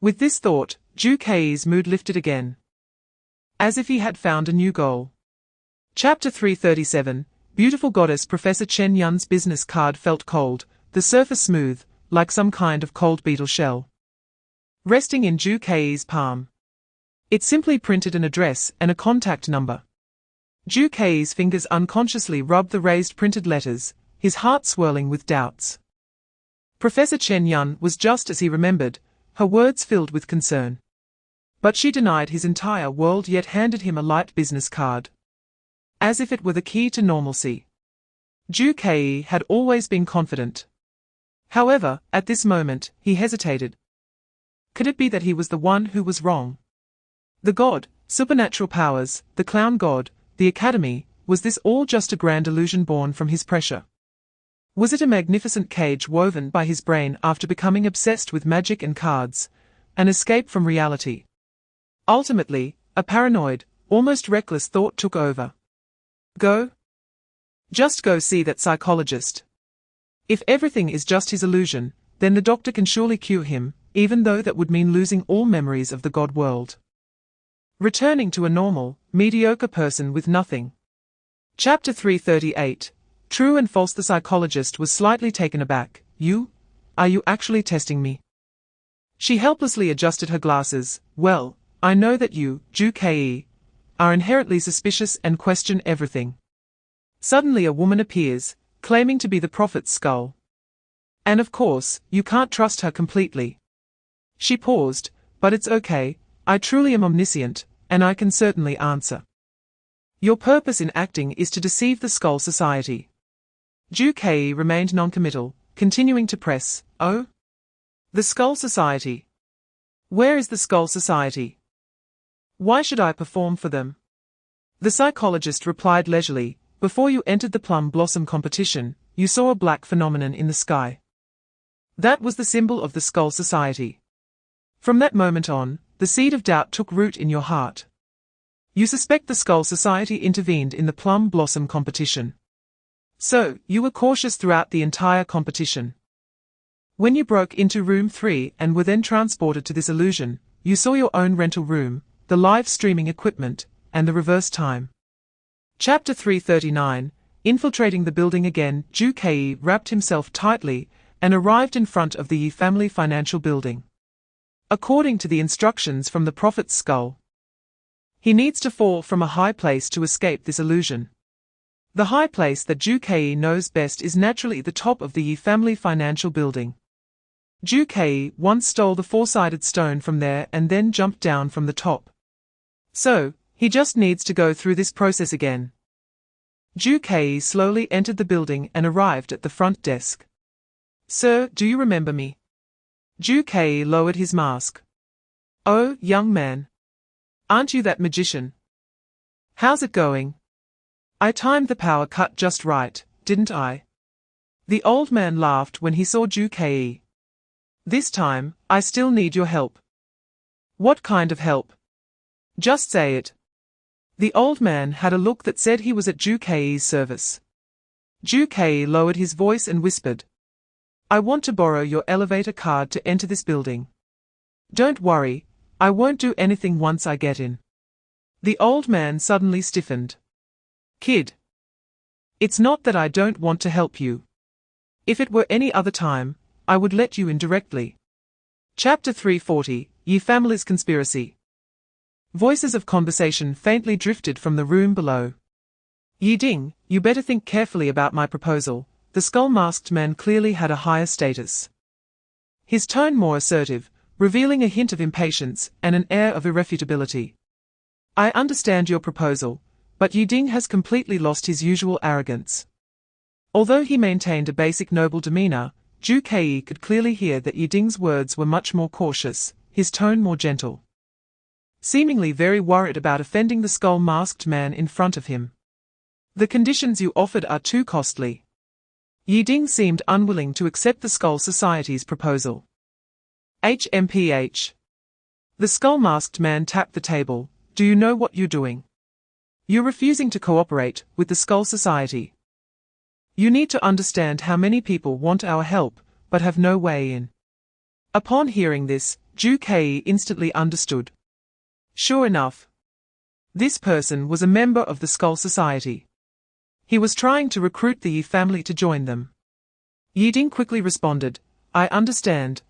With this thought, Zhu Kei's mood lifted again. As if he had found a new goal. Chapter 337, Beautiful Goddess. Professor Chen Yun's business card felt cold, the surface smooth, like some kind of cold beetle shell. Resting in Zhu Kei's palm. It simply printed an address and a contact number. Zhu Kei's fingers unconsciously rubbed the raised printed letters, his heart swirling with doubts. Professor Chen Yun was just as he remembered, her words filled with concern. But she denied his entire world yet handed him a light business card. As if it were the key to normalcy. Zhu Kei had always been confident. However, at this moment, he hesitated. Could it be that he was the one who was wrong? The god, supernatural powers, the clown god, the academy, was this all just a grand illusion born from his pressure? Was it a magnificent cage woven by his brain after becoming obsessed with magic and cards, an escape from reality? Ultimately, a paranoid, almost reckless thought took over. Go? Just go see that psychologist. If everything is just his illusion, then the doctor can surely cure him, even though that would mean losing all memories of the god world. Returning to a normal, mediocre person with nothing. Chapter 338. True and false. The psychologist was slightly taken aback. Are you actually testing me? She helplessly adjusted her glasses. Well, I know that you, Zhu Kei, are inherently suspicious and question everything. Suddenly a woman appears, claiming to be the prophet's skull. And of course, you can't trust her completely. She paused, but it's okay, I truly am omniscient, and I can certainly answer. Your purpose in acting is to deceive the Skull Society. Zhu Kei remained noncommittal, continuing to press. Oh? The Skull Society. Where is the Skull Society? Why should I perform for them? The psychologist replied leisurely. Before you entered the plum blossom competition, you saw a black phenomenon in the sky. That was the symbol of the Skull Society. From that moment on, the seed of doubt took root in your heart. You suspect the Skull Society intervened in the plum blossom competition. So, you were cautious throughout the entire competition. When you broke into room 3 and were then transported to this illusion, you saw your own rental room, the live streaming equipment, and the reverse time. Chapter 339, Infiltrating the building again. Zhu Kei wrapped himself tightly and arrived in front of the Yi family financial building. According to the instructions from the prophet's skull, he needs to fall from a high place to escape this illusion. The high place that Zhu Kei knows best is naturally the top of the Yi family financial building. Zhu Kei once stole the four-sided stone from there and then jumped down from the top. So, he just needs to go through this process again. Zhu Kei slowly entered the building and arrived at the front desk. Sir, do you remember me? Zhu Kei lowered his mask. Oh, young man. Aren't you that magician? How's it going? I timed the power cut just right, didn't I? The old man laughed when he saw Zhu Kei. This time, I still need your help. What kind of help? Just say it. The old man had a look that said he was at Zhu Kei's service. Zhu Kei lowered his voice and whispered. I want to borrow your elevator card to enter this building. Don't worry, I won't do anything once I get in. The old man suddenly stiffened. Kid. It's not that I don't want to help you. If it were any other time, I would let you in directly. Chapter 340, Yi Family's Conspiracy. Voices of conversation faintly drifted from the room below. Yi Ding, you better think carefully about my proposal. The skull-masked man clearly had a higher status. His tone more assertive, revealing a hint of impatience and an air of irrefutability. I understand your proposal, but Yi Ding has completely lost his usual arrogance. Although he maintained a basic noble demeanor, Zhu Kei could clearly hear that Yi Ding's words were much more cautious, his tone more gentle. Seemingly very worried about offending the skull-masked man in front of him. The conditions you offered are too costly. Yiding seemed unwilling to accept the Skull Society's proposal. HMPH. The skull-masked man tapped the table. Do you know what you're doing? You're refusing to cooperate with the Skull Society. You need to understand how many people want our help, but have no way in. Upon hearing this, Ju Kei instantly understood. Sure enough, this person was a member of the Skull Society. He was trying to recruit the Yi family to join them. Yiding quickly responded, I understand.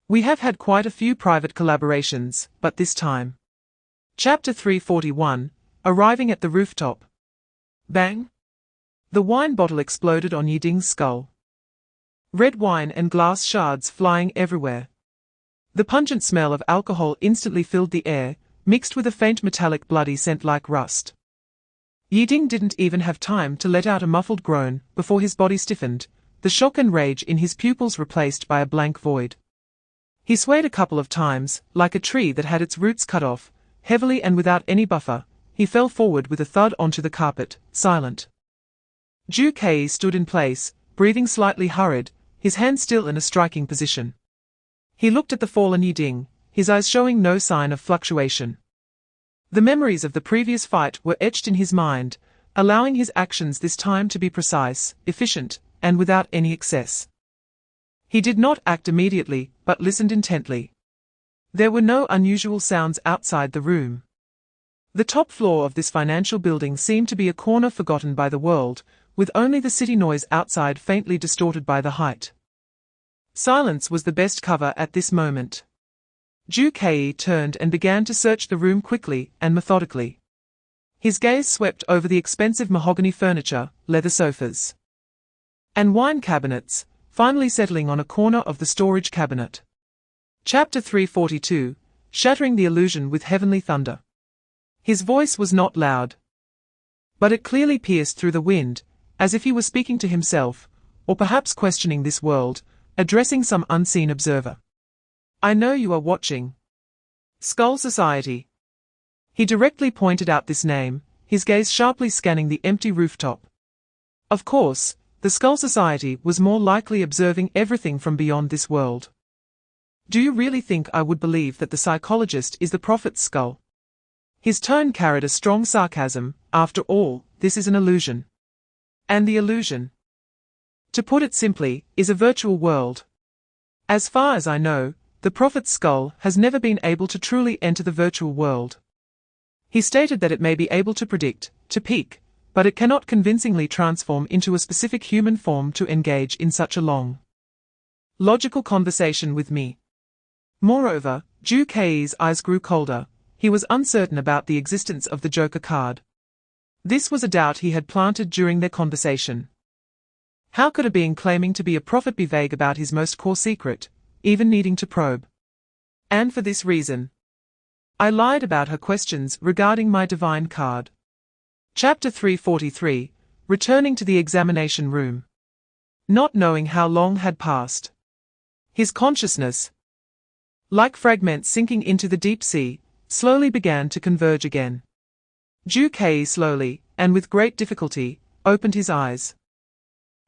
We have had quite a few private collaborations, but this time. Chapter 341, Arriving at the Rooftop. Bang! The wine bottle exploded on Yiding's skull. Red wine and glass shards flying everywhere. The pungent smell of alcohol instantly filled the air, mixed with a faint metallic bloody scent like rust. Yiding didn't even have time to let out a muffled groan before his body stiffened, the shock and rage in his pupils replaced by a blank void. He swayed a couple of times, like a tree that had its roots cut off, heavily and without any buffer. He fell forward with a thud onto the carpet, silent. Ju Kei stood in place, breathing slightly hurried, his hand still in a striking position. He looked at the fallen Yiding, his eyes showing no sign of fluctuation. The memories of the previous fight were etched in his mind, allowing his actions this time to be precise, efficient, and without any excess. He did not act immediately, but listened intently. There were no unusual sounds outside the room. The top floor of this financial building seemed to be a corner forgotten by the world, with only the city noise outside faintly distorted by the height. Silence was the best cover at this moment. Ju Kei turned and began to search the room quickly and methodically. His gaze swept over the expensive mahogany furniture, leather sofas, and wine cabinets, finally settling on a corner of the storage cabinet. Chapter 342, Shattering the Illusion with Heavenly Thunder. His voice was not loud, but it clearly pierced through the wind, as if he were speaking to himself, or perhaps questioning this world, addressing some unseen observer. I know you are watching. Skull Society. He directly pointed out this name, his gaze sharply scanning the empty rooftop. Of course, the Skull Society was more likely observing everything from beyond this world. Do you really think I would believe that the psychologist is the prophet's skull? His tone carried a strong sarcasm. After all, this is an illusion. And the illusion, to put it simply, is a virtual world. As far as I know, the prophet's skull has never been able to truly enter the virtual world. He stated that it may be able to predict, to peak, but it cannot convincingly transform into a specific human form to engage in such a long, logical conversation with me. Moreover, Ju Kei's eyes grew colder. He was uncertain about the existence of the Joker card. This was a doubt he had planted during their conversation. How could a being claiming to be a prophet be vague about his most core secret, even needing to probe? And for this reason, I lied about her questions regarding my divine card. Chapter 343, Returning to the examination room. Not knowing how long had passed, his consciousness, like fragments sinking into the deep sea, slowly began to converge again. Ju Kei slowly, and with great difficulty, opened his eyes.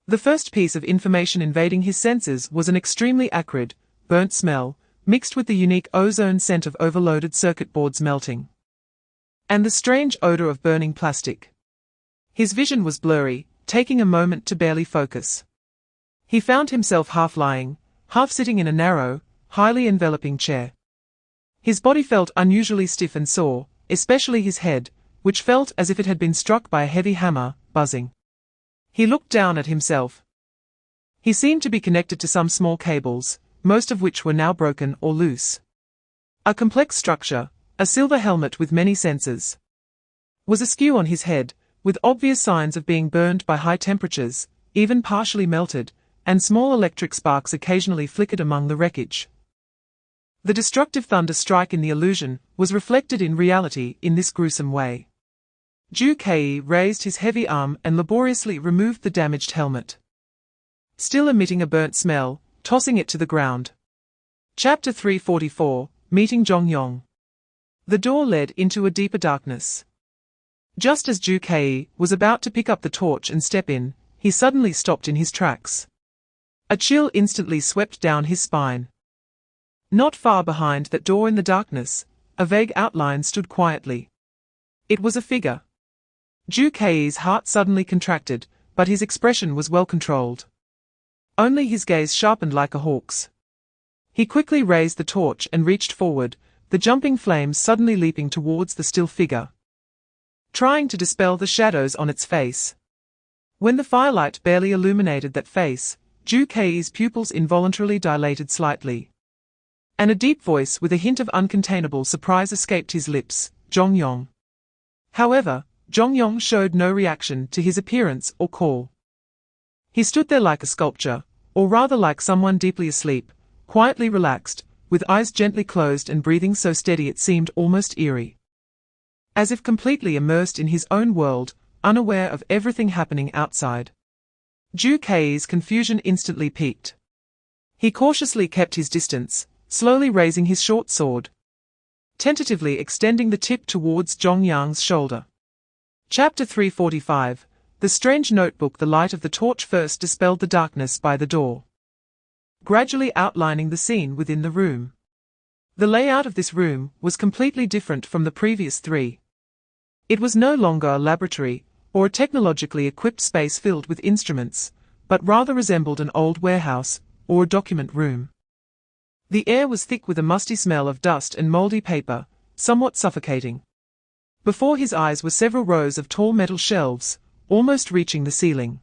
The first piece of information invading his senses was an extremely acrid, burnt smell, mixed with the unique ozone scent of overloaded circuit boards melting, and the strange odor of burning plastic. His vision was blurry, taking a moment to barely focus. He found himself half lying, half sitting in a narrow, highly enveloping chair. His body felt unusually stiff and sore, especially his head, which felt as if it had been struck by a heavy hammer, buzzing. He looked down at himself. He seemed to be connected to some small cables, most of which were now broken or loose. A complex structure, a silver helmet with many sensors, was askew on his head, with obvious signs of being burned by high temperatures, even partially melted, and small electric sparks occasionally flickered among the wreckage. The destructive thunder strike in the illusion was reflected in reality in this gruesome way. Ju Kei raised his heavy arm and laboriously removed the damaged helmet, still emitting a burnt smell, tossing it to the ground. Chapter 344, Meeting Zhongyong. The door led into a deeper darkness. Just as Ju was about to pick up the torch and step in, he suddenly stopped in his tracks. A chill instantly swept down his spine. Not far behind that door in the darkness, a vague outline stood quietly. It was a figure. Ju's heart suddenly contracted, but his expression was well controlled. Only his gaze sharpened like a hawk's. He quickly raised the torch and reached forward, the jumping flames suddenly leaping towards the still figure, trying to dispel the shadows on its face. When the firelight barely illuminated that face, Ju's pupils involuntarily dilated slightly. And a deep voice with a hint of uncontainable surprise escaped his lips, Zhongyong. However, Zhongyong showed no reaction to his appearance or call. He stood there like a sculpture, or rather like someone deeply asleep, quietly relaxed, with eyes gently closed and breathing so steady it seemed almost eerie. As if completely immersed in his own world, unaware of everything happening outside. Ju's confusion instantly peaked. He cautiously kept his distance, slowly raising his short sword, tentatively extending the tip towards Zhongyang's shoulder. Chapter 345. The strange notebook. The light of the torch first dispelled the darkness by the door, gradually outlining the scene within the room. The layout of this room was completely different from the previous three. It was no longer a laboratory, or a technologically equipped space filled with instruments, but rather resembled an old warehouse, or a document room. The air was thick with a musty smell of dust and moldy paper, somewhat suffocating. Before his eyes were several rows of tall metal shelves, almost reaching the ceiling,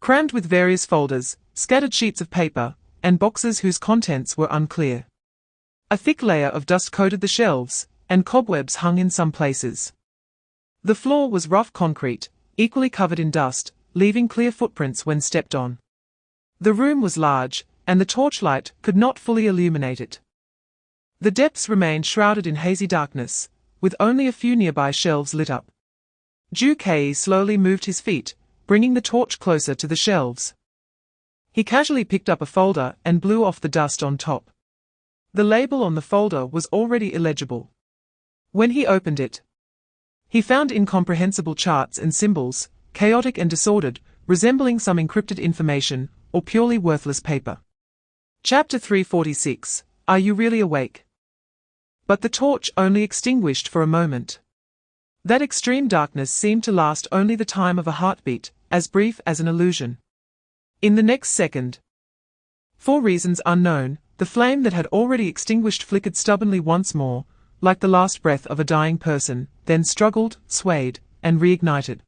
crammed with various folders, scattered sheets of paper, and boxes whose contents were unclear. A thick layer of dust coated the shelves, and cobwebs hung in some places. The floor was rough concrete, equally covered in dust, leaving clear footprints when stepped on. The room was large, and the torchlight could not fully illuminate it. The depths remained shrouded in hazy darkness, with only a few nearby shelves lit up. Ju slowly moved his feet, bringing the torch closer to the shelves. He casually picked up a folder and blew off the dust on top. The label on the folder was already illegible. When he opened it, he found incomprehensible charts and symbols, chaotic and disordered, resembling some encrypted information, or purely worthless paper. Chapter 346. Are you really awake? But the torch only extinguished for a moment. That extreme darkness seemed to last only the time of a heartbeat, as brief as an illusion. In the next second, for reasons unknown, the flame that had already extinguished flickered stubbornly once more, like the last breath of a dying person, then struggled, swayed, and reignited.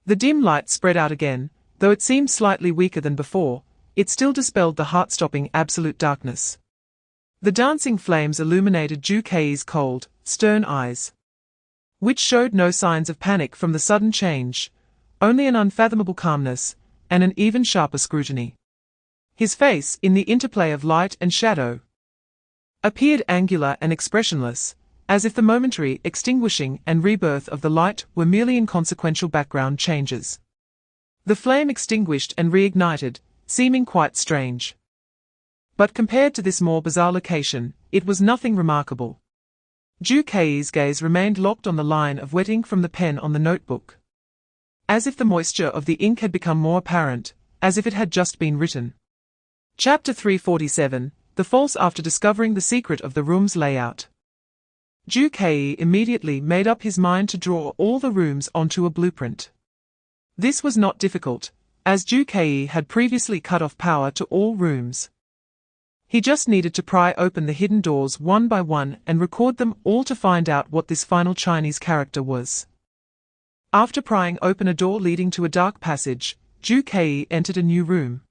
The dim light spread out again, though it seemed slightly weaker than before, it still dispelled the heart-stopping absolute darkness. The dancing flames illuminated Ju's cold, stern eyes, which showed no signs of panic from the sudden change, only an unfathomable calmness, and an even sharper scrutiny. His face, in the interplay of light and shadow, appeared angular and expressionless, as if the momentary extinguishing and rebirth of the light were merely inconsequential background changes. The flame extinguished and reignited, seeming quite strange. But compared to this more bizarre location, it was nothing remarkable. Ju's gaze remained locked on the line of wet ink from the pen on the notebook, as if the moisture of the ink had become more apparent, as if it had just been written. Chapter 347. The false. After discovering the secret of the room's layout, Ju immediately made up his mind to draw all the rooms onto a blueprint. This was not difficult, as Ju had previously cut off power to all rooms. He just needed to pry open the hidden doors one by one and record them all to find out what this final Chinese character was. After prying open a door leading to a dark passage, Ju entered a new room.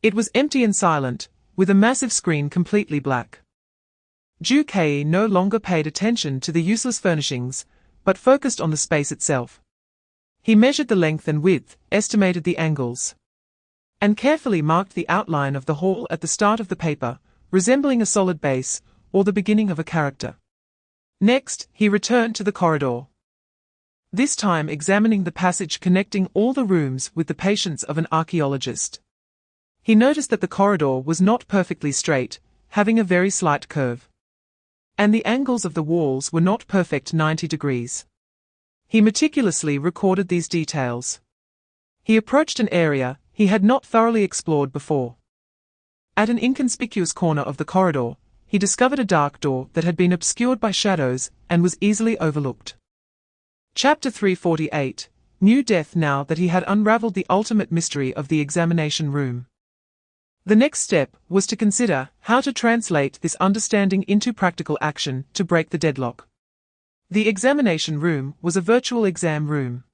It was empty and silent, with a massive screen completely black. Ju no longer paid attention to the useless furnishings, but focused on the space itself. He measured the length and width, estimated the angles, and carefully marked the outline of the hall at the start of the paper, resembling a solid base, or the beginning of a character. Next, he returned to the corridor, this time examining the passage connecting all the rooms with the patience of an archaeologist. He noticed that the corridor was not perfectly straight, having a very slight curve, and the angles of the walls were not perfect 90 degrees. He meticulously recorded these details. He approached an area he had not thoroughly explored before. At an inconspicuous corner of the corridor, he discovered a dark door that had been obscured by shadows and was easily overlooked. Chapter 348 New Death. Now that he had unraveled the ultimate mystery of the examination room, the next step was to consider how to translate this understanding into practical action to break the deadlock. The examination room was a virtual exam room,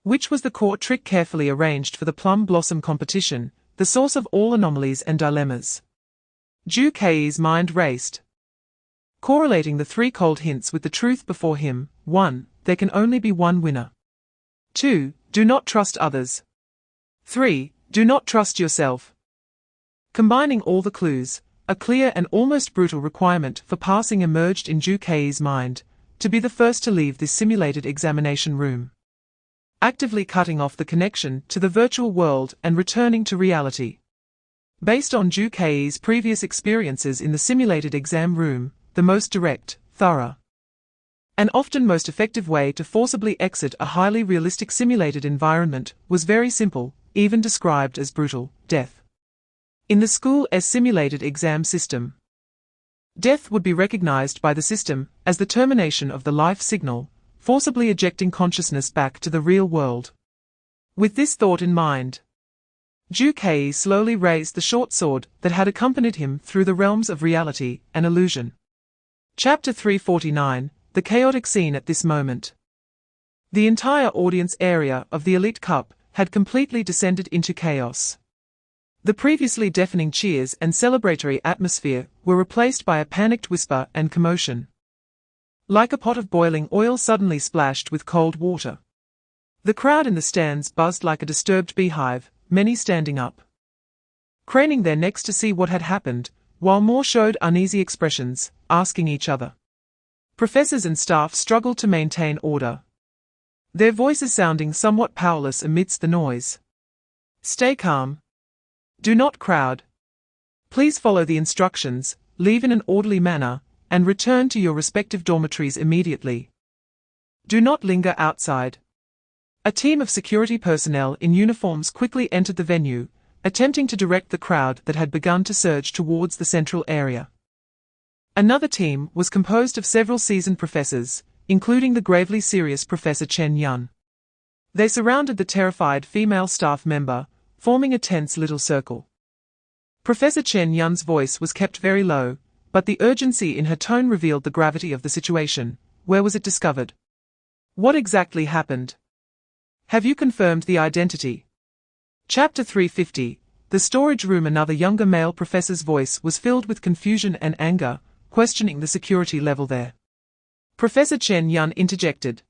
which was the court trick carefully arranged for the plum blossom competition, the source of all anomalies and dilemmas. Ju Kei's mind raced, correlating the three cold hints with the truth before him. 1. There can only be one winner. 2. Do not trust others. 3. Do not trust yourself. Combining all the clues, a clear and almost brutal requirement for passing emerged in Ju Kei's mind: to be the first to leave this simulated examination room, actively cutting off the connection to the virtual world and returning to reality. Based on Ju Kei's previous experiences in the simulated exam room, the most direct, thorough, and often most effective way to forcibly exit a highly realistic simulated environment was very simple, even described as brutal: death. In the school's simulated exam system, death would be recognized by the system as the termination of the life signal, forcibly ejecting consciousness back to the real world. With this thought in mind, Ju Kei slowly raised the short sword that had accompanied him through the realms of reality and illusion. Chapter 349 The chaotic scene at this moment. The entire audience area of the Elite Cup had completely descended into chaos. The previously deafening cheers and celebratory atmosphere were replaced by a panicked whisper and commotion, like a pot of boiling oil suddenly splashed with cold water. The crowd in the stands buzzed like a disturbed beehive, many standing up, craning their necks to see what had happened, while more showed uneasy expressions, asking each other. Professors and staff struggled to maintain order, their voices sounding somewhat powerless amidst the noise. Stay calm. Do not crowd. Please follow the instructions, leave in an orderly manner, and return to your respective dormitories immediately. Do not linger outside. A team of security personnel in uniforms quickly entered the venue, attempting to direct the crowd that had begun to surge towards the central area. Another team was composed of several seasoned professors, including the gravely serious Professor Chen Yun. They surrounded the terrified female staff member, forming a tense little circle. Professor Chen Yun's voice was kept very low, but the urgency in her tone revealed the gravity of the situation. Where was it discovered? What exactly happened? Have you confirmed the identity? Chapter 350 The storage room. Another younger male professor's voice was filled with confusion and anger, questioning the security level there. Professor Chen Yun interjected,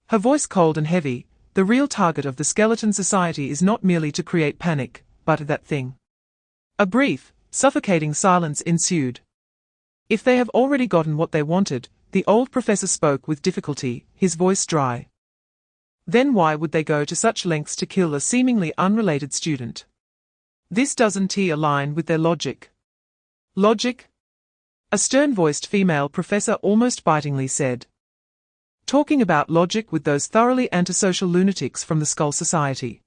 her voice cold and heavy. The real target of the Skeleton Society is not merely to create panic, but that thing. A brief, suffocating silence ensued. If they have already gotten what they wanted, the old professor spoke with difficulty, his voice dry. Then why would they go to such lengths to kill a seemingly unrelated student? This doesn't align with their logic. Logic? A stern-voiced female professor almost bitingly said. Talking about logic with those thoroughly antisocial lunatics from the Skull Society.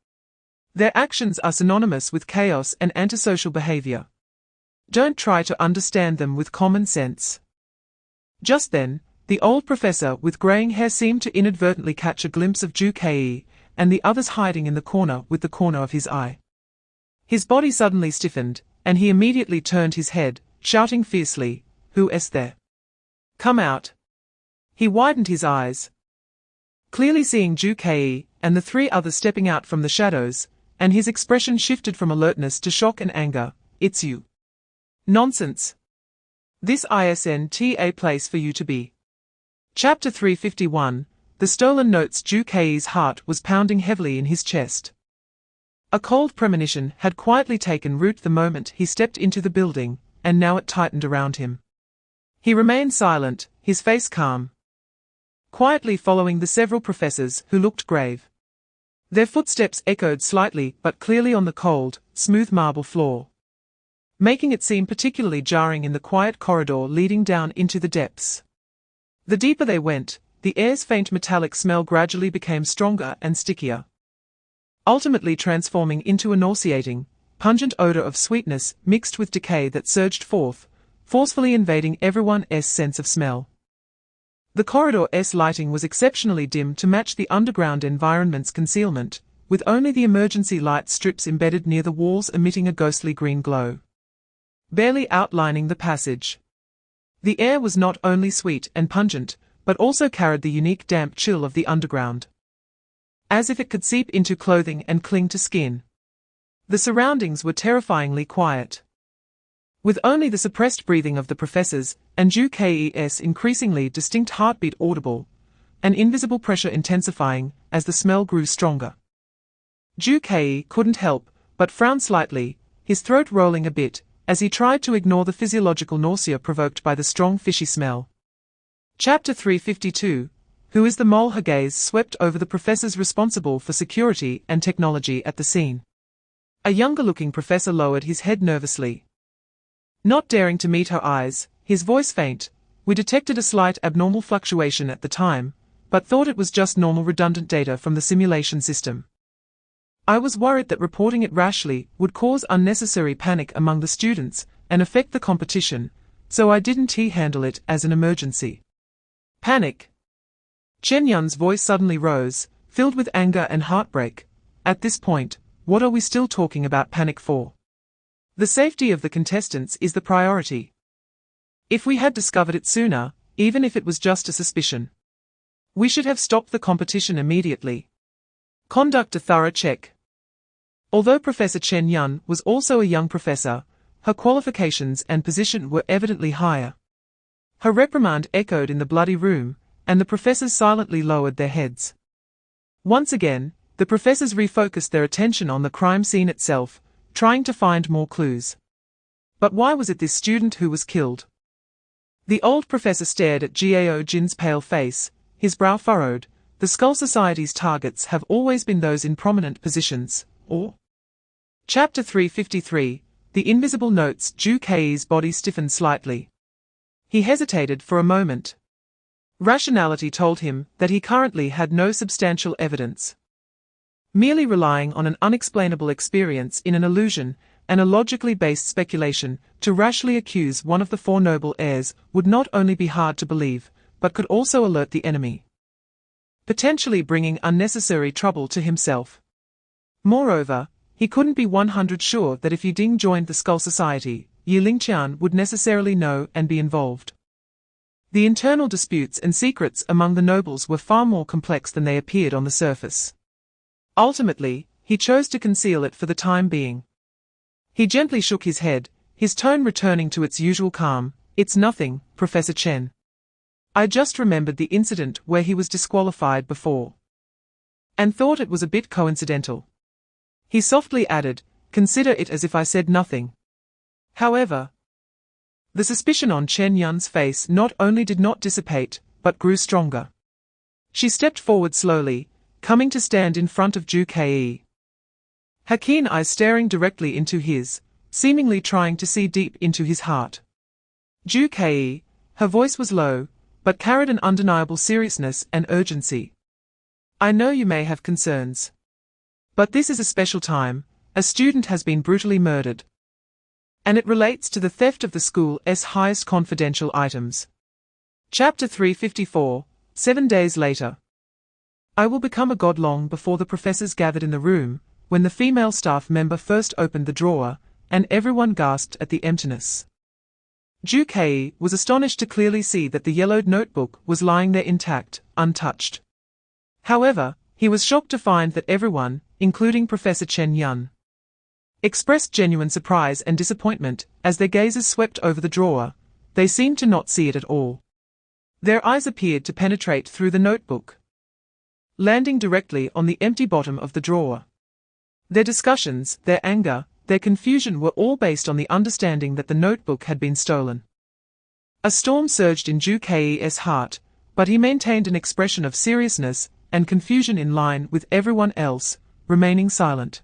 Their actions are synonymous with chaos and antisocial behavior. Don't try to understand them with common sense. Just then, the old professor with graying hair seemed to inadvertently catch a glimpse of Ju Kei and the others hiding in the corner with the corner of his eye. His body suddenly stiffened, and he immediately turned his head, shouting fiercely, "Who is there? Come out!" He widened his eyes, clearly seeing Ju Kei and the three others stepping out from the shadows, and his expression shifted from alertness to shock and anger. "It's you." "Nonsense. This isn't a place for you to be." Chapter 351 The Stolen Notes. Ju Kei's heart was pounding heavily in his chest. A cold premonition had quietly taken root the moment he stepped into the building, and now it tightened around him. He remained silent, his face calm, quietly following the several professors who looked grave. Their footsteps echoed slightly but clearly on the cold, smooth marble floor, making it seem particularly jarring in the quiet corridor leading down into the depths. The deeper they went, the air's faint metallic smell gradually became stronger and stickier, ultimately transforming into a nauseating, pungent odor of sweetness mixed with decay that surged forth, forcefully invading everyone's sense of smell. The corridor's lighting was exceptionally dim to match the underground environment's concealment, with only the emergency light strips embedded near the walls emitting a ghostly green glow, barely outlining the passage. The air was not only sweet and pungent, but also carried the unique damp chill of the underground, as if it could seep into clothing and cling to skin. The surroundings were terrifyingly quiet, with only the suppressed breathing of the professors and Juke's increasingly distinct heartbeat audible, an invisible pressure intensifying as the smell grew stronger. Juke couldn't help but frown slightly, his throat rolling a bit, as he tried to ignore the physiological nausea provoked by the strong fishy smell. Chapter 352. Who is the mole? Her gaze swept over the professors responsible for security and technology at the scene. A younger-looking professor lowered his head nervously, not daring to meet her eyes, his voice faint. We detected a slight abnormal fluctuation at the time, but thought it was just normal redundant data from the simulation system. I was worried that reporting it rashly would cause unnecessary panic among the students and affect the competition, so I didn't handle it as an emergency. Panic? Chen Yun's voice suddenly rose, filled with anger and heartbreak. At this point, what are we still talking about panic for? The safety of the contestants is the priority. If we had discovered it sooner, even if it was just a suspicion, we should have stopped the competition immediately. Conduct a thorough check. Although Professor Chen Yun was also a young professor, her qualifications and position were evidently higher. Her reprimand echoed in the bloody room, and the professors silently lowered their heads. Once again, the professors refocused their attention on the crime scene itself, trying to find more clues. But why was it this student who was killed? The old professor stared at Gao Jin's pale face, his brow furrowed. The Skull Society's targets have always been those in prominent positions, or? Chapter 353. The Invisible Notes. Juke's body stiffened slightly. He hesitated for a moment. Rationality told him that he currently had no substantial evidence. Merely relying on an unexplainable experience in an illusion and a logically based speculation to rashly accuse one of the four noble heirs would not only be hard to believe, but could also alert the enemy, potentially bringing unnecessary trouble to himself. Moreover, he couldn't be 100% sure that if Yiding joined the Skull Society, Yi Lingqian would necessarily know and be involved. The internal disputes and secrets among the nobles were far more complex than they appeared on the surface. Ultimately, he chose to conceal it for the time being. He gently shook his head, his tone returning to its usual calm. It's nothing, Professor Chen. I just remembered the incident where he was disqualified before, and thought it was a bit coincidental. He softly added, consider it as if I said nothing. However, the suspicion on Chen Yun's face not only did not dissipate, but grew stronger. She stepped forward slowly, coming to stand in front of Juke. Her keen eyes staring directly into his, seemingly trying to see deep into his heart. Juke, her voice was low, but carried an undeniable seriousness and urgency. I know you may have concerns, but this is a special time. A student has been brutally murdered, and it relates to the theft of the school's highest confidential items. Chapter 354. 7 days later. I will become a god long before the professors gathered in the room, when the female staff member first opened the drawer, and everyone gasped at the emptiness. Juke was astonished to clearly see that the yellowed notebook was lying there intact, untouched. However, he was shocked to find that everyone, including Professor Chen Yun, expressed genuine surprise and disappointment as their gazes swept over the drawer. They seemed to not see it at all. Their eyes appeared to penetrate through the notebook, landing directly on the empty bottom of the drawer. Their discussions, their anger, their confusion were all based on the understanding that the notebook had been stolen. A storm surged in Juke's heart, but he maintained an expression of seriousness and confusion in line with everyone else, remaining silent.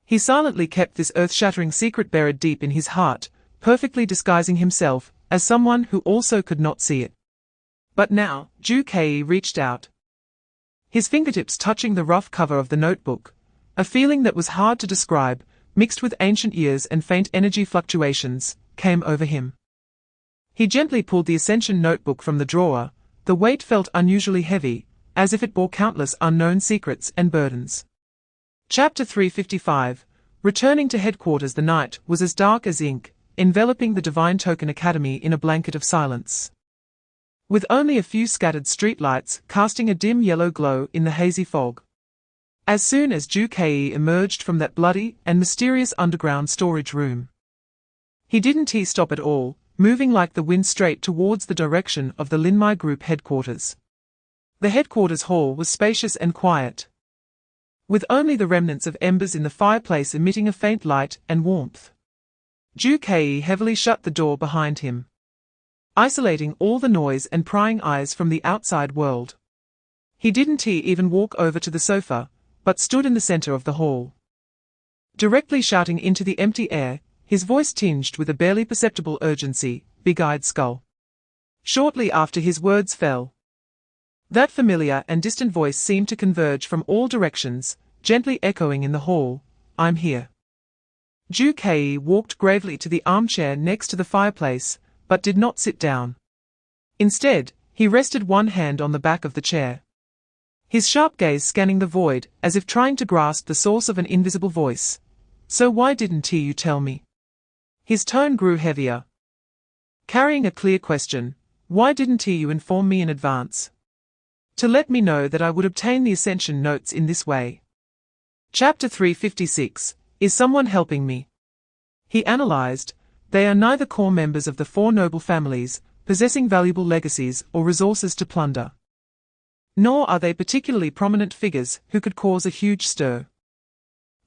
He silently kept this earth-shattering secret buried deep in his heart, perfectly disguising himself as someone who also could not see it. But now, Ju-Kei reached out. His fingertips touching the rough cover of the notebook, a feeling that was hard to describe, mixed with ancient years and faint energy fluctuations, came over him. He gently pulled the Ascension notebook from the drawer. The weight felt unusually heavy, as if it bore countless unknown secrets and burdens. Chapter 355. Returning to headquarters. The night was as dark as ink, enveloping the Divine Token Academy in a blanket of silence. With only a few scattered streetlights casting a dim yellow glow in the hazy fog. As soon as Ju-Kei emerged from that bloody and mysterious underground storage room, he didn't stop at all, moving like the wind straight towards the direction of the Linmai Group headquarters. The headquarters hall was spacious and quiet, with only the remnants of embers in the fireplace emitting a faint light and warmth. Ju-Kei heavily shut the door behind him, isolating all the noise and prying eyes from the outside world. He didn't even walk over to the sofa, but stood in the center of the hall, directly shouting into the empty air, his voice tinged with a barely perceptible urgency, "Big-eyed skull." Shortly after his words fell, that familiar and distant voice seemed to converge from all directions, gently echoing in the hall, "I'm here." Ju-Kei walked gravely to the armchair next to the fireplace, but did not sit down. Instead, he rested one hand on the back of the chair, his sharp gaze scanning the void as if trying to grasp the source of an invisible voice. "So why didn't you tell me?" His tone grew heavier, carrying a clear question. "Why didn't you inform me in advance? To let me know that I would obtain the Ascension notes in this way." Chapter 356. Is someone helping me? He analyzed. They are neither core members of the four noble families, possessing valuable legacies or resources to plunder. Nor are they particularly prominent figures who could cause a huge stir.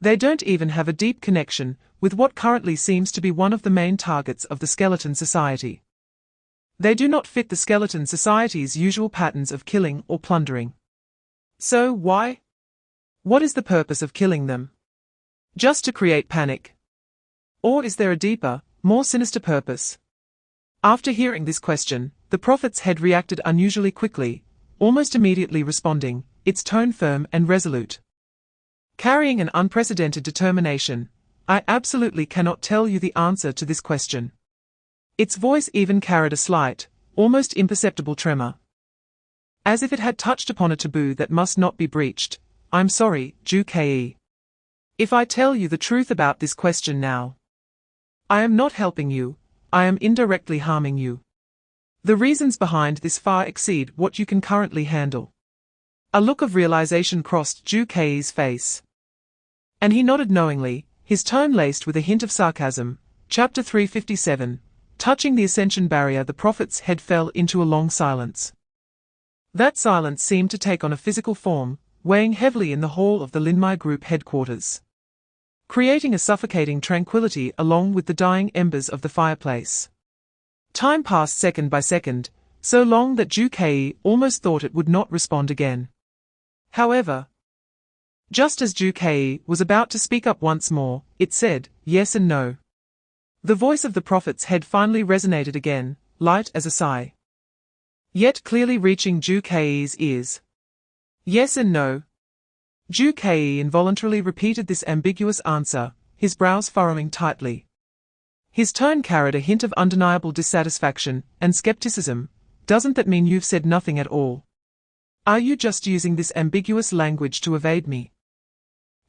They don't even have a deep connection with what currently seems to be one of the main targets of the Skeleton Society. They do not fit the Skeleton Society's usual patterns of killing or plundering. So why? What is the purpose of killing them? Just to create panic? Or is there a deeper, more sinister purpose? After hearing this question, the Prophet's head reacted unusually quickly, almost immediately responding, its tone firm and resolute, carrying an unprecedented determination. "I absolutely cannot tell you the answer to this question." Its voice even carried a slight, almost imperceptible tremor, as if it had touched upon a taboo that must not be breached. "I'm sorry, Ju-Kei. If I tell you the truth about this question now, I am not helping you, I am indirectly harming you. The reasons behind this far exceed what you can currently handle." A look of realization crossed Ju-Kei's face, and he nodded knowingly, his tone laced with a hint of sarcasm. Chapter 357. Touching the Ascension barrier. The Prophet's head fell into a long silence. That silence seemed to take on a physical form, weighing heavily in the hall of the Linmai Group headquarters, creating a suffocating tranquility along with the dying embers of the fireplace. Time passed second by second, so long that Ju-Kei almost thought it would not respond again. However, just as Ju-Kei was about to speak up once more, it said, "Yes and no." The voice of the Prophet's head finally resonated again, light as a sigh, yet clearly reaching Ju-Kei's ears. "Yes and no." Ju-Kei involuntarily repeated this ambiguous answer, his brows furrowing tightly. His tone carried a hint of undeniable dissatisfaction and skepticism. "Doesn't that mean you've said nothing at all? Are you just using this ambiguous language to evade me?"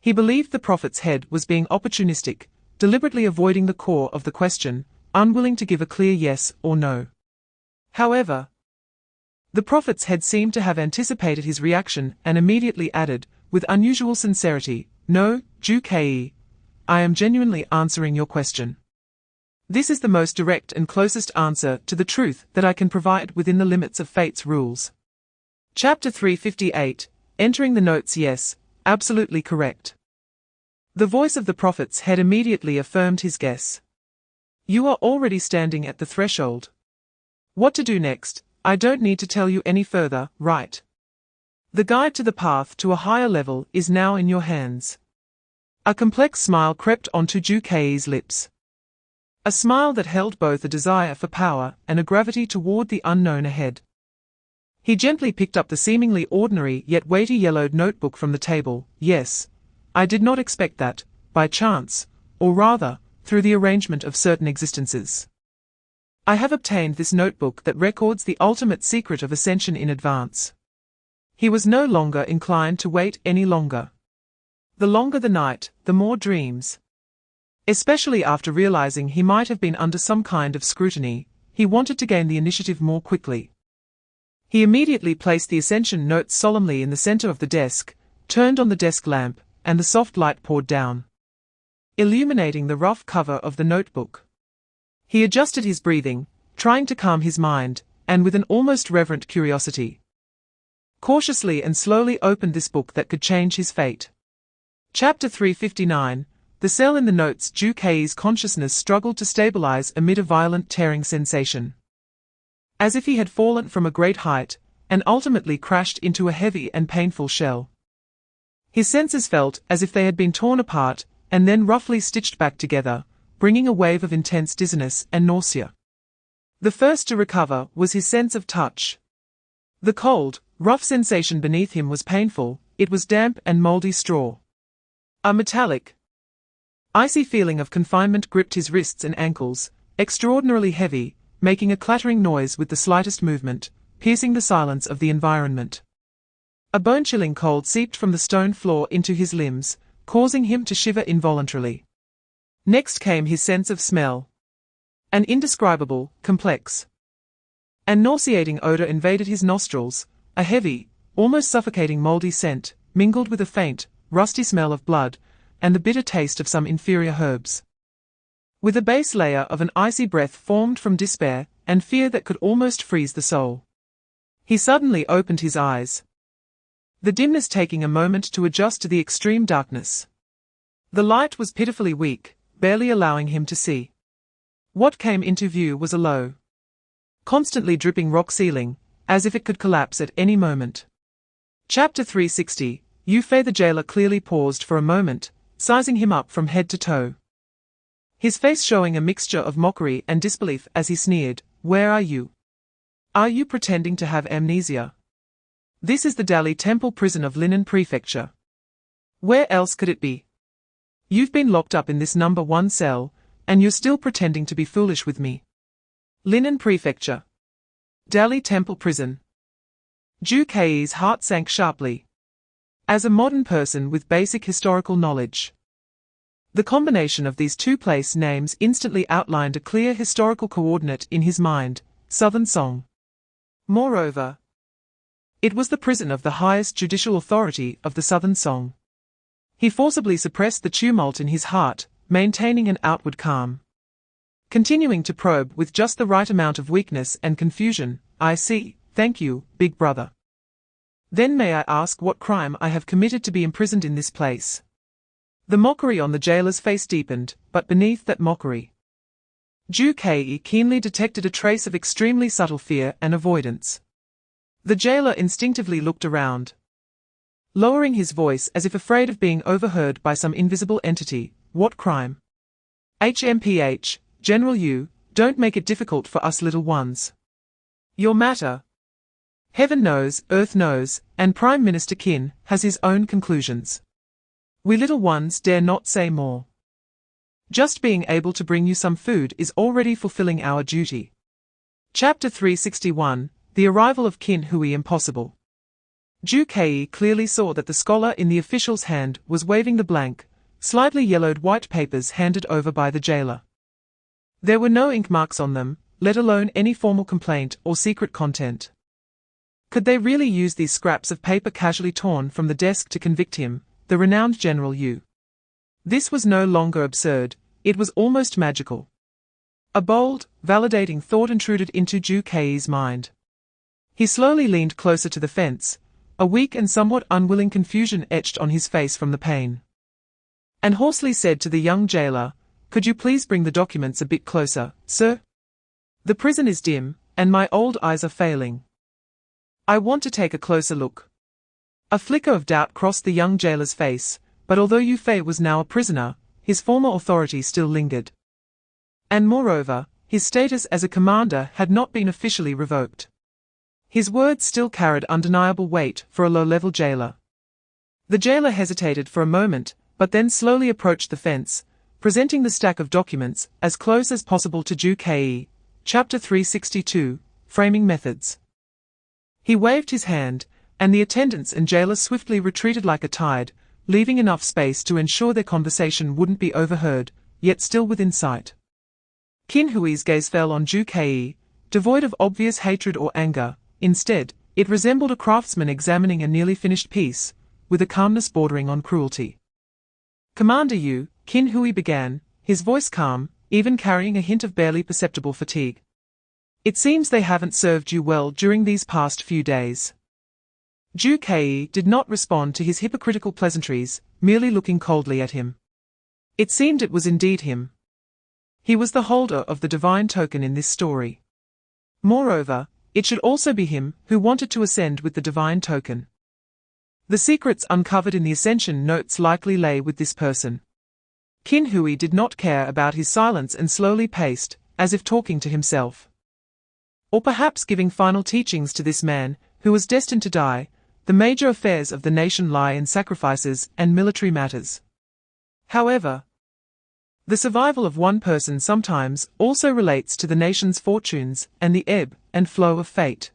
He believed the Prophet's head was being opportunistic, deliberately avoiding the core of the question, unwilling to give a clear yes or no. However, the Prophet's head seemed to have anticipated his reaction and immediately added, with unusual sincerity, "No, Ju-Kei. I am genuinely answering your question. This is the most direct and closest answer to the truth that I can provide within the limits of fate's rules." Chapter 358. Entering the notes. Yes, absolutely correct. The voice of the Prophet's head immediately affirmed his guess. "You are already standing at the threshold. What to do next, I don't need to tell you any further, right? The guide to the path to a higher level is now in your hands." A complex smile crept onto Ju-Kei's lips. A smile that held both a desire for power and a gravity toward the unknown ahead. He gently picked up the seemingly ordinary yet weighty yellowed notebook from the table. Yes, I did not expect that, by chance, or rather, through the arrangement of certain existences. I have obtained this notebook that records the ultimate secret of ascension in advance. He was no longer inclined to wait any longer. The longer the night, the more dreams. Especially after realizing he might have been under some kind of scrutiny, he wanted to gain the initiative more quickly. He immediately placed the ascension notes solemnly in the center of the desk, turned on the desk lamp, and the soft light poured down, illuminating the rough cover of the notebook. He adjusted his breathing, trying to calm his mind, and with an almost reverent curiosity, cautiously and slowly opened this book that could change his fate. Chapter 359. The cell in the notes. Ju-Kei's consciousness struggled to stabilize amid a violent tearing sensation, as if he had fallen from a great height, and ultimately crashed into a heavy and painful shell. His senses felt as if they had been torn apart, and then roughly stitched back together, bringing a wave of intense dizziness and nausea. The first to recover was his sense of touch. The cold, rough sensation beneath him was painful. It was damp and moldy straw. A metallic, icy feeling of confinement gripped his wrists and ankles, extraordinarily heavy, making a clattering noise with the slightest movement, piercing the silence of the environment. A bone-chilling cold seeped from the stone floor into his limbs, causing him to shiver involuntarily. Next came his sense of smell. An indescribable, complex, and nauseating odor invaded his nostrils, a heavy, almost suffocating moldy scent, mingled with a faint, rusty smell of blood, and the bitter taste of some inferior herbs. With a base layer of an icy breath formed from despair and fear that could almost freeze the soul. He suddenly opened his eyes, the dimness taking a moment to adjust to the extreme darkness. The light was pitifully weak, barely allowing him to see. What came into view was a low, constantly dripping rock ceiling, as if it could collapse at any moment. Chapter 360. Yu Fei. The jailer clearly paused for a moment, sizing him up from head to toe, his face showing a mixture of mockery and disbelief as he sneered, "Where are you? Are you pretending to have amnesia? This is the Dali Temple prison of Linen Prefecture. Where else could it be? You've been locked up in this number 1 cell, and you're still pretending to be foolish with me. Linen Prefecture. Dali Temple prison." Ju-Kei's heart sank sharply. As a modern person with basic historical knowledge, the combination of these two place names instantly outlined a clear historical coordinate in his mind: Southern Song. Moreover, it was the prison of the highest judicial authority of the Southern Song. He forcibly suppressed the tumult in his heart, maintaining an outward calm, continuing to probe with just the right amount of weakness and confusion. "I see, thank you, big brother. Then may I ask what crime I have committed to be imprisoned in this place?" The mockery on the jailer's face deepened, but beneath that mockery, Ju-Kei keenly detected a trace of extremely subtle fear and avoidance. The jailer instinctively looked around, lowering his voice as if afraid of being overheard by some invisible entity. "What crime?" "HMPH, General Yu, don't make it difficult for us little ones. Your matter, heaven knows, earth knows, and Prime Minister Qin has his own conclusions. We little ones dare not say more. Just being able to bring you some food is already fulfilling our duty." Chapter 361. The arrival of Qin Hui. Impossible. Ju-Kei clearly saw that the scholar in the official's hand was waving the blank, slightly yellowed white papers handed over by the jailer. There were no ink marks on them, let alone any formal complaint or secret content. Could they really use these scraps of paper casually torn from the desk to convict him, the renowned General Yu? This was no longer absurd, it was almost magical. A bold, validating thought intruded into Ju-Kei's mind. He slowly leaned closer to the fence, a weak and somewhat unwilling confusion etched on his face from the pain, and hoarsely said to the young jailer, "Could you please bring the documents a bit closer, sir? The prison is dim, and my old eyes are failing. I want to take a closer look." A flicker of doubt crossed the young jailer's face, but although Yu Fei was now a prisoner, his former authority still lingered. And moreover, his status as a commander had not been officially revoked. His words still carried undeniable weight for a low-level jailer. The jailer hesitated for a moment, but then slowly approached the fence, presenting the stack of documents as close as possible to Ju Ke. Chapter 362, Framing Methods. He waved his hand, and the attendants and jailer swiftly retreated like a tide, leaving enough space to ensure their conversation wouldn't be overheard, yet still within sight. Qin Hui's gaze fell on Ju Ke, devoid of obvious hatred or anger. Instead, it resembled a craftsman examining a nearly finished piece, with a calmness bordering on cruelty. "Commander Yu," Qin Hui began, his voice calm, even carrying a hint of barely perceptible fatigue. "It seems they haven't served you well during these past few days." Ju Ke did not respond to his hypocritical pleasantries, merely looking coldly at him. It seemed it was indeed him. He was the holder of the divine token in this story. Moreover, it should also be him who wanted to ascend with the divine token. The secrets uncovered in the ascension notes likely lay with this person. Qin Hui did not care about his silence and slowly paced, as if talking to himself. Or perhaps giving final teachings to this man, who was destined to die. The major affairs of the nation lie in sacrifices and military matters. However, the survival of one person sometimes also relates to the nation's fortunes and the ebb and flow of fate.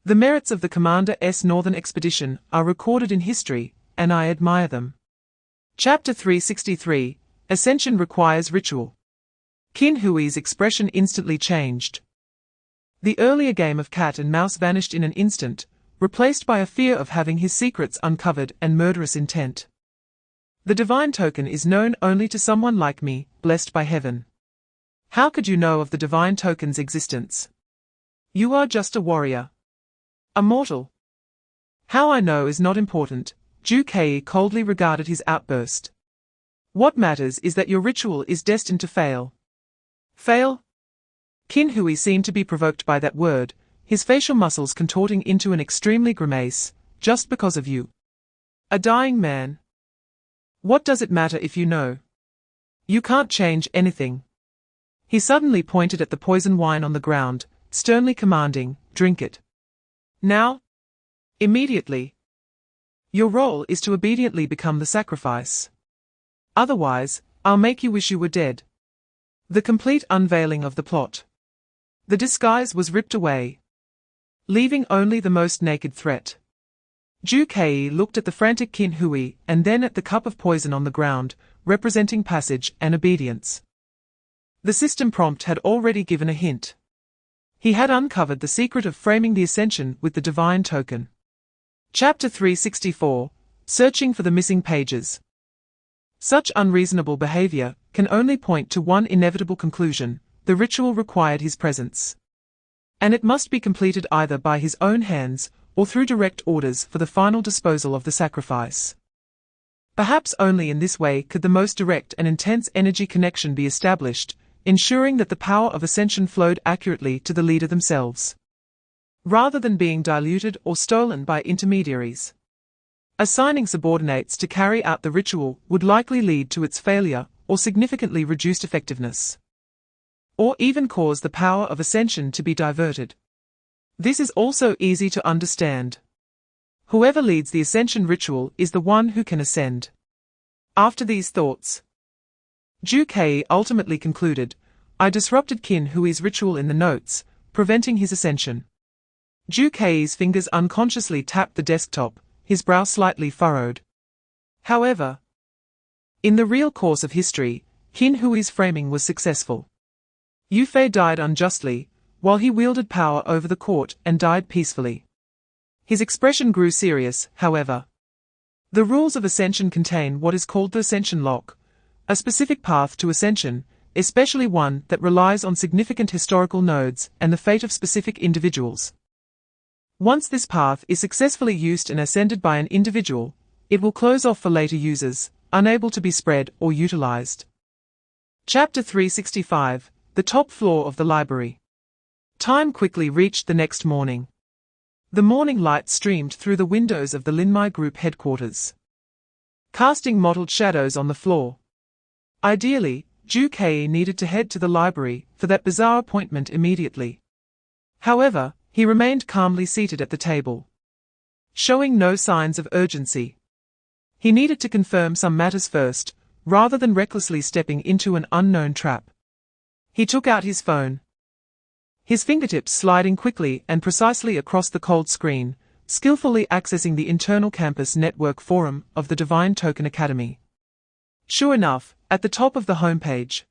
The merits of the Commander's Northern Expedition are recorded in history, and I admire them. Chapter 363, Ascension Requires Ritual. Qin Hui's expression instantly changed. The earlier game of cat and mouse vanished in an instant, replaced by a fear of having his secrets uncovered and murderous intent. "The divine token is known only to someone like me, blessed by heaven. How could you know of the divine token's existence? You are just a warrior. A mortal." "How I know is not important," Ju Ke coldly regarded his outburst. "What matters is that your ritual is destined to fail." "Fail?" Qin Hui seemed to be provoked by that word, his facial muscles contorting into an extremely grimace. "Just because of you. A dying man. What does it matter if you know? You can't change anything." He suddenly pointed at the poison wine on the ground, sternly commanding, "Drink it. Now. Immediately. Your role is to obediently become the sacrifice. Otherwise, I'll make you wish you were dead." The complete unveiling of the plot. The disguise was ripped away, leaving only the most naked threat. Ju Ke looked at the frantic Qin Hui and then at the cup of poison on the ground, representing passage and obedience. The system prompt had already given a hint. He had uncovered the secret of framing the ascension with the divine token. Chapter 364, Searching for the Missing Pages. Such unreasonable behavior can only point to one inevitable conclusion: the ritual required his presence. And it must be completed either by his own hands, or through direct orders for the final disposal of the sacrifice. Perhaps only in this way could the most direct and intense energy connection be established, ensuring that the power of ascension flowed accurately to the leader themselves, rather than being diluted or stolen by intermediaries. Assigning subordinates to carry out the ritual would likely lead to its failure, or significantly reduced effectiveness, or even cause the power of ascension to be diverted. This is also easy to understand. Whoever leads the ascension ritual is the one who can ascend. After these thoughts, Ju Ke ultimately concluded, "I disrupted Qin Hui's ritual in the notes, preventing his ascension." Ju Ke's fingers unconsciously tapped the desktop, his brow slightly furrowed. However, in the real course of history, Qin Hui's framing was successful. Yu Fei died unjustly, while he wielded power over the court and died peacefully. His expression grew serious, however. The rules of ascension contain what is called the ascension lock, a specific path to ascension, especially one that relies on significant historical nodes and the fate of specific individuals. Once this path is successfully used and ascended by an individual, it will close off for later users, unable to be spread or utilized. Chapter 365, The Top Floor of the Library. Time quickly reached the next morning. The morning light streamed through the windows of the Linmai Group headquarters, casting mottled shadows on the floor. Ideally, Ju Ke needed to head to the library for that bizarre appointment immediately. However, He remained calmly seated at the table, showing no signs of urgency. He needed to confirm some matters first, rather than recklessly stepping into an unknown trap. He took out his phone, his fingertips sliding quickly and precisely across the cold screen, skillfully accessing the internal campus network forum of the Divine Token Academy. Sure enough, at the top of the homepage,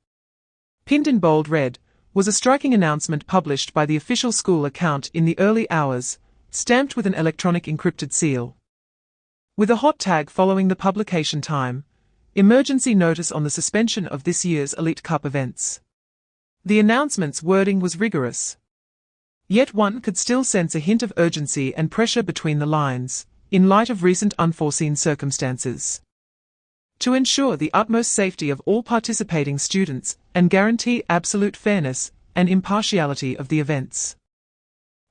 pinned in bold red, was a striking announcement published by the official school account in the early hours, stamped with an electronic encrypted seal. With a hot tag following the publication time, emergency notice on the suspension of this year's Elite Cup events. The announcement's wording was rigorous. Yet one could still sense a hint of urgency and pressure between the lines, in light of recent unforeseen circumstances. To ensure the utmost safety of all participating students and guarantee absolute fairness and impartiality of the events,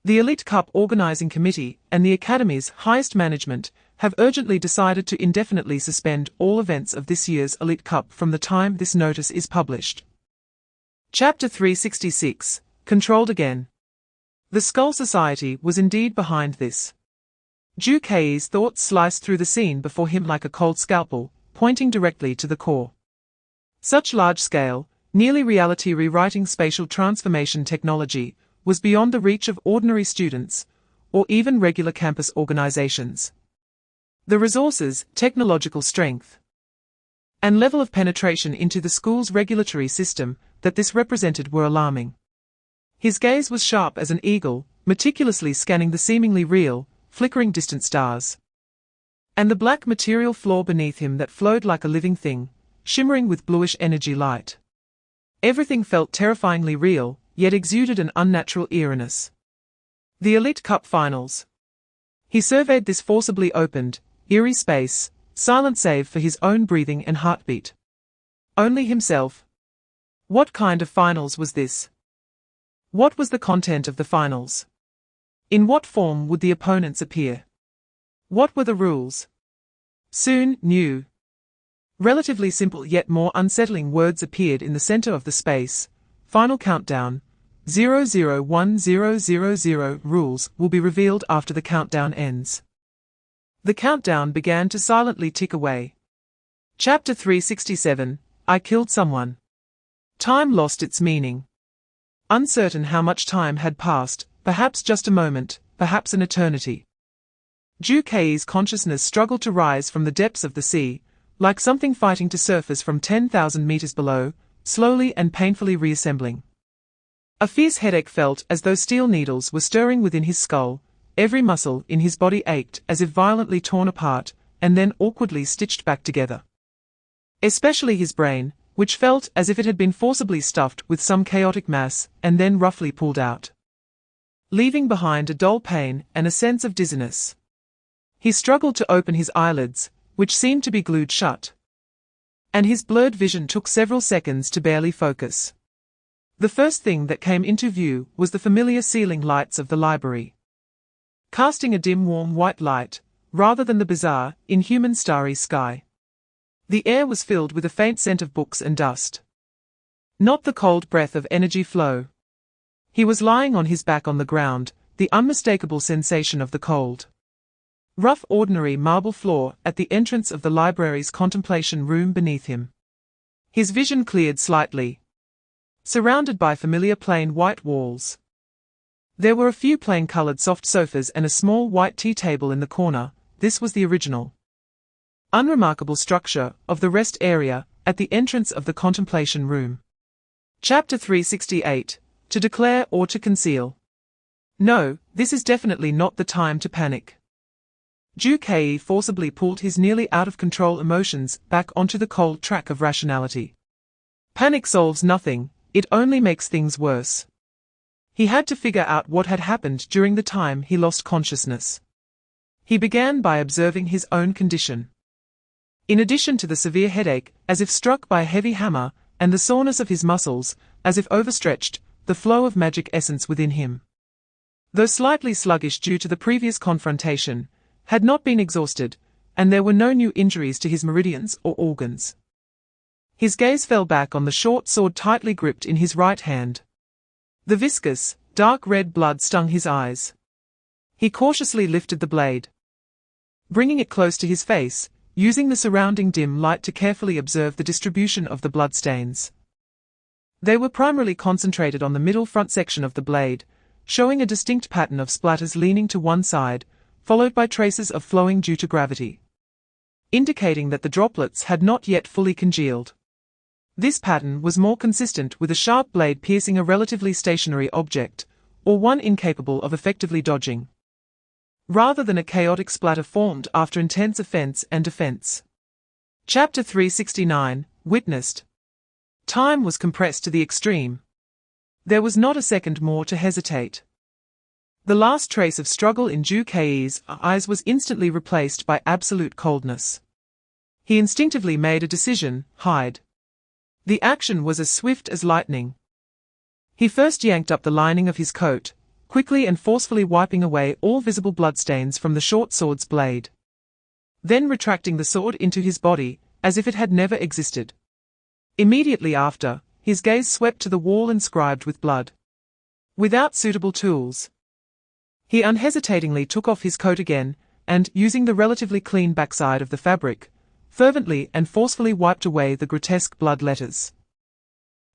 the Elite Cup Organizing Committee and the Academy's highest management have urgently decided to indefinitely suspend all events of this year's Elite Cup from the time this notice is published. Chapter 366, Controlled Again. The Skull Society was indeed behind this. Ju Kei's thoughts sliced through the scene before him like a cold scalpel, pointing directly to the core. Such large-scale, nearly reality rewriting spatial transformation technology was beyond the reach of ordinary students, or even regular campus organizations. The resources, technological strength, and level of penetration into the school's regulatory system that this represented were alarming. His gaze was sharp as an eagle, meticulously scanning the seemingly real, flickering distant stars, and the black material floor beneath him that flowed like a living thing, shimmering with bluish energy light. Everything felt terrifyingly real, yet exuded an unnatural eeriness. The Elite Cup Finals. He surveyed this forcibly opened, eerie space, silent save for his own breathing and heartbeat. Only himself. What kind of finals was this? What was the content of the finals? In what form would the opponents appear? What were the rules? Soon, new, relatively simple yet more unsettling words appeared in the center of the space. Final countdown. 001000 rules will be revealed after the countdown ends. The countdown began to silently tick away. Chapter 367, I killed someone. Time lost its meaning. Uncertain how much time had passed, perhaps just a moment, perhaps an eternity. Ju Kei's consciousness struggled to rise from the depths of the sea, like something fighting to surface from 10,000 meters below, slowly and painfully reassembling. A fierce headache felt as though steel needles were stirring within his skull, every muscle in his body ached as if violently torn apart, and then awkwardly stitched back together. Especially his brain, which felt as if it had been forcibly stuffed with some chaotic mass and then roughly pulled out, leaving behind a dull pain and a sense of dizziness. He struggled to open his eyelids, which seemed to be glued shut, and his blurred vision took several seconds to barely focus. The first thing that came into view was the familiar ceiling lights of the library, casting a dim warm white light, rather than the bizarre, inhuman starry sky. The air was filled with a faint scent of books and dust, not the cold breath of energy flow. He was lying on his back on the ground, the unmistakable sensation of the cold, rough ordinary marble floor at the entrance of the library's contemplation room beneath him. His vision cleared slightly, surrounded by familiar plain white walls. There were a few plain-colored soft sofas and a small white tea table in the corner. This was the original, unremarkable structure of the rest area at the entrance of the contemplation room. Chapter 368, To Declare or to Conceal. No, this is definitely not the time to panic. Ju Kei forcibly pulled his nearly out-of-control emotions back onto the cold track of rationality. Panic solves nothing, it only makes things worse. He had to figure out what had happened during the time he lost consciousness. He began by observing his own condition. In addition to the severe headache, as if struck by a heavy hammer, and the soreness of his muscles, as if overstretched, the flow of magic essence within him, though slightly sluggish due to the previous confrontation, had not been exhausted, and there were no new injuries to his meridians or organs. His gaze fell back on the short sword tightly gripped in his right hand. The viscous, Dark red blood stung his eyes. He cautiously lifted the blade, bringing it close to his face, using the surrounding dim light to carefully observe the distribution of the bloodstains. They were primarily concentrated on the middle front section of the blade, showing a distinct pattern of splatters leaning to one side, followed by traces of flowing due to gravity, indicating that the droplets had not yet fully congealed. This pattern was more consistent with a sharp blade piercing a relatively stationary object, or one incapable of effectively dodging, rather than a chaotic splatter formed after intense offense and defense. Chapter 369, Witnessed. Time was compressed to the extreme. There was not a second more to hesitate. The last trace of struggle in Ju Kei's eyes was instantly replaced by absolute coldness. He instinctively made a decision: hide. The action was as swift as lightning. He first yanked up the lining of his coat, quickly and forcefully wiping away all visible bloodstains from the short sword's blade. Then retracting the sword into his body, as if it had never existed. Immediately after, his gaze swept to the wall inscribed with blood. Without suitable tools, he unhesitatingly took off his coat again, and, using the relatively clean backside of the fabric, fervently and forcefully wiped away the grotesque blood letters.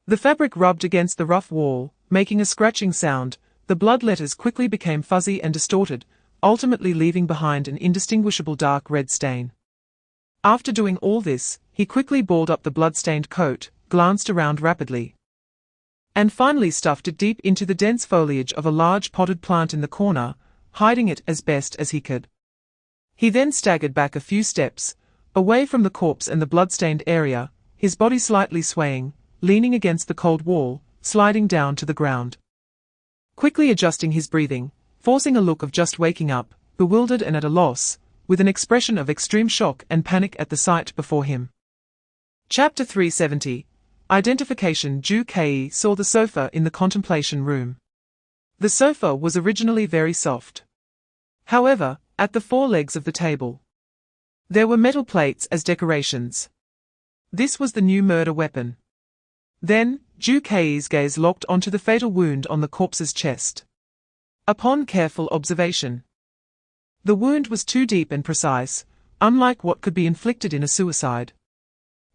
The fabric rubbed against the rough wall, making a scratching sound. The blood letters quickly became fuzzy and distorted, ultimately leaving behind an indistinguishable dark red stain. After doing all this, he quickly balled up the blood-stained coat, glanced around rapidly, and finally stuffed it deep into the dense foliage of a large potted plant in the corner, hiding it as best as he could. He then staggered back a few steps, away from the corpse and the blood-stained area, his body slightly swaying, leaning against the cold wall, sliding down to the ground. Quickly adjusting his breathing, forcing a look of just waking up, bewildered and at a loss, with an expression of extreme shock and panic at the sight before him. Chapter 370. Identification. Ju Kei saw the sofa in the contemplation room. The sofa was originally very soft. However, at the four legs of the table, there were metal plates as decorations. This was the new murder weapon. Then, Ju Kei's gaze locked onto the fatal wound on the corpse's chest. Upon careful observation, the wound was too deep and precise, unlike what could be inflicted in a suicide.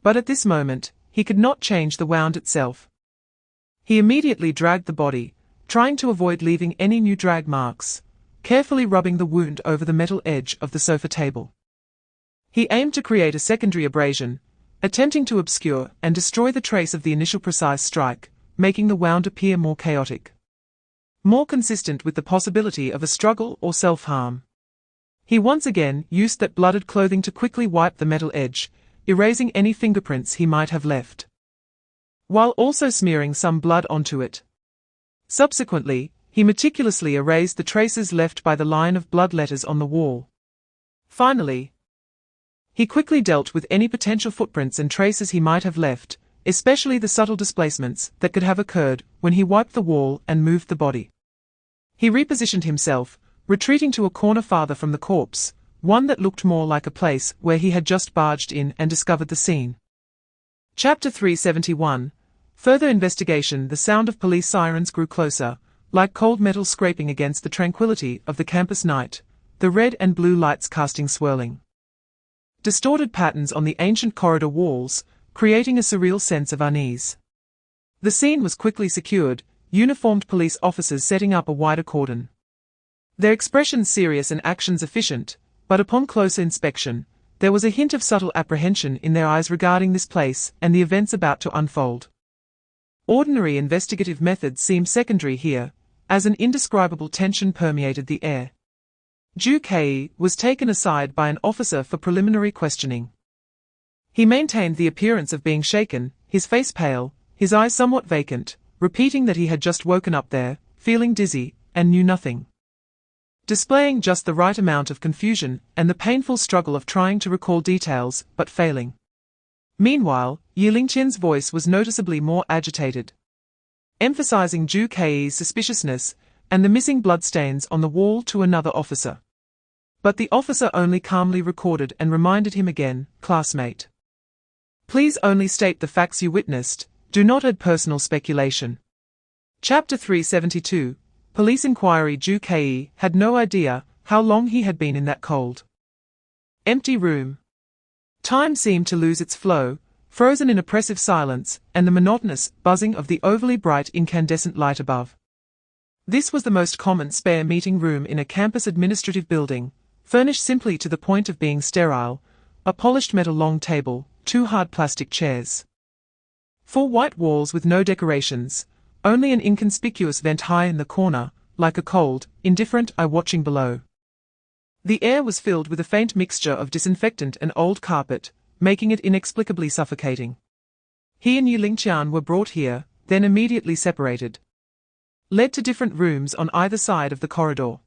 But at this moment, he could not change the wound itself. He immediately dragged the body, trying to avoid leaving any new drag marks, carefully rubbing the wound over the metal edge of the sofa table. He aimed to create a secondary abrasion, attempting to obscure and destroy the trace of the initial precise strike, making the wound appear more chaotic, more consistent with the possibility of a struggle or self-harm. He once again used that blooded clothing to quickly wipe the metal edge, erasing any fingerprints he might have left, while also smearing some blood onto it. Subsequently, he meticulously erased the traces left by the line of blood letters on the wall. Finally, he quickly dealt with any potential footprints and traces he might have left, especially the subtle displacements that could have occurred when he wiped the wall and moved the body. He repositioned himself, retreating to a corner farther from the corpse, one that looked more like a place where he had just barged in and discovered the scene. Chapter 371. Further investigation. The sound of police sirens grew closer, like cold metal scraping against the tranquility of the campus night, the red and blue lights casting swirling distorted patterns on the ancient corridor walls, creating a surreal sense of unease. The scene was quickly secured, uniformed police officers setting up a wider cordon. Their expressions serious and actions efficient, but upon closer inspection, there was a hint of subtle apprehension in their eyes regarding this place and the events about to unfold. Ordinary investigative methods seemed secondary here, as an indescribable tension permeated the air. Ju Kei was taken aside by an officer for preliminary questioning. He maintained the appearance of being shaken, his face pale, his eyes somewhat vacant, repeating that he had just woken up there, feeling dizzy, and knew nothing. Displaying just the right amount of confusion and the painful struggle of trying to recall details, but failing. Meanwhile, Yi Lingqian's voice was noticeably more agitated, emphasizing Ju Kei's suspiciousness and the missing bloodstains on the wall to another officer. But the officer only calmly recorded and reminded him again, "Classmate, please only state the facts you witnessed, do not add personal speculation." Chapter 372. Police inquiry. Ju Ke had no idea how long he had been in that cold, empty room. Time seemed to lose its flow, frozen in oppressive silence and the monotonous buzzing of the overly bright incandescent light above. This was the most common spare meeting room in a campus administrative building, furnished simply to the point of being sterile, a polished metal long table, 2 hard plastic chairs. 4 white walls with no decorations, only an inconspicuous vent high in the corner, like a cold, indifferent eye watching below. The air was filled with a faint mixture of disinfectant and old carpet, making it inexplicably suffocating. He and Yu Lingqian were brought here, then immediately separated, led to different rooms on either side of the corridor.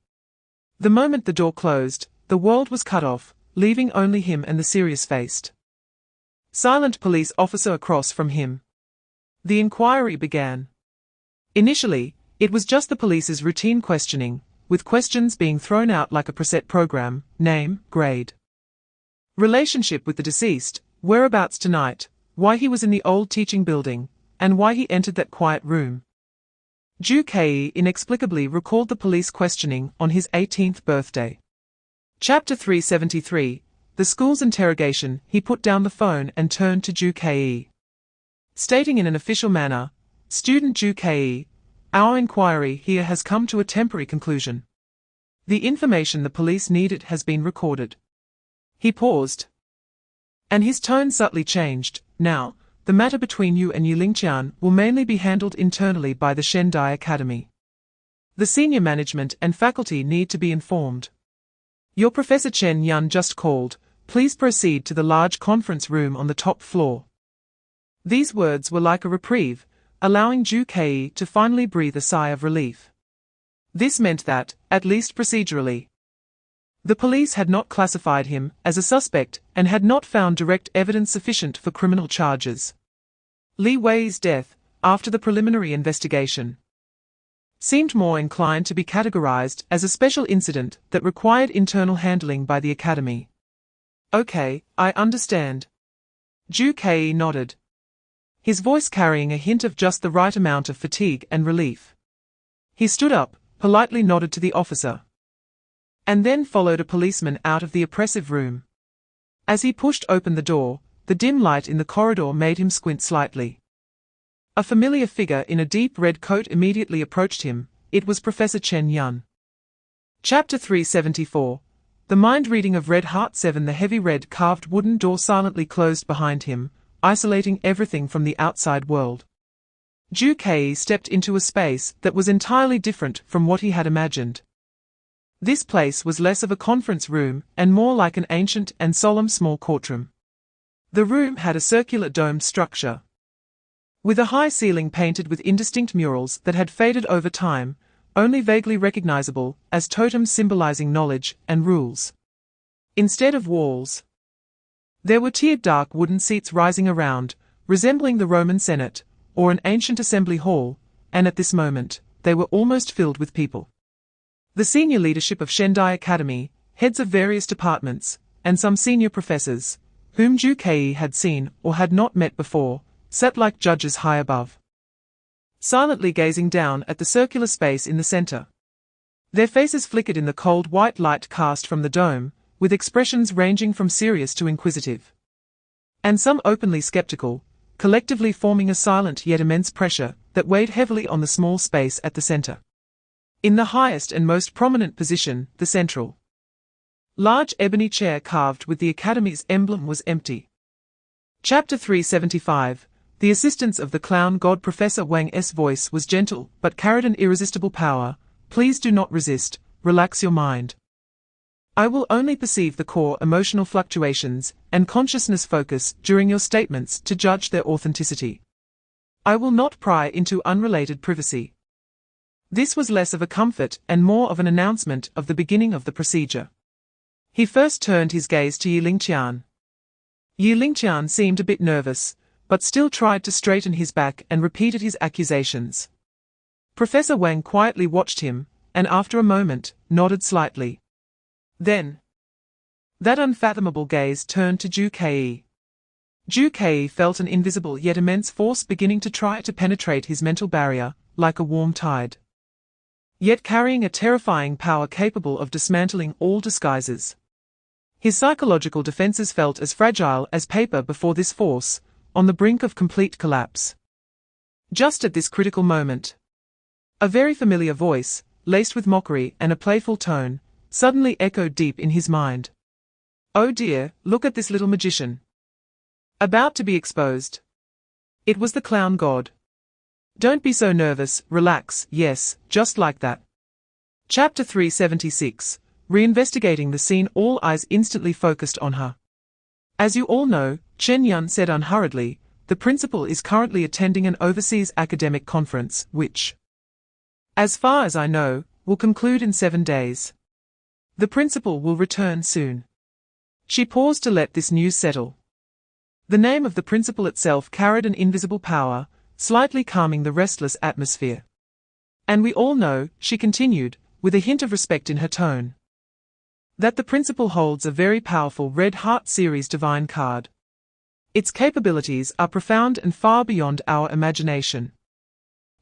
The moment the door closed, the world was cut off, leaving only him and the serious-faced, silent police officer across from him. The inquiry began. Initially, it was just the police's routine questioning, with questions being thrown out like a preset program: name, grade, relationship with the deceased, whereabouts tonight, why he was in the old teaching building, and why he entered that quiet room. Ju Ke inexplicably recalled the police questioning on his 18th birthday. Chapter 373, The School's Interrogation. He put down the phone and turned to Ju Ke, stating in an official manner, "Student Ju Ke, our inquiry here has come to a temporary conclusion. The information the police needed has been recorded." He paused, and his tone subtly changed. "Now, the matter between you and Yu Lingqian will mainly be handled internally by the Shendai Academy. The senior management and faculty need to be informed. Your Professor Chen Yun just called. Please proceed to the large conference room on the top floor." These words were like a reprieve, allowing Ju Ke to finally breathe a sigh of relief. This meant that, at least procedurally, the police had not classified him as a suspect and had not found direct evidence sufficient for criminal charges. Li Wei's death, after the preliminary investigation, seemed more inclined to be categorized as a special incident that required internal handling by the academy. "Okay, I understand." Ju Ke nodded, his voice carrying a hint of just the right amount of fatigue and relief. He stood up, politely nodded to the officer, and then followed a policeman out of the oppressive room. As he pushed open the door, the dim light in the corridor made him squint slightly. A familiar figure in a deep red coat immediately approached him. It was Professor Chen Yun. Chapter 374, The Mind Reading of Red Heart 7. The heavy red carved wooden door silently closed behind him, isolating everything from the outside world. Ju Ke stepped into a space that was entirely different from what he had imagined. This place was less of a conference room and more like an ancient and solemn small courtroom. The room had a circular domed structure, with a high ceiling painted with indistinct murals that had faded over time, only vaguely recognizable as totems symbolizing knowledge and rules. Instead of walls, there were tiered dark wooden seats rising around, resembling the Roman Senate, or an ancient assembly hall, and at this moment, they were almost filled with people. The senior leadership of Shendai Academy, heads of various departments, and some senior professors, whom Ju Ke had seen or had not met before, sat like judges high above, silently gazing down at the circular space in the center. Their faces flickered in the cold white light cast from the dome, with expressions ranging from serious to inquisitive, and some openly skeptical, collectively forming a silent yet immense pressure that weighed heavily on the small space at the center. In the highest and most prominent position, the central, large ebony chair carved with the Academy's emblem was empty. Chapter 375, The assistance of the clown god. Professor Wang's voice was gentle but carried an irresistible power. "Please do not resist, relax your mind. I will only perceive the core emotional fluctuations and consciousness focus during your statements to judge their authenticity. I will not pry into unrelated privacy." This was less of a comfort and more of an announcement of the beginning of the procedure. He first turned his gaze to Yu Lingqian. Yu Lingqian seemed a bit nervous, but still tried to straighten his back and repeated his accusations. Professor Wang quietly watched him, and after a moment, nodded slightly. Then, that unfathomable gaze turned to Ju Ke. Ju Ke felt an invisible yet immense force beginning to try to penetrate his mental barrier, like a warm tide. yet carrying a terrifying power capable of dismantling all disguises. His psychological defenses felt as fragile as paper before this force, on the brink of complete collapse. Just at this critical moment, a very familiar voice, laced with mockery and a playful tone, suddenly echoed deep in his mind. "Oh dear, look at this little magician. About to be exposed." It was the clown god. "Don't be so nervous, relax, yes, just like that." Chapter 376, Reinvestigating the scene. All eyes instantly focused on her. "As you all know," Chen Yun said unhurriedly, "the principal is currently attending an overseas academic conference, which, as far as I know, will conclude in 7 days. The principal will return soon." She paused to let this news settle. The name of the principal itself carried an invisible power, slightly calming the restless atmosphere. "And we all know," she continued, with a hint of respect in her tone, "that the principal holds a very powerful Red Heart Series divine card. Its capabilities are profound and far beyond our imagination.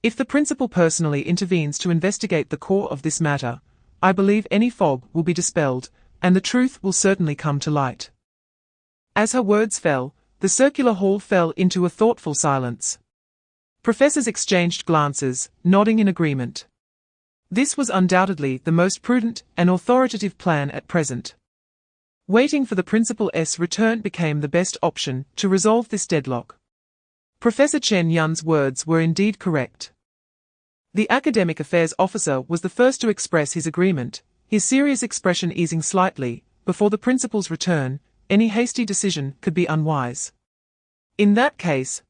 If the principal personally intervenes to investigate the core of this matter, I believe any fog will be dispelled, and the truth will certainly come to light." As her words fell, the circular hall fell into a thoughtful silence. Professors exchanged glances, nodding in agreement. This was undoubtedly the most prudent and authoritative plan at present. Waiting for the principal's return became the best option to resolve this deadlock. Professor Chen Yun's words were indeed correct. The academic affairs officer was the first to express his agreement, his serious expression easing slightly. Before the principal's return, any hasty decision could be unwise. "In that case,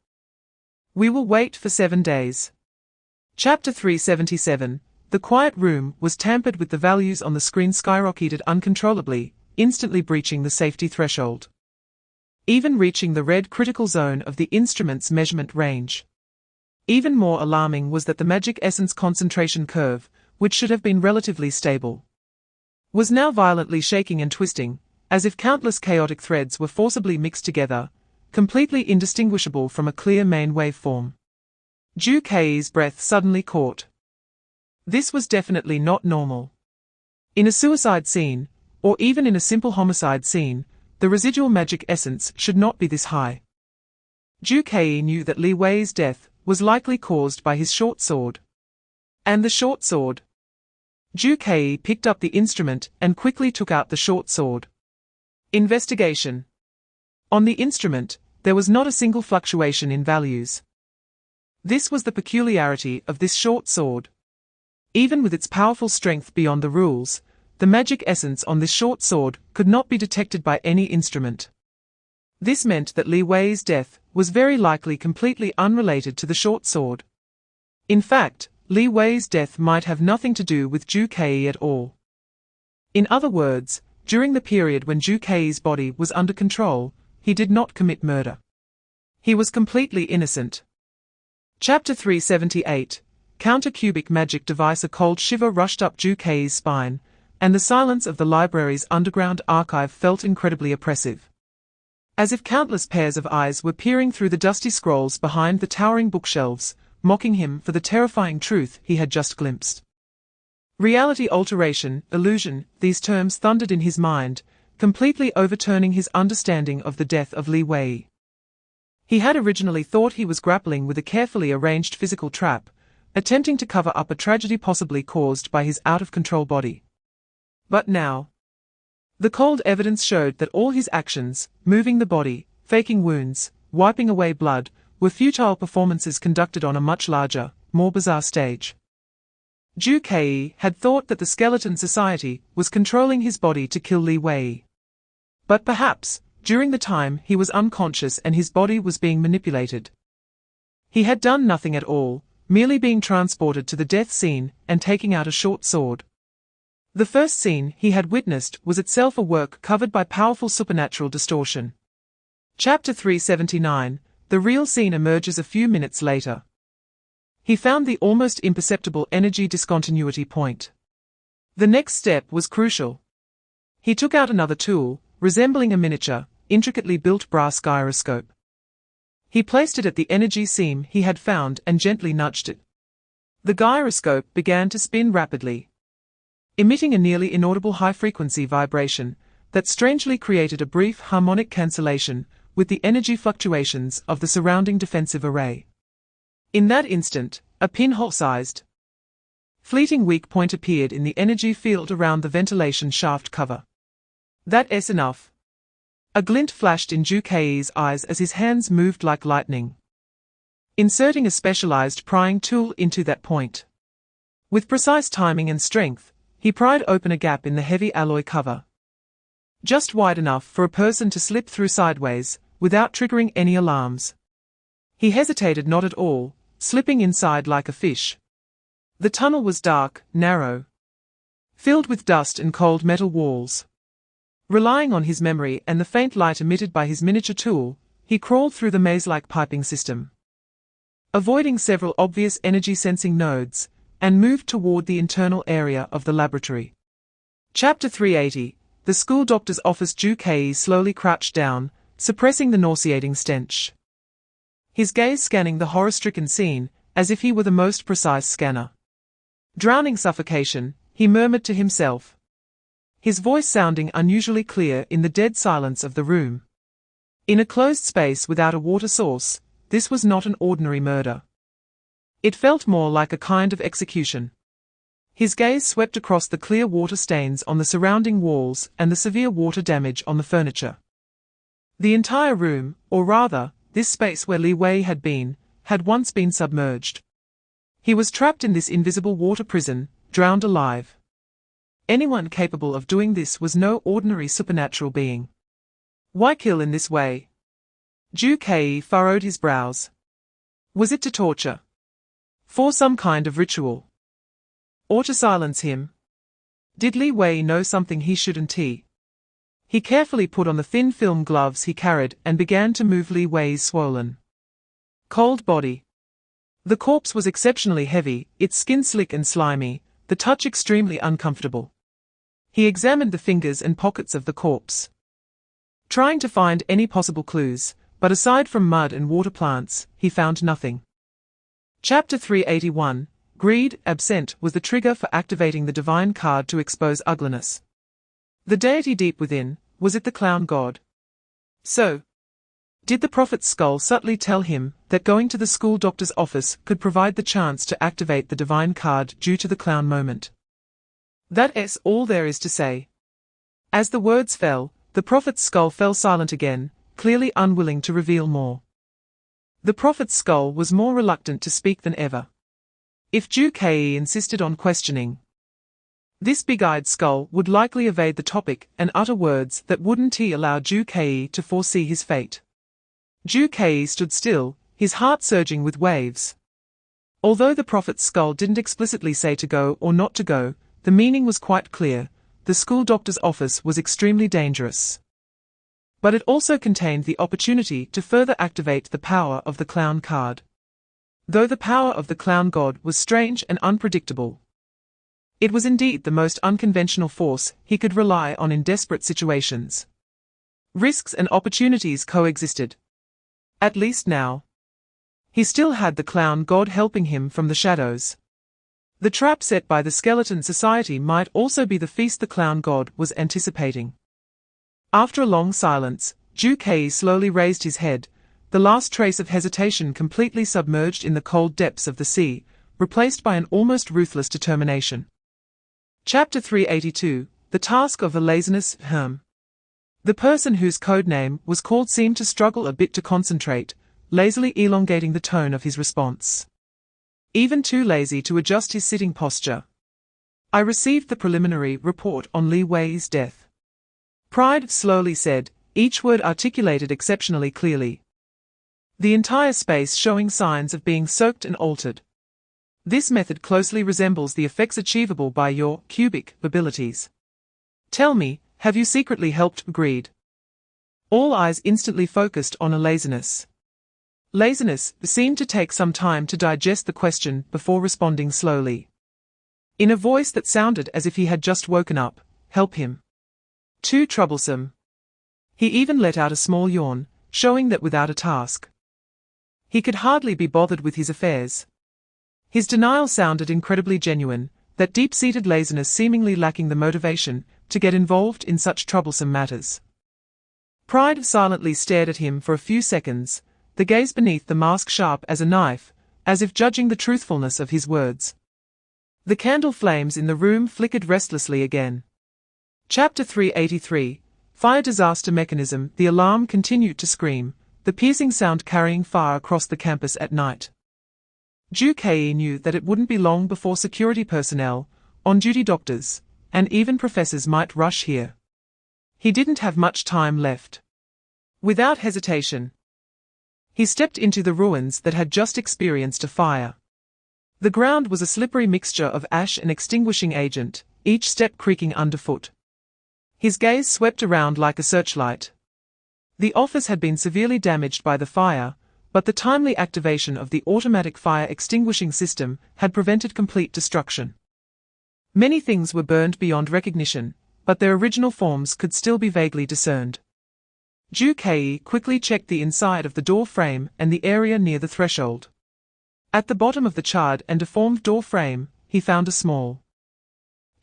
we will wait for 7 days. Chapter 377, The quiet room was tampered with. The values on the screen skyrocketed uncontrollably, instantly breaching the safety threshold, even reaching the red critical zone of the instrument's measurement range. Even more alarming was that the magic essence concentration curve, which should have been relatively stable, was now violently shaking and twisting, as if countless chaotic threads were forcibly mixed together, completely indistinguishable from a clear main waveform. Zhu Kei's breath suddenly caught. This was definitely not normal. In a suicide scene, or even in a simple homicide scene, the residual magic essence should not be this high. Zhu Kei knew that Li Wei's death was likely caused by his short sword. And the short sword? Zhu Kei picked up the instrument and quickly took out the short sword. Investigation. On the instrument, there was not a single fluctuation in values. This was the peculiarity of this short sword. Even with its powerful strength beyond the rules, the magic essence on this short sword could not be detected by any instrument. This meant that Li Wei's death was very likely completely unrelated to the short sword. In fact, Li Wei's death might have nothing to do with Zhu Kei at all. In other words, during the period when Zhu Kei's body was under control, he did not commit murder. He was completely innocent. Chapter 378, Counter-Cubic Magic Device. A cold shiver rushed up Zhu Kei's spine, and the silence of the library's underground archive felt incredibly oppressive. As if countless pairs of eyes were peering through the dusty scrolls behind the towering bookshelves, mocking him for the terrifying truth he had just glimpsed. Reality alteration, illusion, these terms thundered in his mind, completely overturning his understanding of the death of Li Wei. He had originally thought he was grappling with a carefully arranged physical trap, attempting to cover up a tragedy possibly caused by his out-of-control body. But now, the cold evidence showed that all his actions, moving the body, faking wounds, wiping away blood, were futile performances conducted on a much larger, more bizarre stage. Zhu Kei had thought that the Skeleton Society was controlling his body to kill Li Wei. But perhaps, during the time he was unconscious and his body was being manipulated, he had done nothing at all, merely being transported to the death scene and taking out a short sword. The first scene he had witnessed was itself a work covered by powerful supernatural distortion. Chapter 379, The real scene emerges a few minutes later. He found the almost imperceptible energy discontinuity point. The next step was crucial. He took out another tool, resembling a miniature, intricately built brass gyroscope. He placed it at the energy seam he had found and gently nudged it. The gyroscope began to spin rapidly, emitting a nearly inaudible high-frequency vibration that strangely created a brief harmonic cancellation with the energy fluctuations of the surrounding defensive array. In that instant, a pinhole-sized, fleeting weak point appeared in the energy field around the ventilation shaft cover. That's enough. A glint flashed in Ju Kei's eyes as his hands moved like lightning, inserting a specialized prying tool into that point. With precise timing and strength, he pried open a gap in the heavy alloy cover, just wide enough for a person to slip through sideways, without triggering any alarms. He hesitated not at all, slipping inside like a fish. The tunnel was dark, narrow, filled with dust and cold metal walls. Relying on his memory and the faint light emitted by his miniature tool, he crawled through the maze-like piping system, avoiding several obvious energy-sensing nodes, and moved toward the internal area of the laboratory. Chapter 380. The school doctor's office. Ju Kei slowly crouched down, suppressing the nauseating stench, his gaze scanning the horror-stricken scene, as if he were the most precise scanner. Drowning suffocation, he murmured to himself, his voice sounding unusually clear in the dead silence of the room. In a closed space without a water source, this was not an ordinary murder. It felt more like a kind of execution. His gaze swept across the clear water stains on the surrounding walls and the severe water damage on the furniture. The entire room, or rather, this space where Li Wei had once been submerged. He was trapped in this invisible water prison, drowned alive. Anyone capable of doing this was no ordinary supernatural being. Why kill in this way? Ju Kei furrowed his brows. Was it to torture? For some kind of ritual? Or to silence him? Did Li Wei know something he shouldn't? He carefully put on the thin film gloves he carried and began to move Li Wei's swollen, cold body. The corpse was exceptionally heavy, its skin slick and slimy, the touch extremely uncomfortable. He examined the fingers and pockets of the corpse, trying to find any possible clues, but aside from mud and water plants, he found nothing. Chapter 381. Greed, absent, was the trigger for activating the divine card to expose ugliness. The deity deep within, was it the clown god? So, did the prophet's skull subtly tell him that going to the school doctor's office could provide the chance to activate the divine card due to the clown moment? That's all there is to say. As the words fell, the prophet's skull fell silent again, clearly unwilling to reveal more. The prophet's skull was more reluctant to speak than ever. If Ju Kei insisted on questioning, this big-eyed skull would likely evade the topic and utter words that wouldn't allow Ju Kei to foresee his fate. Ju Kei stood still, his heart surging with waves. Although the prophet's skull didn't explicitly say to go or not to go, the meaning was quite clear: the school doctor's office was extremely dangerous. But it also contained the opportunity to further activate the power of the clown card. Though the power of the clown god was strange and unpredictable, it was indeed the most unconventional force he could rely on in desperate situations. Risks and opportunities coexisted. At least now. He still had the clown god helping him from the shadows. The trap set by the skeleton society might also be the feast the clown god was anticipating. After a long silence, Ju Kei slowly raised his head, the last trace of hesitation completely submerged in the cold depths of the sea, replaced by an almost ruthless determination. Chapter 382. The task of a laziness. The person whose codename was called seemed to struggle a bit to concentrate, lazily elongating the tone of his response. Even too lazy to adjust his sitting posture. I received the preliminary report on Li Wei's death. Pride slowly said, each word articulated exceptionally clearly. The entire space showing signs of being soaked and altered. This method closely resembles the effects achievable by your cubic abilities. Tell me, have you secretly helped Greed? All eyes instantly focused on a laziness. Laziness seemed to take some time to digest the question before responding slowly, in a voice that sounded as if he had just woken up. Help him. Too troublesome. He even let out a small yawn, showing that without a task, he could hardly be bothered with his affairs. His denial sounded incredibly genuine, that deep-seated laziness seemingly lacking the motivation to get involved in such troublesome matters. Pride silently stared at him for a few seconds, the gaze beneath the mask sharp as a knife, as if judging the truthfulness of his words. The candle flames in the room flickered restlessly again. Chapter 383, Fire Disaster Mechanism. The alarm continued to scream, the piercing sound carrying far across the campus at night. Ju-Kei knew that it wouldn't be long before security personnel, on-duty doctors, and even professors might rush here. He didn't have much time left. Without hesitation, he stepped into the ruins that had just experienced a fire. The ground was a slippery mixture of ash and extinguishing agent, each step creaking underfoot. His gaze swept around like a searchlight. The office had been severely damaged by the fire, but the timely activation of the automatic fire extinguishing system had prevented complete destruction. Many things were burned beyond recognition, but their original forms could still be vaguely discerned. Ju-Kei quickly checked the inside of the door frame and the area near the threshold. At the bottom of the charred and deformed door frame, he found a small,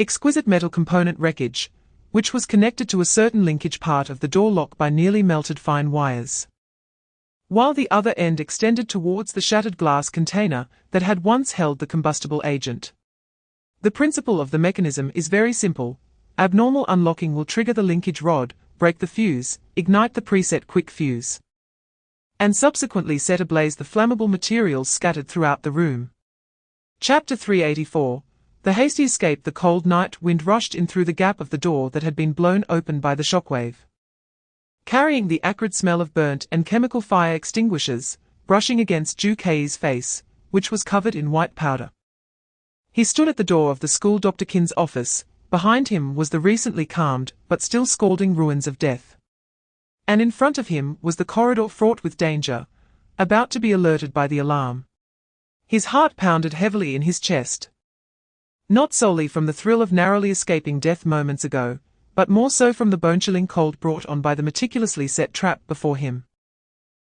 exquisite metal component wreckage, which was connected to a certain linkage part of the door lock by nearly melted fine wires, while the other end extended towards the shattered glass container that had once held the combustible agent. The principle of the mechanism is very simple. Abnormal unlocking will trigger the linkage rod, break the fuse, ignite the preset quick fuse, and subsequently set ablaze the flammable materials scattered throughout the room. Chapter 384, The hasty escape. The cold night wind rushed in through the gap of the door that had been blown open by the shockwave, carrying the acrid smell of burnt and chemical fire extinguishers, brushing against Ju-Kei's face, which was covered in white powder. He stood at the door of the school Dr. Kin's office. Behind him was the recently calmed but still scalding ruins of death. And in front of him was the corridor fraught with danger, about to be alerted by the alarm. His heart pounded heavily in his chest. Not solely from the thrill of narrowly escaping death moments ago, but more so from the bone-chilling cold brought on by the meticulously set trap before him.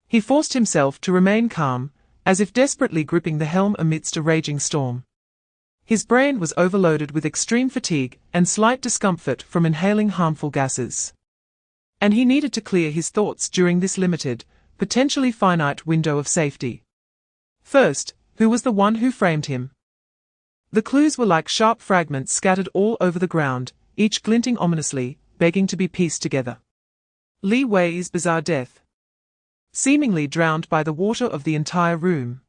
He forced himself to remain calm, as if desperately gripping the helm amidst a raging storm. His brain was overloaded with extreme fatigue and slight discomfort from inhaling harmful gases. And he needed to clear his thoughts during this limited, potentially finite window of safety. First, who was the one who framed him? The clues were like sharp fragments scattered all over the ground, each glinting ominously, begging to be pieced together. Li Wei's bizarre death, seemingly drowned by the water of the entire room,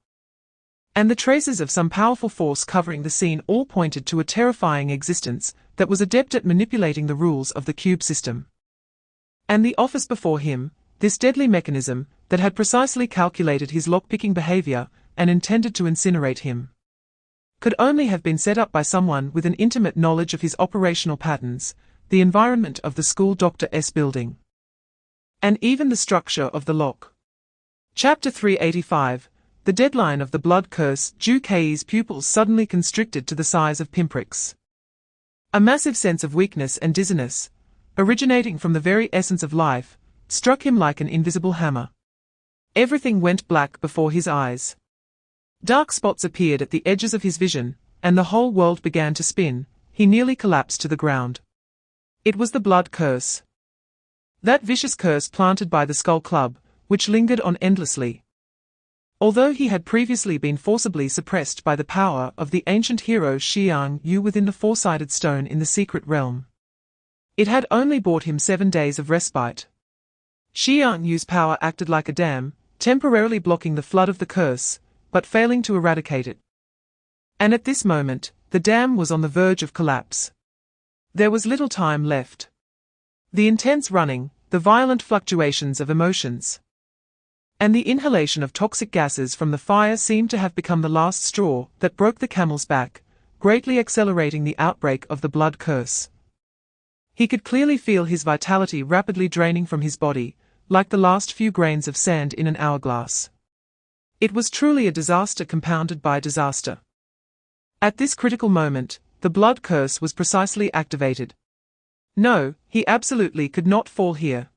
and the traces of some powerful force covering the scene all pointed to a terrifying existence that was adept at manipulating the rules of the cube system. And the office before him, this deadly mechanism that had precisely calculated his lockpicking behavior and intended to incinerate him, could only have been set up by someone with an intimate knowledge of his operational patterns, the environment of the school Dr. S building, and even the structure of the lock. Chapter 385, The Deadline of the Blood Curse. Ju-Kei's pupils suddenly constricted to the size of pinpricks. A massive sense of weakness and dizziness, originating from the very essence of life, struck him like an invisible hammer. Everything went black before his eyes. Dark spots appeared at the edges of his vision, and the whole world began to spin. He nearly collapsed to the ground. It was the blood curse. That vicious curse planted by the Skull Club, which lingered on endlessly. Although he had previously been forcibly suppressed by the power of the ancient hero Xiang Yu within the four-sided stone in the secret realm, it had only bought him 7 days of respite. Xiang Yu's power acted like a dam, temporarily blocking the flood of the curse, but failing to eradicate it. And at this moment, the dam was on the verge of collapse. There was little time left. The intense running, the violent fluctuations of emotions, and the inhalation of toxic gases from the fire seemed to have become the last straw that broke the camel's back, greatly accelerating the outbreak of the blood curse. He could clearly feel his vitality rapidly draining from his body, like the last few grains of sand in an hourglass. It was truly a disaster compounded by disaster. At this critical moment, the blood curse was precisely activated. No, he absolutely could not fall here.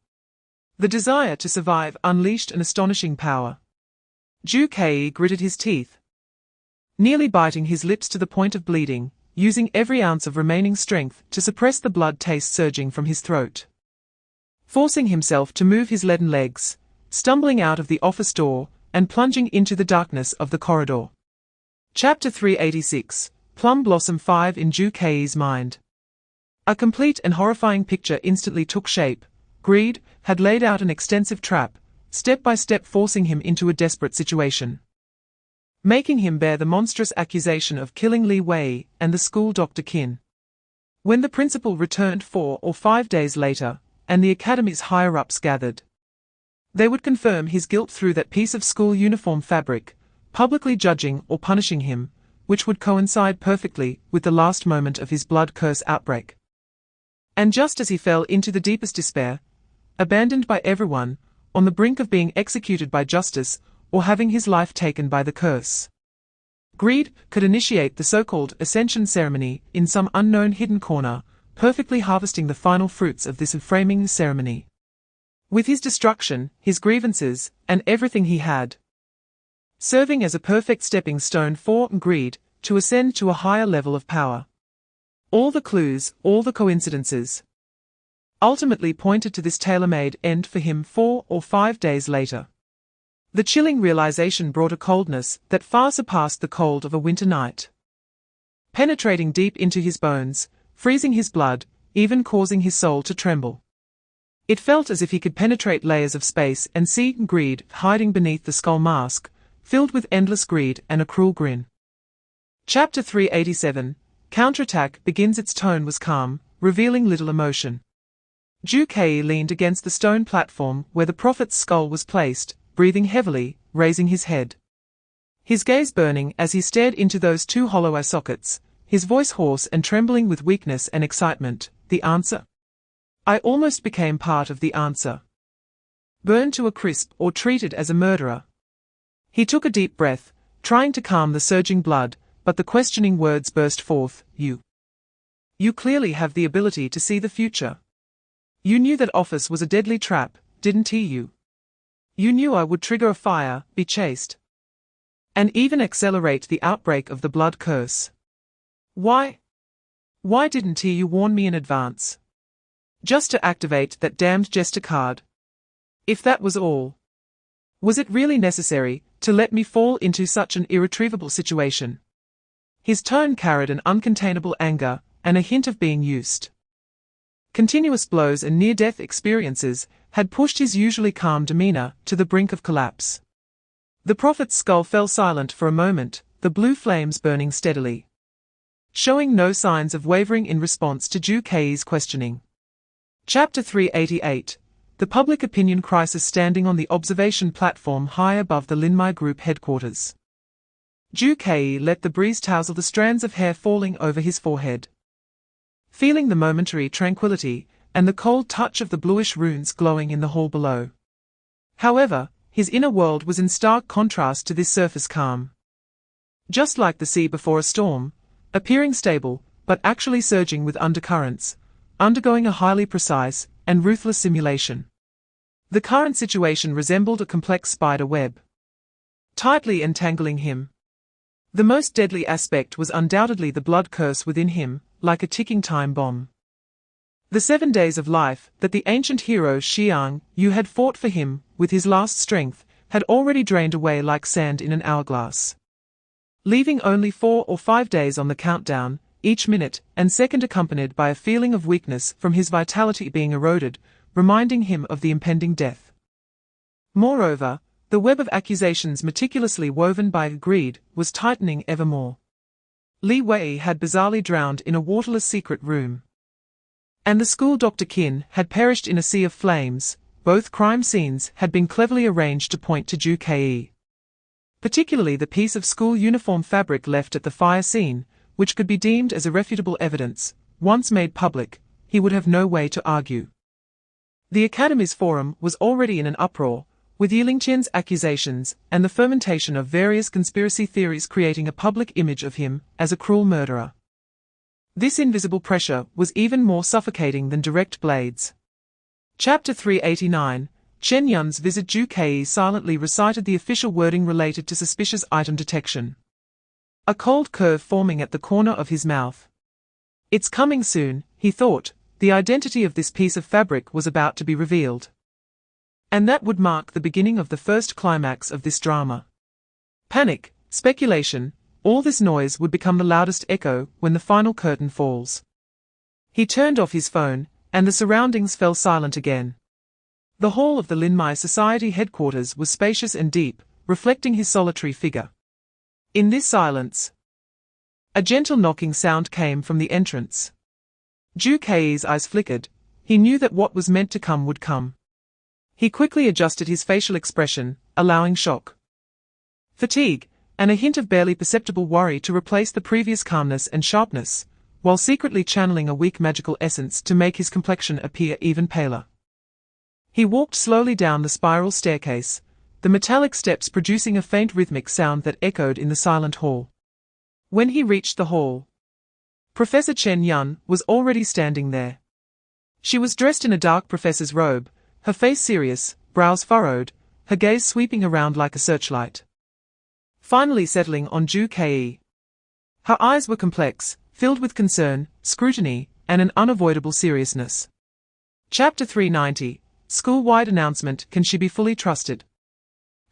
The desire to survive unleashed an astonishing power. Ju-Kei gritted his teeth. nearly biting his lips to the point of bleeding, using every ounce of remaining strength to suppress the blood taste surging from his throat. Forcing himself to move his leaden legs, stumbling out of the office door, and plunging into the darkness of the corridor. Chapter 386, Plum Blossom 5 in Ju Kei's mind. A complete and horrifying picture instantly took shape. Greed had laid out an extensive trap, step by step forcing him into a desperate situation, making him bear the monstrous accusation of killing Li Wei and the school Dr. Qin. When the principal returned 4 or 5 days later, and the academy's higher-ups gathered, they would confirm his guilt through that piece of school uniform fabric, publicly judging or punishing him, which would coincide perfectly with the last moment of his blood curse outbreak. And just as he fell into the deepest despair, abandoned by everyone, on the brink of being executed by justice or having his life taken by the curse, Greed could initiate the so-called ascension ceremony in some unknown hidden corner, perfectly harvesting the final fruits of this framing ceremony. With his destruction, his grievances, and everything he had, serving as a perfect stepping stone for Greed to ascend to a higher level of power. All the clues, all the coincidences, ultimately pointed to this tailor-made end for him 4 or 5 days later. The chilling realization brought a coldness that far surpassed the cold of a winter night, penetrating deep into his bones, freezing his blood, even causing his soul to tremble. It felt as if he could penetrate layers of space and see Greed hiding beneath the skull mask, filled with endless greed and a cruel grin. Chapter 387, Counterattack begins. Its tone was calm, revealing little emotion. Ju Kei leaned against the stone platform where the prophet's skull was placed, breathing heavily, raising his head, his gaze burning as he stared into those 2 hollow eye sockets, his voice hoarse and trembling with weakness and excitement. The answer? I almost became part of the answer. Burned to a crisp or treated as a murderer. He took a deep breath, trying to calm the surging blood, but the questioning words burst forth. You clearly have the ability to see the future. You knew that office was a deadly trap, didn't you? You knew I would trigger a fire, be chased, and even accelerate the outbreak of the blood curse. Why didn't you warn me in advance? Just to activate that damned jester card. If that was all, was it really necessary to let me fall into such an irretrievable situation? His tone carried an uncontainable anger and a hint of being used. Continuous blows and near-death experiences had pushed his usually calm demeanor to the brink of collapse. The prophet's skull fell silent for a moment, the blue flames burning steadily, showing no signs of wavering in response to Ju Kei's questioning. Chapter 388, The Public Opinion Crisis. Standing on the observation platform high above the Linmai Group headquarters, Ju Kei let the breeze tousle the strands of hair falling over his forehead, feeling the momentary tranquility and the cold touch of the bluish runes glowing in the hall below. However, his inner world was in stark contrast to this surface calm. Just like the sea before a storm, appearing stable, but actually surging with undercurrents, undergoing a highly precise and ruthless simulation. The current situation resembled a complex spider web, tightly entangling him. The most deadly aspect was undoubtedly the blood curse within him, like a ticking time bomb. The 7 days of life that the ancient hero Xiang Yu had fought for him with his last strength had already drained away like sand in an hourglass, leaving only 4 or 5 days on the countdown, each minute and second accompanied by a feeling of weakness from his vitality being eroded, reminding him of the impending death. Moreover, the web of accusations meticulously woven by Greed was tightening ever more. Li Wei had bizarrely drowned in a waterless secret room, and the school Dr. Qin had perished in a sea of flames. Both crime scenes had been cleverly arranged to point to Ju Kei. Particularly the piece of school uniform fabric left at the fire scene, which could be deemed as irrefutable evidence. Once made public, he would have no way to argue. The Academy's forum was already in an uproar, with Yilingqian's accusations and the fermentation of various conspiracy theories creating a public image of him as a cruel murderer. This invisible pressure was even more suffocating than direct blades. Chapter 389, Chen Yun's visit. Ju Kei silently recited the official wording related to suspicious item detection. a cold curve forming at the corner of his mouth. It's coming soon, he thought. The identity of this piece of fabric was about to be revealed. And that would mark the beginning of the first climax of this drama. Panic, speculation, all this noise would become the loudest echo when the final curtain falls. He turned off his phone, and the surroundings fell silent again. The hall of the Linmai Society headquarters was spacious and deep, reflecting his solitary figure. In this silence, a gentle knocking sound came from the entrance. Ju Kei's eyes flickered. He knew that what was meant to come would come. He quickly adjusted his facial expression, allowing shock, fatigue, and a hint of barely perceptible worry to replace the previous calmness and sharpness, while secretly channeling a weak magical essence to make his complexion appear even paler. He walked slowly down the spiral staircase, the metallic steps producing a faint rhythmic sound that echoed in the silent hall. When he reached the hall, Professor Chen Yun was already standing there. She was dressed in a dark professor's robe, her face serious, brows furrowed, her gaze sweeping around like a searchlight, finally settling on Ju Kei. Her eyes were complex, filled with concern, scrutiny, and an unavoidable seriousness. Chapter 390, School-wide announcement. Can she be fully trusted?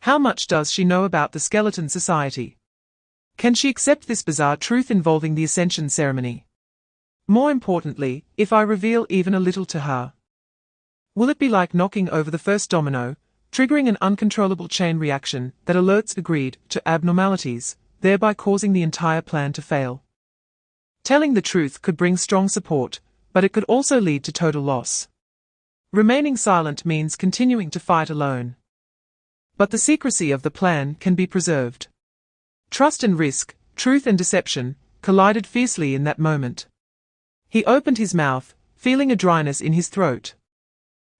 How much does she know about the Skeleton Society? Can she accept this bizarre truth involving the Ascension ceremony? More importantly, if I reveal even a little to her, will it be like knocking over the first domino, triggering an uncontrollable chain reaction that alerts agreed to abnormalities, thereby causing the entire plan to fail? Telling the truth could bring strong support, but it could also lead to total loss. Remaining silent means continuing to fight alone. But the secrecy of the plan can be preserved. Trust and risk, truth and deception, collided fiercely in that moment. He opened his mouth, feeling a dryness in his throat.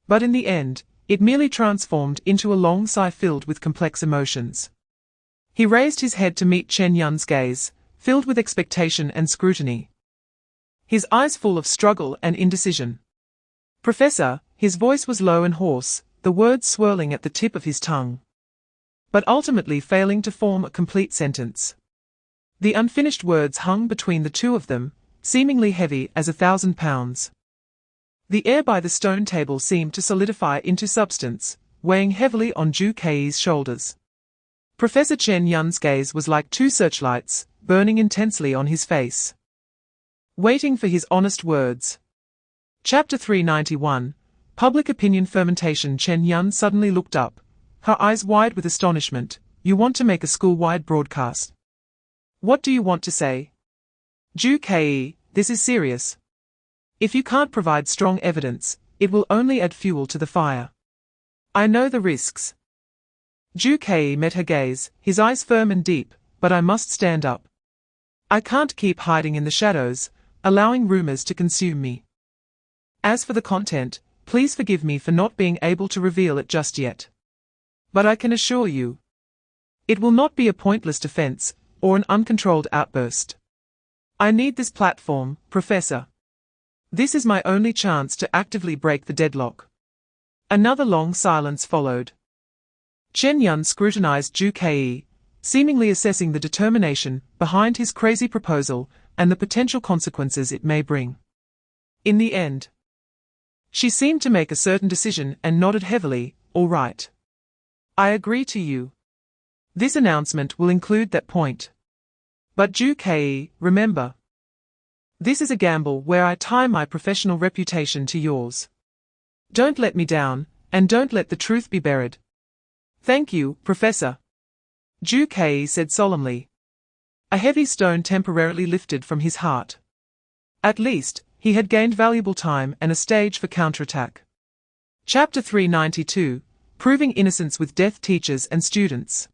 But in the end, it merely transformed into a long sigh filled with complex emotions. He raised his head to meet Chen Yun's gaze, filled with expectation and scrutiny, his eyes full of struggle and indecision. Professor, his voice was low and hoarse, the words swirling at the tip of his tongue, but ultimately failing to form a complete sentence. The unfinished words hung between the two of them, seemingly heavy as 1,000 pounds. The air by the stone table seemed to solidify into substance, weighing heavily on Ju Kei's shoulders. Professor Chen Yun's gaze was like two searchlights, burning intensely on his face, waiting for his honest words. Chapter 391, Public Opinion Fermentation. Chen Yun suddenly looked up, her eyes wide with astonishment. You want to make a school-wide broadcast? What do you want to say? Ju Kei, this is serious. If you can't provide strong evidence, it will only add fuel to the fire. I know the risks. Ju Kei met her gaze, his eyes firm and deep, but I must stand up. I can't keep hiding in the shadows, allowing rumors to consume me. As for the content, please forgive me for not being able to reveal it just yet. But I can assure you, it will not be a pointless defense, or an uncontrolled outburst. I need this platform, Professor. This is my only chance to actively break the deadlock. Another long silence followed. Chen Yun scrutinized Ju Kei, seemingly assessing the determination behind his crazy proposal and the potential consequences it may bring. In the end, she seemed to make a certain decision and nodded heavily. All right. I agree to you. This announcement will include that point. But Ju Kei, remember, this is a gamble where I tie my professional reputation to yours. Don't let me down, and don't let the truth be buried. Thank you, Professor. Ju Kei said solemnly. A heavy stone temporarily lifted from his heart. At least, he had gained valuable time and a stage for counterattack. Chapter 392, Proving Innocence with Death. Teachers and students.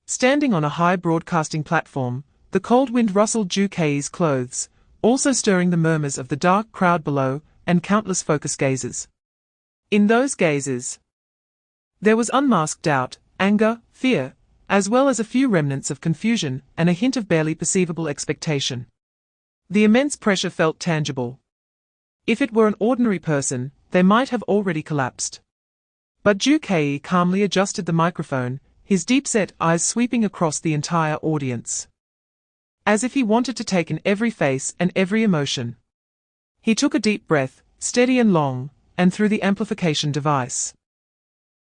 Standing on a high broadcasting platform, the cold wind rustled Ju Kei's clothes, also stirring the murmurs of the dark crowd below and countless focused gazes. In those gazes, there was unmasked doubt, anger, fear, as well as a few remnants of confusion and a hint of barely perceivable expectation. The immense pressure felt tangible. If it were an ordinary person, they might have already collapsed. But Ju Kei calmly adjusted the microphone, his deep-set eyes sweeping across the entire audience. as if he wanted to take in every face and every emotion. He took a deep breath, steady and long, and through the amplification device.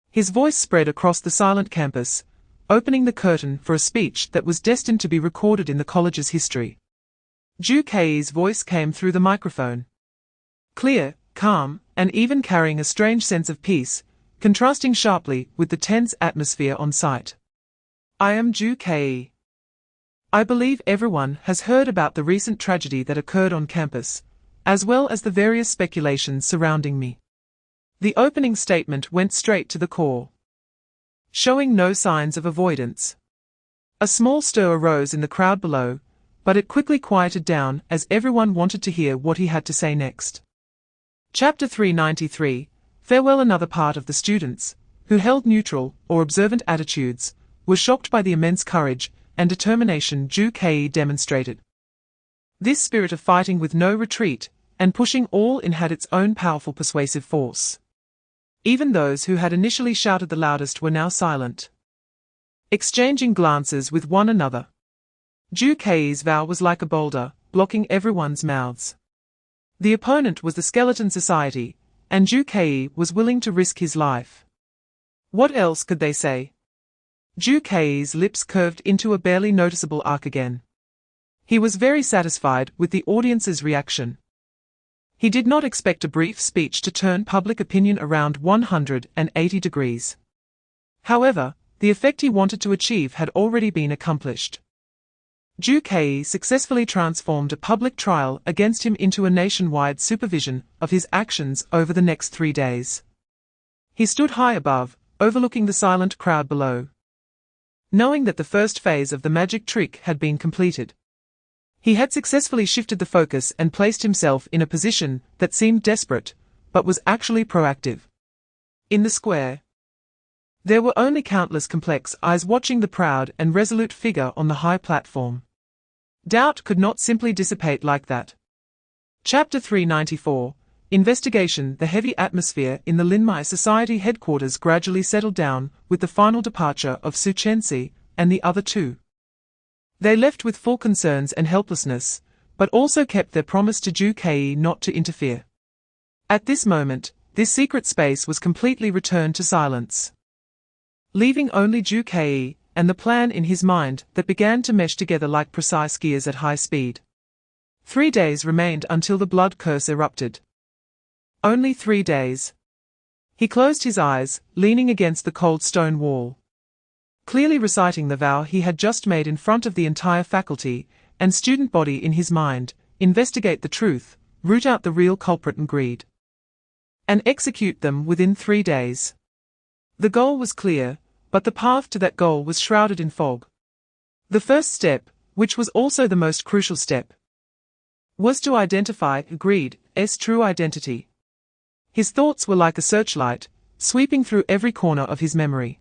His voice spread across the silent campus, opening the curtain for a speech that was destined to be recorded in the college's history. Ju Kei's voice came through the microphone. Clear, calm, and even carrying a strange sense of peace, contrasting sharply with the tense atmosphere on site. I am Ju Kei. I believe everyone has heard about the recent tragedy that occurred on campus, as well as the various speculations surrounding me. The opening statement went straight to the core, showing no signs of avoidance. A small stir arose in the crowd below, but it quickly quieted down as everyone wanted to hear what he had to say next. Chapter 393, Farewell. Another part of the students, who held neutral or observant attitudes, were shocked by the immense courage and determination Ju Kei demonstrated. This spirit of fighting with no retreat and pushing all in had its own powerful persuasive force. Even those who had initially shouted the loudest were now silent, exchanging glances with one another. Ju Kei's vow was like a boulder, blocking everyone's mouths. The opponent was the Skeleton Society, and Ju Kei was willing to risk his life. What else could they say? Ju Kei's lips curved into a barely noticeable arc again. He was very satisfied with the audience's reaction. He did not expect a brief speech to turn public opinion around 180 degrees. However, the effect he wanted to achieve had already been accomplished. Ju Kei successfully transformed a public trial against him into a nationwide supervision of his actions over the next 3 days. He stood high above, overlooking the silent crowd below. Knowing that the first phase of the magic trick had been completed, he had successfully shifted the focus and placed himself in a position that seemed desperate, but was actually proactive. In the square, there were only countless complex eyes watching the proud and resolute figure on the high platform. Doubt could not simply dissipate like that. Chapter 394, Investigation. The heavy atmosphere in the Linmai Society headquarters gradually settled down with the final departure of Su Chensi and the other two. They left with full concerns and helplessness, but also kept their promise to Ju Kei not to interfere. At this moment, this secret space was completely returned to silence, leaving only Ju Kei and the plan in his mind that began to mesh together like precise gears at high speed. 3 days remained until the blood curse erupted. Only 3 days. He closed his eyes, leaning against the cold stone wall, clearly reciting the vow he had just made in front of the entire faculty and student body in his mind: investigate the truth, root out the real culprit and greed, and execute them within 3 days. The goal was clear, but the path to that goal was shrouded in fog. The first step, which was also the most crucial step, was to identify greed's true identity. His thoughts were like a searchlight, sweeping through every corner of his memory.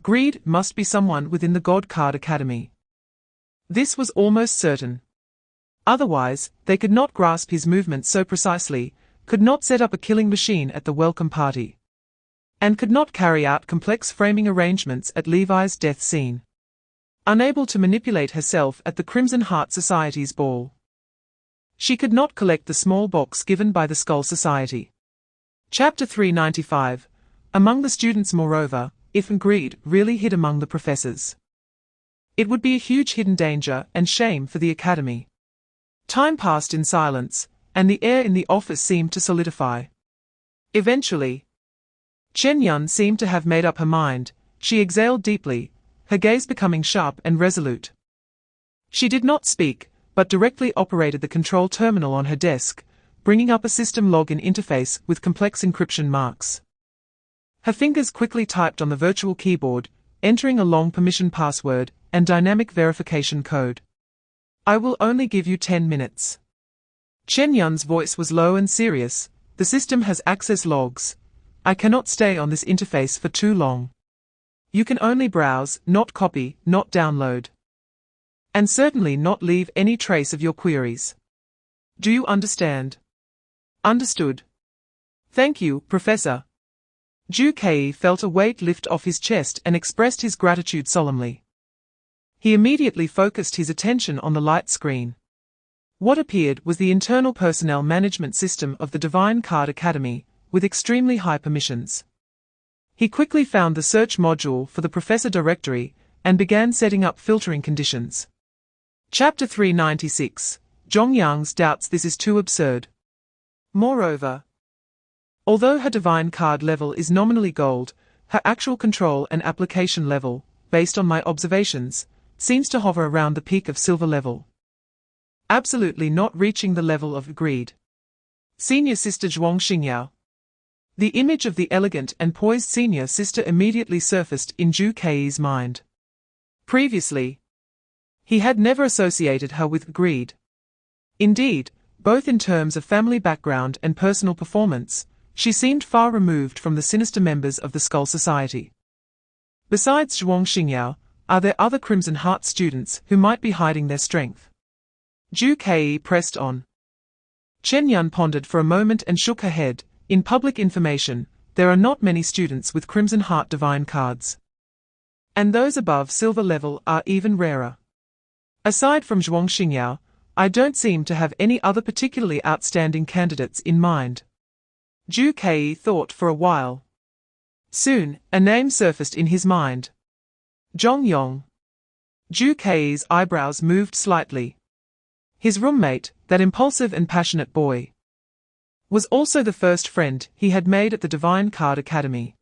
Greed must be someone within the God Card Academy. This was almost certain. Otherwise, they could not grasp his movements so precisely, could not set up a killing machine at the welcome party, and could not carry out complex framing arrangements at Levi's death scene. Unable to manipulate herself at the Crimson Heart Society's ball, she could not collect the small box given by the Skull Society. Chapter 395. Among the students. Moreover, if greed really hid among the professors, it would be a huge hidden danger and shame for the academy. Time passed in silence, and the air in the office seemed to solidify. Eventually, Chen Yun seemed to have made up her mind. She exhaled deeply, her gaze becoming sharp and resolute. She did not speak, but directly operated the control terminal on her desk, bringing up a system login interface with complex encryption marks. Her fingers quickly typed on the virtual keyboard, entering a long permission password and dynamic verification code. I will only give you 10 minutes. Chen Yun's voice was low and serious. The system has access logs. I cannot stay on this interface for too long. You can only browse, not copy, not download, and certainly not leave any trace of your queries. Do you understand? Understood. Thank you, Professor. Ju Kei felt a weight lift off his chest and expressed his gratitude solemnly. He immediately focused his attention on the light screen. What appeared was the internal personnel management system of the Divine Card Academy, with extremely high permissions. He quickly found the search module for the professor directory and began setting up filtering conditions. Chapter 396. Zhongyang doubts this is too absurd. Moreover, although her divine card level is nominally gold, her actual control and application level, based on my observations, seems to hover around the peak of silver level. Absolutely not reaching the level of greed. Senior Sister Zhuang Xingyao. The image of the elegant and poised senior sister immediately surfaced in Zhu Kei's mind. Previously, he had never associated her with greed. Indeed, both in terms of family background and personal performance, she seemed far removed from the sinister members of the Skull Society. Besides Zhuang Xingyao, are there other Crimson Heart students who might be hiding their strength? Zhu Kei pressed on. Chen Yun pondered for a moment and shook her head. In public information, there are not many students with Crimson Heart divine cards. And those above silver level are even rarer. Aside from Zhuang Xingyao, I don't seem to have any other particularly outstanding candidates in mind. Zhu Kei thought for a while. Soon, a name surfaced in his mind. Zhong Yong. Zhu Kei's eyebrows moved slightly. His roommate, that impulsive and passionate boy, was also the first friend he had made at the Divine Card Academy.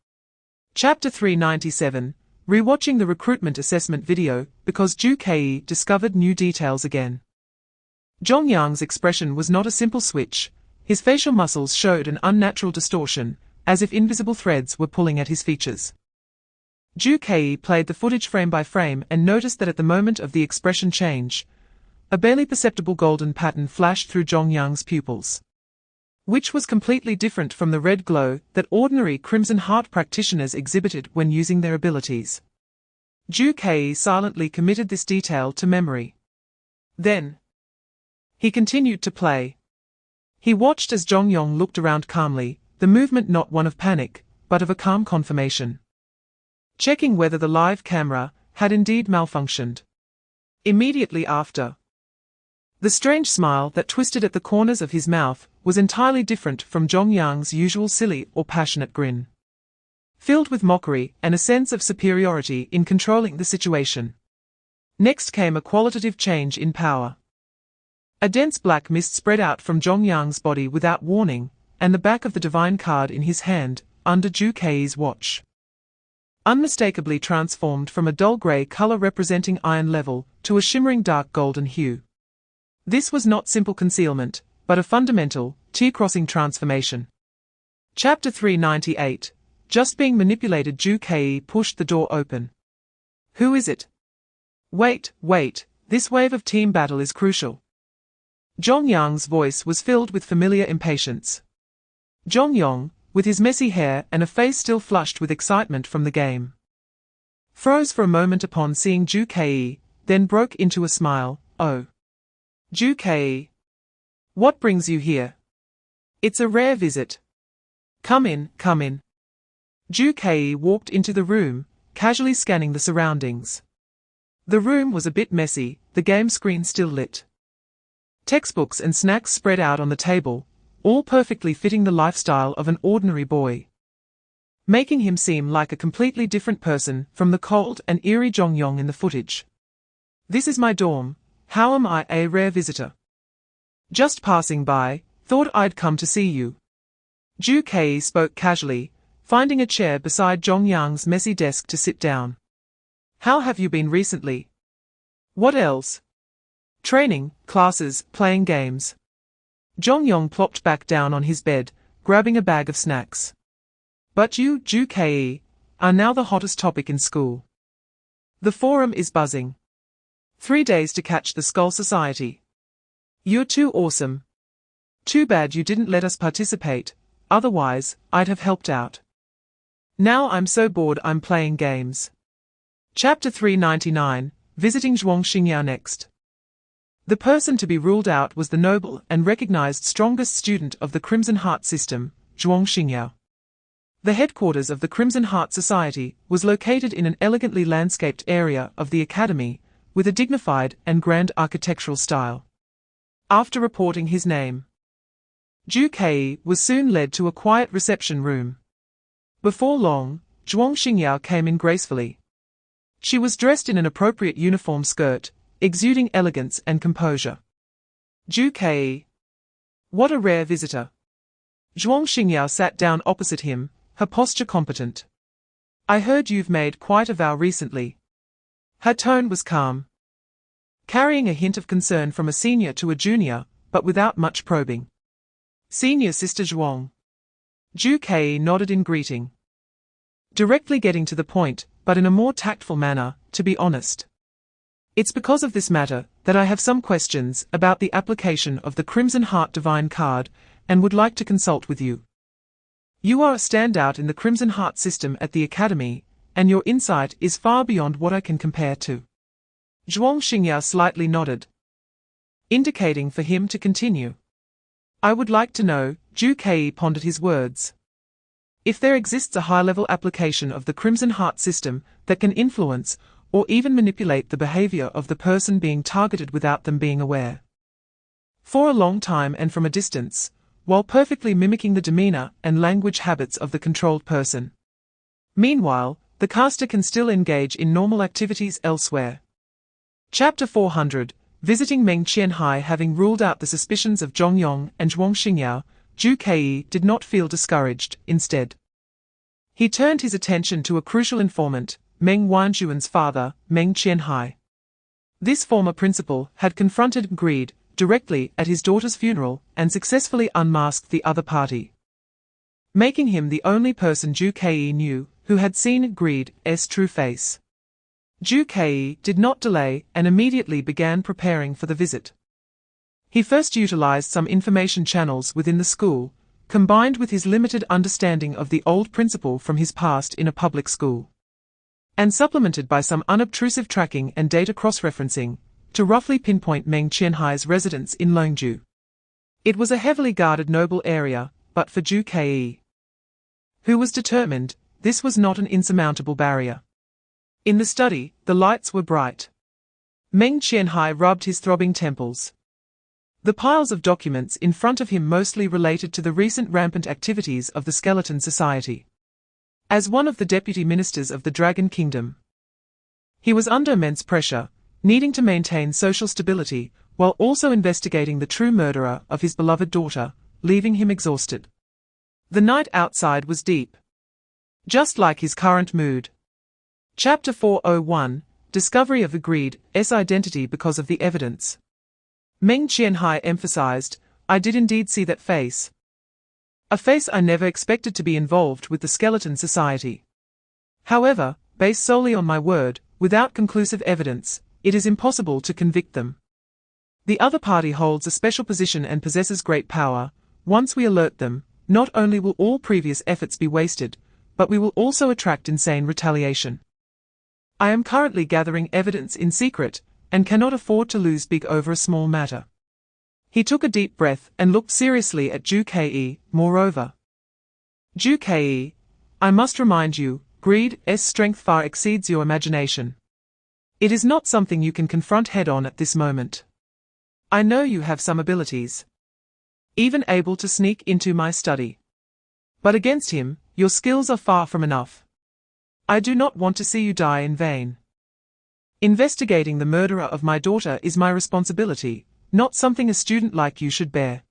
Chapter 397. Rewatching the recruitment assessment video because Zhu Kei discovered new details again. Zhongyang's expression was not a simple switch. His facial muscles showed an unnatural distortion, as if invisible threads were pulling at his features. Zhu Kei played the footage frame by frame and noticed that at the moment of the expression change, a barely perceptible golden pattern flashed through Zhongyang's pupils, which was completely different from the red glow that ordinary Crimson Heart practitioners exhibited when using their abilities. Zhu Kei silently committed this detail to memory. Then, he continued to play. He watched as Zhongyang looked around calmly, the movement not one of panic, but of a calm confirmation. Checking whether the live camera had indeed malfunctioned. Immediately after, the strange smile that twisted at the corners of his mouth was entirely different from Zhongyang's usual silly or passionate grin, filled with mockery and a sense of superiority in controlling the situation. Next came a qualitative change in power. A dense black mist spread out from Zhongyang's body without warning, and the back of the divine card in his hand, under Zhu Kei's watch, unmistakably transformed from a dull grey color representing iron level to a shimmering dark golden hue. This was not simple concealment, but a fundamental, T-crossing transformation. Chapter 398. Just being manipulated. Zhu Kei pushed the door open. Who is it? Wait, this wave of team battle is crucial. Zhongyang's voice was filled with familiar impatience. Zhongyang, with his messy hair and a face still flushed with excitement from the game, froze for a moment upon seeing Zhu Kei, then broke into a smile. Oh. Zhu Kei. What brings you here? It's a rare visit. Come in. Zhu Kei walked into the room, casually scanning the surroundings. The room was a bit messy, the game screen still lit. Textbooks and snacks spread out on the table, all perfectly fitting the lifestyle of an ordinary boy, making him seem like a completely different person from the cold and eerie Zhongyang in the footage. This is my dorm. How am I a rare visitor? Just passing by, thought I'd come to see you. Zhu Kei spoke casually, finding a chair beside Zhongyang's messy desk to sit down. How have you been recently? What else? Training, classes, playing games. Zhongyang plopped back down on his bed, grabbing a bag of snacks. But you, Zhu Kei, are now the hottest topic in school. The forum is buzzing. 3 days to catch the Skull Society. You're too awesome. Too bad you didn't let us participate, otherwise, I'd have helped out. Now I'm so bored I'm playing games. Chapter 399, Visiting Zhuang Xingyao next. The person to be ruled out was the noble and recognized strongest student of the Crimson Heart system, Zhuang Xingyao. The headquarters of the Crimson Heart Society was located in an elegantly landscaped area of the academy, with a dignified and grand architectural style. After reporting his name, Zhu Kei was soon led to a quiet reception room. Before long, Zhuang Xingyao came in gracefully. She was dressed in an appropriate uniform skirt, exuding elegance and composure. Zhu Kei. What a rare visitor. Zhuang Xingyao sat down opposite him, her posture competent. I heard you've made quite a vow recently. Her tone was calm, carrying a hint of concern from a senior to a junior, but without much probing. Senior Sister Zhuang. Zhu Kei nodded in greeting, directly getting to the point, but in a more tactful manner, to be honest. It's because of this matter that I have some questions about the application of the Crimson Heart Divine card and would like to consult with you. You are a standout in the Crimson Heart system at the Academy, and your insight is far beyond what I can compare to. Zhuang Xingyao slightly nodded, indicating for him to continue. I would like to know, Zhu Kei pondered his words, if there exists a high-level application of the Crimson Heart system that can influence or even manipulate the behavior of the person being targeted without them being aware. For a long time and from a distance, while perfectly mimicking the demeanor and language habits of the controlled person. Meanwhile, the caster can still engage in normal activities elsewhere. Chapter 400, Visiting Meng Qianhai. Having ruled out the suspicions of Zhong Yong and Zhuang Xingyao, Zhu Kei did not feel discouraged. Instead, he turned his attention to a crucial informant, Meng Wanzhuan's father, Meng Qianhai. This former principal had confronted Greed directly at his daughter's funeral and successfully unmasked the other party, making him the only person Zhu Kei knew who had seen Greed's true face. Zhu Kei did not delay and immediately began preparing for the visit. He first utilized some information channels within the school, combined with his limited understanding of the old principal from his past in a public school, and supplemented by some unobtrusive tracking and data cross-referencing, to roughly pinpoint Meng Qianhai's residence in Longju. It was a heavily guarded noble area, but for Zhu Kei, who was determined, this was not an insurmountable barrier. In the study, the lights were bright. Meng Qianhai rubbed his throbbing temples. The piles of documents in front of him mostly related to the recent rampant activities of the Skeleton Society. As one of the deputy ministers of the Dragon Kingdom, he was under immense pressure, needing to maintain social stability, while also investigating the true murderer of his beloved daughter, leaving him exhausted. The night outside was deep, just like his current mood. Chapter 401, Discovery of Greed's identity because of the evidence. Meng Qianhai emphasized, I did indeed see that face. A face I never expected to be involved with the Skeleton Society. However, based solely on my word, without conclusive evidence, it is impossible to convict them. The other party holds a special position and possesses great power. Once we alert them, not only will all previous efforts be wasted, but we will also attract insane retaliation. I am currently gathering evidence in secret, and cannot afford to lose big over a small matter. He took a deep breath and looked seriously at Zhu Kei. Moreover, Zhu Kei, I must remind you, Greed's strength far exceeds your imagination. It is not something you can confront head-on at this moment. I know you have some abilities, even able to sneak into my study. But against him, your skills are far from enough. I do not want to see you die in vain. Investigating the murderer of my daughter is my responsibility, not something a student like you should bear.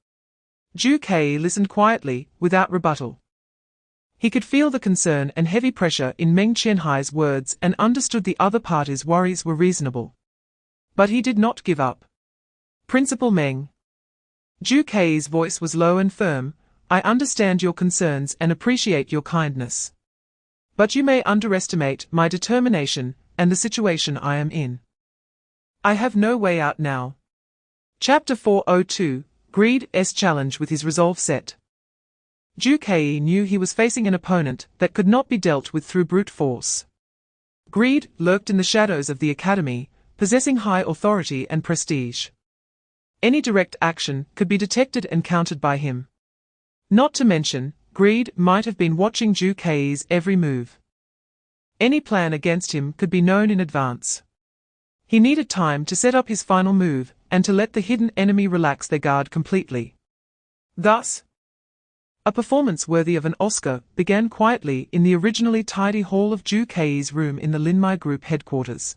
Zhu Kei listened quietly, without rebuttal. He could feel the concern and heavy pressure in Meng Qianhai's words and understood the other party's worries were reasonable. But he did not give up. Principal Meng. Zhu Kei's voice was low and firm, I understand your concerns and appreciate your kindness. But you may underestimate my determination and the situation I am in. I have no way out now. Chapter 402, Greed's challenge. With his resolve set, Zhu Kei knew he was facing an opponent that could not be dealt with through brute force. Greed lurked in the shadows of the academy, possessing high authority and prestige. Any direct action could be detected and countered by him. Not to mention, Greed might have been watching Zhu Kei's every move. Any plan against him could be known in advance. He needed time to set up his final move, and to let the hidden enemy relax their guard completely. Thus, a performance worthy of an Oscar began quietly in the originally tidy hall of Ju Kei's room in the Linmai Group headquarters.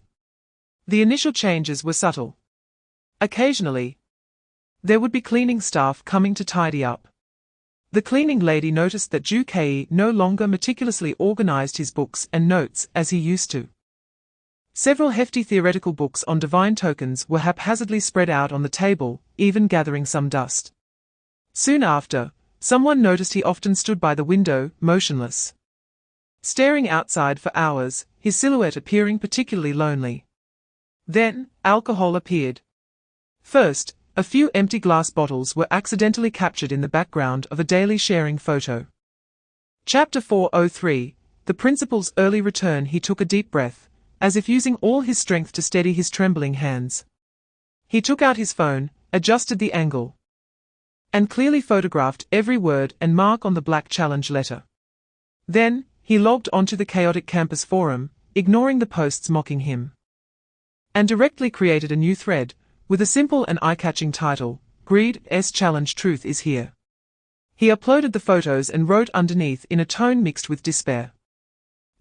The initial changes were subtle. Occasionally, there would be cleaning staff coming to tidy up. The cleaning lady noticed that Ju Kei no longer meticulously organized his books and notes as he used to. Several hefty theoretical books on divine tokens were haphazardly spread out on the table, even gathering some dust. Soon after, someone noticed he often stood by the window, motionless, staring outside for hours, his silhouette appearing particularly lonely. Then, alcohol appeared. First, a few empty glass bottles were accidentally captured in the background of a daily sharing photo. Chapter 403, The Principal's Early Return. He took a deep breath, as if using all his strength to steady his trembling hands. He took out his phone, adjusted the angle, and clearly photographed every word and mark on the black challenge letter. Then, he logged onto the chaotic campus forum, ignoring the posts mocking him, and directly created a new thread, with a simple and eye-catching title, Greed's Challenge Truth is Here. He uploaded the photos and wrote underneath in a tone mixed with despair,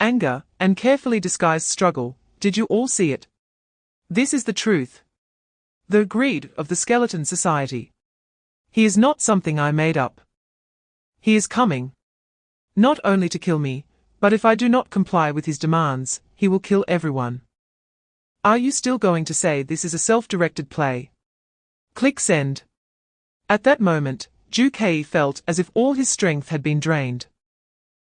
anger, and carefully disguised struggle, "Did you all see it? This is the truth. The greed of the skeleton society. He is not something I made up. He is coming. Not only to kill me, but if I do not comply with his demands, he will kill everyone. Are you still going to say this is a self-directed play? Click send." At that moment, Ju Kei felt as if all his strength had been drained.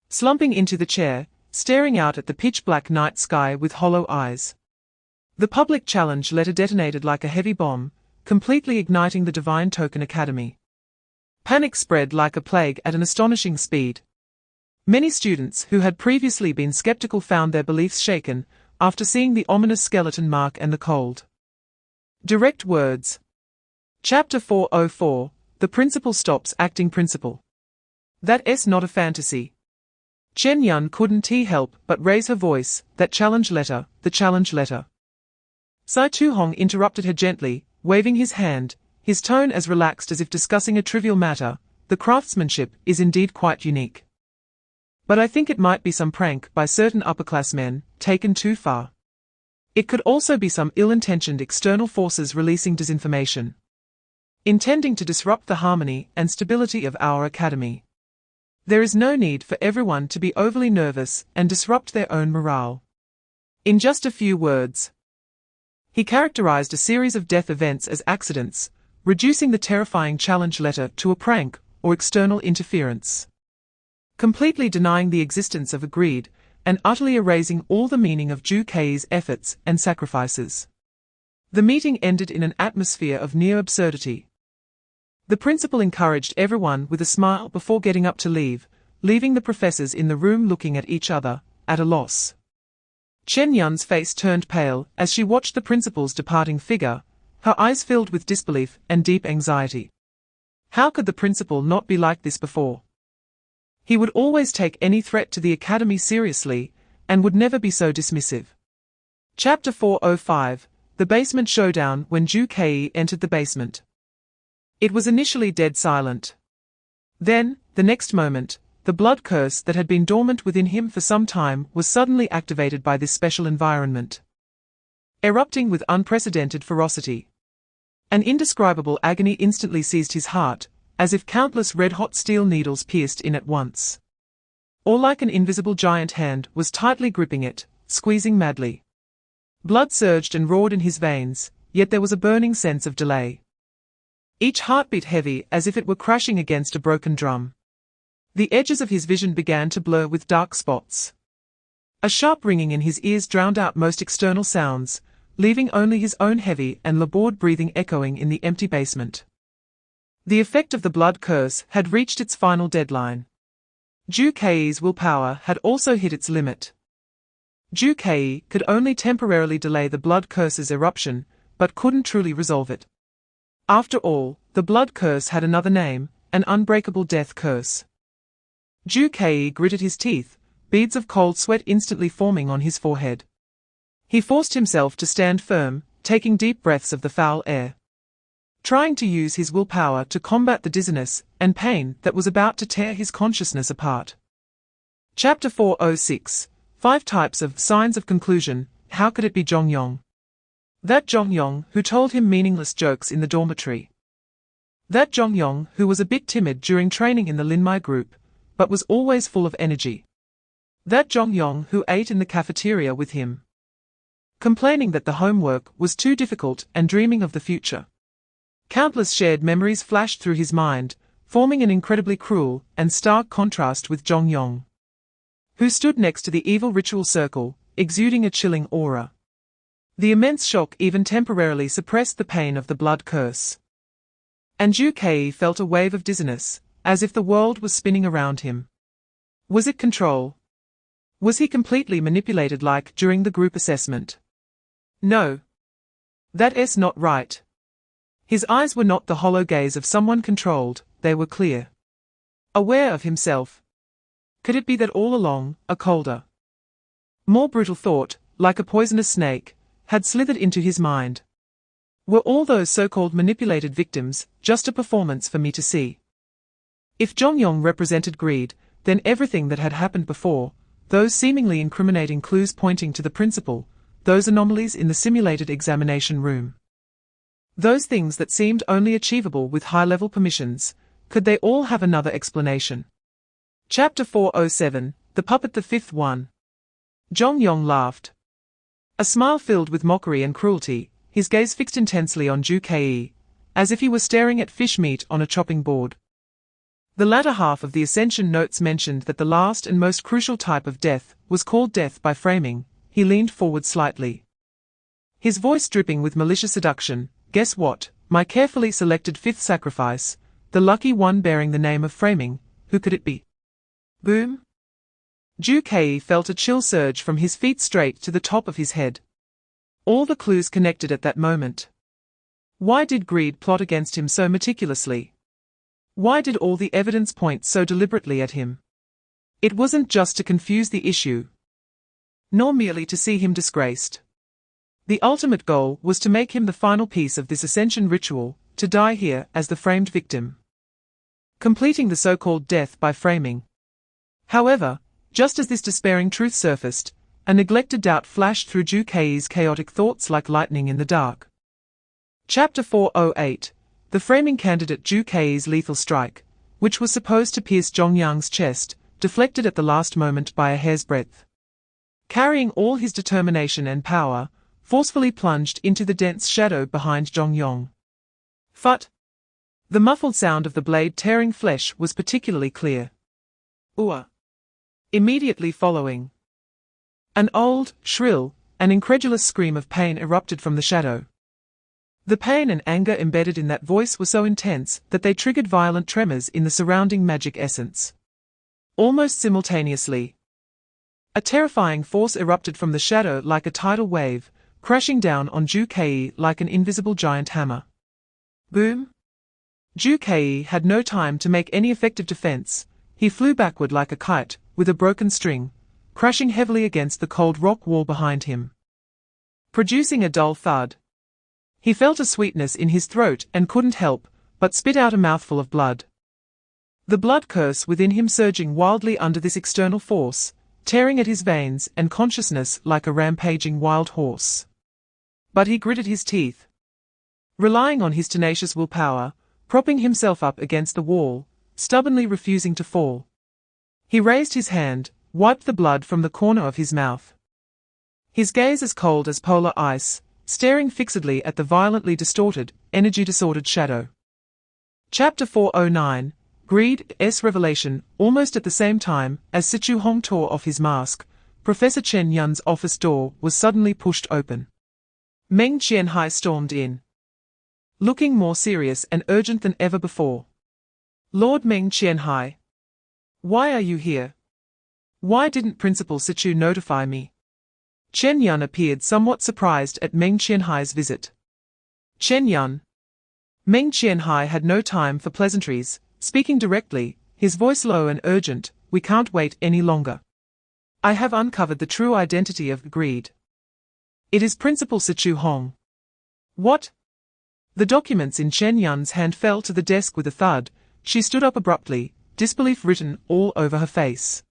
Slumping into the chair, staring out at the pitch-black night sky with hollow eyes, the public challenge letter detonated like a heavy bomb, completely igniting the Divine Token Academy. Panic spread like a plague at an astonishing speed. Many students who had previously been skeptical found their beliefs shaken after seeing the ominous skeleton mark and the cold, direct words. Chapter 404, The Principal Stops Acting Principal. That's not a fantasy. Chen Yun couldn't help but raise her voice. That challenge letter, the challenge letter. Sai Chuhong interrupted her gently, waving his hand, his tone as relaxed as if discussing a trivial matter. The craftsmanship is indeed quite unique. But I think it might be some prank by certain upper-class men, taken too far. It could also be some ill-intentioned external forces releasing disinformation, intending to disrupt the harmony and stability of our academy. There is no need for everyone to be overly nervous and disrupt their own morale. In just a few words, he characterized a series of death events as accidents, reducing the terrifying challenge letter to a prank or external interference, completely denying the existence of a greed, and utterly erasing all the meaning of Ju Kei's efforts and sacrifices. The meeting ended in an atmosphere of near absurdity. The principal encouraged everyone with a smile before getting up to leave, leaving the professors in the room looking at each other, at a loss. Chen Yun's face turned pale as she watched the principal's departing figure, her eyes filled with disbelief and deep anxiety. How could the principal not be like this before? He would always take any threat to the academy seriously, and would never be so dismissive. Chapter 405, The Basement Showdown. When Ju Kei entered the basement, it was initially dead silent. Then, the next moment, the blood curse that had been dormant within him for some time was suddenly activated by this special environment, erupting with unprecedented ferocity. An indescribable agony instantly seized his heart, as if countless red-hot steel needles pierced in at once. Or like an invisible giant hand was tightly gripping it, squeezing madly. Blood surged and roared in his veins, yet there was a burning sense of delay. Each heartbeat heavy as if it were crashing against a broken drum. The edges of his vision began to blur with dark spots. A sharp ringing in his ears drowned out most external sounds, leaving only his own heavy and labored breathing echoing in the empty basement. The effect of the blood curse had reached its final deadline. Ju Kei's willpower had also hit its limit. Ju Kei could only temporarily delay the blood curse's eruption, but couldn't truly resolve it. After all, the blood curse had another name, an unbreakable death curse. Ju Kei gritted his teeth, beads of cold sweat instantly forming on his forehead. He forced himself to stand firm, taking deep breaths of the foul air, trying to use his willpower to combat the dizziness and pain that was about to tear his consciousness apart. Chapter 406, 5 Types of Signs of Conclusion. How could it be Jongyong? That Jongyong who told him meaningless jokes in the dormitory. That Jongyong who was a bit timid during training in the Linmai group, but was always full of energy. That Jongyong who ate in the cafeteria with him, complaining that the homework was too difficult and dreaming of the future. Countless shared memories flashed through his mind, forming an incredibly cruel and stark contrast with Jongyong, who stood next to the evil ritual circle, exuding a chilling aura. The immense shock even temporarily suppressed the pain of the blood curse. And Zhu Kei felt a wave of dizziness, as if the world was spinning around him. Was it control? Was he completely manipulated like during the group assessment? No. That's not right. His eyes were not the hollow gaze of someone controlled, they were clear. Aware of himself. Could it be that all along, a colder, more brutal thought, like a poisonous snake, had slithered into his mind? Were all those so-called manipulated victims just a performance for me to see? If Jongyong represented greed, then everything that had happened before, those seemingly incriminating clues pointing to the principal, those anomalies in the simulated examination room, those things that seemed only achievable with high-level permissions, could they all have another explanation? Chapter 407, The Puppet, the 5th one. Jongyong laughed. A smile filled with mockery and cruelty, his gaze fixed intensely on Zhu Kei, as if he were staring at fish meat on a chopping board. The latter half of the Ascension notes mentioned that the last and most crucial type of death was called death by framing. He leaned forward slightly, his voice dripping with malicious seduction. Guess what, my carefully selected 5th sacrifice, the lucky one bearing the name of framing, who could it be? Boom! Zhu Kei felt a chill surge from his feet straight to the top of his head. All the clues connected at that moment. Why did greed plot against him so meticulously? Why did all the evidence point so deliberately at him? It wasn't just to confuse the issue, nor merely to see him disgraced. The ultimate goal was to make him the final piece of this ascension ritual, to die here as the framed victim, completing the so-called death by framing. However, just as this despairing truth surfaced, a neglected doubt flashed through Zhu Kei's chaotic thoughts like lightning in the dark. Chapter 408, The Framing Candidate. Zhu Kei's lethal strike, which was supposed to pierce Jongyang's chest, deflected at the last moment by a hair's breadth. Carrying all his determination and power, forcefully plunged into the dense shadow behind Jongyong. Phut! The muffled sound of the blade tearing flesh was particularly clear. Immediately following, an old, shrill, and incredulous scream of pain erupted from the shadow. The pain and anger embedded in that voice were so intense that they triggered violent tremors in the surrounding magic essence. Almost simultaneously, a terrifying force erupted from the shadow like a tidal wave, crashing down on Zhu Kei like an invisible giant hammer. Boom! Zhu Kei had no time to make any effective defense. He flew backward like a kite, with a broken string, crashing heavily against the cold rock wall behind him, producing a dull thud. He felt a sweetness in his throat and couldn't help but spit out a mouthful of blood. The blood curse within him surging wildly under this external force, tearing at his veins and consciousness like a rampaging wild horse. But he gritted his teeth, relying on his tenacious willpower, propping himself up against the wall, stubbornly refusing to fall. He raised his hand, wiped the blood from the corner of his mouth. His gaze as cold as polar ice, staring fixedly at the violently distorted, energy-disordered shadow. Chapter 409, Greed's Revelation. Almost at the same time as Sichu Hong tore off his mask, Professor Chen Yun's office door was suddenly pushed open. Meng Qianhai stormed in, looking more serious and urgent than ever before. Lord Meng Qianhai, why are you here? Why didn't Principal Sichu notify me? Chen Yun appeared somewhat surprised at Meng Qianhai's visit. Chen Yun. Meng Qianhai had no time for pleasantries, speaking directly, his voice low and urgent. We can't wait any longer. I have uncovered the true identity of greed. It is Principal Sichu Hong. What? The documents in Chen Yun's hand fell to the desk with a thud. She stood up abruptly, disbelief written all over her face.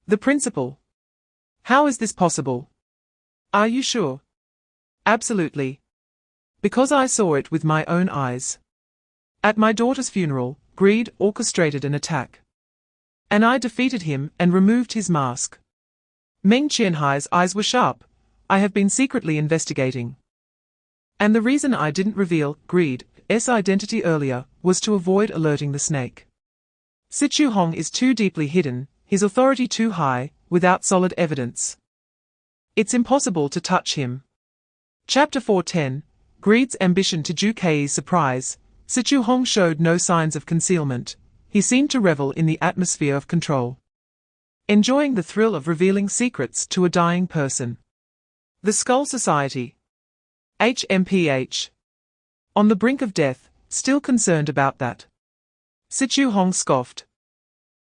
The principal? How is this possible? Are you sure? Absolutely. Because I saw it with my own eyes. At my daughter's funeral, greed orchestrated an attack. And I defeated him and removed his mask. Meng Qianhai's eyes were sharp. I have been secretly investigating. And the reason I didn't reveal Greed's identity earlier was to avoid alerting the snake. Sichu Hong is too deeply hidden, his authority too high, without solid evidence. It's impossible to touch him. Chapter 4:10, Greed's ambition. To Zhu Kei's surprise, Sichu Hong showed no signs of concealment. He seemed to revel in the atmosphere of control, enjoying the thrill of revealing secrets to a dying person. The Skull Society. HMPH. On the brink of death, still concerned about that. Sichu Hong scoffed.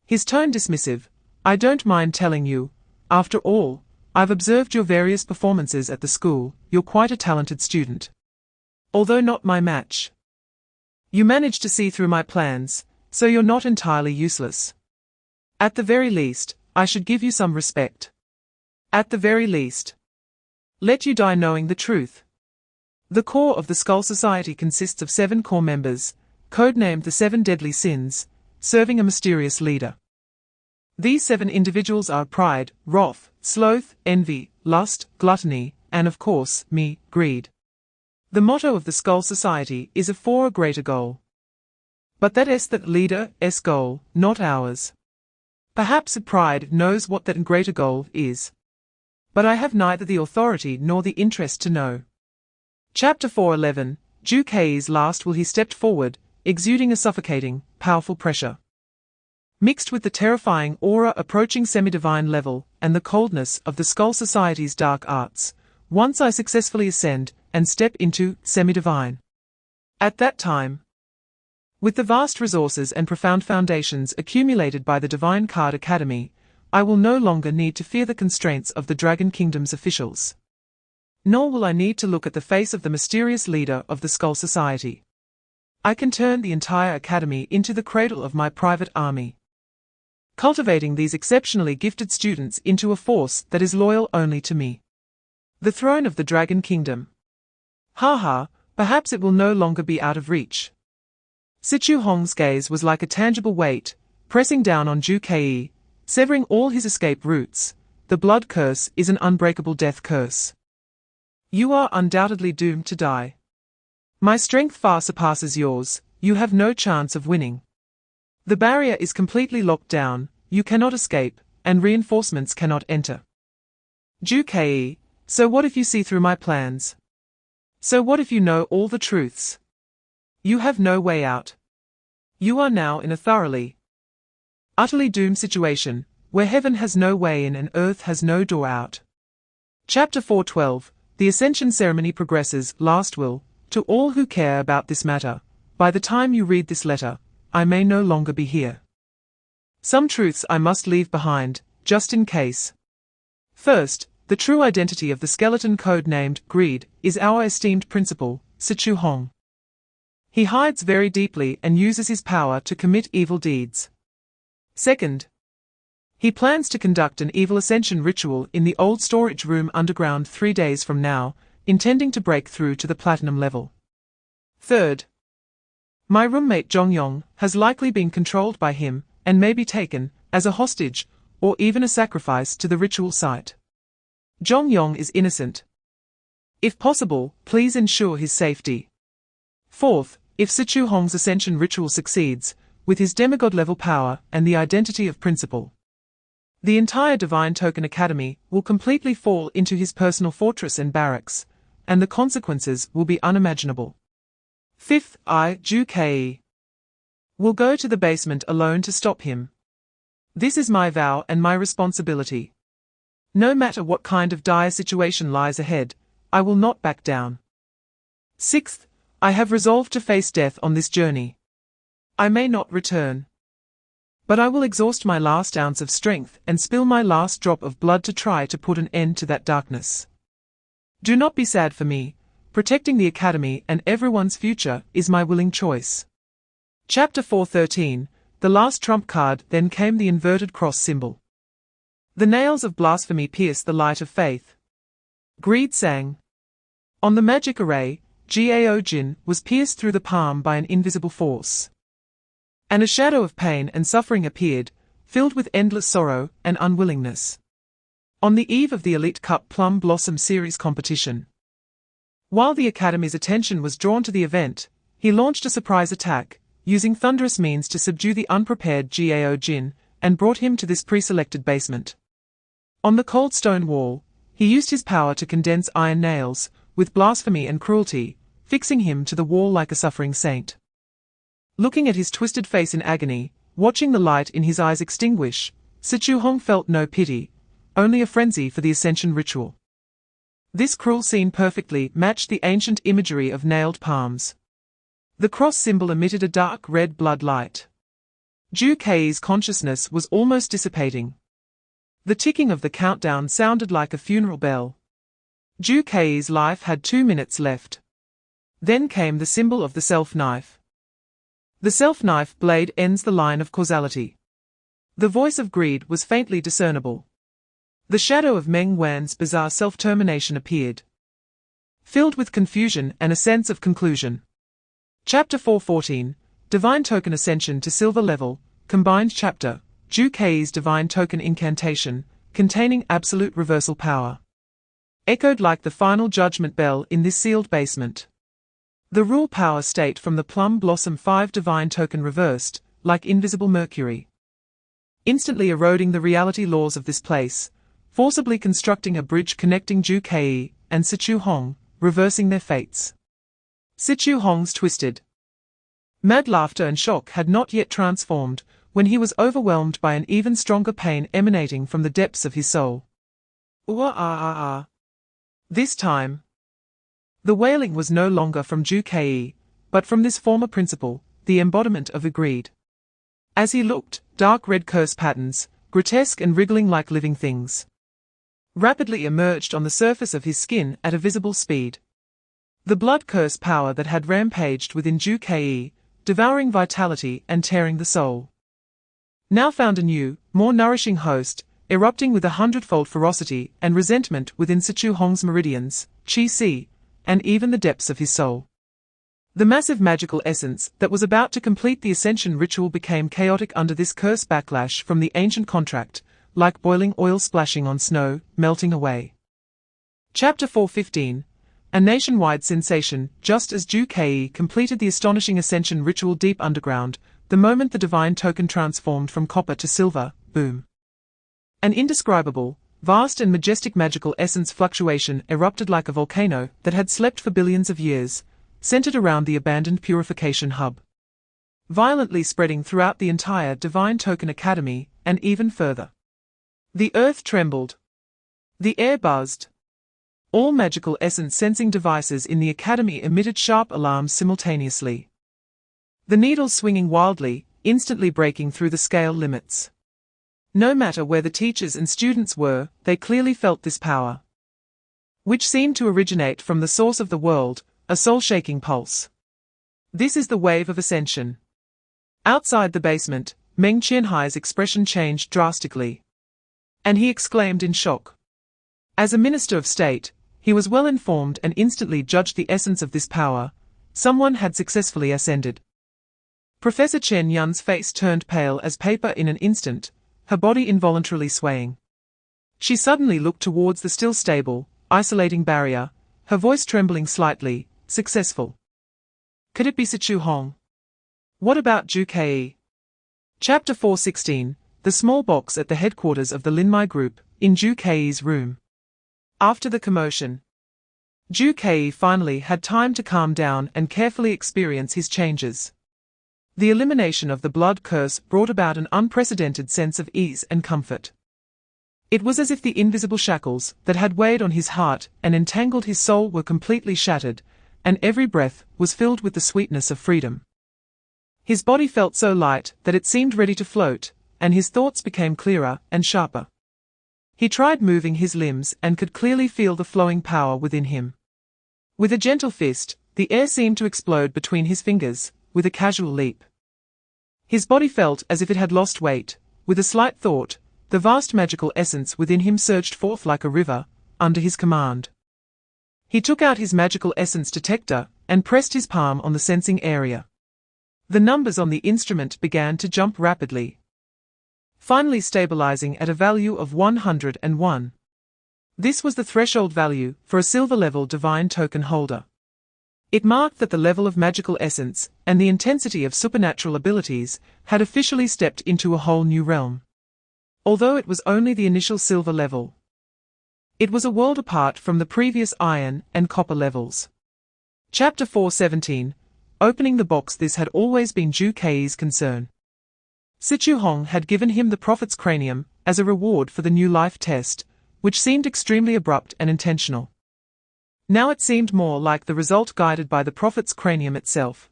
His tone dismissive. I don't mind telling you. After all, I've observed your various performances at the school. You're quite a talented student. Although not my match. You managed to see through my plans, so you're not entirely useless. At the very least, I should give you some respect. At the very least, let you die knowing the truth. The core of the Skull Society consists of 7 core members, codenamed the 7 Deadly Sins, serving a mysterious leader. These 7 individuals are pride, wrath, sloth, envy, lust, gluttony, and of course, me, greed. The motto of the Skull Society is for a greater goal. But that's that leader's goal, not ours. Perhaps pride knows what that greater goal is. But I have neither the authority nor the interest to know. Chapter 4:11, Zhu Kei's last will. He stepped forward, exuding a suffocating, powerful pressure. Mixed with the terrifying aura approaching semi-divine level, and the coldness of the Skull Society's dark arts, once I successfully ascend, and step into semi-divine. At that time, with the vast resources and profound foundations accumulated by the Divine Card Academy, I will no longer need to fear the constraints of the Dragon Kingdom's officials. Nor will I need to look at the face of the mysterious leader of the Skull Society. I can turn the entire academy into the cradle of my private army, cultivating these exceptionally gifted students into a force that is loyal only to me. The throne of the Dragon Kingdom. Perhaps it will no longer be out of reach. Sichu Hong's gaze was like a tangible weight, pressing down on Zhu Kei, severing all his escape routes. The blood curse is an unbreakable death curse. You are undoubtedly doomed to die. My strength far surpasses yours. You have no chance of winning. The barrier is completely locked down, you cannot escape, and reinforcements cannot enter. Zhu Kei, so what if you see through my plans? So what if you know all the truths? You have no way out. You are now in a thoroughly, utterly doomed situation, where heaven has no way in and earth has no door out. Chapter 4:12, The Ascension Ceremony progresses. Last will, to all who care about this matter, by the time you read this letter, I may no longer be here. Some truths I must leave behind, just in case. First, the true identity of the skeleton code named Greed is our esteemed principal, Sichu Hong. He hides very deeply and uses his power to commit evil deeds. Second, he plans to conduct an evil ascension ritual in the old storage room underground 3 days from now, intending to break through to the platinum level. Third, my roommate Zhongyong has likely been controlled by him and may be taken as a hostage or even a sacrifice to the ritual site. Zhongyong is innocent. If possible, please ensure his safety. Fourth, if Sichu Hong's ascension ritual succeeds, with his demigod-level power and the identity of principal, the entire Divine Token Academy will completely fall into his personal fortress and barracks, and the consequences will be unimaginable. Fifth, Zhu Kei, will go to the basement alone to stop him. This is my vow and my responsibility. No matter what kind of dire situation lies ahead, I will not back down. Sixth, I have resolved to face death on this journey. I may not return, but I will exhaust my last ounce of strength and spill my last drop of blood to try to put an end to that darkness. Do not be sad for me. Protecting the Academy and everyone's future is my willing choice. Chapter 4:13. The last trump card. Then came the inverted cross symbol. The nails of blasphemy pierced the light of faith. Greed sang. On the magic array, Gao Jin was pierced through the palm by an invisible force. And a shadow of pain and suffering appeared, filled with endless sorrow and unwillingness. On the eve of the Elite Cup Plum Blossom Series competition. While the Academy's attention was drawn to the event, he launched a surprise attack, using thunderous means to subdue the unprepared Gao Jin, and brought him to this pre-selected basement. On the cold stone wall, he used his power to condense iron nails, with blasphemy and cruelty, fixing him to the wall like a suffering saint. Looking at his twisted face in agony, watching the light in his eyes extinguish, Sichu Hong felt no pity, only a frenzy for the ascension ritual. This cruel scene perfectly matched the ancient imagery of nailed palms. The cross symbol emitted a dark red blood light. Ju Kei's consciousness was almost dissipating. The ticking of the countdown sounded like a funeral bell. Ju Kei's life had 2 minutes left. Then came the symbol of the self-knife. The self-knife blade ends the line of causality. The voice of greed was faintly discernible. The shadow of Meng Wan's bizarre self-termination appeared, filled with confusion and a sense of conclusion. Chapter 4:14, Divine Token Ascension to Silver Level, Combined Chapter, Ju Kei's Divine Token Incantation, containing absolute reversal power. Echoed like the final judgment bell in this sealed basement. The rule power state from the Plum Blossom 5 Divine Token reversed, like invisible mercury. Instantly eroding the reality laws of this place, forcibly constructing a bridge connecting Ju Kei and Sichu Hong, reversing their fates. Sichu Hong's twisted, mad laughter and shock had not yet transformed, when he was overwhelmed by an even stronger pain emanating from the depths of his soul. Ooh-ah-ah-ah. This time, the wailing was no longer from Ju Kei, but from this former principle, the embodiment of greed. As he looked, dark red curse patterns, grotesque and wriggling like living things, rapidly emerged on the surface of his skin at a visible speed. The blood curse power that had rampaged within Ju Kei, devouring vitality and tearing the soul, now found a new, more nourishing host, erupting with 100-fold ferocity and resentment within Sichu Hong's meridians, Qi-Si, and even the depths of his soul. The massive magical essence that was about to complete the ascension ritual became chaotic under this curse backlash from the ancient contract, like boiling oil splashing on snow, melting away. Chapter 4:15, a nationwide sensation. Just as Ju Kei completed the astonishing ascension ritual deep underground, the moment the divine token transformed from copper to silver, boom. An indescribable, vast and majestic magical essence fluctuation erupted like a volcano that had slept for billions of years, centered around the abandoned purification hub, violently spreading throughout the entire Divine Token Academy, and even further. The earth trembled. The air buzzed. All magical essence sensing devices in the Academy emitted sharp alarms simultaneously. The needles swinging wildly, instantly breaking through the scale limits. No matter where the teachers and students were, they clearly felt this power, which seemed to originate from the source of the world, a soul-shaking pulse. This is the wave of ascension. Outside the basement, Meng Qianhai's expression changed drastically, and he exclaimed in shock. As a minister of state, he was well informed and instantly judged the essence of this power. Someone had successfully ascended. Professor Chen Yun's face turned pale as paper in an instant, her body involuntarily swaying. She suddenly looked towards the still stable, isolating barrier, her voice trembling slightly. Successful. Could it be Sichu Hong? What about Ju Kei? Chapter 4:16, the small box at the headquarters of the Linmai Group, in Ju Kei's room. After the commotion, Ju Kei finally had time to calm down and carefully experience his changes. The elimination of the blood curse brought about an unprecedented sense of ease and comfort. It was as if the invisible shackles that had weighed on his heart and entangled his soul were completely shattered, and every breath was filled with the sweetness of freedom. His body felt so light that it seemed ready to float, and his thoughts became clearer and sharper. He tried moving his limbs and could clearly feel the flowing power within him. With a gentle fist, the air seemed to explode between his fingers, with a casual leap. His body felt as if it had lost weight. With a slight thought, the vast magical essence within him surged forth like a river, under his command. He took out his magical essence detector and pressed his palm on the sensing area. The numbers on the instrument began to jump rapidly, finally stabilizing at a value of 101. This was the threshold value for a silver-level divine token holder. It marked that the level of magical essence and the intensity of supernatural abilities had officially stepped into a whole new realm. Although it was only the initial silver level, it was a world apart from the previous iron and copper levels. Chapter 4:17. Opening the box. This had always been Zhu Kei's concern. Sichu Hong had given him the prophet's cranium as a reward for the new life test, which seemed extremely abrupt and intentional. Now it seemed more like the result guided by the prophet's cranium itself.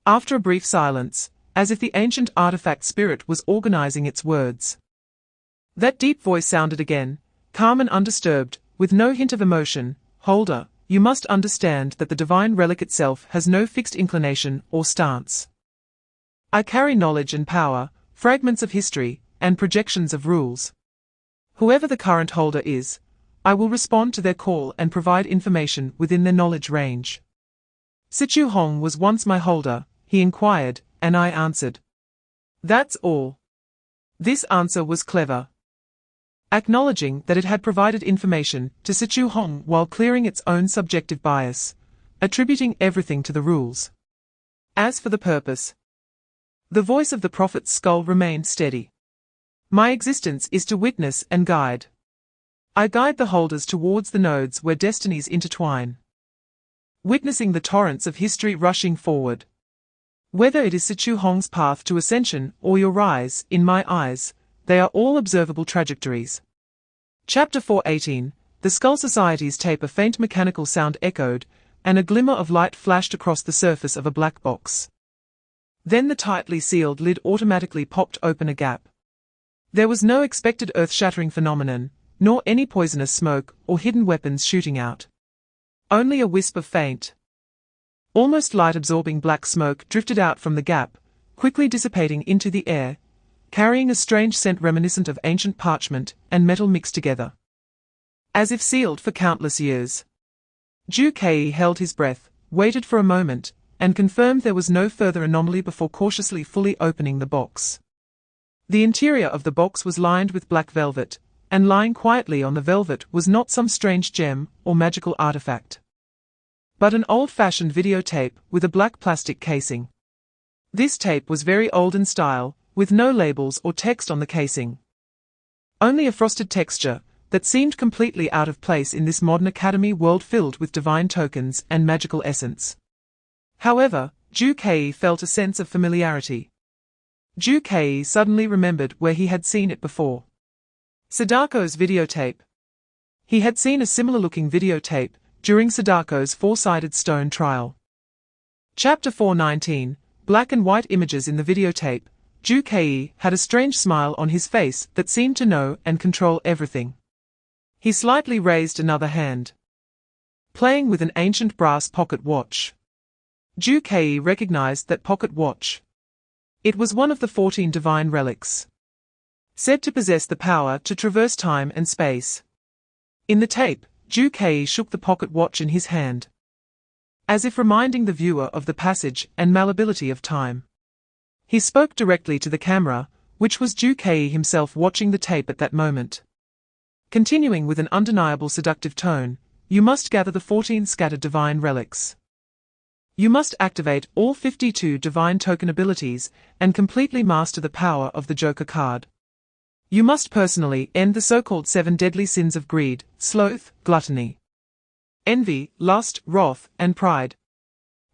After a brief silence, as if the ancient artifact spirit was organizing its words, that deep voice sounded again, calm and undisturbed, with no hint of emotion. Holder, you must understand that the divine relic itself has no fixed inclination or stance. I carry knowledge and power, fragments of history, and projections of rules. Whoever the current holder is, I will respond to their call and provide information within their knowledge range. Sichu Hong was once my holder, he inquired, and I answered. That's all. This answer was clever, acknowledging that it had provided information to Sichu Hong while clearing its own subjective bias, attributing everything to the rules. As for the purpose, the voice of the prophet's skull remained steady. My existence is to witness and guide. I guide the holders towards the nodes where destinies intertwine, witnessing the torrents of history rushing forward. Whether it is Sichu Hong's path to ascension or your rise, in my eyes, they are all observable trajectories. Chapter 4:18. The Skull Society's tape. A faint mechanical sound echoed, and a glimmer of light flashed across the surface of a black box. Then the tightly sealed lid automatically popped open a gap. There was no expected earth-shattering phenomenon, nor any poisonous smoke or hidden weapons shooting out. Only a wisp of faint, almost light-absorbing black smoke drifted out from the gap, quickly dissipating into the air, carrying a strange scent reminiscent of ancient parchment and metal mixed together, as if sealed for countless years. Zhu Kei held his breath, waited for a moment, and confirmed there was no further anomaly before cautiously fully opening the box. The interior of the box was lined with black velvet, and lying quietly on the velvet was not some strange gem or magical artifact, but an old-fashioned videotape with a black plastic casing. This tape was very old in style, with no labels or text on the casing. Only a frosted texture that seemed completely out of place in this modern academy world filled with divine tokens and magical essence. However, Zhu Kei felt a sense of familiarity. Zhu Kei suddenly remembered where he had seen it before. Sadako's videotape. He had seen a similar-looking videotape during Sadako's four-sided stone trial. Chapter 4:19. Black and white images in the videotape. Zhu Kei had a strange smile on his face that seemed to know and control everything. He slightly raised another hand, playing with an ancient brass pocket watch. Zhu Kei recognized that pocket watch. It was one of the 14 divine relics, said to possess the power to traverse time and space. In the tape, Zhu Kei shook the pocket watch in his hand, as if reminding the viewer of the passage and malleability of time. He spoke directly to the camera, which was Zhu Kei himself watching the tape at that moment. Continuing with an undeniable seductive tone, you must gather the 14 scattered divine relics. You must activate all 52 divine token abilities and completely master the power of the Joker card. You must personally end the so-called 7 deadly sins of greed, sloth, gluttony, envy, lust, wrath, and pride.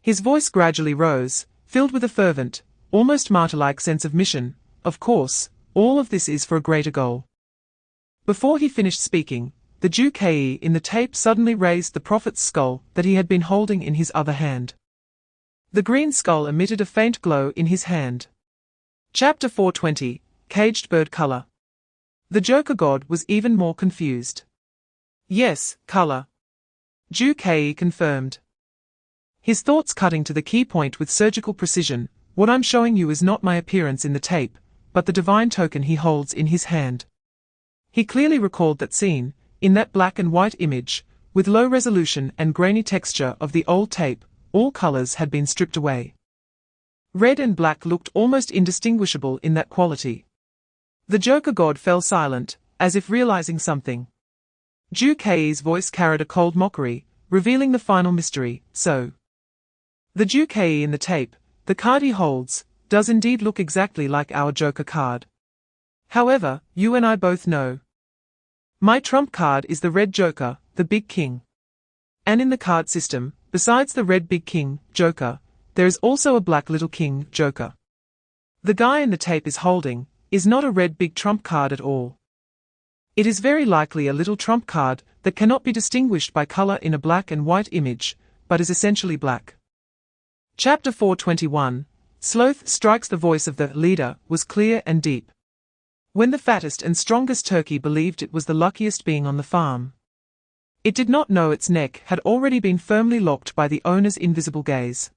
His voice gradually rose, filled with a fervent, almost martyr-like sense of mission. Of course, all of this is for a greater goal. Before he finished speaking, the Zhu Kei in the tape suddenly raised the prophet's skull that he had been holding in his other hand. The green skull emitted a faint glow in his hand. Chapter 4:20. Caged bird color. The Joker God was even more confused. Yes, color. Ju Kei confirmed. His thoughts cutting to the key point with surgical precision. What I'm showing you is not my appearance in the tape, but the divine token he holds in his hand. He clearly recalled that scene, in that black and white image, with low resolution and grainy texture of the old tape, all colors had been stripped away. Red and black looked almost indistinguishable in that quality. The Joker God fell silent, as if realizing something. Ju Kei's voice carried a cold mockery, revealing the final mystery. So, the Ju Kei in the tape, the card he holds, does indeed look exactly like our Joker card. However, you and I both know. My trump card is the red Joker, the Big King. And in the card system, besides the red Big King, Joker, there is also a black Little King, Joker. The guy in the tape is holding, is not a red Big Trump card at all. It is very likely a little trump card that cannot be distinguished by color in a black and white image, but is essentially black. Chapter 421, Sloth Strikes. The voice of the leader was clear and deep. When the fattest and strongest turkey believed it was the luckiest being on the farm, it did not know its neck had already been firmly locked by the owner's invisible gaze.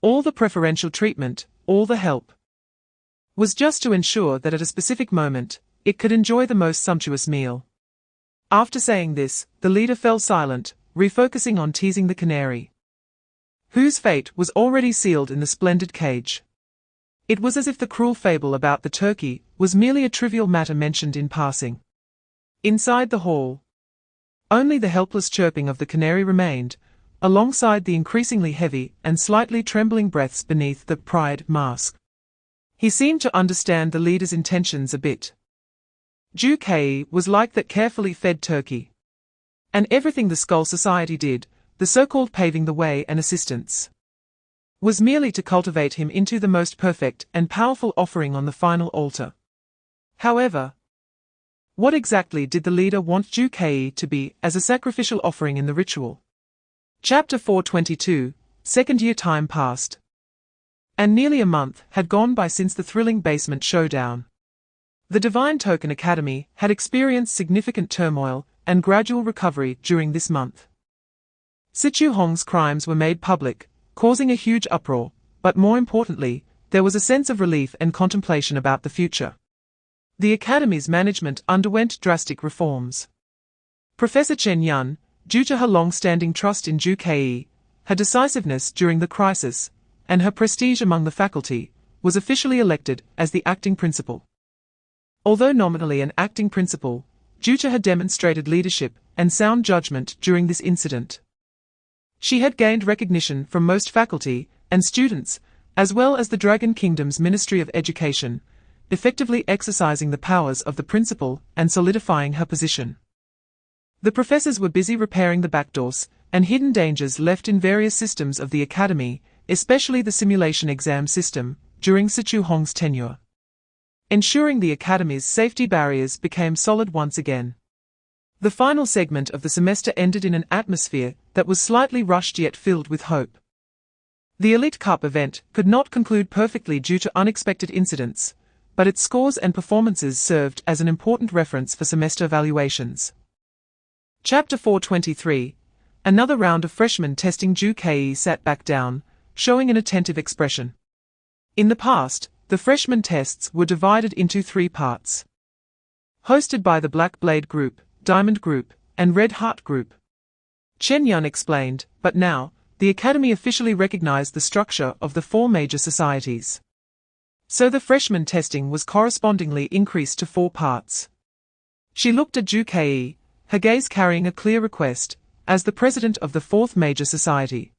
All the preferential treatment, all the help, was just to ensure that at a specific moment, it could enjoy the most sumptuous meal. After saying this, the leader fell silent, refocusing on teasing the canary, whose fate was already sealed in the splendid cage. It was as if the cruel fable about the turkey was merely a trivial matter mentioned in passing. Inside the hall, only the helpless chirping of the canary remained, alongside the increasingly heavy and slightly trembling breaths beneath the pride mask. He seemed to understand the leader's intentions a bit. Ju Kei was like that carefully fed turkey. And everything the Skull Society did, the so-called paving the way and assistance, was merely to cultivate him into the most perfect and powerful offering on the final altar. However, what exactly did the leader want Ju Kei to be as a sacrificial offering in the ritual? Chapter 422, Second year. Time passed, and nearly a month had gone by since the thrilling basement showdown. The Divine Token Academy had experienced significant turmoil and gradual recovery during this month. Sichu Hong's crimes were made public, causing a huge uproar, but more importantly, there was a sense of relief and contemplation about the future. The Academy's management underwent drastic reforms. Professor Chen Yun, due to her long-standing trust in Ju Kei, her decisiveness during the crisis, and her prestige among the faculty, was officially elected as the acting principal. Although nominally an acting principal, due to her demonstrated leadership and sound judgment during this incident, she had gained recognition from most faculty and students, as well as the Dragon Kingdom's Ministry of Education, effectively exercising the powers of the principal and solidifying her position. The professors were busy repairing the backdoors and hidden dangers left in various systems of the Academy, especially the simulation exam system, during Sichu Hong's tenure, ensuring the Academy's safety barriers became solid once again. The final segment of the semester ended in an atmosphere that was slightly rushed yet filled with hope. The Elite Cup event could not conclude perfectly due to unexpected incidents, but its scores and performances served as an important reference for semester evaluations. Chapter 423, Another round of freshmen testing. Ju Kei sat back down, showing an attentive expression. In the past, the freshman tests were divided into 3 parts. Hosted by the Black Blade Group, Diamond Group, and Red Heart Group. Chen Yun explained, but now, the Academy officially recognized the structure of the 4 major societies. So the freshman testing was correspondingly increased to 4 parts. She looked at Ju Kei, her gaze carrying a clear request, as the president of the 4th major society.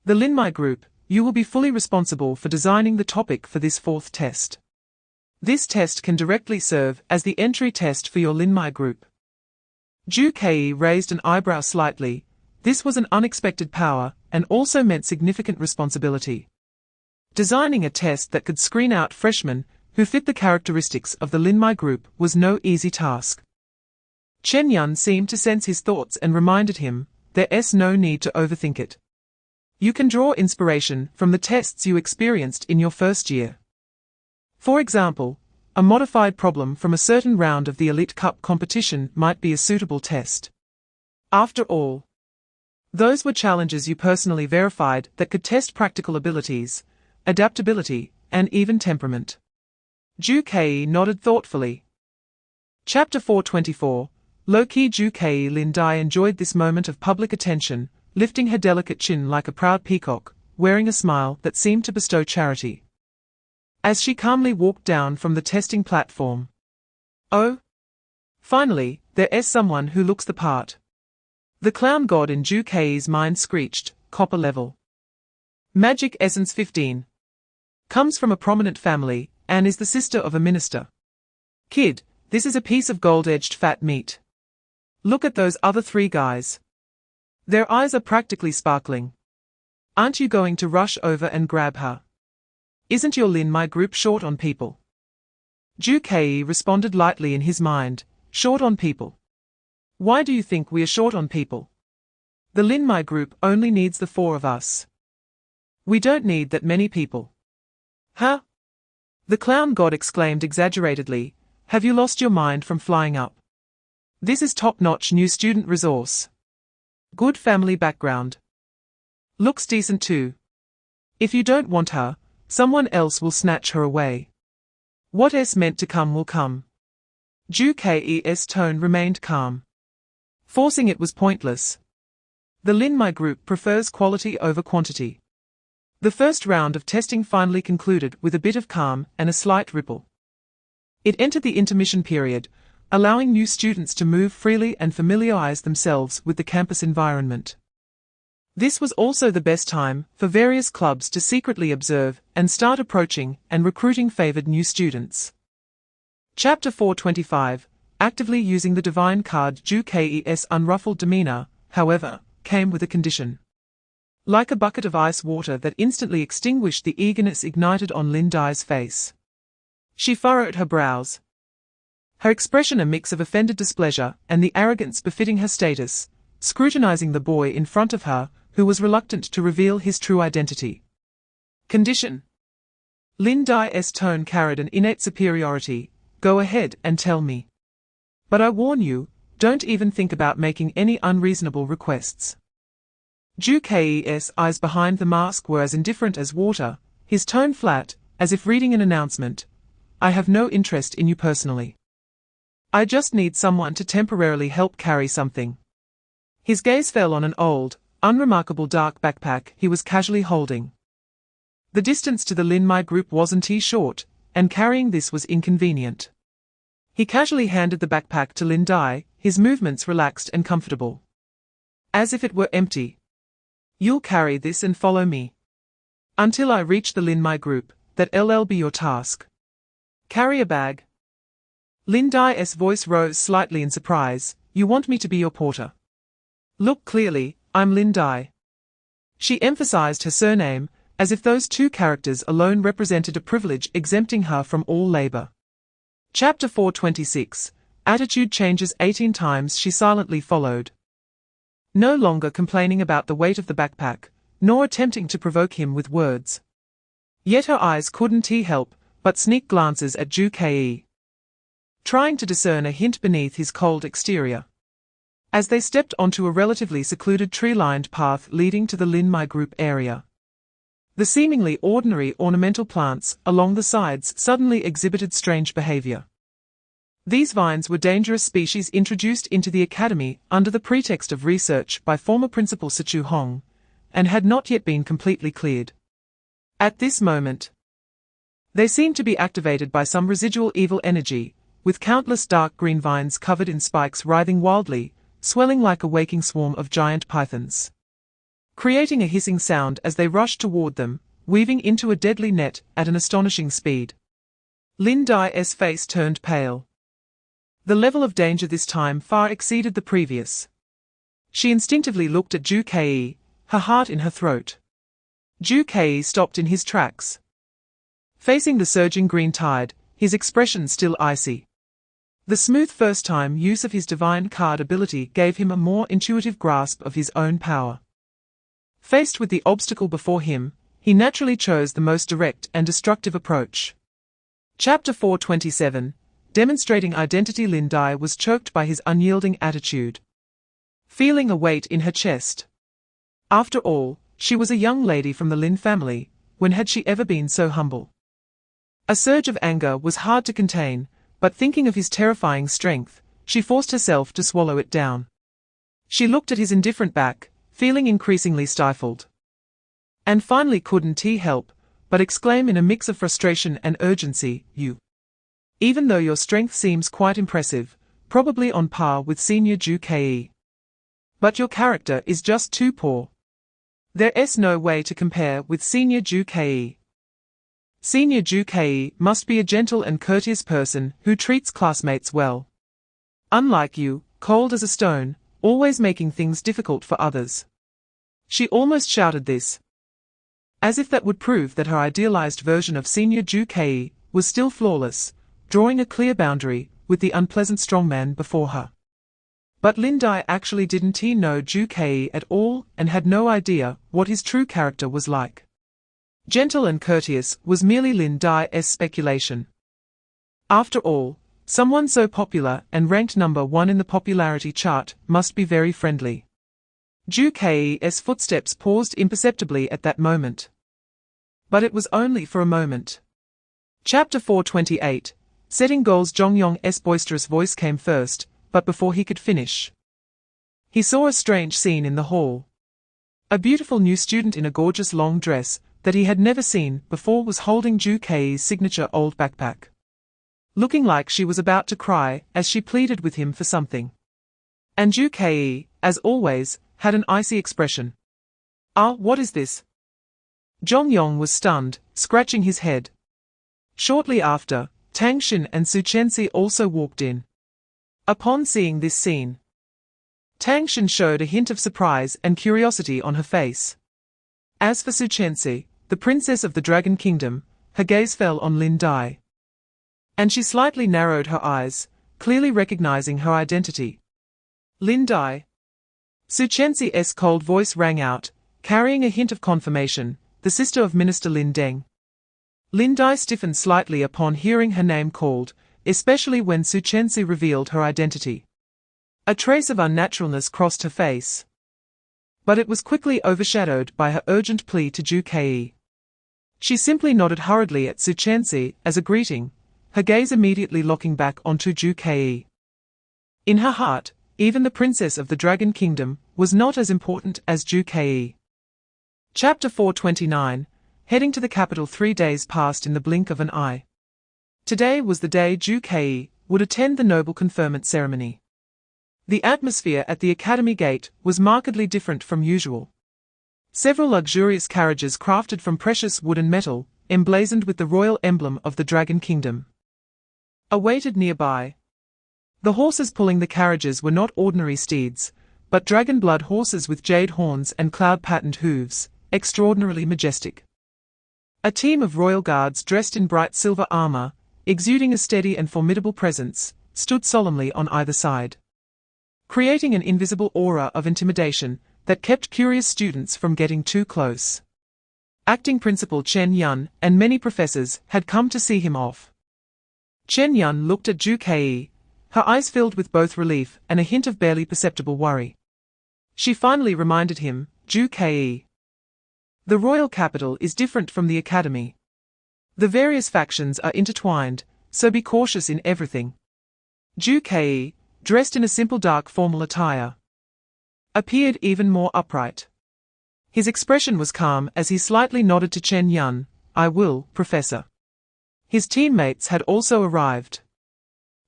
The Linmai Group, you will be fully responsible for designing the topic for this 4th test. This test can directly serve as the entry test for your Linmai Group. Ju Kei raised an eyebrow slightly. This was an unexpected power, and also meant significant responsibility. Designing a test that could screen out freshmen who fit the characteristics of the Linmai Group was no easy task. Chen Yun seemed to sense his thoughts and reminded him, there's no need to overthink it. You can draw inspiration from the tests you experienced in your first year. For example, a modified problem from a certain round of the Elite Cup competition might be a suitable test. After all, those were challenges you personally verified that could test practical abilities, adaptability, and even temperament. Ju Kei nodded thoughtfully. Chapter 424. Low-key Ju Kei Lin Dai enjoyed this moment of public attention, lifting her delicate chin like a proud peacock, wearing a smile that seemed to bestow charity. As she calmly walked down from the testing platform. Oh! Finally, there's someone who looks the part. The clown god in Ju Kei's mind screeched, copper level. Magic Essence 15. Comes from a prominent family, and is the sister of a minister. Kid, this is a piece of gold-edged fat meat. Look at those other three guys. Their eyes are practically sparkling. Aren't you going to rush over and grab her? Isn't your Lin My group short on people? Ju Kei responded lightly in his mind, short on people. Why do you think we are short on people? The Lin My group only needs the 4 of us. We don't need that many people. Huh? The clown god exclaimed exaggeratedly, have you lost your mind from flying up? This is top-notch new student resource. Good family background. Looks decent too. If you don't want her, someone else will snatch her away. What's meant to come will come. Ju Kei's tone remained calm. Forcing it was pointless. The Lin My group prefers quality over quantity. The first round of testing finally concluded with a bit of calm and a slight ripple. It entered the intermission period, allowing new students to move freely and familiarize themselves with the campus environment. This was also the best time for various clubs to secretly observe and start approaching and recruiting favored new students. Chapter 425. Actively using the divine card. Ju Kei's unruffled demeanor, however, came with a condition. Like a bucket of ice water that instantly extinguished the eagerness ignited on Lin Dai's face. She furrowed her brows. Her expression a mix of offended displeasure and the arrogance befitting her status, scrutinizing the boy in front of her, who was reluctant to reveal his true identity. Condition. Lin Dai's tone carried an innate superiority. Go ahead and tell me. But I warn you, don't even think about making any unreasonable requests. Ju Kei's eyes behind the mask were as indifferent as water, his tone flat, as if reading an announcement. I have no interest in you personally. I just need someone to temporarily help carry something. His gaze fell on an old, unremarkable dark backpack he was casually holding. The distance to the Lin My group wasn't too short, and carrying this was inconvenient. He casually handed the backpack to Lin Dai, his movements relaxed and comfortable. As if it were empty. You'll carry this and follow me. Until I reach the Lin My group, that'll be your task. Carry a bag. Lin Dai's voice rose slightly in surprise. You want me to be your porter? Look clearly, I'm Lin Dai. She emphasized her surname, as if those 2 characters alone represented a privilege exempting her from all labor. Chapter 426. Attitude changes 18 times. She silently followed. No longer complaining about the weight of the backpack, nor attempting to provoke him with words. Yet her eyes couldn't help but sneak glances at Ju Kei, trying to discern a hint beneath his cold exterior. As they stepped onto a relatively secluded tree-lined path leading to the Lin My group area, the seemingly ordinary ornamental plants along the sides suddenly exhibited strange behavior. These vines were dangerous species introduced into the academy under the pretext of research by former Principal Sichu Hong, and had not yet been completely cleared. At this moment, they seemed to be activated by some residual evil energy, with countless dark green vines covered in spikes writhing wildly, swelling like a waking swarm of giant pythons, creating a hissing sound as they rushed toward them, weaving into a deadly net at an astonishing speed. Lin Dai's face turned pale. The level of danger this time far exceeded the previous. She instinctively looked at Ju Kei, her heart in her throat. Ju Kei stopped in his tracks. Facing the surging green tide, his expression still icy. The smooth first-time use of his divine card ability gave him a more intuitive grasp of his own power. Faced with the obstacle before him, he naturally chose the most direct and destructive approach. Chapter 427, Demonstrating Identity. Lin Dai was choked by his unyielding attitude, feeling a weight in her chest. After all, she was a young lady from the Lin family. When had she ever been so humble? A surge of anger was hard to contain, but thinking of his terrifying strength, she forced herself to swallow it down. She looked at his indifferent back, feeling increasingly stifled. And finally couldn't help but exclaim in a mix of frustration and urgency, "You! Even though your strength seems quite impressive, probably on par with Senior Ju Ke. But your character is just too poor. There's no way to compare with Senior Ju Ke. Senior Ju Ke must be a gentle and courteous person who treats classmates well. Unlike you, cold as a stone, always making things difficult for others." She almost shouted this, as if that would prove that her idealized version of Senior Ju Ke was still flawless, drawing a clear boundary with the unpleasant strongman before her. But Lin Dai actually didn't know Ju Ke at all and had no idea what his true character was like. Gentle and courteous was merely Lin Dai's speculation. After all, someone so popular and ranked number 1 in the popularity chart must be very friendly. Ju Ke's footsteps paused imperceptibly at that moment. But it was only for a moment. Chapter 428, Setting Goals. Zhong Yong's boisterous voice came first, but before he could finish, he saw a strange scene in the hall. A beautiful new student in a gorgeous long dress that he had never seen before was holding Ju Ke's signature old backpack, looking like she was about to cry as she pleaded with him for something. And Ju Ke, as always, had an icy expression. "Ah, what is this?" Zhong Yong was stunned, scratching his head. Shortly after, Tang Xin and Su Chenxi also walked in. Upon seeing this scene, Tang Xin showed a hint of surprise and curiosity on her face. As for Su Chenxi, the princess of the Dragon Kingdom, her gaze fell on Lin Dai, and she slightly narrowed her eyes, clearly recognizing her identity. "Lin Dai." Su Chenxi's cold voice rang out, carrying a hint of confirmation, "The sister of Minister Lin Deng." Lin Dai stiffened slightly upon hearing her name called, especially when Su Chenxi revealed her identity. A trace of unnaturalness crossed her face, but it was quickly overshadowed by her urgent plea to Ju Ke. She simply nodded hurriedly at Su Chenxi as a greeting, her gaze immediately locking back onto Ju Ke. In her heart, even the princess of the Dragon Kingdom was not as important as Ju Ke. Chapter 429, Heading to the capital. 3 days passed in the blink of an eye. Today was the day Ju Ke would attend the noble conferment ceremony. The atmosphere at the academy gate was markedly different from usual. Several luxurious carriages crafted from precious wood and metal, emblazoned with the royal emblem of the Dragon Kingdom, awaited nearby. The horses pulling the carriages were not ordinary steeds, but dragon blood horses with jade horns and cloud-patterned hooves, extraordinarily majestic. A team of royal guards dressed in bright silver armor, exuding a steady and formidable presence, stood solemnly on either side, creating an invisible aura of intimidation that kept curious students from getting too close. Acting Principal Chen Yun and many professors had come to see him off. Chen Yun looked at Ju Ke, her eyes filled with both relief and a hint of barely perceptible worry. She finally reminded him, "Ju Ke, the royal capital is different from the academy. The various factions are intertwined, so be cautious in everything." Ju Ke, dressed in a simple dark formal attire, appeared even more upright. His expression was calm as he slightly nodded to Chen Yun, "I will, Professor." His teammates had also arrived.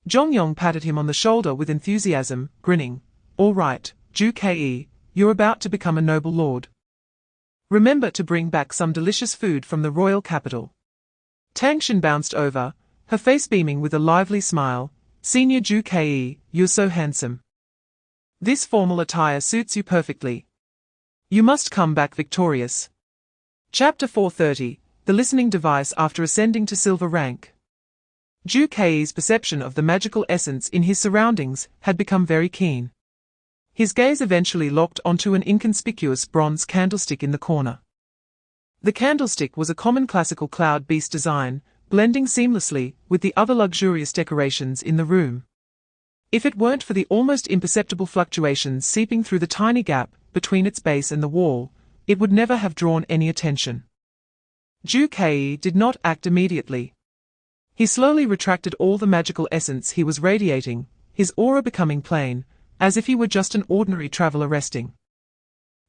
Zhong Yong patted him on the shoulder with enthusiasm, grinning, "All right, Ju Ke, you're about to become a noble lord. Remember to bring back some delicious food from the royal capital." Tang Xin bounced over, her face beaming with a lively smile, "Senior Ju Ke, you're so handsome. This formal attire suits you perfectly. You must come back victorious." Chapter 430, The Listening Device. After ascending to silver rank, Ju Ke's perception of the magical essence in his surroundings had become very keen. His gaze eventually locked onto an inconspicuous bronze candlestick in the corner. The candlestick was a common classical cloud beast design, blending seamlessly with the other luxurious decorations in the room. If it weren't for the almost imperceptible fluctuations seeping through the tiny gap between its base and the wall, it would never have drawn any attention. Ju-Kei did not act immediately. He slowly retracted all the magical essence he was radiating, his aura becoming plain, as if he were just an ordinary traveler resting.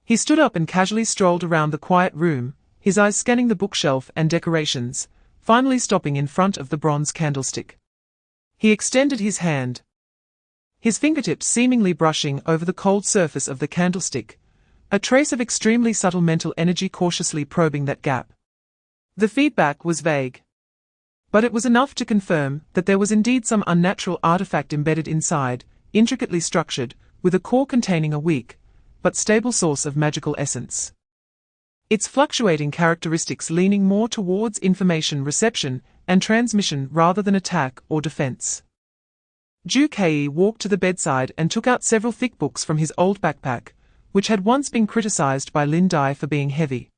He stood up and casually strolled around the quiet room, his eyes scanning the bookshelf and decorations, finally stopping in front of the bronze candlestick. He extended his hand, his fingertips seemingly brushing over the cold surface of the candlestick, a trace of extremely subtle mental energy cautiously probing that gap. The feedback was vague, but it was enough to confirm that there was indeed some unnatural artifact embedded inside, intricately structured, with a core containing a weak, but stable source of magical essence. Its fluctuating characteristics leaning more towards information reception and transmission rather than attack or defense. Ju-Kei walked to the bedside and took out several thick books from his old backpack, which had once been criticized by Lin Dai for being heavy.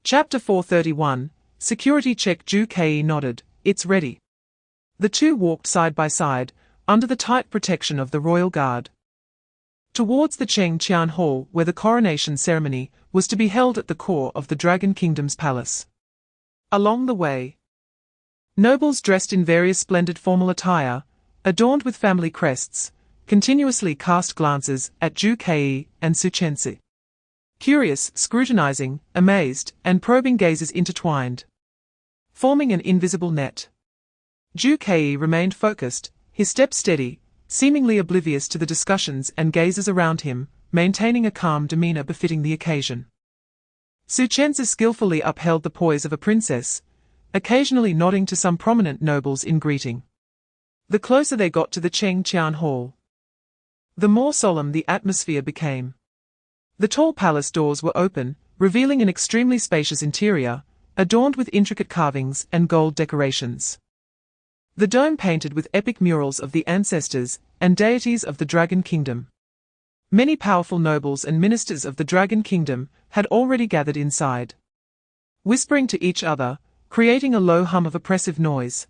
Chapter 431, Security Check. Ju-Kei nodded, "It's ready." The two walked side by side, under the tight protection of the royal guard, towards the Cheng Qian Hall where the coronation ceremony was to be held at the core of the Dragon Kingdom's palace. Along the way, nobles dressed in various splendid formal attire, adorned with family crests, continuously cast glances at Ju-Kei and Suchensi. Curious, scrutinizing, amazed, and probing gazes intertwined, forming an invisible net. Ju-Kei remained focused, his steps steady, seemingly oblivious to the discussions and gazes around him, maintaining a calm demeanor befitting the occasion. Suchensi skillfully upheld the poise of a princess, occasionally nodding to some prominent nobles in greeting. The closer they got to the Cheng Qian Hall, the more solemn the atmosphere became. The tall palace doors were open, revealing an extremely spacious interior, adorned with intricate carvings and gold decorations. The dome painted with epic murals of the ancestors and deities of the Dragon Kingdom. Many powerful nobles and ministers of the Dragon Kingdom had already gathered inside, whispering to each other, creating a low hum of oppressive noise.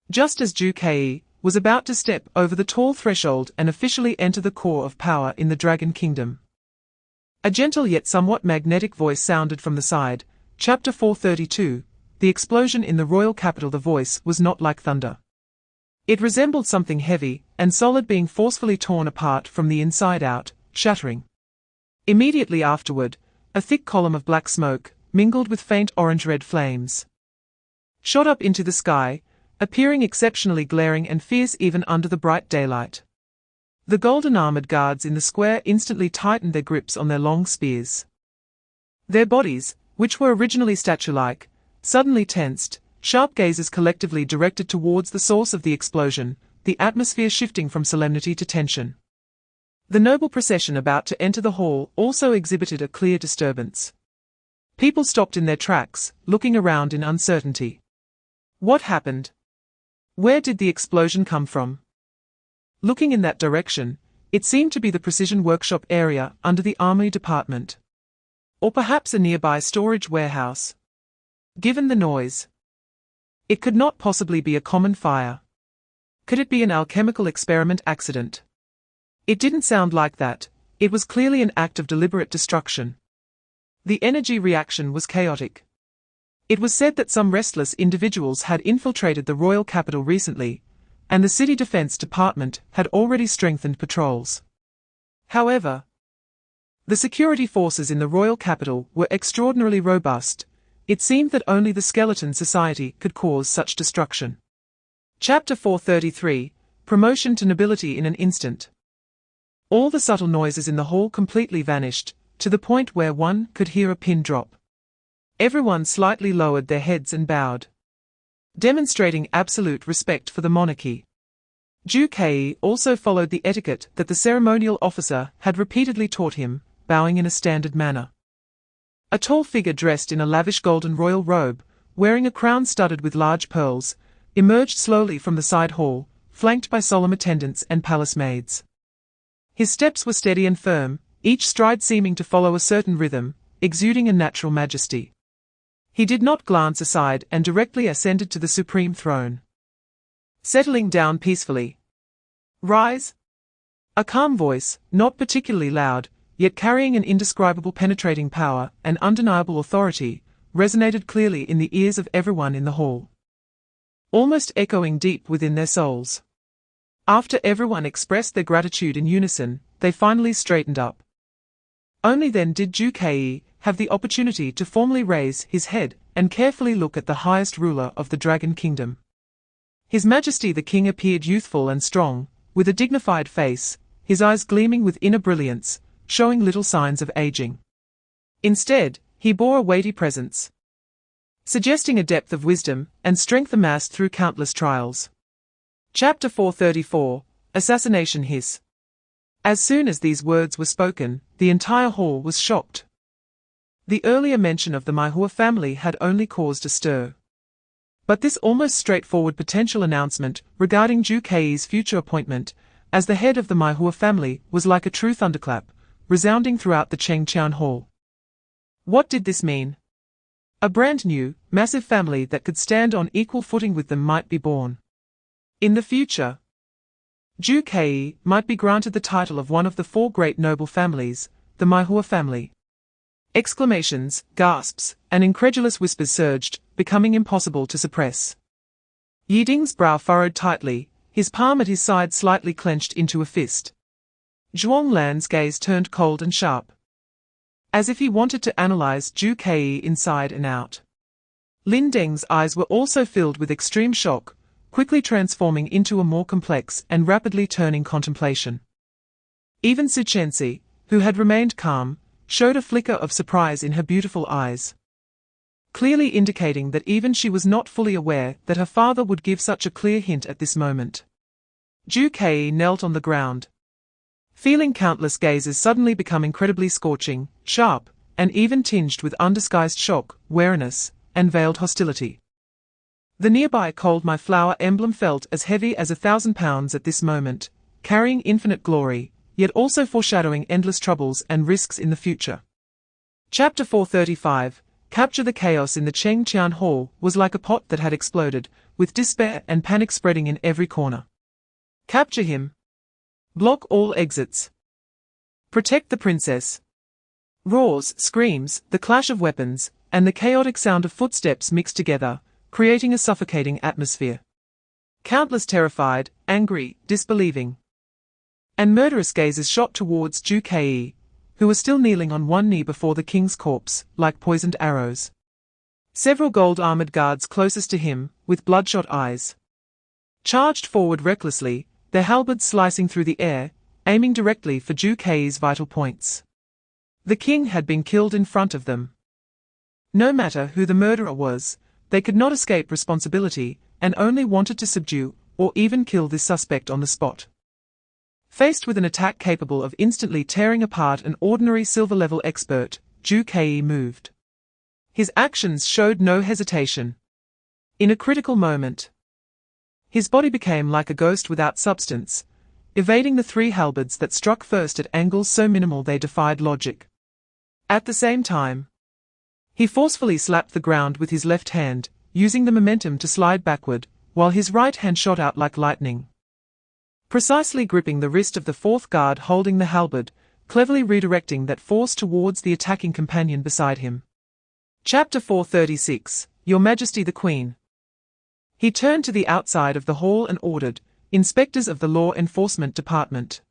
Just as Ju-Kei was about to step over the tall threshold and officially enter the core of power in the Dragon Kingdom, a gentle yet somewhat magnetic voice sounded from the side. Chapter 432, The explosion in the royal capital. The voice was not like thunder. It resembled something heavy and solid being forcefully torn apart from the inside out, shattering. Immediately afterward, a thick column of black smoke, mingled with faint orange-red flames, shot up into the sky, appearing exceptionally glaring and fierce even under the bright daylight. The golden-armored guards in the square instantly tightened their grips on their long spears. Their bodies, which were originally statue-like, suddenly tensed, sharp gazes collectively directed towards the source of the explosion, the atmosphere shifting from solemnity to tension. The noble procession about to enter the hall also exhibited a clear disturbance. People stopped in their tracks, looking around in uncertainty. What happened? Where did the explosion come from? Looking in that direction, it seemed to be the precision workshop area under the armory department, or perhaps a nearby storage warehouse. Given the noise, it could not possibly be a common fire. Could it be an alchemical experiment accident? It didn't sound like that. It was clearly an act of deliberate destruction. The energy reaction was chaotic. It was said that some restless individuals had infiltrated the royal capital recently, and the city defense department had already strengthened patrols. However, the security forces in the royal capital were extraordinarily robust. It seemed that only the skeleton society could cause such destruction. Chapter 433, Promotion to Nobility. In an instant, all the subtle noises in the hall completely vanished, to the point where one could hear a pin drop. Everyone slightly lowered their heads and bowed, demonstrating absolute respect for the monarchy. Ju-Kei also followed the etiquette that the ceremonial officer had repeatedly taught him, bowing in a standard manner. A tall figure dressed in a lavish golden royal robe, wearing a crown studded with large pearls, emerged slowly from the side hall, flanked by solemn attendants and palace maids. His steps were steady and firm, each stride seeming to follow a certain rhythm, exuding a natural majesty. He did not glance aside and directly ascended to the supreme throne. Settling down peacefully. Rise. A calm voice, not particularly loud, yet carrying an indescribable penetrating power and undeniable authority, resonated clearly in the ears of everyone in the hall, almost echoing deep within their souls. After everyone expressed their gratitude in unison, they finally straightened up. Only then did Zhu Kei have the opportunity to formally raise his head and carefully look at the highest ruler of the Dragon Kingdom. His Majesty the King appeared youthful and strong, with a dignified face, his eyes gleaming with inner brilliance, showing little signs of aging. Instead, he bore a weighty presence, suggesting a depth of wisdom and strength amassed through countless trials. Chapter 434, Assassination Hiss. As soon as these words were spoken, the entire hall was shocked. The earlier mention of the Maihua family had only caused a stir. But this almost straightforward potential announcement regarding Zhu Kei's future appointment as the head of the Maihua family was like a true thunderclap, resounding throughout the Chengqian Hall. What did this mean? A brand new, massive family that could stand on equal footing with them might be born. In the future, Zhu Kei might be granted the title of one of the four great noble families, the Maihua family. Exclamations, gasps, and incredulous whispers surged, becoming impossible to suppress. Yiding's brow furrowed tightly, his palm at his side slightly clenched into a fist. Zhuanglan's gaze turned cold and sharp, as if he wanted to analyze Zhu Kei inside and out. Lin Deng's eyes were also filled with extreme shock, quickly transforming into a more complex and rapidly turning contemplation. Even Su Chenzi, who had remained calm, showed a flicker of surprise in her beautiful eyes, clearly indicating that even she was not fully aware that her father would give such a clear hint at this moment. Zhu Kei knelt on the ground, feeling countless gazes suddenly become incredibly scorching, sharp, and even tinged with undisguised shock, wariness, and veiled hostility. The nearby cold my flower emblem felt as heavy as 1,000 pounds at this moment, carrying infinite glory, yet also foreshadowing endless troubles and risks in the future. Chapter 435, Capture the Chaos in the Chengqian Hall was like a pot that had exploded, with despair and panic spreading in every corner. Capture him. Block all exits. Protect the princess. Roars, screams, the clash of weapons, and the chaotic sound of footsteps mixed together, creating a suffocating atmosphere. Countless terrified, angry, disbelieving, and murderous gazes shot towards Zhu Kei, who was still kneeling on one knee before the king's corpse, like poisoned arrows. Several gold-armored guards closest to him, with bloodshot eyes, charged forward recklessly, their halberds slicing through the air, aiming directly for Zhu Kei's vital points. The king had been killed in front of them. No matter who the murderer was, they could not escape responsibility, and only wanted to subdue, or even kill this suspect on the spot. Faced with an attack capable of instantly tearing apart an ordinary silver-level expert, Zhu Kei moved. His actions showed no hesitation. In a critical moment, his body became like a ghost without substance, evading the three halberds that struck first at angles so minimal they defied logic. At the same time, he forcefully slapped the ground with his left hand, using the momentum to slide backward, while his right hand shot out like lightning, precisely gripping the wrist of the fourth guard holding the halberd, cleverly redirecting that force towards the attacking companion beside him. Chapter 436, Your Majesty the Queen. He turned to the outside of the hall and ordered, inspectors of the law enforcement department.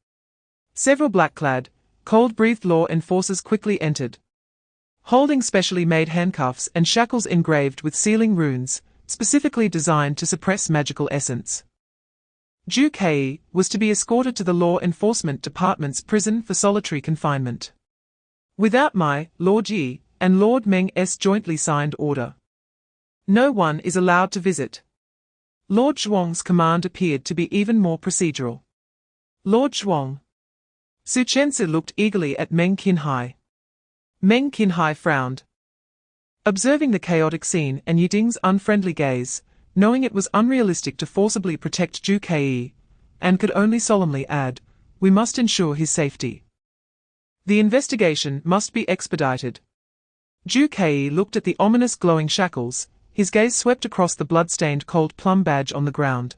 Several black-clad, cold-breathed law enforcers quickly entered, holding specially made handcuffs and shackles engraved with sealing runes, specifically designed to suppress magical essence. Zhu Kei was to be escorted to the law enforcement department's prison for solitary confinement, without my Lord Yi and Lord Meng's jointly signed order. No one is allowed to visit. Lord Zhuang's command appeared to be even more procedural. Lord Zhuang. Su Chenzi looked eagerly at Meng Qinhai. Meng Qinhai frowned, observing the chaotic scene and Yiding's unfriendly gaze, knowing it was unrealistic to forcibly protect Zhu Kei, and could only solemnly add, "We must ensure his safety. The investigation must be expedited." Zhu Kei looked at the ominous glowing shackles, his gaze swept across the blood-stained cold plum badge on the ground.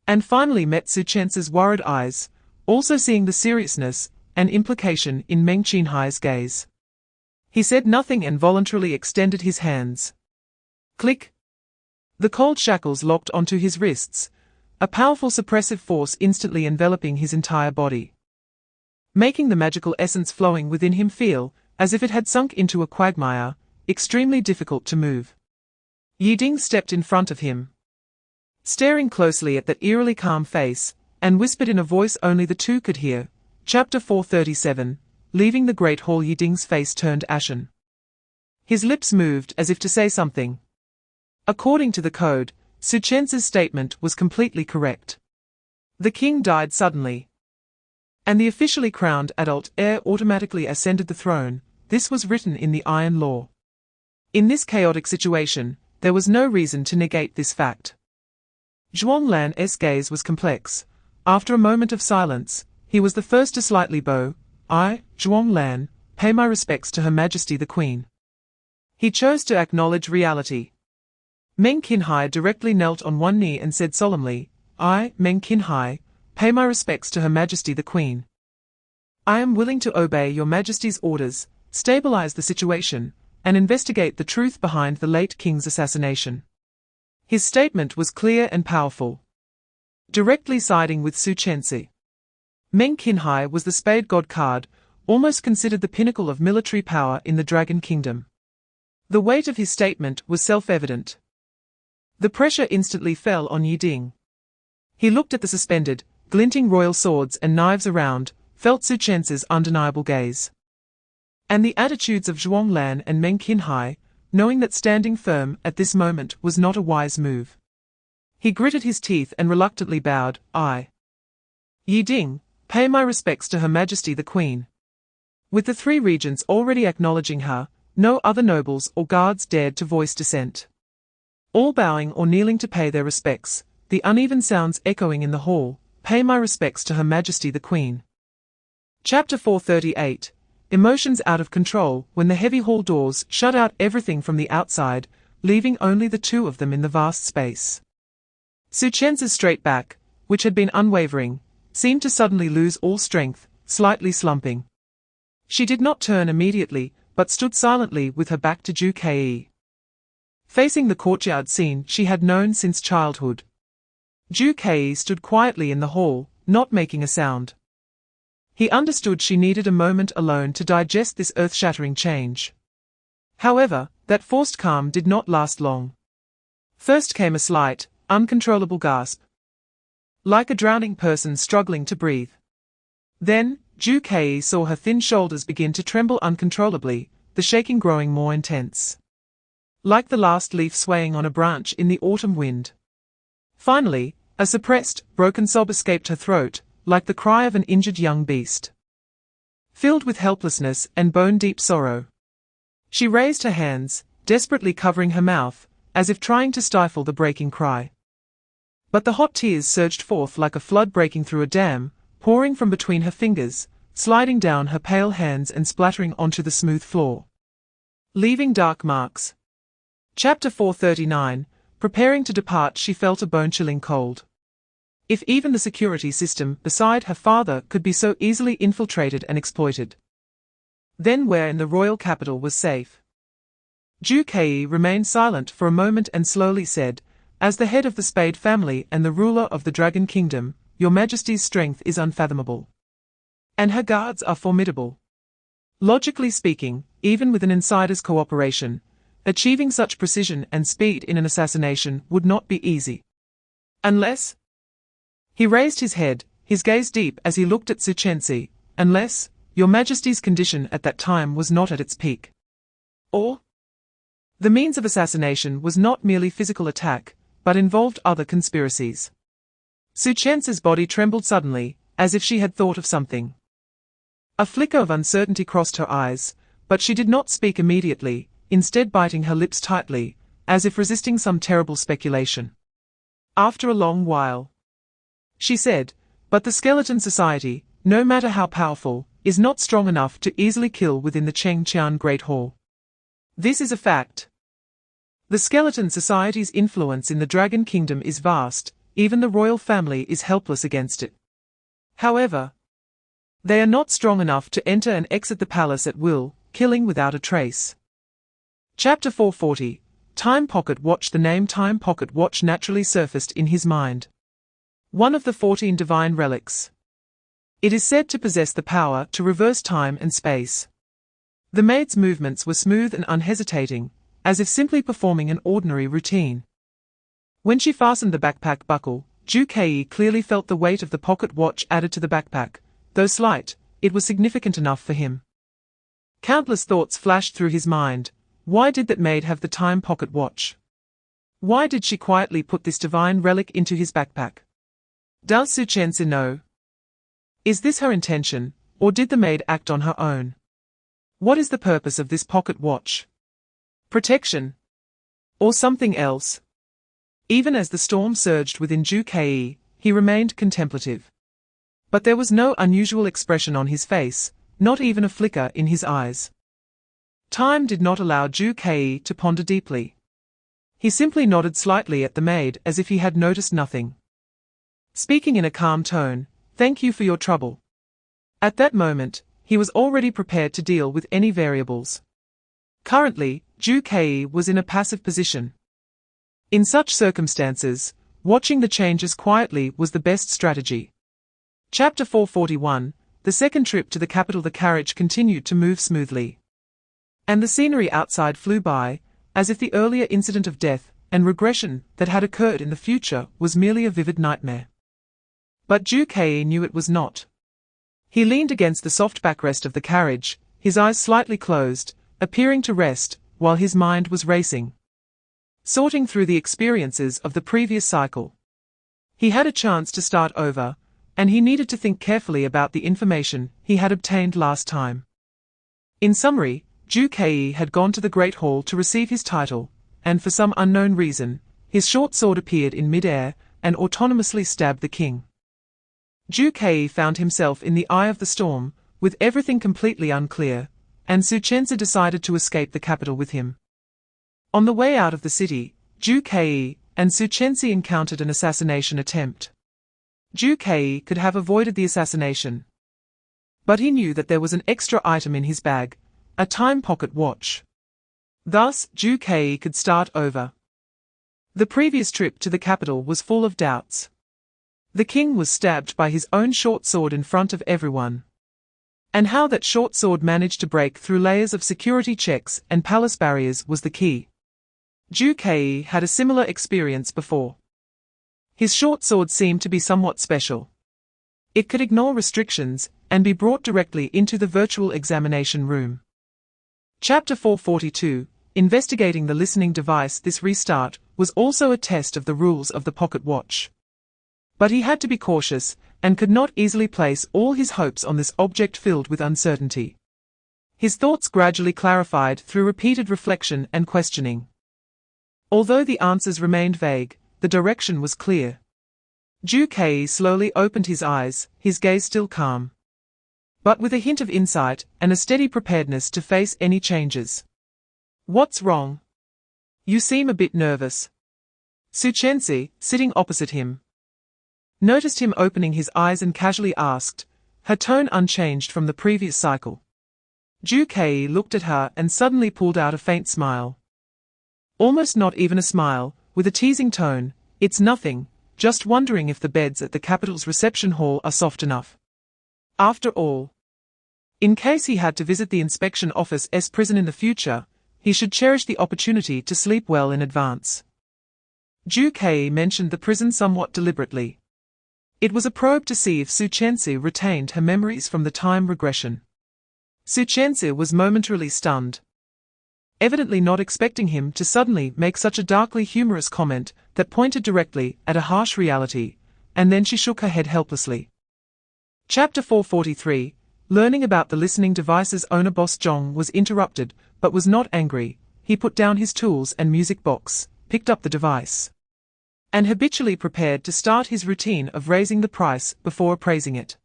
And finally met Su Chen's worried eyes, also seeing the seriousness and implication in Meng Qinhai's gaze. He said nothing and voluntarily extended his hands. Click. The cold shackles locked onto his wrists, a powerful suppressive force instantly enveloping his entire body, making the magical essence flowing within him feel as if it had sunk into a quagmire, extremely difficult to move. Yi Ding stepped in front of him, staring closely at that eerily calm face, and whispered in a voice only the two could hear, Chapter 437, leaving the great hall. Yi Ding's face turned ashen. His lips moved as if to say something. According to the code, Su Chen's statement was completely correct. The king died suddenly, and the officially crowned adult heir automatically ascended the throne. This was written in the Iron Law. In this chaotic situation, there was no reason to negate this fact. Zhuang Lan's gaze was complex. After a moment of silence, he was the first to slightly bow. I, Zhuang Lan, pay my respects to Her Majesty the Queen. He chose to acknowledge reality. Meng Qinhai directly knelt on one knee and said solemnly, I, Meng Qinhai, pay my respects to Her Majesty the Queen. I am willing to obey Your Majesty's orders, stabilize the situation, and investigate the truth behind the late king's assassination. His statement was clear and powerful, directly siding with Su Chenzi. Meng Qinhai was the Spade God card, almost considered the pinnacle of military power in the Dragon Kingdom. The weight of his statement was self-evident. The pressure instantly fell on Yi Ding. He looked at the suspended, glinting royal swords and knives around, felt Su Chen's undeniable gaze, and the attitudes of Zhuang Lan and Meng Qinhai, knowing that standing firm at this moment was not a wise move. He gritted his teeth and reluctantly bowed. I, Yi Ding, pay my respects to Her Majesty the Queen. With the three regents already acknowledging her, no other nobles or guards dared to voice dissent. All bowing or kneeling to pay their respects, the uneven sounds echoing in the hall, pay my respects to Her Majesty the Queen. Chapter 438, Emotions out of control. When the heavy hall doors shut out everything from the outside, leaving only the two of them in the vast space. Su Chen's straight back, which had been unwavering, seemed to suddenly lose all strength, slightly slumping. She did not turn immediately, but stood silently with her back to Zhu Kei, facing the courtyard scene she had known since childhood. Zhu Kei stood quietly in the hall, not making a sound. He understood she needed a moment alone to digest this earth-shattering change. However, that forced calm did not last long. First came a slight, uncontrollable gasp, like a drowning person struggling to breathe. Then, Zhu Kei saw her thin shoulders begin to tremble uncontrollably, the shaking growing more intense, like the last leaf swaying on a branch in the autumn wind. Finally, a suppressed, broken sob escaped her throat, like the cry of an injured young beast, filled with helplessness and bone-deep sorrow. She raised her hands, desperately covering her mouth, as if trying to stifle the breaking cry. But the hot tears surged forth like a flood breaking through a dam, pouring from between her fingers, sliding down her pale hands and splattering onto the smooth floor, leaving dark marks. Chapter 439, Preparing to depart, she felt a bone-chilling cold. If even the security system beside her father could be so easily infiltrated and exploited, then where in the royal capital was safe? Zhu Kei remained silent for a moment and slowly said, as the head of the Spade family and the ruler of the Dragon Kingdom, Your Majesty's strength is unfathomable, and her guards are formidable. Logically speaking, even with an insider's cooperation, achieving such precision and speed in an assassination would not be easy. Unless... He raised his head, his gaze deep as he looked at Su Chenzi, unless, Your Majesty's condition at that time was not at its peak. Or the means of assassination was not merely physical attack, but involved other conspiracies. Su Chen's body trembled suddenly, as if she had thought of something. A flicker of uncertainty crossed her eyes, but she did not speak immediately, instead biting her lips tightly, as if resisting some terrible speculation. After a long while, she said, but the skeleton society, no matter how powerful, is not strong enough to easily kill within the Chengqian Great Hall. This is a fact. The skeleton society's influence in the Dragon Kingdom is vast, even the royal family is helpless against it. However, they are not strong enough to enter and exit the palace at will, killing without a trace. Chapter 440. Time Pocket Watch. The name Time Pocket Watch naturally surfaced in his mind. One of the 14 divine relics. It is said to possess the power to reverse time and space. The maid's movements were smooth and unhesitating, as if simply performing an ordinary routine. When she fastened the backpack buckle, Ju-Kei clearly felt the weight of the pocket watch added to the backpack. Though slight, it was significant enough for him. Countless thoughts flashed through his mind. Why did that maid have the time pocket watch? Why did she quietly put this divine relic into his backpack? Does Su-Chenzi know? Is this her intention, or did the maid act on her own? What is the purpose of this pocket watch? Protection? Or something else? Even as the storm surged within Ju-Kei, he remained contemplative. But there was no unusual expression on his face, not even a flicker in his eyes. Time did not allow Ju-Kei to ponder deeply. He simply nodded slightly at the maid as if he had noticed nothing. Speaking in a calm tone, "Thank you for your trouble." At that moment, he was already prepared to deal with any variables. Currently, Ju-Kei was in a passive position. In such circumstances, watching the changes quietly was the best strategy. Chapter 441. The second trip to the capital. The carriage continued to move smoothly. And the scenery outside flew by, as if the earlier incident of death and regression that had occurred in the future was merely a vivid nightmare. But Ju-Kei knew it was not. He leaned against the soft backrest of the carriage, his eyes slightly closed, appearing to rest, while his mind was racing. Sorting through the experiences of the previous cycle. He had a chance to start over, and he needed to think carefully about the information he had obtained last time. In summary, Ju-Kei had gone to the Great Hall to receive his title, and for some unknown reason, his short sword appeared in mid-air and autonomously stabbed the king. Ju-Kei found himself in the eye of the storm, with everything completely unclear, and Su-Chenzi decided to escape the capital with him. On the way out of the city, Ju-Kei and Su-Chenzi encountered an assassination attempt. Ju-Kei could have avoided the assassination. But he knew that there was an extra item in his bag, a time pocket watch. Thus, Ju-Kei could start over. The previous trip to the capital was full of doubts. The king was stabbed by his own short sword in front of everyone. And how that short sword managed to break through layers of security checks and palace barriers was the key. Ju-Kei had a similar experience before. His short sword seemed to be somewhat special. It could ignore restrictions and be brought directly into the virtual examination room. Chapter 442. Investigating the listening device. This restart was also a test of the rules of the pocket watch. But he had to be cautious, and could not easily place all his hopes on this object filled with uncertainty. His thoughts gradually clarified through repeated reflection and questioning. Although the answers remained vague, the direction was clear. Ju-Kei slowly opened his eyes, his gaze still calm, but with a hint of insight and a steady preparedness to face any changes. "What's wrong? You seem a bit nervous." Su-Chenzi, sitting opposite him, noticed him opening his eyes and casually asked, her tone unchanged from the previous cycle. Ju-Kei looked at her and suddenly pulled out a faint smile. Almost not even a smile, with a teasing tone. "It's nothing, just wondering if the beds at the capital's reception hall are soft enough. After all, in case he had to visit the inspection office's prison in the future, he should cherish the opportunity to sleep well in advance." Ju-Kei mentioned the prison somewhat deliberately. It was a probe to see if Su-Chenzi retained her memories from the time regression. Su-Chenzi was momentarily stunned, evidently not expecting him to suddenly make such a darkly humorous comment that pointed directly at a harsh reality, and then she shook her head helplessly. Chapter 443. Learning about the listening device's owner. Boss Zhong was interrupted, but was not angry. He put down his tools and music box, picked up the device, and habitually prepared to start his routine of raising the price before appraising it.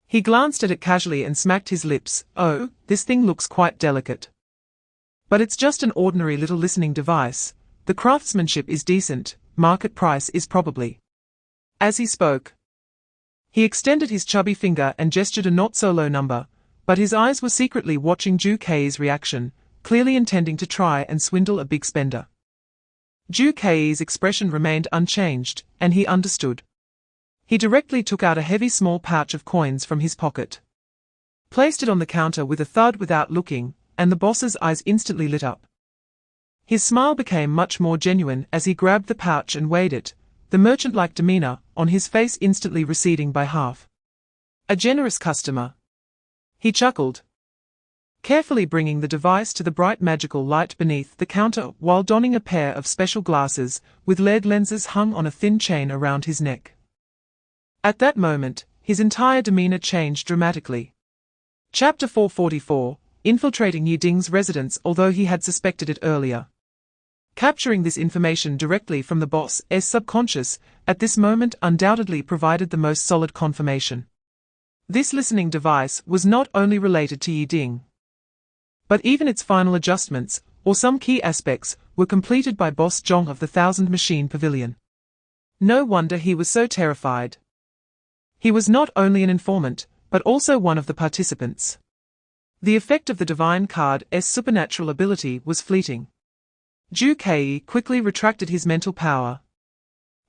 He glanced at it casually and smacked his lips. "Oh, this thing looks quite delicate." But it's just an ordinary little listening device. The craftsmanship is decent, market price is probably. As he spoke, he extended his chubby finger and gestured a not-so-low number, but his eyes were secretly watching Ju Kei's reaction, clearly intending to try and swindle a big spender. Ju Kei's expression remained unchanged, and he understood. He directly took out a heavy small pouch of coins from his pocket, placed it on the counter with a thud without looking, and the boss's eyes instantly lit up. His smile became much more genuine as he grabbed the pouch and weighed it, the merchant-like demeanor on his face instantly receding by half. A generous customer. He chuckled, carefully bringing the device to the bright magical light beneath the counter while donning a pair of special glasses with lead lenses hung on a thin chain around his neck. At that moment, his entire demeanor changed dramatically. Chapter 444, Infiltrating Yi Ding's residence although he had suspected it earlier. Capturing this information directly from the boss's subconscious, at this moment undoubtedly provided the most solid confirmation. This listening device was not only related to Yi Ding, but even its final adjustments, or some key aspects, were completed by Boss Zhong of the 1000 Machine Pavilion. No wonder he was so terrified. He was not only an informant, but also one of the participants. The effect of the divine card's supernatural ability was fleeting. Ju Kei quickly retracted his mental power.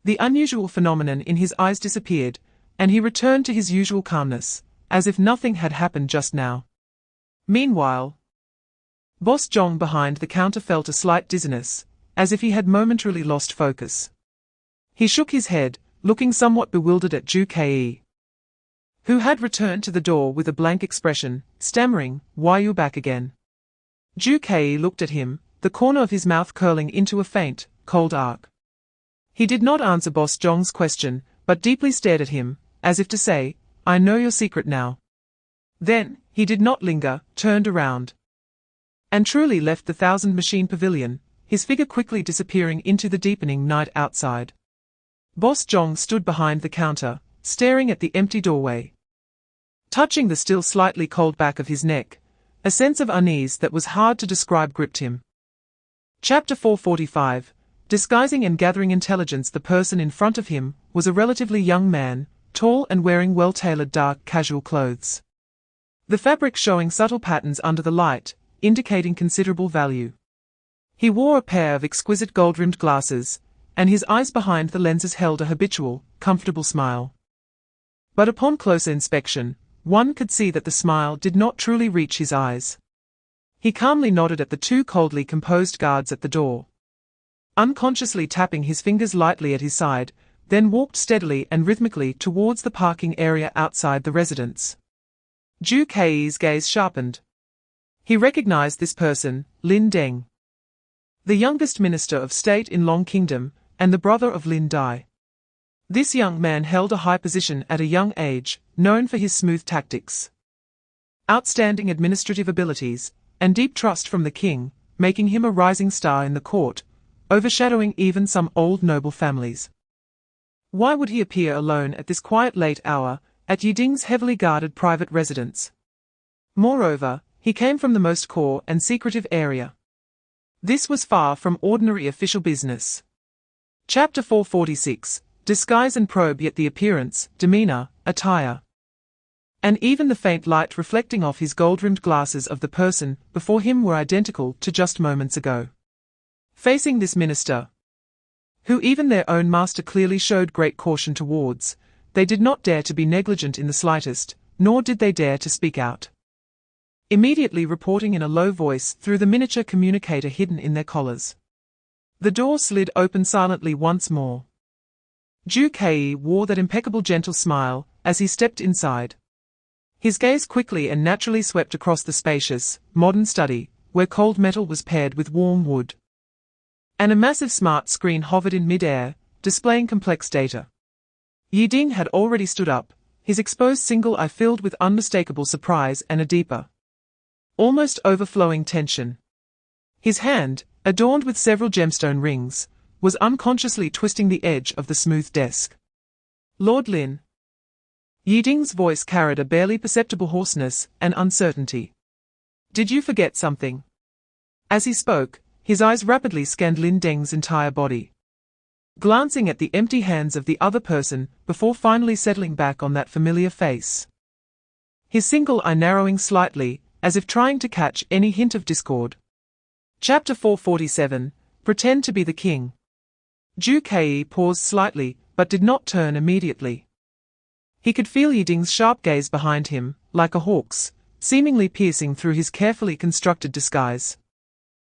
The unusual phenomenon in his eyes disappeared, and he returned to his usual calmness, as if nothing had happened just now. Meanwhile, Boss Zhong behind the counter felt a slight dizziness, as if he had momentarily lost focus. He shook his head, looking somewhat bewildered at Ju Kei, who had returned to the door with a blank expression, stammering, "Why you back again?" Ju Kei looked at him, the corner of his mouth curling into a faint, cold arc. He did not answer Boss Zhong's question, but deeply stared at him, as if to say, "I know your secret now." Then, he did not linger, turned around, and truly left the 1000 Machine Pavilion, his figure quickly disappearing into the deepening night outside. Boss Zhong stood behind the counter, staring at the empty doorway. Touching the still slightly cold back of his neck, a sense of unease that was hard to describe gripped him. Chapter 445, Disguising and Gathering Intelligence. The person in front of him was a relatively young man, tall and wearing well-tailored dark casual clothes. The fabric showing subtle patterns under the light, indicating considerable value. He wore a pair of exquisite gold-rimmed glasses, and his eyes behind the lenses held a habitual, comfortable smile. But upon closer inspection, one could see that the smile did not truly reach his eyes. He calmly nodded at the two coldly composed guards at the door, unconsciously tapping his fingers lightly at his side, then walked steadily and rhythmically towards the parking area outside the residence. Ju Kei's gaze sharpened. He recognized this person, Lin Deng, the youngest minister of state in Long Kingdom, and the brother of Lin Dai. This young man held a high position at a young age, known for his smooth tactics, outstanding administrative abilities, and deep trust from the king, making him a rising star in the court, overshadowing even some old noble families. Why would he appear alone at this quiet late hour, at Yi Ding's heavily guarded private residence? Moreover, he came from the most core and secretive area. This was far from ordinary official business. Chapter 446, Disguise and Probe. Yet the appearance, demeanor, attire, and even the faint light reflecting off his gold-rimmed glasses of the person before him were identical to just moments ago. Facing this minister, who even their own master clearly showed great caution towards, they did not dare to be negligent in the slightest, nor did they dare to speak out. Immediately reporting in a low voice through the miniature communicator hidden in their collars, the door slid open silently once more. Ju Kei wore that impeccable gentle smile as he stepped inside. His gaze quickly and naturally swept across the spacious, modern study, where cold metal was paired with warm wood, and a massive smart screen hovered in mid-air, displaying complex data. Yi Ding had already stood up, his exposed single eye filled with unmistakable surprise and a deeper, almost overflowing tension. His hand, adorned with several gemstone rings, was unconsciously twisting the edge of the smooth desk. Lord Lin. Yi Ding's voice carried a barely perceptible hoarseness and uncertainty. Did you forget something? As he spoke, his eyes rapidly scanned Lin Deng's entire body, glancing at the empty hands of the other person before finally settling back on that familiar face. His single eye narrowing slightly, as if trying to catch any hint of discord. Chapter 447, Pretend to be the King. Zhu Kei paused slightly, but did not turn immediately. He could feel Yiding's sharp gaze behind him, like a hawk's, seemingly piercing through his carefully constructed disguise.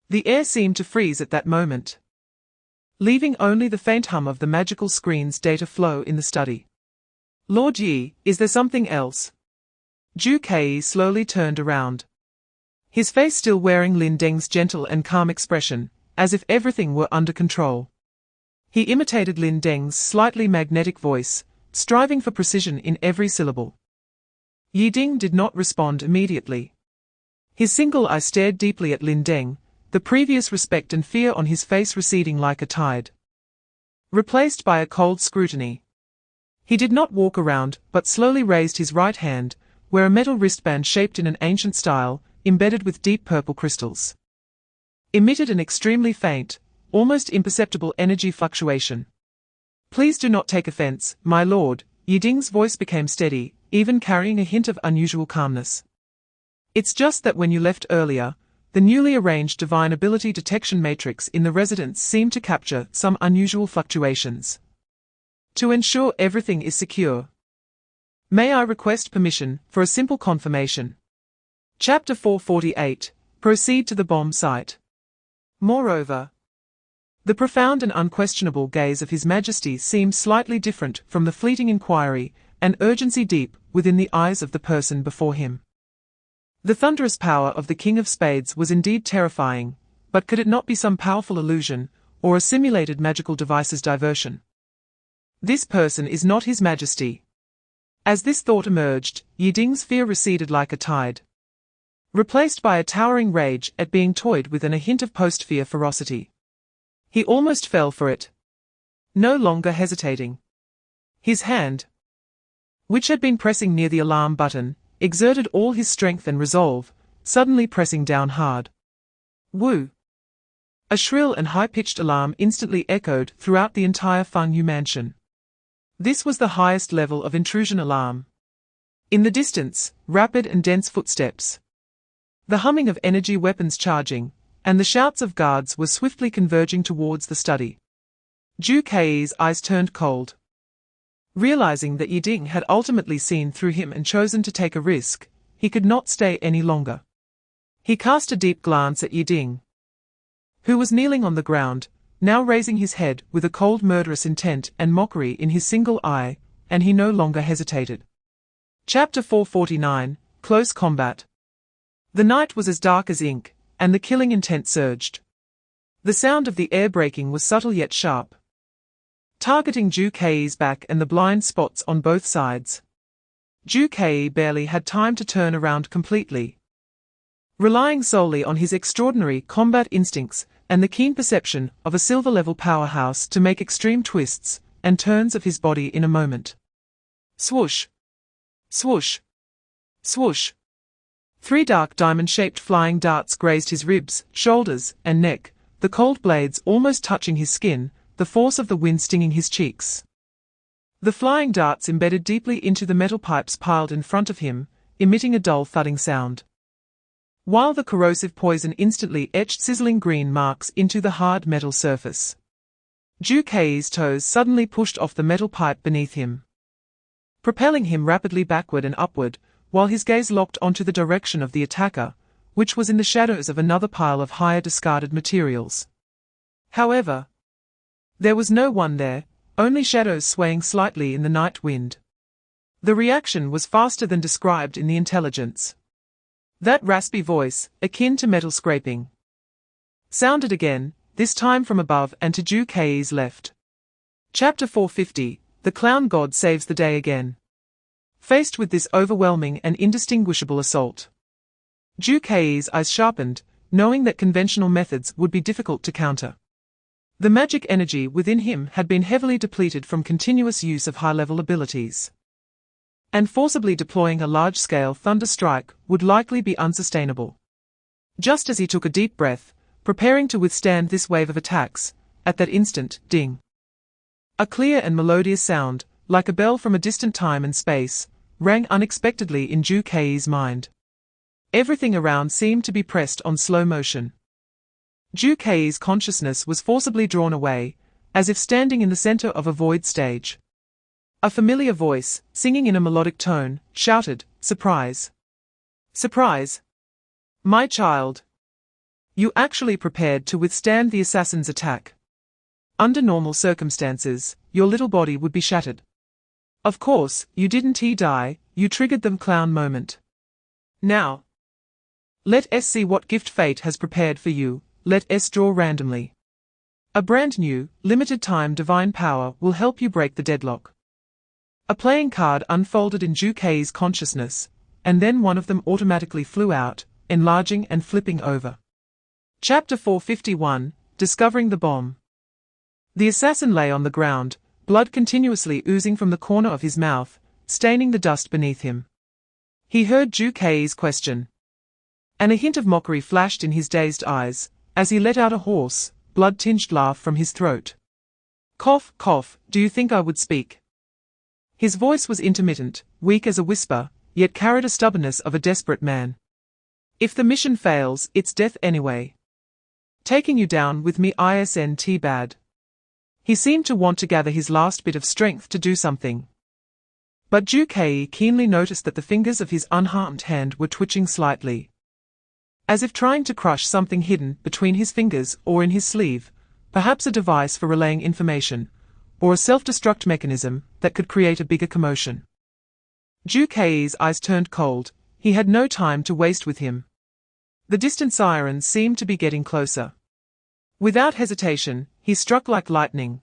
The air seemed to freeze at that moment, leaving only the faint hum of the magical screen's data flow in the study. Lord Yi, is there something else? Zhu Kei slowly turned around, his face still wearing Lin Deng's gentle and calm expression, as if everything were under control. He imitated Lin Deng's slightly magnetic voice, striving for precision in every syllable. Yiding did not respond immediately. His single eye stared deeply at Lin Deng, the previous respect and fear on his face receding like a tide, replaced by a cold scrutiny. He did not walk around, but slowly raised his right hand, where a metal wristband shaped in an ancient style, embedded with deep purple crystals, emitted an extremely faint, almost imperceptible energy fluctuation. Please do not take offense, my lord. Yiding's voice became steady, even carrying a hint of unusual calmness. It's just that when you left earlier, the newly arranged divine ability detection matrix in the residence seemed to capture some unusual fluctuations. To ensure everything is secure, may I request permission for a simple confirmation? Chapter 448, Proceed to the bomb site. Moreover, the profound and unquestionable gaze of His Majesty seemed slightly different from the fleeting inquiry and urgency deep within the eyes of the person before him. The thunderous power of the King of Spades was indeed terrifying, but could it not be some powerful illusion, or a simulated magical device's diversion? This person is not His Majesty. As this thought emerged, Yiding's fear receded like a tide, replaced by a towering rage at being toyed with and a hint of post-fear ferocity. He almost fell for it, no longer hesitating. His hand, which had been pressing near the alarm button, exerted all his strength and resolve, suddenly pressing down hard. Woo! A shrill and high-pitched alarm instantly echoed throughout the entire Feng Yu mansion. This was the highest level of intrusion alarm. In the distance, rapid and dense footsteps, the humming of energy weapons charging, and the shouts of guards were swiftly converging towards the study. Zhu Kei's eyes turned cold. Realizing that Yiding had ultimately seen through him and chosen to take a risk, he could not stay any longer. He cast a deep glance at Yiding, who was kneeling on the ground, now raising his head with a cold murderous intent and mockery in his single eye, and he no longer hesitated. Chapter 449, Close Combat. The night was as dark as ink, and the killing intent surged. The sound of the air breaking was subtle yet sharp, targeting Zhu Kei's back and the blind spots on both sides. Zhu Kei barely had time to turn around completely, relying solely on his extraordinary combat instincts and the keen perception of a silver-level powerhouse to make extreme twists and turns of his body in a moment. Swoosh! Swoosh! Swoosh! 3 dark diamond-shaped flying darts grazed his ribs, shoulders, and neck, the cold blades almost touching his skin, the force of the wind stinging his cheeks. The flying darts embedded deeply into the metal pipes piled in front of him, emitting a dull thudding sound, while the corrosive poison instantly etched sizzling green marks into the hard metal surface. Zhu Kei's toes suddenly pushed off the metal pipe beneath him, propelling him rapidly backward and upward, while his gaze locked onto the direction of the attacker, which was in the shadows of another pile of higher discarded materials. However, there was no one there, only shadows swaying slightly in the night wind. The reaction was faster than described in the intelligence. That raspy voice, akin to metal scraping, sounded again, this time from above and to Zhu Kei's left. Chapter 450, The Clown God Saves the Day Again. Faced with this overwhelming and indistinguishable assault, Zhu Kei's eyes sharpened, knowing that conventional methods would be difficult to counter. The magic energy within him had been heavily depleted from continuous use of high-level abilities, and forcibly deploying a large-scale thunder strike would likely be unsustainable. Just as he took a deep breath, preparing to withstand this wave of attacks. At that instant, ding! A clear and melodious sound, like a bell from a distant time and space, rang unexpectedly in Ju Kei's mind. Everything around seemed to be pressed on slow motion. Ju Kei's consciousness was forcibly drawn away, as if standing in the center of a void stage. A familiar voice, singing in a melodic tone, shouted, "Surprise! Surprise! My child! You actually prepared to withstand the assassin's attack. Under normal circumstances, your little body would be shattered. Of course, you didn't die, you triggered the clown moment. Now, let us see what gift fate has prepared for you, let us draw randomly. A brand new, limited-time divine power will help you break the deadlock." A playing card unfolded in Ju Kei's consciousness, and then one of them automatically flew out, enlarging and flipping over. Chapter 451, Discovering the Bomb. The assassin lay on the ground, blood continuously oozing from the corner of his mouth, staining the dust beneath him. He heard Ju Kei's question, and a hint of mockery flashed in his dazed eyes, as he let out a hoarse, blood-tinged laugh from his throat. "Cough, cough, do you think I would speak?" His voice was intermittent, weak as a whisper, yet carried a stubbornness of a desperate man. "If the mission fails, it's death anyway. Taking you down with me isn't bad." He seemed to want to gather his last bit of strength to do something. But Ju Kei keenly noticed that the fingers of his unharmed hand were twitching slightly, as if trying to crush something hidden between his fingers or in his sleeve, perhaps a device for relaying information, or a self-destruct mechanism that could create a bigger commotion. Ju Kei's eyes turned cold. He had no time to waste with him. The distant sirens seemed to be getting closer. Without hesitation, he struck like lightning,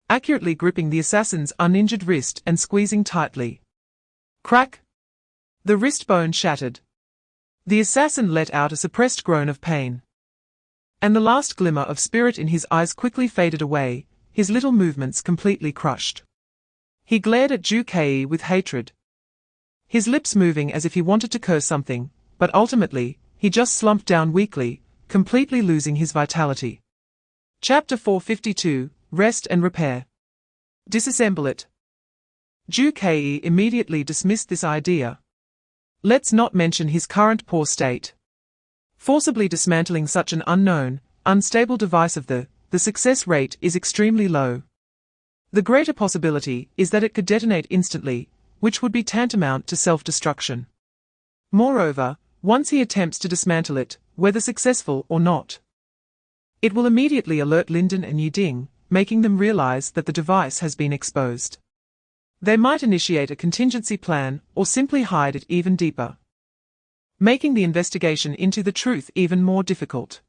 accurately gripping the assassin's uninjured wrist and squeezing tightly. Crack! The wrist bone shattered. The assassin let out a suppressed groan of pain, and the last glimmer of spirit in his eyes quickly faded away, his little movements completely crushed. He glared at Ju Kei with hatred, his lips moving as if he wanted to curse something, but ultimately, he just slumped down weakly, completely losing his vitality. Chapter 452, Rest and Repair. Disassemble it. Ju Kei immediately dismissed this idea. Let's not mention his current poor state. Forcibly dismantling such an unknown, unstable device of the success rate is extremely low. The greater possibility is that it could detonate instantly, which would be tantamount to self-destruction. Moreover, once he attempts to dismantle it, whether successful or not, it will immediately alert Linden and Yiding, making them realize that the device has been exposed. They might initiate a contingency plan or simply hide it even deeper, making the investigation into the truth even more difficult.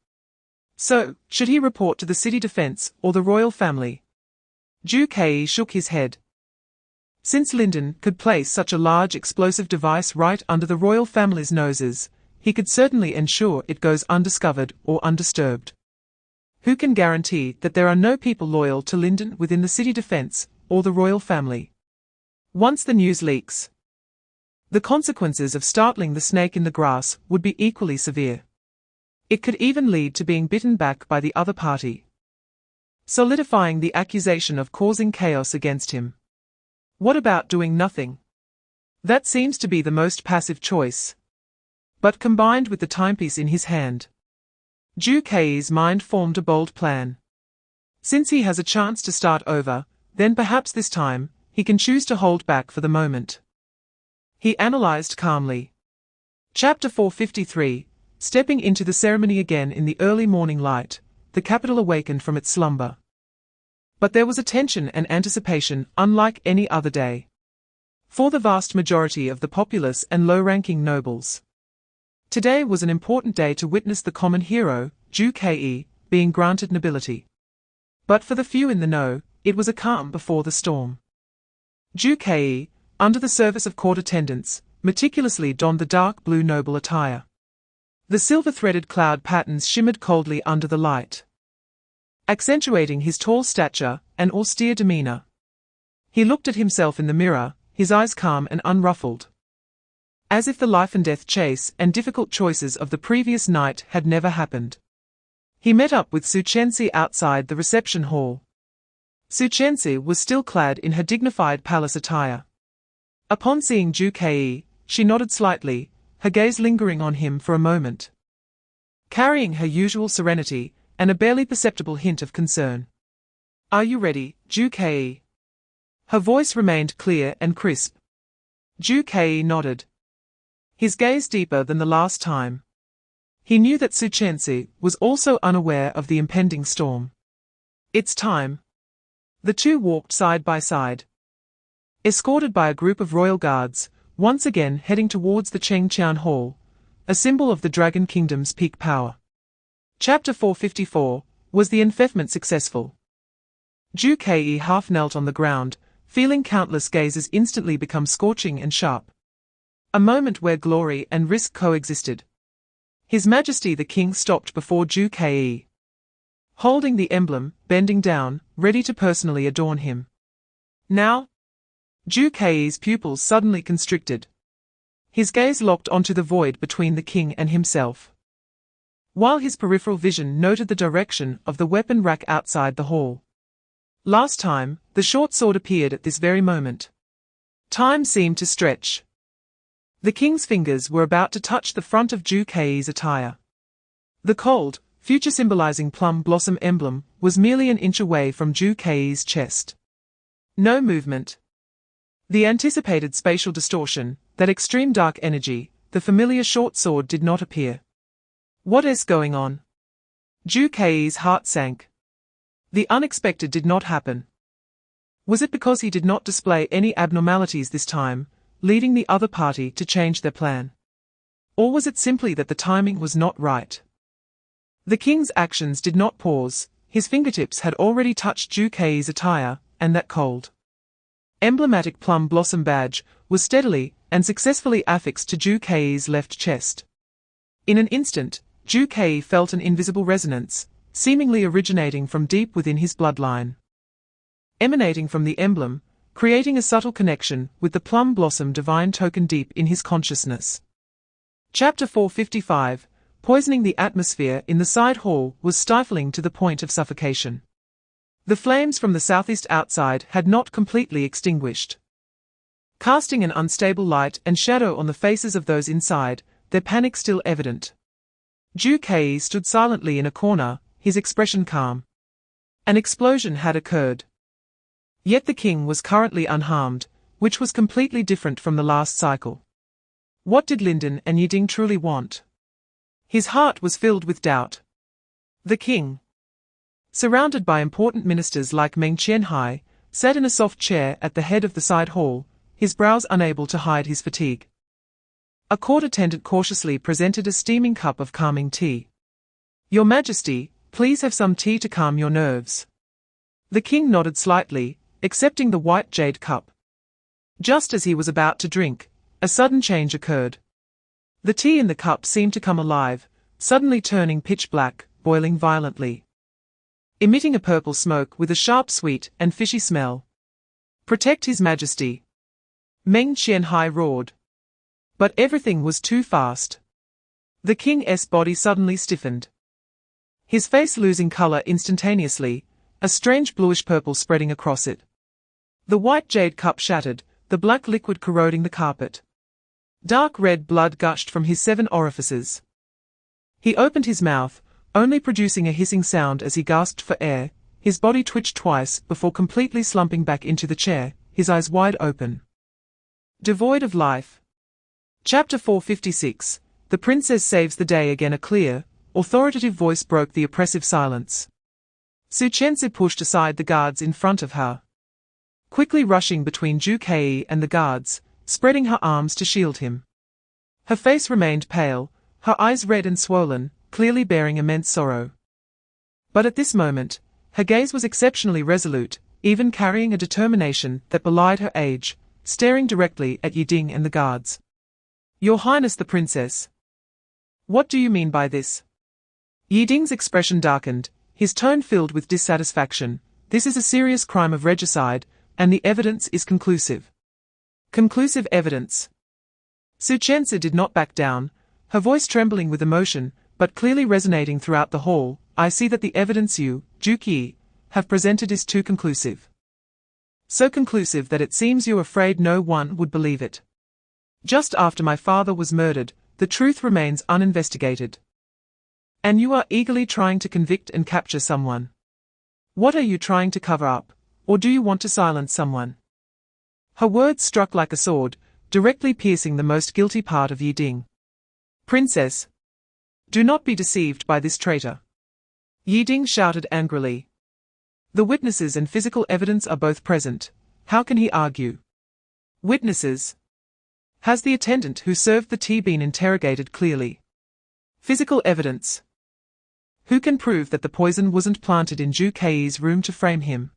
So, should he report to the city defense or the royal family? Ju Kei shook his head. Since Linden could place such a large explosive device right under the royal family's noses, he could certainly ensure it goes undiscovered or undisturbed. Who can guarantee that there are no people loyal to Linden within the city defense or the royal family? Once the news leaks, the consequences of startling the snake in the grass would be equally severe. It could even lead to being bitten back by the other party, solidifying the accusation of causing chaos against him. What about doing nothing? That seems to be the most passive choice. But combined with the timepiece in his hand, Ju Kei's mind formed a bold plan. Since he has a chance to start over, then perhaps this time, he can choose to hold back for the moment. He analyzed calmly. Chapter 453, Stepping into the ceremony again in the early morning light, the capital awakened from its slumber. But there was a tension and anticipation unlike any other day, for the vast majority of the populace and low-ranking nobles. Today was an important day to witness the common hero, Ju Kei, being granted nobility. But for the few in the know, it was a calm before the storm. Ju Kei, under the service of court attendants, meticulously donned the dark blue noble attire. The silver-threaded cloud patterns shimmered coldly under the light, accentuating his tall stature and austere demeanor. He looked at himself in the mirror, his eyes calm and unruffled, as if the life-and-death chase and difficult choices of the previous night had never happened. He met up with Su Chenzi outside the reception hall. Su Chenzi was still clad in her dignified palace attire. Upon seeing Zhu Kei, she nodded slightly, her gaze lingering on him for a moment. Carrying her usual serenity, and a barely perceptible hint of concern. "Are you ready, Zhu Kei?" Her voice remained clear and crisp. Zhu Kei nodded. His gaze deeper than the last time. He knew that Su Chenzi was also unaware of the impending storm. "It's time." The two walked side by side. Escorted by a group of royal guards, once again heading towards the Chengqian Hall, a symbol of the Dragon Kingdom's peak power. Chapter 454, was the enfeoffment successful? Zhu Kei half knelt on the ground, feeling countless gazes instantly become scorching and sharp. A moment where glory and risk coexisted. His Majesty the King stopped before Zhu Kei, holding the emblem, bending down, ready to personally adorn him. Now? Zhu Kei's pupils suddenly constricted. His gaze locked onto the void between the king and himself. While his peripheral vision noted the direction of the weapon rack outside the hall. Last time, the short sword appeared at this very moment. Time seemed to stretch. The king's fingers were about to touch the front of Zhu Kei's attire. The cold, future symbolizing plum blossom emblem was merely an inch away from Zhu Kei's chest. No movement. The anticipated spatial distortion, that extreme dark energy, the familiar short sword did not appear. What is going on? Zhu Kei's heart sank. The unexpected did not happen. Was it because he did not display any abnormalities this time, leading the other party to change their plan? Or was it simply that the timing was not right? The king's actions did not pause, his fingertips had already touched Zhu Kei's attire, and that cold, emblematic plum blossom badge was steadily and successfully affixed to Zhu Kei's left chest. In an instant, Zhu Kei felt an invisible resonance, seemingly originating from deep within his bloodline. Emanating from the emblem, creating a subtle connection with the plum blossom divine token deep in his consciousness. Chapter 455, poisoning the atmosphere in the side hall was stifling to the point of suffocation. The flames from the southeast outside had not completely extinguished. Casting an unstable light and shadow on the faces of those inside, their panic still evident. Zhu Kei stood silently in a corner, his expression calm. An explosion had occurred. Yet the king was currently unharmed, which was completely different from the last cycle. What did Linden and Yiding truly want? His heart was filled with doubt. The king, surrounded by important ministers like Meng Qianhai, sat in a soft chair at the head of the side hall, his brows unable to hide his fatigue. A court attendant cautiously presented a steaming cup of calming tea. "Your Majesty, please have some tea to calm your nerves." The king nodded slightly, accepting the white jade cup. Just as he was about to drink, a sudden change occurred. The tea in the cup seemed to come alive, suddenly turning pitch black, boiling violently, emitting a purple smoke with a sharp sweet and fishy smell. "Protect His Majesty!" Meng Qianhai roared. But everything was too fast. The king's body suddenly stiffened. His face losing color instantaneously, a strange bluish purple spreading across it. The white jade cup shattered, the black liquid corroding the carpet. Dark red blood gushed from his 7 orifices. He opened his mouth, only producing a hissing sound as he gasped for air. His body twitched twice before completely slumping back into the chair, his eyes wide open, devoid of life. Chapter 456, The Princess Saves the Day. Again a clear, authoritative voice broke the oppressive silence. Su Chenzi pushed aside the guards in front of her, quickly rushing between Zhu Kei and the guards, spreading her arms to shield him. Her face remained pale, her eyes red and swollen, clearly bearing immense sorrow. But at this moment, her gaze was exceptionally resolute, even carrying a determination that belied her age, staring directly at Yiding and the guards. "Your Highness the Princess. What do you mean by this?" Yiding's expression darkened, his tone filled with dissatisfaction. "This is a serious crime of regicide, and the evidence is conclusive." "Conclusive evidence?" Su Chenzi did not back down, her voice trembling with emotion, but clearly resonating throughout the hall. I see that the evidence you, Juki, have presented is too conclusive. So conclusive that it seems you're afraid no one would believe it. Just after my father was murdered, the truth remains uninvestigated. And you are eagerly trying to convict and capture someone. What are you trying to cover up, or do you want to silence someone? Her words struck like a sword, directly piercing the most guilty part of Yi Ding. Princess, do not be deceived by this traitor. Yi Ding shouted angrily. The witnesses and physical evidence are both present. How can he argue? Witnesses. Has the attendant who served the tea been interrogated clearly? Physical evidence. Who can prove that the poison wasn't planted in Ju Kei's room to frame him?